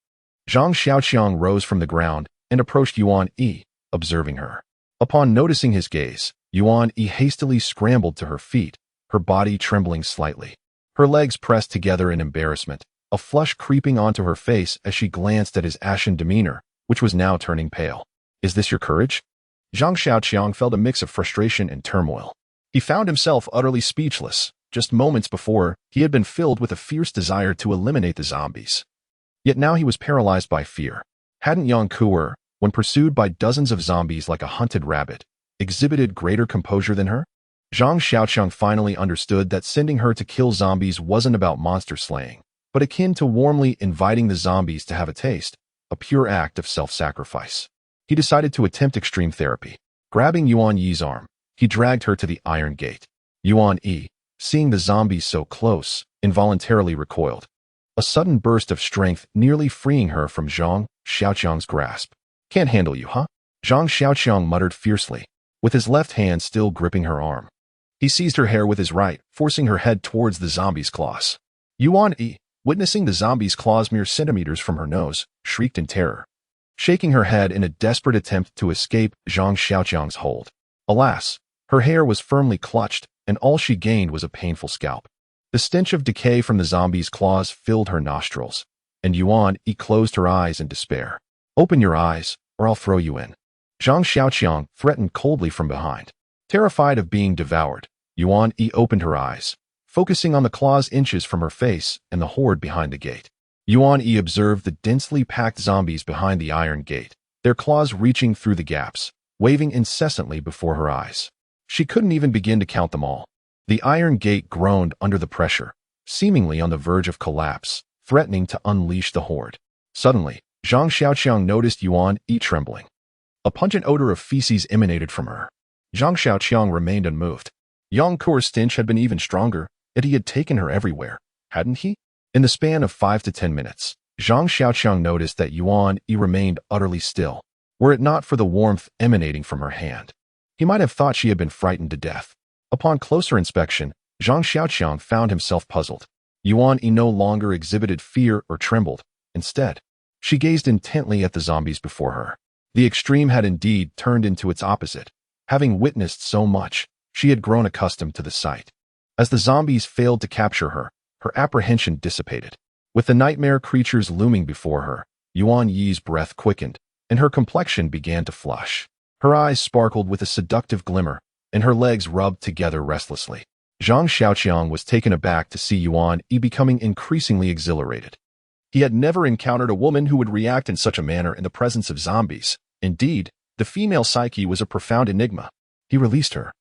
Zhang Xiaoqiang rose from the ground and approached Yuan Yi, observing her. Upon noticing his gaze, Yuan Yi hastily scrambled to her feet, her body trembling slightly. Her legs pressed together in embarrassment, a flush creeping onto her face as she glanced at his ashen demeanor, which was now turning pale. Is this your courage? Zhang Xiaoqiang felt a mix of frustration and turmoil. He found himself utterly speechless. Just moments before, he had been filled with a fierce desire to eliminate the zombies. Yet now he was paralyzed by fear. Hadn't Yang Kuer, when pursued by dozens of zombies like a hunted rabbit, exhibited greater composure than her? Zhang Xiaoqiang finally understood that sending her to kill zombies wasn't about monster slaying, but akin to warmly inviting the zombies to have a taste, a pure act of self-sacrifice. He decided to attempt extreme therapy. Grabbing Yuan Yi's arm, he dragged her to the iron gate. Yuan Yi, seeing the zombies so close, involuntarily recoiled. A sudden burst of strength nearly freeing her from Zhang Xiaoqiang's grasp. "Can't handle you, huh?" Zhang Xiaoqiang muttered fiercely, with his left hand still gripping her arm. He seized her hair with his right, forcing her head towards the zombie's claws. Yuan Yi, witnessing the zombie's claws mere centimeters from her nose, shrieked in terror, shaking her head in a desperate attempt to escape Zhang Xiaoqiang's hold. Alas, her hair was firmly clutched, and all she gained was a painful scalp. The stench of decay from the zombie's claws filled her nostrils, and Yuan Yi closed her eyes in despair. "Open your eyes, or I'll throw you in," Zhang Xiaoqiang threatened coldly from behind. Terrified of being devoured, Yuan Yi opened her eyes, focusing on the claws inches from her face and the horde behind the gate. Yuan Yi observed the densely packed zombies behind the iron gate, their claws reaching through the gaps, waving incessantly before her eyes. She couldn't even begin to count them all. The iron gate groaned under the pressure, seemingly on the verge of collapse, threatening to unleash the horde. Suddenly, Zhang Xiaoqiang noticed Yuan Yi trembling. A pungent odor of feces emanated from her. Zhang Xiaoqiang remained unmoved. Yang Kuo's stench had been even stronger, yet he had taken her everywhere, hadn't he? In the span of 5 to 10 minutes, Zhang Xiaoqiang noticed that Yuan Yi remained utterly still, were it not for the warmth emanating from her hand. He might have thought she had been frightened to death. Upon closer inspection, Zhang Xiaoqiang found himself puzzled. Yuan Yi no longer exhibited fear or trembled. Instead, she gazed intently at the zombies before her. The extreme had indeed turned into its opposite. Having witnessed so much, she had grown accustomed to the sight. As the zombies failed to capture her, her apprehension dissipated. With the nightmare creatures looming before her, Yuan Yi's breath quickened, and her complexion began to flush. Her eyes sparkled with a seductive glimmer, and her legs rubbed together restlessly. Zhang Xiaoqiang was taken aback to see Yuan Yi becoming increasingly exhilarated. He had never encountered a woman who would react in such a manner in the presence of zombies. Indeed, the female psyche was a profound enigma. He released her,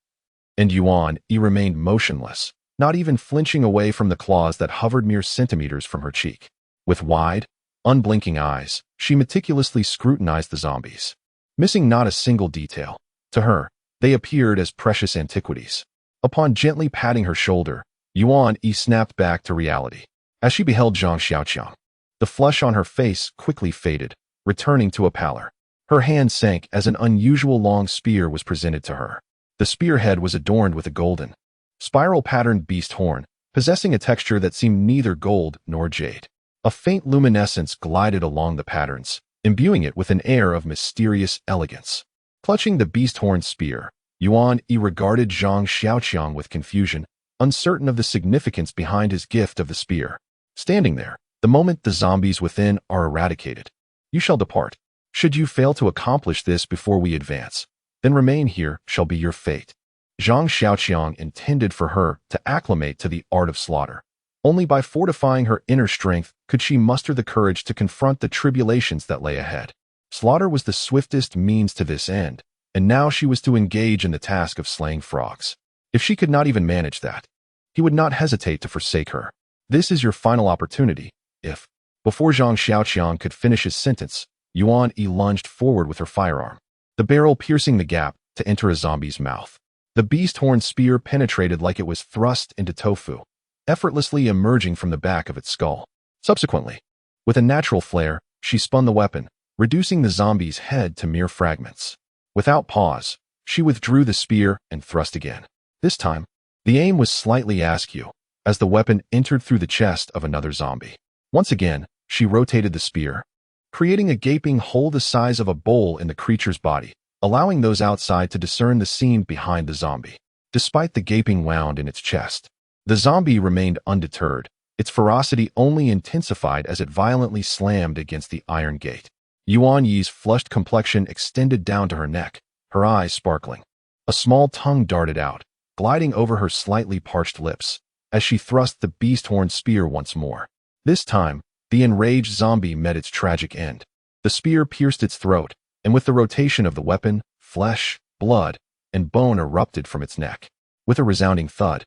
and Yuan Yi remained motionless, not even flinching away from the claws that hovered mere centimeters from her cheek. With wide, unblinking eyes, she meticulously scrutinized the zombies, missing not a single detail. To her, they appeared as precious antiquities. Upon gently patting her shoulder, Yuan Yi snapped back to reality. As she beheld Zhang Xiaoqiang, the flush on her face quickly faded, returning to a pallor. Her hand sank as an unusual long spear was presented to her. The spearhead was adorned with a golden, spiral-patterned beast horn, possessing a texture that seemed neither gold nor jade. A faint luminescence glided along the patterns, imbuing it with an air of mysterious elegance. Clutching the beast horn spear, Yuan Yi regarded Zhang Xiaoqiang with confusion, uncertain of the significance behind his gift of the spear. Standing there, the moment the zombies within are eradicated, you shall depart. Should you fail to accomplish this before we advance, then remain here shall be your fate. Zhang Xiaoqiang intended for her to acclimate to the art of slaughter. Only by fortifying her inner strength could she muster the courage to confront the tribulations that lay ahead. Slaughter was the swiftest means to this end, and now she was to engage in the task of slaying frogs. If she could not even manage that, he would not hesitate to forsake her. This is your final opportunity. If, before Zhang Xiaoqiang could finish his sentence, Yuan Yi lunged forward with her firearm, the barrel piercing the gap to enter a zombie's mouth. The beast horn spear penetrated like it was thrust into tofu, effortlessly emerging from the back of its skull. Subsequently, with a natural flair, she spun the weapon, reducing the zombie's head to mere fragments. Without pause, she withdrew the spear and thrust again. This time, the aim was slightly askew, as the weapon entered through the chest of another zombie. Once again, she rotated the spear, creating a gaping hole the size of a bowl in the creature's body, allowing those outside to discern the scene behind the zombie. Despite the gaping wound in its chest, the zombie remained undeterred, its ferocity only intensified as it violently slammed against the iron gate. Yuan Yi's flushed complexion extended down to her neck, her eyes sparkling. A small tongue darted out, gliding over her slightly parched lips, as she thrust the beast horn spear once more. This time, the enraged zombie met its tragic end. The spear pierced its throat, and with the rotation of the weapon, flesh, blood, and bone erupted from its neck. With a resounding thud,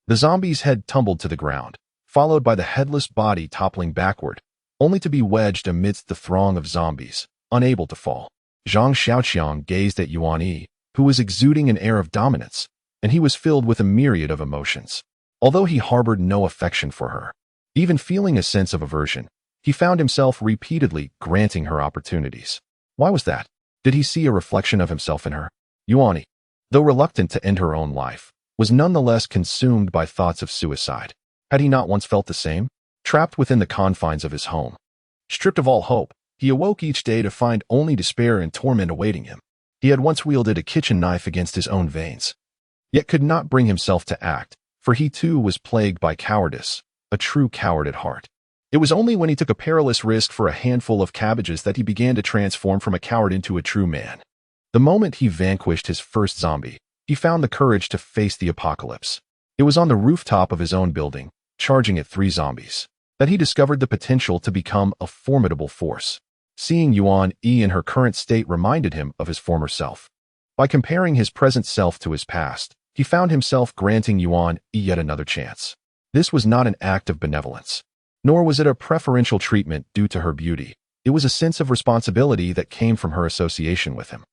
the zombie's head tumbled to the ground, followed by the headless body toppling backward, only to be wedged amidst the throng of zombies, unable to fall. Zhang Xiaoqiang gazed at Yuan Yi, who was exuding an air of dominance, and he was filled with a myriad of emotions. Although he harbored no affection for her, even feeling a sense of aversion, he found himself repeatedly granting her opportunities. Why was that? Did he see a reflection of himself in her? Yuan Yi, though reluctant to end her own life, was nonetheless consumed by thoughts of suicide. Had he not once felt the same? Trapped within the confines of his home, stripped of all hope, he awoke each day to find only despair and torment awaiting him. He had once wielded a kitchen knife against his own veins, yet could not bring himself to act, for he too was plagued by cowardice, a true coward at heart. It was only when he took a perilous risk for a handful of cabbages that he began to transform from a coward into a true man. The moment he vanquished his first zombie, he found the courage to face the apocalypse. It was on the rooftop of his own building, charging at 3 zombies, that he discovered the potential to become a formidable force. Seeing Yuan Yi in her current state reminded him of his former self. By comparing his present self to his past, he found himself granting Yuan Yi yet another chance. This was not an act of benevolence, nor was it a preferential treatment due to her beauty. It was a sense of responsibility that came from her association with him.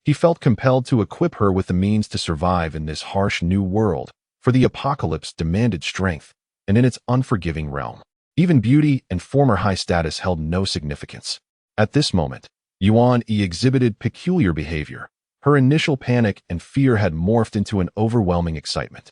He felt compelled to equip her with the means to survive in this harsh new world, for the apocalypse demanded strength, and in its unforgiving realm, even beauty and former high status held no significance. At this moment, Yuan Yi exhibited peculiar behavior. Her initial panic and fear had morphed into an overwhelming excitement.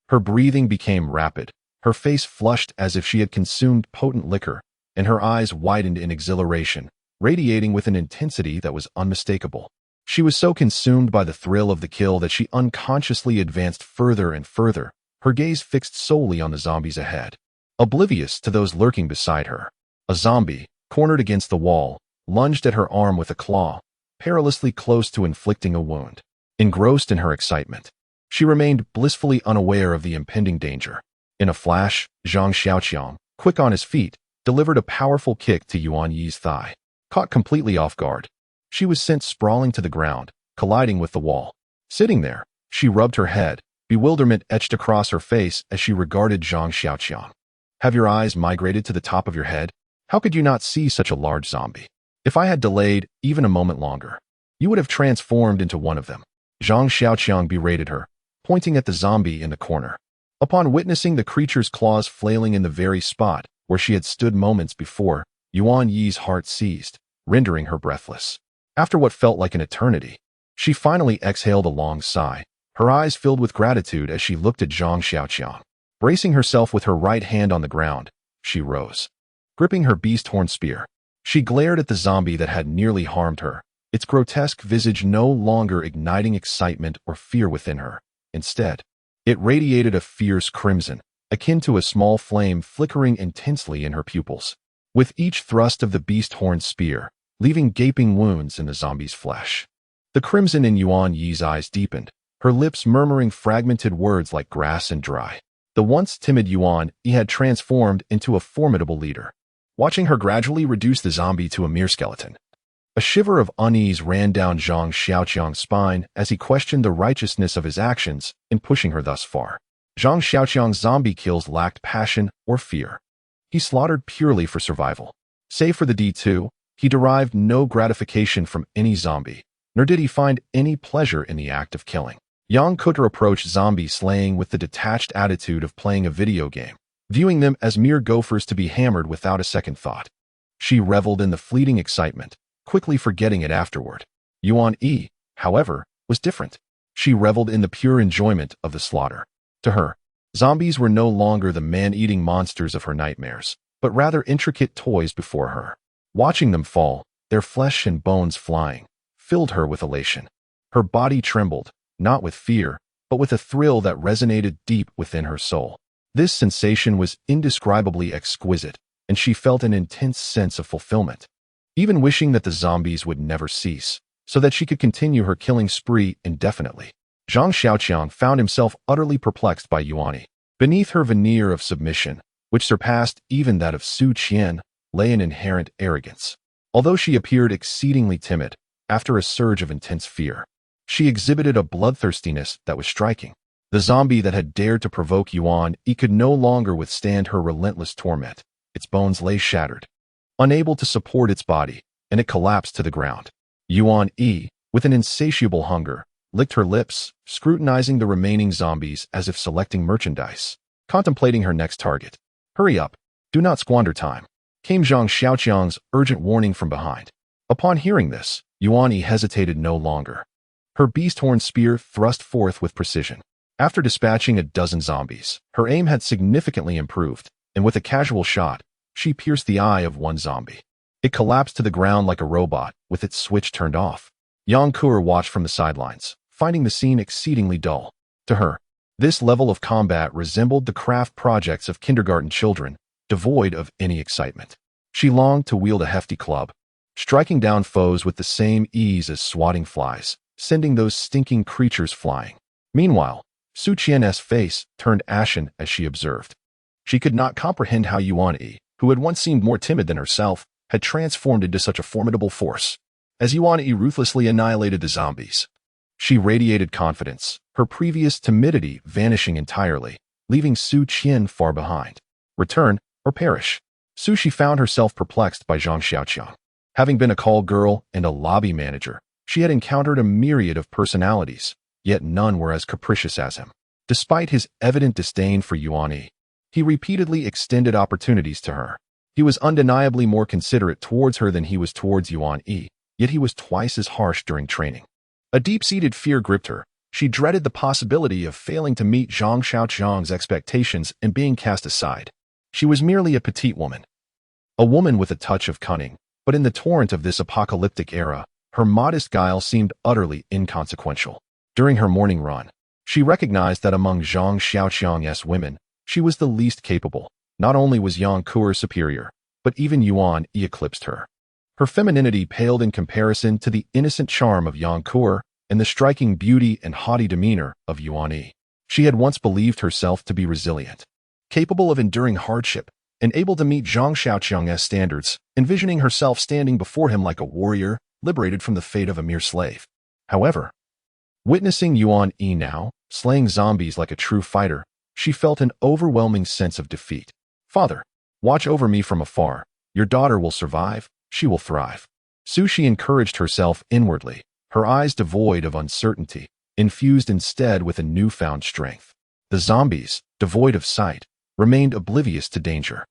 Her breathing became rapid, her face flushed as if she had consumed potent liquor, and her eyes widened in exhilaration, radiating with an intensity that was unmistakable. She was so consumed by the thrill of the kill that she unconsciously advanced further and further, her gaze fixed solely on the zombies ahead, oblivious to those lurking beside her. A zombie, cornered against the wall, lunged at her arm with a claw, perilously close to inflicting a wound. Engrossed in her excitement, she remained blissfully unaware of the impending danger. In a flash, Zhang Xiaoqiang, quick on his feet, delivered a powerful kick to Yuan Yi's thigh. Caught completely off guard, she was sent sprawling to the ground, colliding with the wall. Sitting there, she rubbed her head, bewilderment etched across her face as she regarded Zhang Xiaoqiang. Have your eyes migrated to the top of your head? How could you not see such a large zombie? If I had delayed even a moment longer, you would have transformed into one of them. Zhang Xiaoqiang berated her, pointing at the zombie in the corner. Upon witnessing the creature's claws flailing in the very spot where she had stood moments before, Yuan Yi's heart seized, rendering her breathless. After what felt like an eternity, she finally exhaled a long sigh, her eyes filled with gratitude as she looked at Zhang Xiaoqiang. Bracing herself with her right hand on the ground, she rose. Gripping her beast-horn spear, she glared at the zombie that had nearly harmed her, its grotesque visage no longer igniting excitement or fear within her. Instead, it radiated a fierce crimson, akin to a small flame flickering intensely in her pupils. With each thrust of the beast-horn spear, leaving gaping wounds in the zombie's flesh. The crimson in Yuan Yi's eyes deepened, her lips murmuring fragmented words like grass and dry. The once timid Yuan Yi had transformed into a formidable leader. Watching her gradually reduce the zombie to a mere skeleton, a shiver of unease ran down Zhang Xiaoqiang's spine as he questioned the righteousness of his actions in pushing her thus far. Zhang Xiaoqiang's zombie kills lacked passion or fear. He slaughtered purely for survival. Save for the D2, he derived no gratification from any zombie, nor did he find any pleasure in the act of killing. Yang Kutter approached zombie slaying with the detached attitude of playing a video game, viewing them as mere gophers to be hammered without a second thought. She reveled in the fleeting excitement, quickly forgetting it afterward. Yuan Yi, however, was different. She reveled in the pure enjoyment of the slaughter. To her, zombies were no longer the man-eating monsters of her nightmares, but rather intricate toys before her. Watching them fall, their flesh and bones flying, filled her with elation. Her body trembled, not with fear, but with a thrill that resonated deep within her soul. This sensation was indescribably exquisite, and she felt an intense sense of fulfillment, even wishing that the zombies would never cease, so that she could continue her killing spree indefinitely. Zhang Xiaoqiang found himself utterly perplexed by Yuan Yi. Beneath her veneer of submission, which surpassed even that of Su Qian, lay an inherent arrogance. Although she appeared exceedingly timid, after a surge of intense fear, she exhibited a bloodthirstiness that was striking. The zombie that had dared to provoke Yuan Yi could no longer withstand her relentless torment. Its bones lay shattered, unable to support its body, and it collapsed to the ground. Yuan Yi, with an insatiable hunger, licked her lips, scrutinizing the remaining zombies as if selecting merchandise, contemplating her next target. "Hurry up. Do not squander time," came Zhang Xiaoqiang's urgent warning from behind. Upon hearing this, Yuan Yi hesitated no longer. Her beast-horn spear thrust forth with precision. After dispatching a dozen zombies, her aim had significantly improved, and with a casual shot, she pierced the eye of one zombie. It collapsed to the ground like a robot, with its switch turned off. Yang Kuer watched from the sidelines, finding the scene exceedingly dull. To her, this level of combat resembled the craft projects of kindergarten children, devoid of any excitement. She longed to wield a hefty club, striking down foes with the same ease as swatting flies, sending those stinking creatures flying. Meanwhile, Su Qian's face turned ashen as she observed. She could not comprehend how Yuan Yi, who had once seemed more timid than herself, had transformed into such a formidable force. As Yuan Yi ruthlessly annihilated the zombies, she radiated confidence, her previous timidity vanishing entirely, leaving Su Qian far behind. Return or perish. Sushi found herself perplexed by Zhang Xiaoqiang. Having been a call girl and a lobby manager, she had encountered a myriad of personalities, yet none were as capricious as him. Despite his evident disdain for Yuan Yi, he repeatedly extended opportunities to her. He was undeniably more considerate towards her than he was towards Yuan Yi, yet he was twice as harsh during training. A deep-seated fear gripped her. She dreaded the possibility of failing to meet Zhang Xiaoqiang's expectations and being cast aside. She was merely a petite woman. A woman with a touch of cunning, but in the torrent of this apocalyptic era, her modest guile seemed utterly inconsequential. During her morning run, she recognized that among Zhang Xiaoqiang's women, she was the least capable. Not only was Yang Kuer superior, but even Yuan Yi eclipsed her. Her femininity paled in comparison to the innocent charm of Yang Kuer and the striking beauty and haughty demeanor of Yuan Yi. She had once believed herself to be resilient, capable of enduring hardship, and able to meet Zhang Xiaoqiang's standards, envisioning herself standing before him like a warrior, liberated from the fate of a mere slave. However, witnessing Yuan Yi now, slaying zombies like a true fighter, she felt an overwhelming sense of defeat. "Father, watch over me from afar. Your daughter will survive. She will thrive." Sushi encouraged herself inwardly, her eyes devoid of uncertainty, infused instead with a newfound strength. The zombies, devoid of sight, remained oblivious to danger.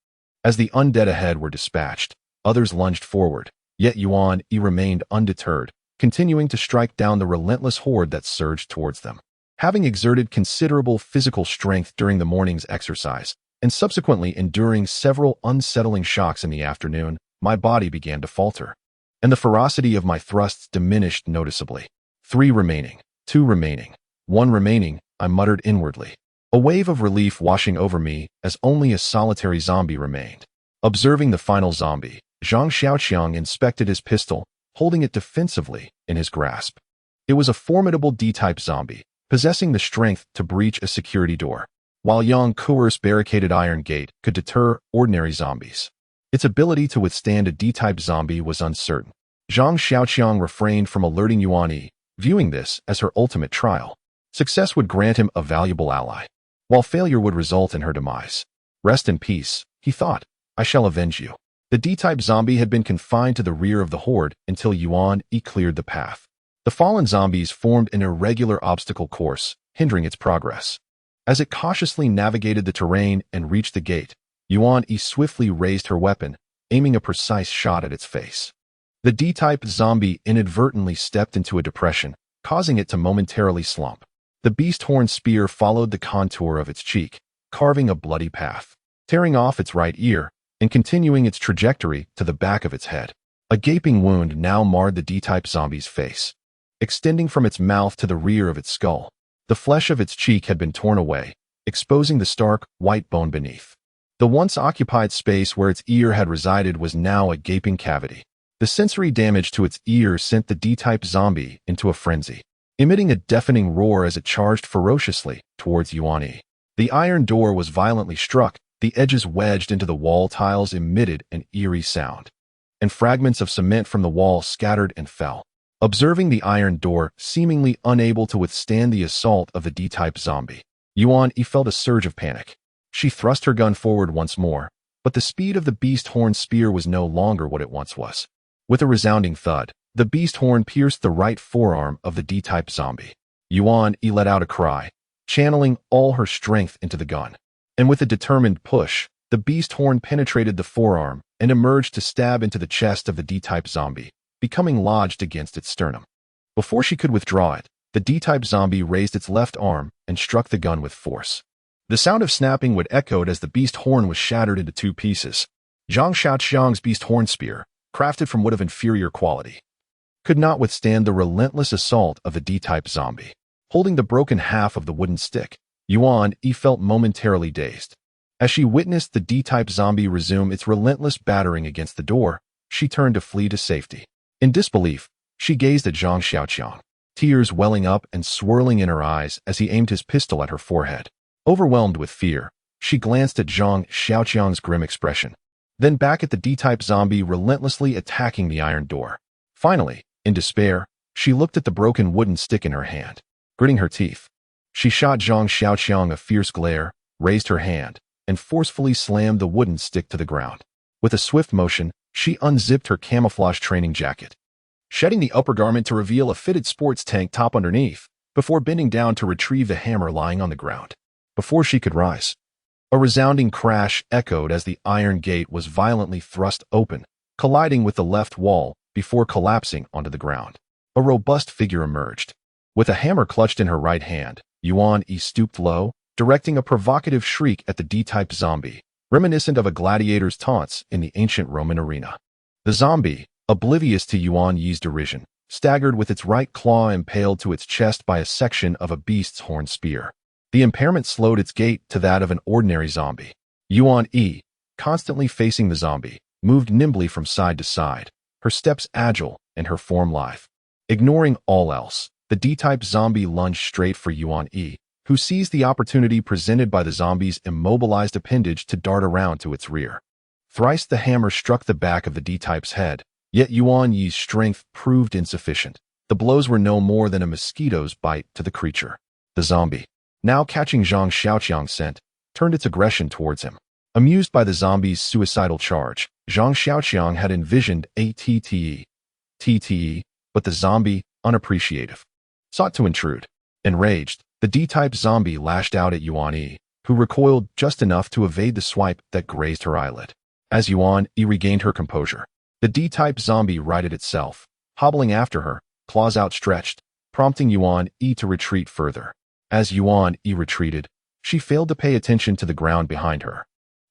As the undead ahead were dispatched, others lunged forward, yet Yuan Yi remained undeterred, continuing to strike down the relentless horde that surged towards them. Having exerted considerable physical strength during the morning's exercise, and subsequently enduring several unsettling shocks in the afternoon, my body began to falter, and the ferocity of my thrusts diminished noticeably. 3 remaining, 2 remaining, 1 remaining, I muttered inwardly. A wave of relief washing over me as only a solitary zombie remained. Observing the final zombie, Zhang Xiaoqiang inspected his pistol, holding it defensively in his grasp. It was a formidable D-type zombie, possessing the strength to breach a security door, while Yang Kuer's barricaded iron gate could deter ordinary zombies. Its ability to withstand a D-type zombie was uncertain. Zhang Xiaoqiang refrained from alerting Yuan Yi, viewing this as her ultimate trial. Success would grant him a valuable ally, while failure would result in her demise. "Rest in peace," he thought. "I shall avenge you." The D-type zombie had been confined to the rear of the horde until Yuan Yi cleared the path. The fallen zombies formed an irregular obstacle course, hindering its progress. As it cautiously navigated the terrain and reached the gate, Yuan Yi swiftly raised her weapon, aiming a precise shot at its face. The D-type zombie inadvertently stepped into a depression, causing it to momentarily slump. The beast-horn spear followed the contour of its cheek, carving a bloody path, tearing off its right ear, and continuing its trajectory to the back of its head. A gaping wound now marred the D-type zombie's face, extending from its mouth to the rear of its skull. The flesh of its cheek had been torn away, exposing the stark, white bone beneath. The once occupied space where its ear had resided was now a gaping cavity. The sensory damage to its ear sent the D-type zombie into a frenzy, emitting a deafening roar as it charged ferociously towards Yuan Yi. The iron door was violently struck, the edges wedged into the wall tiles emitted an eerie sound, and fragments of cement from the wall scattered and fell. Observing the iron door seemingly unable to withstand the assault of the D-type zombie, Yuan-Yi felt a surge of panic. She thrust her gun forward once more, but the speed of the beast horn spear was no longer what it once was. With a resounding thud, the beast horn pierced the right forearm of the D-type zombie. Yuan-Yi let out a cry, channeling all her strength into the gun. And with a determined push, the beast horn penetrated the forearm and emerged to stab into the chest of the D-type zombie, becoming lodged against its sternum. Before she could withdraw it, the D-type zombie raised its left arm and struck the gun with force. The sound of snapping would echoed as the beast horn was shattered into two pieces. Zhang Xiaoqiang's beast horn spear, crafted from wood of inferior quality, could not withstand the relentless assault of the D-type zombie. Holding the broken half of the wooden stick, Yuan-Yi felt momentarily dazed. As she witnessed the D-type zombie resume its relentless battering against the door, she turned to flee to safety. In disbelief, she gazed at Zhang Xiaoqiang, tears welling up and swirling in her eyes as he aimed his pistol at her forehead. Overwhelmed with fear, she glanced at Zhang Xiaoqiang's grim expression, then back at the D-type zombie relentlessly attacking the iron door. Finally, in despair, she looked at the broken wooden stick in her hand. Gritting her teeth, she shot Zhang Xiaoqiang a fierce glare, raised her hand, and forcefully slammed the wooden stick to the ground. With a swift motion, she unzipped her camouflage training jacket, shedding the upper garment to reveal a fitted sports tank top underneath, before bending down to retrieve the hammer lying on the ground. Before she could rise, a resounding crash echoed as the iron gate was violently thrust open, colliding with the left wall before collapsing onto the ground. A robust figure emerged. With a hammer clutched in her right hand, Yuan-Yi stooped low, directing a provocative shriek at the D-type zombie, reminiscent of a gladiator's taunts in the ancient Roman arena. The zombie, oblivious to Yuan-Yi's derision, staggered with its right claw impaled to its chest by a section of a beast's horn spear. The impairment slowed its gait to that of an ordinary zombie. Yuan-Yi, constantly facing the zombie, moved nimbly from side to side, her steps agile and her form lithe. Ignoring all else, the D-type zombie lunged straight for Yuan-Yi, who seized the opportunity presented by the zombie's immobilized appendage to dart around to its rear. Thrice the hammer struck the back of the D-type's head, yet Yuan-Yi's strength proved insufficient. The blows were no more than a mosquito's bite to the creature. The zombie, now catching Zhang Xiaoqiang's scent, turned its aggression towards him. Amused by the zombie's suicidal charge, Zhang Xiaoqiang had envisioned a TTE, but the zombie, unappreciative, sought to intrude. Enraged, the D-type zombie lashed out at Yuan-Yi, who recoiled just enough to evade the swipe that grazed her eyelid. As Yuan-Yi regained her composure, the D-type zombie righted itself, hobbling after her, claws outstretched, prompting Yuan-Yi to retreat further. As Yuan-Yi retreated, she failed to pay attention to the ground behind her.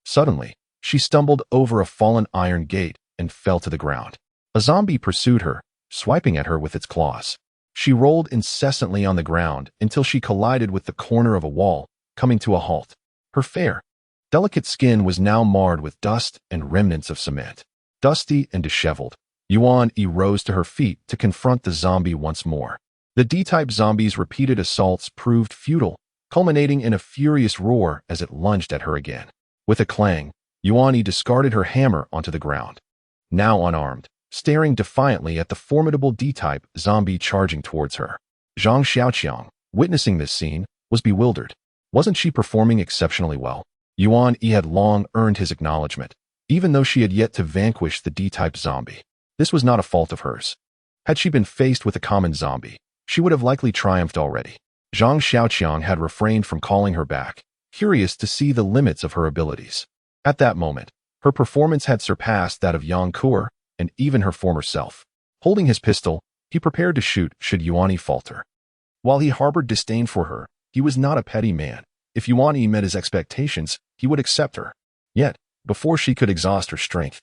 Suddenly, she stumbled over a fallen iron gate and fell to the ground. A zombie pursued her, swiping at her with its claws. She rolled incessantly on the ground until she collided with the corner of a wall, coming to a halt. Her fair, delicate skin was now marred with dust and remnants of cement. Dusty and disheveled, Yuan-Yi rose to her feet to confront the zombie once more. The D-type zombie's repeated assaults proved futile, culminating in a furious roar as it lunged at her again. With a clang, Yuan-Yi discarded her hammer onto the ground. Now unarmed, staring defiantly at the formidable D-type zombie charging towards her. Zhang Xiaoqiang, witnessing this scene, was bewildered. Wasn't she performing exceptionally well? Yuan-Yi had long earned his acknowledgement, even though she had yet to vanquish the D-type zombie. This was not a fault of hers. Had she been faced with a common zombie, she would have likely triumphed already. Zhang Xiaoqiang had refrained from calling her back, curious to see the limits of her abilities. At that moment, her performance had surpassed that of Yang Kuo and even her former self. Holding his pistol, he prepared to shoot should Yuan-Yi falter. While he harbored disdain for her, he was not a petty man. If Yuan-Yi met his expectations, he would accept her. Yet, before she could exhaust her strength,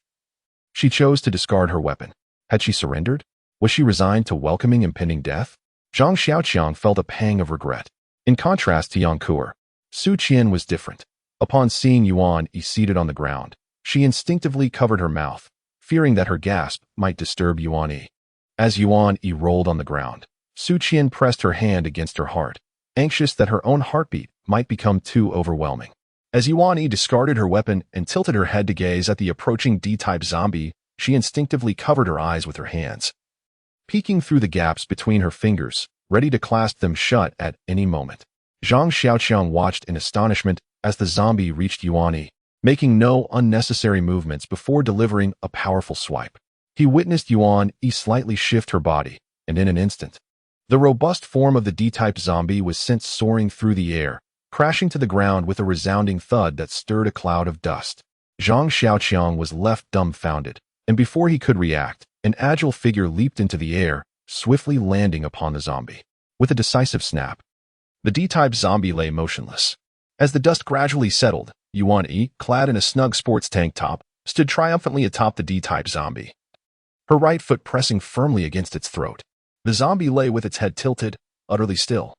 she chose to discard her weapon. Had she surrendered? Was she resigned to welcoming impending death? Zhang Xiaoqiang felt a pang of regret. In contrast to Yang Kuo, Su Qian was different. Upon seeing Yuan-Yi seated on the ground, she instinctively covered her mouth, fearing that her gasp might disturb Yuan-Yi. As Yuan-Yi rolled on the ground, Su Qian pressed her hand against her heart, anxious that her own heartbeat might become too overwhelming. As Yuan-Yi discarded her weapon and tilted her head to gaze at the approaching D-type zombie, she instinctively covered her eyes with her hands. peeking through the gaps between her fingers, ready to clasp them shut at any moment. Zhang Xiaoqiang watched in astonishment as the zombie reached Yuan Yi, making no unnecessary movements before delivering a powerful swipe. He witnessed Yuan Yi slightly shift her body, and in an instant, the robust form of the D-type zombie was sent soaring through the air, crashing to the ground with a resounding thud that stirred a cloud of dust. Zhang Xiaoqiang was left dumbfounded, and before he could react, an agile figure leaped into the air, swiftly landing upon the zombie. With a decisive snap, the D-type zombie lay motionless. As the dust gradually settled, Yuan Yi, clad in a snug sports tank top, stood triumphantly atop the D-type zombie, her right foot pressing firmly against its throat. The zombie lay with its head tilted, utterly still,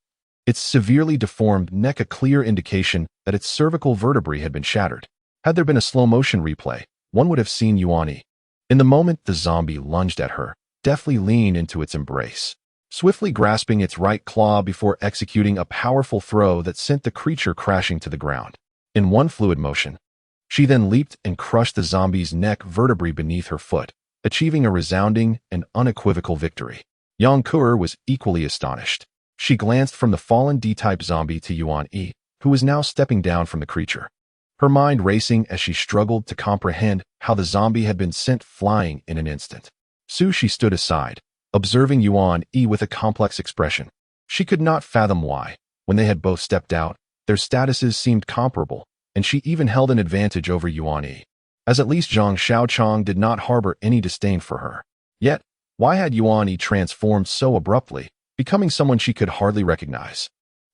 its severely deformed neck a clear indication that its cervical vertebrae had been shattered. Had there been a slow-motion replay, one would have seen Yuan Yi. In the moment the zombie lunged at her, deftly leaned into its embrace, swiftly grasping its right claw before executing a powerful throw that sent the creature crashing to the ground. In one fluid motion, she then leaped and crushed the zombie's neck vertebrae beneath her foot, achieving a resounding and unequivocal victory. Yang Kuer was equally astonished. She glanced from the fallen D-type zombie to Yuan Yi, who was now stepping down from the creature, her mind racing as she struggled to comprehend how the zombie had been sent flying in an instant. She stood aside, observing Yuan Yi with a complex expression. She could not fathom why, when they had both stepped out, their statuses seemed comparable, and she even held an advantage over Yuan Yi, as at least Zhang Xiaoqiang did not harbor any disdain for her. Yet, why had Yuan Yi transformed so abruptly, becoming someone she could hardly recognize?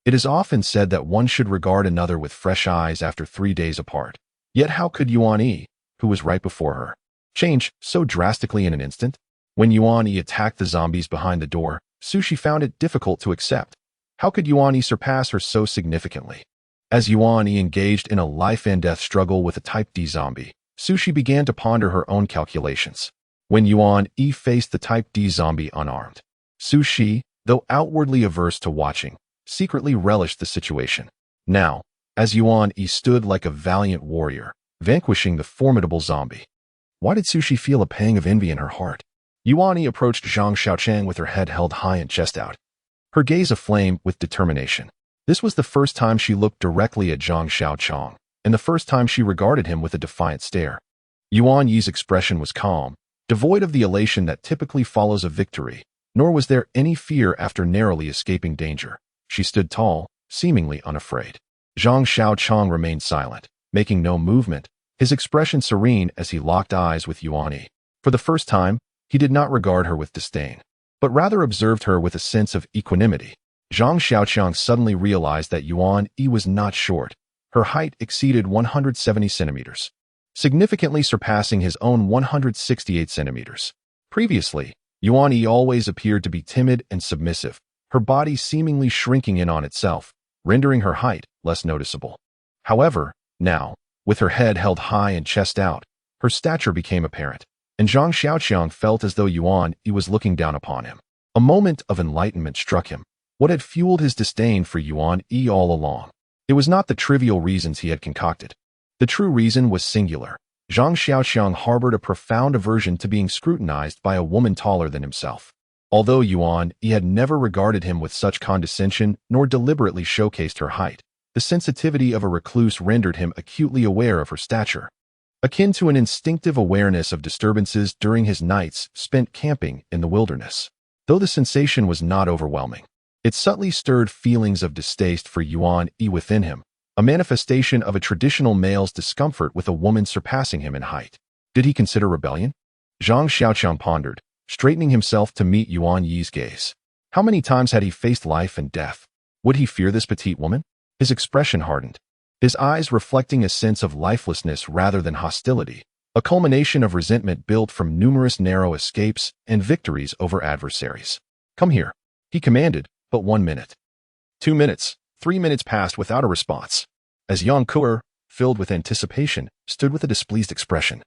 It is often said that one should regard another with fresh eyes after 3 days apart. Yet how could Yuan Yi, who was right before her, change so drastically in an instant? When Yuan Yi attacked the zombies behind the door, Sushi found it difficult to accept. How could Yuan Yi surpass her so significantly? As Yuan Yi engaged in a life-and-death struggle with a Type D zombie, Sushi began to ponder her own calculations. When Yuan Yi faced the Type D zombie unarmed, Sushi, though outwardly averse to watching, secretly relished the situation. Now, as Yuan Yi stood like a valiant warrior, vanquishing the formidable zombie, why did Sushi feel a pang of envy in her heart? Yuan Yi approached Zhang Xiaoqiang with her head held high and chest out, her gaze aflame with determination. This was the first time she looked directly at Zhang Xiaoqiang, and the first time she regarded him with a defiant stare. Yuan Yi's expression was calm, devoid of the elation that typically follows a victory, nor was there any fear after narrowly escaping danger. She stood tall, seemingly unafraid. Zhang Xiaoqiang remained silent, making no movement, his expression serene as he locked eyes with Yuan Yi. For the first time, he did not regard her with disdain, but rather observed her with a sense of equanimity. Zhang Xiaoqiang suddenly realized that Yuan Yi was not short. Her height exceeded 170 centimeters, significantly surpassing his own 168 centimeters. Previously, Yuan Yi always appeared to be timid and submissive, her body seemingly shrinking in on itself, rendering her height less noticeable. However, now, with her head held high and chest out, her stature became apparent, and Zhang Xiaoqiang felt as though Yuan Yi was looking down upon him. A moment of enlightenment struck him. What had fueled his disdain for Yuan Yi all along? It was not the trivial reasons he had concocted. The true reason was singular. Zhang Xiaoqiang harbored a profound aversion to being scrutinized by a woman taller than himself. Although Yuan Yi had never regarded him with such condescension nor deliberately showcased her height, the sensitivity of a recluse rendered him acutely aware of her stature, akin to an instinctive awareness of disturbances during his nights spent camping in the wilderness. Though the sensation was not overwhelming, it subtly stirred feelings of distaste for Yuan Yi within him, a manifestation of a traditional male's discomfort with a woman surpassing him in height. Did he consider rebellion? Zhang Xiaoqiang pondered, straightening himself to meet Yuan Yi's gaze. How many times had he faced life and death? Would he fear this petite woman? His expression hardened, his eyes reflecting a sense of lifelessness rather than hostility, a culmination of resentment built from numerous narrow escapes and victories over adversaries. Come here, he commanded, but 1 minute. 2 minutes, 3 minutes passed without a response, as Yang Kuer, filled with anticipation, stood with a displeased expression.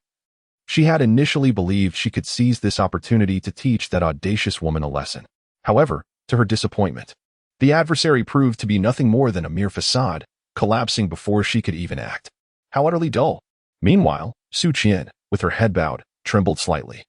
She had initially believed she could seize this opportunity to teach that audacious woman a lesson. However, to her disappointment, the adversary proved to be nothing more than a mere facade, collapsing before she could even act. How utterly dull. Meanwhile, Su Qian, with her head bowed, trembled slightly,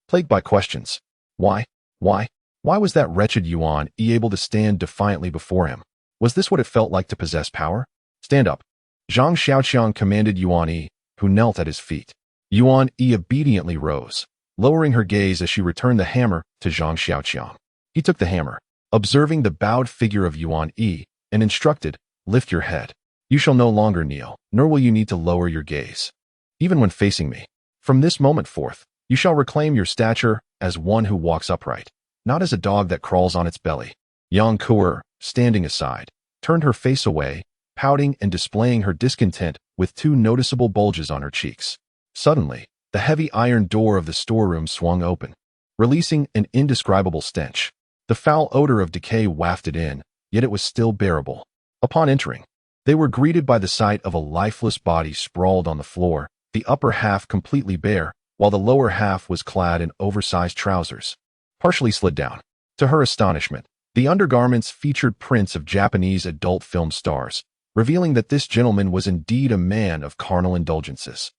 plagued by questions. Why? Why? Why was that wretched Yuan Yi able to stand defiantly before him? Was this what it felt like to possess power? Stand up. Zhang Xiaoqiang commanded Yuan Yi, who knelt at his feet. Yuan Yi obediently rose, lowering her gaze as she returned the hammer to Zhang Xiaoqiang. He took the hammer, observing the bowed figure of Yuan Yi, and instructed, "Lift your head. You shall no longer kneel, nor will you need to lower your gaze, even when facing me. From this moment forth, you shall reclaim your stature as one who walks upright, not as a dog that crawls on its belly." Yang Kuer, standing aside, turned her face away, pouting and displaying her discontent with 2 noticeable bulges on her cheeks. Suddenly, the heavy iron door of the storeroom swung open, releasing an indescribable stench. The foul odor of decay wafted in, yet it was still bearable. Upon entering, they were greeted by the sight of a lifeless body sprawled on the floor, the upper half completely bare, while the lower half was clad in oversized trousers, partially slid down. To her astonishment, the undergarments featured prints of Japanese adult film stars, revealing that this gentleman was indeed a man of carnal indulgences.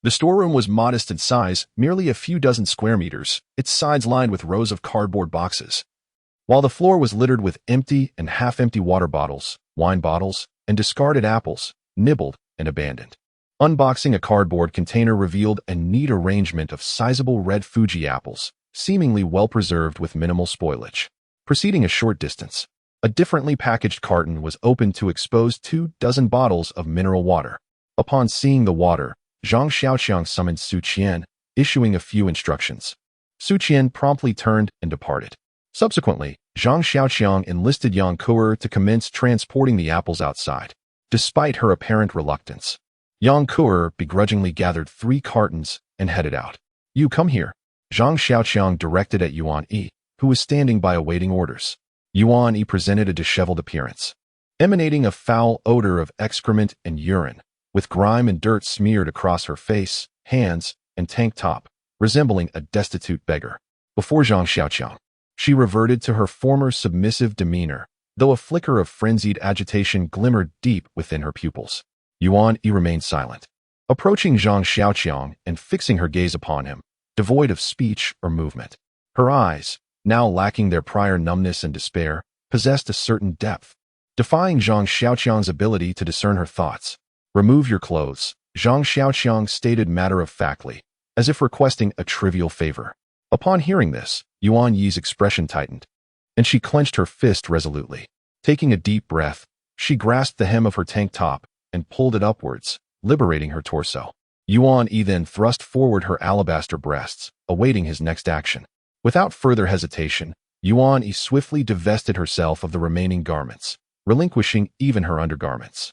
The storeroom was modest in size, merely a few dozen square meters, its sides lined with rows of cardboard boxes, while the floor was littered with empty and half-empty water bottles, wine bottles, and discarded apples, nibbled and abandoned. Unboxing a cardboard container revealed a neat arrangement of sizable red Fuji apples, seemingly well-preserved with minimal spoilage. Proceeding a short distance, a differently packaged carton was opened to expose 24 bottles of mineral water. Upon seeing the water, Zhang Xiaoqiang summoned Su Qian, issuing a few instructions. Su Qian promptly turned and departed. Subsequently, Zhang Xiaoqiang enlisted Yang Kuer to commence transporting the apples outside. Despite her apparent reluctance, Yang Kuer begrudgingly gathered 3 cartons and headed out. "You come here," Zhang Xiaoqiang directed at Yuan Yi, who was standing by awaiting orders. Yuan Yi presented a disheveled appearance, emanating a foul odor of excrement and urine, with grime and dirt smeared across her face, hands, and tank top, resembling a destitute beggar. Before Zhang Xiaoqiang, she reverted to her former submissive demeanor, though a flicker of frenzied agitation glimmered deep within her pupils. Yuan Yi remained silent, approaching Zhang Xiaoqiang and fixing her gaze upon him, devoid of speech or movement. Her eyes, now lacking their prior numbness and despair, possessed a certain depth, defying Zhang Xiaoqiang's ability to discern her thoughts. "Remove your clothes," Zhang Xiaoqiang stated matter-of-factly, as if requesting a trivial favor. Upon hearing this, Yuan Yi's expression tightened, and she clenched her fist resolutely. Taking a deep breath, she grasped the hem of her tank top and pulled it upwards, liberating her torso. Yuan Yi then thrust forward her alabaster breasts, awaiting his next action. Without further hesitation, Yuan Yi swiftly divested herself of the remaining garments, relinquishing even her undergarments.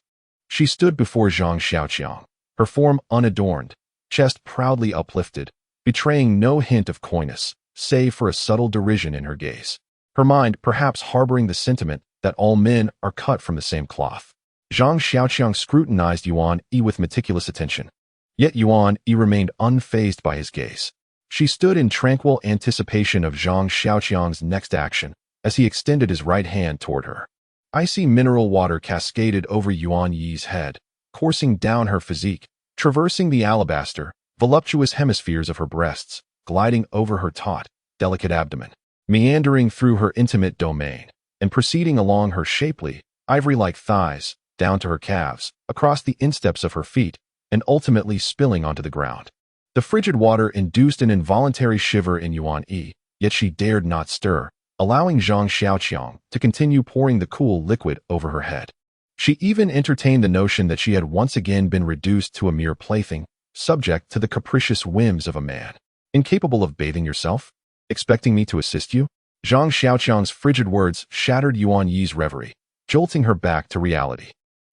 She stood before Zhang Xiaoqiang, her form unadorned, chest proudly uplifted, betraying no hint of coyness, save for a subtle derision in her gaze. Her mind perhaps harboring the sentiment that all men are cut from the same cloth. Zhang Xiaoqiang scrutinized Yuan Yi with meticulous attention. Yet Yuan Yi remained unfazed by his gaze. She stood in tranquil anticipation of Zhang Xiaoqiang's next action as he extended his right hand toward her. Icy mineral water cascaded over Yuan Yi's head, coursing down her physique, traversing the alabaster, voluptuous hemispheres of her breasts, gliding over her taut, delicate abdomen, meandering through her intimate domain, and proceeding along her shapely, ivory-like thighs, down to her calves, across the insteps of her feet, and ultimately spilling onto the ground. The frigid water induced an involuntary shiver in Yuan Yi, yet she dared not stir, allowing Zhang Xiaoqiang to continue pouring the cool liquid over her head. She even entertained the notion that she had once again been reduced to a mere plaything, subject to the capricious whims of a man. "Incapable of bathing yourself? Expecting me to assist you?" Zhang Xiaoqiang's frigid words shattered Yuan Yi's reverie, jolting her back to reality.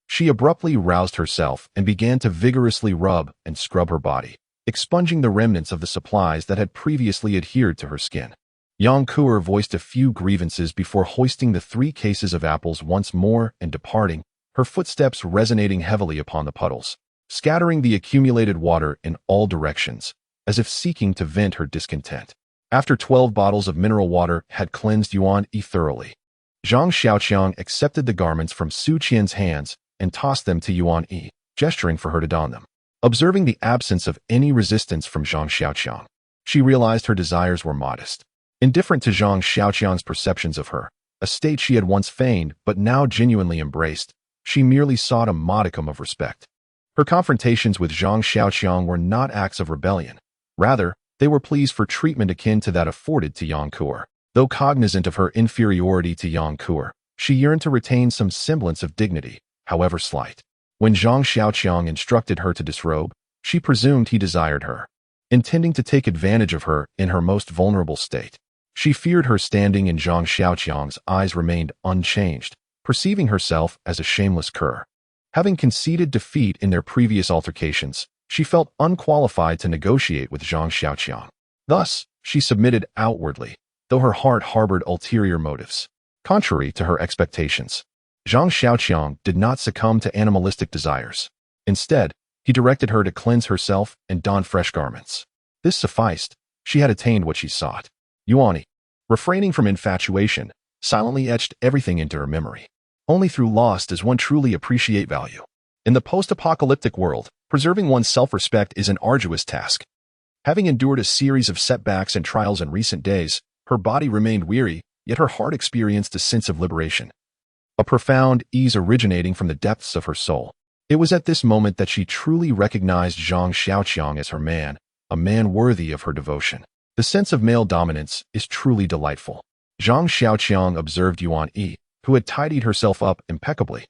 She abruptly roused herself and began to vigorously rub and scrub her body, expunging the remnants of the supplies that had previously adhered to her skin. Yang Kuer voiced a few grievances before hoisting the 3 cases of apples once more and departing, her footsteps resonating heavily upon the puddles, scattering the accumulated water in all directions, as if seeking to vent her discontent. After 12 bottles of mineral water had cleansed Yuan Yi thoroughly, Zhang Xiaoqiang accepted the garments from Su Qian's hands and tossed them to Yuan Yi, gesturing for her to don them. Observing the absence of any resistance from Zhang Xiaoqiang, she realized her desires were modest. Indifferent to Zhang Xiaoqiang's perceptions of her, a state she had once feigned but now genuinely embraced, she merely sought a modicum of respect. Her confrontations with Zhang Xiaoqiang were not acts of rebellion. Rather, they were pleas for treatment akin to that afforded to Yang Kuo. Though cognizant of her inferiority to Yang Kuo, she yearned to retain some semblance of dignity, however slight. When Zhang Xiaoqiang instructed her to disrobe, she presumed he desired her, intending to take advantage of her in her most vulnerable state. She feared her standing in Zhang Xiaoqiang's eyes remained unchanged, perceiving herself as a shameless cur. Having conceded defeat in their previous altercations, she felt unqualified to negotiate with Zhang Xiaoqiang. Thus, she submitted outwardly, though her heart harbored ulterior motives. Contrary to her expectations, Zhang Xiaoqiang did not succumb to animalistic desires. Instead, he directed her to cleanse herself and don fresh garments. This sufficed. She had attained what she sought. Yuani, refraining from infatuation, silently etched everything into her memory. Only through loss does one truly appreciate value. In the post-apocalyptic world, preserving one's self-respect is an arduous task. Having endured a series of setbacks and trials in recent days, her body remained weary, yet her heart experienced a sense of liberation. A profound ease originating from the depths of her soul. It was at this moment that she truly recognized Zhang Xiaoqiang as her man, a man worthy of her devotion. The sense of male dominance is truly delightful. Zhang Xiaoqiang observed Yuan Yi, who had tidied herself up impeccably,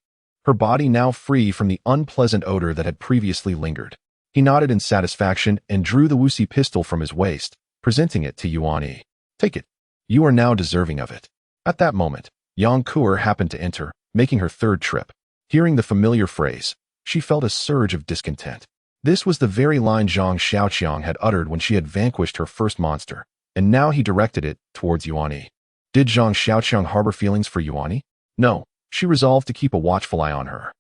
her body now free from the unpleasant odor that had previously lingered. He nodded in satisfaction and drew the wuxi pistol from his waist, presenting it to Yuan Yi. Take it. You are now deserving of it. At that moment, Yang Kuo happened to enter, making her third trip. Hearing the familiar phrase, she felt a surge of discontent. This was the very line Zhang Xiaoqiang had uttered when she had vanquished her first monster, and now he directed it towards Yuan Yi. Did Zhang Xiaoqiang harbor feelings for Yuan Yi? No, she resolved to keep a watchful eye on her.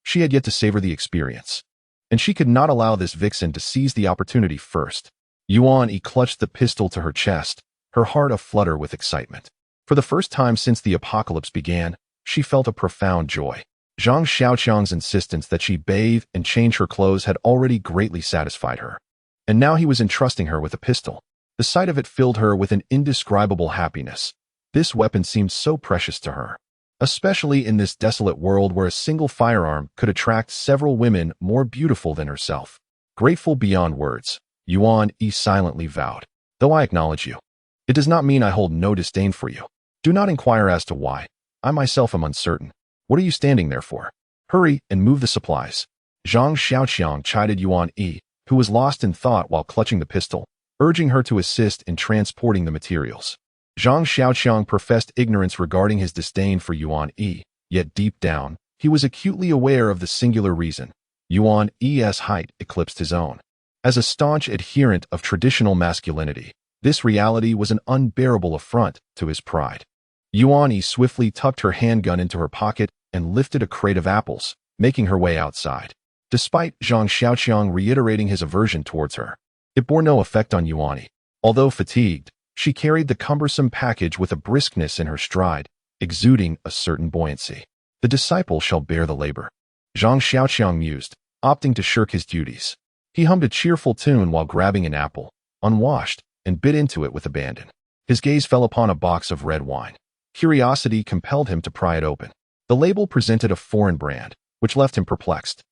She had yet to savor the experience, and she could not allow this vixen to seize the opportunity first. Yuan Yi clutched the pistol to her chest, her heart aflutter with excitement. For the first time since the apocalypse began, she felt a profound joy. Zhang Xiaoqiang's insistence that she bathe and change her clothes had already greatly satisfied her, and now he was entrusting her with a pistol. The sight of it filled her with an indescribable happiness. This weapon seemed so precious to her, especially in this desolate world where a single firearm could attract several women more beautiful than herself. Grateful beyond words, Yuan Yi silently vowed, "Though I acknowledge you, it does not mean I hold no disdain for you. Do not inquire as to why. I myself am uncertain. What are you standing there for? Hurry and move the supplies." Zhang Xiaoqiang chided Yuan Yi, who was lost in thought while clutching the pistol, urging her to assist in transporting the materials. Zhang Xiaoqiang professed ignorance regarding his disdain for Yuan Yi, yet deep down, he was acutely aware of the singular reason. Yuan Yi's height eclipsed his own. As a staunch adherent of traditional masculinity, this reality was an unbearable affront to his pride. Yuan Yi swiftly tucked her handgun into her pocket and lifted a crate of apples, making her way outside. Despite Zhang Xiaoqiang reiterating his aversion towards her, it bore no effect on Yuan Yi. Although fatigued, she carried the cumbersome package with a briskness in her stride, exuding a certain buoyancy. The disciple shall bear the labor, Zhang Xiaoqiang mused, opting to shirk his duties. He hummed a cheerful tune while grabbing an apple, unwashed, and bit into it with abandon. His gaze fell upon a box of red wine. Curiosity compelled him to pry it open. The label presented a foreign brand, which left him perplexed.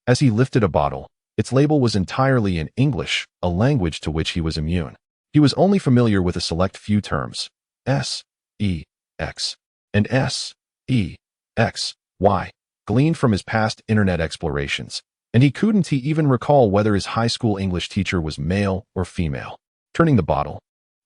As he lifted a bottle, its label was entirely in English, a language to which he was immune. He was only familiar with a select few terms, S, E, X, and S, E, X, Y, gleaned from his past internet explorations, and he couldn't even recall whether his high school English teacher was male or female. Turning the bottle,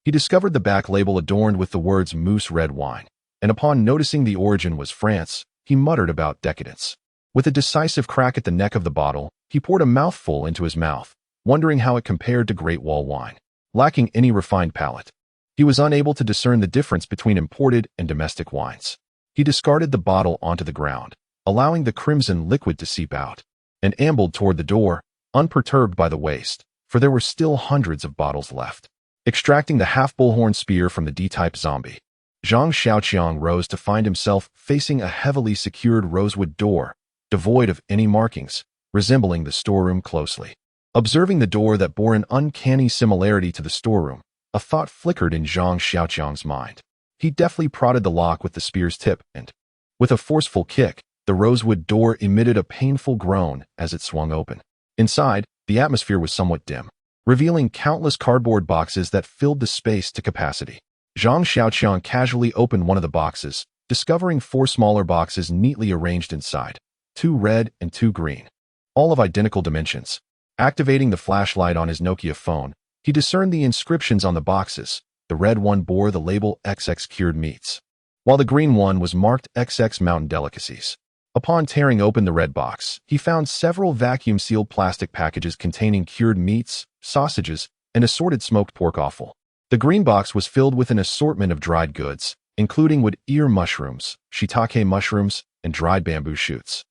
he discovered the back label adorned with the words Moose Red Wine, and upon noticing the origin was France, he muttered about decadence. With a decisive crack at the neck of the bottle, he poured a mouthful into his mouth, wondering how it compared to Great Wall wine. Lacking any refined palate, he was unable to discern the difference between imported and domestic wines. He discarded the bottle onto the ground, allowing the crimson liquid to seep out, and ambled toward the door, unperturbed by the waste, for there were still hundreds of bottles left. Extracting the half-bullhorn spear from the D-type zombie, Zhang Xiaoqiang rose to find himself facing a heavily secured rosewood door, devoid of any markings, resembling the storeroom closely. Observing the door that bore an uncanny similarity to the storeroom, A thought flickered in Zhang Xiaoqiang's mind. He deftly prodded the lock with the spear's tip, and, with a forceful kick, the rosewood door emitted a painful groan as it swung open. Inside, the atmosphere was somewhat dim, revealing countless cardboard boxes that filled the space to capacity. Zhang Xiaoqiang casually opened one of the boxes, discovering 4 smaller boxes neatly arranged inside, 2 red and 2 green, all of identical dimensions. Activating the flashlight on his Nokia phone, he discerned the inscriptions on the boxes. The red one bore the label XX Cured Meats, while the green one was marked XX Mountain Delicacies. Upon tearing open the red box, he found several vacuum-sealed plastic packages containing cured meats, sausages, and assorted smoked pork offal. The green box was filled with an assortment of dried goods, including wood ear mushrooms, shiitake mushrooms, and dried bamboo shoots.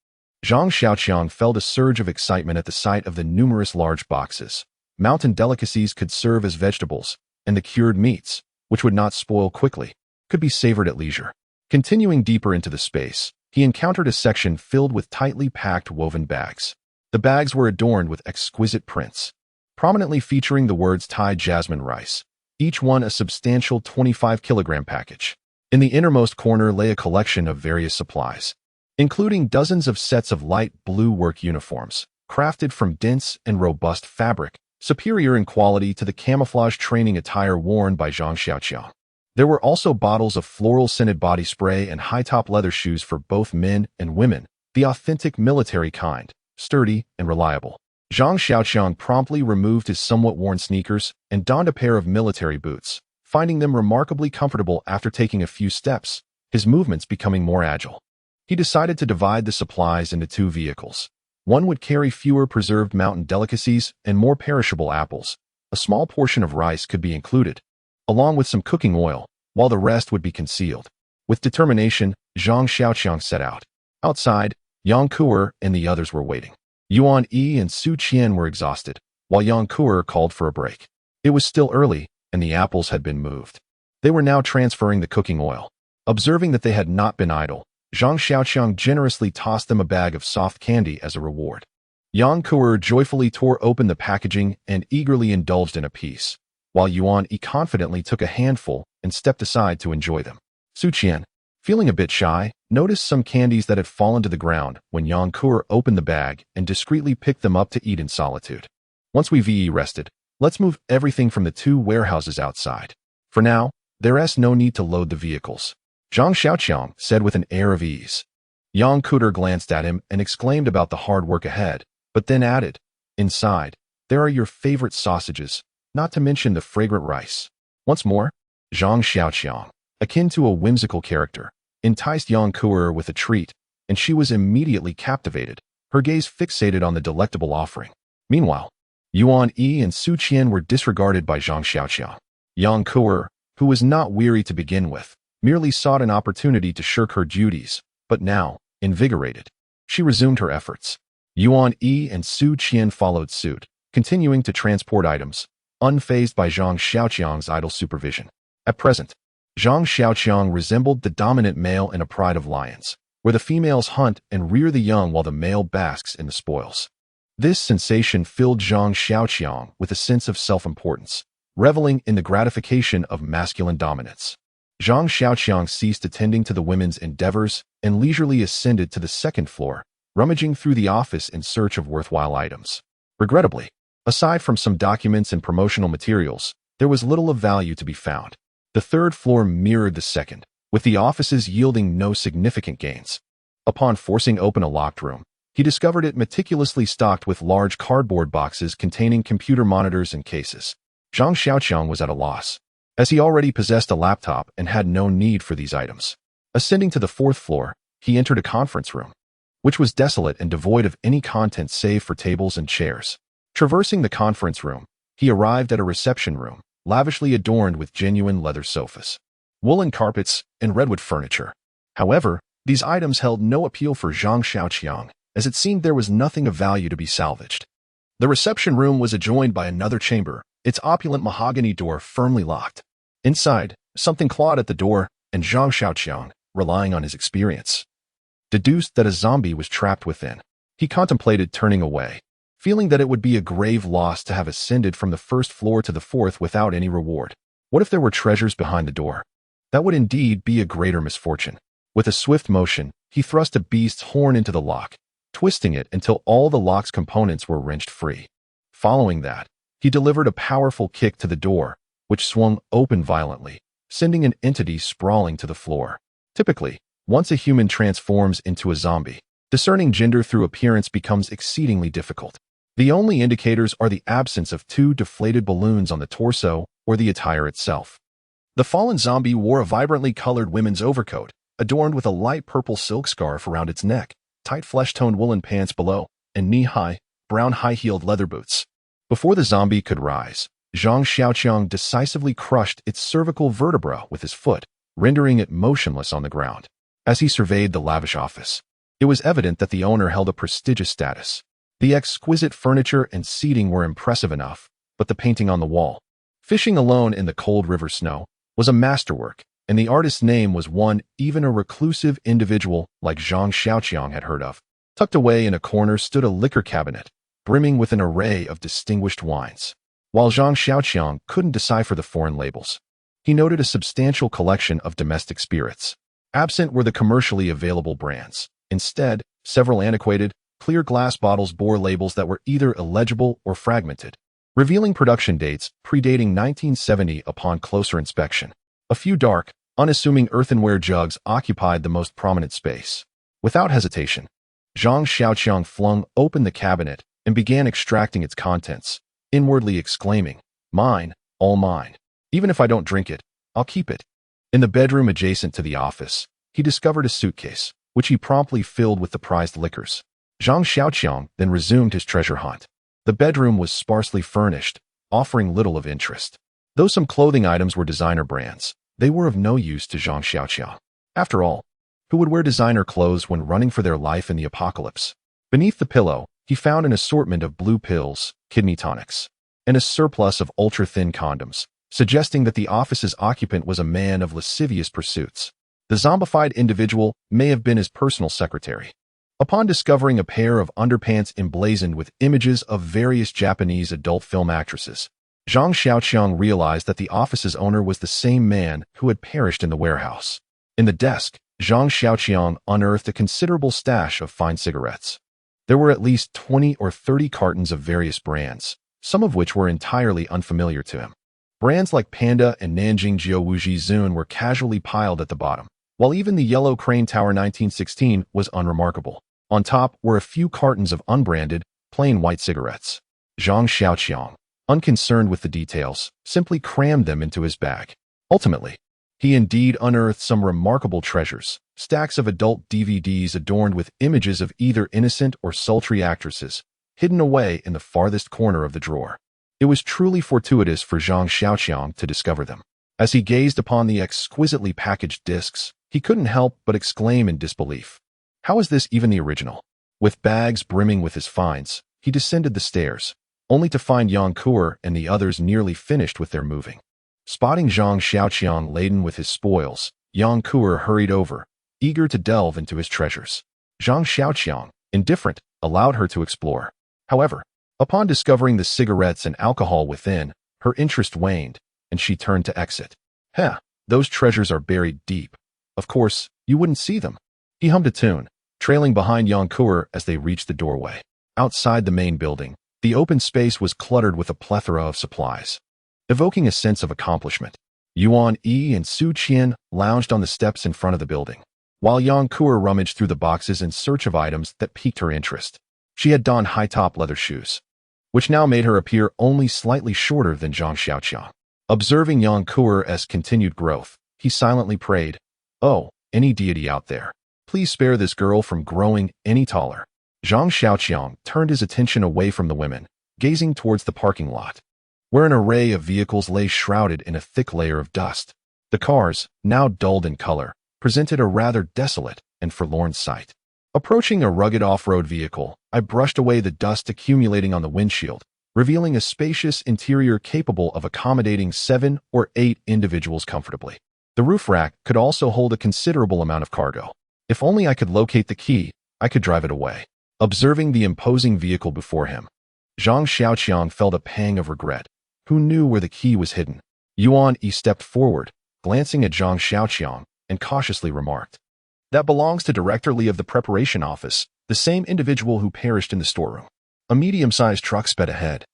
Zhang Xiaoqiang felt a surge of excitement at the sight of the numerous large boxes. Mountain delicacies could serve as vegetables, and the cured meats, which would not spoil quickly, could be savored at leisure. Continuing deeper into the space, he encountered a section filled with tightly packed woven bags. The bags were adorned with exquisite prints, prominently featuring the words Thai jasmine rice, each one a substantial 25-kilogram package. In the innermost corner lay a collection of various supplies, including dozens of sets of light blue work uniforms, crafted from dense and robust fabric, superior in quality to the camouflage training attire worn by Zhang Xiaoqiang. There were also bottles of floral-scented body spray and high-top leather shoes for both men and women, the authentic military kind, sturdy and reliable. Zhang Xiaoqiang promptly removed his somewhat worn sneakers and donned a pair of military boots, finding them remarkably comfortable after taking a few steps, his movements becoming more agile. He decided to divide the supplies into 2 vehicles. One would carry fewer preserved mountain delicacies and more perishable apples. A small portion of rice could be included, along with some cooking oil, while the rest would be concealed. With determination, Zhang Xiaoqiang set out. Outside, Yang Kuer and the others were waiting. Yuan Yi and Su Qian were exhausted, while Yang Kuer called for a break. It was still early, and the apples had been moved. They were now transferring the cooking oil. Observing that they had not been idle, Zhang Xiaoqiang generously tossed them a bag of soft candy as a reward. Yang Kuer joyfully tore open the packaging and eagerly indulged in a piece, while Yuan Yi confidently took a handful and stepped aside to enjoy them. Su Qian, feeling a bit shy, noticed some candies that had fallen to the ground when Yang Kuer opened the bag and discreetly picked them up to eat in solitude. Once we've rested, let's move everything from the 2 warehouses outside. For now, there's no need to load the vehicles, Zhang Xiaoqiang said with an air of ease. Yang Kuer glanced at him and exclaimed about the hard work ahead, but then added, "Inside, there are your favorite sausages, not to mention the fragrant rice." Once more, Zhang Xiaoqiang, akin to a whimsical character, enticed Yang Kuer with a treat, and she was immediately captivated, her gaze fixated on the delectable offering. Meanwhile, Yuan Yi and Su Qian were disregarded by Zhang Xiaoqiang. Yang Kuer, who was not weary to begin with, merely sought an opportunity to shirk her duties, but now, invigorated, she resumed her efforts. Yuan Yi and Su Qian followed suit, continuing to transport items, unfazed by Zhang Xiaoqiang's idle supervision. At present, Zhang Xiaoqiang resembled the dominant male in a pride of lions, where the females hunt and rear the young while the male basks in the spoils. This sensation filled Zhang Xiaoqiang with a sense of self-importance, reveling in the gratification of masculine dominance. Zhang Xiaoqiang ceased attending to the women's endeavors and leisurely ascended to the 2nd floor, rummaging through the office in search of worthwhile items. Regrettably, aside from some documents and promotional materials, there was little of value to be found. The 3rd floor mirrored the 2nd, with the offices yielding no significant gains. Upon forcing open a locked room, he discovered it meticulously stocked with large cardboard boxes containing computer monitors and cases. Zhang Xiaoqiang was at a loss, as he already possessed a laptop and had no need for these items. Ascending to the 4th floor, he entered a conference room, which was desolate and devoid of any content save for tables and chairs. Traversing the conference room, he arrived at a reception room, lavishly adorned with genuine leather sofas, woolen carpets, and redwood furniture. However, these items held no appeal for Zhang Xiaoqiang, as it seemed there was nothing of value to be salvaged. The reception room was adjoined by another chamber, its opulent mahogany door firmly locked. Inside, something clawed at the door, and Zhang Xiaoqiang, relying on his experience, deduced that a zombie was trapped within. He contemplated turning away, feeling that it would be a grave loss to have ascended from the 1st floor to the 4th without any reward. What if there were treasures behind the door? That would indeed be a greater misfortune. With a swift motion, he thrust a beast's horn into the lock, twisting it until all the lock's components were wrenched free. Following that, he delivered a powerful kick to the door, which swung open violently, sending an entity sprawling to the floor. Typically, once a human transforms into a zombie, discerning gender through appearance becomes exceedingly difficult. The only indicators are the absence of two deflated balloons on the torso or the attire itself. The fallen zombie wore a vibrantly colored women's overcoat, adorned with a light purple silk scarf around its neck, tight flesh-toned woolen pants below, and knee-high, brown high-heeled leather boots. Before the zombie could rise, Zhang Xiaoqiang decisively crushed its cervical vertebra with his foot, rendering it motionless on the ground. As he surveyed the lavish office, it was evident that the owner held a prestigious status. The exquisite furniture and seating were impressive enough, but the painting on the wall, fishing alone in the cold river snow, was a masterwork, and the artist's name was one even a reclusive individual like Zhang Xiaoqiang had heard of. Tucked away in a corner stood a liquor cabinet, brimming with an array of distinguished wines. While Zhang Xiaoqiang couldn't decipher the foreign labels, he noted a substantial collection of domestic spirits. Absent were the commercially available brands. Instead, several antiquated, clear glass bottles bore labels that were either illegible or fragmented, revealing production dates predating 1970 upon closer inspection. A few dark, unassuming earthenware jugs occupied the most prominent space. Without hesitation, Zhang Xiaoqiang flung open the cabinet and began extracting its contents, inwardly exclaiming, "Mine, all mine. Even if I don't drink it, I'll keep it." In the bedroom adjacent to the office, he discovered a suitcase, which he promptly filled with the prized liquors. Zhang Xiaoqiang then resumed his treasure hunt. The bedroom was sparsely furnished, offering little of interest. Though some clothing items were designer brands, they were of no use to Zhang Xiaoqiang. After all, who would wear designer clothes when running for their life in the apocalypse? Beneath the pillow, he found an assortment of blue pills, kidney tonics, and a surplus of ultra-thin condoms, suggesting that the office's occupant was a man of lascivious pursuits. The zombified individual may have been his personal secretary. Upon discovering a pair of underpants emblazoned with images of various Japanese adult film actresses, Zhang Xiaoqiang realized that the office's owner was the same man who had perished in the warehouse. In the desk, Zhang Xiaoqiang unearthed a considerable stash of fine cigarettes. There were at least 20 or 30 cartons of various brands, some of which were entirely unfamiliar to him. Brands like Panda and Nanjing Jiawuji Zun were casually piled at the bottom, while even the Yellow Crane Tower 1916 was unremarkable. On top were a few cartons of unbranded, plain white cigarettes. Zhang Xiaoqiang, unconcerned with the details, simply crammed them into his bag. Ultimately, he indeed unearthed some remarkable treasures, stacks of adult DVDs adorned with images of either innocent or sultry actresses, hidden away in the farthest corner of the drawer. It was truly fortuitous for Zhang Xiaoqiang to discover them. As he gazed upon the exquisitely packaged discs, he couldn't help but exclaim in disbelief. How is this even the original? With bags brimming with his finds, he descended the stairs, only to find Yang Kuer and the others nearly finished with their moving. Spotting Zhang Xiaoqiang laden with his spoils, Yang Kuer hurried over, eager to delve into his treasures. Zhang Xiaoqiang, indifferent, allowed her to explore. However, upon discovering the cigarettes and alcohol within, her interest waned, and she turned to exit. "Heh, those treasures are buried deep. Of course, you wouldn't see them." He hummed a tune, trailing behind Yang Kuer as they reached the doorway. Outside the main building, the open space was cluttered with a plethora of supplies, evoking a sense of accomplishment. Yuan Yi and Su Qian lounged on the steps in front of the building, while Yang Kuer rummaged through the boxes in search of items that piqued her interest. She had donned high-top leather shoes, which now made her appear only slightly shorter than Zhang Xiaoqiang. Observing Yang Kuer's continued growth, he silently prayed, "Oh, any deity out there, please spare this girl from growing any taller." Zhang Xiaoqiang turned his attention away from the women, gazing towards the parking lot, where an array of vehicles lay shrouded in a thick layer of dust. The cars, now dulled in color, presented a rather desolate and forlorn sight. Approaching a rugged off-road vehicle, I brushed away the dust accumulating on the windshield, revealing a spacious interior capable of accommodating 7 or 8 individuals comfortably. The roof rack could also hold a considerable amount of cargo. If only I could locate the key, I could drive it away. Observing the imposing vehicle before him, Zhang Xiaoqiang felt a pang of regret. Who knew where the key was hidden? Yuan Yi stepped forward, glancing at Zhang Xiaoqiang, and cautiously remarked, "That belongs to Director Li of the Preparation Office, the same individual who perished in the storeroom." A medium-sized truck sped ahead,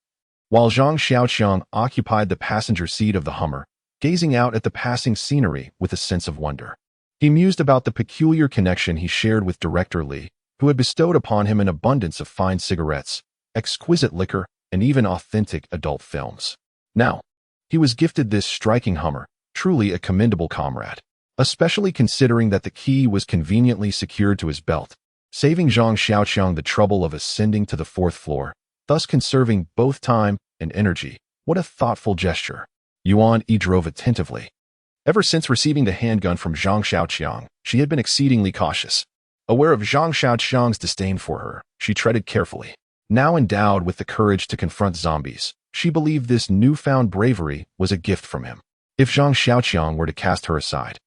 while Zhang Xiaoqiang occupied the passenger seat of the Hummer, gazing out at the passing scenery with a sense of wonder. He mused about the peculiar connection he shared with Director Li, who had bestowed upon him an abundance of fine cigarettes, exquisite liquor, and even authentic adult films. Now, he was gifted this striking Hummer, truly a commendable comrade, especially considering that the key was conveniently secured to his belt, saving Zhang Xiaoqiang the trouble of ascending to the 4th floor, thus conserving both time and energy. What a thoughtful gesture. Yuan Yi drove attentively. Ever since receiving the handgun from Zhang Xiaoqiang, she had been exceedingly cautious. Aware of Zhang Xiaoqiang's disdain for her, she treaded carefully. Now endowed with the courage to confront zombies, she believed this newfound bravery was a gift from him. If Zhang Xiaoqiang were to cast her aside,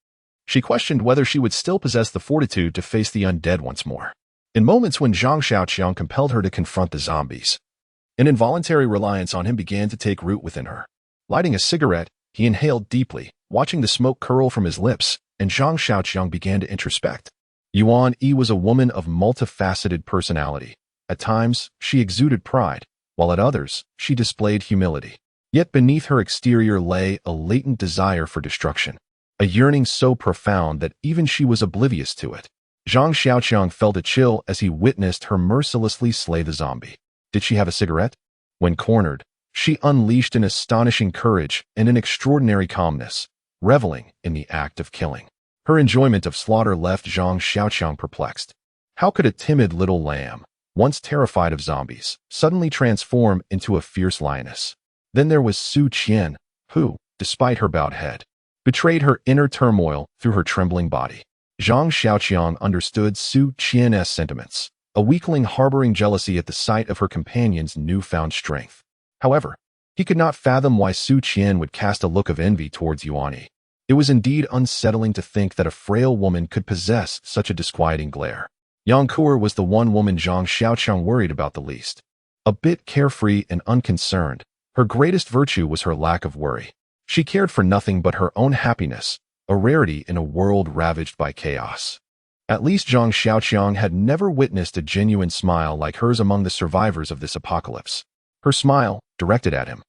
she questioned whether she would still possess the fortitude to face the undead once more. In moments when Zhang Xiaoqiang compelled her to confront the zombies, an involuntary reliance on him began to take root within her. Lighting a cigarette, he inhaled deeply, watching the smoke curl from his lips, and Zhang Xiaoqiang began to introspect. Yuan Yi was a woman of multifaceted personality. At times, she exuded pride, while at others, she displayed humility. Yet beneath her exterior lay a latent desire for destruction, a yearning so profound that even she was oblivious to it. Zhang Xiaoqiang felt a chill as he witnessed her mercilessly slay the zombie. Did she have a cigarette? When cornered, she unleashed an astonishing courage and an extraordinary calmness, reveling in the act of killing. Her enjoyment of slaughter left Zhang Xiaoqiang perplexed. How could a timid little lamb, once terrified of zombies, suddenly transform into a fierce lioness? Then there was Su Qian, who, despite her bowed head, betrayed her inner turmoil through her trembling body. Zhang Xiaoqiang understood Su Qian's sentiments, a weakling harboring jealousy at the sight of her companion's newfound strength. However, he could not fathom why Su Qian would cast a look of envy towards Yuan Yi. It was indeed unsettling to think that a frail woman could possess such a disquieting glare. Yang Kuer was the one woman Zhang Xiaoqiang worried about the least. A bit carefree and unconcerned, her greatest virtue was her lack of worry. She cared for nothing but her own happiness, a rarity in a world ravaged by chaos. At least Zhang Xiaoqiang had never witnessed a genuine smile like hers among the survivors of this apocalypse. Her smile, directed at him,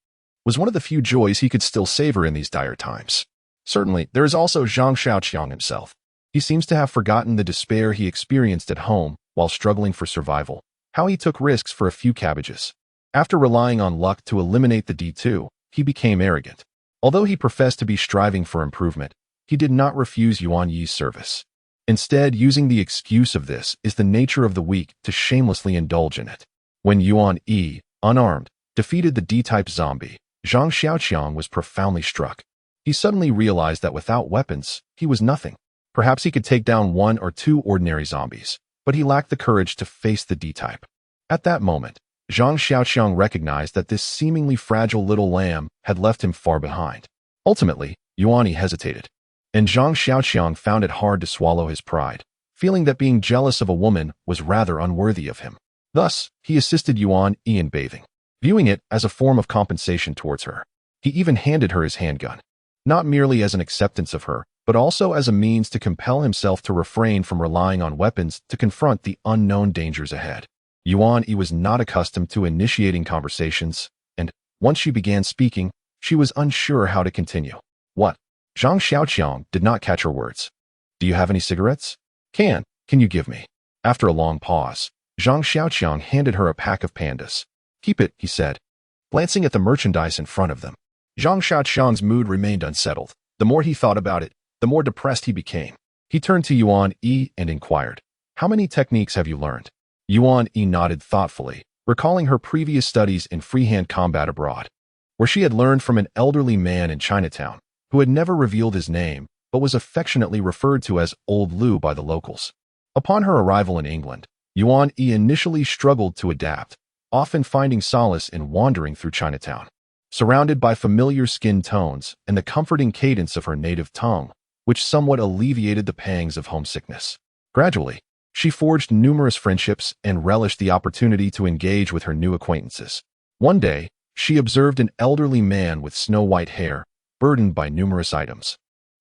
was one of the few joys he could still savor in these dire times. Certainly, there is also Zhang Xiaoqiang himself. He seems to have forgotten the despair he experienced at home while struggling for survival, how he took risks for a few cabbages. After relying on luck to eliminate the D2, he became arrogant. Although he professed to be striving for improvement, he did not refuse Yuan Yi's service. Instead, using the excuse of this is the nature of the weak to shamelessly indulge in it. When Yuan Yi, unarmed, defeated the D-type zombie, Zhang Xiaoqiang was profoundly struck. He suddenly realized that without weapons, he was nothing. Perhaps he could take down 1 or 2 ordinary zombies, but he lacked the courage to face the D-type. At that moment, Zhang Xiaoqiang recognized that this seemingly fragile little lamb had left him far behind. Ultimately, Yuan Yi hesitated, and Zhang Xiaoqiang found it hard to swallow his pride, feeling that being jealous of a woman was rather unworthy of him. Thus, he assisted Yuan Yi in bathing, viewing it as a form of compensation towards her. He even handed her his handgun, not merely as an acceptance of her, but also as a means to compel himself to refrain from relying on weapons to confront the unknown dangers ahead. Yuan Yi was not accustomed to initiating conversations, and, once she began speaking, she was unsure how to continue. What? Zhang Xiaoqiang did not catch her words. Do you have any cigarettes? Can you give me? After a long pause, Zhang Xiaoqiang handed her a pack of pandas. Keep it, he said, glancing at the merchandise in front of them. Zhang Xiaoqiang's mood remained unsettled. The more he thought about it, the more depressed he became. He turned to Yuan Yi and inquired, "How many techniques have you learned?" Yuan Yi nodded thoughtfully, recalling her previous studies in freehand combat abroad, where she had learned from an elderly man in Chinatown, who had never revealed his name, but was affectionately referred to as Old Lu by the locals. Upon her arrival in England, Yuan Yi initially struggled to adapt, often finding solace in wandering through Chinatown, surrounded by familiar skin tones and the comforting cadence of her native tongue, which somewhat alleviated the pangs of homesickness. Gradually, she forged numerous friendships and relished the opportunity to engage with her new acquaintances. One day, she observed an elderly man with snow-white hair, burdened by numerous items.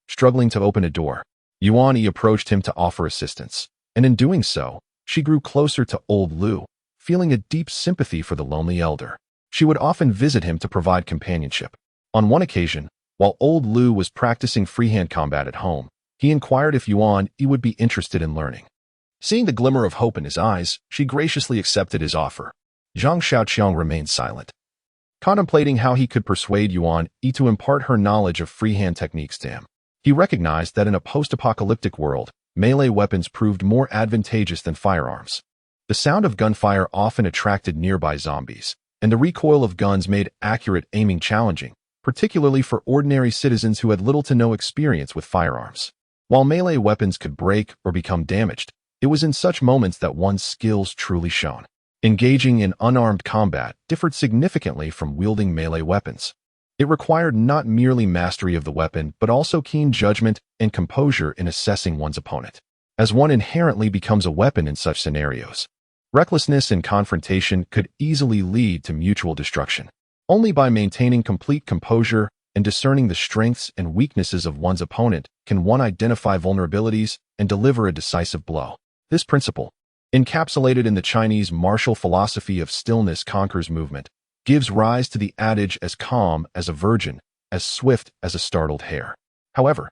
Struggling to open a door, Yuan Yi approached him to offer assistance, and in doing so, she grew closer to old Lu, feeling a deep sympathy for the lonely elder. She would often visit him to provide companionship. On one occasion, while old Lu was practicing freehand combat at home, he inquired if Yuan Yi would be interested in learning. Seeing the glimmer of hope in his eyes, she graciously accepted his offer. Zhang Xiaoqiang remained silent, contemplating how he could persuade Yuan Yi to impart her knowledge of freehand techniques to him. He recognized that in a post-apocalyptic world, melee weapons proved more advantageous than firearms. The sound of gunfire often attracted nearby zombies, and the recoil of guns made accurate aiming challenging, particularly for ordinary citizens who had little to no experience with firearms. While melee weapons could break or become damaged, it was in such moments that one's skills truly shone. Engaging in unarmed combat differed significantly from wielding melee weapons. It required not merely mastery of the weapon, but also keen judgment and composure in assessing one's opponent, as one inherently becomes a weapon in such scenarios. Recklessness in confrontation could easily lead to mutual destruction. Only by maintaining complete composure and discerning the strengths and weaknesses of one's opponent can one identify vulnerabilities and deliver a decisive blow. This principle, encapsulated in the Chinese martial philosophy of stillness conquers movement, gives rise to the adage as calm as a virgin, as swift as a startled hare. However,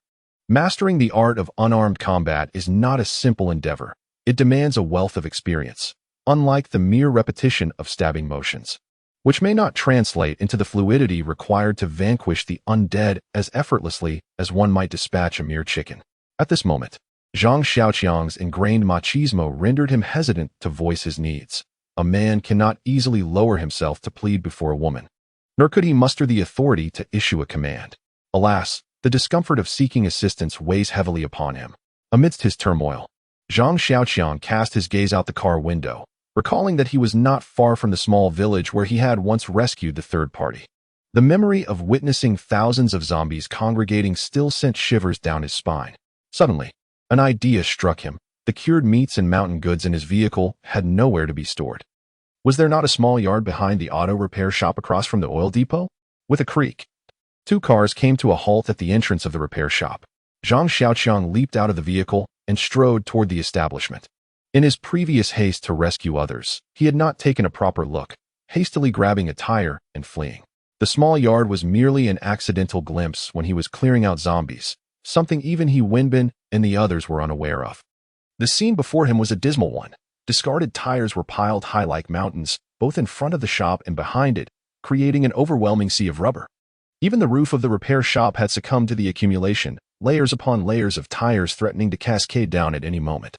mastering the art of unarmed combat is not a simple endeavor. It demands a wealth of experience, unlike the mere repetition of stabbing motions, which may not translate into the fluidity required to vanquish the undead as effortlessly as one might dispatch a mere chicken. At this moment, Zhang Xiaoqiang's ingrained machismo rendered him hesitant to voice his needs. A man cannot easily lower himself to plead before a woman, nor could he muster the authority to issue a command. Alas, the discomfort of seeking assistance weighs heavily upon him. Amidst his turmoil, Zhang Xiaoqiang cast his gaze out the car window, recalling that he was not far from the small village where he had once rescued the third party. The memory of witnessing thousands of zombies congregating still sent shivers down his spine. Suddenly, an idea struck him. The cured meats and mountain goods in his vehicle had nowhere to be stored. Was there not a small yard behind the auto repair shop across from the oil depot? With a creak, two cars came to a halt at the entrance of the repair shop. Zhang Xiaoqiang leaped out of the vehicle and strode toward the establishment. In his previous haste to rescue others, he had not taken a proper look, hastily grabbing a tire and fleeing. The small yard was merely an accidental glimpse when he was clearing out zombies, something even he Wenbin and the others were unaware of. The scene before him was a dismal one. Discarded tires were piled high like mountains, both in front of the shop and behind it, creating an overwhelming sea of rubber. Even the roof of the repair shop had succumbed to the accumulation, layers upon layers of tires threatening to cascade down at any moment,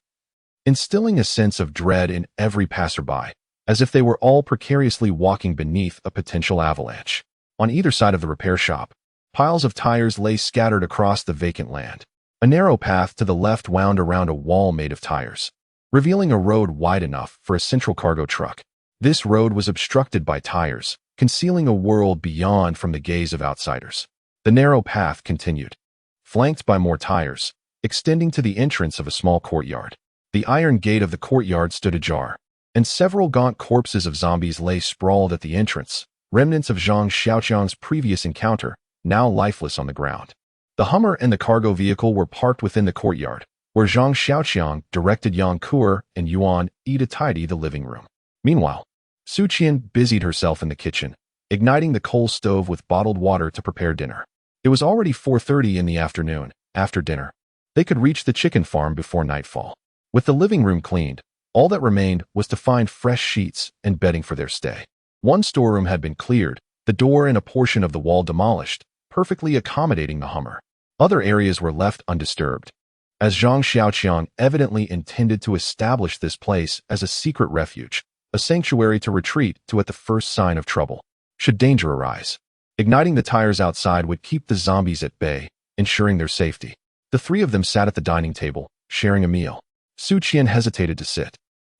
instilling a sense of dread in every passerby, as if they were all precariously walking beneath a potential avalanche. On either side of the repair shop, piles of tires lay scattered across the vacant land. A narrow path to the left wound around a wall made of tires, revealing a road wide enough for a central cargo truck. This road was obstructed by tires, concealing a world beyond from the gaze of outsiders. The narrow path continued, flanked by more tires, extending to the entrance of a small courtyard. The iron gate of the courtyard stood ajar, and several gaunt corpses of zombies lay sprawled at the entrance, remnants of Zhang Xiaoqiang's previous encounter, now lifeless on the ground. The Hummer and the cargo vehicle were parked within the courtyard, where Zhang Xiaoqiang directed Yang Kuer and Yuan Yi to tidy the living room. Meanwhile, Su Qian busied herself in the kitchen, igniting the coal stove with bottled water to prepare dinner. It was already 4:30 in the afternoon. After dinner, they could reach the chicken farm before nightfall. With the living room cleaned, all that remained was to find fresh sheets and bedding for their stay. One storeroom had been cleared, the door and a portion of the wall demolished, perfectly accommodating the Hummer. Other areas were left undisturbed, as Zhang Xiaoqiang evidently intended to establish this place as a secret refuge, a sanctuary to retreat to at the first sign of trouble, should danger arise. Igniting the tires outside would keep the zombies at bay, ensuring their safety. The three of them sat at the dining table, sharing a meal. Su Qian hesitated to sit,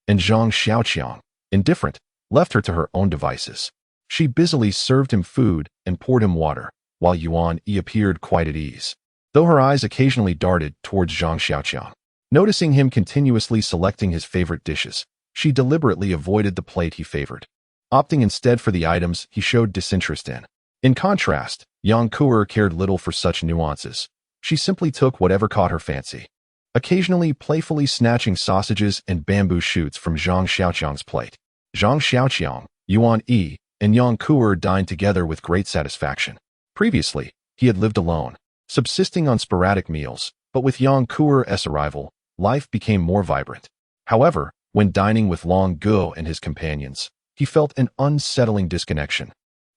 and Zhang Xiaoqiang, indifferent, left her to her own devices. She busily served him food and poured him water, while Yuan Yi appeared quite at ease, though her eyes occasionally darted towards Zhang Xiaoqiang. Noticing him continuously selecting his favorite dishes, she deliberately avoided the plate he favored, opting instead for the items he showed disinterest in. In contrast, Yang Kuer cared little for such nuances. She simply took whatever caught her fancy, occasionally playfully snatching sausages and bamboo shoots from Zhang Xiaoqiang's plate. Zhang Xiaoqiang, Yuan Yi, and Yang Kuer dined together with great satisfaction. Previously, he had lived alone, subsisting on sporadic meals, but with Yang Kuer's arrival, life became more vibrant. However, when dining with Long Guo and his companions, he felt an unsettling disconnection.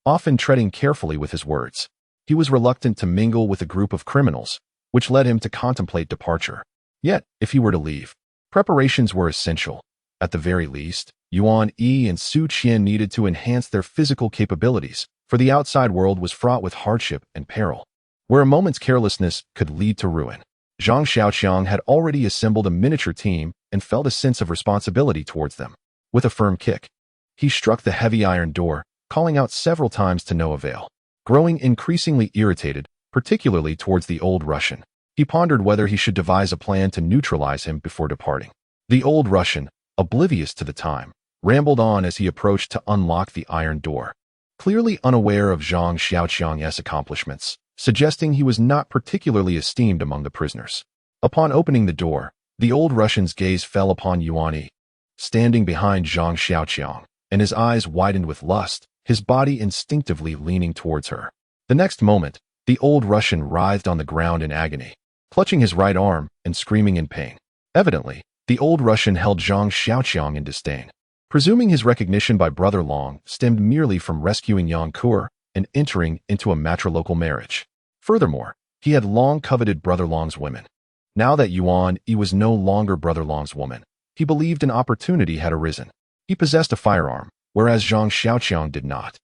Often treading carefully with his words, he was reluctant to mingle with a group of criminals, which led him to contemplate departure. Yet, if he were to leave, preparations were essential. At the very least, Yuan Yi and Su Qian needed to enhance their physical capabilities, for the outside world was fraught with hardship and peril, where a moment's carelessness could lead to ruin. Zhang Xiaoqiang had already assembled a miniature team and felt a sense of responsibility towards them. With a firm kick, he struck the heavy iron door, calling out several times to no avail. Growing increasingly irritated, particularly towards the old Russian, he pondered whether he should devise a plan to neutralize him before departing. The old Russian, oblivious to the time, rambled on as he approached to unlock the iron door, clearly unaware of Zhang Xiaoqiang's accomplishments, suggesting he was not particularly esteemed among the prisoners. Upon opening the door, the old Russian's gaze fell upon Yuan Yi, standing behind Zhang Xiaoqiang, and his eyes widened with lust, his body instinctively leaning towards her. The next moment, the old Russian writhed on the ground in agony, clutching his right arm and screaming in pain. Evidently, the old Russian held Zhang Xiaoqiang in disdain, presuming his recognition by Brother Long stemmed merely from rescuing Yang Kuer and entering into a matrilocal marriage. Furthermore, he had long coveted Brother Long's women. Now that Yuan Yi was no longer Brother Long's woman, he believed an opportunity had arisen. He possessed a firearm, whereas Zhang Xiaoqiang did not.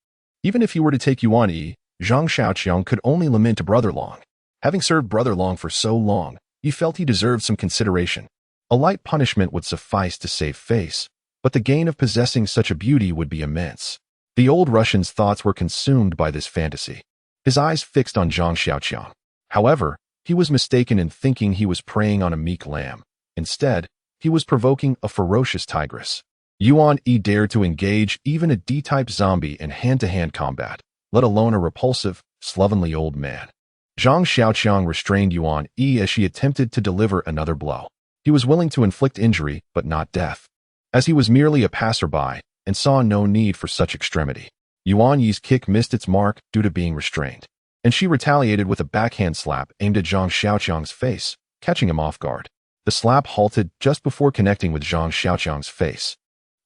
Even if he were to take Yuan Yi, Zhang Xiaoqiang could only lament to Brother Long. Having served Brother Long for so long, he felt he deserved some consideration. A light punishment would suffice to save face, but the gain of possessing such a beauty would be immense. The old Russian's thoughts were consumed by this fantasy, his eyes fixed on Zhang Xiaoqiang. However, he was mistaken in thinking he was preying on a meek lamb. Instead, he was provoking a ferocious tigress. Yuan Yi dared to engage even a D-type zombie in hand-to-hand combat, let alone a repulsive, slovenly old man. Zhang Xiaoqiang restrained Yuan Yi as she attempted to deliver another blow. He was willing to inflict injury, but not death, as he was merely a passerby and saw no need for such extremity. Yuan Yi's kick missed its mark due to being restrained, and she retaliated with a backhand slap aimed at Zhang Xiaoqiang's face, catching him off guard. The slap halted just before connecting with Zhang Xiaoqiang's face,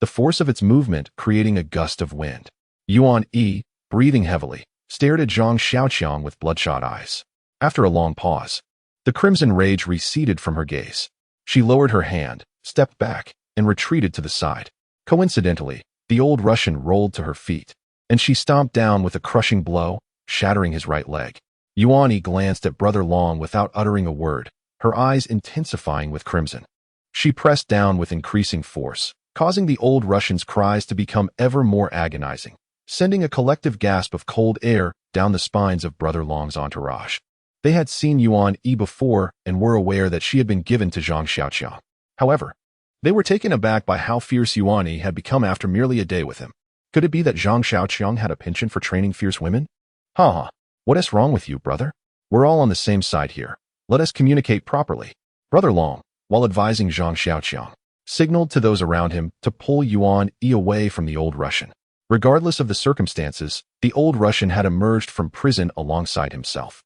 the force of its movement creating a gust of wind. Yuan Yi, breathing heavily, stared at Zhang Xiaoqiang with bloodshot eyes. After a long pause, the crimson rage receded from her gaze. She lowered her hand, stepped back, and retreated to the side. Coincidentally, the old Russian rolled to her feet, and she stomped down with a crushing blow, shattering his right leg. Yuan Yi glanced at Brother Long without uttering a word, her eyes intensifying with crimson. She pressed down with increasing force, causing the old Russian's cries to become ever more agonizing, sending a collective gasp of cold air down the spines of Brother Long's entourage. They had seen Yuan Yi before and were aware that she had been given to Zhang Xiaoqiang. However, they were taken aback by how fierce Yuan Yi had become after merely a day with him. Could it be that Zhang Xiaoqiang had a penchant for training fierce women? Ha! What is wrong with you, brother? We're all on the same side here. Let us communicate properly. Brother Long, while advising Zhang Xiaoqiang, signaled to those around him to pull Yuan Yi away from the old Russian. Regardless of the circumstances, the old Russian had emerged from prison alongside himself.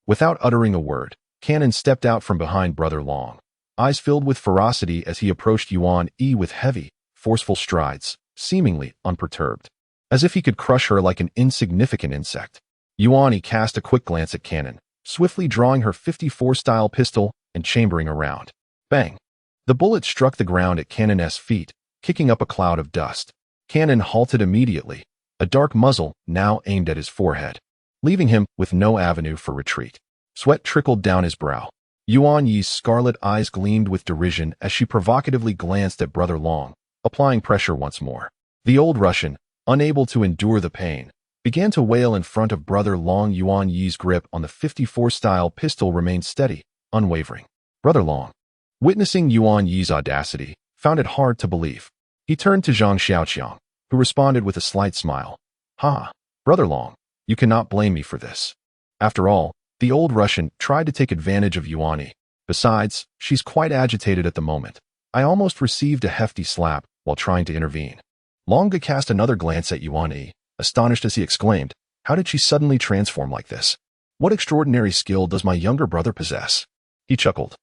Without uttering a word, Cannon stepped out from behind Brother Long, eyes filled with ferocity as he approached Yuan Yi with heavy, forceful strides, seemingly unperturbed, as if he could crush her like an insignificant insect. Yuan Yi cast a quick glance at Cannon, swiftly drawing her 54-style pistol and chambering around. Bang! The bullet struck the ground at Cannon's feet, kicking up a cloud of dust. Cannon halted immediately, a dark muzzle now aimed at his forehead, leaving him with no avenue for retreat. Sweat trickled down his brow. Yuan Yi's scarlet eyes gleamed with derision as she provocatively glanced at Brother Long, applying pressure once more. The old Russian, unable to endure the pain, began to wail in front of Brother Long. Yuan Yi's grip on the 54-style pistol remained steady, unwavering. Brother Long, witnessing Yuan Yi's audacity, found it hard to believe. He turned to Zhang Xiaoqiang, who responded with a slight smile. Ha! Brother Long, you cannot blame me for this. After all, the old Russian tried to take advantage of Yuan Yi. Besides, she's quite agitated at the moment. I almost received a hefty slap while trying to intervene. Long Ge cast another glance at Yuan Yi, astonished as he exclaimed, "How did she suddenly transform like this? What extraordinary skill does my younger brother possess?" He chuckled,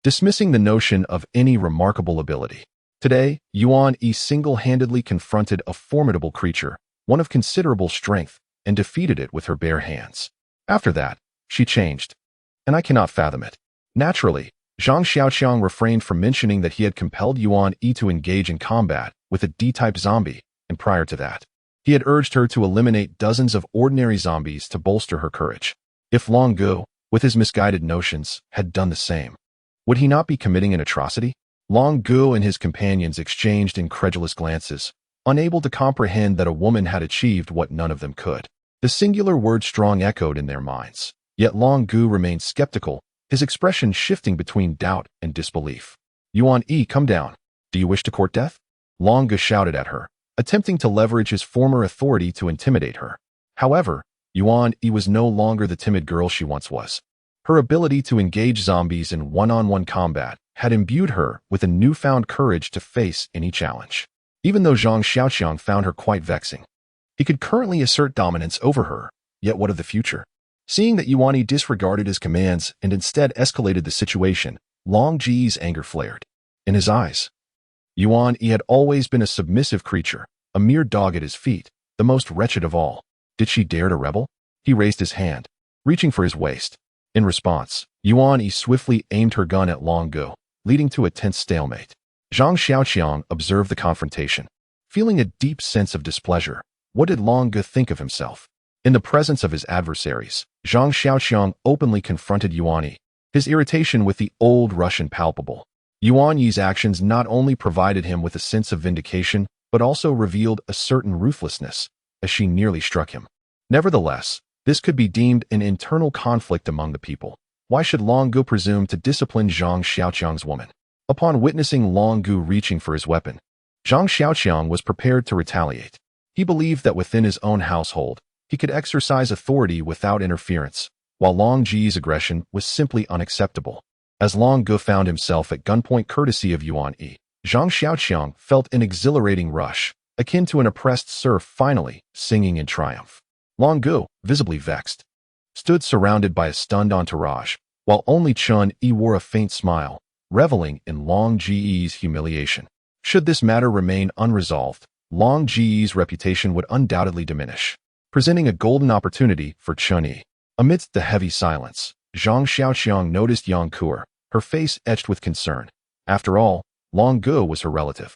dismissing the notion of any remarkable ability. Today, Yuan Yi single-handedly confronted a formidable creature, one of considerable strength, and defeated it with her bare hands. After that, she changed, and I cannot fathom it. Naturally, Zhang Xiaoqiang refrained from mentioning that he had compelled Yuan Yi to engage in combat with a D-type zombie, and prior to that, he had urged her to eliminate dozens of ordinary zombies to bolster her courage. If Long Ge, with his misguided notions, had done the same, would he not be committing an atrocity? Long Ge and his companions exchanged incredulous glances, unable to comprehend that a woman had achieved what none of them could. The singular word strong echoed in their minds, yet Long Ge remained skeptical, his expression shifting between doubt and disbelief. "Yuan Yi, come down. Do you wish to court death?" Long Ge shouted at her, attempting to leverage his former authority to intimidate her. However, Yuan Yi was no longer the timid girl she once was. Her ability to engage zombies in one-on-one combat had imbued her with a newfound courage to face any challenge. Even though Zhang Xiaoqiang found her quite vexing, he could currently assert dominance over her, yet what of the future? Seeing that Yuan Yi disregarded his commands and instead escalated the situation, Long Ji's anger flared. In his eyes, Yuan Yi had always been a submissive creature, a mere dog at his feet, the most wretched of all. Did she dare to rebel? He raised his hand, reaching for his waist. In response, Yuan Yi swiftly aimed her gun at Long Ge, leading to a tense stalemate. Zhang Xiaoqiang observed the confrontation. Feeling a deep sense of displeasure, what did Long Ge think of himself? In the presence of his adversaries, Zhang Xiaoqiang openly confronted Yuan Yi, his irritation with the old Russian palpable. Yuan Yi's actions not only provided him with a sense of vindication, but also revealed a certain ruthlessness, as she nearly struck him. Nevertheless, this could be deemed an internal conflict among the people. Why should Long Ge presume to discipline Zhang Xiaoqiang's woman? Upon witnessing Long Ge reaching for his weapon, Zhang Xiaoqiang was prepared to retaliate. He believed that within his own household, he could exercise authority without interference, while Long Ji's aggression was simply unacceptable. As Long Ge found himself at gunpoint courtesy of Yuan Yi, Zhang Xiaoqiang felt an exhilarating rush, akin to an oppressed serf finally singing in triumph. Long Ge, visibly vexed, stood surrounded by a stunned entourage, while only Chun Yi wore a faint smile, reveling in Long Ji's humiliation. Should this matter remain unresolved, Long Ji's reputation would undoubtedly diminish, presenting a golden opportunity for Chun Yi. Amidst the heavy silence, Zhang Xiaoqiang noticed Yang Kuer, her face etched with concern. After all, Long Ge was her relative,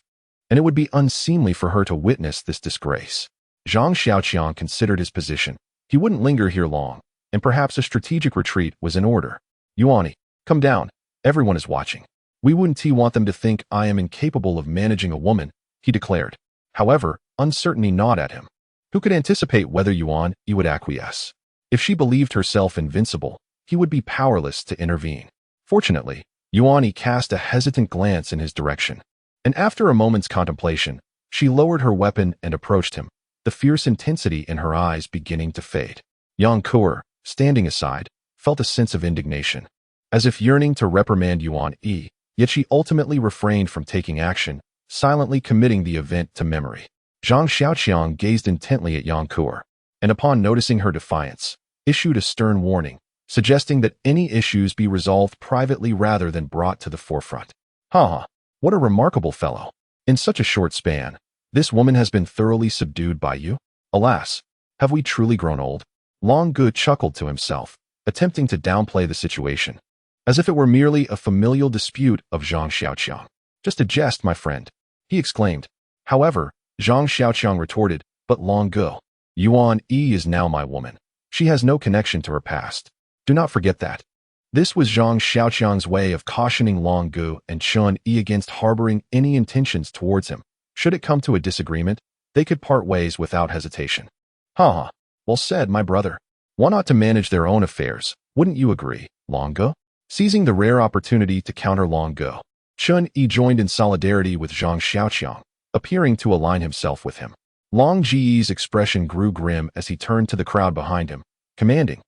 and it would be unseemly for her to witness this disgrace. Zhang Xiaoqiang considered his position. He wouldn't linger here long, and perhaps a strategic retreat was in order. "Yuan Yi, come down. Everyone is watching. We wouldn't want them to think I am incapable of managing a woman," he declared. However, uncertainty gnawed at him. Who could anticipate whether Yuan Yi would acquiesce? If she believed herself invincible, he would be powerless to intervene. Fortunately, Yuan Yi cast a hesitant glance in his direction, and after a moment's contemplation, she lowered her weapon and approached him, the fierce intensity in her eyes beginning to fade. Yang Kuer, standing aside, felt a sense of indignation, as if yearning to reprimand Yuan Yi, yet she ultimately refrained from taking action, silently committing the event to memory. Zhang Xiaoqiang gazed intently at Yang Kuer, and upon noticing her defiance, issued a stern warning, suggesting that any issues be resolved privately rather than brought to the forefront. "Ha! What a remarkable fellow! In such a short span, this woman has been thoroughly subdued by you? Alas, have we truly grown old?" Long Ge chuckled to himself, attempting to downplay the situation, as if it were merely a familial dispute of Zhang Xiaoqiang. "Just a jest, my friend," he exclaimed. However, Zhang Xiaoqiang retorted, "But Long Ge, Yuan Yi is now my woman. She has no connection to her past. Do not forget that." This was Zhang Xiaoqiang's way of cautioning Long Ge and Chun Yi against harboring any intentions towards him. Should it come to a disagreement, they could part ways without hesitation. "Ha! Well said, my brother. One ought to manage their own affairs, wouldn't you agree, Long Ge?" Seizing the rare opportunity to counter Long Ge, Chun Yi joined in solidarity with Zhang Xiaoqiang, appearing to align himself with him. Long Ji's expression grew grim as he turned to the crowd behind him, commanding,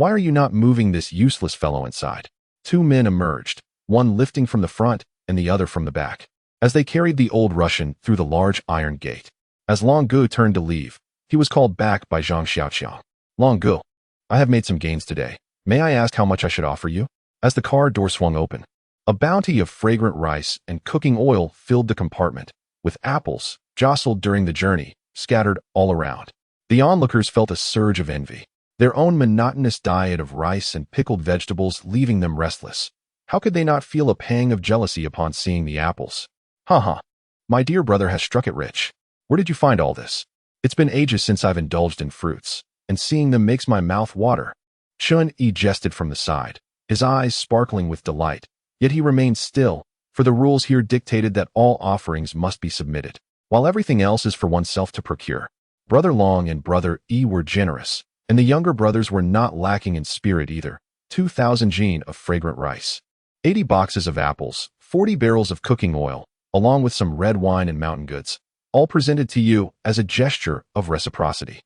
Why are you not moving this useless fellow inside? Two men emerged, one lifting from the front and the other from the back, as they carried the old Russian through the large iron gate. As Long Gu turned to leave, he was called back by Zhang Xiaoqiang. Long Gu, I have made some gains today. May I ask how much I should offer you? As the car door swung open, a bounty of fragrant rice and cooking oil filled the compartment, with apples, jostled during the journey, scattered all around. The onlookers felt a surge of envy, their own monotonous diet of rice and pickled vegetables leaving them restless. How could they not feel a pang of jealousy upon seeing the apples? Ha! My dear brother has struck it rich. Where did you find all this? It's been ages since I've indulged in fruits, and seeing them makes my mouth water. Chun Yi jested from the side, his eyes sparkling with delight, yet he remained still, for the rules here dictated that all offerings must be submitted, while everything else is for oneself to procure. Brother Long and Brother Yi were generous, and the younger brothers were not lacking in spirit either. 2,000 jin of fragrant rice, 80 boxes of apples, 40 barrels of cooking oil, along with some red wine and mountain goods, all presented to you as a gesture of reciprocity.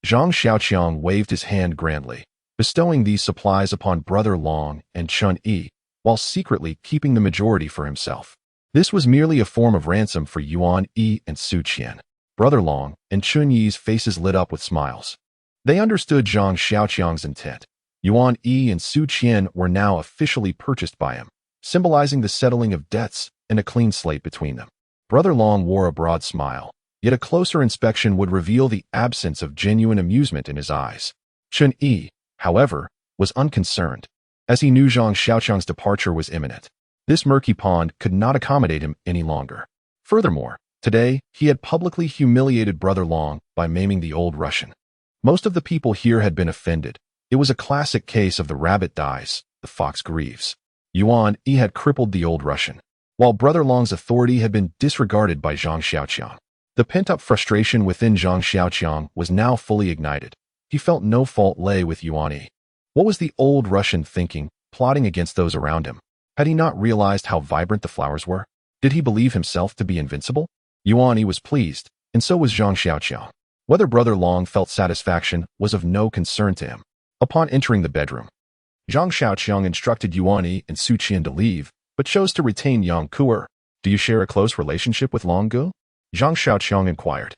Zhang Xiaoqiang waved his hand grandly, bestowing these supplies upon Brother Long and Chun Yi, while secretly keeping the majority for himself. This was merely a form of ransom for Yuan Yi and Su Qian. Brother Long and Chun Yi's faces lit up with smiles. They understood Zhang Xiaoqiang's intent. Yuan Yi and Su Qian were now officially purchased by him, symbolizing the settling of debts and a clean slate between them. Brother Long wore a broad smile, yet a closer inspection would reveal the absence of genuine amusement in his eyes. Chun Yi, however, was unconcerned, as he knew Zhang Xiaoqiang's departure was imminent. This murky pond could not accommodate him any longer. Furthermore, today, he had publicly humiliated Brother Long by maiming the old Russian. Most of the people here had been offended. It was a classic case of the rabbit dies, the fox grieves. Yuan Yi had crippled the old Russian, while Brother Long's authority had been disregarded by Zhang Xiaoqiang. The pent-up frustration within Zhang Xiaoqiang was now fully ignited. He felt no fault lay with Yuan Yi. What was the old Russian thinking, plotting against those around him? Had he not realized how vibrant the flowers were? Did he believe himself to be invincible? Yuan Yi was pleased, and so was Zhang Xiaoqiang. Whether Brother Long felt satisfaction was of no concern to him. Upon entering the bedroom, Zhang Xiaoqiang instructed Yuan Yi and Su Qian to leave, but chose to retain Yang Kuer. Do you share a close relationship with Long Gu? Zhang Xiaoqiang inquired,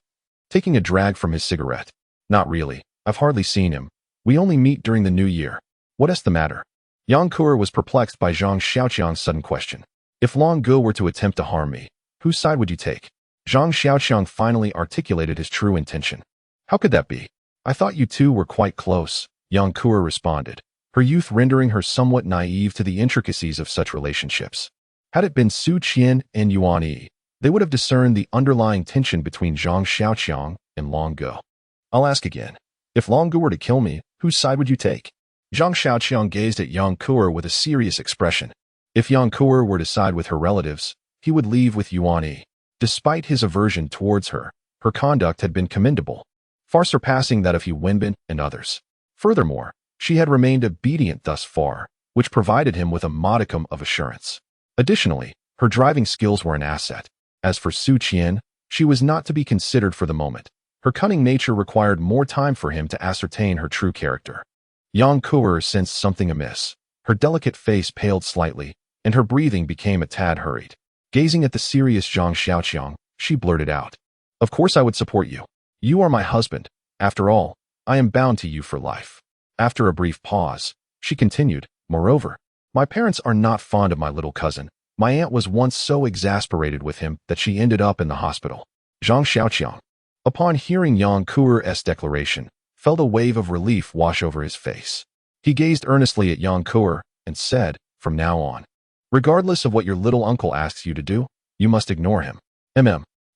taking a drag from his cigarette. Not really. I've hardly seen him. We only meet during the new year. What is the matter? Yang Kuer was perplexed by Zhang Xiaoqiang's sudden question. If Long Gu were to attempt to harm me, whose side would you take? Zhang Xiaoqiang finally articulated his true intention. How could that be? I thought you two were quite close, Yang Kuer responded, her youth rendering her somewhat naive to the intricacies of such relationships. Had it been Su Qian and Yuan Yi, they would have discerned the underlying tension between Zhang Xiaoqiang and Long Gu. I'll ask again. If Long Gu were to kill me, whose side would you take? Zhang Xiaoqiang gazed at Yang Kuer with a serious expression. If Yang Kuer were to side with her relatives, he would leave with Yuan Yi. Despite his aversion towards her, her conduct had been commendable, far surpassing that of He Wenbin and others. Furthermore, she had remained obedient thus far, which provided him with a modicum of assurance. Additionally, her driving skills were an asset. As for Su Qian, she was not to be considered for the moment. Her cunning nature required more time for him to ascertain her true character. Yang Kuer sensed something amiss. Her delicate face paled slightly, and her breathing became a tad hurried. Gazing at the serious Zhang Xiaoqiang, she blurted out, "Of course I would support you. You are my husband. After all, I am bound to you for life." After a brief pause, she continued, "Moreover, my parents are not fond of my little cousin. My aunt was once so exasperated with him that she ended up in the hospital." Zhang Xiaoqiang, upon hearing Yang Kuer's declaration, felt a wave of relief wash over his face. He gazed earnestly at Yang Kuer and said, "From now on, regardless of what your little uncle asks you to do, you must ignore him."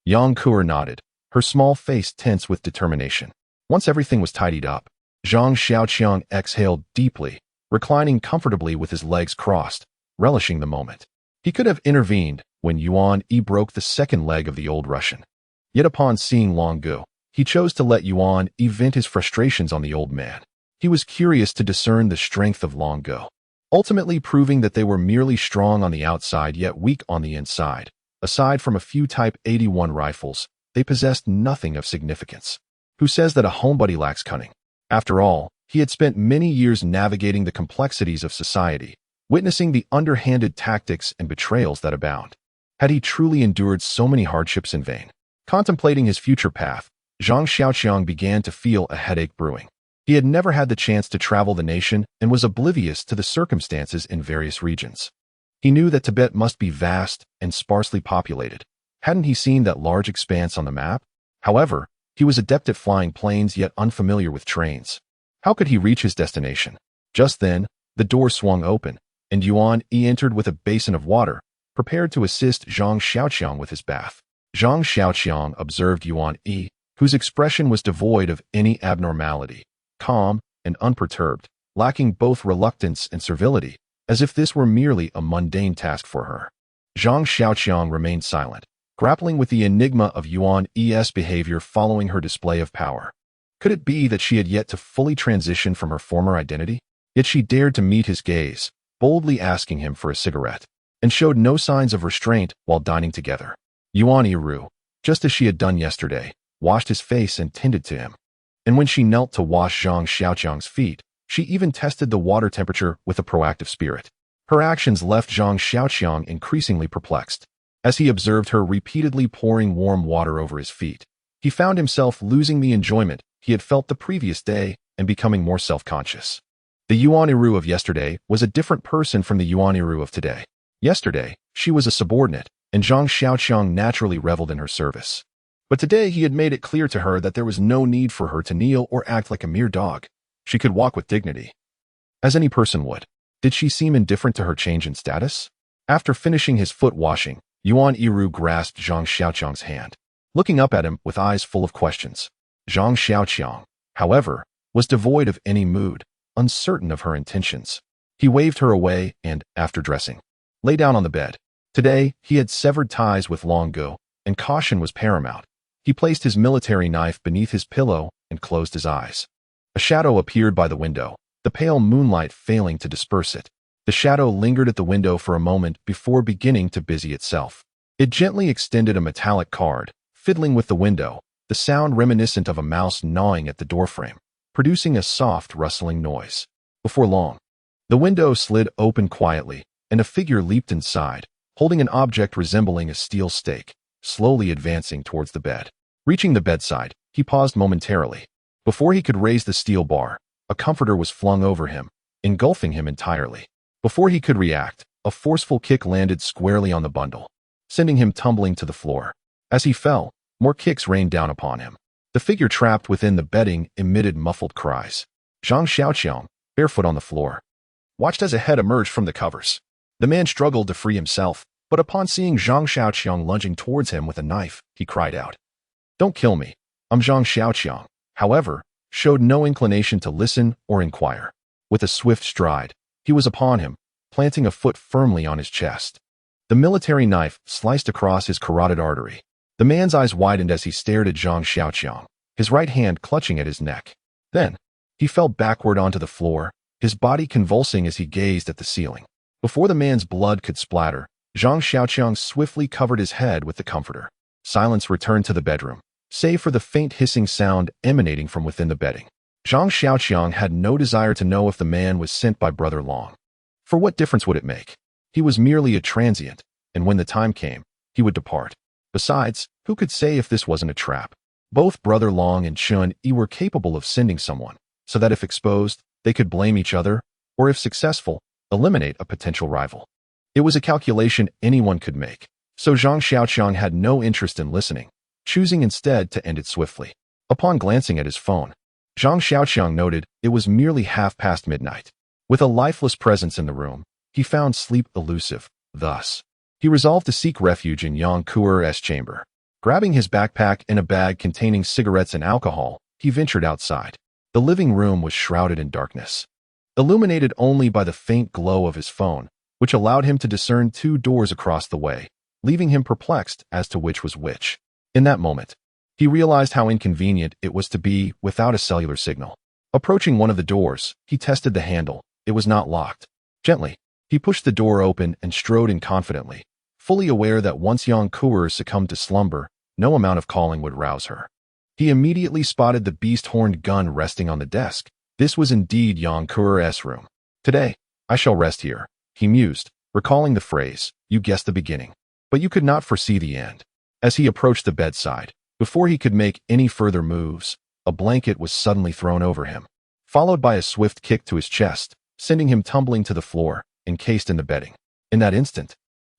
Yang Kuer nodded, her small face tense with determination. Once everything was tidied up, Zhang Xiaoqiang exhaled deeply, reclining comfortably with his legs crossed, relishing the moment. He could have intervened when Yuan Yi broke the second leg of the old Russian. Yet upon seeing Long Gu, he chose to let Yuan Yi vent his frustrations on the old man. He was curious to discern the strength of Long Gu, ultimately proving that they were merely strong on the outside yet weak on the inside. Aside from a few Type 81 rifles, they possessed nothing of significance. Who says that a homebody lacks cunning? After all, He had spent many years navigating the complexities of society, witnessing the underhanded tactics and betrayals that abound. Had he truly endured so many hardships in vain? Contemplating his future path, Zhang Xiaoqiang began to feel a headache brewing. He had never had the chance to travel the nation and was oblivious to the circumstances in various regions. He knew that Tibet must be vast and sparsely populated. Hadn't he seen that large expanse on the map? However, he was adept at flying planes yet unfamiliar with trains. How could he reach his destination? Just then, the door swung open, and Yuan Yi entered with a basin of water, prepared to assist Zhang Xiaoqiang with his bath. Zhang Xiaoqiang observed Yuan Yi, whose expression was devoid of any abnormality, calm and unperturbed, lacking both reluctance and servility, as if this were merely a mundane task for her. Zhang Xiaoqiang remained silent, grappling with the enigma of Yuan Yi's behavior following her display of power. Could it be that she had yet to fully transition from her former identity? Yet she dared to meet his gaze, boldly asking him for a cigarette, and showed no signs of restraint while dining together. Yuan Yi, just as she had done yesterday, washed his face and tended to him. And when she knelt to wash Zhang Xiaoqiang's feet, she even tested the water temperature with a proactive spirit. Her actions left Zhang Xiaoqiang increasingly perplexed. As he observed her repeatedly pouring warm water over his feet, he found himself losing the enjoyment he had felt the previous day and becoming more self-conscious. The Yuan Yi of yesterday was a different person from the Yuan Yi of today. Yesterday, she was a subordinate, and Zhang Xiaoqiang naturally reveled in her service. But today he had made it clear to her that there was no need for her to kneel or act like a mere dog. She could walk with dignity, as any person would. Did she seem indifferent to her change in status? After finishing his foot washing, Yuan Yi grasped Zhang Xiaoqiang's hand, looking up at him with eyes full of questions. Zhang Xiaoqiang, however, was devoid of any mood, uncertain of her intentions. He waved her away and, after dressing, lay down on the bed. Today, he had severed ties with long ago, and caution was paramount. He placed his military knife beneath his pillow and closed his eyes. A shadow appeared by the window, the pale moonlight failing to disperse it. The shadow lingered at the window for a moment before beginning to busy itself. It gently extended a metallic card, fiddling with the window, the sound reminiscent of a mouse gnawing at the doorframe, producing a soft rustling noise. Before long, the window slid open quietly, and a figure leaped inside, holding an object resembling a steel stake, slowly advancing towards the bed. Reaching the bedside, he paused momentarily. Before he could raise the steel bar, a comforter was flung over him, engulfing him entirely. Before he could react, a forceful kick landed squarely on the bundle, sending him tumbling to the floor. As he fell, more kicks rained down upon him. The figure trapped within the bedding emitted muffled cries. Zhang Xiaoqiang, barefoot on the floor, watched as a head emerged from the covers. The man struggled to free himself, but upon seeing Zhang Xiaoqiang lunging towards him with a knife, he cried out, "Don't kill me. I'm Zhang Xiaoqiang," however, showed no inclination to listen or inquire. With a swift stride, he was upon him, planting a foot firmly on his chest. The military knife sliced across his carotid artery. The man's eyes widened as he stared at Zhang Xiaoqiang, his right hand clutching at his neck. Then, he fell backward onto the floor, his body convulsing as he gazed at the ceiling. Before the man's blood could splatter, Zhang Xiaoqiang swiftly covered his head with the comforter. Silence returned to the bedroom, save for the faint hissing sound emanating from within the bedding. Zhang Xiaoqiang had no desire to know if the man was sent by Brother Long. For what difference would it make? He was merely a transient, and when the time came, he would depart. Besides, who could say if this wasn't a trap? Both Brother Long and Chun Yi were capable of sending someone, so that if exposed, they could blame each other, or if successful, eliminate a potential rival. It was a calculation anyone could make, so Zhang Xiaoqiang had no interest in listening, choosing instead to end it swiftly. Upon glancing at his phone, Zhang Xiaoqiang noted it was merely midnight. With a lifeless presence in the room, he found sleep elusive. Thus, he resolved to seek refuge in Yang Kuer's chamber. Grabbing his backpack and a bag containing cigarettes and alcohol, he ventured outside. The living room was shrouded in darkness, illuminated only by the faint glow of his phone, which allowed him to discern 2 doors across the way, leaving him perplexed as to which was which. In that moment, he realized how inconvenient it was to be without a cellular signal. Approaching one of the doors, he tested the handle. It was not locked. Gently, he pushed the door open and strode in confidently, fully aware that once Yang Kuer succumbed to slumber, no amount of calling would rouse her. He immediately spotted the beast-horned gun resting on the desk, This was indeed Yang Kure's room. Today, I shall rest here, he mused, recalling the phrase, you guessed the beginning. But you could not foresee the end. As he approached the bedside, before he could make any further moves, a blanket was suddenly thrown over him, followed by a swift kick to his chest, sending him tumbling to the floor, encased in the bedding. In that instant,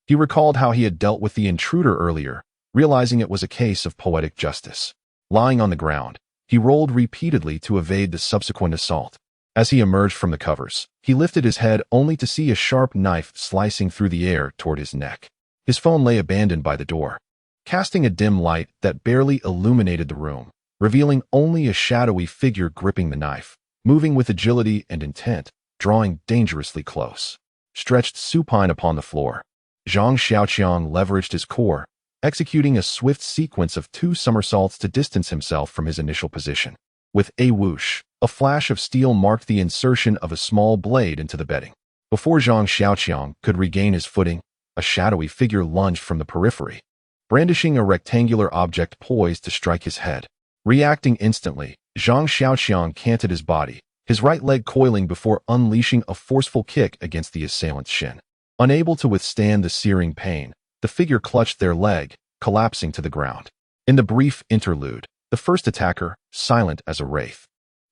he recalled how he had dealt with the intruder earlier, realizing it was a case of poetic justice. Lying on the ground, he rolled repeatedly to evade the subsequent assault. As he emerged from the covers, he lifted his head only to see a sharp knife slicing through the air toward his neck. His phone lay abandoned by the door, casting a dim light that barely illuminated the room, revealing only a shadowy figure gripping the knife, moving with agility and intent, drawing dangerously close. Stretched supine upon the floor, Zhang Xiaoqiang leveraged his core, executing a swift sequence of 2 somersaults to distance himself from his initial position. With a whoosh, a flash of steel marked the insertion of a small blade into the bedding. Before Zhang Xiaoqiang could regain his footing, a shadowy figure lunged from the periphery, brandishing a rectangular object poised to strike his head. Reacting instantly, Zhang Xiaoqiang canted his body, his right leg coiling before unleashing a forceful kick against the assailant's shin. Unable to withstand the searing pain, the figure clutched their leg, collapsing to the ground. In the brief interlude, the first attacker, silent as a wraith,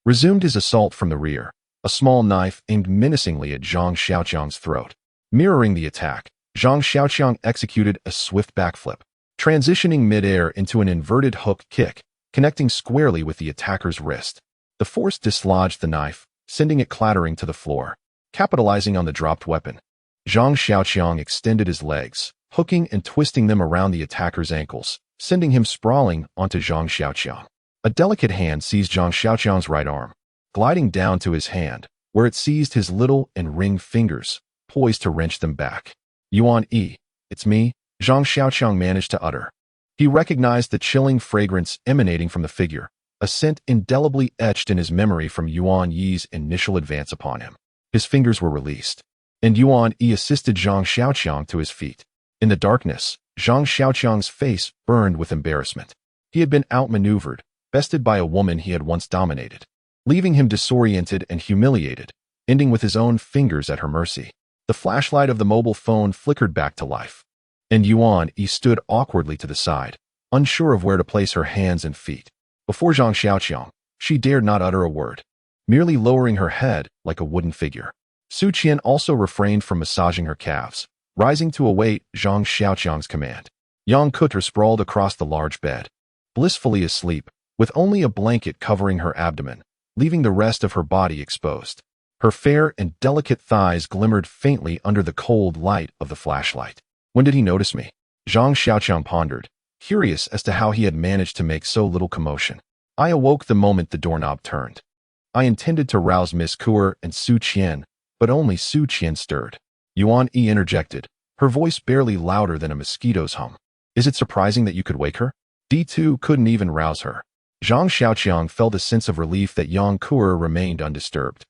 resumed his assault from the rear, a small knife aimed menacingly at Zhang Xiaoqiang's throat. Mirroring the attack, Zhang Xiaoqiang executed a swift backflip, transitioning midair into an inverted hook kick, connecting squarely with the attacker's wrist. The force dislodged the knife, sending it clattering to the floor. Capitalizing on the dropped weapon, Zhang Xiaoqiang extended his legs, hooking and twisting them around the attacker's ankles, sending him sprawling onto Zhang Xiaoqiang. A delicate hand seized Zhang Xiaoqiang's right arm, gliding down to his hand, where it seized his little and ringed fingers, poised to wrench them back. Yuan Yi, it's me, Zhang Xiaoqiang managed to utter. He recognized the chilling fragrance emanating from the figure, a scent indelibly etched in his memory from Yuan Yi's initial advance upon him. His fingers were released, and Yuan Yi assisted Zhang Xiaoqiang to his feet. In the darkness, Zhang Xiaoqiang's face burned with embarrassment. He had been outmaneuvered, bested by a woman he had once dominated, leaving him disoriented and humiliated, ending with his own fingers at her mercy. The flashlight of the mobile phone flickered back to life, and Yuan Yi stood awkwardly to the side, unsure of where to place her hands and feet. Before Zhang Xiaoqiang, she dared not utter a word, merely lowering her head like a wooden figure. Su Qian also refrained from massaging her calves, rising to await Zhang Xiaoqiang's command. Yang Kuter sprawled across the large bed, blissfully asleep, with only a blanket covering her abdomen, leaving the rest of her body exposed. Her fair and delicate thighs glimmered faintly under the cold light of the flashlight. When did he notice me? Zhang Xiaoqiang pondered, curious as to how he had managed to make so little commotion. I awoke the moment the doorknob turned. I intended to rouse Miss Kuer and Su Qian, but only Su Qian stirred. Yuan Yi interjected, her voice barely louder than a mosquito's hum. Is it surprising that you could wake her? D2 couldn't even rouse her. Zhang Xiaoqiang felt a sense of relief that Yang Kuer remained undisturbed.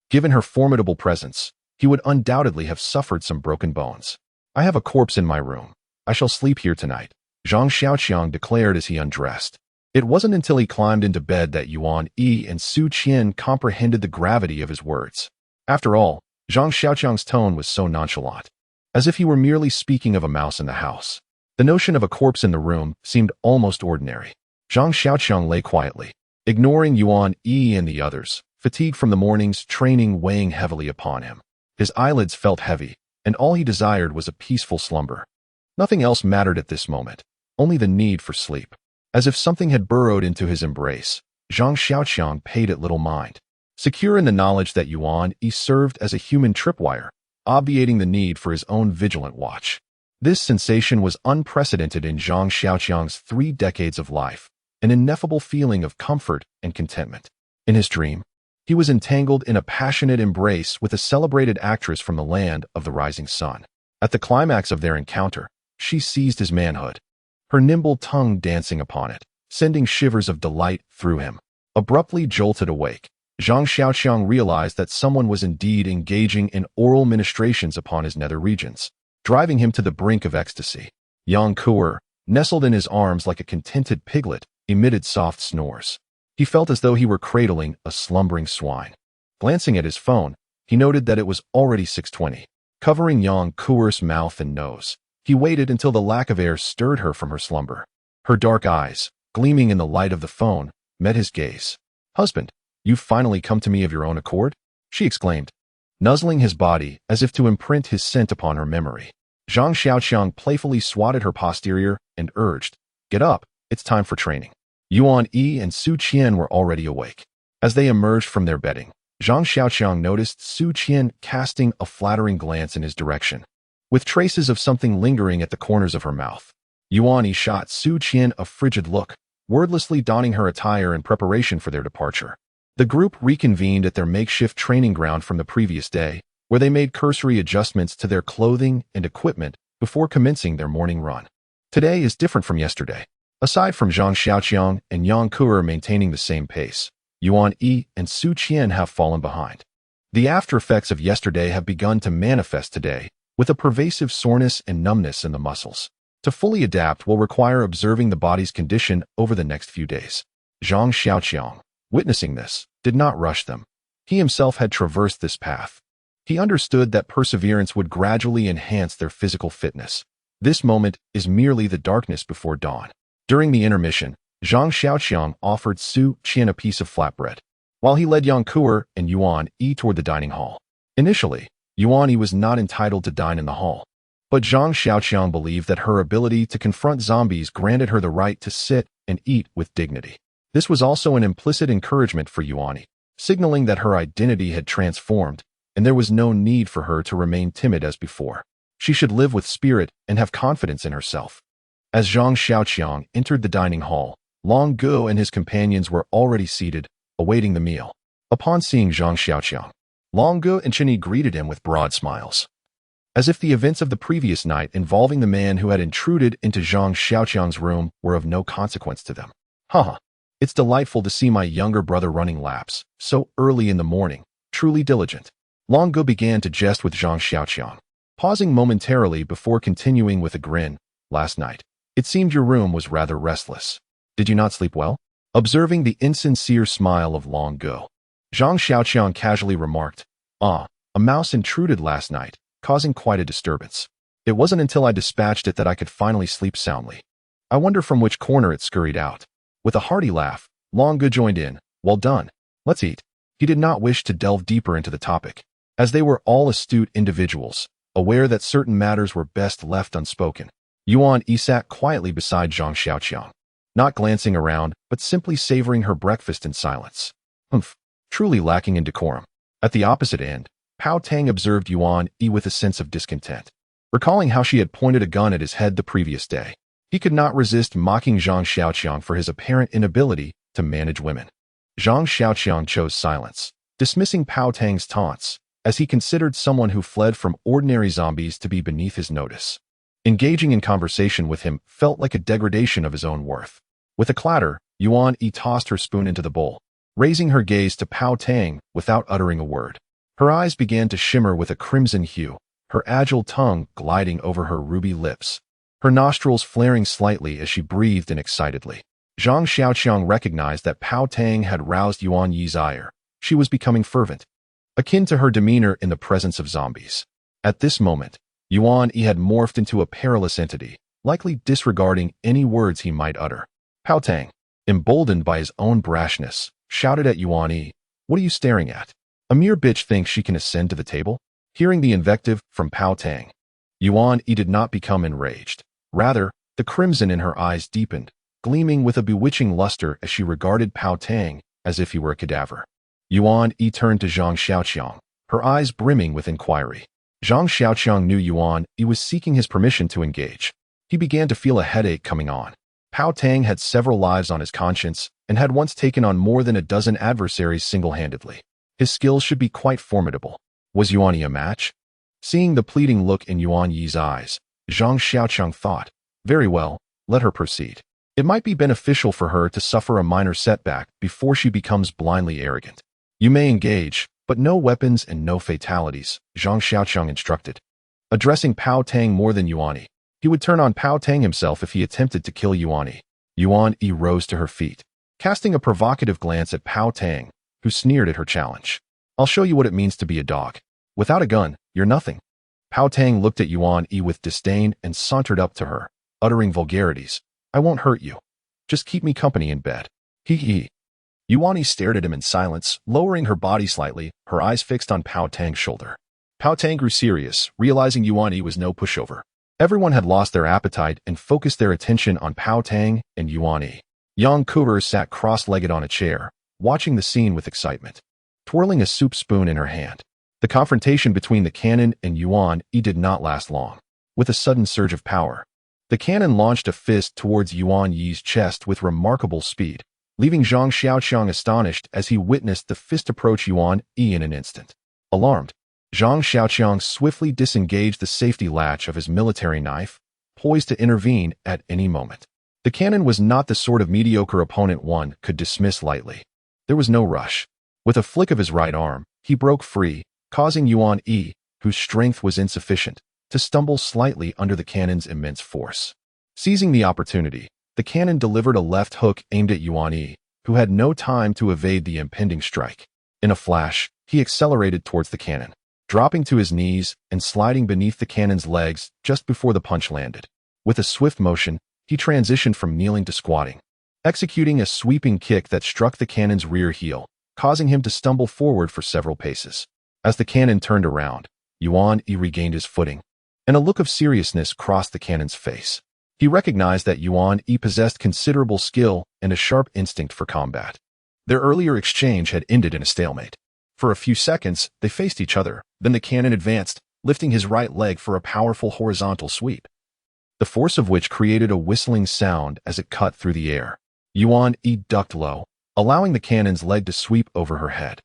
Given her formidable presence, he would undoubtedly have suffered some broken bones. I have a corpse in my room. I shall sleep here tonight, Zhang Xiaoqiang declared as he undressed. It wasn't until he climbed into bed that Yuan Yi and Su Qian comprehended the gravity of his words. After all, Zhang Xiaoqiang's tone was so nonchalant, as if he were merely speaking of a mouse in the house. The notion of a corpse in the room seemed almost ordinary. Zhang Xiaoqiang lay quietly, ignoring Yuan Yi and the others, fatigue from the morning's training weighing heavily upon him. His eyelids felt heavy, and all he desired was a peaceful slumber. Nothing else mattered at this moment, only the need for sleep. As if something had burrowed into his embrace, Zhang Xiaoqiang paid it little mind, secure in the knowledge that Yuan Yi served as a human tripwire, obviating the need for his own vigilant watch. This sensation was unprecedented in Zhang Xiaoqiang's 3 decades of life, an ineffable feeling of comfort and contentment. In his dream, he was entangled in a passionate embrace with a celebrated actress from the land of the rising sun. At the climax of their encounter, she seized his manhood, her nimble tongue dancing upon it, sending shivers of delight through him. Abruptly jolted awake, Zhang Xiaoqiang realized that someone was indeed engaging in oral ministrations upon his nether regions, driving him to the brink of ecstasy. Yang Kuer, nestled in his arms like a contented piglet, emitted soft snores. He felt as though he were cradling a slumbering swine. Glancing at his phone, he noted that it was already 6:20. Covering Yang Kuer's mouth and nose, he waited until the lack of air stirred her from her slumber. Her dark eyes, gleaming in the light of the phone, met his gaze. "Husband, you've finally come to me of your own accord?" she exclaimed, nuzzling his body as if to imprint his scent upon her memory. Zhang Xiaoqiang playfully swatted her posterior and urged, "Get up, it's time for training." Yuan Yi and Su Qian were already awake. As they emerged from their bedding, Zhang Xiaoqiang noticed Su Qian casting a flattering glance in his direction, with traces of something lingering at the corners of her mouth. Yuan Yi shot Su Qian a frigid look, wordlessly donning her attire in preparation for their departure. The group reconvened at their makeshift training ground from the previous day, where they made cursory adjustments to their clothing and equipment before commencing their morning run. Today is different from yesterday. Aside from Zhang Xiaoqiang and Yang Kuer maintaining the same pace, Yuan Yi and Su Qian have fallen behind. The after effects of yesterday have begun to manifest today, with a pervasive soreness and numbness in the muscles. To fully adapt will require observing the body's condition over the next few days. Zhang Xiaoqiang, witnessing this, did not rush them. He himself had traversed this path. He understood that perseverance would gradually enhance their physical fitness. This moment is merely the darkness before dawn. During the intermission, Zhang Xiaoqiang offered Su Qian a piece of flatbread, while he led Yang Kuer and Yuan Yi toward the dining hall. Initially, Yuan Yi was not entitled to dine in the hall, but Zhang Xiaoqiang believed that her ability to confront zombies granted her the right to sit and eat with dignity. This was also an implicit encouragement for Yuan Yi, signaling that her identity had transformed, and there was no need for her to remain timid as before. She should live with spirit and have confidence in herself. As Zhang Xiaoqiang entered the dining hall, Long Guo and his companions were already seated, awaiting the meal. Upon seeing Zhang Xiaoqiang, Long Guo and Chen Yi greeted him with broad smiles, as if the events of the previous night involving the man who had intruded into Zhang Xiaoqiang's room were of no consequence to them. Haha, it's delightful to see my younger brother running laps, so early in the morning, truly diligent. Long Guo began to jest with Zhang Xiaoqiang, pausing momentarily before continuing with a grin. "Last night, it seemed your room was rather restless. Did you not sleep well?" Observing the insincere smile of Long Guo, Zhang Xiaoqiang casually remarked, "Ah, a mouse intruded last night, causing quite a disturbance. It wasn't until I dispatched it that I could finally sleep soundly. I wonder from which corner it scurried out." With a hearty laugh, Long Guo joined in. "Well done. Let's eat." He did not wish to delve deeper into the topic, as they were all astute individuals, aware that certain matters were best left unspoken. Yuan Yi sat quietly beside Zhang Xiaoqiang, not glancing around, but simply savoring her breakfast in silence. Truly lacking in decorum. At the opposite end, Pao Tang observed Yuan Yi with a sense of discontent, recalling how she had pointed a gun at his head the previous day. He could not resist mocking Zhang Xiaoqiang for his apparent inability to manage women. Zhang Xiaoqiang chose silence, dismissing Pao Tang's taunts, as he considered someone who fled from ordinary zombies to be beneath his notice. Engaging in conversation with him felt like a degradation of his own worth. With a clatter, Yuan Yi tossed her spoon into the bowl, raising her gaze to Pao Tang without uttering a word. Her eyes began to shimmer with a crimson hue, her agile tongue gliding over her ruby lips, her nostrils flaring slightly as she breathed in excitedly. Zhang Xiaoqiang recognized that Pao Tang had roused Yuan Yi's ire. She was becoming fervent, akin to her demeanor in the presence of zombies. At this moment, Yuan Yi had morphed into a perilous entity, likely disregarding any words he might utter. Pao Tang, emboldened by his own brashness, shouted at Yuan Yi, "What are you staring at? A mere bitch thinks she can ascend to the table?" Hearing the invective from Pao Tang, Yuan Yi did not become enraged. Rather, the crimson in her eyes deepened, gleaming with a bewitching luster as she regarded Pao Tang as if he were a cadaver. Yuan Yi turned to Zhang Xiaoqiang, her eyes brimming with inquiry. Zhang Xiaoqiang knew Yuan Yi was seeking his permission to engage. He began to feel a headache coming on. Pao Tang had several lives on his conscience and had once taken on more than a dozen adversaries single-handedly. His skills should be quite formidable. Was Yuan Yi a match? Seeing the pleading look in Yuan Yi's eyes, Zhang Xiaoqiang thought, "Very well, let her proceed. It might be beneficial for her to suffer a minor setback before she becomes blindly arrogant. You may engage, but no weapons and no fatalities," Zhang Xiaoqiang instructed. Addressing Pao Tang more than Yuan Yi, he would turn on Pao Tang himself if he attempted to kill Yuan Yi. Yuan Yi rose to her feet, casting a provocative glance at Pao Tang, who sneered at her challenge. I'll show you what it means to be a dog. Without a gun, you're nothing. Pao Tang looked at Yuan Yi with disdain and sauntered up to her, uttering vulgarities. I won't hurt you. Just keep me company in bed. Hee hee. Yuan Yi stared at him in silence, lowering her body slightly, her eyes fixed on Pao Tang's shoulder. Pao Tang grew serious, realizing Yuan Yi was no pushover. Everyone had lost their appetite and focused their attention on Pao Tang and Yuan Yi. Yang Kuber sat cross-legged on a chair, watching the scene with excitement, twirling a soup spoon in her hand. The confrontation between the cannon and Yuan Yi did not last long. With a sudden surge of power, the cannon launched a fist towards Yuan Yi's chest with remarkable speed, leaving Zhang Xiaoqiang astonished as he witnessed the fist approach Yuan Yi in an instant. Alarmed, Zhang Xiaoqiang swiftly disengaged the safety latch of his military knife, poised to intervene at any moment. The cannon was not the sort of mediocre opponent one could dismiss lightly. There was no rush. With a flick of his right arm, he broke free, causing Yuan Yi, whose strength was insufficient, to stumble slightly under the cannon's immense force. Seizing the opportunity, the cannon delivered a left hook aimed at Yuan Yi, who had no time to evade the impending strike. In a flash, he accelerated towards the cannon, dropping to his knees and sliding beneath the cannon's legs just before the punch landed. With a swift motion, he transitioned from kneeling to squatting, executing a sweeping kick that struck the cannon's rear heel, causing him to stumble forward for several paces. As the cannon turned around, Yuan Yi regained his footing, and a look of seriousness crossed the cannon's face. He recognized that Yuan Yi possessed considerable skill and a sharp instinct for combat. Their earlier exchange had ended in a stalemate. For a few seconds, they faced each other, then the cannon advanced, lifting his right leg for a powerful horizontal sweep, the force of which created a whistling sound as it cut through the air. Yuan Yi ducked low, allowing the cannon's leg to sweep over her head.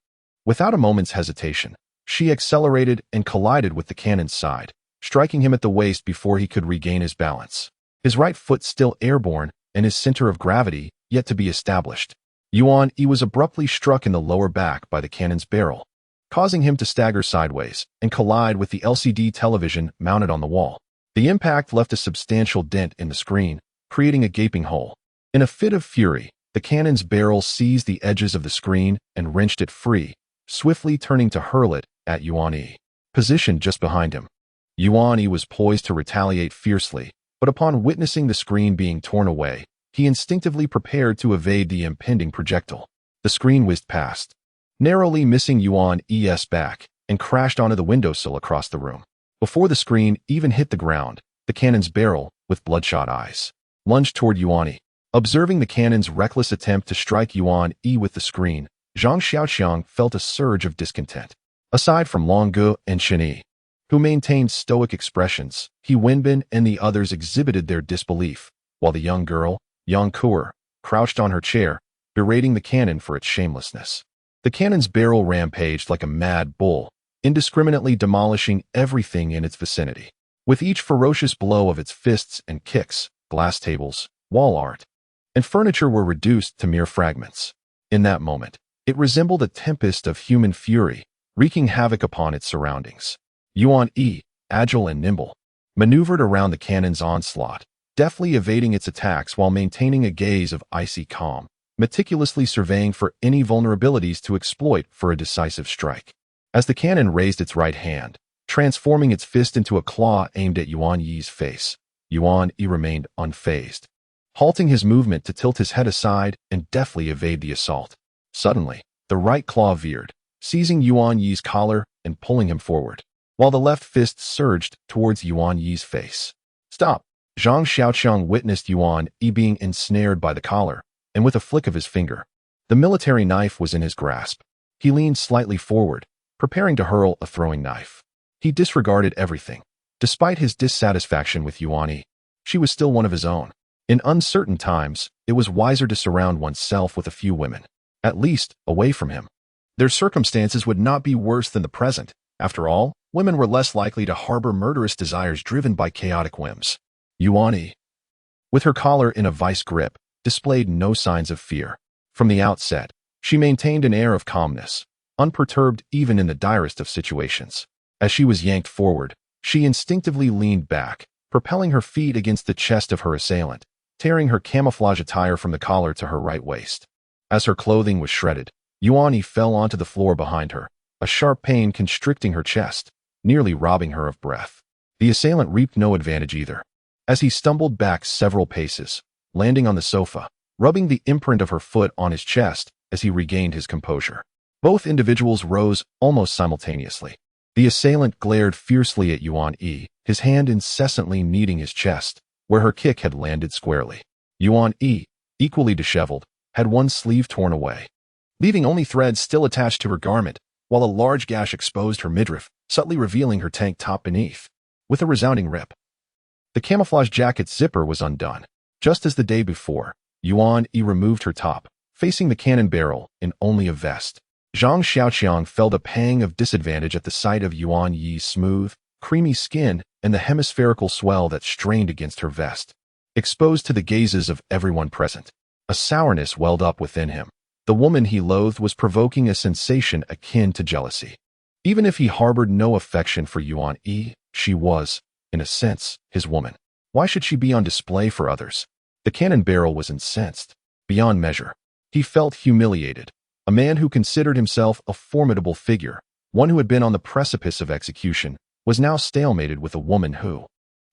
Without a moment's hesitation, she accelerated and collided with the cannon's side, striking him at the waist before he could regain his balance. His right foot still airborne and his center of gravity yet to be established, Yuan Yi was abruptly struck in the lower back by the cannon's barrel, causing him to stagger sideways and collide with the LCD television mounted on the wall. The impact left a substantial dent in the screen, creating a gaping hole. In a fit of fury, the cannon's barrel seized the edges of the screen and wrenched it free, swiftly turning to hurl it at Yuan Yi, positioned just behind him. Yuan Yi was poised to retaliate fiercely, but upon witnessing the screen being torn away, he instinctively prepared to evade the impending projectile. The screen whizzed past, narrowly missing Yuan Yi's back, and crashed onto the windowsill across the room. Before the screen even hit the ground, the cannon's barrel, with bloodshot eyes, lunged toward Yuan Yi. Observing the cannon's reckless attempt to strike Yuan Yi with the screen, Zhang Xiaoqiang felt a surge of discontent. Aside from Long Gu and Shen Yi, who maintained stoic expressions, He Wenbin and the others exhibited their disbelief, while the young girl, Yang Kuer, crouched on her chair, berating the cannon for its shamelessness. The cannon's barrel rampaged like a mad bull, indiscriminately demolishing everything in its vicinity. With each ferocious blow of its fists and kicks, glass tables, wall art, and furniture were reduced to mere fragments. In that moment, it resembled a tempest of human fury, wreaking havoc upon its surroundings. Yuan Yi, agile and nimble, maneuvered around the cannon's onslaught, deftly evading its attacks while maintaining a gaze of icy calm, meticulously surveying for any vulnerabilities to exploit for a decisive strike. As the cannon raised its right hand, transforming its fist into a claw aimed at Yuan Yi's face, Yuan Yi remained unfazed, halting his movement to tilt his head aside and deftly evade the assault. Suddenly, the right claw veered, seizing Yuan Yi's collar and pulling him forward, while the left fist surged towards Yuan Yi's face. Stop! Zhang Xiaoqiang witnessed Yuan Yi being ensnared by the collar, and with a flick of his finger, the military knife was in his grasp. He leaned slightly forward, preparing to hurl a throwing knife. He disregarded everything. Despite his dissatisfaction with Yuan Yi, she was still one of his own. In uncertain times, it was wiser to surround oneself with a few women, at least away from him. Their circumstances would not be worse than the present. After all, women were less likely to harbor murderous desires driven by chaotic whims. Yuan Yi, with her collar in a vice grip, displayed no signs of fear. From the outset, she maintained an air of calmness, unperturbed even in the direst of situations. As she was yanked forward, she instinctively leaned back, propelling her feet against the chest of her assailant, tearing her camouflage attire from the collar to her right waist. As her clothing was shredded, Yuan Yi fell onto the floor behind her, a sharp pain constricting her chest, nearly robbing her of breath. The assailant reaped no advantage either, as he stumbled back several paces, landing on the sofa, rubbing the imprint of her foot on his chest as he regained his composure. Both individuals rose almost simultaneously. The assailant glared fiercely at Yuan Yi, his hand incessantly kneading his chest, where her kick had landed squarely. Yuan Yi, equally disheveled, had one sleeve torn away, leaving only threads still attached to her garment, while a large gash exposed her midriff, subtly revealing her tank top beneath. With a resounding rip, the camouflage jacket's zipper was undone. Just as the day before, Yuan Yi removed her top, facing the cannon barrel in only a vest. Zhang Xiaoqiang felt a pang of disadvantage at the sight of Yuan Yi's smooth, creamy skin and the hemispherical swell that strained against her vest. Exposed to the gazes of everyone present, a sourness welled up within him. The woman he loathed was provoking a sensation akin to jealousy. Even if he harbored no affection for Yuan Yi, she was, in a sense, his woman. Why should she be on display for others? The cannon barrel was incensed, beyond measure. He felt humiliated. A man who considered himself a formidable figure, one who had been on the precipice of execution, was now stalemated with a woman who,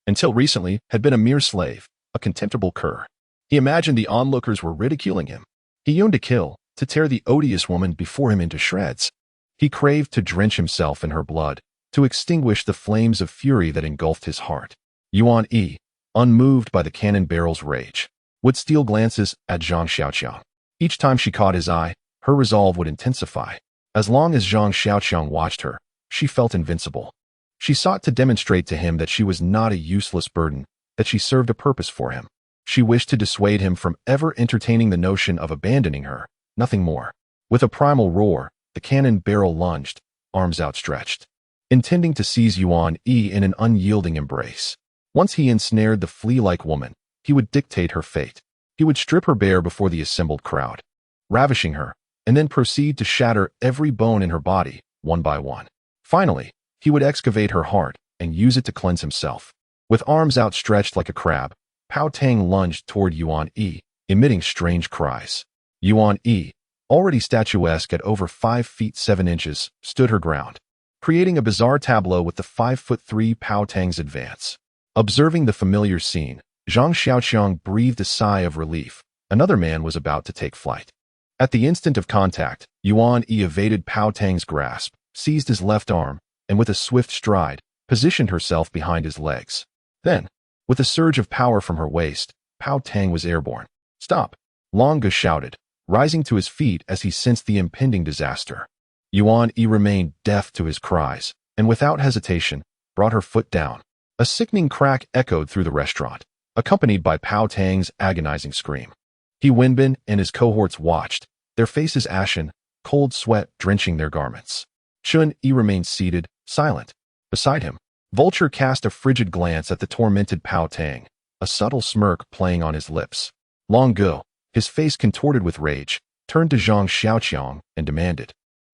until recently, had been a mere slave, a contemptible cur. He imagined the onlookers were ridiculing him. He yearned to kill, to tear the odious woman before him into shreds. He craved to drench himself in her blood, to extinguish the flames of fury that engulfed his heart. Yuan Yi, unmoved by the cannon barrel's rage, would steal glances at Zhang Xiaoqiang. Each time she caught his eye, her resolve would intensify. As long as Zhang Xiaoqiang watched her, she felt invincible. She sought to demonstrate to him that she was not a useless burden, that she served a purpose for him. She wished to dissuade him from ever entertaining the notion of abandoning her, nothing more. With a primal roar, the cannon barrel lunged, arms outstretched, intending to seize Yuan Yi in an unyielding embrace. Once he ensnared the flea-like woman, he would dictate her fate. He would strip her bare before the assembled crowd, ravishing her, and then proceed to shatter every bone in her body, one by one. Finally, he would excavate her heart and use it to cleanse himself. With arms outstretched like a crab, Pao Tang lunged toward Yuan Yi, emitting strange cries. Yuan Yi, already statuesque at over 5 feet 7 inches, stood her ground, creating a bizarre tableau with the 5'3" Pao Tang's advance. Observing the familiar scene, Zhang Xiaoqiang breathed a sigh of relief. Another man was about to take flight. At the instant of contact, Yuan Yi evaded Pao Tang's grasp, seized his left arm, and with a swift stride, positioned herself behind his legs. Then, with a surge of power from her waist, Pao Tang was airborne. "Stop!" Long Ge shouted, rising to his feet as he sensed the impending disaster. Yuan Yi remained deaf to his cries, and without hesitation, brought her foot down. A sickening crack echoed through the restaurant, accompanied by Pao Tang's agonizing scream. He Wenbin and his cohorts watched, their faces ashen, cold sweat drenching their garments. Chun Yi remained seated, silent. Beside him, Vulture cast a frigid glance at the tormented Pao Tang, a subtle smirk playing on his lips. Long Ge, his face contorted with rage, turned to Zhang Xiaoqiang and demanded,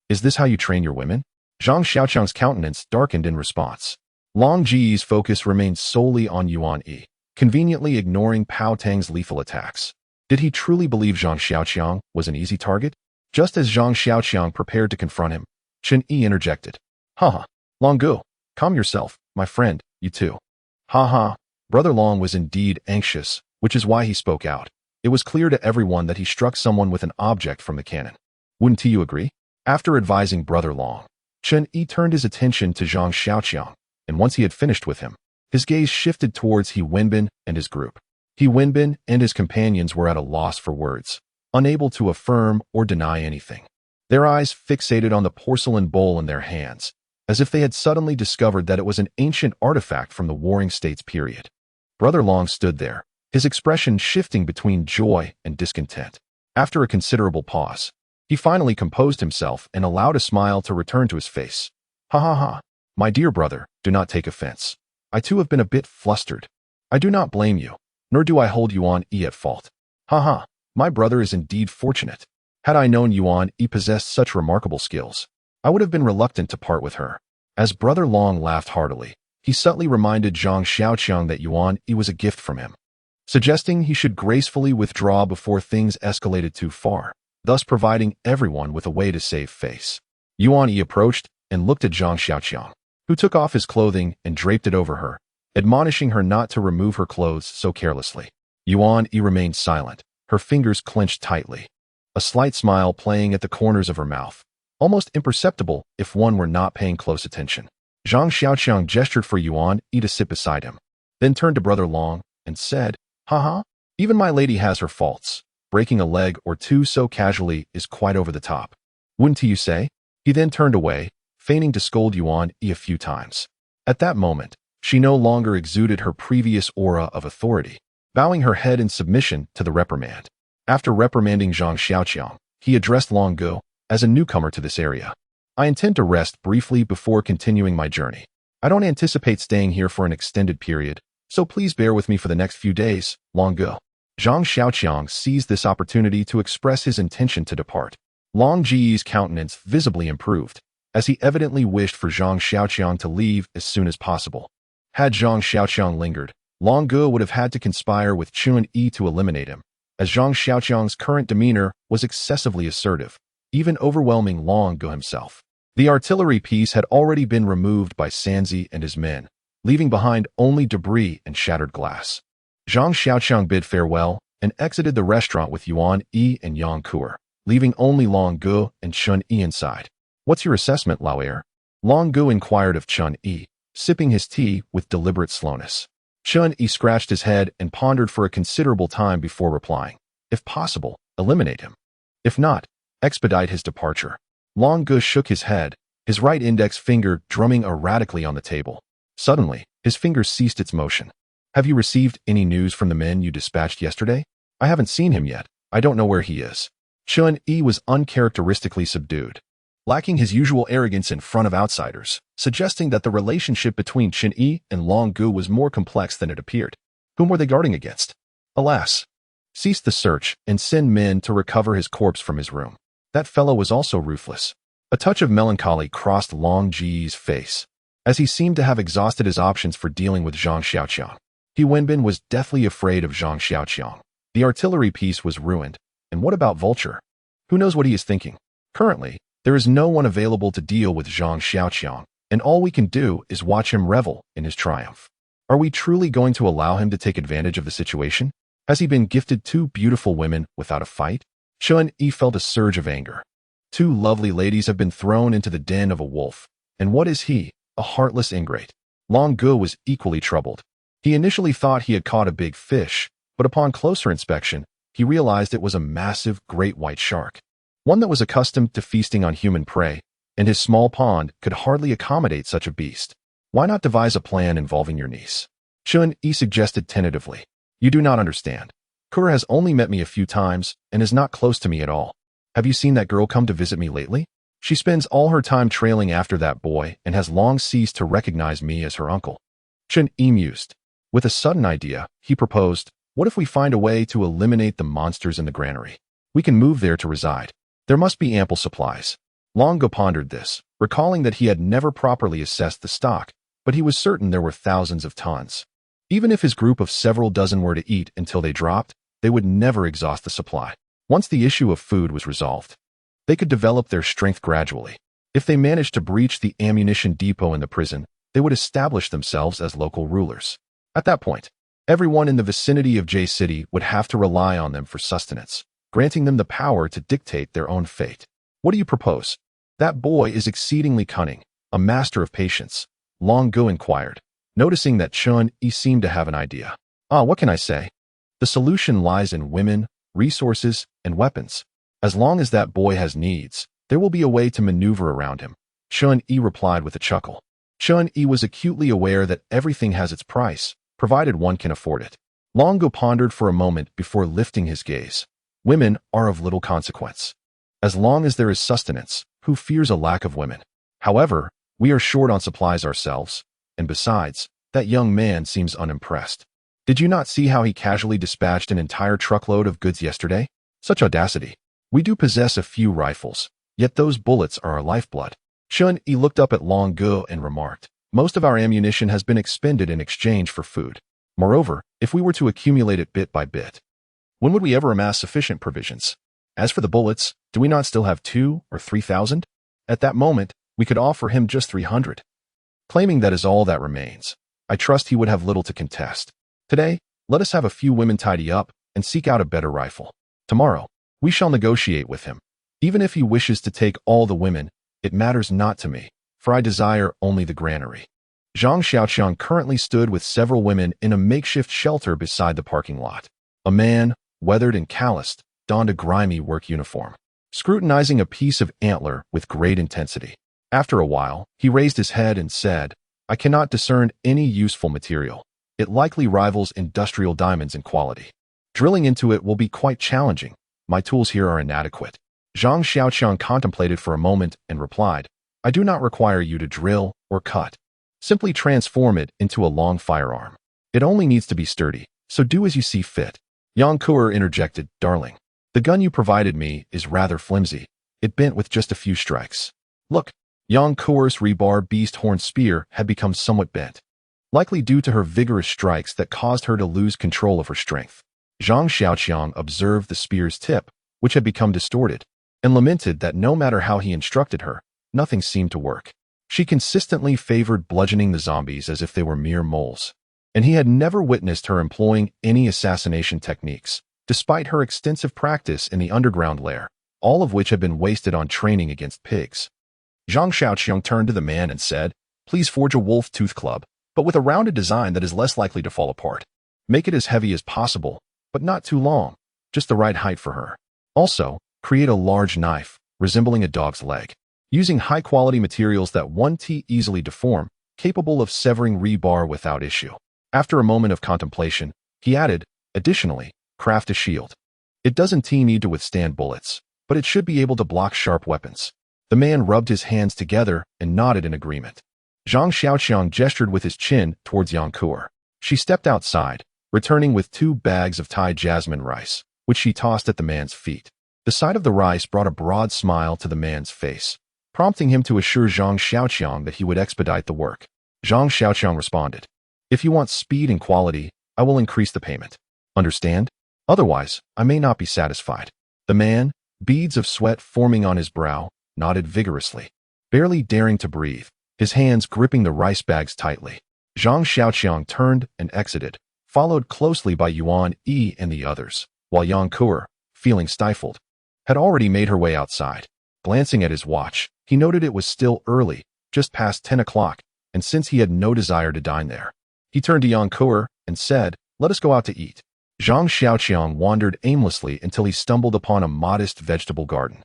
"Is this how you train your women?" Zhang Xiaoqiang's countenance darkened in response. Long Ji's focus remained solely on Yuan Yi, conveniently ignoring Pao Tang's lethal attacks. Did he truly believe Zhang Xiaoqiang was an easy target? Just as Zhang Xiaoqiang prepared to confront him, Chun Yi interjected. "Ha! Long Ge, calm yourself, my friend, you too." "Ha ha." Brother Long was indeed anxious, which is why he spoke out. It was clear to everyone that he struck someone with an object from the cannon. "Wouldn't you agree?" After advising Brother Long, Chun Yi turned his attention to Zhang Xiaoqiang, and once he had finished with him, his gaze shifted towards He Wenbin and his group. He Wenbin and his companions were at a loss for words, unable to affirm or deny anything. Their eyes fixated on the porcelain bowl in their hands, as if they had suddenly discovered that it was an ancient artifact from the Warring States period. Brother Long stood there, his expression shifting between joy and discontent. After a considerable pause, he finally composed himself and allowed a smile to return to his face. "Ha ha ha. My dear brother, do not take offense. I too have been a bit flustered. I do not blame you, nor do I hold Yuan Yi at fault. Ha ha, my brother is indeed fortunate. Had I known Yuan Yi possessed such remarkable skills, I would have been reluctant to part with her." As Brother Long laughed heartily, he subtly reminded Zhang Xiaoqiang that Yuan Yi was a gift from him, suggesting he should gracefully withdraw before things escalated too far, thus providing everyone with a way to save face. Yuan Yi approached and looked at Zhang Xiaoqiang, who took off his clothing and draped it over her, admonishing her not to remove her clothes so carelessly. Yuan Yi remained silent, her fingers clenched tightly, a slight smile playing at the corners of her mouth, almost imperceptible if one were not paying close attention. Zhang Xiaoqiang gestured for Yuan Yi to sit beside him, then turned to Brother Long and said, "Haha, even my lady has her faults. Breaking a leg or two so casually is quite over the top. Wouldn't you say?" He then turned away, feigning to scold Yuan Yi a few times. At that moment, she no longer exuded her previous aura of authority, bowing her head in submission to the reprimand. After reprimanding Zhang Xiaoqiang, he addressed Long Gu as a newcomer to this area. "I intend to rest briefly before continuing my journey. I don't anticipate staying here for an extended period, so please bear with me for the next few days, Long Gu." Zhang Xiaoqiang seized this opportunity to express his intention to depart. Long Ji's countenance visibly improved, as he evidently wished for Zhang Xiaoqiang to leave as soon as possible. Had Zhang Xiaoqiang lingered, Long Gu would have had to conspire with Chun Yi to eliminate him, as Zhang Xiaoqiang's current demeanor was excessively assertive, even overwhelming Long Gu himself. The artillery piece had already been removed by Sanzi and his men, leaving behind only debris and shattered glass. Zhang Xiaoqiang bid farewell and exited the restaurant with Yuan Yi and Yang Kuer, leaving only Long Gu and Chun Yi inside. "What's your assessment, Lao Heir?" Long Gu inquired of Chun Yi, sipping his tea with deliberate slowness. Chun Yi scratched his head and pondered for a considerable time before replying. "If possible, eliminate him. If not, expedite his departure." Long Gu shook his head, his right index finger drumming erratically on the table. Suddenly, his finger ceased its motion. "Have you received any news from the men you dispatched yesterday?" "I haven't seen him yet. I don't know where he is." Chun Yi was uncharacteristically subdued, lacking his usual arrogance in front of outsiders, suggesting that the relationship between Chun Yi and Long Gu was more complex than it appeared. Whom were they guarding against? Alas! Cease the search and send men to recover his corpse from his room. That fellow was also ruthless. A touch of melancholy crossed Long Ji's face, as he seemed to have exhausted his options for dealing with Zhang Xiaoqiang. He Wenbin was deathly afraid of Zhang Xiaoqiang. The artillery piece was ruined. And what about Vulture? Who knows what he is thinking? Currently, there is no one available to deal with Zhang Xiaoqiang, and all we can do is watch him revel in his triumph. Are we truly going to allow him to take advantage of the situation? Has he been gifted 2 beautiful women without a fight? Chun Yi felt a surge of anger. 2 lovely ladies have been thrown into the den of a wolf. And what is he? A heartless ingrate. Long Gu was equally troubled. He initially thought he had caught a big fish, but upon closer inspection, he realized it was a massive great white shark, one that was accustomed to feasting on human prey, and his small pond could hardly accommodate such a beast. "Why not devise a plan involving your niece?" Chun Yi suggested tentatively. "You do not understand. Kura has only met me a few times and is not close to me at all. Have you seen that girl come to visit me lately? She spends all her time trailing after that boy and has long ceased to recognize me as her uncle." Chun Yi mused. With a sudden idea, he proposed, "What if we find a way to eliminate the monsters in the granary? We can move there to reside. There must be ample supplies." Long Gu pondered this, recalling that he had never properly assessed the stock, but he was certain there were thousands of tons. Even if his group of several dozen were to eat until they dropped, they would never exhaust the supply. Once the issue of food was resolved, they could develop their strength gradually. If they managed to breach the ammunition depot in the prison, they would establish themselves as local rulers. At that point, everyone in the vicinity of J City would have to rely on them for sustenance, granting them the power to dictate their own fate. "What do you propose?" "That boy is exceedingly cunning, a master of patience," Long Gu inquired, noticing that Chun Yi seemed to have an idea. What can I say? The solution lies in women, resources, and weapons. As long as that boy has needs, there will be a way to maneuver around him," Chun Yi replied with a chuckle. Chun Yi was acutely aware that everything has its price, provided one can afford it. Long Gu pondered for a moment before lifting his gaze. Women are of little consequence. As long as there is sustenance, who fears a lack of women? However, we are short on supplies ourselves, and besides, that young man seems unimpressed. Did you not see how he casually dispatched an entire truckload of goods yesterday? Such audacity. We do possess a few rifles, yet those bullets are our lifeblood. Chun Yi looked up at Long Gu and remarked, "Most of our ammunition has been expended in exchange for food. Moreover, if we were to accumulate it bit by bit, when would we ever amass sufficient provisions? As for the bullets, do we not still have 2,000 or 3,000? At that moment, we could offer him just 300. Claiming that is all that remains, I trust he would have little to contest. Today, let us have a few women tidy up and seek out a better rifle. Tomorrow, we shall negotiate with him. Even if he wishes to take all the women, it matters not to me, for I desire only the granary. Zhang Xiaoqiang currently stood with several women in a makeshift shelter beside the parking lot. A man, weathered and calloused, donned a grimy work uniform, scrutinizing a piece of antler with great intensity. After a while, he raised his head and said, I cannot discern any useful material. It likely rivals industrial diamonds in quality. Drilling into it will be quite challenging. My tools here are inadequate. Zhang Xiaoqiang contemplated for a moment and replied, I do not require you to drill or cut. Simply transform it into a long firearm. It only needs to be sturdy, so do as you see fit. Yang Kuer interjected, Darling, the gun you provided me is rather flimsy. It bent with just a few strikes. Look, Yang Kuer's rebar beast horn spear had become somewhat bent, likely due to her vigorous strikes that caused her to lose control of her strength. Zhang Xiaoqiang observed the spear's tip, which had become distorted, and lamented that no matter how he instructed her, nothing seemed to work. She consistently favored bludgeoning the zombies as if they were mere moles, and he had never witnessed her employing any assassination techniques, despite her extensive practice in the underground lair, all of which had been wasted on training against pigs. Zhang Xiaoqiang turned to the man and said, Please forge a wolf tooth club, but with a rounded design that is less likely to fall apart. Make it as heavy as possible, but not too long, just the right height for her. Also, create a large knife, resembling a dog's leg, using high-quality materials that won't easily deform, capable of severing rebar without issue. After a moment of contemplation, he added, Additionally, craft a shield. It doesn't need to withstand bullets, but it should be able to block sharp weapons. The man rubbed his hands together and nodded in agreement. Zhang Xiaoqiang gestured with his chin towards Yang Kuer. She stepped outside, returning with 2 bags of Thai jasmine rice, which she tossed at the man's feet. The sight of the rice brought a broad smile to the man's face, prompting him to assure Zhang Xiaoqiang that he would expedite the work. Zhang Xiaoqiang responded, If you want speed and quality, I will increase the payment. Understand? Otherwise, I may not be satisfied. The man, beads of sweat forming on his brow, nodded vigorously, barely daring to breathe, his hands gripping the rice bags tightly. Zhang Xiaoqiang turned and exited, followed closely by Yuan Yi and the others, while Yang Kuer, feeling stifled, had already made her way outside. Glancing at his watch, he noted it was still early, just past 10 o'clock, and since he had no desire to dine there, he turned to Yang Kuer and said, Let us go out to eat. Zhang Xiaoqiang wandered aimlessly until he stumbled upon a modest vegetable garden,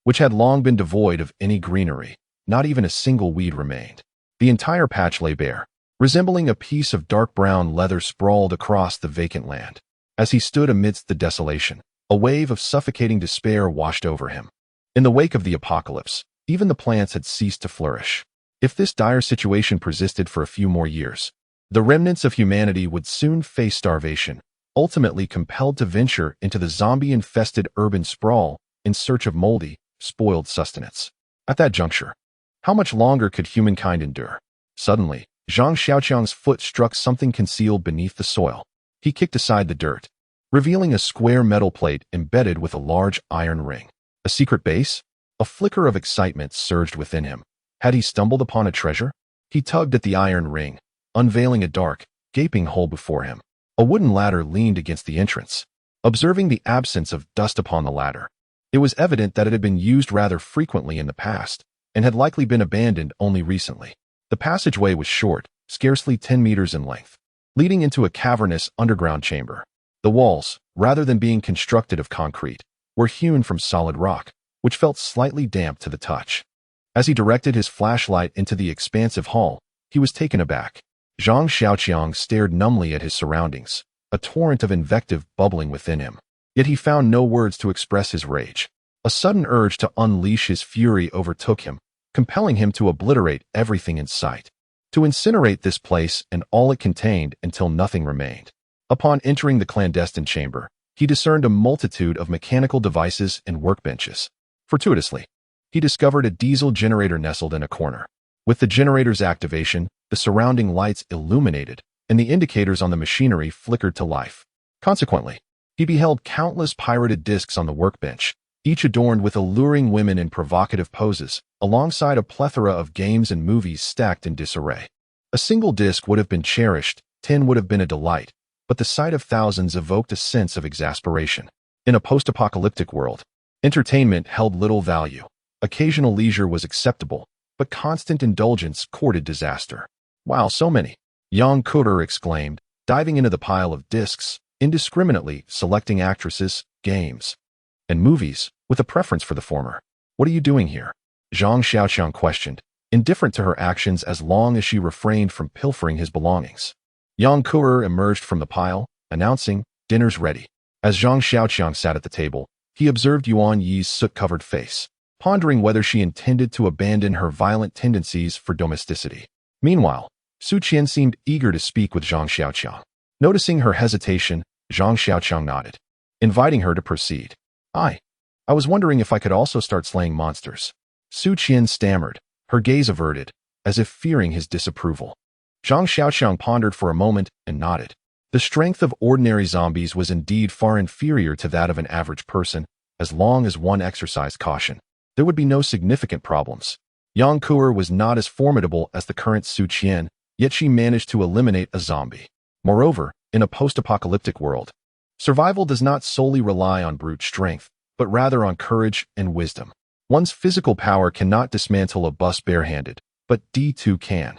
which had long been devoid of any greenery. Not even a single weed remained. The entire patch lay bare, resembling a piece of dark brown leather sprawled across the vacant land. As he stood amidst the desolation, a wave of suffocating despair washed over him. In the wake of the apocalypse, even the plants had ceased to flourish. If this dire situation persisted for a few more years, the remnants of humanity would soon face starvation, ultimately compelled to venture into the zombie-infested urban sprawl in search of moldy, spoiled sustenance. At that juncture, how much longer could humankind endure? Suddenly, Zhang Xiaoqiang's foot struck something concealed beneath the soil. He kicked aside the dirt, revealing a square metal plate embedded with a large iron ring. A secret base? A flicker of excitement surged within him. Had he stumbled upon a treasure? He tugged at the iron ring, unveiling a dark, gaping hole before him. A wooden ladder leaned against the entrance. Observing the absence of dust upon the ladder, it was evident that it had been used rather frequently in the past, and had likely been abandoned only recently. The passageway was short, scarcely 10 meters in length, leading into a cavernous underground chamber. The walls, rather than being constructed of concrete, were hewn from solid rock, which felt slightly damp to the touch. As he directed his flashlight into the expansive hall, he was taken aback. Zhang Xiaoqiang stared numbly at his surroundings, a torrent of invective bubbling within him. Yet he found no words to express his rage. A sudden urge to unleash his fury overtook him, compelling him to obliterate everything in sight, to incinerate this place and all it contained until nothing remained. Upon entering the clandestine chamber, he discerned a multitude of mechanical devices and workbenches. Fortuitously, he discovered a diesel generator nestled in a corner. With the generator's activation, the surrounding lights illuminated, and the indicators on the machinery flickered to life. Consequently, he beheld countless pirated discs on the workbench, each adorned with alluring women in provocative poses, alongside a plethora of games and movies stacked in disarray. A single disc would have been cherished, 10 would have been a delight, but the sight of thousands evoked a sense of exasperation. In a post-apocalyptic world, entertainment held little value. Occasional leisure was acceptable, but constant indulgence courted disaster. Wow, so many! Yang Kuder exclaimed, diving into the pile of discs, indiscriminately selecting actresses, games, and movies, with a preference for the former. What are you doing here? Zhang Xiaoqiang questioned, indifferent to her actions as long as she refrained from pilfering his belongings. Yang Kuder emerged from the pile, announcing, dinner's ready. As Zhang Xiaoqiang sat at the table, he observed Yuan Yi's soot-covered face, pondering whether she intended to abandon her violent tendencies for domesticity. Meanwhile, Su Qian seemed eager to speak with Zhang Xiaoqiang. Noticing her hesitation, Zhang Xiaoqiang nodded, inviting her to proceed. I was wondering if I could also start slaying monsters. Su Qian stammered, her gaze averted, as if fearing his disapproval. Zhang Xiaoqiang pondered for a moment and nodded. The strength of ordinary zombies was indeed far inferior to that of an average person, as long as one exercised caution. There would be no significant problems. Yang Kuer was not as formidable as the current Su Qian, yet she managed to eliminate a zombie. Moreover, in a post-apocalyptic world, survival does not solely rely on brute strength, but rather on courage and wisdom. One's physical power cannot dismantle a bus barehanded, but D2 can.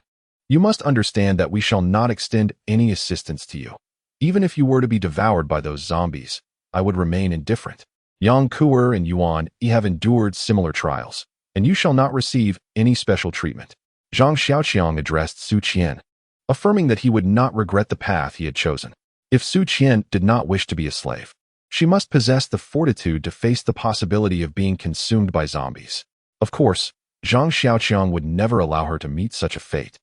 You must understand that we shall not extend any assistance to you. Even if you were to be devoured by those zombies, I would remain indifferent. Yang Kuer and Yuan Yi have endured similar trials, and you shall not receive any special treatment. Zhang Xiaoqiang addressed Su Qian, affirming that he would not regret the path he had chosen. If Su Qian did not wish to be a slave, she must possess the fortitude to face the possibility of being consumed by zombies. Of course, Zhang Xiaoqiang would never allow her to meet such a fate.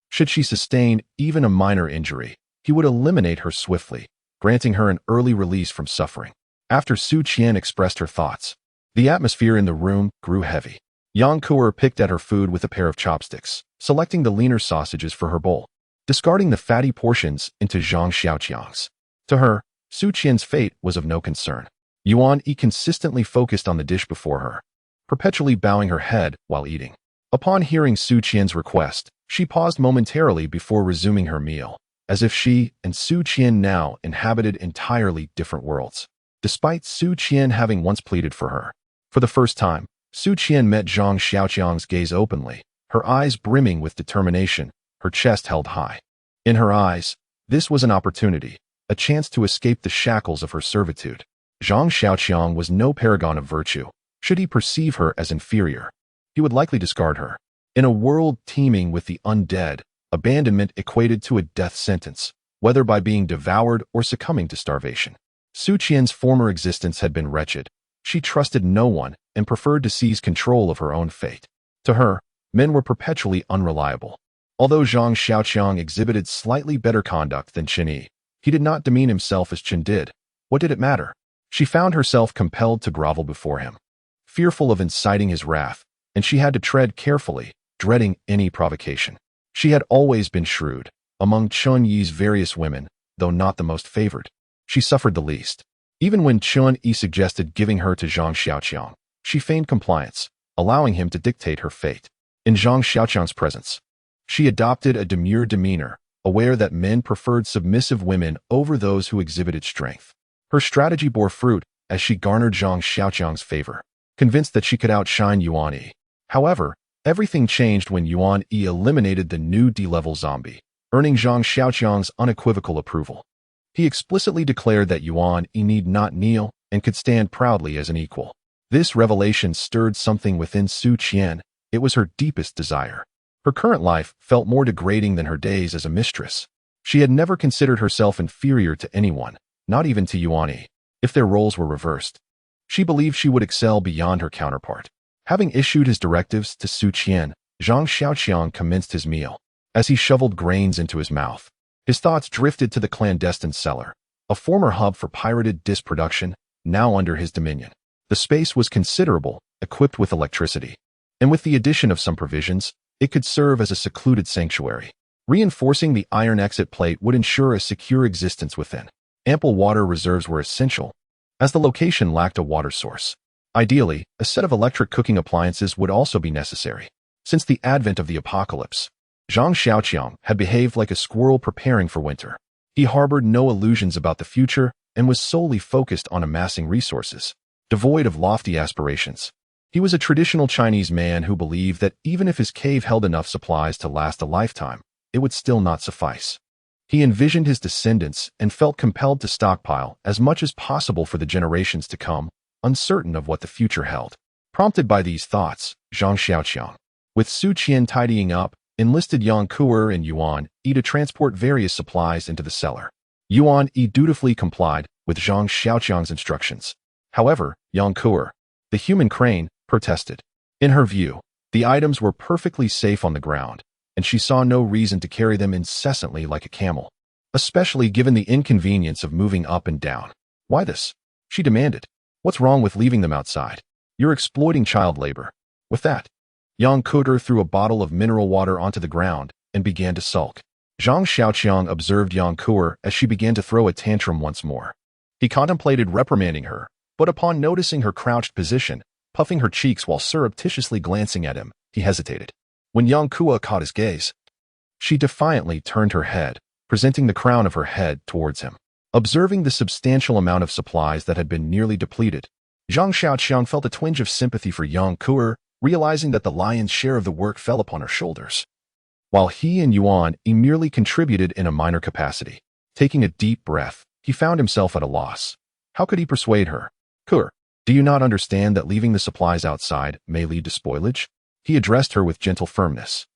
Should she sustain even a minor injury, he would eliminate her swiftly, granting her an early release from suffering. After Su Qian expressed her thoughts, the atmosphere in the room grew heavy. Yang Kuer picked at her food with a pair of chopsticks, selecting the leaner sausages for her bowl, discarding the fatty portions into Zhang Xiaoqiang's. To her, Su Qian's fate was of no concern. Yuan Yi consistently focused on the dish before her, perpetually bowing her head while eating. Upon hearing Su Qian's request, she paused momentarily before resuming her meal, as if she and Su Qian now inhabited entirely different worlds. Despite Su Qian having once pleaded for her, for the first time, Su Qian met Zhang Xiaoqiang's gaze openly, her eyes brimming with determination, her chest held high. In her eyes, this was an opportunity, a chance to escape the shackles of her servitude. Zhang Xiaoqiang was no paragon of virtue. Should he perceive her as inferior, he would likely discard her. In a world teeming with the undead, abandonment equated to a death sentence, whether by being devoured or succumbing to starvation. Su Qian's former existence had been wretched. She trusted no one and preferred to seize control of her own fate. To her, men were perpetually unreliable. Although Zhang Xiaoqiang exhibited slightly better conduct than Chen Yi, he did not demean himself as Chen did. What did it matter? She found herself compelled to grovel before him, fearful of inciting his wrath, and she had to tread carefully, dreading any provocation. She had always been shrewd. Among Chen Yi's various women, though not the most favored, she suffered the least. Even when Chen Yi suggested giving her to Zhang Xiaoqiang, she feigned compliance, allowing him to dictate her fate. In Zhang Xiaoqiang's presence, she adopted a demure demeanor, aware that men preferred submissive women over those who exhibited strength. Her strategy bore fruit as she garnered Zhang Xiaoqiang's favor, convinced that she could outshine Yuan Yi. However, everything changed when Yuan Yi eliminated the new D-level zombie, earning Zhang Xiaoqiang's unequivocal approval. He explicitly declared that Yuan Yi need not kneel and could stand proudly as an equal. This revelation stirred something within Su Qian. It was her deepest desire. Her current life felt more degrading than her days as a mistress. She had never considered herself inferior to anyone, not even to Yuan Yi, if their roles were reversed. She believed she would excel beyond her counterpart. Having issued his directives to Su Qian, Zhang Xiaoqiang commenced his meal. As he shoveled grains into his mouth, his thoughts drifted to the clandestine cellar, a former hub for pirated disc production, now under his dominion. The space was considerable, equipped with electricity, and with the addition of some provisions, it could serve as a secluded sanctuary. Reinforcing the iron exit plate would ensure a secure existence within. Ample water reserves were essential, as the location lacked a water source. Ideally, a set of electric cooking appliances would also be necessary. Since the advent of the apocalypse, Zhang Xiaoqiang had behaved like a squirrel preparing for winter. He harbored no illusions about the future and was solely focused on amassing resources, devoid of lofty aspirations. He was a traditional Chinese man who believed that even if his cave held enough supplies to last a lifetime, it would still not suffice. He envisioned his descendants and felt compelled to stockpile as much as possible for the generations to come, uncertain of what the future held. Prompted by these thoughts, Zhang Xiaoqiang, with Su Qian tidying up, enlisted Yang Kuer and Yuan Yi to transport various supplies into the cellar. Yuan Yi dutifully complied with Zhang Xiaoqiang's instructions. However, Yang Kuer, the human crane, protested. In her view, the items were perfectly safe on the ground, and she saw no reason to carry them incessantly like a camel, especially given the inconvenience of moving up and down. Why this? She demanded. What's wrong with leaving them outside? You're exploiting child labor. With that, Yang Kuer threw a bottle of mineral water onto the ground and began to sulk. Zhang Xiaoqiang observed Yang Kuer as she began to throw a tantrum once more. He contemplated reprimanding her, but upon noticing her crouched position, puffing her cheeks while surreptitiously glancing at him, he hesitated. When Yang Kuer caught his gaze, she defiantly turned her head, presenting the crown of her head towards him. Observing the substantial amount of supplies that had been nearly depleted, Zhang Xiaoqiang felt a twinge of sympathy for Yang Kuer, realizing that the lion's share of the work fell upon her shoulders, while he and Yuan Yi merely contributed in a minor capacity. Taking a deep breath, he found himself at a loss. How could he persuade her? Kuer, do you not understand that leaving the supplies outside may lead to spoilage? He addressed her with gentle firmness.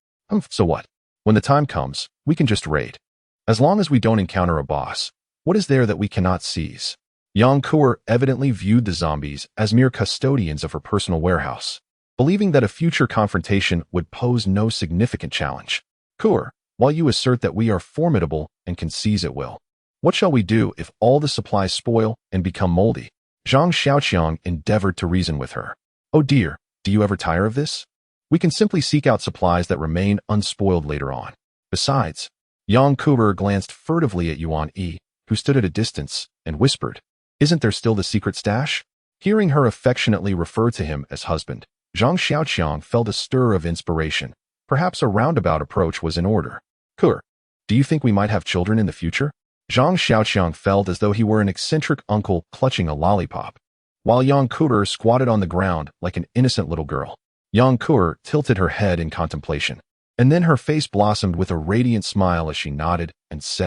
So what? When the time comes, we can just raid. As long as we don't encounter a boss, what is there that we cannot seize? Yang Kuer evidently viewed the zombies as mere custodians of her personal warehouse, believing that a future confrontation would pose no significant challenge. Kuer, while you assert that we are formidable and can seize at will, what shall we do if all the supplies spoil and become moldy? Zhang Xiaoqiang endeavored to reason with her. Oh dear, do you ever tire of this? We can simply seek out supplies that remain unspoiled later on. Besides, Yang Kuer glanced furtively at Yuan Yi, who stood at a distance, and whispered, Isn't there still the secret stash? Hearing her affectionately refer to him as husband, Zhang Xiaoqiang felt a stir of inspiration. Perhaps a roundabout approach was in order. Kuer, do you think we might have children in the future? Zhang Xiaoqiang felt as though he were an eccentric uncle clutching a lollipop, while Yang Kuer squatted on the ground like an innocent little girl. Yang Kuer tilted her head in contemplation, and then her face blossomed with a radiant smile as she nodded and said,